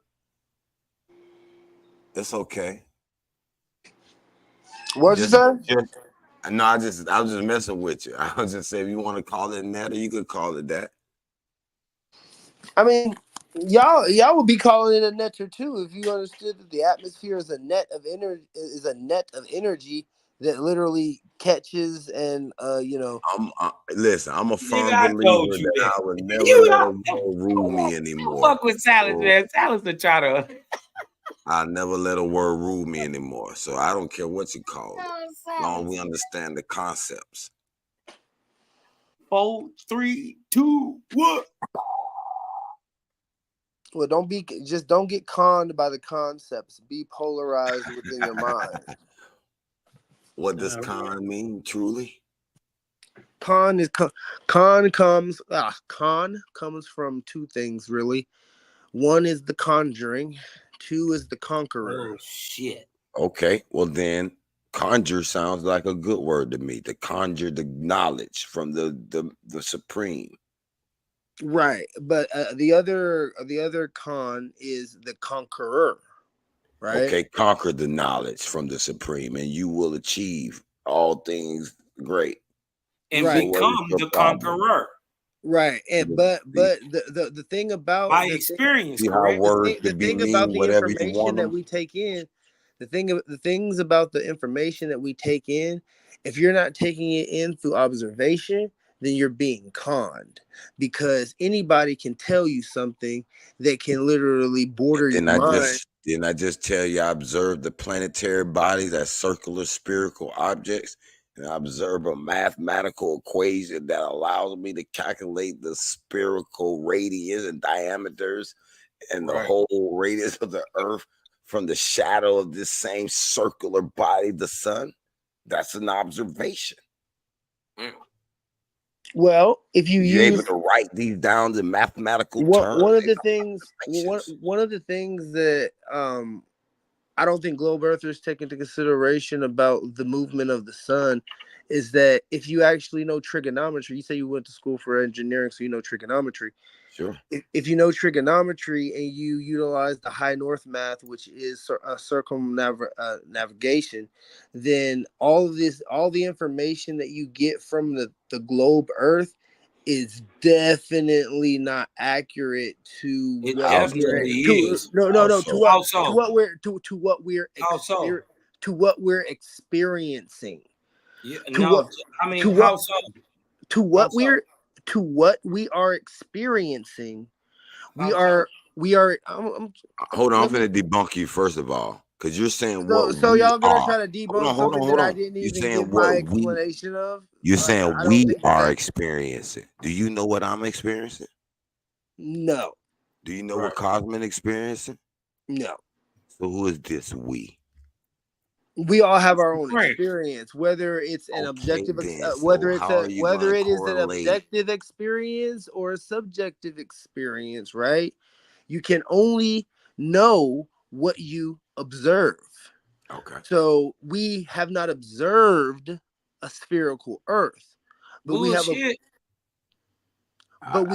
It's okay. What'd you say? No, I was just messing with you. I was just saying, if you want to call it netter, you could call it that. I mean, y'all would be calling it a netter too if you understood that the atmosphere is a net of energy that literally catches and Listen, I'm a firm believer that I would never let a word rule me anymore. Fuck with Silas, man. Silas to try to. I'll never let a word rule me anymore. So I don't care what you call it, as long as we understand the concepts. 4, 3, 2, 1. Well, don't get conned by the concepts. Be polarized within your mind. What does con mean, truly? Con comes from two things, really. One is the conjuring, two is the conqueror. Oh shit. Okay, well then, conjure sounds like a good word to me. To conjure the knowledge from the supreme. Right, but the other con is the conqueror. Right. Okay, conquer the knowledge from the supreme, and you will achieve all things great. And become the conqueror. Right. And but the thing about by experience, correct? The thing about the information that we take in, the things about the information that we take in, if you're not taking it in through observation, then you're being conned, because anybody can tell you something that can literally border your mind. Didn't I just tell you I observed the planetary bodies as circular spherical objects, and I observe a mathematical equation that allows me to calculate the spherical radius and diameters and the whole radius of the Earth from the shadow of this same circular body, the sun? That's an observation. Well, if you're able to write these down in mathematical terms, one of the things that I don't think globe earthers take into consideration about the movement of the sun is that if you actually know trigonometry, you say you went to school for engineering, so you know trigonometry. Sure. If you know trigonometry and you utilize the high north math, which is circumnavigation, then all the information that you get from the globe Earth is definitely not accurate to what we're experiencing. Yeah, to what we are experiencing, we are. Hold on, I'm going to debunk you first of all, because you're saying so y'all gonna try to debunk something that I didn't even give my explanation of. You're saying we are experiencing. Do you know what I'm experiencing? No. Do you know what Cosmin experiencing? No. So who is this we? We all have our own experience, whether it's an objective, whether it is an objective experience or a subjective experience, right? You can only know what you observe. Okay. So we have not observed a spherical Earth, but Bullshit. we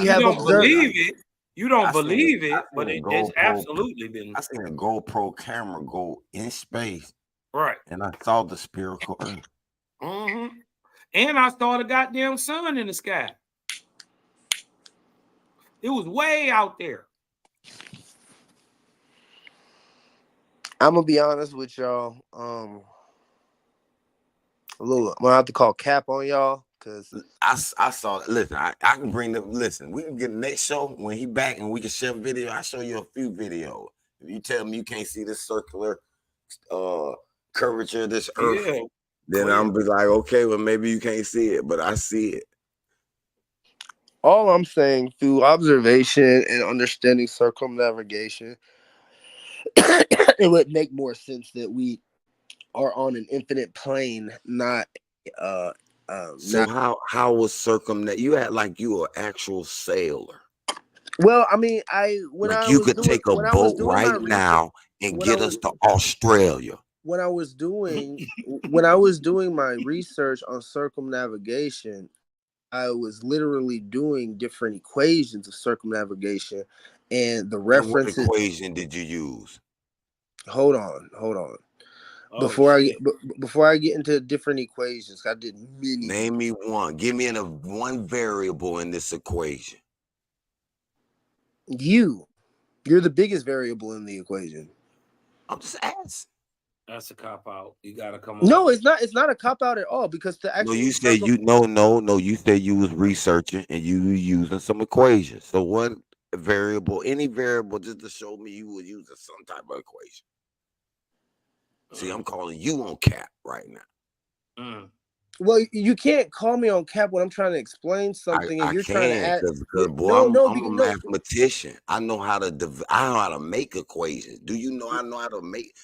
You have don't observed. believe it. You don't I believe seen it, but a it's GoPro. absolutely been. I seen a GoPro camera go in space. Right. And I saw the spherical Earth. Mm-hmm. And I saw the goddamn sun in the sky. It was way out there. I'm gonna be honest with y'all. I'm gonna have to call cap on y'all because I saw. Listen, I can bring them. Listen, we can get the next show when he back and we can share video. I show you a few videos. If you tell me you can't see this circular curvature of this Earth, then clear. I'm be like, okay, well maybe you can't see it, but I see it. all I'm saying through observation and understanding circumnavigation, it would make more sense that we are on an infinite plane, not So how was circumnavigate? You act like you an actual sailor. Well, I mean, when Like I you was could doing take a when I was boat doing my right research, now and when get I us was to Australia. when I was doing when I was doing my research on circumnavigation, I was literally doing different equations of circumnavigation, and the And what references. equation did you use? Hold on. Oh, Before shit. I get into different equations, I did many. Name me one. Give me one variable in this equation. You're the biggest variable in the equation. I'm just asking. That's a cop out. You gotta come No, on. it's not. It's not a cop out at all because the No, actual you said you said you was researching and you were using some equations. So what variable, any variable, just to show me you were using some type of equation. See, I'm calling you on cap right now. Well, you can't call me on cap when I'm trying to explain something and I you're trying to can add. because boy, I'm a mathematician. I know how to I know how to make equations. Do you know I know how to make?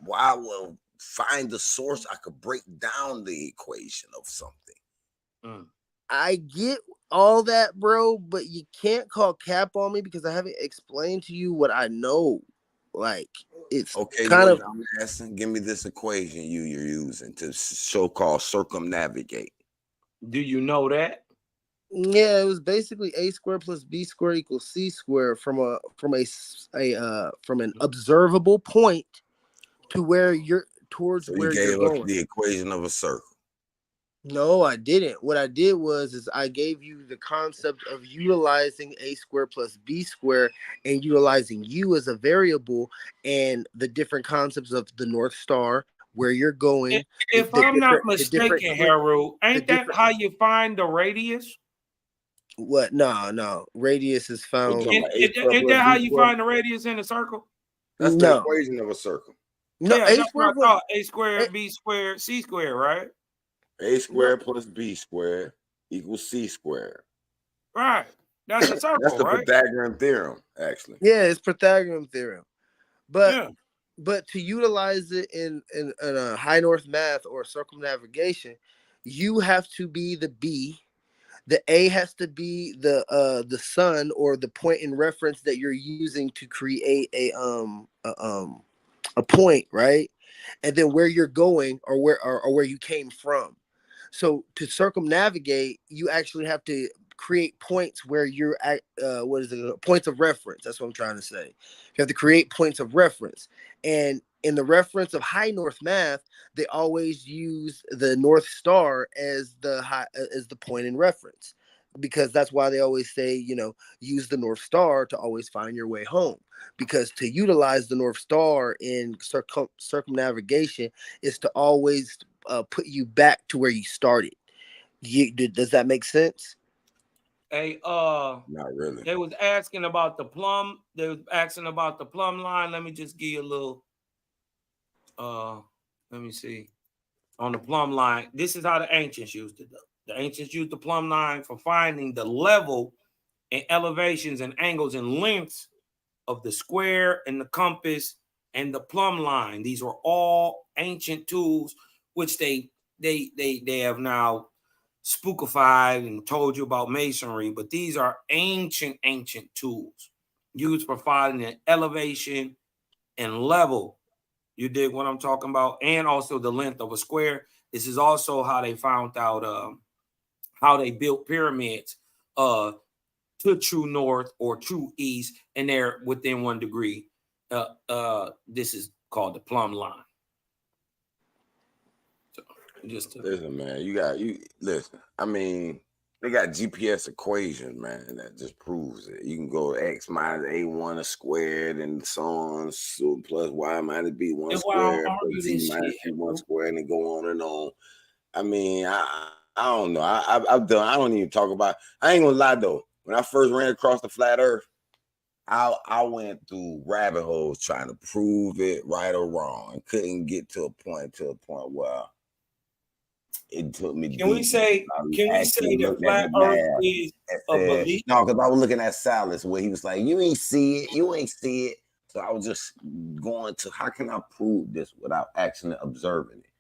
Well, I will find the source. I could break down the equation of something. I get all that, bro, but you can't call cap on me because I haven't explained to you what I know. Like it's Okay. kind of. I'm asking. Give me this equation you're using to so-called circumnavigate. Do you know that? Yeah, it was basically a squared plus b squared equals c squared from an observable point to where you're towards So where you you're gave us going. the equation of a circle. No, I didn't. What I did was I gave you the concept of utilizing a squared plus b squared and utilizing u as a variable and the different concepts of the North Star, where you're going. If I'm not mistaken, Harold, ain't that how you find the radius? What? No. Radius is found. Ain't that how you find the radius in a circle? That's the equation of a circle. No, yeah, that's what I thought. A squared, b squared, c squared, right? A squared plus b squared equals c squared. Right. That's a circle, That's the right? Pythagorean theorem, actually. Yeah, it's Pythagorean theorem. But to utilize it in a high north math or circumnavigation, you have to be the B. The A has to be the sun or the point in reference that you're using to create a point, right? And then where you're going or where you came from. So to circumnavigate, you actually have to create points where you're at. Points of reference. That's what I'm trying to say. You have to create points of reference, and in the reference of high north math, they always use the North Star as the point in reference, because that's why they always say, use the North Star to always find your way home. Because to utilize the North Star in circumnavigation is to always put you back to where you started. Does that make sense? Hey, not really. They was asking about the plumb. They was asking about the plumb line. Let me just give you a little. Let me see. On the plumb line, this is how the ancients used it. The ancients used the plumb line for finding the level and elevations and angles and lengths of the square and the compass and the plumb line. These were all ancient tools, which they have now spookified and told you about masonry, but these are ancient tools used for finding an elevation and level You dig what I'm talking about? And also the length of a square. This is also how they found out how they built pyramids to true north or true east, and they're within 1 degree. This is called the plumb line. So just listen, man, you listen. I mean, they got GPS equations, man, that just proves it. You can go X minus A1 squared and so on, so plus Y minus B1 squared plus Z minus C1 squared, and go on and on. I mean, I don't know. I've done. I don't even talk about. I ain't gonna lie though. When I first ran across the flat Earth, I went through rabbit holes trying to prove it right or wrong, and couldn't get to a point where it took me. Can we say the flat Earth is a belief? No, because I was looking at Silas where he was like, "You ain't see it. You ain't see it." So I was just going to, how can I prove this without actually observing it?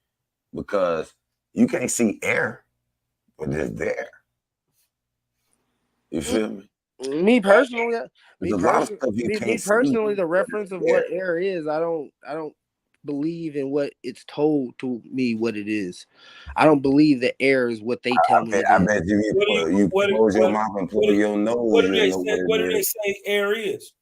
Because you can't see air, but it's there. You feel me? Me personally, the reference of what air is, I don't believe in what it's told to me what it is. I don't believe that air is what they tell me. I bet you close your mouth and pull your nose. What do they say air is?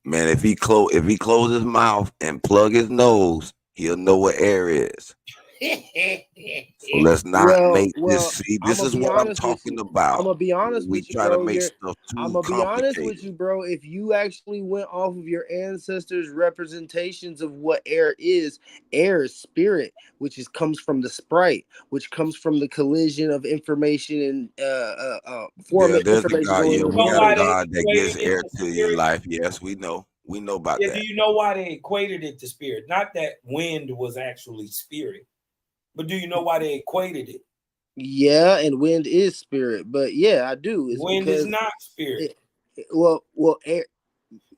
Man, if he close his mouth and plug his nose, he'll know what air is. So let's not make this. See, this is what I'm talking about. I'm gonna be honest with you, bro. We try to make stuff too I'm gonna be honest with you, bro. If you actually went off of your ancestors' representations of what air is spirit, which comes from the sprite, which comes from the collision of information and form of there's information. a God, we got a God that gives air to your life. Yes, we know about that. Do you know why they equated it to spirit? Not that wind was actually spirit. But do you know why they equated it? Yeah, and wind is spirit. But yeah, I do. It's wind is not spirit. Air.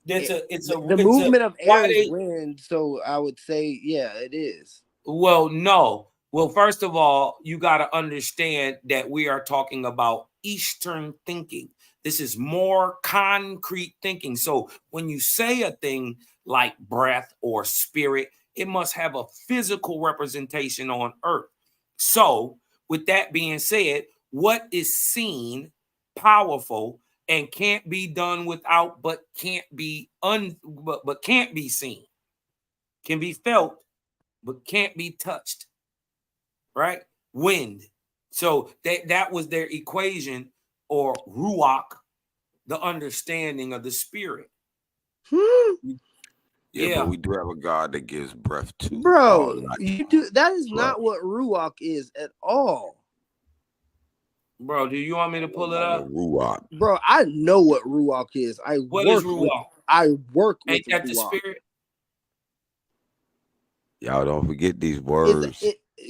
The movement of air is wind. So I would say, yeah, it is. Well, no. Well, first of all, you got to understand that we are talking about Eastern thinking. This is more concrete thinking. So when you say a thing like breath or spirit, it must have a physical representation on earth. So with that being said, what is seen, powerful, and can't be done without, but can't be seen, can be felt, but can't be touched, right? Wind. So that was their equation, or ruach, the understanding of the spirit. Yeah, but we do have a God that gives breath too. Bro, you do. That is not what ruach is at all. Bro, do you want me to pull it up? Ruach. Bro, I know what ruach is. What is ruach? I work with Ain't that ruach. the spirit? Y'all don't forget these words.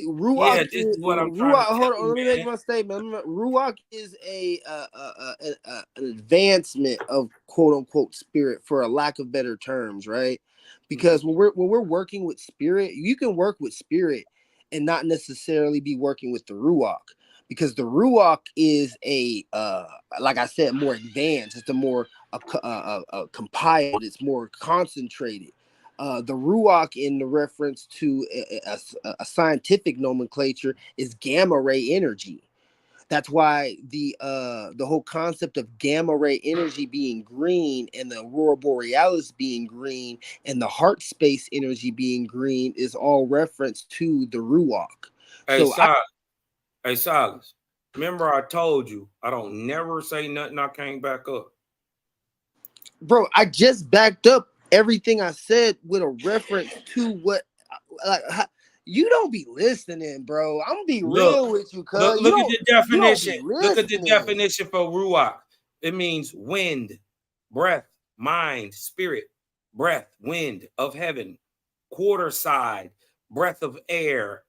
Ruach this is what I'm trying to tell hold on, you, let me make my statement. Ruach is an advancement of quote unquote spirit, for a lack of better terms, right? Because when we're working with spirit, you can work with spirit and not necessarily be working with the ruach, because the ruach is like I said, more advanced. It's a more compiled. It's more concentrated. The ruach, in the reference to a scientific nomenclature, is gamma ray energy. That's why the whole concept of gamma ray energy being green, and the aurora borealis being green, and the heart space energy being green is all reference to the ruach. Hey, Silas, remember I told you I don't never say nothing I can't back up. Bro, I just backed up everything I said with a reference to what, you don't be listening, bro. I'm gonna be real with you, cuz. Look at the definition. Look at the definition for ruach. It means wind, breath, mind, spirit, breath, wind of heaven, quarter side, breath of air,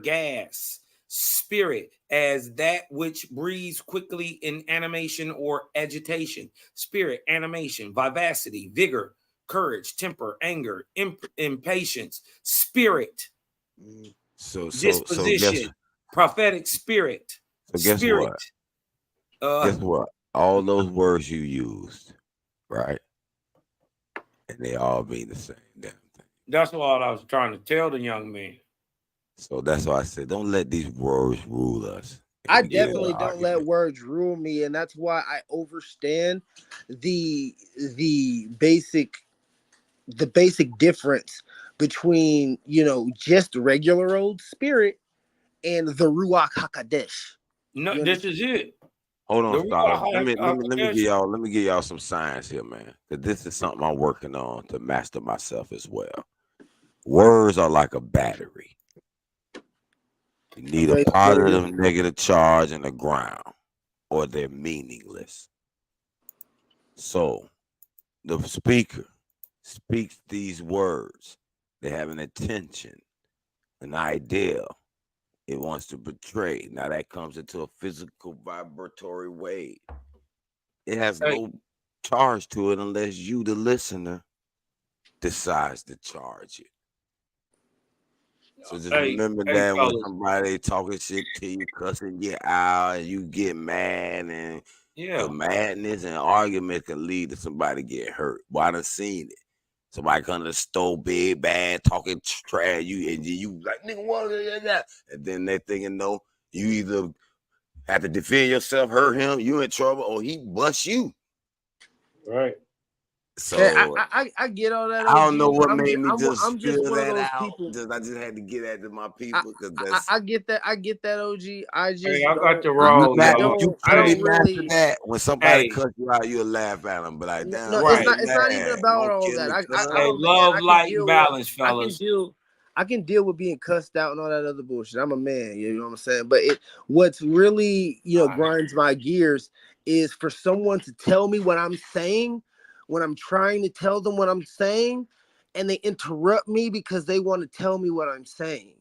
gas, spirit, as that which breathes quickly in animation or agitation. Spirit, animation, vivacity, vigor, courage, temper, anger, impatience. Spirit, disposition, prophetic spirit. So guess what? Guess what? All those words you used, right? And they all mean the same damn thing. That's what I was trying to tell the young man. So that's why I said, don't let these words rule us. I definitely don't let words rule me, and that's why I understand the basic difference between, you know, just regular old spirit and the Ruach HaKodesh. No, this is it. Hold on, The Scholar. Ruach Let me give y'all some science here, man. Because this is something I'm working on to master myself as well. Words are like a battery. You need a positive, negative charge and a ground, or they're meaningless. So the speaker speaks these words. They have an intention, an idea it wants to portray. Now that comes into a physical vibratory wave. It has no charge to it unless you, the listener, decides to charge it. So just remember that when somebody talking shit to you, cussing you out, and you get mad, and the madness and argument can lead to somebody get hurt. Well, I done seen it. Somebody come to the store, big, bad, talking trash, you, and you like, nigga, what? And then they thinking, no, you either have to defend yourself, hurt him, you in trouble, or he bust you. Right. So I get all that. I don't know what made me I'm just one of those out. people. I just had to get at to my people because that's. I get that. I get that, OG. I just I got the roll. You can't master that. When somebody cuss you out, you'll laugh at them. But like, damn, no, it's not even about all that. I'm love, light, and balance, fellas. I can deal with being cussed out and all that other bullshit. I'm a man, you know what I'm saying? But what's really, you know, grinds my gears is for someone to tell me what I'm saying when I'm trying to tell them what I'm saying, and they interrupt me because they want to tell me what I'm saying.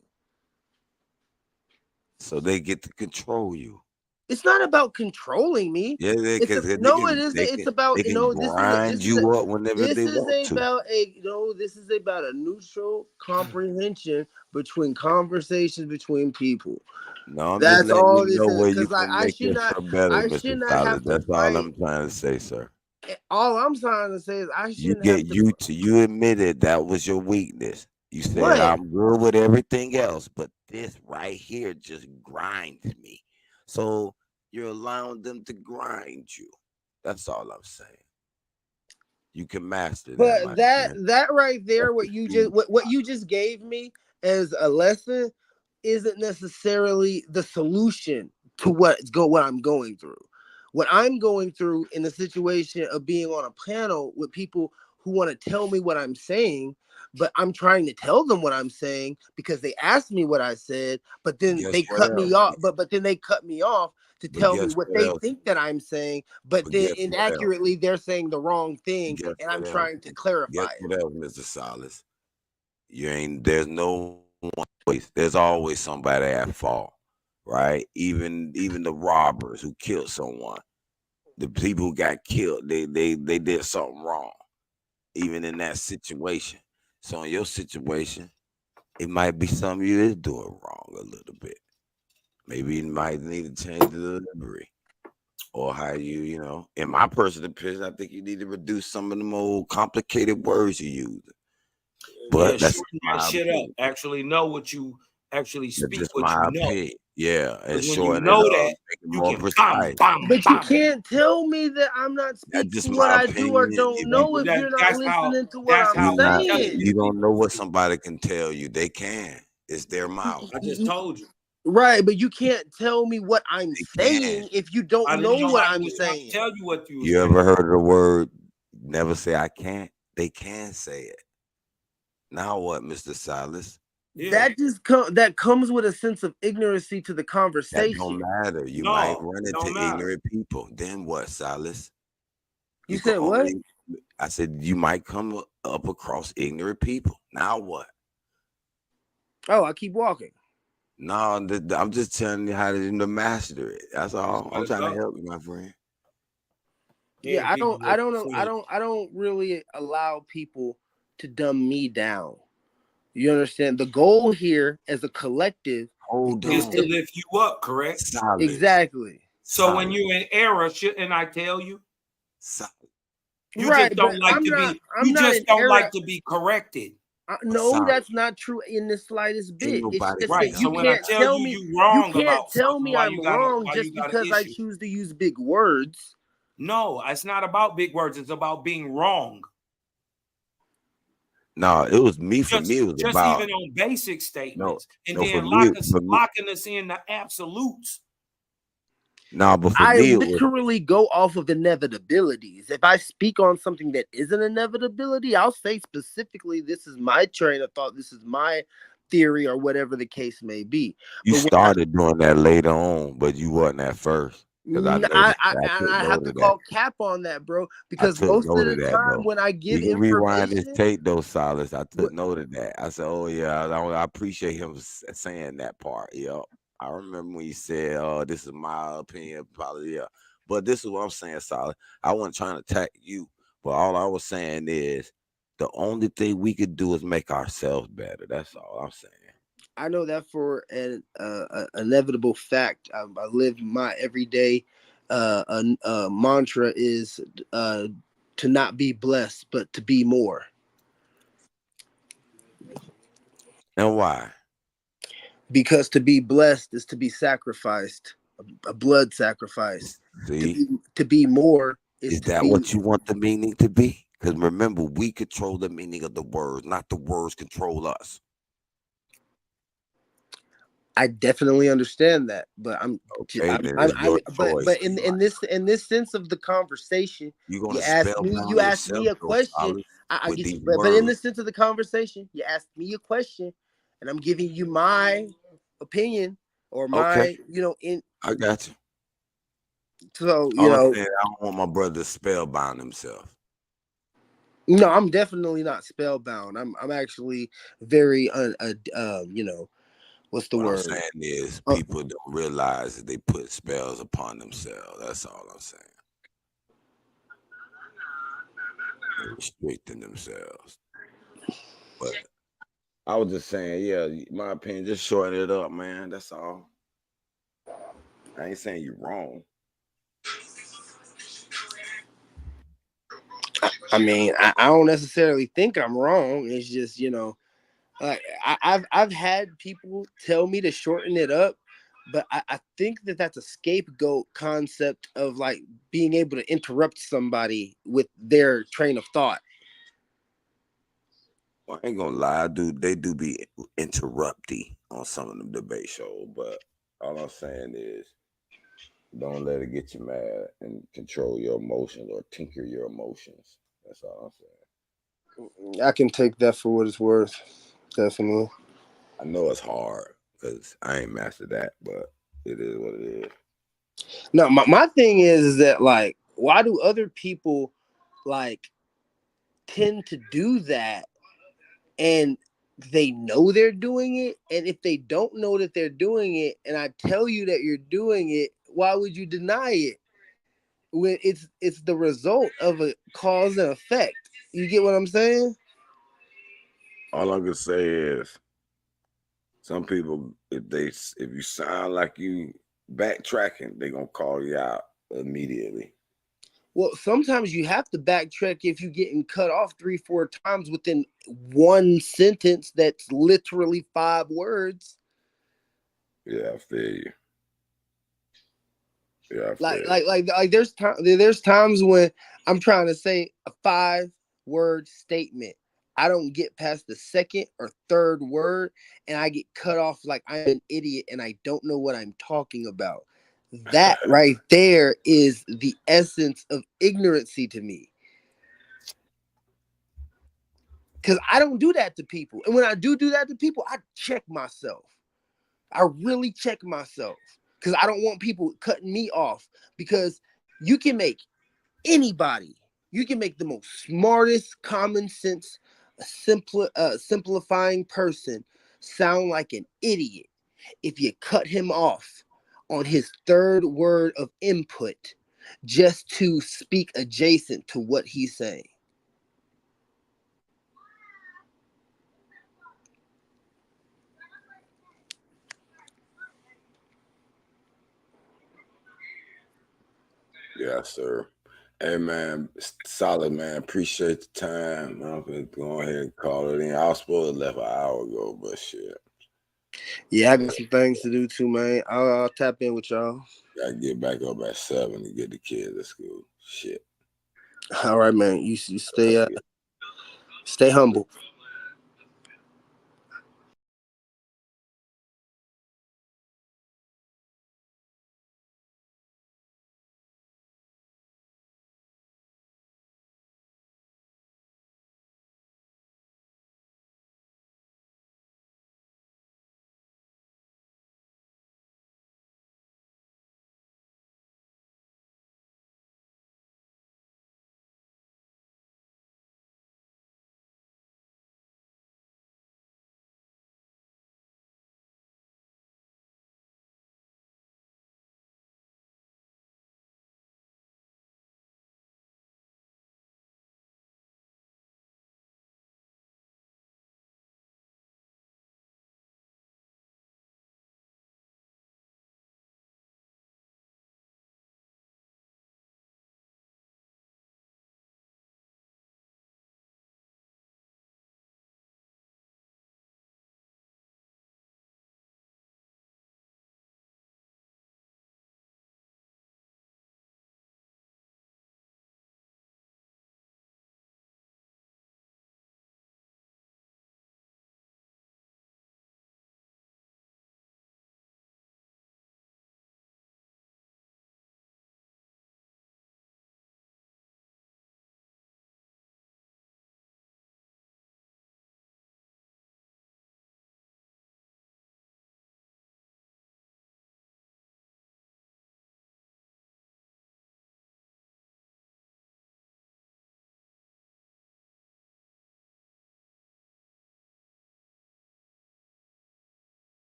So they get to control you. It's not about controlling me. Yeah, It's about, you know, grind you up whenever they want to. This is about a neutral comprehension between conversations between people. No, I'm That's just letting all you this know is. where you Because can I make should not. yourself better, I Mr. should not Solid. have to That's fight. all I'm trying to say, sir. All I'm trying to say is I You shouldn't have to. you admitted that was your weakness. You said What? I'm good with everything else, but this right here just grinds me. So you're allowing them to grind you. That's all I'm saying. You can master that. But that right there, what you just gave me as a lesson, isn't necessarily the solution to what I'm going through. What I'm going through in the situation of being on a panel with people who want to tell me what I'm saying, but I'm trying to tell them what I'm saying because they asked me what I said, but then they cut me off. But then they cut me off to tell me what they think that I'm saying, but then inaccurately they're saying the wrong thing, and I'm trying to clarify Guess what else, Mr. Solace? There's no one place. There's always somebody at fault, right? Even the robbers who killed someone, the people who got killed, they did something wrong, even in that situation. So in your situation, it might be something you is doing wrong a little bit. Maybe you might need to change the delivery. Or how you know, in my personal opinion, I think you need to reduce some of the more complicated words you use. But that's my shit up. Actually know what you actually speak. What you know. Opinion. Yeah, and when you know that, you can precise. But you can't tell me that I'm not speaking what I do or don't know if you're not listening to what I'm saying. You don't know what somebody can tell you. They can. It's their mouth. I just told you. Right, but you can't tell me what I'm saying if you don't know what I'm saying. Tell you what you ever heard of the word never say I can't? They can say it. Now what, Mr. Silas? Yeah. That comes with a sense of ignorancy to the conversation. That don't matter. You might run into ignorant people. Then what, Silas? You said what? I said you might come up across ignorant people. Now what? Oh, I keep walking. No, I'm just telling you how to master it. That's all. I'm trying to help you, my friend. Yeah, I don't really allow people to dumb me down. You understand? The goal here as a collective is to lift you up, correct? Solid. Exactly. So when you're in error, shouldn't I tell you? Solid. You just don't like to be corrected. No, that's not true in the slightest bit. It's just right. that So you when I can't tell tell you me you wrong can't about tell something, me why I'm you got wrong why just you got an because I issue? choose to use big words. No, it's not about big words. It's about being wrong. No, it was me. For Just, me, it was just about even on basic statements, and no. For then me, locking us in the absolutes. no, but for I me, it was literally go off of inevitabilities. If I speak on something that is an inevitability, I'll say specifically, this is my train of thought, this is my theory, or whatever the case may be. you But started doing that later on, but you wasn't at first because I noticed. I have to call cap on that, bro, I because took most note of of the that time though. when I We give can rewind this information, tape though, Silas. I took note of that. I said, "Oh yeah, I appreciate him saying that part." Yeah, I remember when you said, "Oh, this is my opinion." Probably yeah, but this is what I'm saying, Silas. I wasn't trying to attack you, but all I was saying is the only thing we could do is make ourselves better. That's all I'm saying. I know that for an inevitable fact. I live my everyday mantra is to not be blessed, but to be more. And why? Because to be blessed is to be sacrificed, a blood sacrifice. See, To be more is to that be. what you want the meaning to be? Because remember, we control the meaning of the words, not the words control us. I definitely understand that, but Okay, then it's your choice. but in this sense of the conversation, You're gonna you asked spellbound me yourself, a though, question. Solid, I with get you, these but in the words. sense of the conversation, you asked me a question, and I'm giving you my opinion or Okay, my in. I got you. So All I'm saying, I don't want my brother to spellbound himself. no, I'm definitely not spellbound. I'm actually very what's the What I'm word? saying is, people don't realize that they put spells upon themselves. That's all I'm saying. They're restricting themselves. But I was just saying, yeah, my opinion, just shorten it up, man. That's all. I ain't saying you're wrong. I mean, I don't necessarily think I'm wrong. It's just like I've had people tell me to shorten it up, but I think that that's a scapegoat concept of like being able to interrupt somebody with their train of thought. Well, I ain't gonna lie, dude. They do be interrupty on some of them debate shows, but all I'm saying is, don't let it get you mad and control your emotions or tinker your emotions. That's all I'm saying. I can take that for what it's worth. Definitely. I know it's hard because I ain't mastered that, but it is what it is. No, my thing is that like, why do other people like tend to do that and they know they're doing it? And if they don't know that they're doing it and I tell you that you're doing it, why would you deny it? When it's the result of a cause and effect. You get what I'm saying? All I can say is, some people, if you sound like you backtracking, they gonna call you out immediately. Well, sometimes you have to backtrack if you're getting cut off 3-4 times within one sentence that's literally 5 words. Yeah, I feel you. Yeah, I feel Like there's times when I'm trying to say a 5-word statement. I don't get past the second or third word and I get cut off like I'm an idiot and I don't know what I'm talking about. That right there is the essence of ignorancy to me. Because I don't do that to people. And when I do that to people, I check myself. I really check myself. Because I don't want people cutting me off. Because you can make anybody, you can make the most smartest, common sense, simplifying person sound like an idiot if you cut him off on his third word of input just to speak adjacent to what he's saying. Yes, sir. Hey man, solid man. Appreciate the time. I'm gonna go ahead and call it in. I was supposed to left an hour ago, but shit. Yeah, I got some things to do too, man. I'll tap in with y'all. Gotta get back up at 7 to get the kids at school. Shit. All right, man. You stay humble.